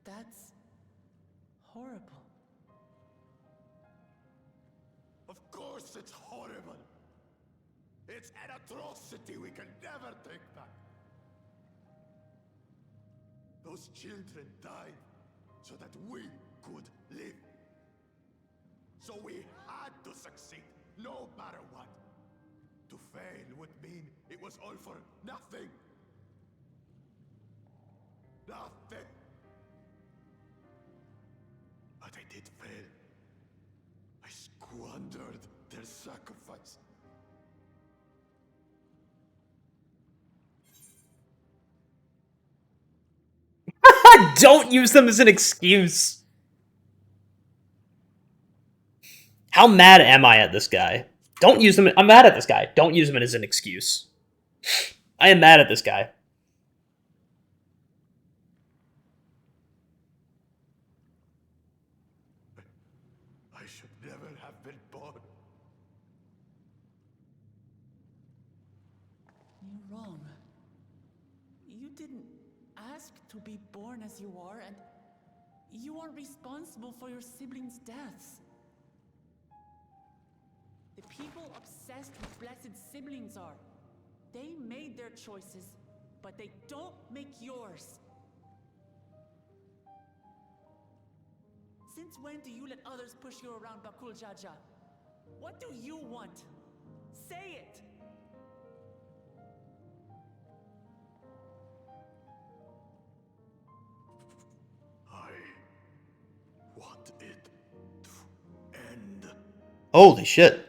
That's horrible. Of course it's horrible. It's an atrocity we can never take back. Those children died so that we could live. So we had to succeed, no matter what. To fail would mean it was all for nothing. Nothing. But I did fail. I squandered their sacrifice. Don't use them as an excuse. How mad am I at this guy? Don't use them. I'm mad at this guy. Don't use him as an excuse. I am mad at this guy. I should never have been born. You're wrong. You didn't ask to be born as you are, and you aren't responsible for your siblings' deaths. The people obsessed with blessed siblings are. They made their choices, but they don't make yours. Since when do you let others push you around Bakul Jaja? What do you want? Say it! I want it to end. Holy shit.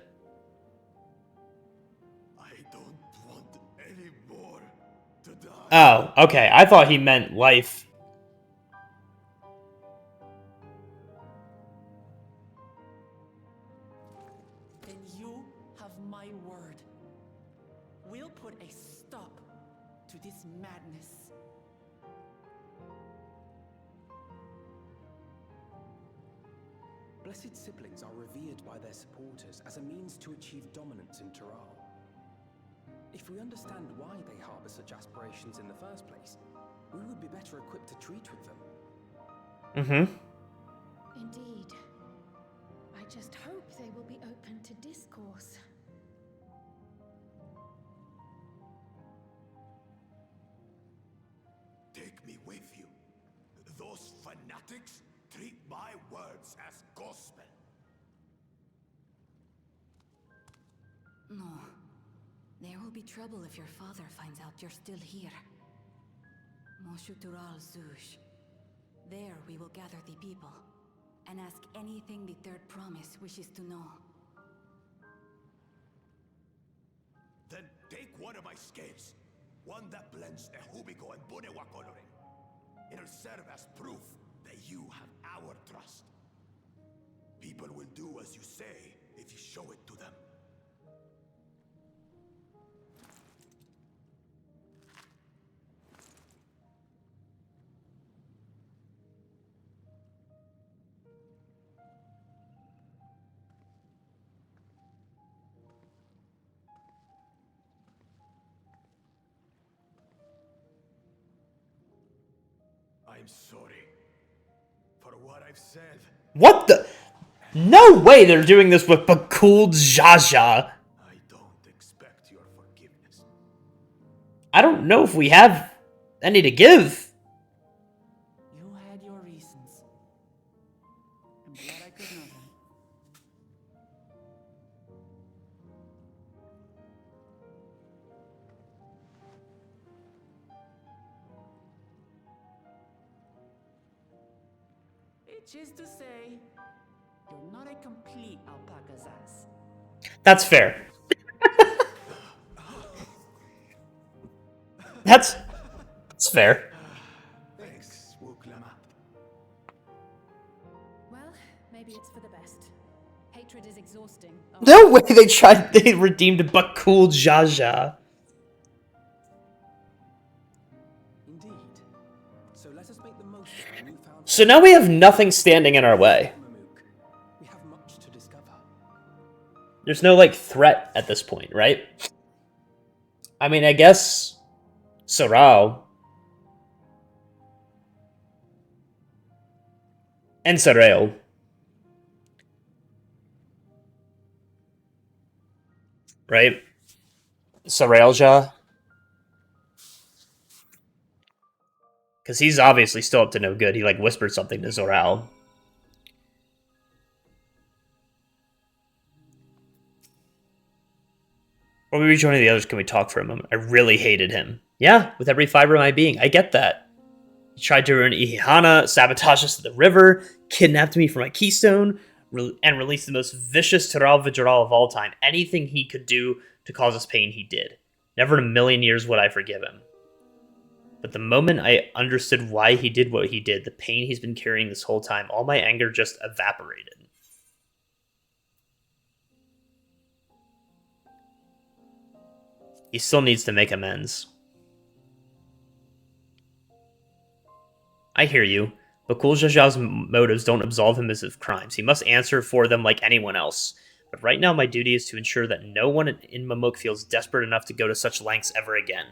Oh, okay. I thought he meant life. Then you have my word. We'll put a stop to this madness. Blessed siblings are revered by their supporters as a means to achieve dominance in Tural. If we understand why they harbor such aspirations in the first place, we would be better equipped to treat with them. Indeed. I just hope they will be open to discourse. Take me with you. Those fanatics treat my words as gospel. No. There will be trouble if your father finds out you're still here. Moshutural Zush. There we will gather the people, and ask anything the Third Promise wishes to know. Then take one of my scales. One that blends the Hubico and Bunewa coloring. It'll serve as proof that you have our trust. People will do as you say if you show it to them. I'm sorry for what I've said. What the? No way they're doing this with Bakul Jaja. I don't expect your forgiveness. I don't know if we have any to give. You had your reasons. I'm glad I could know them. Which is to say, you're not a complete alpaca's ass. That's fair. That's fair. Thanks, Wuklama. Well, maybe it's for the best. Hatred is exhausting. No way they redeemed Bakul Jaja. Indeed. So let us make the most of our newfound. So now we have nothing standing in our way. We have much to discover. There's no, like, threat at this point, right? I mean, I guess Sorao and Sarail. Right? Sarailja. Because he's obviously still up to no good. He, like, whispered something to Zoral. When we rejoin the others, can we talk for a moment? I really hated him. Yeah, with every fiber of my being. I get that. He tried to ruin Ihana, sabotage us to the river, kidnapped me for my keystone, and released the most vicious Taral Vijaral of all time. Anything he could do to cause us pain, he did. Never in a million years would I forgive him. But the moment I understood why he did what he did, the pain he's been carrying this whole time, all my anger just evaporated. He still needs to make amends. I hear you, but Kul Jaja's motives don't absolve him of crimes. He must answer for them like anyone else. But right now my duty is to ensure that no one in Mamuk feels desperate enough to go to such lengths ever again.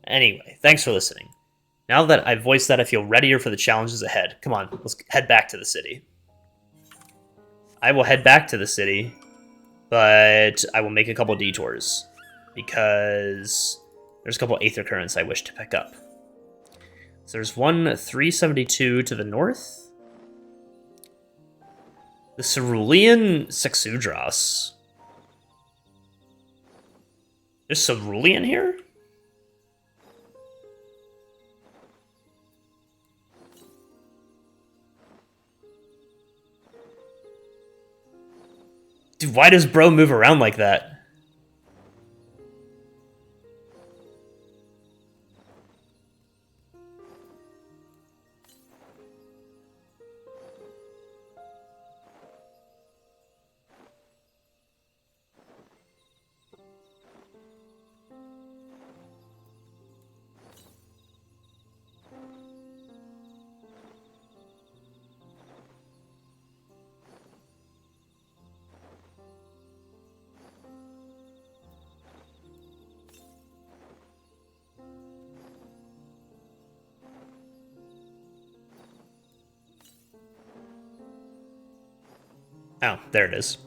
Anyway, thanks for listening. Now that I've voiced that, I feel readier for the challenges ahead. Come on, let's head back to the city. I will head back to the city, but I will make a couple detours, because there's a couple Aether Currents I wish to pick up. So there's one 372 to the north. The Cerulean Sexudras. There's Cerulean here? Dude, why does bro move around like that? Oh, there it is.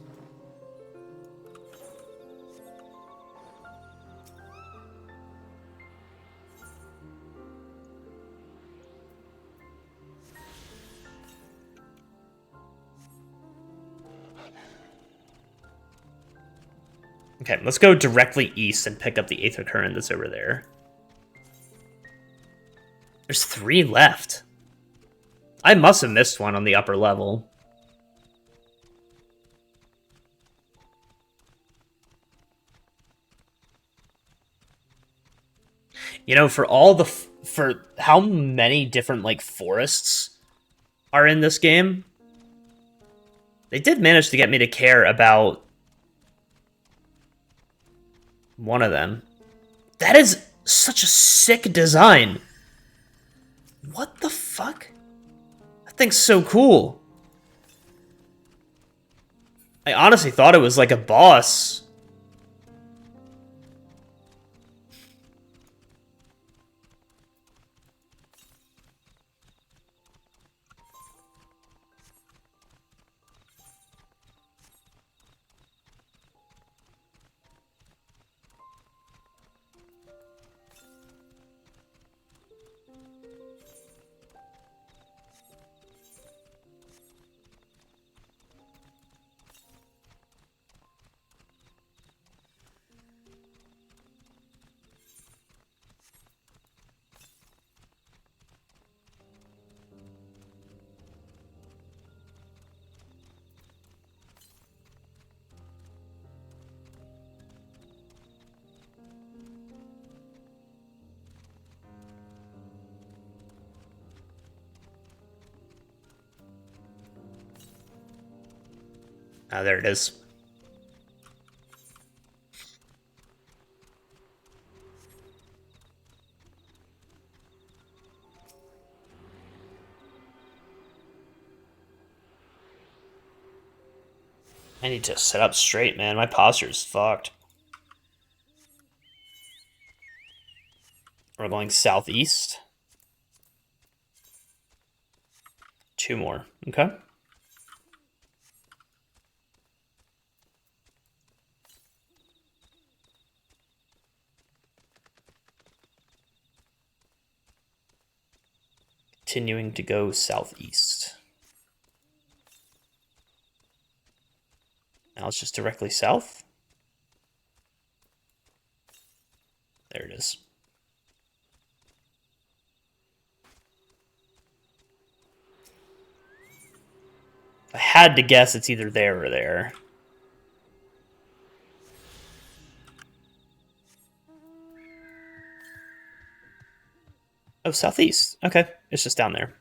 Okay, let's go directly east and pick up the Aether Current that's over there. There's 3 left. I must have missed one on the upper level. You know, for all the... for how many different, like, forests are in this game, they did manage to get me to care about one of them. That is such a sick design. What the fuck? That thing's so cool. I honestly thought it was like a boss. Ah, there it is. I need to sit up straight, man. My posture's fucked. We're going southeast. 2 more. Okay. Continuing to go southeast. Now it's just directly south. There it is. I had to guess it's either there or there. Oh, southeast. Okay, it's just down there.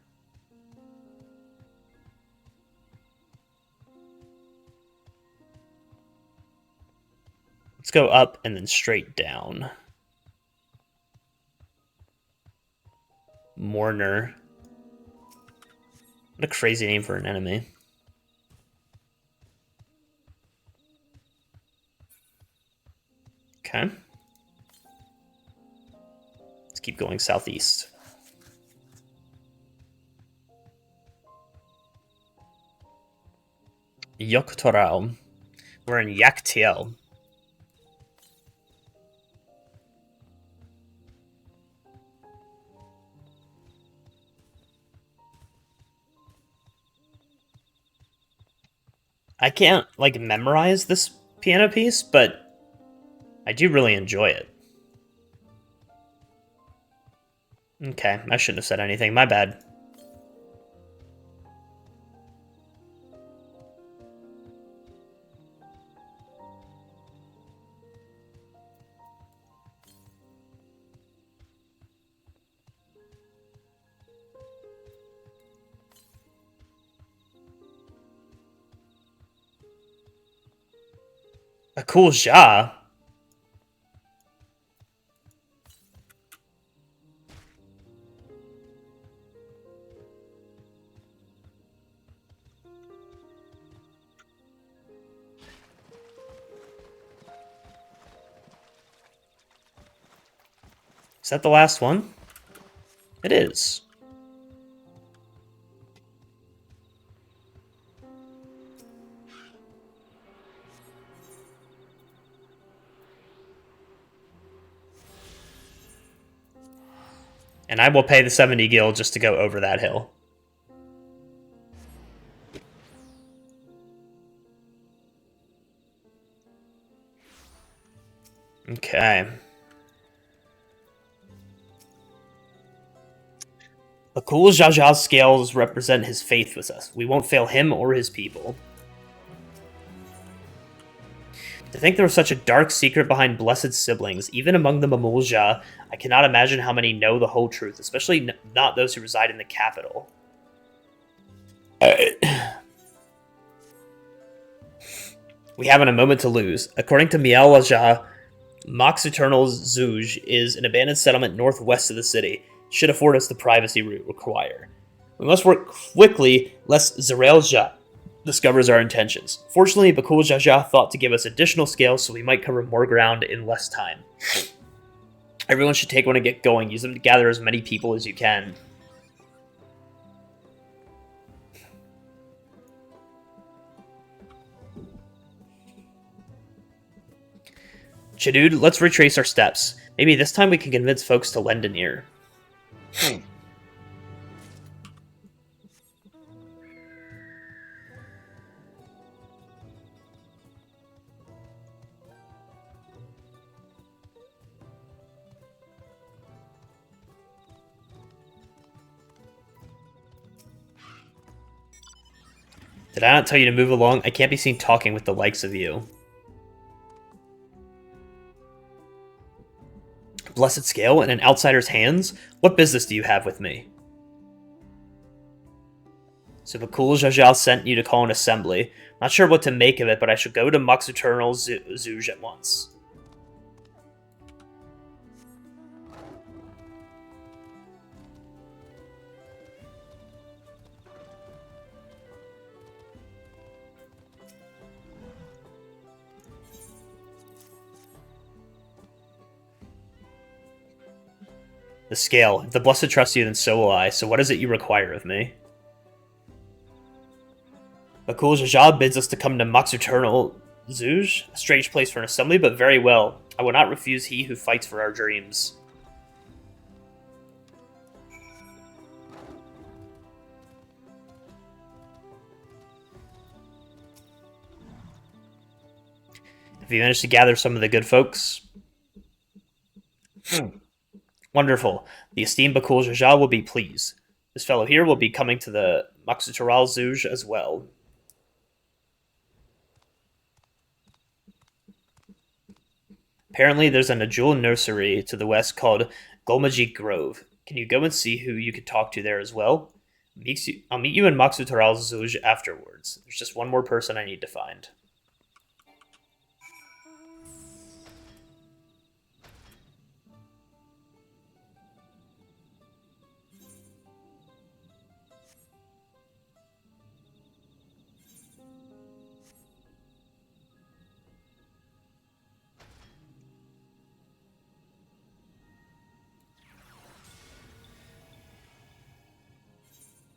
Let's go up and then straight down. Mourner. What a crazy name for an enemy. Okay. Let's keep going southeast. Yoktorao. We're in Yaktiel. I can't, like, memorize this piano piece, but I do really enjoy it. Okay, I shouldn't have said anything. My bad. A cool Ja. Is that the last one? It is. And I will pay the 70 gil just to go over that hill. Okay. Bakul Jaja's scales represent his faith with us. We won't fail him or his people. To think there was such a dark secret behind blessed siblings, even among the Mamulja, I cannot imagine how many know the whole truth, especially not those who reside in the capital. We haven't a moment to lose. According to Miawaja, Mox Eternal's Zouj is an abandoned settlement northwest of the city. It should afford us the privacy we require. We must work quickly, lest Zerelja discovers our intentions. Fortunately, Bakul Jaja thought to give us additional scales so we might cover more ground in less time. Everyone should take one and get going. Use them to gather as many people as you can. Chadud, let's retrace our steps. Maybe this time we can convince folks to lend an ear. Did I not tell you to move along? I can't be seen talking with the likes of you. Blessed scale in an outsider's hands? What business do you have with me? So Bakul Jajal sent you to call an assembly. Not sure what to make of it, but I should go to Mox Eternal Zouj at once. The scale. If the Blessed trust you, then so will I. So what is it you require of me? Bakul Jajal bids us to come to Mox Eternal Zouj. A strange place for an assembly, but very well. I will not refuse he who fights for our dreams. Have you managed to gather some of the good folks? Wonderful. The esteemed Bakul Jajal will be pleased. This fellow here will be coming to the Moxutural Zouj as well. Apparently there's a Najul nursery to the west called Golmaji Grove. Can you go and see who you could talk to there as well? I'll meet you in Moxutural Zouj afterwards. There's just one more person I need to find.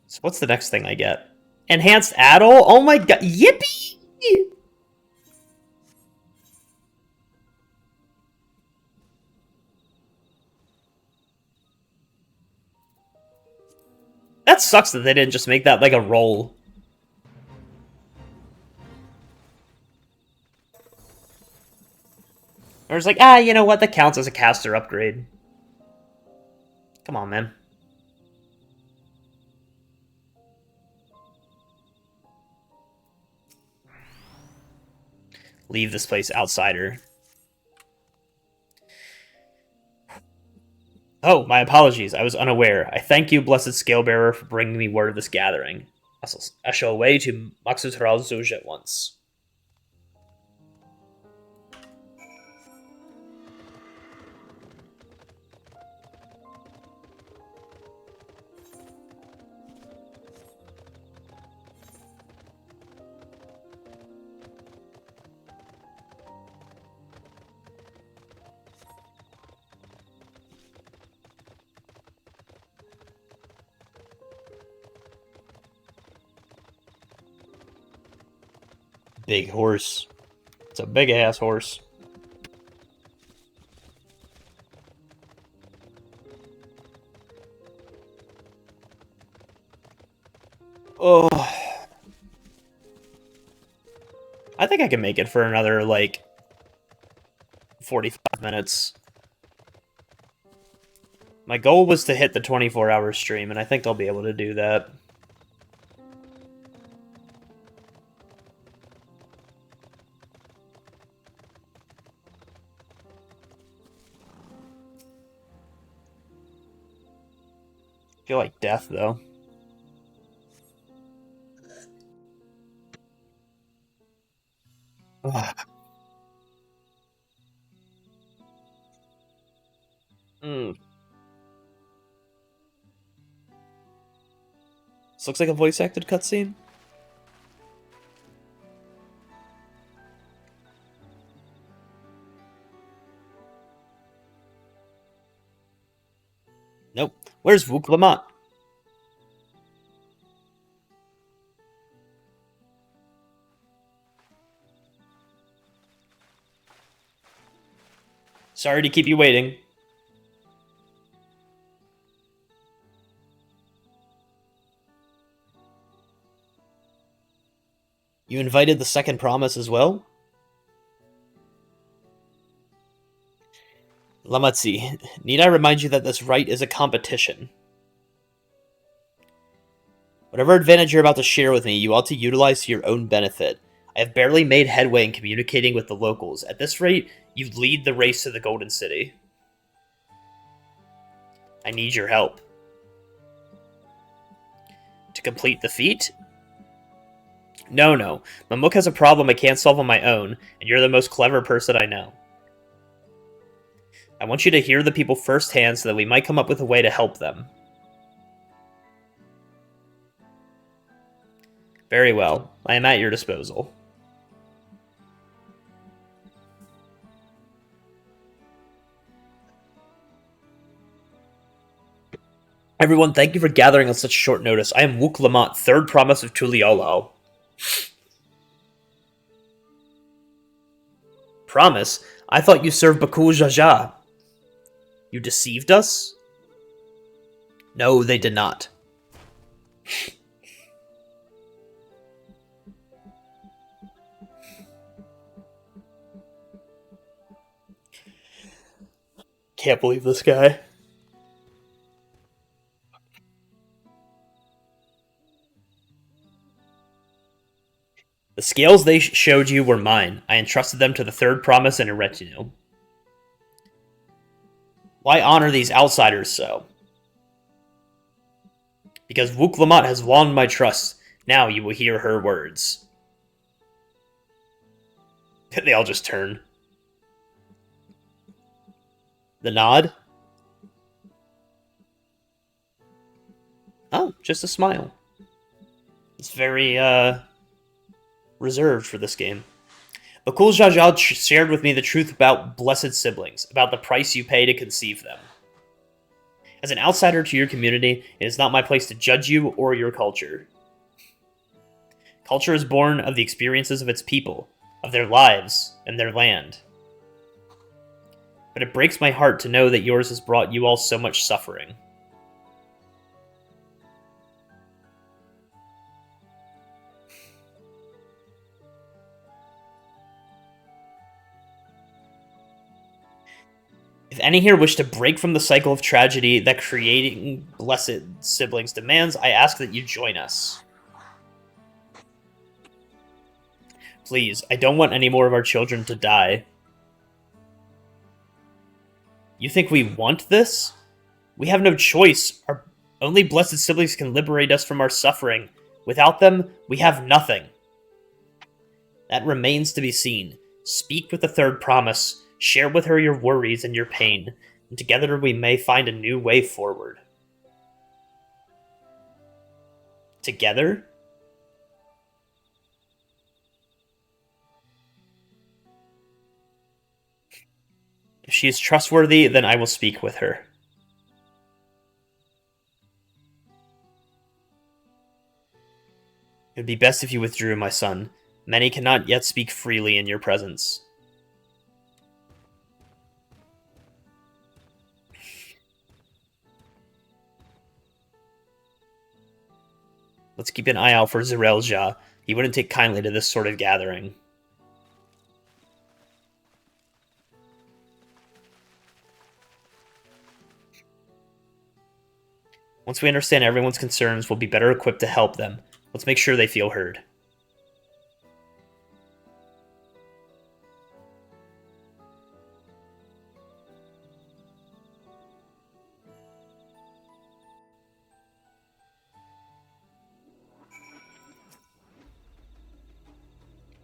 So what's the next thing I get? Enhanced Addle? Oh my god. Yippee! That sucks that they didn't just make that like a roll. Or it's like, you know what? That counts as a caster upgrade. Come on, man. Leave this place, outsider. Oh, my apologies. I was unaware. I thank you, Blessed Scalebearer, for bringing me word of this gathering. I shall away to Moxutural Zouj at once. Big horse. It's a big ass horse. I think I can make it for another, like, 45 minutes. My goal was to hit the 24-hour stream, and I think I'll be able to do that. I feel like death, though. This looks like a voice-acted cutscene. Nope. Where's Vuk Lamont? Sorry to keep you waiting. You invited the second promise as well? Lamatzi, need I remind you that this rite is a competition? Whatever advantage you're about to share with me, you ought to utilize to your own benefit. I have barely made headway in communicating with the locals. At this rate, you lead the race to the Golden City. I need your help. To complete the feat? No. Mamuk has a problem I can't solve on my own, and you're the most clever person I know. I want you to hear the people firsthand so that we might come up with a way to help them. Very well. I am at your disposal. Everyone, thank you for gathering on such short notice. I am Wuk Lamont, third promise of Tuliolao. Promise? I thought you served Bakul Jaja. You deceived us? No, they did not. Can't believe this guy. The scales they showed you were mine. I entrusted them to the third promise and a retinue. Why honor these outsiders so? Because Wuk Lamont has won my trust. Now you will hear her words. They all just turn. The nod? Oh, just a smile. It's very, reserved for this game. Bakul Jajal shared with me the truth about blessed siblings, about the price you pay to conceive them. As an outsider to your community, it is not my place to judge you or your culture. Culture is born of the experiences of its people, of their lives, and their land. But it breaks my heart to know that yours has brought you all so much suffering. If any here wish to break from the cycle of tragedy that creating blessed siblings demands, I ask that you join us. Please, I don't want any more of our children to die. You think we want this? We have no choice. Our only blessed siblings can liberate us from our suffering. Without them, we have nothing. That remains to be seen. Speak with the third promise. Share with her your worries and your pain, and together we may find a new way forward. Together? If she is trustworthy, then I will speak with her. It would be best if you withdrew, my son. Many cannot yet speak freely in your presence. Let's keep an eye out for Zirelja. He wouldn't take kindly to this sort of gathering. Once we understand everyone's concerns, we'll be better equipped to help them. Let's make sure they feel heard.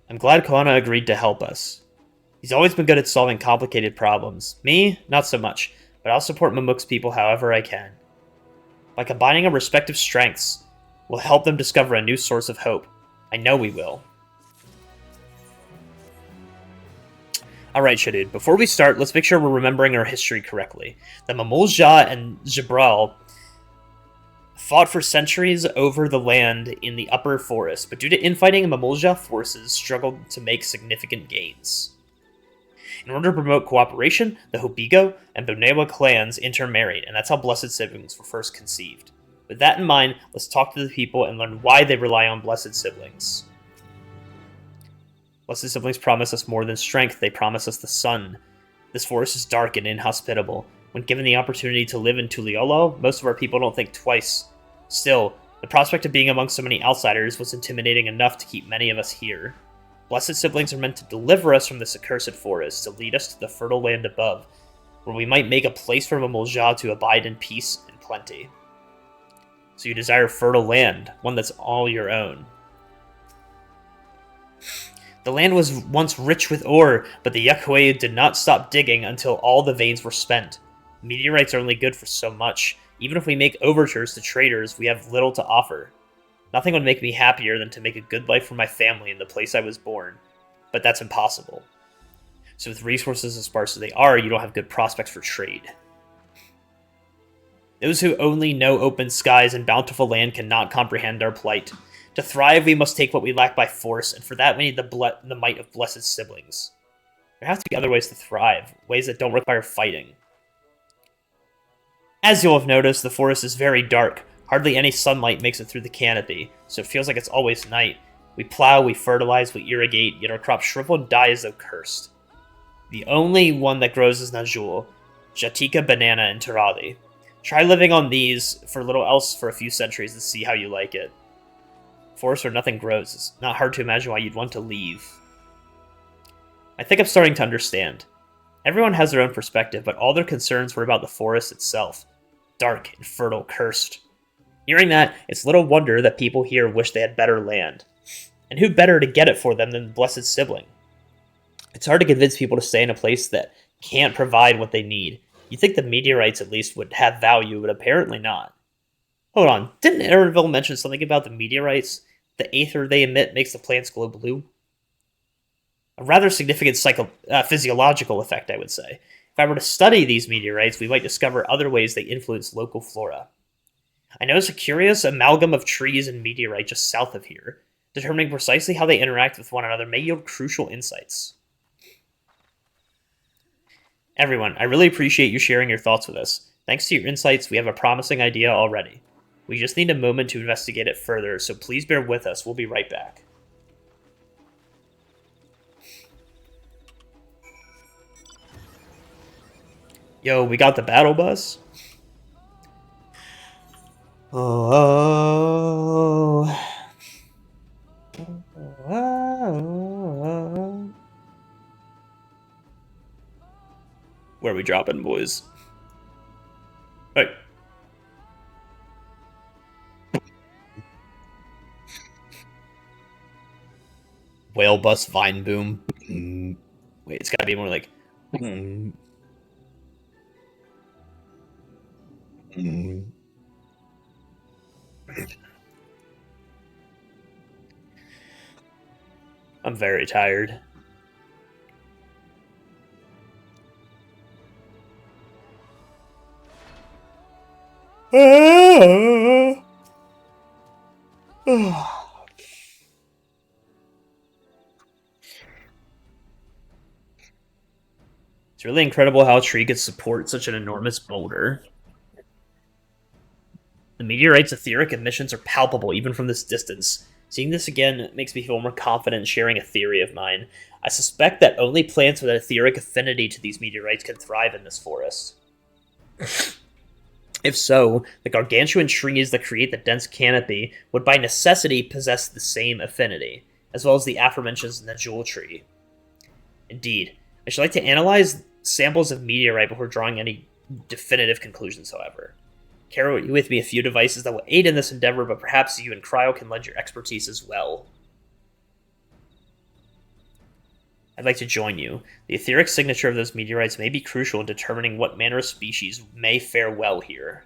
I'm glad Koana agreed to help us. He's always been good at solving complicated problems. Me, not so much, but I'll support Mamuk's people however I can. By combining our respective strengths, we'll help them discover a new source of hope. I know we will. Alright, Shadid, before we start, let's make sure we're remembering our history correctly. The Mamulja and Jibral fought for centuries over the land in the upper forest, but due to infighting, Mamulja forces struggled to make significant gains. In order to promote cooperation, the Hobigo and Bonewa clans intermarried, and that's how Blessed Siblings were first conceived. With that in mind, let's talk to the people and learn why they rely on Blessed Siblings. Blessed Siblings promise us more than strength, they promise us the sun. This forest is dark and inhospitable. When given the opportunity to live in Tuliolo, most of our people don't think twice. Still, the prospect of being among so many outsiders was intimidating enough to keep many of us here. Blessed Siblings are meant to deliver us from this accursed forest, to lead us to the fertile land above, where we might make a place for Mamulja to abide in peace and plenty. So you desire fertile land, one that's all your own. The land was once rich with ore, but the Yakwei did not stop digging until all the veins were spent. Meteorites are only good for so much. Even if we make overtures to traders, we have little to offer. Nothing would make me happier than to make a good life for my family in the place I was born, but that's impossible. So with resources as sparse as they are, you don't have good prospects for trade. Those who only know open skies and bountiful land cannot comprehend our plight. To thrive, we must take what we lack by force, and for that we need the might of Blessed Siblings. There have to be other ways to thrive, ways that don't require fighting. As you'll have noticed, the forest is very dark. Hardly any sunlight makes it through the canopy, so it feels like it's always night. We plow, we fertilize, we irrigate, yet our crops shrivel and die as though cursed. The only one that grows is Najul, Jatika, Banana, and Tarali. Try living on these for little else for a few centuries to see how you like it. Forest where nothing grows, it's not hard to imagine why you'd want to leave. I think I'm starting to understand. Everyone has their own perspective, but all their concerns were about the forest itself. Dark, infertile, cursed. Hearing that, it's little wonder that people here wish they had better land. And who better to get it for them than the Blessed Sibling? It's hard to convince people to stay in a place that can't provide what they need. You'd think the meteorites at least would have value, but apparently not. Hold on, didn't Aaronville mention something about the meteorites? The aether they emit makes the plants glow blue? A rather significant physiological effect, I would say. If I were to study these meteorites, we might discover other ways they influence local flora. I noticed a curious amalgam of trees and meteorite just south of here. Determining precisely how they interact with one another may yield crucial insights. Everyone, I really appreciate you sharing your thoughts with us. Thanks to your insights, we have a promising idea already. We just need a moment to investigate it further, so please bear with us. We'll be right back. Yo, we got the battle bus? Oh. Where are we dropping, boys? Hey. Whale bus vine boom. Wait, it's gotta be more like. I'm very tired. It's really incredible how a tree could support such an enormous boulder. The meteorite's etheric emissions are palpable even from this distance. Seeing this again makes me feel more confident in sharing a theory of mine. I suspect that only plants with an etheric affinity to these meteorites can thrive in this forest. If so, the gargantuan trees that create the dense canopy would by necessity possess the same affinity, as well as the aforementioned Najul tree. Indeed, I should like to analyze samples of meteorite before drawing any definitive conclusions, however. Carry with me a few devices that will aid in this endeavor, but perhaps you and Cryo can lend your expertise as well. I'd like to join you. The etheric signature of those meteorites may be crucial in determining what manner of species may fare well here.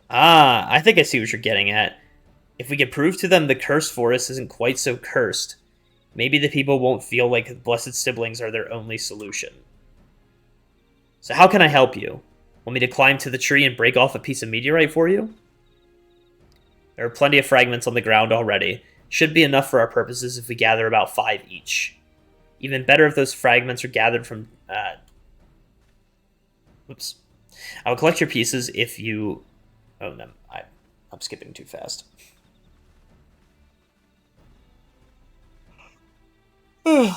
Ah, I think I see what you're getting at. If we can prove to them the cursed forest isn't quite so cursed, maybe the people won't feel like the blessed siblings are their only solution. So how can I help you? Want me to climb to the tree and break off a piece of meteorite for you? There are plenty of fragments on the ground already. Should be enough for our purposes if we gather about 5 each. Even better if those fragments are gathered from... Oops. I will collect your pieces if you... Oh, no. I'm skipping too fast. I'm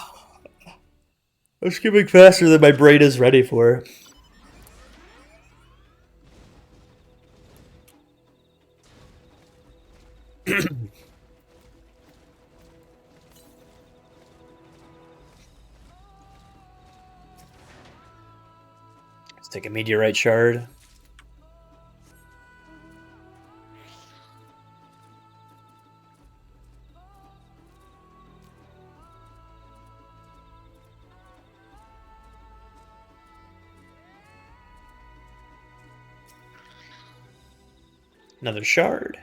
skipping faster than my brain is ready for. Let's take a meteorite shard. Another shard.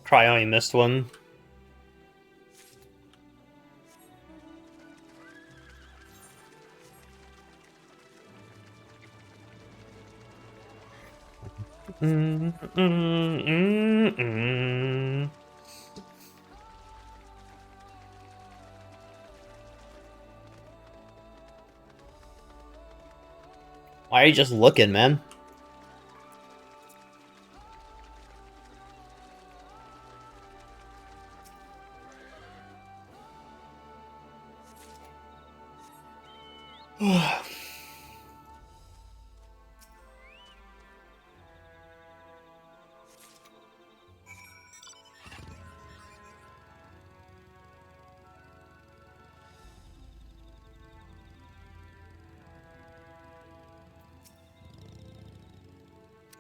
Cryo, you missed one. Why are you just looking, man?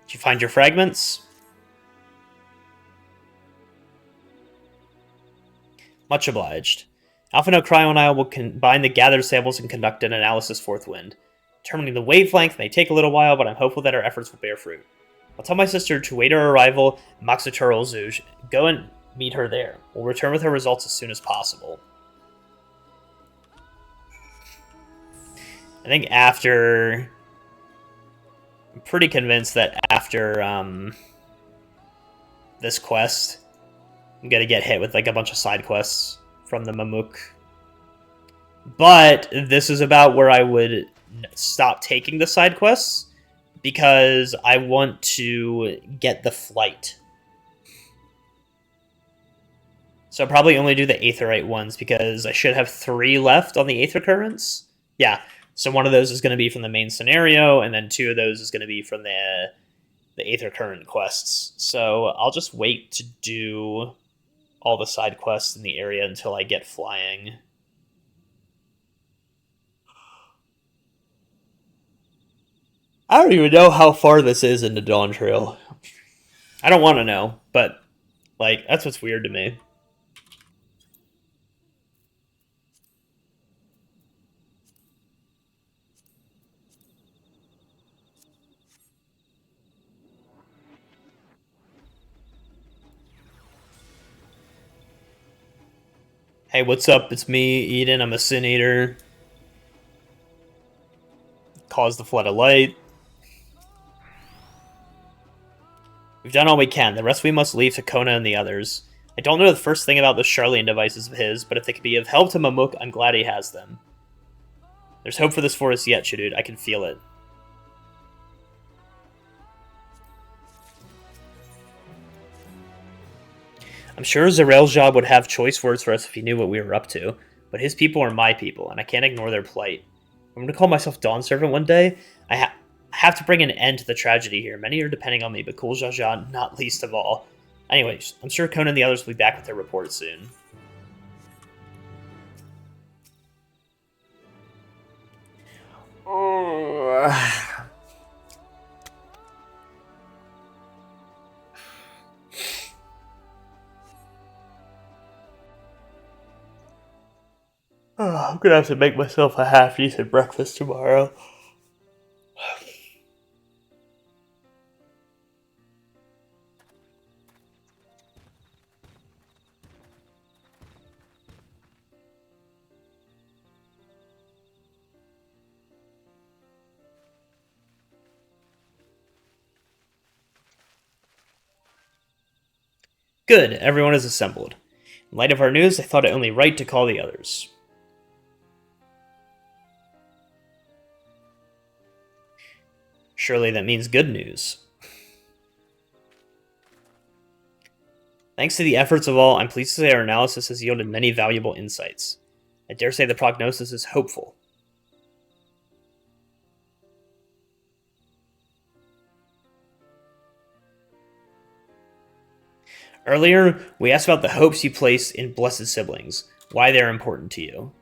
Did you find your fragments? Much obliged. Alphino, Cryo, and I will combine the gathered samples and conduct an analysis forthwith. Determining the wavelength may take a little while, but I'm hopeful that our efforts will bear fruit. I'll tell my sister to wait our arrival in Maxaturl Zuj. Go and meet her there. We'll return with her results as soon as possible. I think after... I'm pretty convinced that after this quest, I'm gonna get hit with like a bunch of side quests from the Mamuk. But this is about where I would stop taking the side quests because I want to get the flight. So I'll probably only do the Aetherite ones because I should have 3 left on the Aether Currents. Yeah, so one of those is going to be from the main scenario, and then 2 of those is going to be from the Aether Current quests. So I'll just wait to do all the side quests in the area until I get flying. I don't even know how far this is into Dawntrail. I don't want to know, but like that's what's weird to me. Hey, what's up? It's me, Eden. I'm a Sin Eater. Cause the flood of light. We've done all we can. The rest we must leave to Kona and the others. I don't know the first thing about those Charlene devices of his, but if they could be of help to Mamuk, I'm glad he has them. There's hope for this forest yet, Shadud. I can feel it. I'm sure Zarelzab would have choice words for us if he knew what we were up to, but his people are my people, and I can't ignore their plight. If I'm going to call myself Dawn Servant one day, I have to bring an end to the tragedy here. Many are depending on me, but Kul Jaja not least of all. Anyways, I'm sure Conan and the others will be back with their report soon. I'm gonna have to make myself a half-decent breakfast tomorrow. Good, everyone is assembled. In light of our news, I thought it only right to call the others. Surely that means good news. Thanks to the efforts of all, I'm pleased to say our analysis has yielded many valuable insights. I dare say the prognosis is hopeful. Earlier, we asked about the hopes you place in blessed siblings, why they're important to you.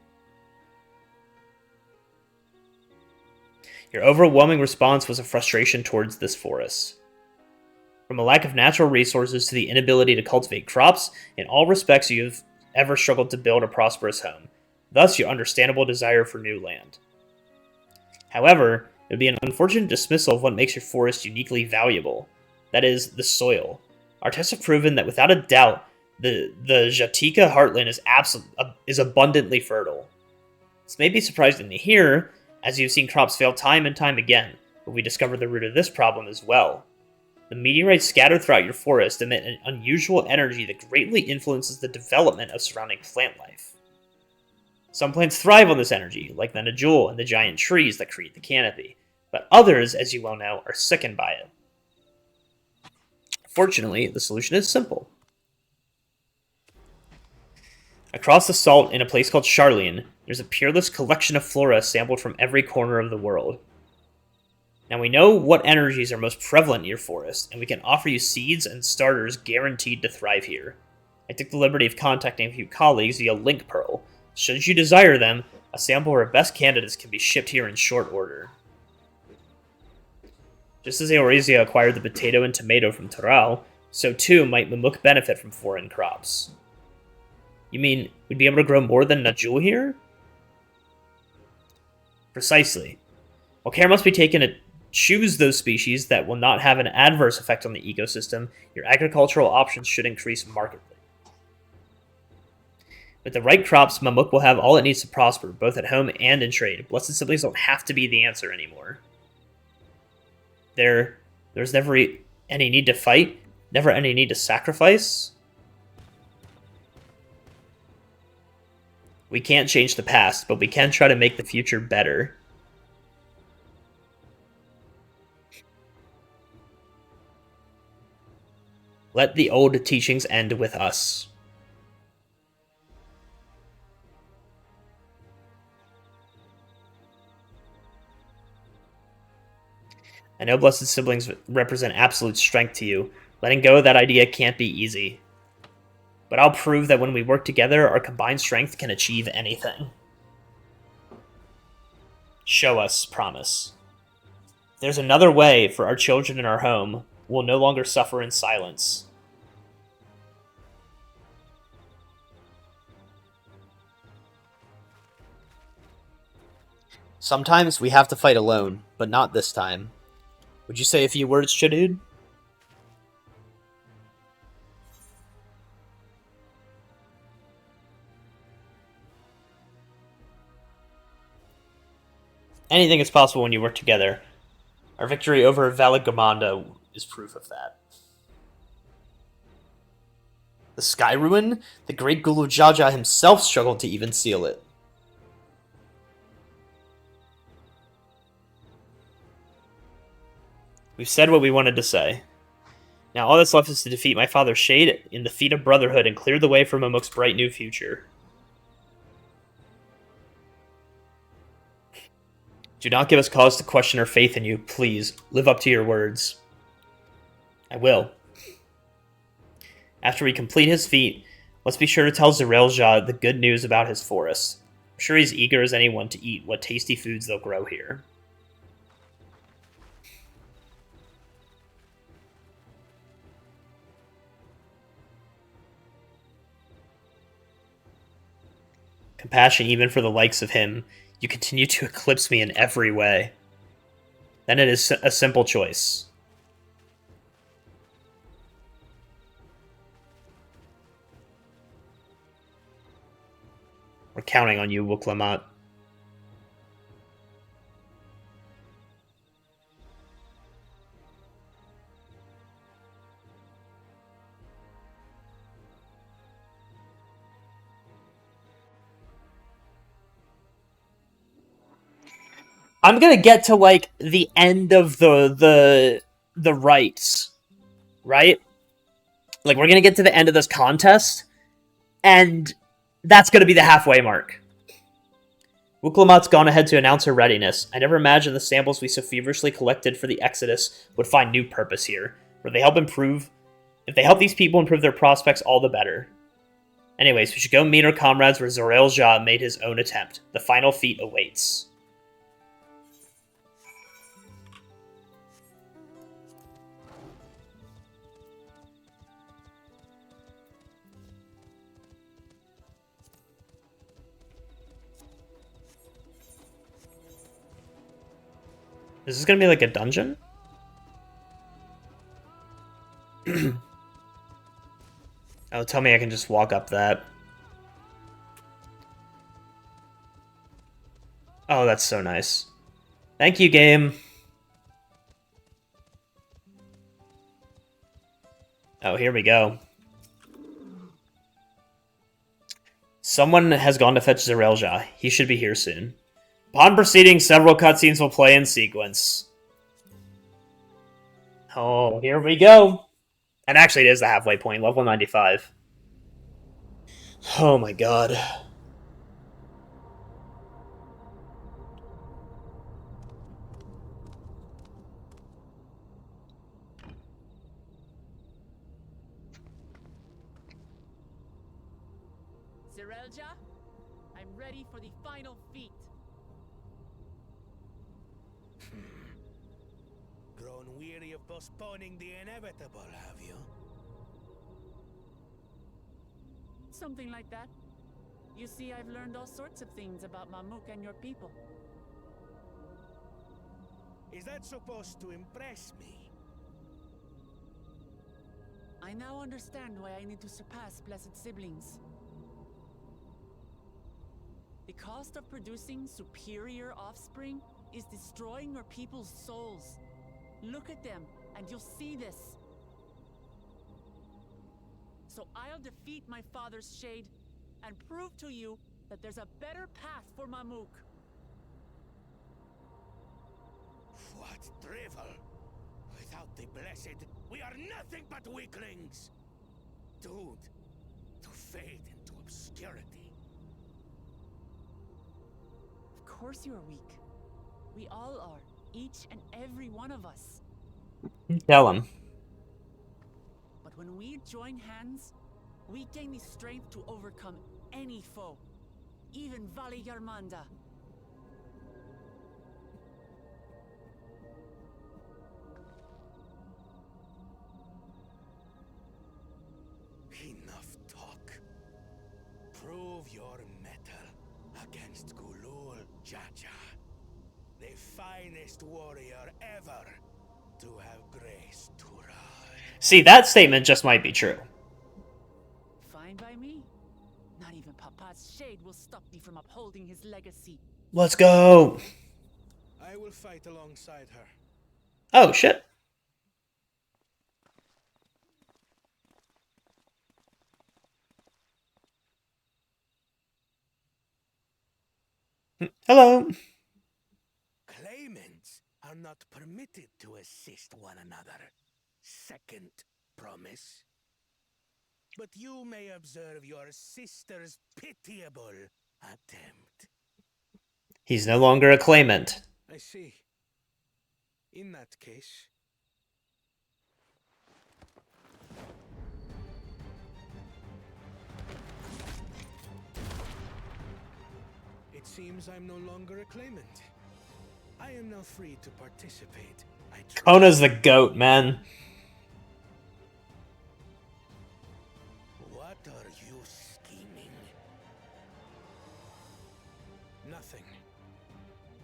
Your overwhelming response was a frustration towards this forest. From a lack of natural resources to the inability to cultivate crops, in all respects you have ever struggled to build a prosperous home, thus your understandable desire for new land. However, it would be an unfortunate dismissal of what makes your forest uniquely valuable, that is, the soil. Our tests have proven that without a doubt, the Jatika heartland is abundantly fertile. This may be surprising to hear, as you've seen crops fail time and time again, but we discovered the root of this problem as well. The meteorites scattered throughout your forest emit an unusual energy that greatly influences the development of surrounding plant life. Some plants thrive on this energy, like the Najul and the giant trees that create the canopy, but others, as you well know, are sickened by it. Fortunately, the solution is simple. Across the salt, in a place called Charlian, there's a peerless collection of flora sampled from every corner of the world. Now we know what energies are most prevalent in your forest, and we can offer you seeds and starters guaranteed to thrive here. I took the liberty of contacting a few colleagues via Link Pearl. Should you desire them, a sample of our best candidates can be shipped here in short order. Just as Eorzea acquired the potato and tomato from Toral, so too might Mamuk benefit from foreign crops. You mean, we'd be able to grow more than Najul here? Precisely. While care must be taken to choose those species that will not have an adverse effect on the ecosystem, your agricultural options should increase markedly. With the right crops, Mamuk will have all it needs to prosper, both at home and in trade. Blessed siblings don't have to be the answer anymore. There's never any need to fight, never any need to sacrifice. We can't change the past, but we can try to make the future better. Let the old teachings end with us. I know blessed siblings represent absolute strength to you. Letting go of that idea can't be easy. But I'll prove that when we work together, our combined strength can achieve anything. Show us, promise. If there's another way for our children in our home, we'll no longer suffer in silence. Sometimes we have to fight alone, but not this time. Would you say a few words, Chidud? Anything is possible when you work together. Our victory over Valagamanda is proof of that. The Sky Ruin? The great Gulu Jaja himself struggled to even seal it. We've said what we wanted to say. Now all that's left is to defeat my father's shade in the feet of brotherhood and clear the way for Mamuk's bright new future. Do not give us cause to question our faith in you. Please, live up to your words. I will. After we complete his feat, let's be sure to tell Zerelja the good news about his forest. I'm sure he's eager as anyone to eat what tasty foods they'll grow here. Compassion even for the likes of him. You continue to eclipse me in every way. Then it is a simple choice. We're counting on you, Wuklamot. I'm gonna get to like the end of the rites, right? Like we're gonna get to the end of this contest, and that's gonna be the halfway mark. Wuklamot's gone ahead to announce her readiness. I never imagined the samples we so feverishly collected for the Exodus would find new purpose here. If they help these people improve their prospects, all the better. Anyways, we should go meet our comrades where Zerelja made his own attempt. The final feat awaits. Is this gonna be like a dungeon? Oh, tell me I can just walk up that. Oh, that's so nice. Thank you, game. Oh, here we go. Someone has gone to fetch Zerelja. He should be here soon. Upon proceeding, several cutscenes will play in sequence. Oh, here we go. And actually, it is the halfway point, level 95. Oh my god. Zerelja, I'm ready for the final feat. Grown weary of postponing the inevitable, have you? Something like that. You see, I've learned all sorts of things about Mamuk and your people. Is that supposed to impress me? I now understand why I need to surpass Blessed Siblings. The cost of producing superior offspring is destroying your people's souls. Look at them, and you'll see this. So I'll defeat my father's shade and prove to you that there's a better path for Mamuk. What drivel! Without the blessed, we are nothing but weaklings! Doomed to fade into obscurity. Of course you are weak. We all are, each and every one of us. Tell him. But when we join hands, we gain the strength to overcome any foe, even Vali Yarmanda. Enough talk. Prove your mettle against Gulul Jaja, the finest warrior ever to have graced Tural. See, that statement just might be true. Fine by me. Not even Papa's shade will stop me from upholding his legacy. Let's go. I will fight alongside her. Oh, shit. Hello. Claimants are not permitted to assist one another. Second promise. But you may observe your sister's pitiable attempt. He's no longer a claimant. I see. In that case... It seems I'm no longer a claimant. I am now free to participate. Kona's the GOAT, man. What are you scheming? Nothing.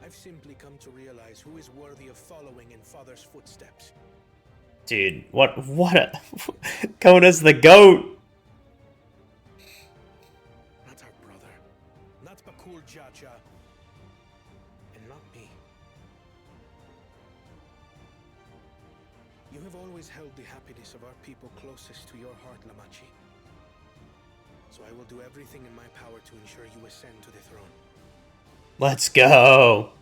I've simply come to realize who is worthy of following in Father's footsteps. Dude, what a... Kona's the GOAT! Not our brother. Not Bakul Jaja. And not me. You have always held the happiness of our people closest to your heart, Lamachi. So I will do everything in my power to ensure you ascend to the throne. Let's go!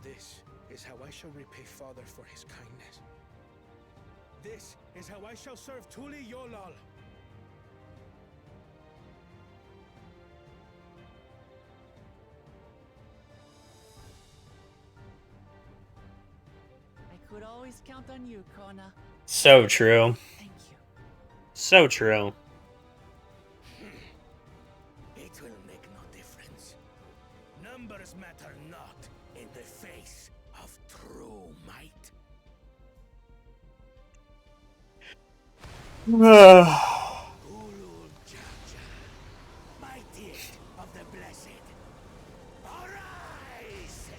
This is how I shall repay Father for his kindness. This is how I shall serve Tuli Yolal. I could always count on you, Kona. So true. Thank you. So true. It will make no difference. Numbers matter not in the face of true might. Ulul Jaja, mightiest of the blessed, arise!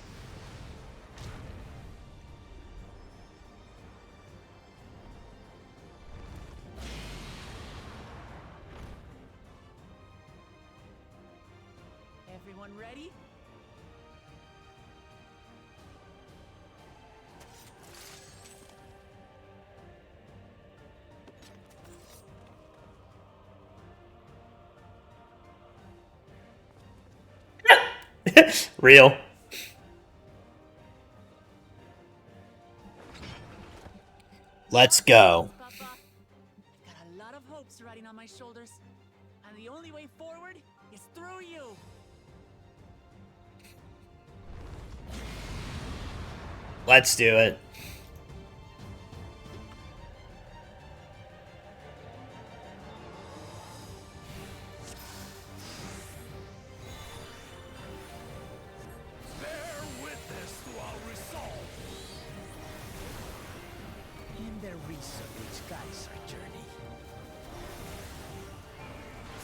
Everyone ready? Real. Let's go. Papa, I've got a lot of hopes riding on my shoulders, and the only way forward is through you. Let's do it. Bear witness to our resolve. In the reason which guides our journey.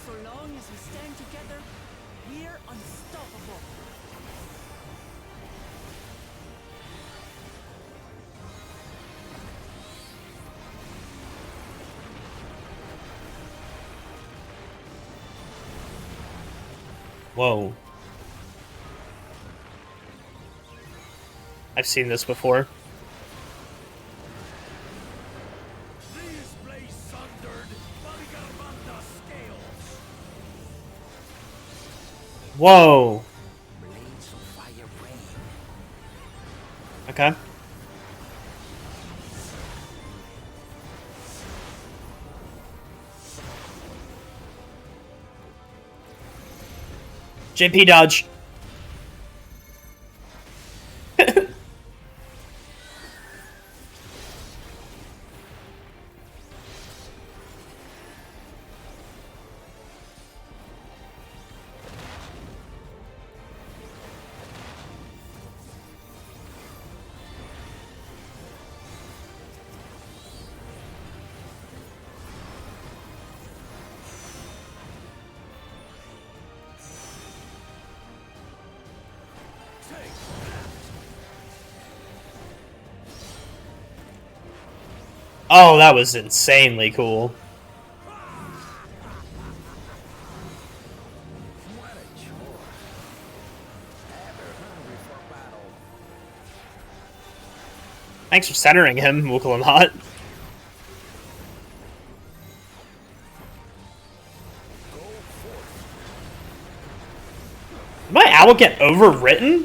So long as we stand together, we're unstoppable. Whoa. I've seen this before. These blades sundered, Baligarmanda scales. Whoa. Blades of fire rain. Okay. JP dodge. Oh, that was insanely cool. Thanks for centering him, Mukulamat. Did my owl get overwritten?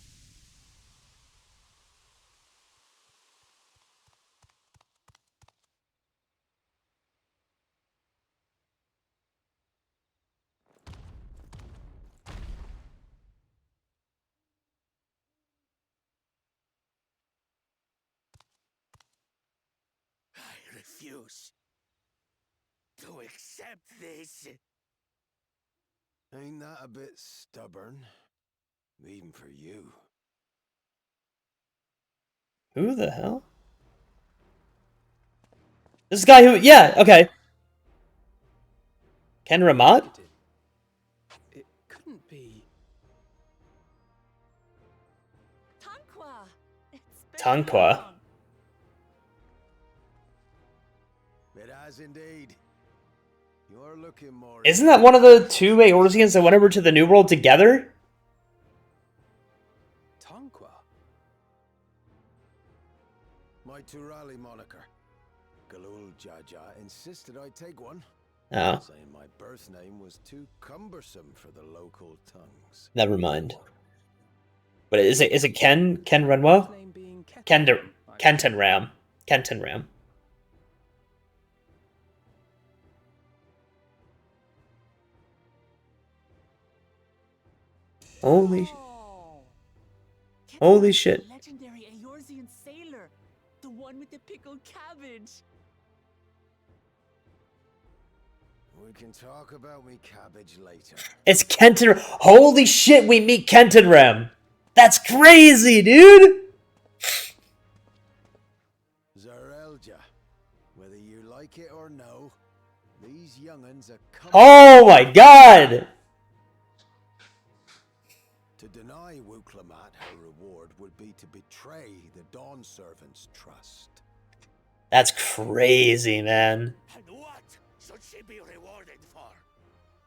refuse to accept this. Ain't that a bit stubborn? Even for you. Who the hell? This guy who... Yeah, okay. Ken Ramat? It couldn't be. Tanqua! Tanqua. It has indeed. You're looking more... Isn't that one of the two Eorzeans that went over to the New World together? Tanqua? My Turali moniker. Galul Jaja insisted I take one. Oh. Saying my birth name was too cumbersome for the local tongues. Never mind. But is it Ken Renwa? Kenton Ram. Kenton Ram. Holy shit. Legendary Eorzean sailor, the one with the pickled cabbage. We can talk about me cabbage later. It's Kenton. Holy shit, we meet Kenton Ram. That's crazy, dude. Zarelja, whether you like it or no, these young'uns are coming. Oh my god. To deny Wuklamat her reward would be to betray the Dawn Servant's trust. That's crazy, man. And what should she be rewarded for?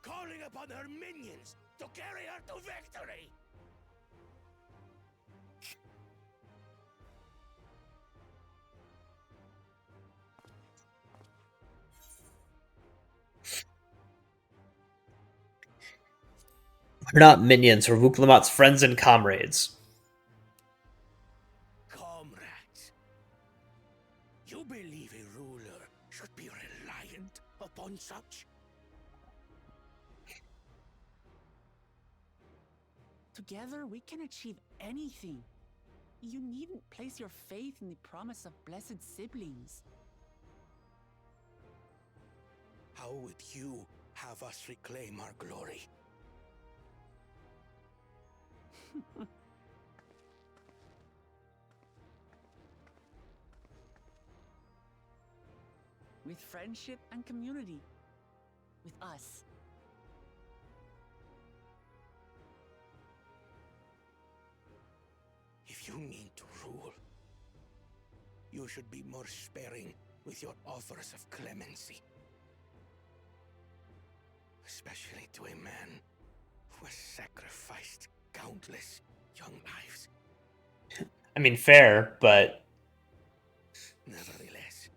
Calling upon her minions to carry her to victory! We're not minions, we're Wuklamat's friends and comrades. Comrades, you believe a ruler should be reliant upon such? Together, we can achieve anything. You needn't place your faith in the promise of blessed siblings. How would you have us reclaim our glory? With friendship and community. With us. If you mean to rule, you should be more sparing with your offers of clemency. Especially to a man who has sacrificed countless young lives. I mean, fair, but... Nevertheless,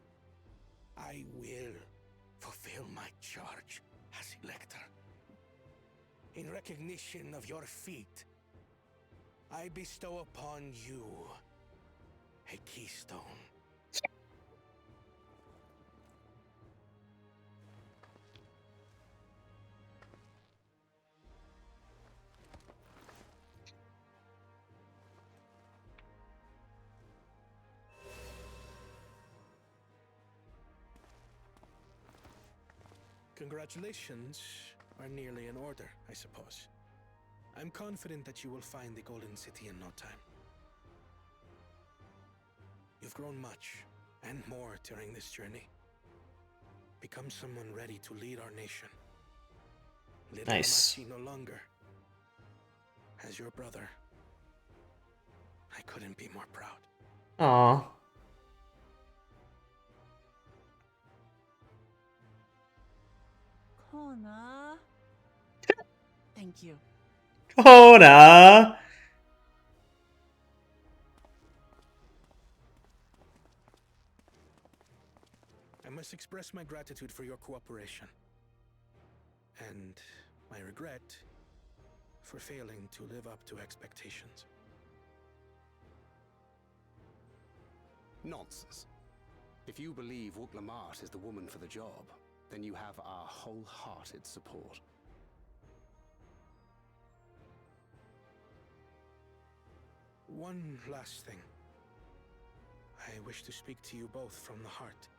I will fulfill my charge as Elector. In recognition of your feat, I bestow upon you a keystone. Congratulations are nearly in order, I suppose. I'm confident that you will find the Golden City in no time. You've grown much, and more during this journey. Become someone ready to lead our nation. Little Nice. Amachi no longer. As your brother, I couldn't be more proud. Aww. Kona. Thank you. Kona! I must express my gratitude for your cooperation. And my regret for failing to live up to expectations. Nonsense. If you believe Wuklamat is the woman for the job, then you have our wholehearted support. One last thing. I wish to speak to you both from the heart.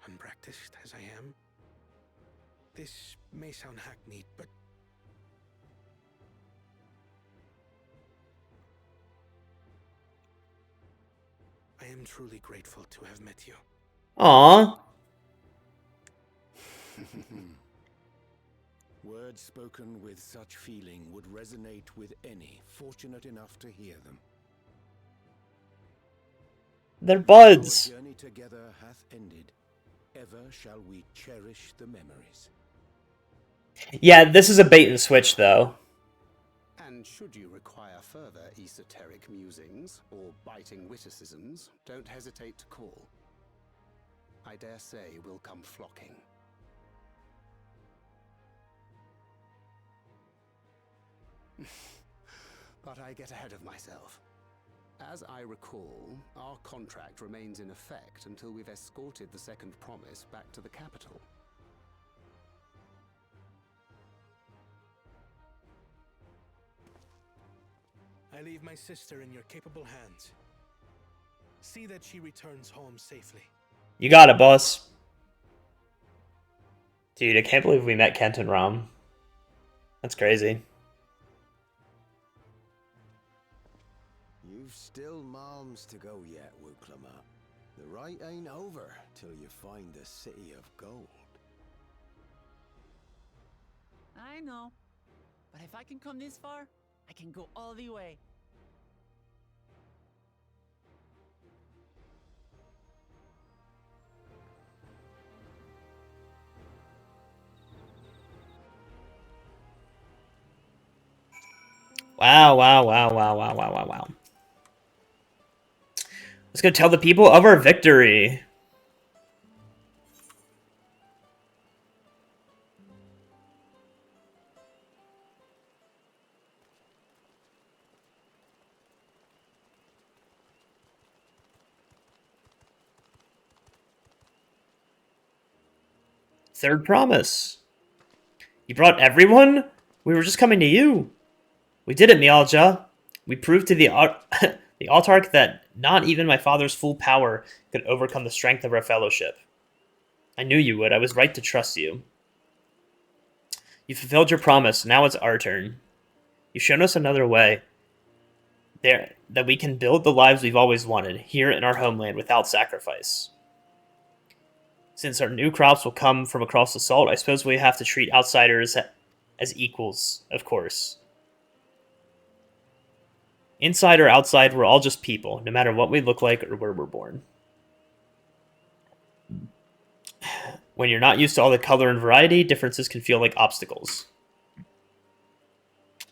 unpracticed as I am. This may sound hackneyed, but I am truly grateful to have met you. Aww. Words spoken with such feeling would resonate with any fortunate enough to hear them. They're buds. Our journey together hath ended. Ever shall we cherish the memories. Yeah, this is a bait and switch, though. And should you require further esoteric musings or biting witticisms, don't hesitate to call. I dare say we'll come flocking. But I get ahead of myself. As I recall, our contract remains in effect until we've escorted the second promise back to the capital. I leave my sister in your capable hands. See that she returns home safely. You got it, boss. Dude, I can't believe we met Kent and Rom. That's crazy. You've still miles to go yet, Wuklamat. The ride ain't over till you find the city of gold. I know. But if I can come this far, I can go all the way. Wow, wow, wow, wow, wow, wow, wow, wow. Let's go tell the people of our victory. Third promise. You brought everyone? We were just coming to you. We did it, Mialja. We proved to the the Autarch that not even my father's full power could overcome the strength of our fellowship. I knew you would. I was right to trust you. You fulfilled your promise. Now it's our turn. You've shown us another way. There, that we can build the lives we've always wanted, here in our homeland, without sacrifice. Since our new crops will come from across the salt, I suppose we have to treat outsiders as equals, of course. Inside or outside, we're all just people, no matter what we look like or where we're born. When you're not used to all the color and variety, differences can feel like obstacles.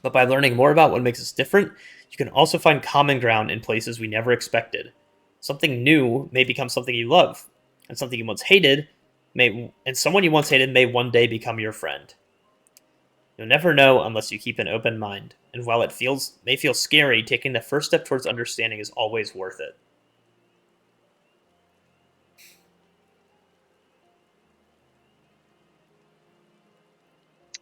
But by learning more about what makes us different, you can also find common ground in places we never expected. Something new may become something you love, and something you once hated someone you once hated may one day become your friend. You'll never know unless you keep an open mind, and while it may feel scary, taking the first step towards understanding is always worth it.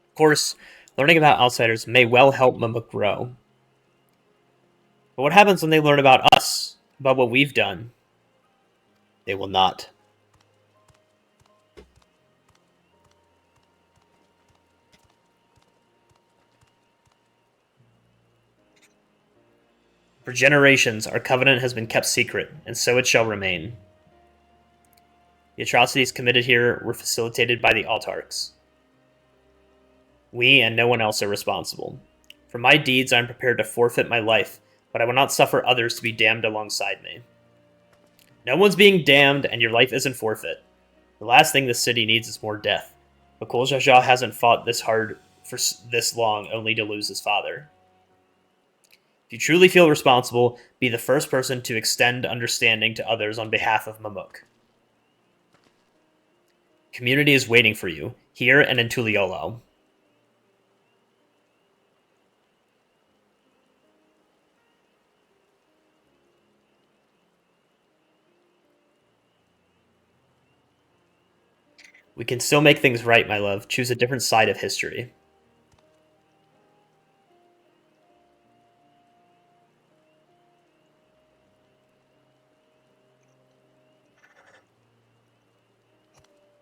Of course, learning about outsiders may well help Mamuk grow. But what happens when they learn about us, about what we've done? They will not. For generations, our covenant has been kept secret, and so it shall remain. The atrocities committed here were facilitated by the Autarchs. We and no one else are responsible. For my deeds, I am prepared to forfeit my life, but I will not suffer others to be damned alongside me. No one's being damned, and your life isn't forfeit. The last thing this city needs is more death. Bakul Jaja hasn't fought this hard for this long only to lose his father. If you truly feel responsible, be the first person to extend understanding to others on behalf of Mamuk. Community is waiting for you, here and in Tuliolo. We can still make things right, my love. Choose a different side of history.